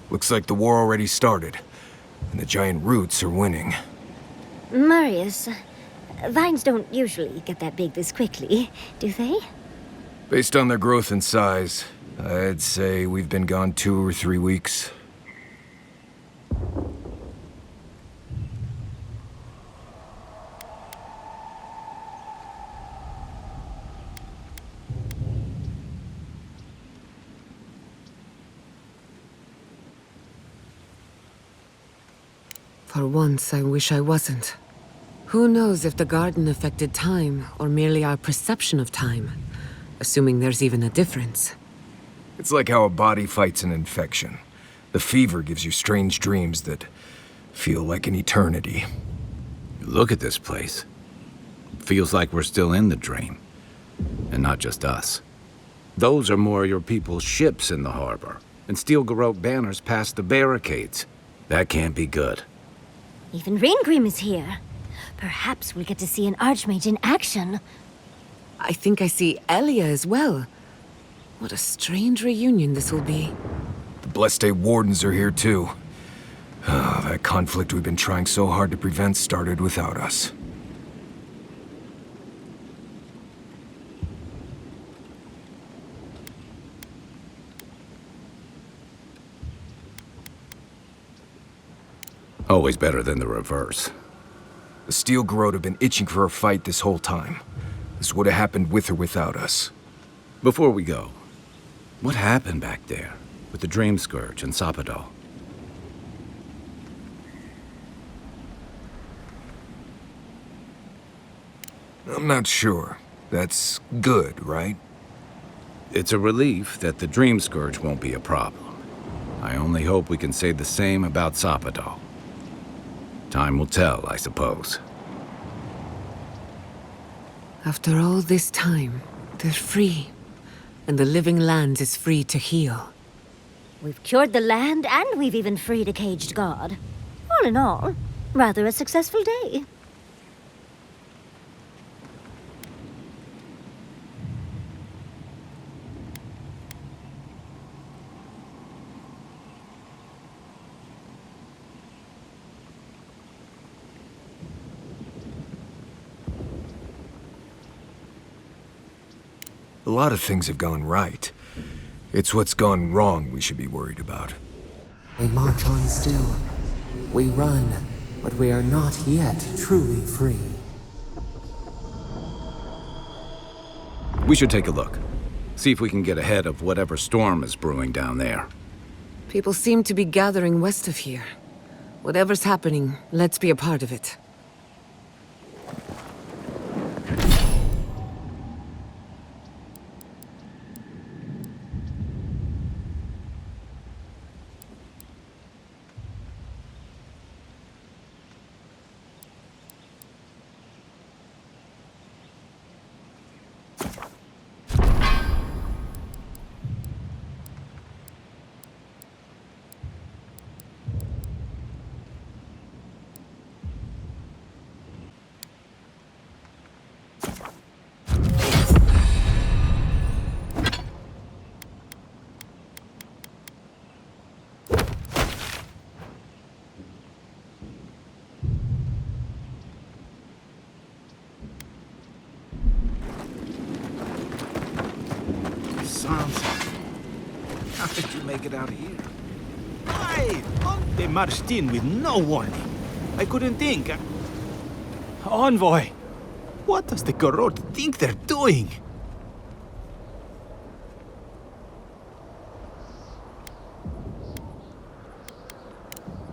Looks like the war already started, and the giant roots are winning. Marius, vines don't usually get that big this quickly, do they? Based on their growth and size, I'd say we've been gone 2 or 3 weeks. For once, I wish I wasn't. Who knows if the garden affected time, or merely our perception of time? Assuming there's even a difference. It's like how a body fights an infection. The fever gives you strange dreams that feel like an eternity. Look at this place. It feels like we're still in the dream. And not just us. Those are more of your people's ships in the harbor, and steel garrote banners past the barricades. That can't be good. Even Raingrim is here. Perhaps we'll get to see an Archmage in action. I think I see Elia as well. What a strange reunion this will be. The Blessed Wardens are here too. That conflict we've been trying so hard to prevent started without us. Always better than the reverse. The Steel Garrote have been itching for a fight this whole time. This would have happened with or without us. Before we go, what happened back there with the Dream Scourge and Sapadal? I'm not sure. That's good, right? It's a relief that the Dream Scourge won't be a problem. I only hope we can say the same about Sapadal. Time will tell, I suppose. After all this time, they're free. And the living land is free to heal. We've cured the land, and we've even freed a caged god. All in all, rather a successful day. A lot of things have gone right. It's what's gone wrong we should be worried about. We march on still. We run, but we are not yet truly free. We should take a look. See if we can get ahead of whatever storm is brewing down there. People seem to be gathering west of here. Whatever's happening, let's be a part of it. How did you make it out of here? Why? They marched in with no warning. I couldn't think. Envoy, what does the Garrote think they're doing?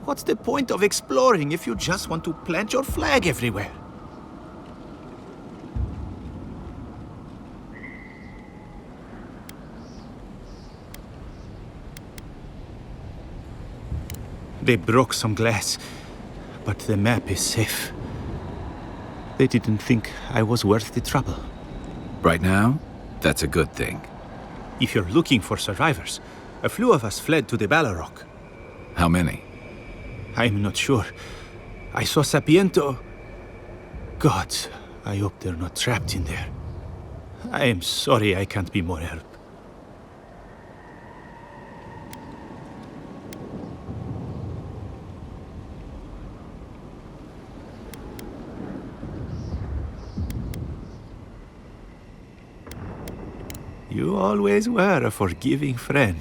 What's the point of exploring if you just want to plant your flag everywhere? They broke some glass, but the map is safe. They didn't think I was worth the trouble. Right now, that's a good thing. If you're looking for survivors, a few of us fled to the Balrog. How many? I'm not sure. I saw Sapiento. Gods, I hope they're not trapped in there. I am sorry I can't be more help. You always were a forgiving friend.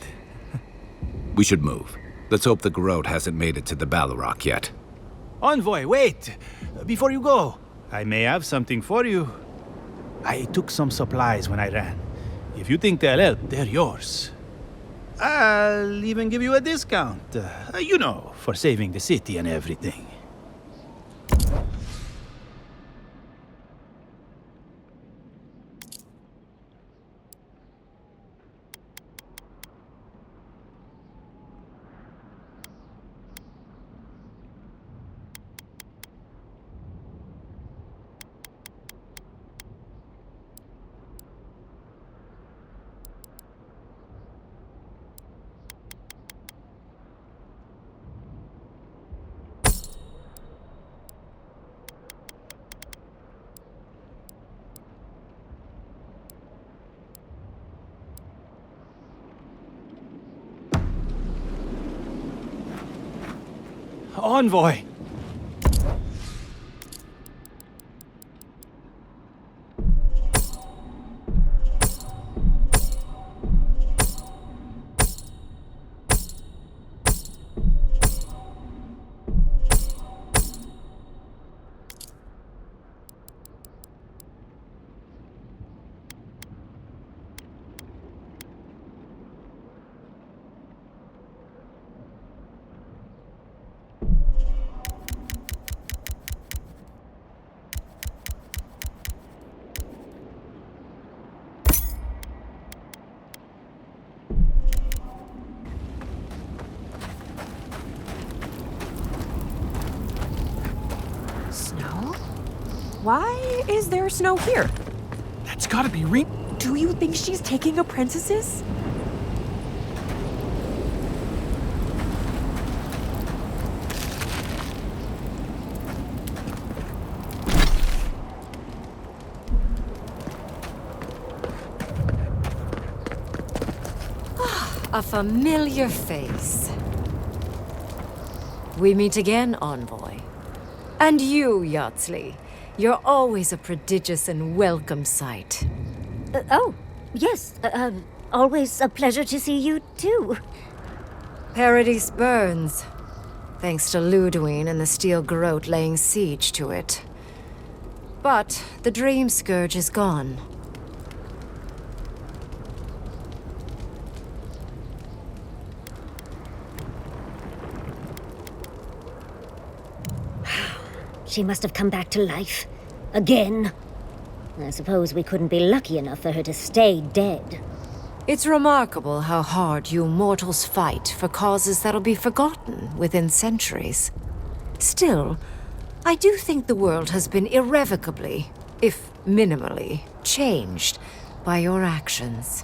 We should move. Let's hope the Garrote hasn't made it to the Balrog yet. Envoy, wait! Before you go, I may have something for you. I took some supplies when I ran. If you think they'll help, they're yours. I'll even give you a discount. You know, for saving the city and everything. Envoy! Snow? Why is there snow here? That's gotta be Re- Do you think she's taking apprentices? A familiar face. We meet again, Envoy. And you, Yardsley. You're always a prodigious and welcome sight. Oh, yes. Always a pleasure to see you, too. Paradise burns, thanks to Ludwine and the Steel Garrote laying siege to it. But the Dream Scourge is gone. She must have come back to life. Again. I suppose we couldn't be lucky enough for her to stay dead. It's remarkable how hard you mortals fight for causes that'll be forgotten within centuries. Still, I do think the world has been irrevocably, if minimally, changed by your actions.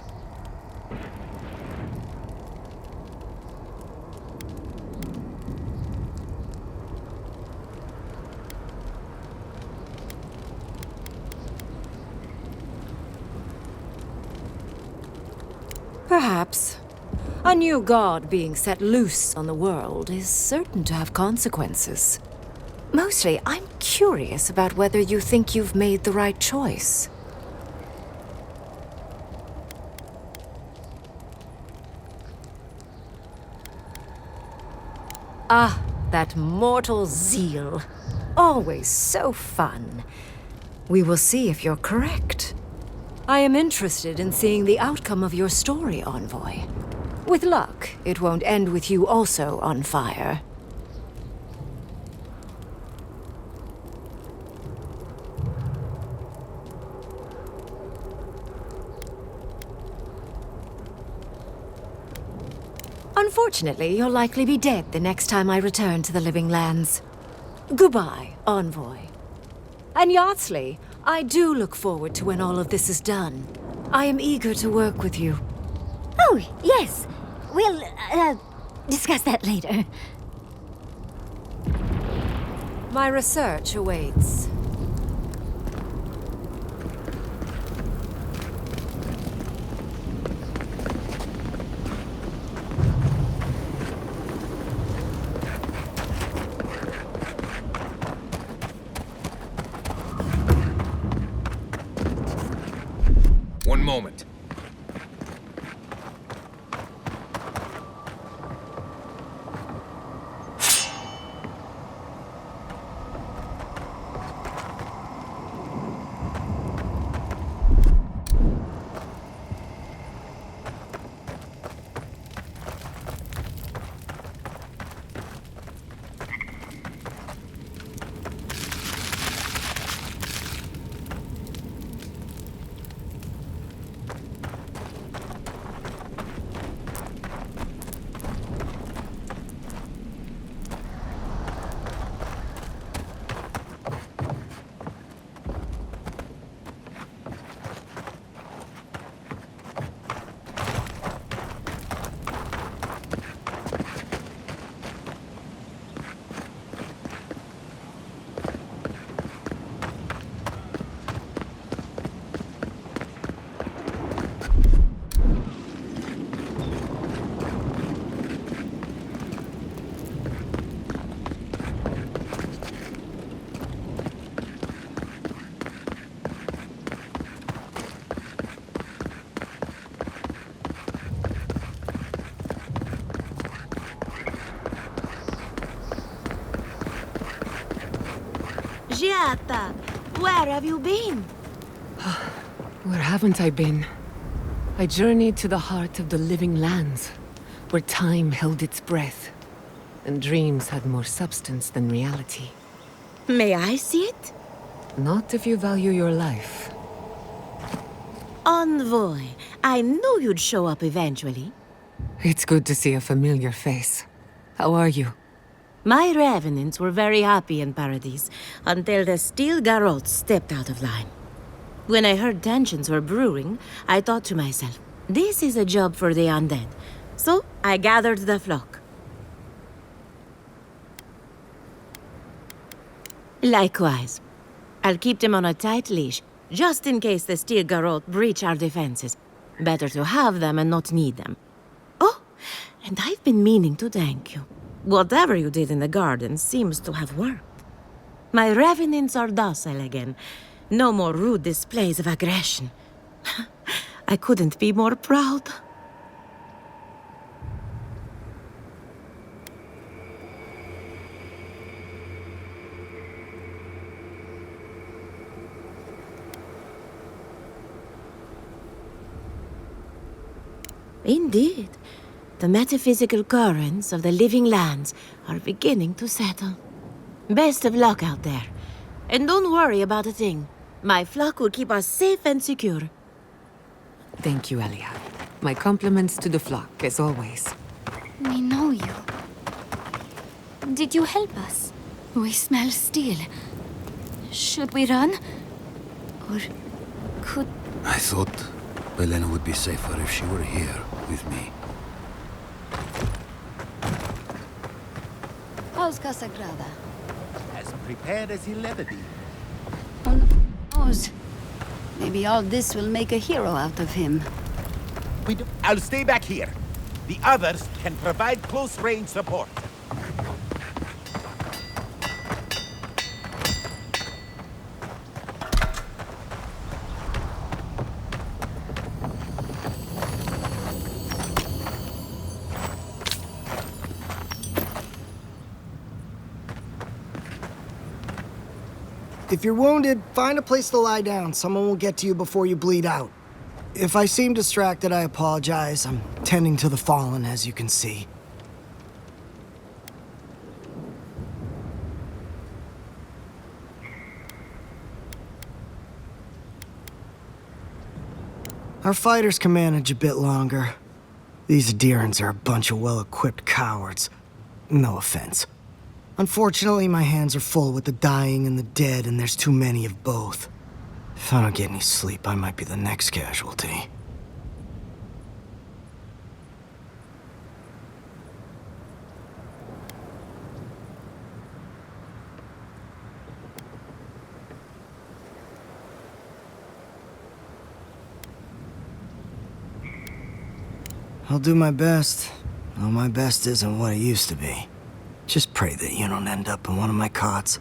Perhaps. A new god being set loose on the world is certain to have consequences. Mostly, I'm curious about whether you think you've made the right choice. Ah, that mortal zeal. Always so fun. We will see if you're correct. I am interested in seeing the outcome of your story, Envoy. With luck, it won't end with you also on fire. Unfortunately, you'll likely be dead the next time I return to the Living Lands. Goodbye, Envoy. And Yardsley, I do look forward to when all of this is done. I am eager to work with you. Oh, yes. We'll, discuss that later. My research awaits. One moment. Giata, where have you been? Where haven't I been? I journeyed to the heart of the living lands, where time held its breath, and dreams had more substance than reality. May I see it? Not if you value your life. Envoy, I knew you'd show up eventually. It's good to see a familiar face. How are you? My revenants were very happy in Paradise, until the steel garrote stepped out of line. When I heard tensions were brewing, I thought to myself, this is a job for the undead. So I gathered the flock. Likewise. I'll keep them on a tight leash, just in case the steel garrote breach our defenses. Better to have them and not need them. Oh, and I've been meaning to thank you. Whatever you did in the garden seems to have worked. My revenants are docile again. No more rude displays of aggression. I couldn't be more proud. Indeed. The metaphysical currents of the living lands are beginning to settle. Best of luck out there. And don't worry about a thing. My flock will keep us safe and secure. Thank you, Aedyr. My compliments to the flock, as always. We know you. Did you help us? We smell steel. Should we run? Or could... I thought Helena would be safer if she were here with me. How's Casagrada? As prepared as he'll ever be. Who knows? Maybe all this will make a hero out of him. I'll stay back here. The others can provide close-range support. If you're wounded, find a place to lie down. Someone will get to you before you bleed out. If I seem distracted, I apologize. I'm tending to the fallen, as you can see. Our fighters can manage a bit longer. These Aedyrians are a bunch of well-equipped cowards. No offense. Unfortunately, my hands are full with the dying and the dead, and there's too many of both. If I don't get any sleep, I might be the next casualty. I'll do my best, though my best isn't what it used to be. Just pray that you don't end up in one of my cots.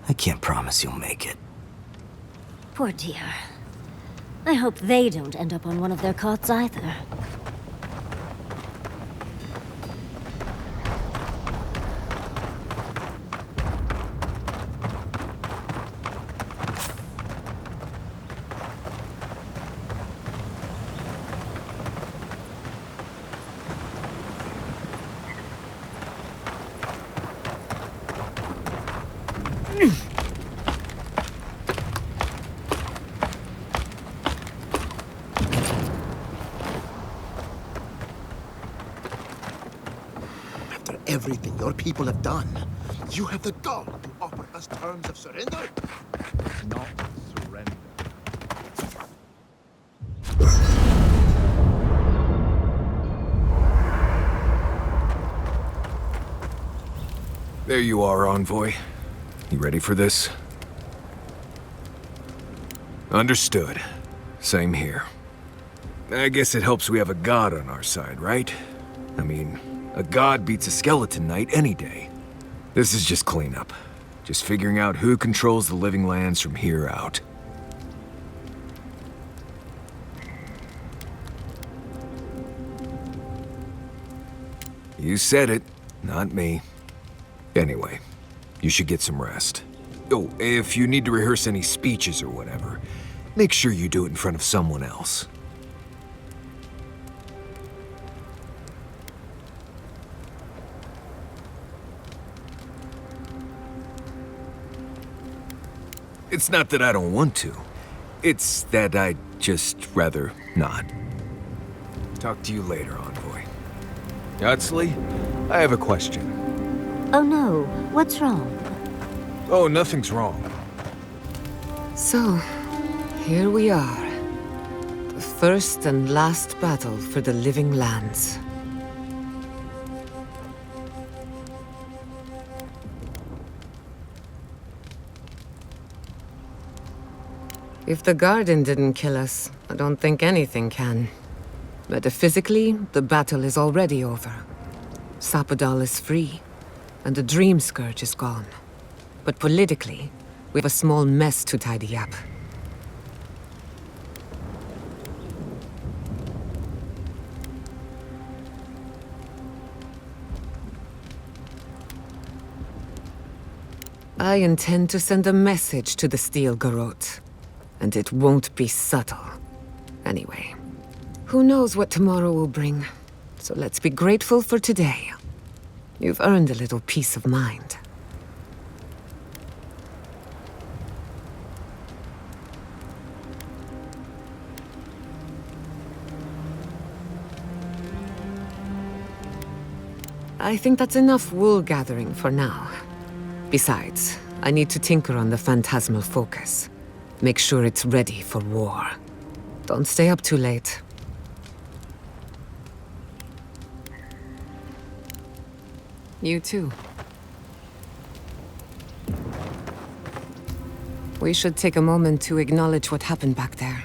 I can't promise you'll make it. Poor dear. I hope they don't end up on one of their cots either. Everything your people have done, you have the gall to offer us terms of surrender? Not surrender. There you are, Envoy. You ready for this? Understood. Same here. I guess it helps we have a god on our side, right? I mean, a god beats a skeleton knight any day. This is just cleanup. Just figuring out who controls the living lands from here out. You said it, not me. Anyway, you should get some rest. Oh, if you need to rehearse any speeches or whatever, make sure you do it in front of someone else. It's not that I don't want to. It's that I'd just rather not. Talk to you later, Envoy. Yatsley, I have a question. Oh no, what's wrong? Oh, nothing's wrong. So, here we are. The first and last battle for the living lands. If the garden didn't kill us, I don't think anything can. Metaphysically, the battle is already over. Sapodal is free, and the Dream Scourge is gone. But politically, we have a small mess to tidy up. I intend to send a message to the Steel Garrote. And it won't be subtle. Anyway, who knows what tomorrow will bring? So let's be grateful for today. You've earned a little peace of mind. I think that's enough wool gathering for now. Besides, I need to tinker on the phantasmal focus. Make sure it's ready for war. Don't stay up too late. You too. We should take a moment to acknowledge what happened back there.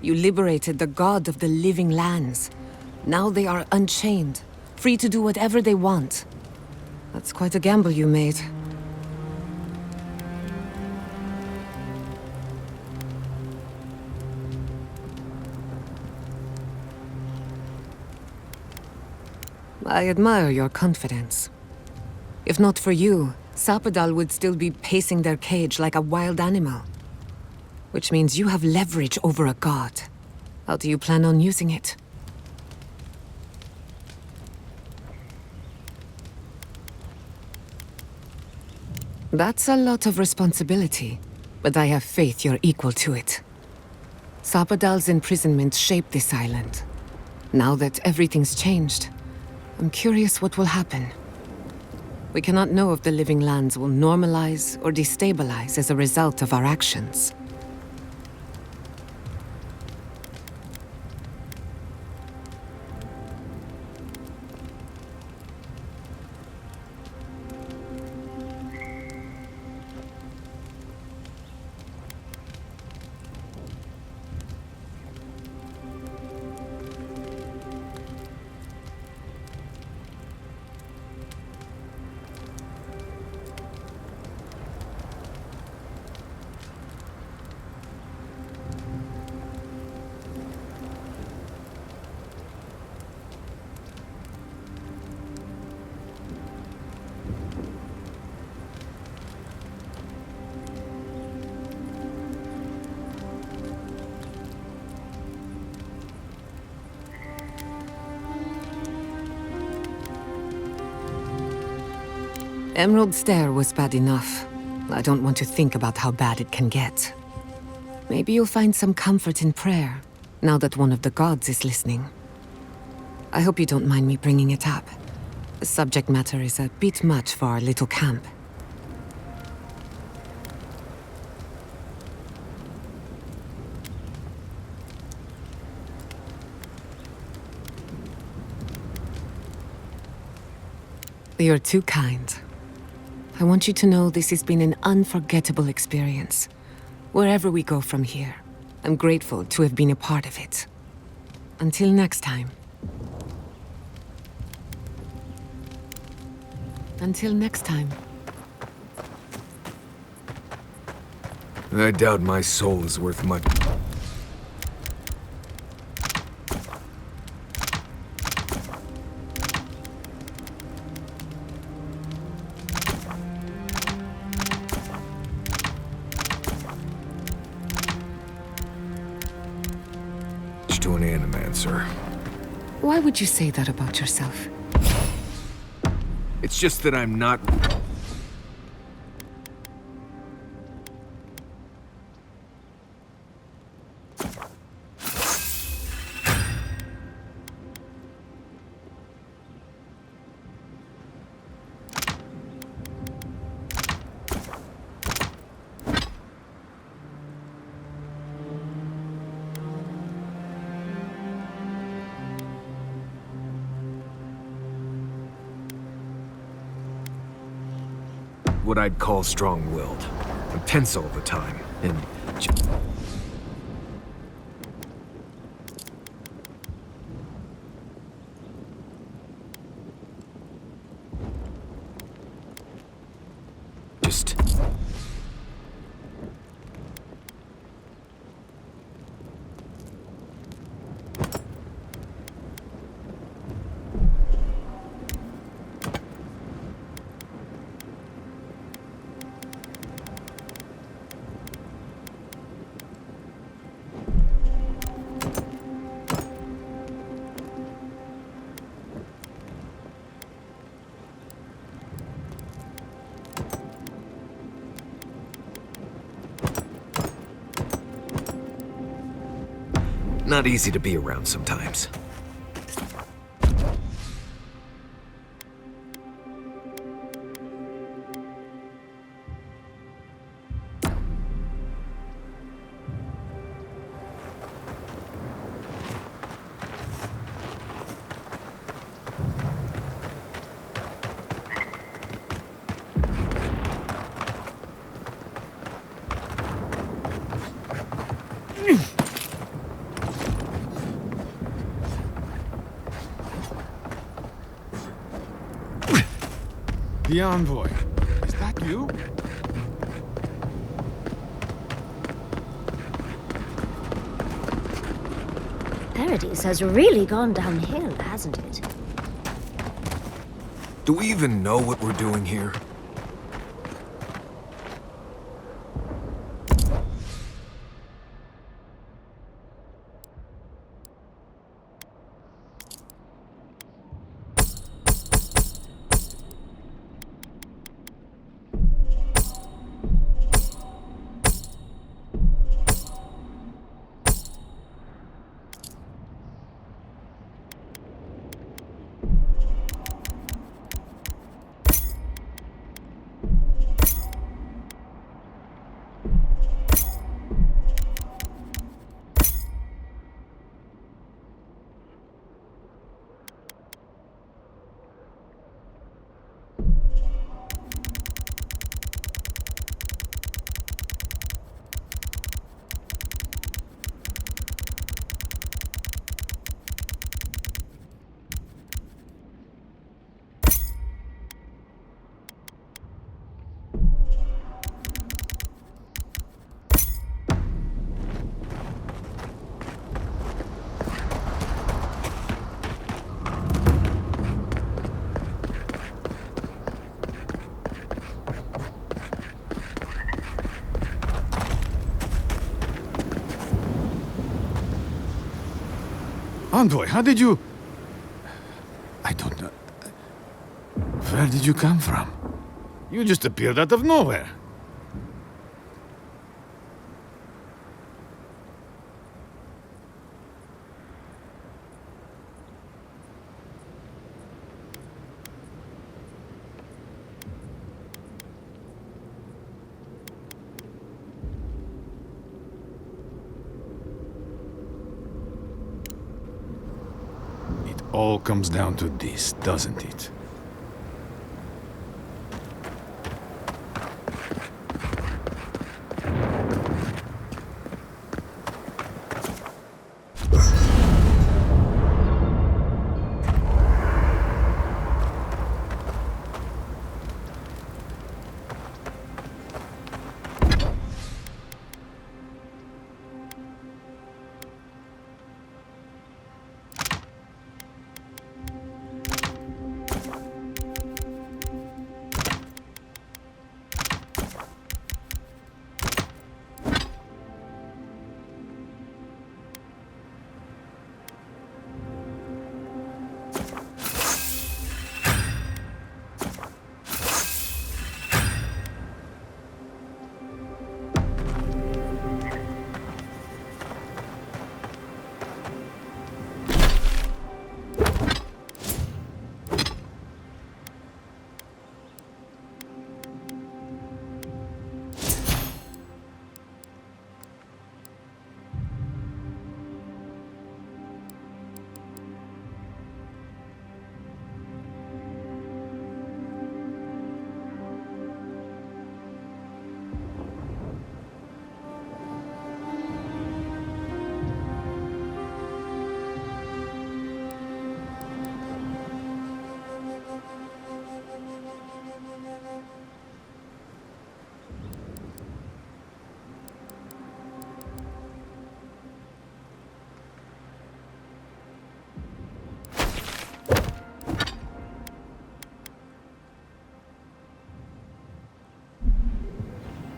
You liberated the god of the living lands. Now they are unchained, free to do whatever they want. That's quite a gamble you made. I admire your confidence. If not for you, Sapodal would still be pacing their cage like a wild animal. Which means you have leverage over a god. How do you plan on using it? That's a lot of responsibility, but I have faith you're equal to it. Sapodal's imprisonment shaped this island. Now that everything's changed, I'm curious what will happen. We cannot know if the living lands will normalize or destabilize as a result of our actions. Emerald Stair was bad enough. I don't want to think about how bad it can get. Maybe you'll find some comfort in prayer, now that one of the gods is listening. I hope you don't mind me bringing it up. The subject matter is a bit much for our little camp. You're too kind. I want you to know this has been an unforgettable experience. Wherever we go from here, I'm grateful to have been a part of it. Until next time. Until next time. I doubt my soul is worth much. sir. Why would you say that about yourself? It's just that I'm not... what I'd call strong-willed. I'm tense all the time, and... just... not easy to be around sometimes. The envoy. Is that you? Paradise has really gone downhill, hasn't it? Do we even know what we're doing here? Envoy, how did you... I don't know. Where did you come from? You just appeared out of nowhere. All comes down to this, doesn't it?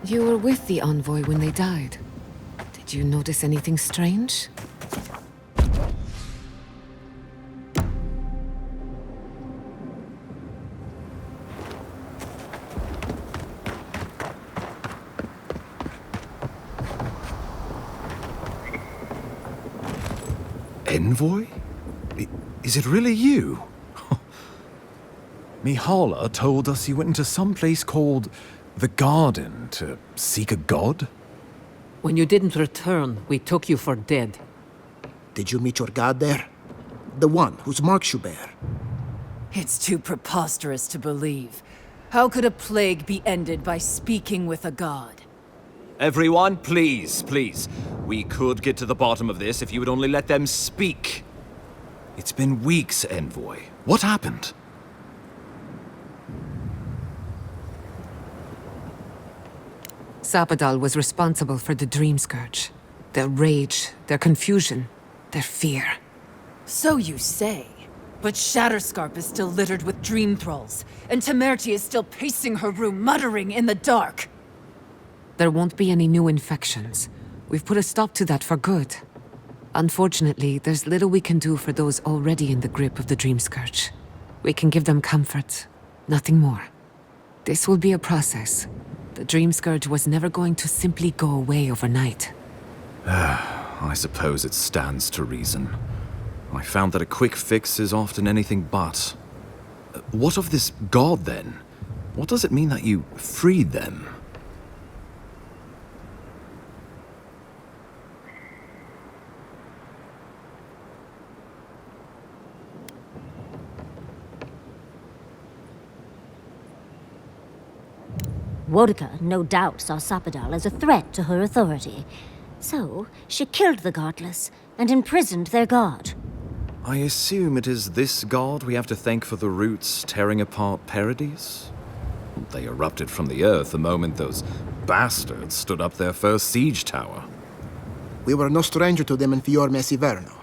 You were with the envoy when they died. Did you notice anything strange? Envoy? Is it really you? Mihala told us you went into some place called the Garden to seek a god? When you didn't return, we took you for dead. Did you meet your god there? The one whose marks you bear? It's too preposterous to believe. How could a plague be ended by speaking with a god? Everyone, please, please. We could get to the bottom of this if you would only let them speak. It's been weeks, Envoy. What happened? Sapadal was responsible for the Dream Scourge. Their rage, their confusion, their fear. So you say. But Shatterscarp is still littered with dream thralls, and Temerty is still pacing her room muttering in the dark. There won't be any new infections. We've put a stop to that for good. Unfortunately, there's little we can do for those already in the grip of the Dream Scourge. We can give them comfort, nothing more. This will be a process. The Dream Scourge was never going to simply go away overnight. I suppose it stands to reason. I found that a quick fix is often anything but. What of this god, then? What does it mean that you freed them? Wodka no doubt saw Sapadal as a threat to her authority. So, she killed the Godless and imprisoned their god. I assume it is this god we have to thank for the roots tearing apart Paradise? They erupted from the earth the moment those bastards stood up their first siege tower. We were no stranger to them in Fior Mesiverno.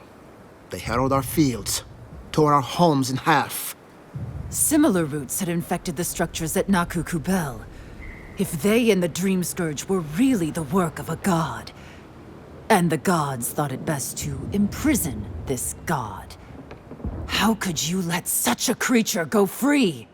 They harrowed our fields, tore our homes in half. Similar roots had infected the structures at Naku Kubel. If they and the Dream Scourge were really the work of a god, and the gods thought it best to imprison this god, how could you let such a creature go free?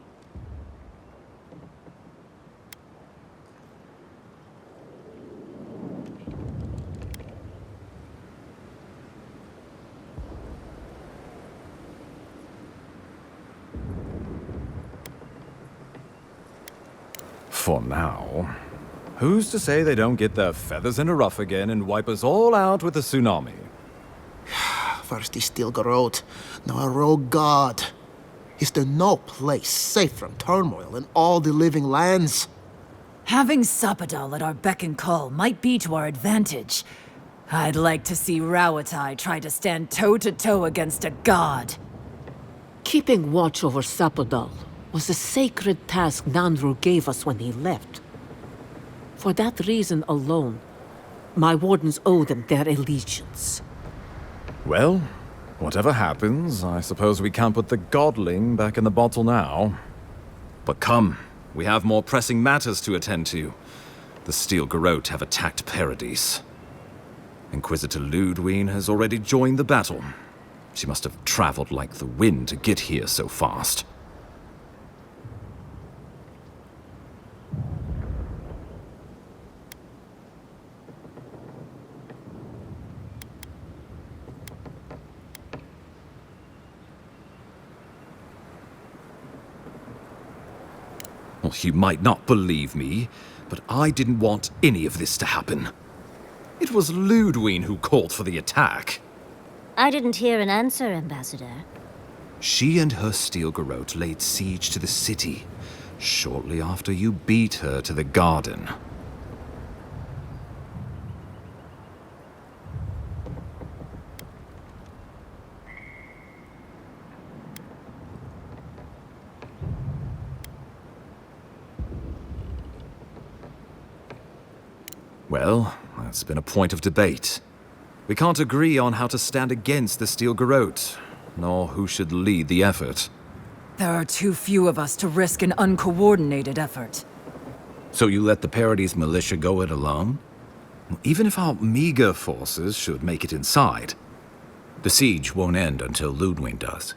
For now. Who's to say they don't get their feathers in a ruff again and wipe us all out with a tsunami? First he steel Garot, now a rogue god. Is there no place safe from turmoil in all the living lands? Having Sapadal at our beck and call might be to our advantage. I'd like to see Rawatai try to stand toe-to-toe against a god. Keeping watch over Sapadal was a sacred task Nanru gave us when he left. For that reason alone, my wardens owe them their allegiance. Well, whatever happens, I suppose we can't put the godling back in the bottle now. But come, we have more pressing matters to attend to. The Steel Garrote have attacked Paradise. Inquisitor Ludwine has already joined the battle. She must have traveled like the wind to get here so fast. Well, you might not believe me, but I didn't want any of this to happen. It was Ludwine who called for the attack. I didn't hear an answer, Ambassador. She and her Steel Garrote laid siege to the city, shortly after you beat her to the garden. Well, that's been a point of debate. We can't agree on how to stand against the Steel Garrote, nor who should lead the effort. There are too few of us to risk an uncoordinated effort. So you let the Parodies militia go it alone? Even if our meager forces should make it inside, the siege won't end until Ludwig does.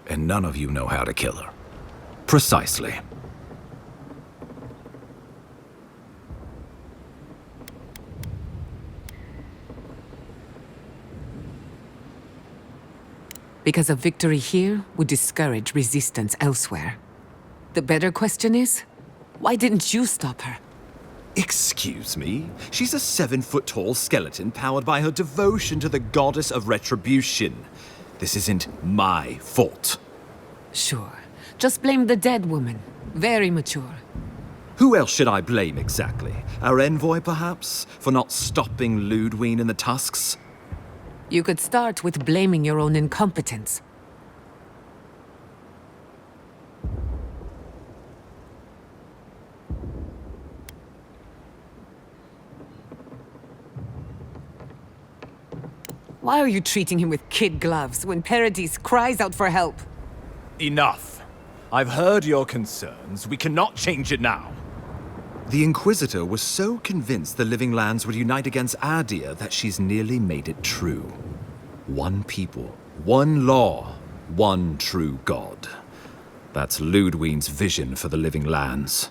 And none of you know how to kill her. Precisely. Because a victory here would discourage resistance elsewhere. The better question is, why didn't you stop her? Excuse me? She's a 7-foot-tall skeleton powered by her devotion to the goddess of retribution. This isn't my fault. Sure. Just blame the dead woman. Very mature. Who else should I blame exactly? Our envoy, perhaps? For not stopping Ludwig in the tusks? You could start with blaming your own incompetence. Why are you treating him with kid gloves when Paradis cries out for help? Enough. I've heard your concerns. We cannot change it now. The Inquisitor was so convinced the Living Lands would unite against Aedyr that she's nearly made it true. One people, one law, one true god. That's Ludwig's vision for the Living Lands.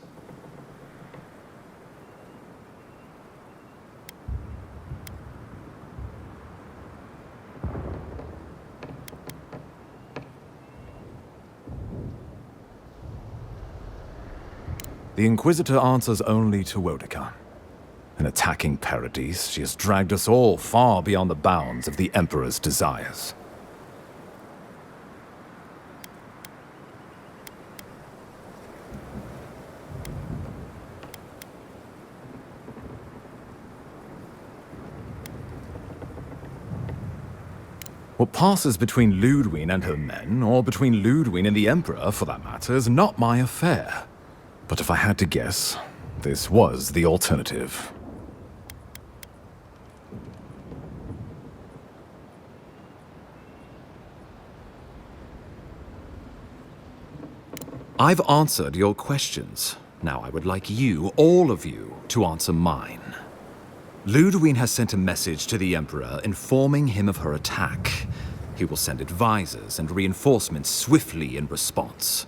The Inquisitor answers only to Wodekan. In attacking Paradis, she has dragged us all far beyond the bounds of the Emperor's desires. What passes between Ludwig and her men, or between Ludwig and the Emperor, for that matter, is not my affair. But if I had to guess, this was the alternative. I've answered your questions. Now I would like you, all of you, to answer mine. Ludwig has sent a message to the Emperor informing him of her attack. He will send advisors and reinforcements swiftly in response.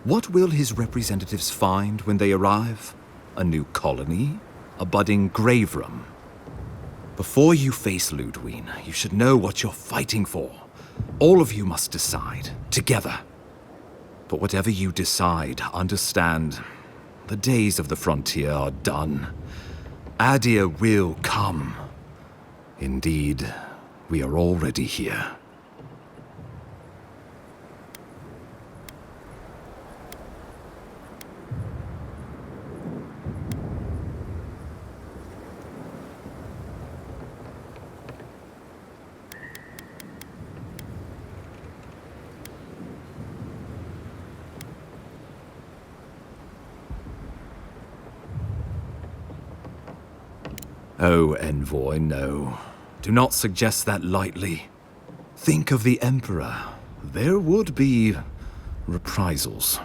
What will his representatives find when they arrive? A new colony? A budding grave room? Before you face Ludwig, you should know what you're fighting for. All of you must decide, together. But whatever you decide, understand, the days of the frontier are done. Aedyr will come. Indeed, we are already here. Oh, envoy, no. Do not suggest that lightly. Think of the Emperor. There would be reprisals.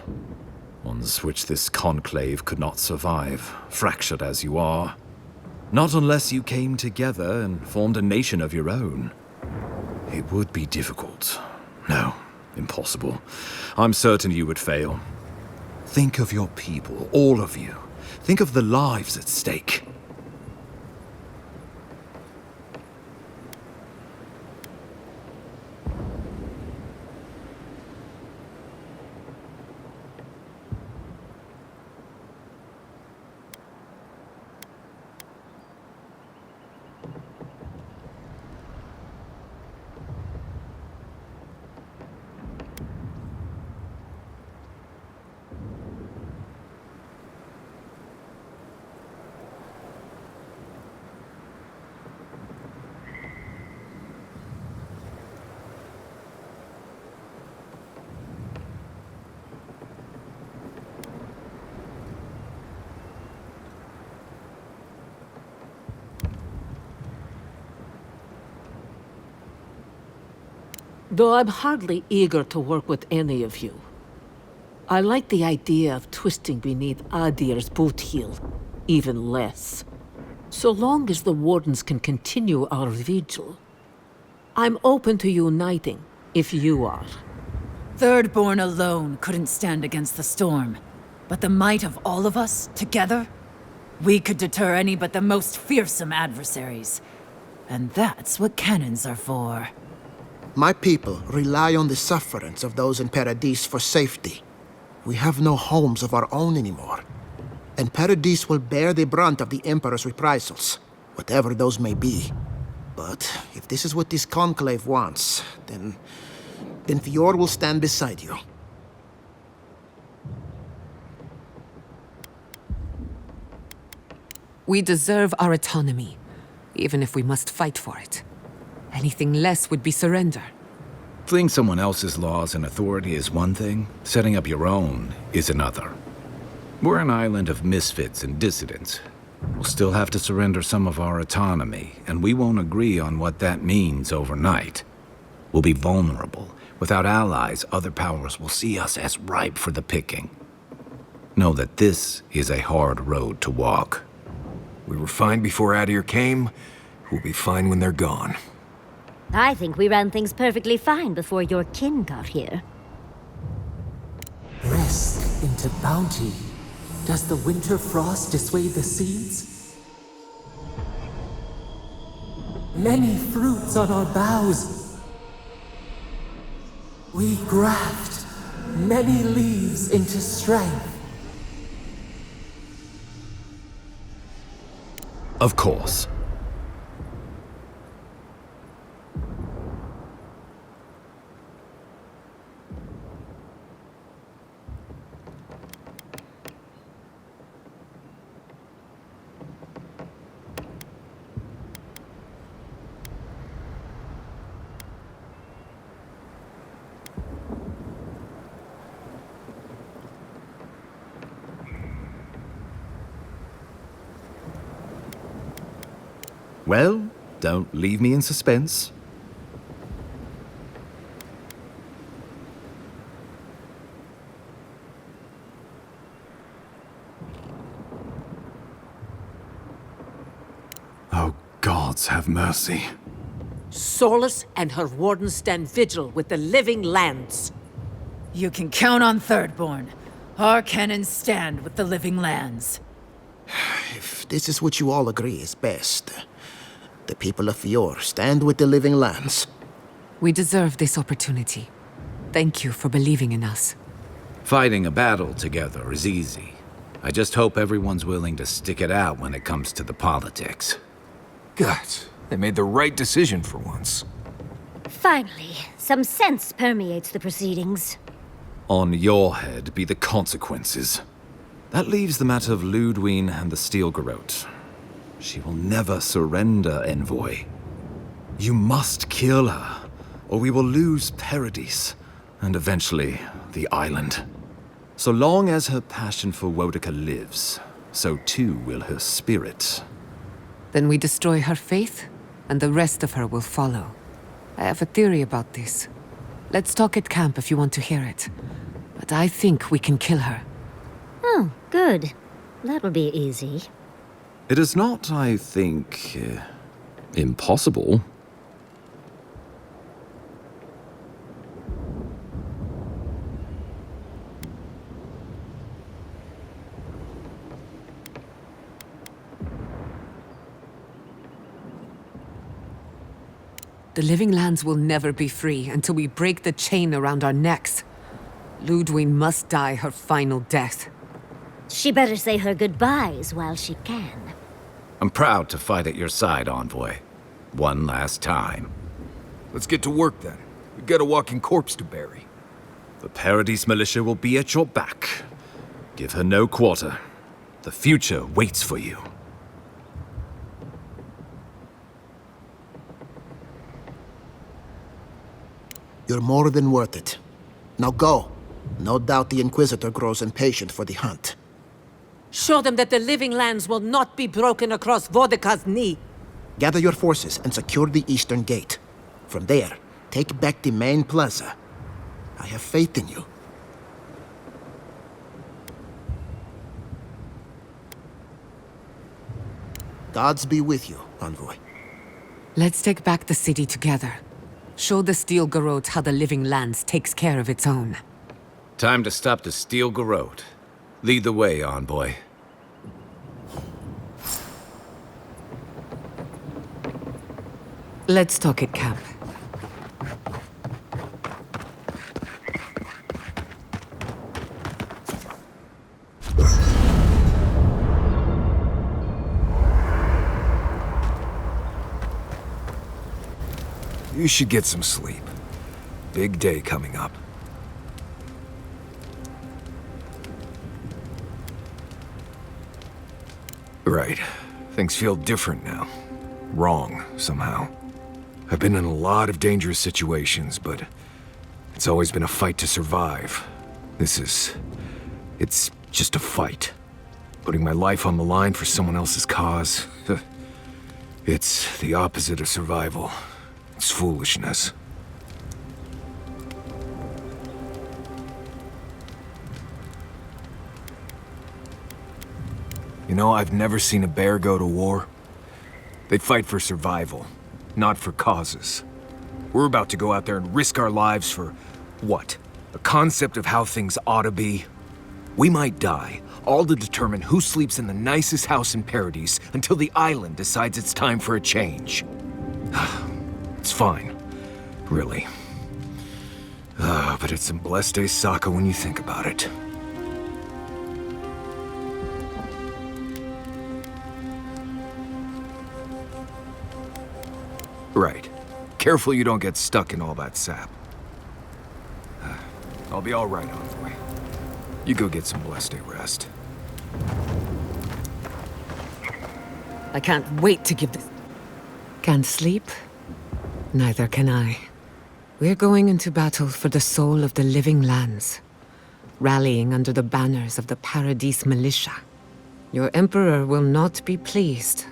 Ones which this conclave could not survive, fractured as you are. Not unless you came together and formed a nation of your own. It would be difficult. No, impossible. I'm certain you would fail. Think of your people, all of you. Think of the lives at stake. Though I'm hardly eager to work with any of you. I like the idea of twisting beneath Aedyr's boot heel even less. So long as the Wardens can continue our vigil, I'm open to uniting, if you are. Thirdborn alone couldn't stand against the storm. But the might of all of us, together, we could deter any but the most fearsome adversaries. And that's what cannons are for. My people rely on the sufferance of those in Paradis for safety. We have no homes of our own anymore. And Paradis will bear the brunt of the Emperor's reprisals, whatever those may be. But if this is what this conclave wants, then Fior will stand beside you. We deserve our autonomy, even if we must fight for it. Anything less would be surrender. Fleeing someone else's laws and authority is one thing, setting up your own is another. We're an island of misfits and dissidents. We'll still have to surrender some of our autonomy, and we won't agree on what that means overnight. We'll be vulnerable. Without allies, other powers will see us as ripe for the picking. Know that this is a hard road to walk. We were fine before Aedyr came. We'll be fine when they're gone. I think we ran things perfectly fine before your kin got here. Rest into bounty. Does the winter frost dissuade the seeds? Many fruits on our boughs. We graft many leaves into strength. Of course. Well, don't leave me in suspense. Oh, gods have mercy. Solas and her Wardens stand vigil with the living lands. You can count on Thirdborn. Our cannons stand with the living lands. If this is what you all agree is best, the people of Fior stand with the living lands. We deserve this opportunity. Thank you for believing in us. Fighting a battle together is easy. I just hope everyone's willing to stick it out when it comes to the politics. Gods, they made the right decision for once. Finally, some sense permeates the proceedings. On your head be the consequences. That leaves the matter of Ludwine and the Steel Garrote. She will never surrender, envoy. You must kill her, or we will lose Paradis, and eventually the island. So long as her passion for Wodica lives, so too will her spirit. Then we destroy her faith, and the rest of her will follow. I have a theory about this. Let's talk at camp if you want to hear it. But I think we can kill her. Oh, good. That will be easy. It is not, I think, impossible. The living lands will never be free until we break the chain around our necks. Ludwine must die her final death. She better say her goodbyes while she can. I'm proud to fight at your side, envoy. One last time. Let's get to work then. We've got a walking corpse to bury. The Paradis militia will be at your back. Give her no quarter. The future waits for you. You're more than worth it. Now go. No doubt the Inquisitor grows impatient for the hunt. Show them that the living lands will not be broken across Wodica's knee. Gather your forces and secure the eastern gate. From there, take back the main plaza. I have faith in you. Gods be with you, envoy. Let's take back the city together. Show the Steel Garrote how the Living Lands takes care of its own. Time to stop the Steel Garrote. Lead the way, envoy. Let's talk at camp. You should get some sleep. Big day coming up. Right. Things feel different now. Wrong, somehow. I've been in a lot of dangerous situations, but it's always been a fight to survive. It's just a fight. Putting my life on the line for someone else's cause. It's the opposite of survival. It's foolishness. You know, I've never seen a bear go to war. They fight for survival, not for causes. We're about to go out there and risk our lives for what? A concept of how things ought to be? We might die, all to determine who sleeps in the nicest house in Paradise until the island decides it's time for a change. It's fine, really. But it's some blessed day Saka when you think about it. Right. Careful you don't get stuck in all that sap. I'll be all right, envoy. You go get some blessed day rest. I can't wait to give this... Can't sleep? Neither can I. We're going into battle for the soul of the Living Lands, rallying under the banners of the Paradise Militia. Your Emperor will not be pleased.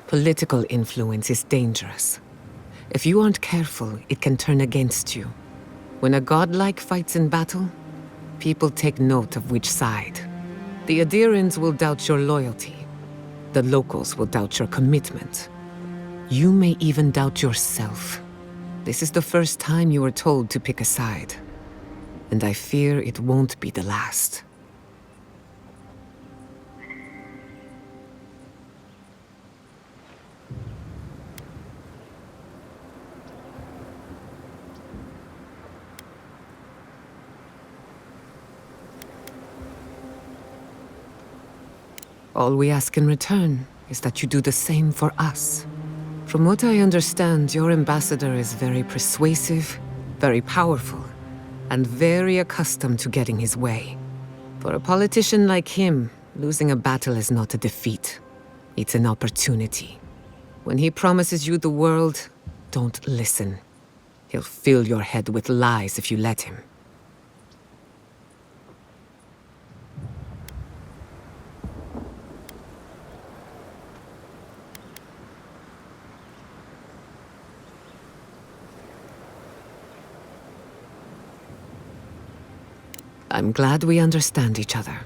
Political influence is dangerous. If you aren't careful, it can turn against you. When a godlike fights in battle, people take note of which side. The Aedyrans will doubt your loyalty. The locals will doubt your commitment. You may even doubt yourself. This is the first time you were told to pick a side. And I fear it won't be the last. All we ask in return is that you do the same for us. From what I understand, your ambassador is very persuasive, very powerful, and very accustomed to getting his way. For a politician like him, losing a battle is not a defeat. It's an opportunity. When he promises you the world, don't listen. He'll fill your head with lies if you let him. I'm glad we understand each other.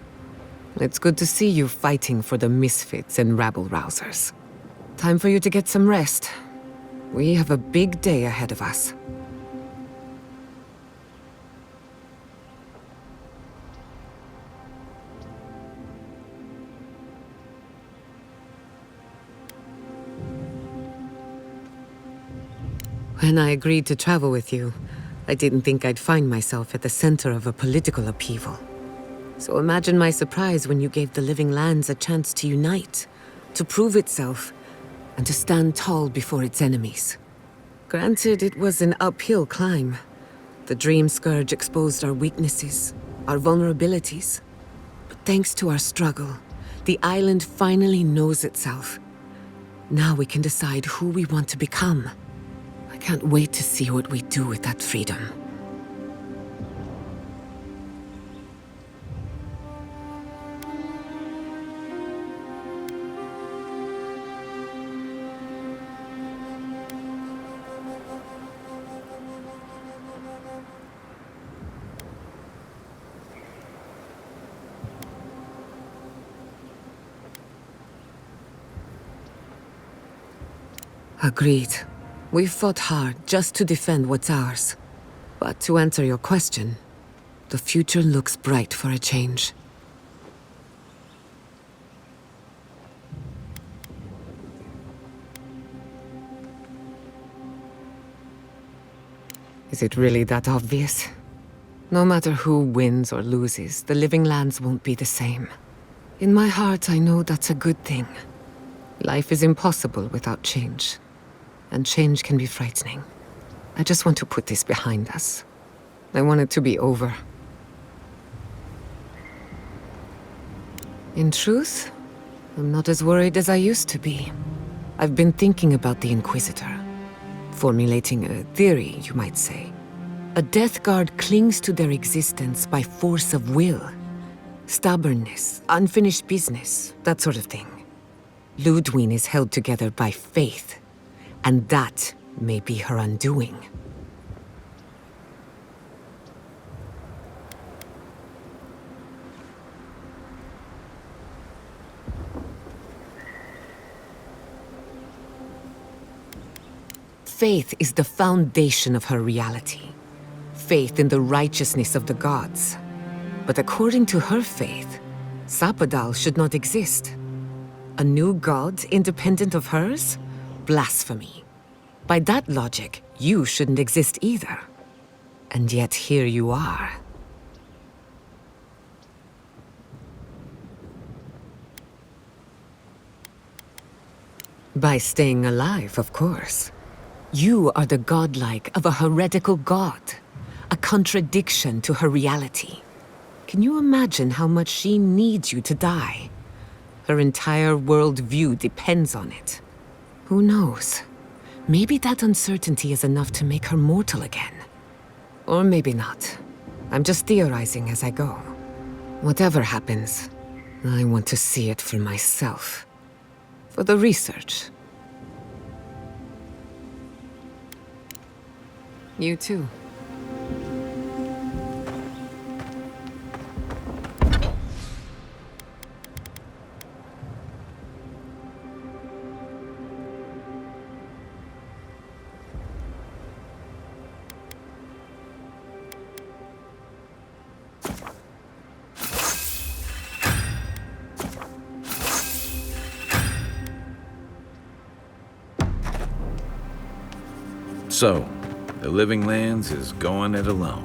It's good to see you fighting for the misfits and rabble-rousers. Time for you to get some rest. We have a big day ahead of us. When I agreed to travel with you, I didn't think I'd find myself at the center of a political upheaval. So imagine my surprise when you gave the Living Lands a chance to unite, to prove itself, and to stand tall before its enemies. Granted, it was an uphill climb. The Dream Scourge exposed our weaknesses, our vulnerabilities. But thanks to our struggle, the island finally knows itself. Now we can decide who we want to become. I can't wait to see what we do with that freedom. Agreed. We've fought hard just to defend what's ours. But to answer your question, the future looks bright for a change. Is it really that obvious? No matter who wins or loses, the living lands won't be the same. In my heart, I know that's a good thing. Life is impossible without change. And change can be frightening. I just want to put this behind us. I want it to be over. In truth, I'm not as worried as I used to be. I've been thinking about the Inquisitor. Formulating a theory, you might say. A Death Guard clings to their existence by force of will. Stubbornness, unfinished business, that sort of thing. Ludwig is held together by faith, and that may be her undoing. Faith is the foundation of her reality. Faith in the righteousness of the gods. But according to her faith, Sapadal should not exist. A new god independent of hers? Blasphemy. By that logic, you shouldn't exist either. And yet here you are. By staying alive, of course. You are the godlike of a heretical god. A contradiction to her reality. Can you imagine how much she needs you to die? Her entire worldview depends on it. Who knows? Maybe that uncertainty is enough to make her mortal again. Or maybe not. I'm just theorizing as I go. Whatever happens, I want to see it for myself. For the research. You too. So, the Living Lands is going it alone.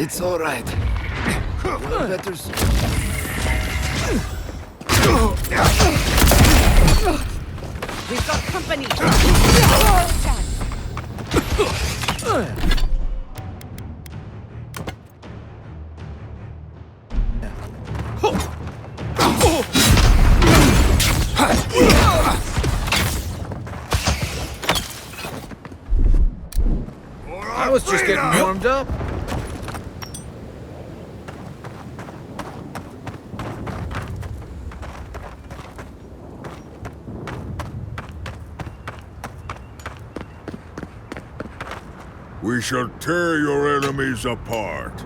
It's all right. You're better. We've got company! I was just getting warmed up. We shall tear your enemies apart.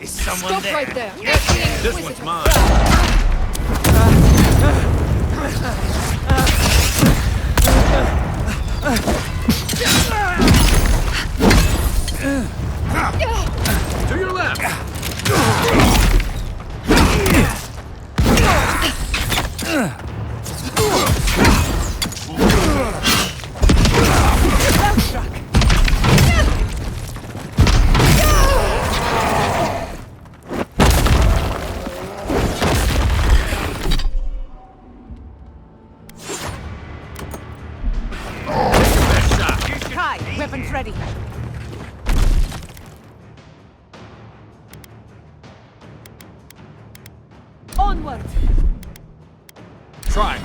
Is someone Stop there? right there! This one's mine. To your left! Weapons ready. Onward. Try.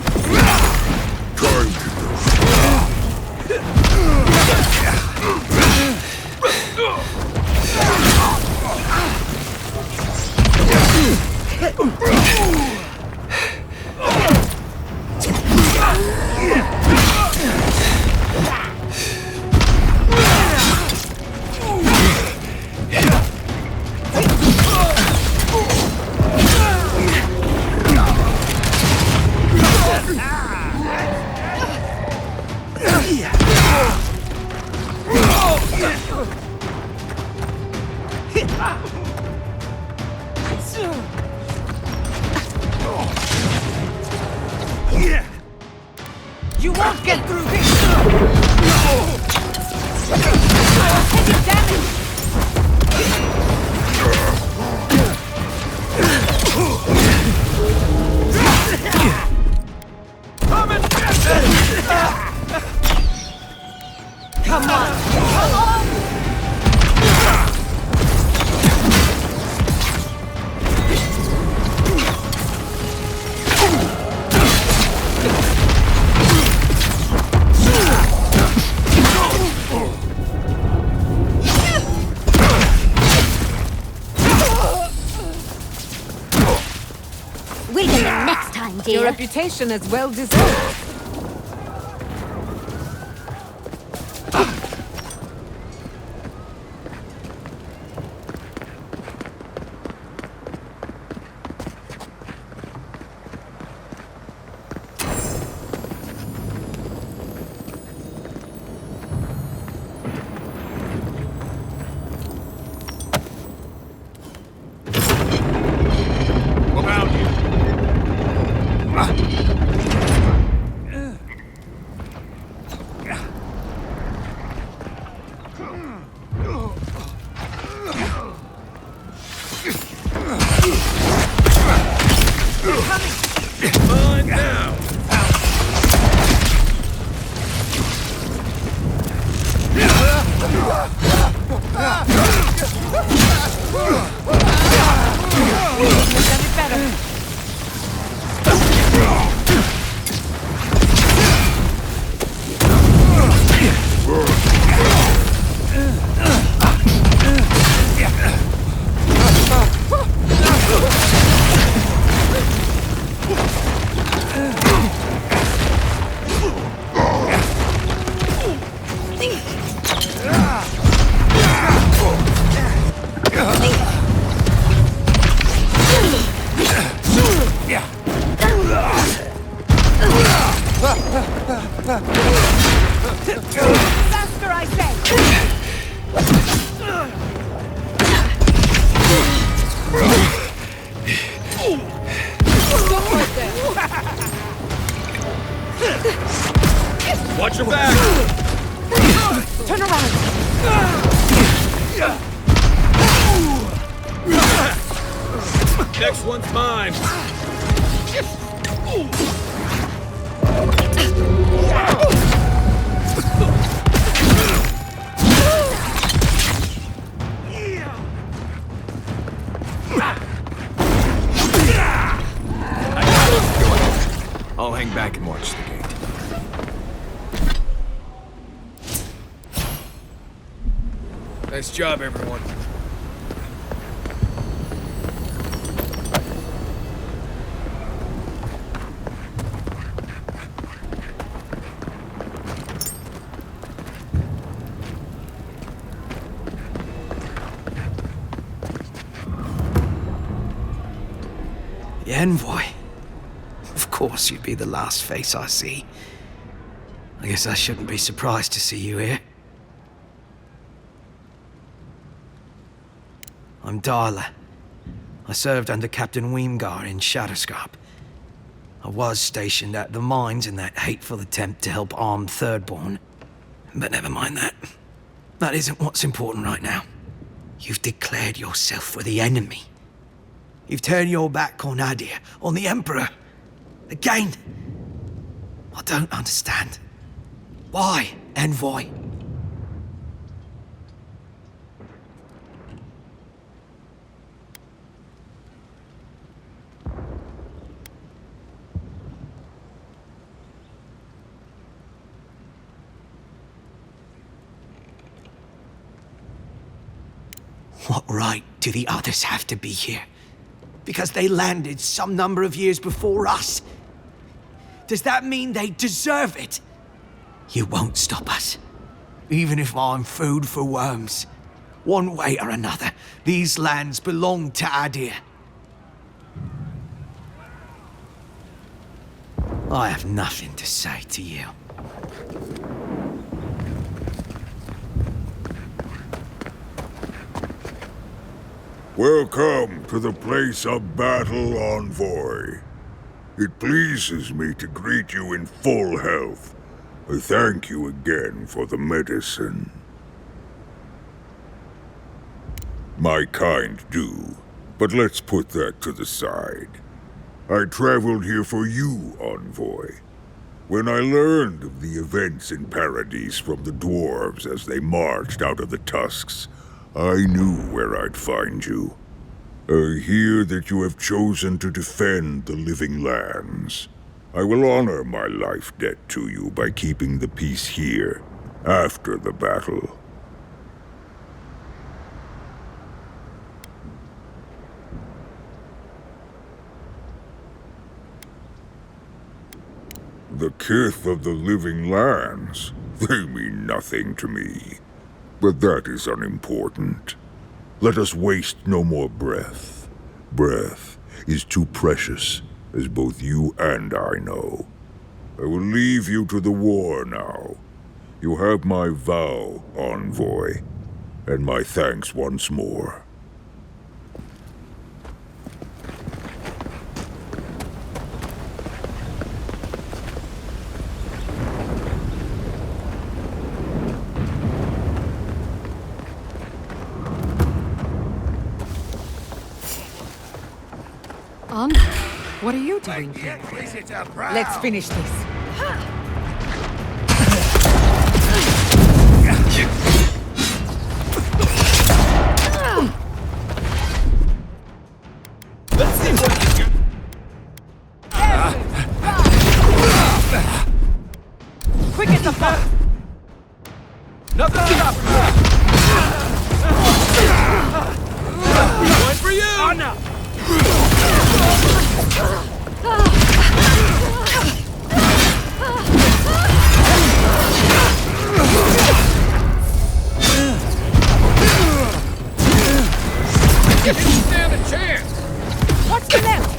You won't get through this! I will take it damage! Come and get it! Come on! Come on! We'll get them next time, dear. Your reputation is well deserved. Faster, I say! Watch your back! Turn around! Next one's mine! I'll hang back and watch the gate. Nice job, everyone. The envoy. Of course you'd be the last face I see. I guess I shouldn't be surprised to see you here. I'm Darla. I served under Captain Weemgar in Shatterscarp. I was stationed at the mines in that hateful attempt to help arm Thirdborn. But never mind that. That isn't what's important right now. You've declared yourself for the enemy. You've turned your back on Aedyr, on the Emperor. Again. I don't understand. Why, envoy? What right do the others have to be here? Because they landed some number of years before us? Does that mean they deserve it? You won't stop us. Even if I'm food for worms. One way or another, these lands belong to Aedyr. I have nothing to say to you. Welcome to the place of battle, envoy. It pleases me to greet you in full health. I thank you again for the medicine. My kind do, but let's put that to the side. I traveled here for you, envoy. When I learned of the events in Paradise from the dwarves as they marched out of the tusks, I knew where I'd find you. I hear that you have chosen to defend the living lands. I will honor my life debt to you by keeping the peace here, after the battle. The kith of the living lands, they mean nothing to me. But that is unimportant. Let us waste no more breath. Breath is too precious, as both you and I know. I will leave you to the war now. You have my vow, envoy, and my thanks once more. What are you doing here? Let's finish this. Let's see what you Quick as a fox! Nothing stopping me! One for you! Oh, no. Didn't stand a chance! What's the next?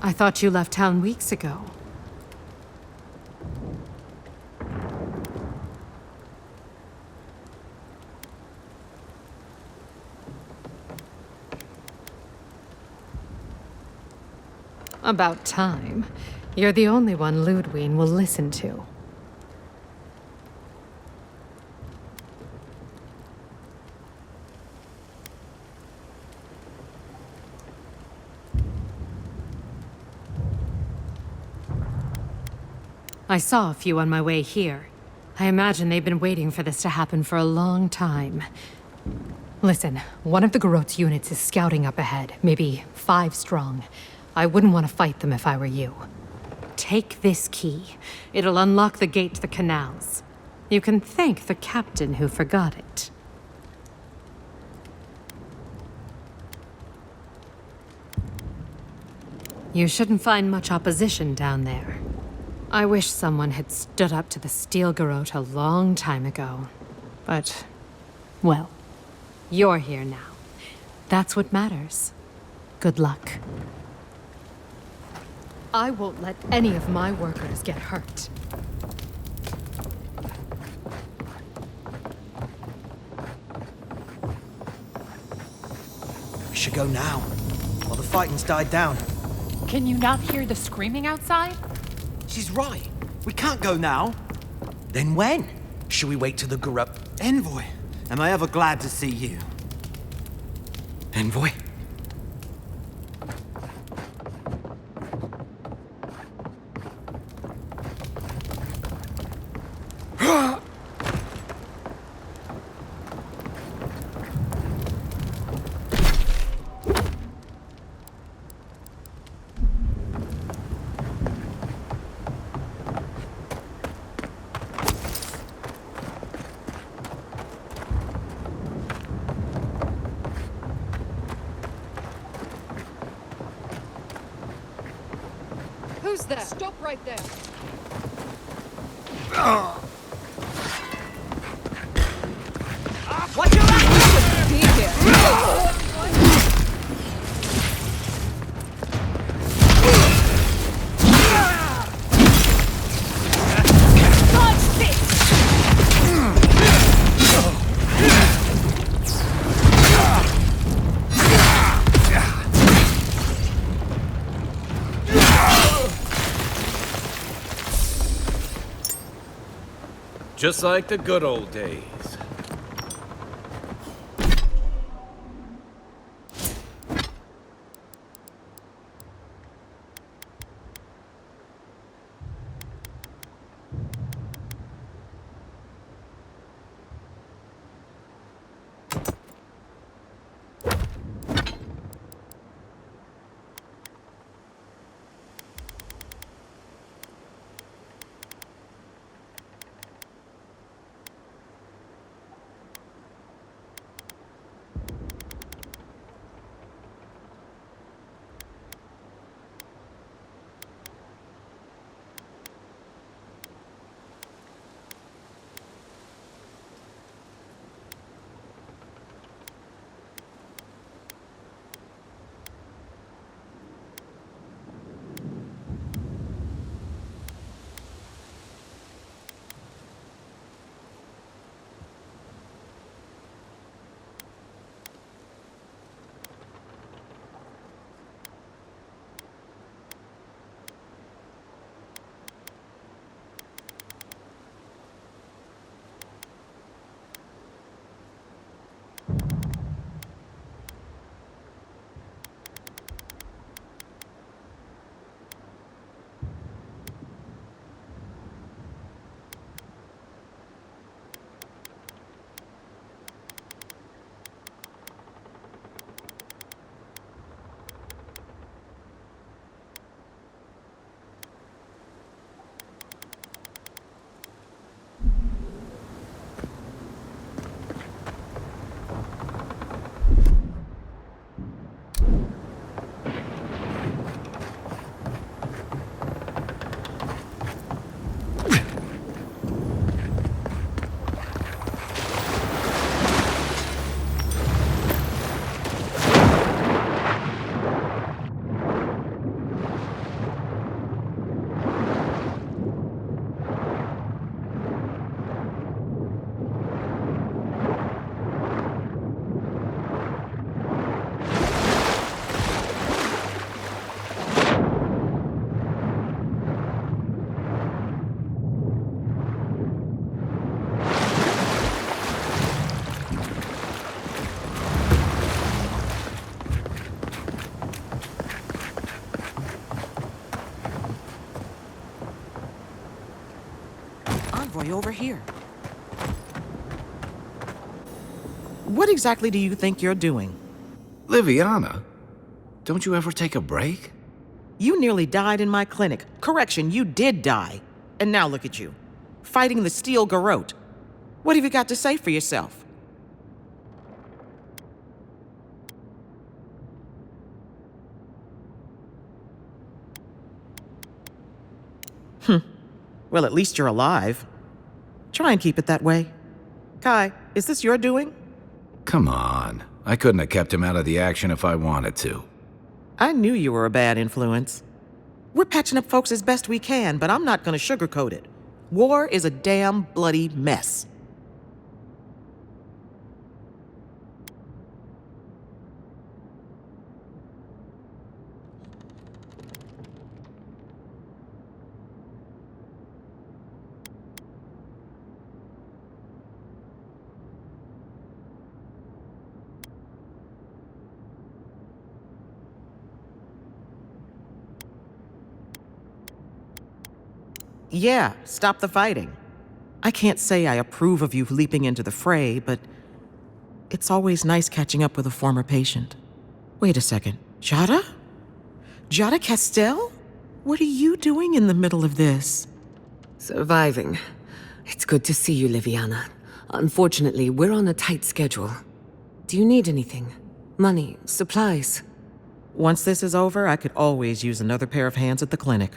I thought you left town weeks ago. About time. You're the only one Ludwig will listen to. I saw a few on my way here. I imagine they've been waiting for this to happen for a long time. Listen, one of the Garot's units is scouting up ahead, maybe 5 strong. I wouldn't want to fight them if I were you. Take this key. It'll unlock the gate to the canals. You can thank the captain who forgot it. You shouldn't find much opposition down there. I wish someone had stood up to the Steel Garot a long time ago. But, well, you're here now. That's what matters. Good luck. I won't let any of my workers get hurt. Should go now, while the fighting's died down. Can you not hear the screaming outside? She's right. We can't go now. Then when? Should we wait till the Garut... Envoy, am I ever glad to see you? Envoy? Who's there? Stop right there. Watch your back! Be here. Just like the good old days. Envoy over here. What exactly do you think you're doing? Liviana, don't you ever take a break? You nearly died in my clinic. Correction, you did die. And now look at you, fighting the steel garrote. What have you got to say for yourself? Well, at least you're alive. Try and keep it that way. Kai, is this your doing? Come on. I couldn't have kept him out of the action if I wanted to. I knew you were a bad influence. We're patching up folks as best we can, but I'm not gonna sugarcoat it. War is a damn bloody mess. Yeah, stop the fighting. I can't say I approve of you leaping into the fray, but it's always nice catching up with a former patient. Wait a second. Jada? Jada Castell? What are you doing in the middle of this? Surviving. It's good to see you, Liviana. Unfortunately, we're on a tight schedule. Do you need anything? Money? Supplies? Once this is over, I could always use another pair of hands at the clinic.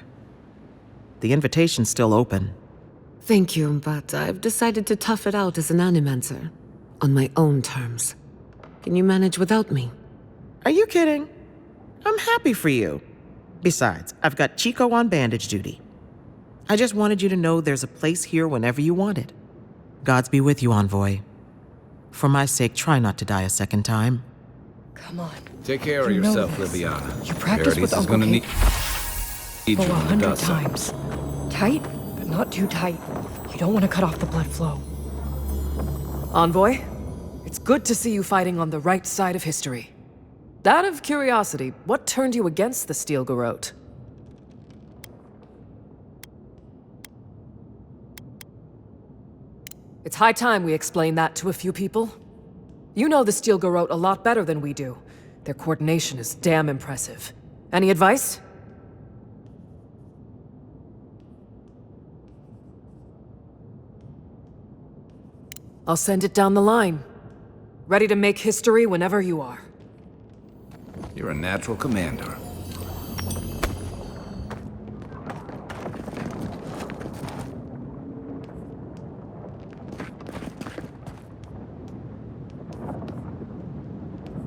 The invitation's still open. Thank you, but I've decided to tough it out as an animancer. On my own terms. Can you manage without me? Are you kidding? I'm happy for you. Besides, I've got Chico on bandage duty. I just wanted you to know there's a place here whenever you want it. Gods be with you, Envoy. For my sake, try not to die a second time. Come on. Take care of You know yourself, this. Liviana. You practice with Paradis is Uncle gonna need Kate you for when it 100 does so. times. Tight, but not too tight. You don't want to cut off the blood flow. Envoy, it's good to see you fighting on the right side of history. Out of curiosity, what turned you against the Steel Garrote? It's high time we explain that to a few people. You know the Steel Garrote a lot better than we do. Their coordination is damn impressive. Any advice? I'll send it down the line. Ready to make history whenever you are. You're a natural commander.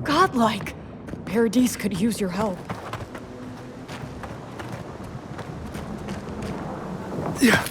Godlike! Paradis could use your help. Yeah.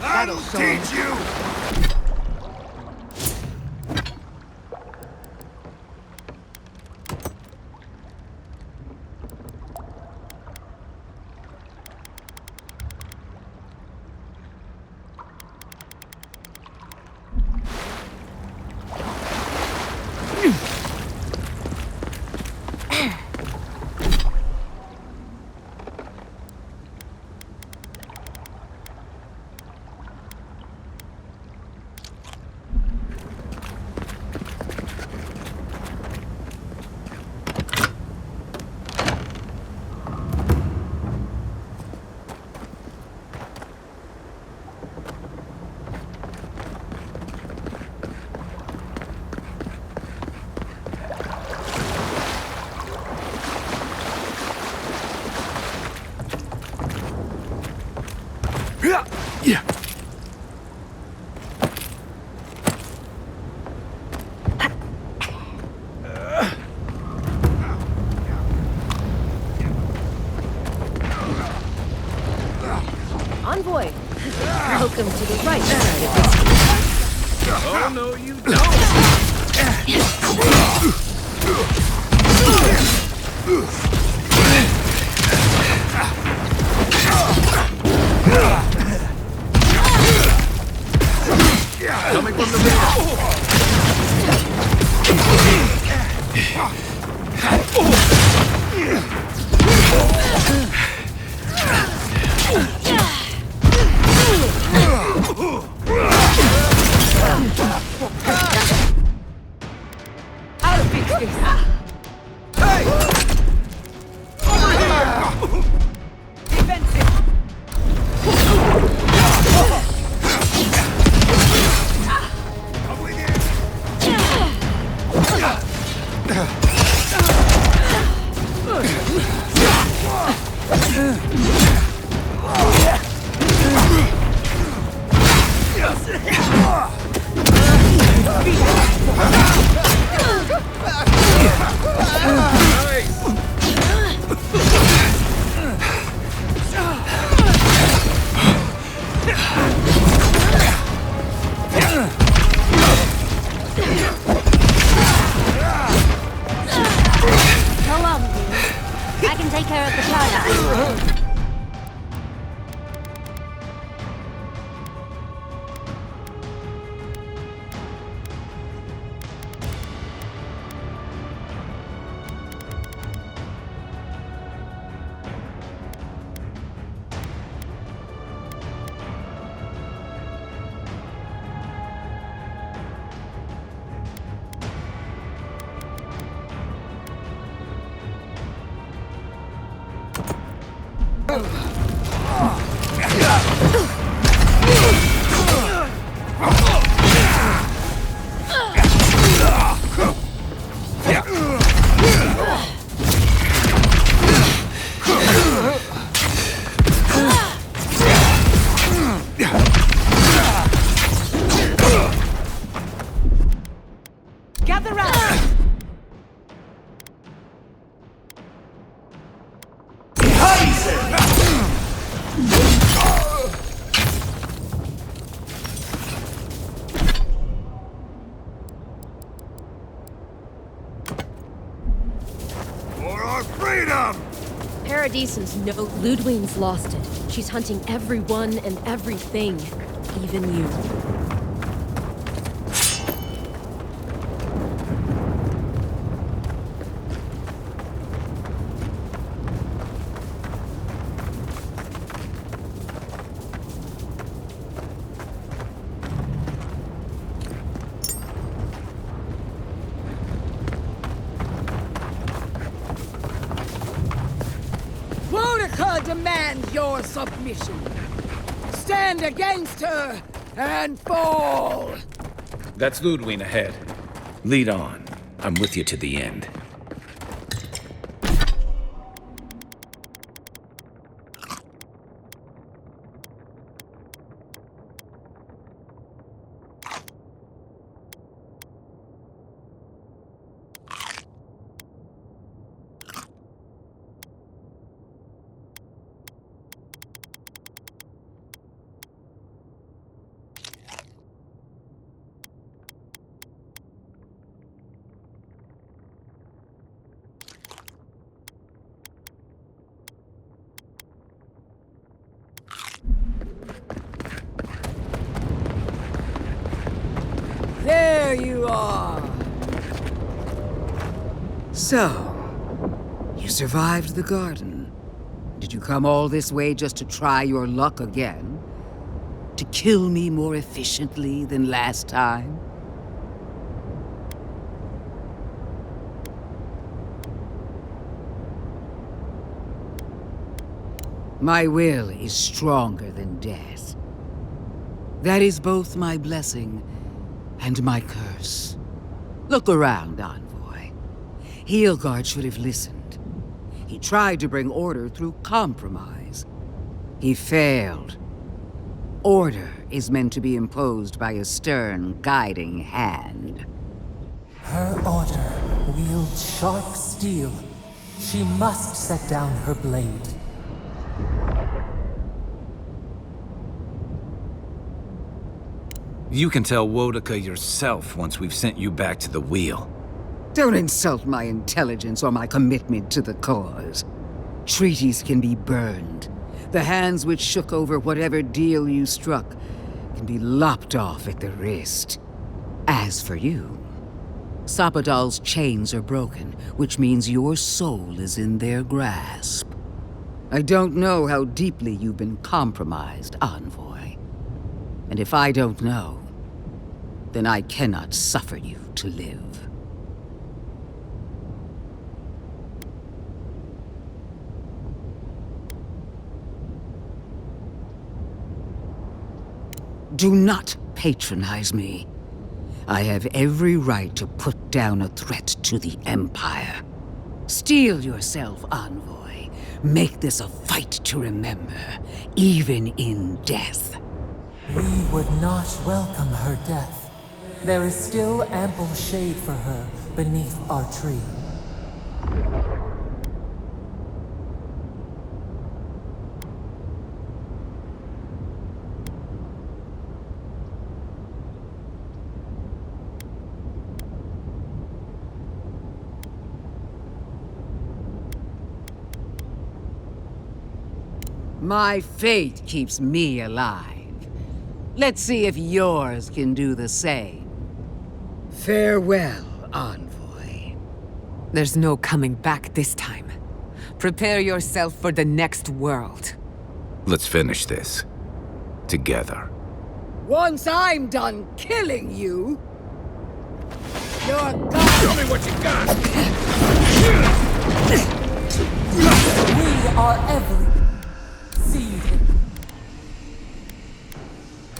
That'll teach you! Yeah. Envoy, welcome to the right side of history. Oh, no, you don't! Coming from the rear! Out of big space. Hey! Go on, dude. I can take care of the China. Gather round! For our freedom! Paradisans know Ludwine's lost it. She's hunting everyone and everything, even you. Demand your submission. Stand against her and fall. That's Ludwine ahead. Lead on. I'm with you to the end. There you are. So, you survived the garden. Did you come all this way just to try your luck again? To kill me more efficiently than last time? My will is stronger than death. That is both my blessing and my curse. Look around, envoy. Heelguard should have listened. He tried to bring order through compromise. He failed. Order is meant to be imposed by a stern, guiding hand. Her order wields sharp steel. She must set down her blade. You can tell Wodaka yourself once we've sent you back to the wheel. Don't insult my intelligence or my commitment to the cause. Treaties can be burned. The hands which shook over whatever deal you struck can be lopped off at the wrist. As for you, Sapadal's chains are broken, which means your soul is in their grasp. I don't know how deeply you've been compromised, envoy. And if I don't know, then I cannot suffer you to live. Do not patronize me. I have every right to put down a threat to the Empire. Steel yourself, envoy. Make this a fight to remember, even in death. We would not welcome her death. There is still ample shade for her beneath our tree. My fate keeps me alive. Let's see if yours can do the same. Farewell, envoy. There's no coming back this time. Prepare yourself for the next world. Let's finish this. Together. Once I'm done killing you, you're gone. Show me what you got! We are every seed.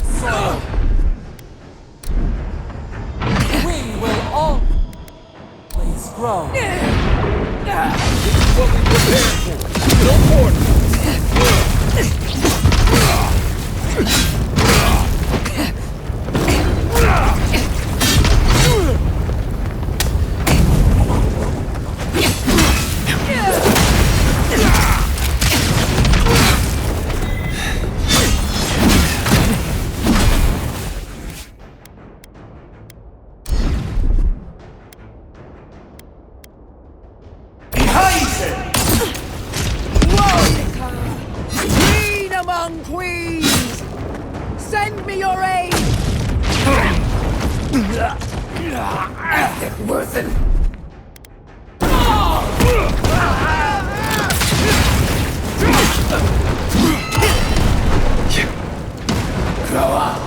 So we will always grow. This is what we prepared for. No more! Queen among queens! Send me your aid! Is it worth it? Grow up!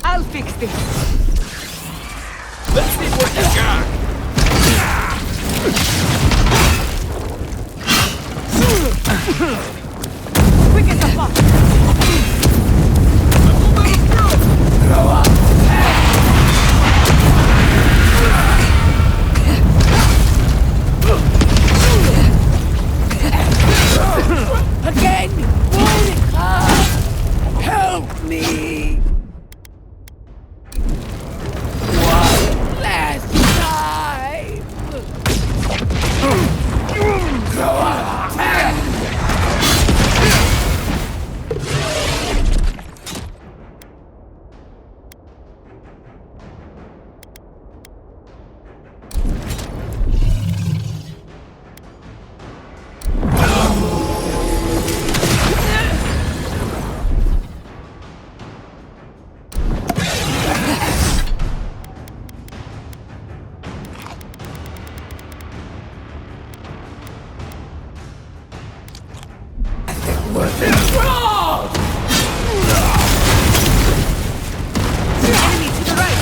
I'll fix this. Let's see what you got! Quick as a fox. Grow up! Again! Monica! Help me! One last time! Grow up! Worth it. Enemy to the right.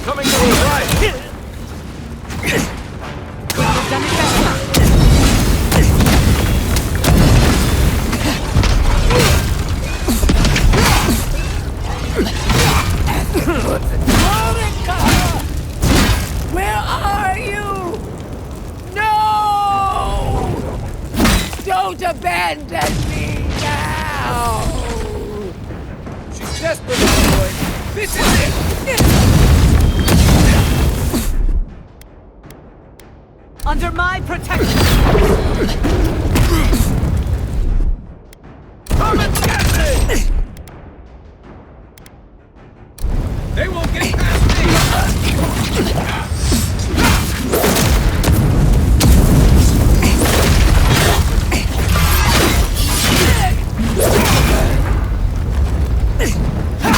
Coming to the right! Monica! Where are you? No! Don't abandon me now! She's desperate, boy. This is it! Under my protection. Come and get me! They won't get past me! Ha!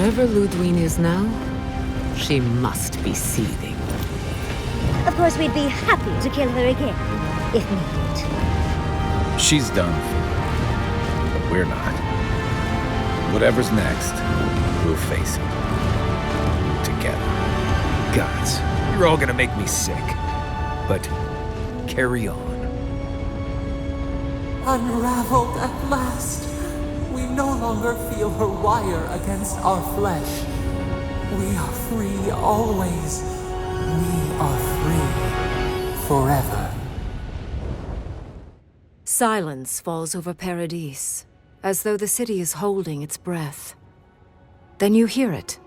Wherever Ludwig is now, she must be seething. Of course, we'd be happy to kill her again, if needed. She's done for, but we're not. Whatever's next, we'll face it. Together. Gods, you're all gonna make me sick. But carry on. Unraveled at last. We no longer feel her wire against our flesh. We are free always. We are free forever. Silence falls over Paradis, as though the city is holding its breath. Then you hear it,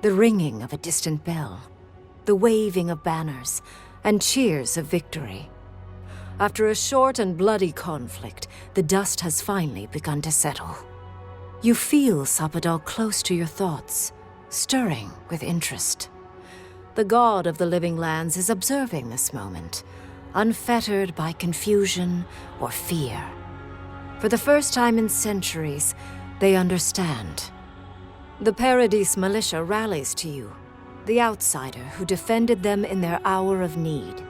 the ringing of a distant bell, the waving of banners, and cheers of victory. After a short and bloody conflict, the dust has finally begun to settle. You feel Sapadal close to your thoughts, stirring with interest. The god of the living lands is observing this moment, unfettered by confusion or fear. For the first time in centuries, they understand. The Paradis militia rallies to you, the outsider who defended them in their hour of need.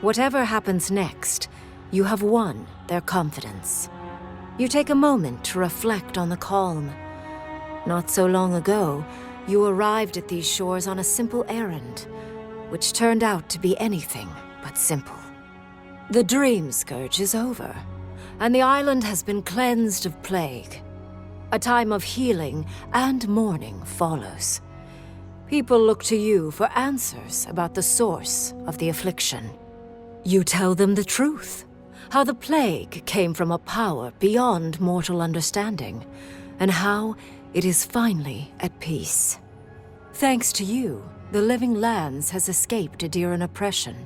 Whatever happens next, you have won their confidence. You take a moment to reflect on the calm. Not so long ago, you arrived at these shores on a simple errand, which turned out to be anything but simple. The Dream Scourge is over, and the island has been cleansed of plague. A time of healing and mourning follows. People look to you for answers about the source of the affliction. You tell them the truth, how the plague came from a power beyond mortal understanding, and how it is finally at peace. Thanks to you, the Living Lands has escaped Aedyran oppression.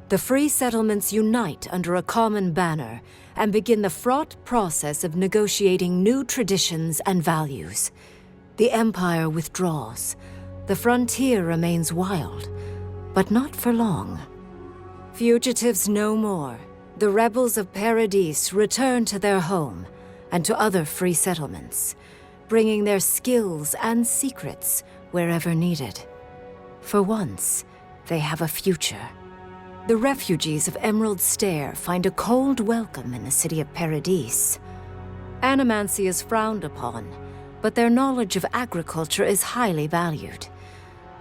The free settlements unite under a common banner and begin the fraught process of negotiating new traditions and values. The Empire withdraws. The frontier remains wild, but not for long. Fugitives no more. The rebels of Paradis return to their home and to other free settlements, bringing their skills and secrets wherever needed. For once, they have a future. The refugees of Emerald Stair find a cold welcome in the city of Paradis. Animancy is frowned upon, but their knowledge of agriculture is highly valued.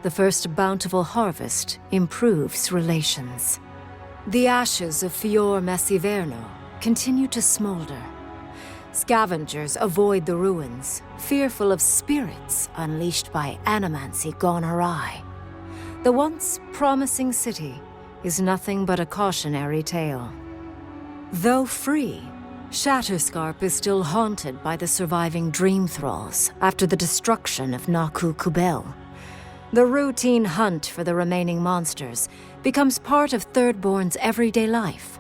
The first bountiful harvest improves relations. The ashes of Fior Messiverno continue to smolder. Scavengers avoid the ruins, fearful of spirits unleashed by animancy gone awry. The once promising city is nothing but a cautionary tale. Though free, Shatterscarp is still haunted by the surviving dream thralls after the destruction of Naku Kubel. The routine hunt for the remaining monsters becomes part of Thirdborn's everyday life,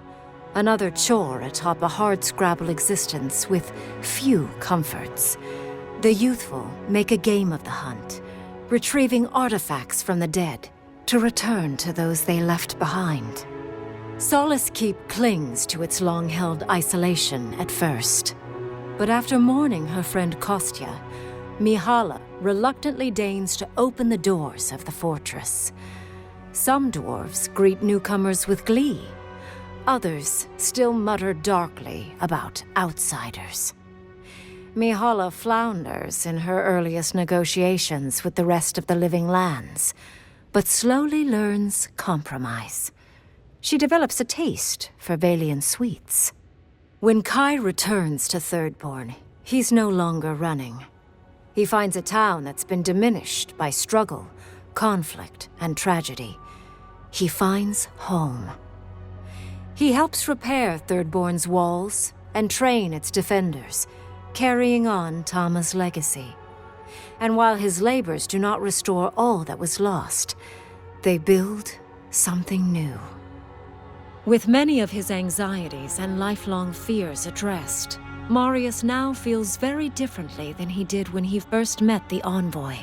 another chore atop a hard-scrabble existence with few comforts. The youthful make a game of the hunt, retrieving artifacts from the dead to return to those they left behind. Solace Keep clings to its long-held isolation at first, but after mourning her friend Kostya, Mihala reluctantly deigns to open the doors of the fortress. Some dwarves greet newcomers with glee. Others still mutter darkly about outsiders. Mihala flounders in her earliest negotiations with the rest of the Living Lands, but slowly learns compromise. She develops a taste for Valian sweets. When Kai returns to Thirdborn, he's no longer running. He finds a town that's been diminished by struggle, conflict, and tragedy. He finds home. He helps repair Thirdborn's walls and train its defenders, carrying on Tama's legacy. And while his labors do not restore all that was lost, they build something new. With many of his anxieties and lifelong fears addressed, Marius now feels very differently than he did when he first met the envoy.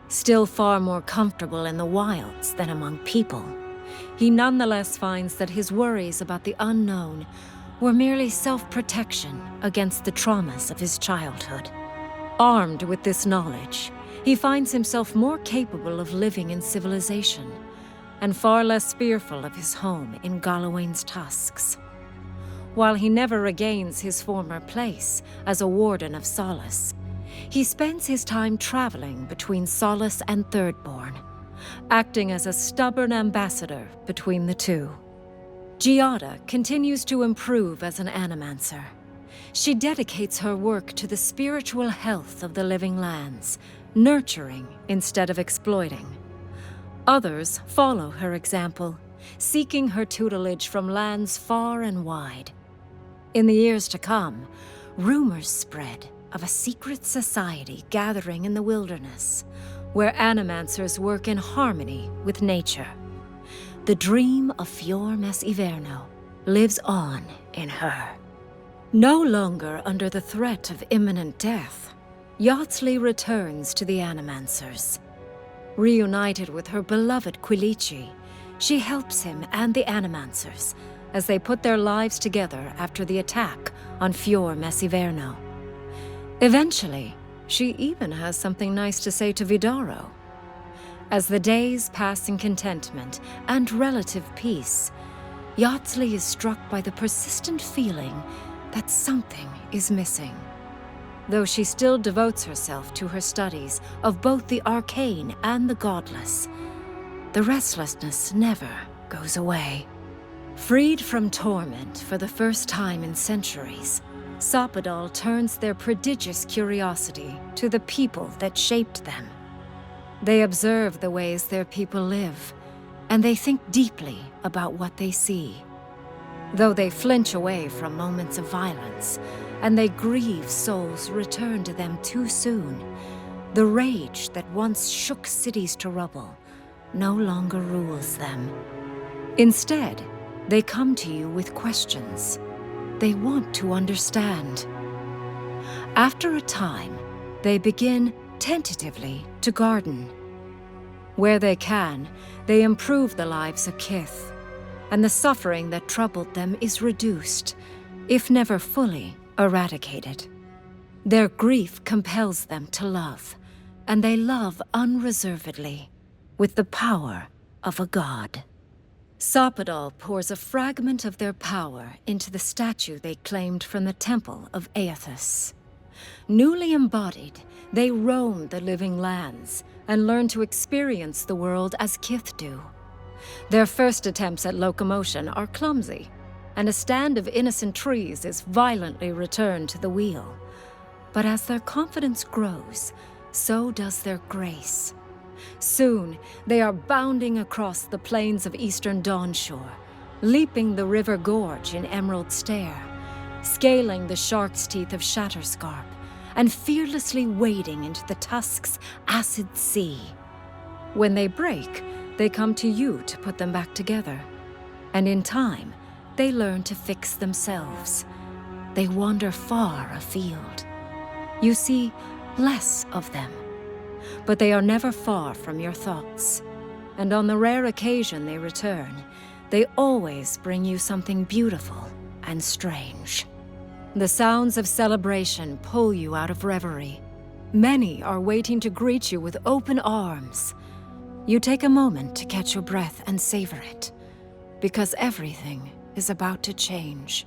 Still far more comfortable in the wilds than among people, he nonetheless finds that his worries about the unknown were merely self-protection against the traumas of his childhood. Armed with this knowledge, he finds himself more capable of living in civilization, and far less fearful of his home in Galawain's tusks. While he never regains his former place as a Warden of Solace, he spends his time traveling between Solace and Thirdborn, acting as a stubborn ambassador between the two. Giada continues to improve as an animancer. She dedicates her work to the spiritual health of the living lands, nurturing instead of exploiting. Others follow her example, seeking her tutelage from lands far and wide. In the years to come, rumors spread of a secret society gathering in the wilderness, where animancers work in harmony with nature. The dream of Fior Mes Iverno lives on in her. No longer under the threat of imminent death, Yardsley returns to the Animancers. Reunited with her beloved Quilici, she helps him and the Animancers as they put their lives together after the attack on Fior Mes Iverno. Eventually, she even has something nice to say to Vidaro. As the days pass in contentment and relative peace, Yardsley is struck by the persistent feeling that something is missing. Though she still devotes herself to her studies of both the arcane and the godless, the restlessness never goes away. Freed from torment for the first time in centuries, Sopadal turns their prodigious curiosity to the people that shaped them. They observe the ways their people live, and they think deeply about what they see. Though they flinch away from moments of violence, and they grieve souls returned to them too soon, the rage that once shook cities to rubble no longer rules them. Instead, they come to you with questions. They want to understand. After a time, they begin tentatively to garden. Where they can, they improve the lives of Kith, and the suffering that troubled them is reduced, if never fully eradicated. Their grief compels them to love, and they love unreservedly, with the power of a god. Sopadal pours a fragment of their power into the statue they claimed from the temple of Aethys. Newly embodied, they roam the living lands and learn to experience the world as Kith do. Their first attempts at locomotion are clumsy, and a stand of innocent trees is violently returned to the wheel. But as their confidence grows, so does their grace. Soon, they are bounding across the plains of eastern Dawnshore, leaping the river gorge in Emerald Stair, scaling the shark's teeth of Shatterscarp, and fearlessly wading into the Tusk's acid sea. When they break, they come to you to put them back together. And in time, they learn to fix themselves. They wander far afield. You see less of them, but they are never far from your thoughts. And on the rare occasion they return, they always bring you something beautiful and strange. The sounds of celebration pull you out of reverie. Many are waiting to greet you with open arms. You take a moment to catch your breath and savor it, because everything is about to change.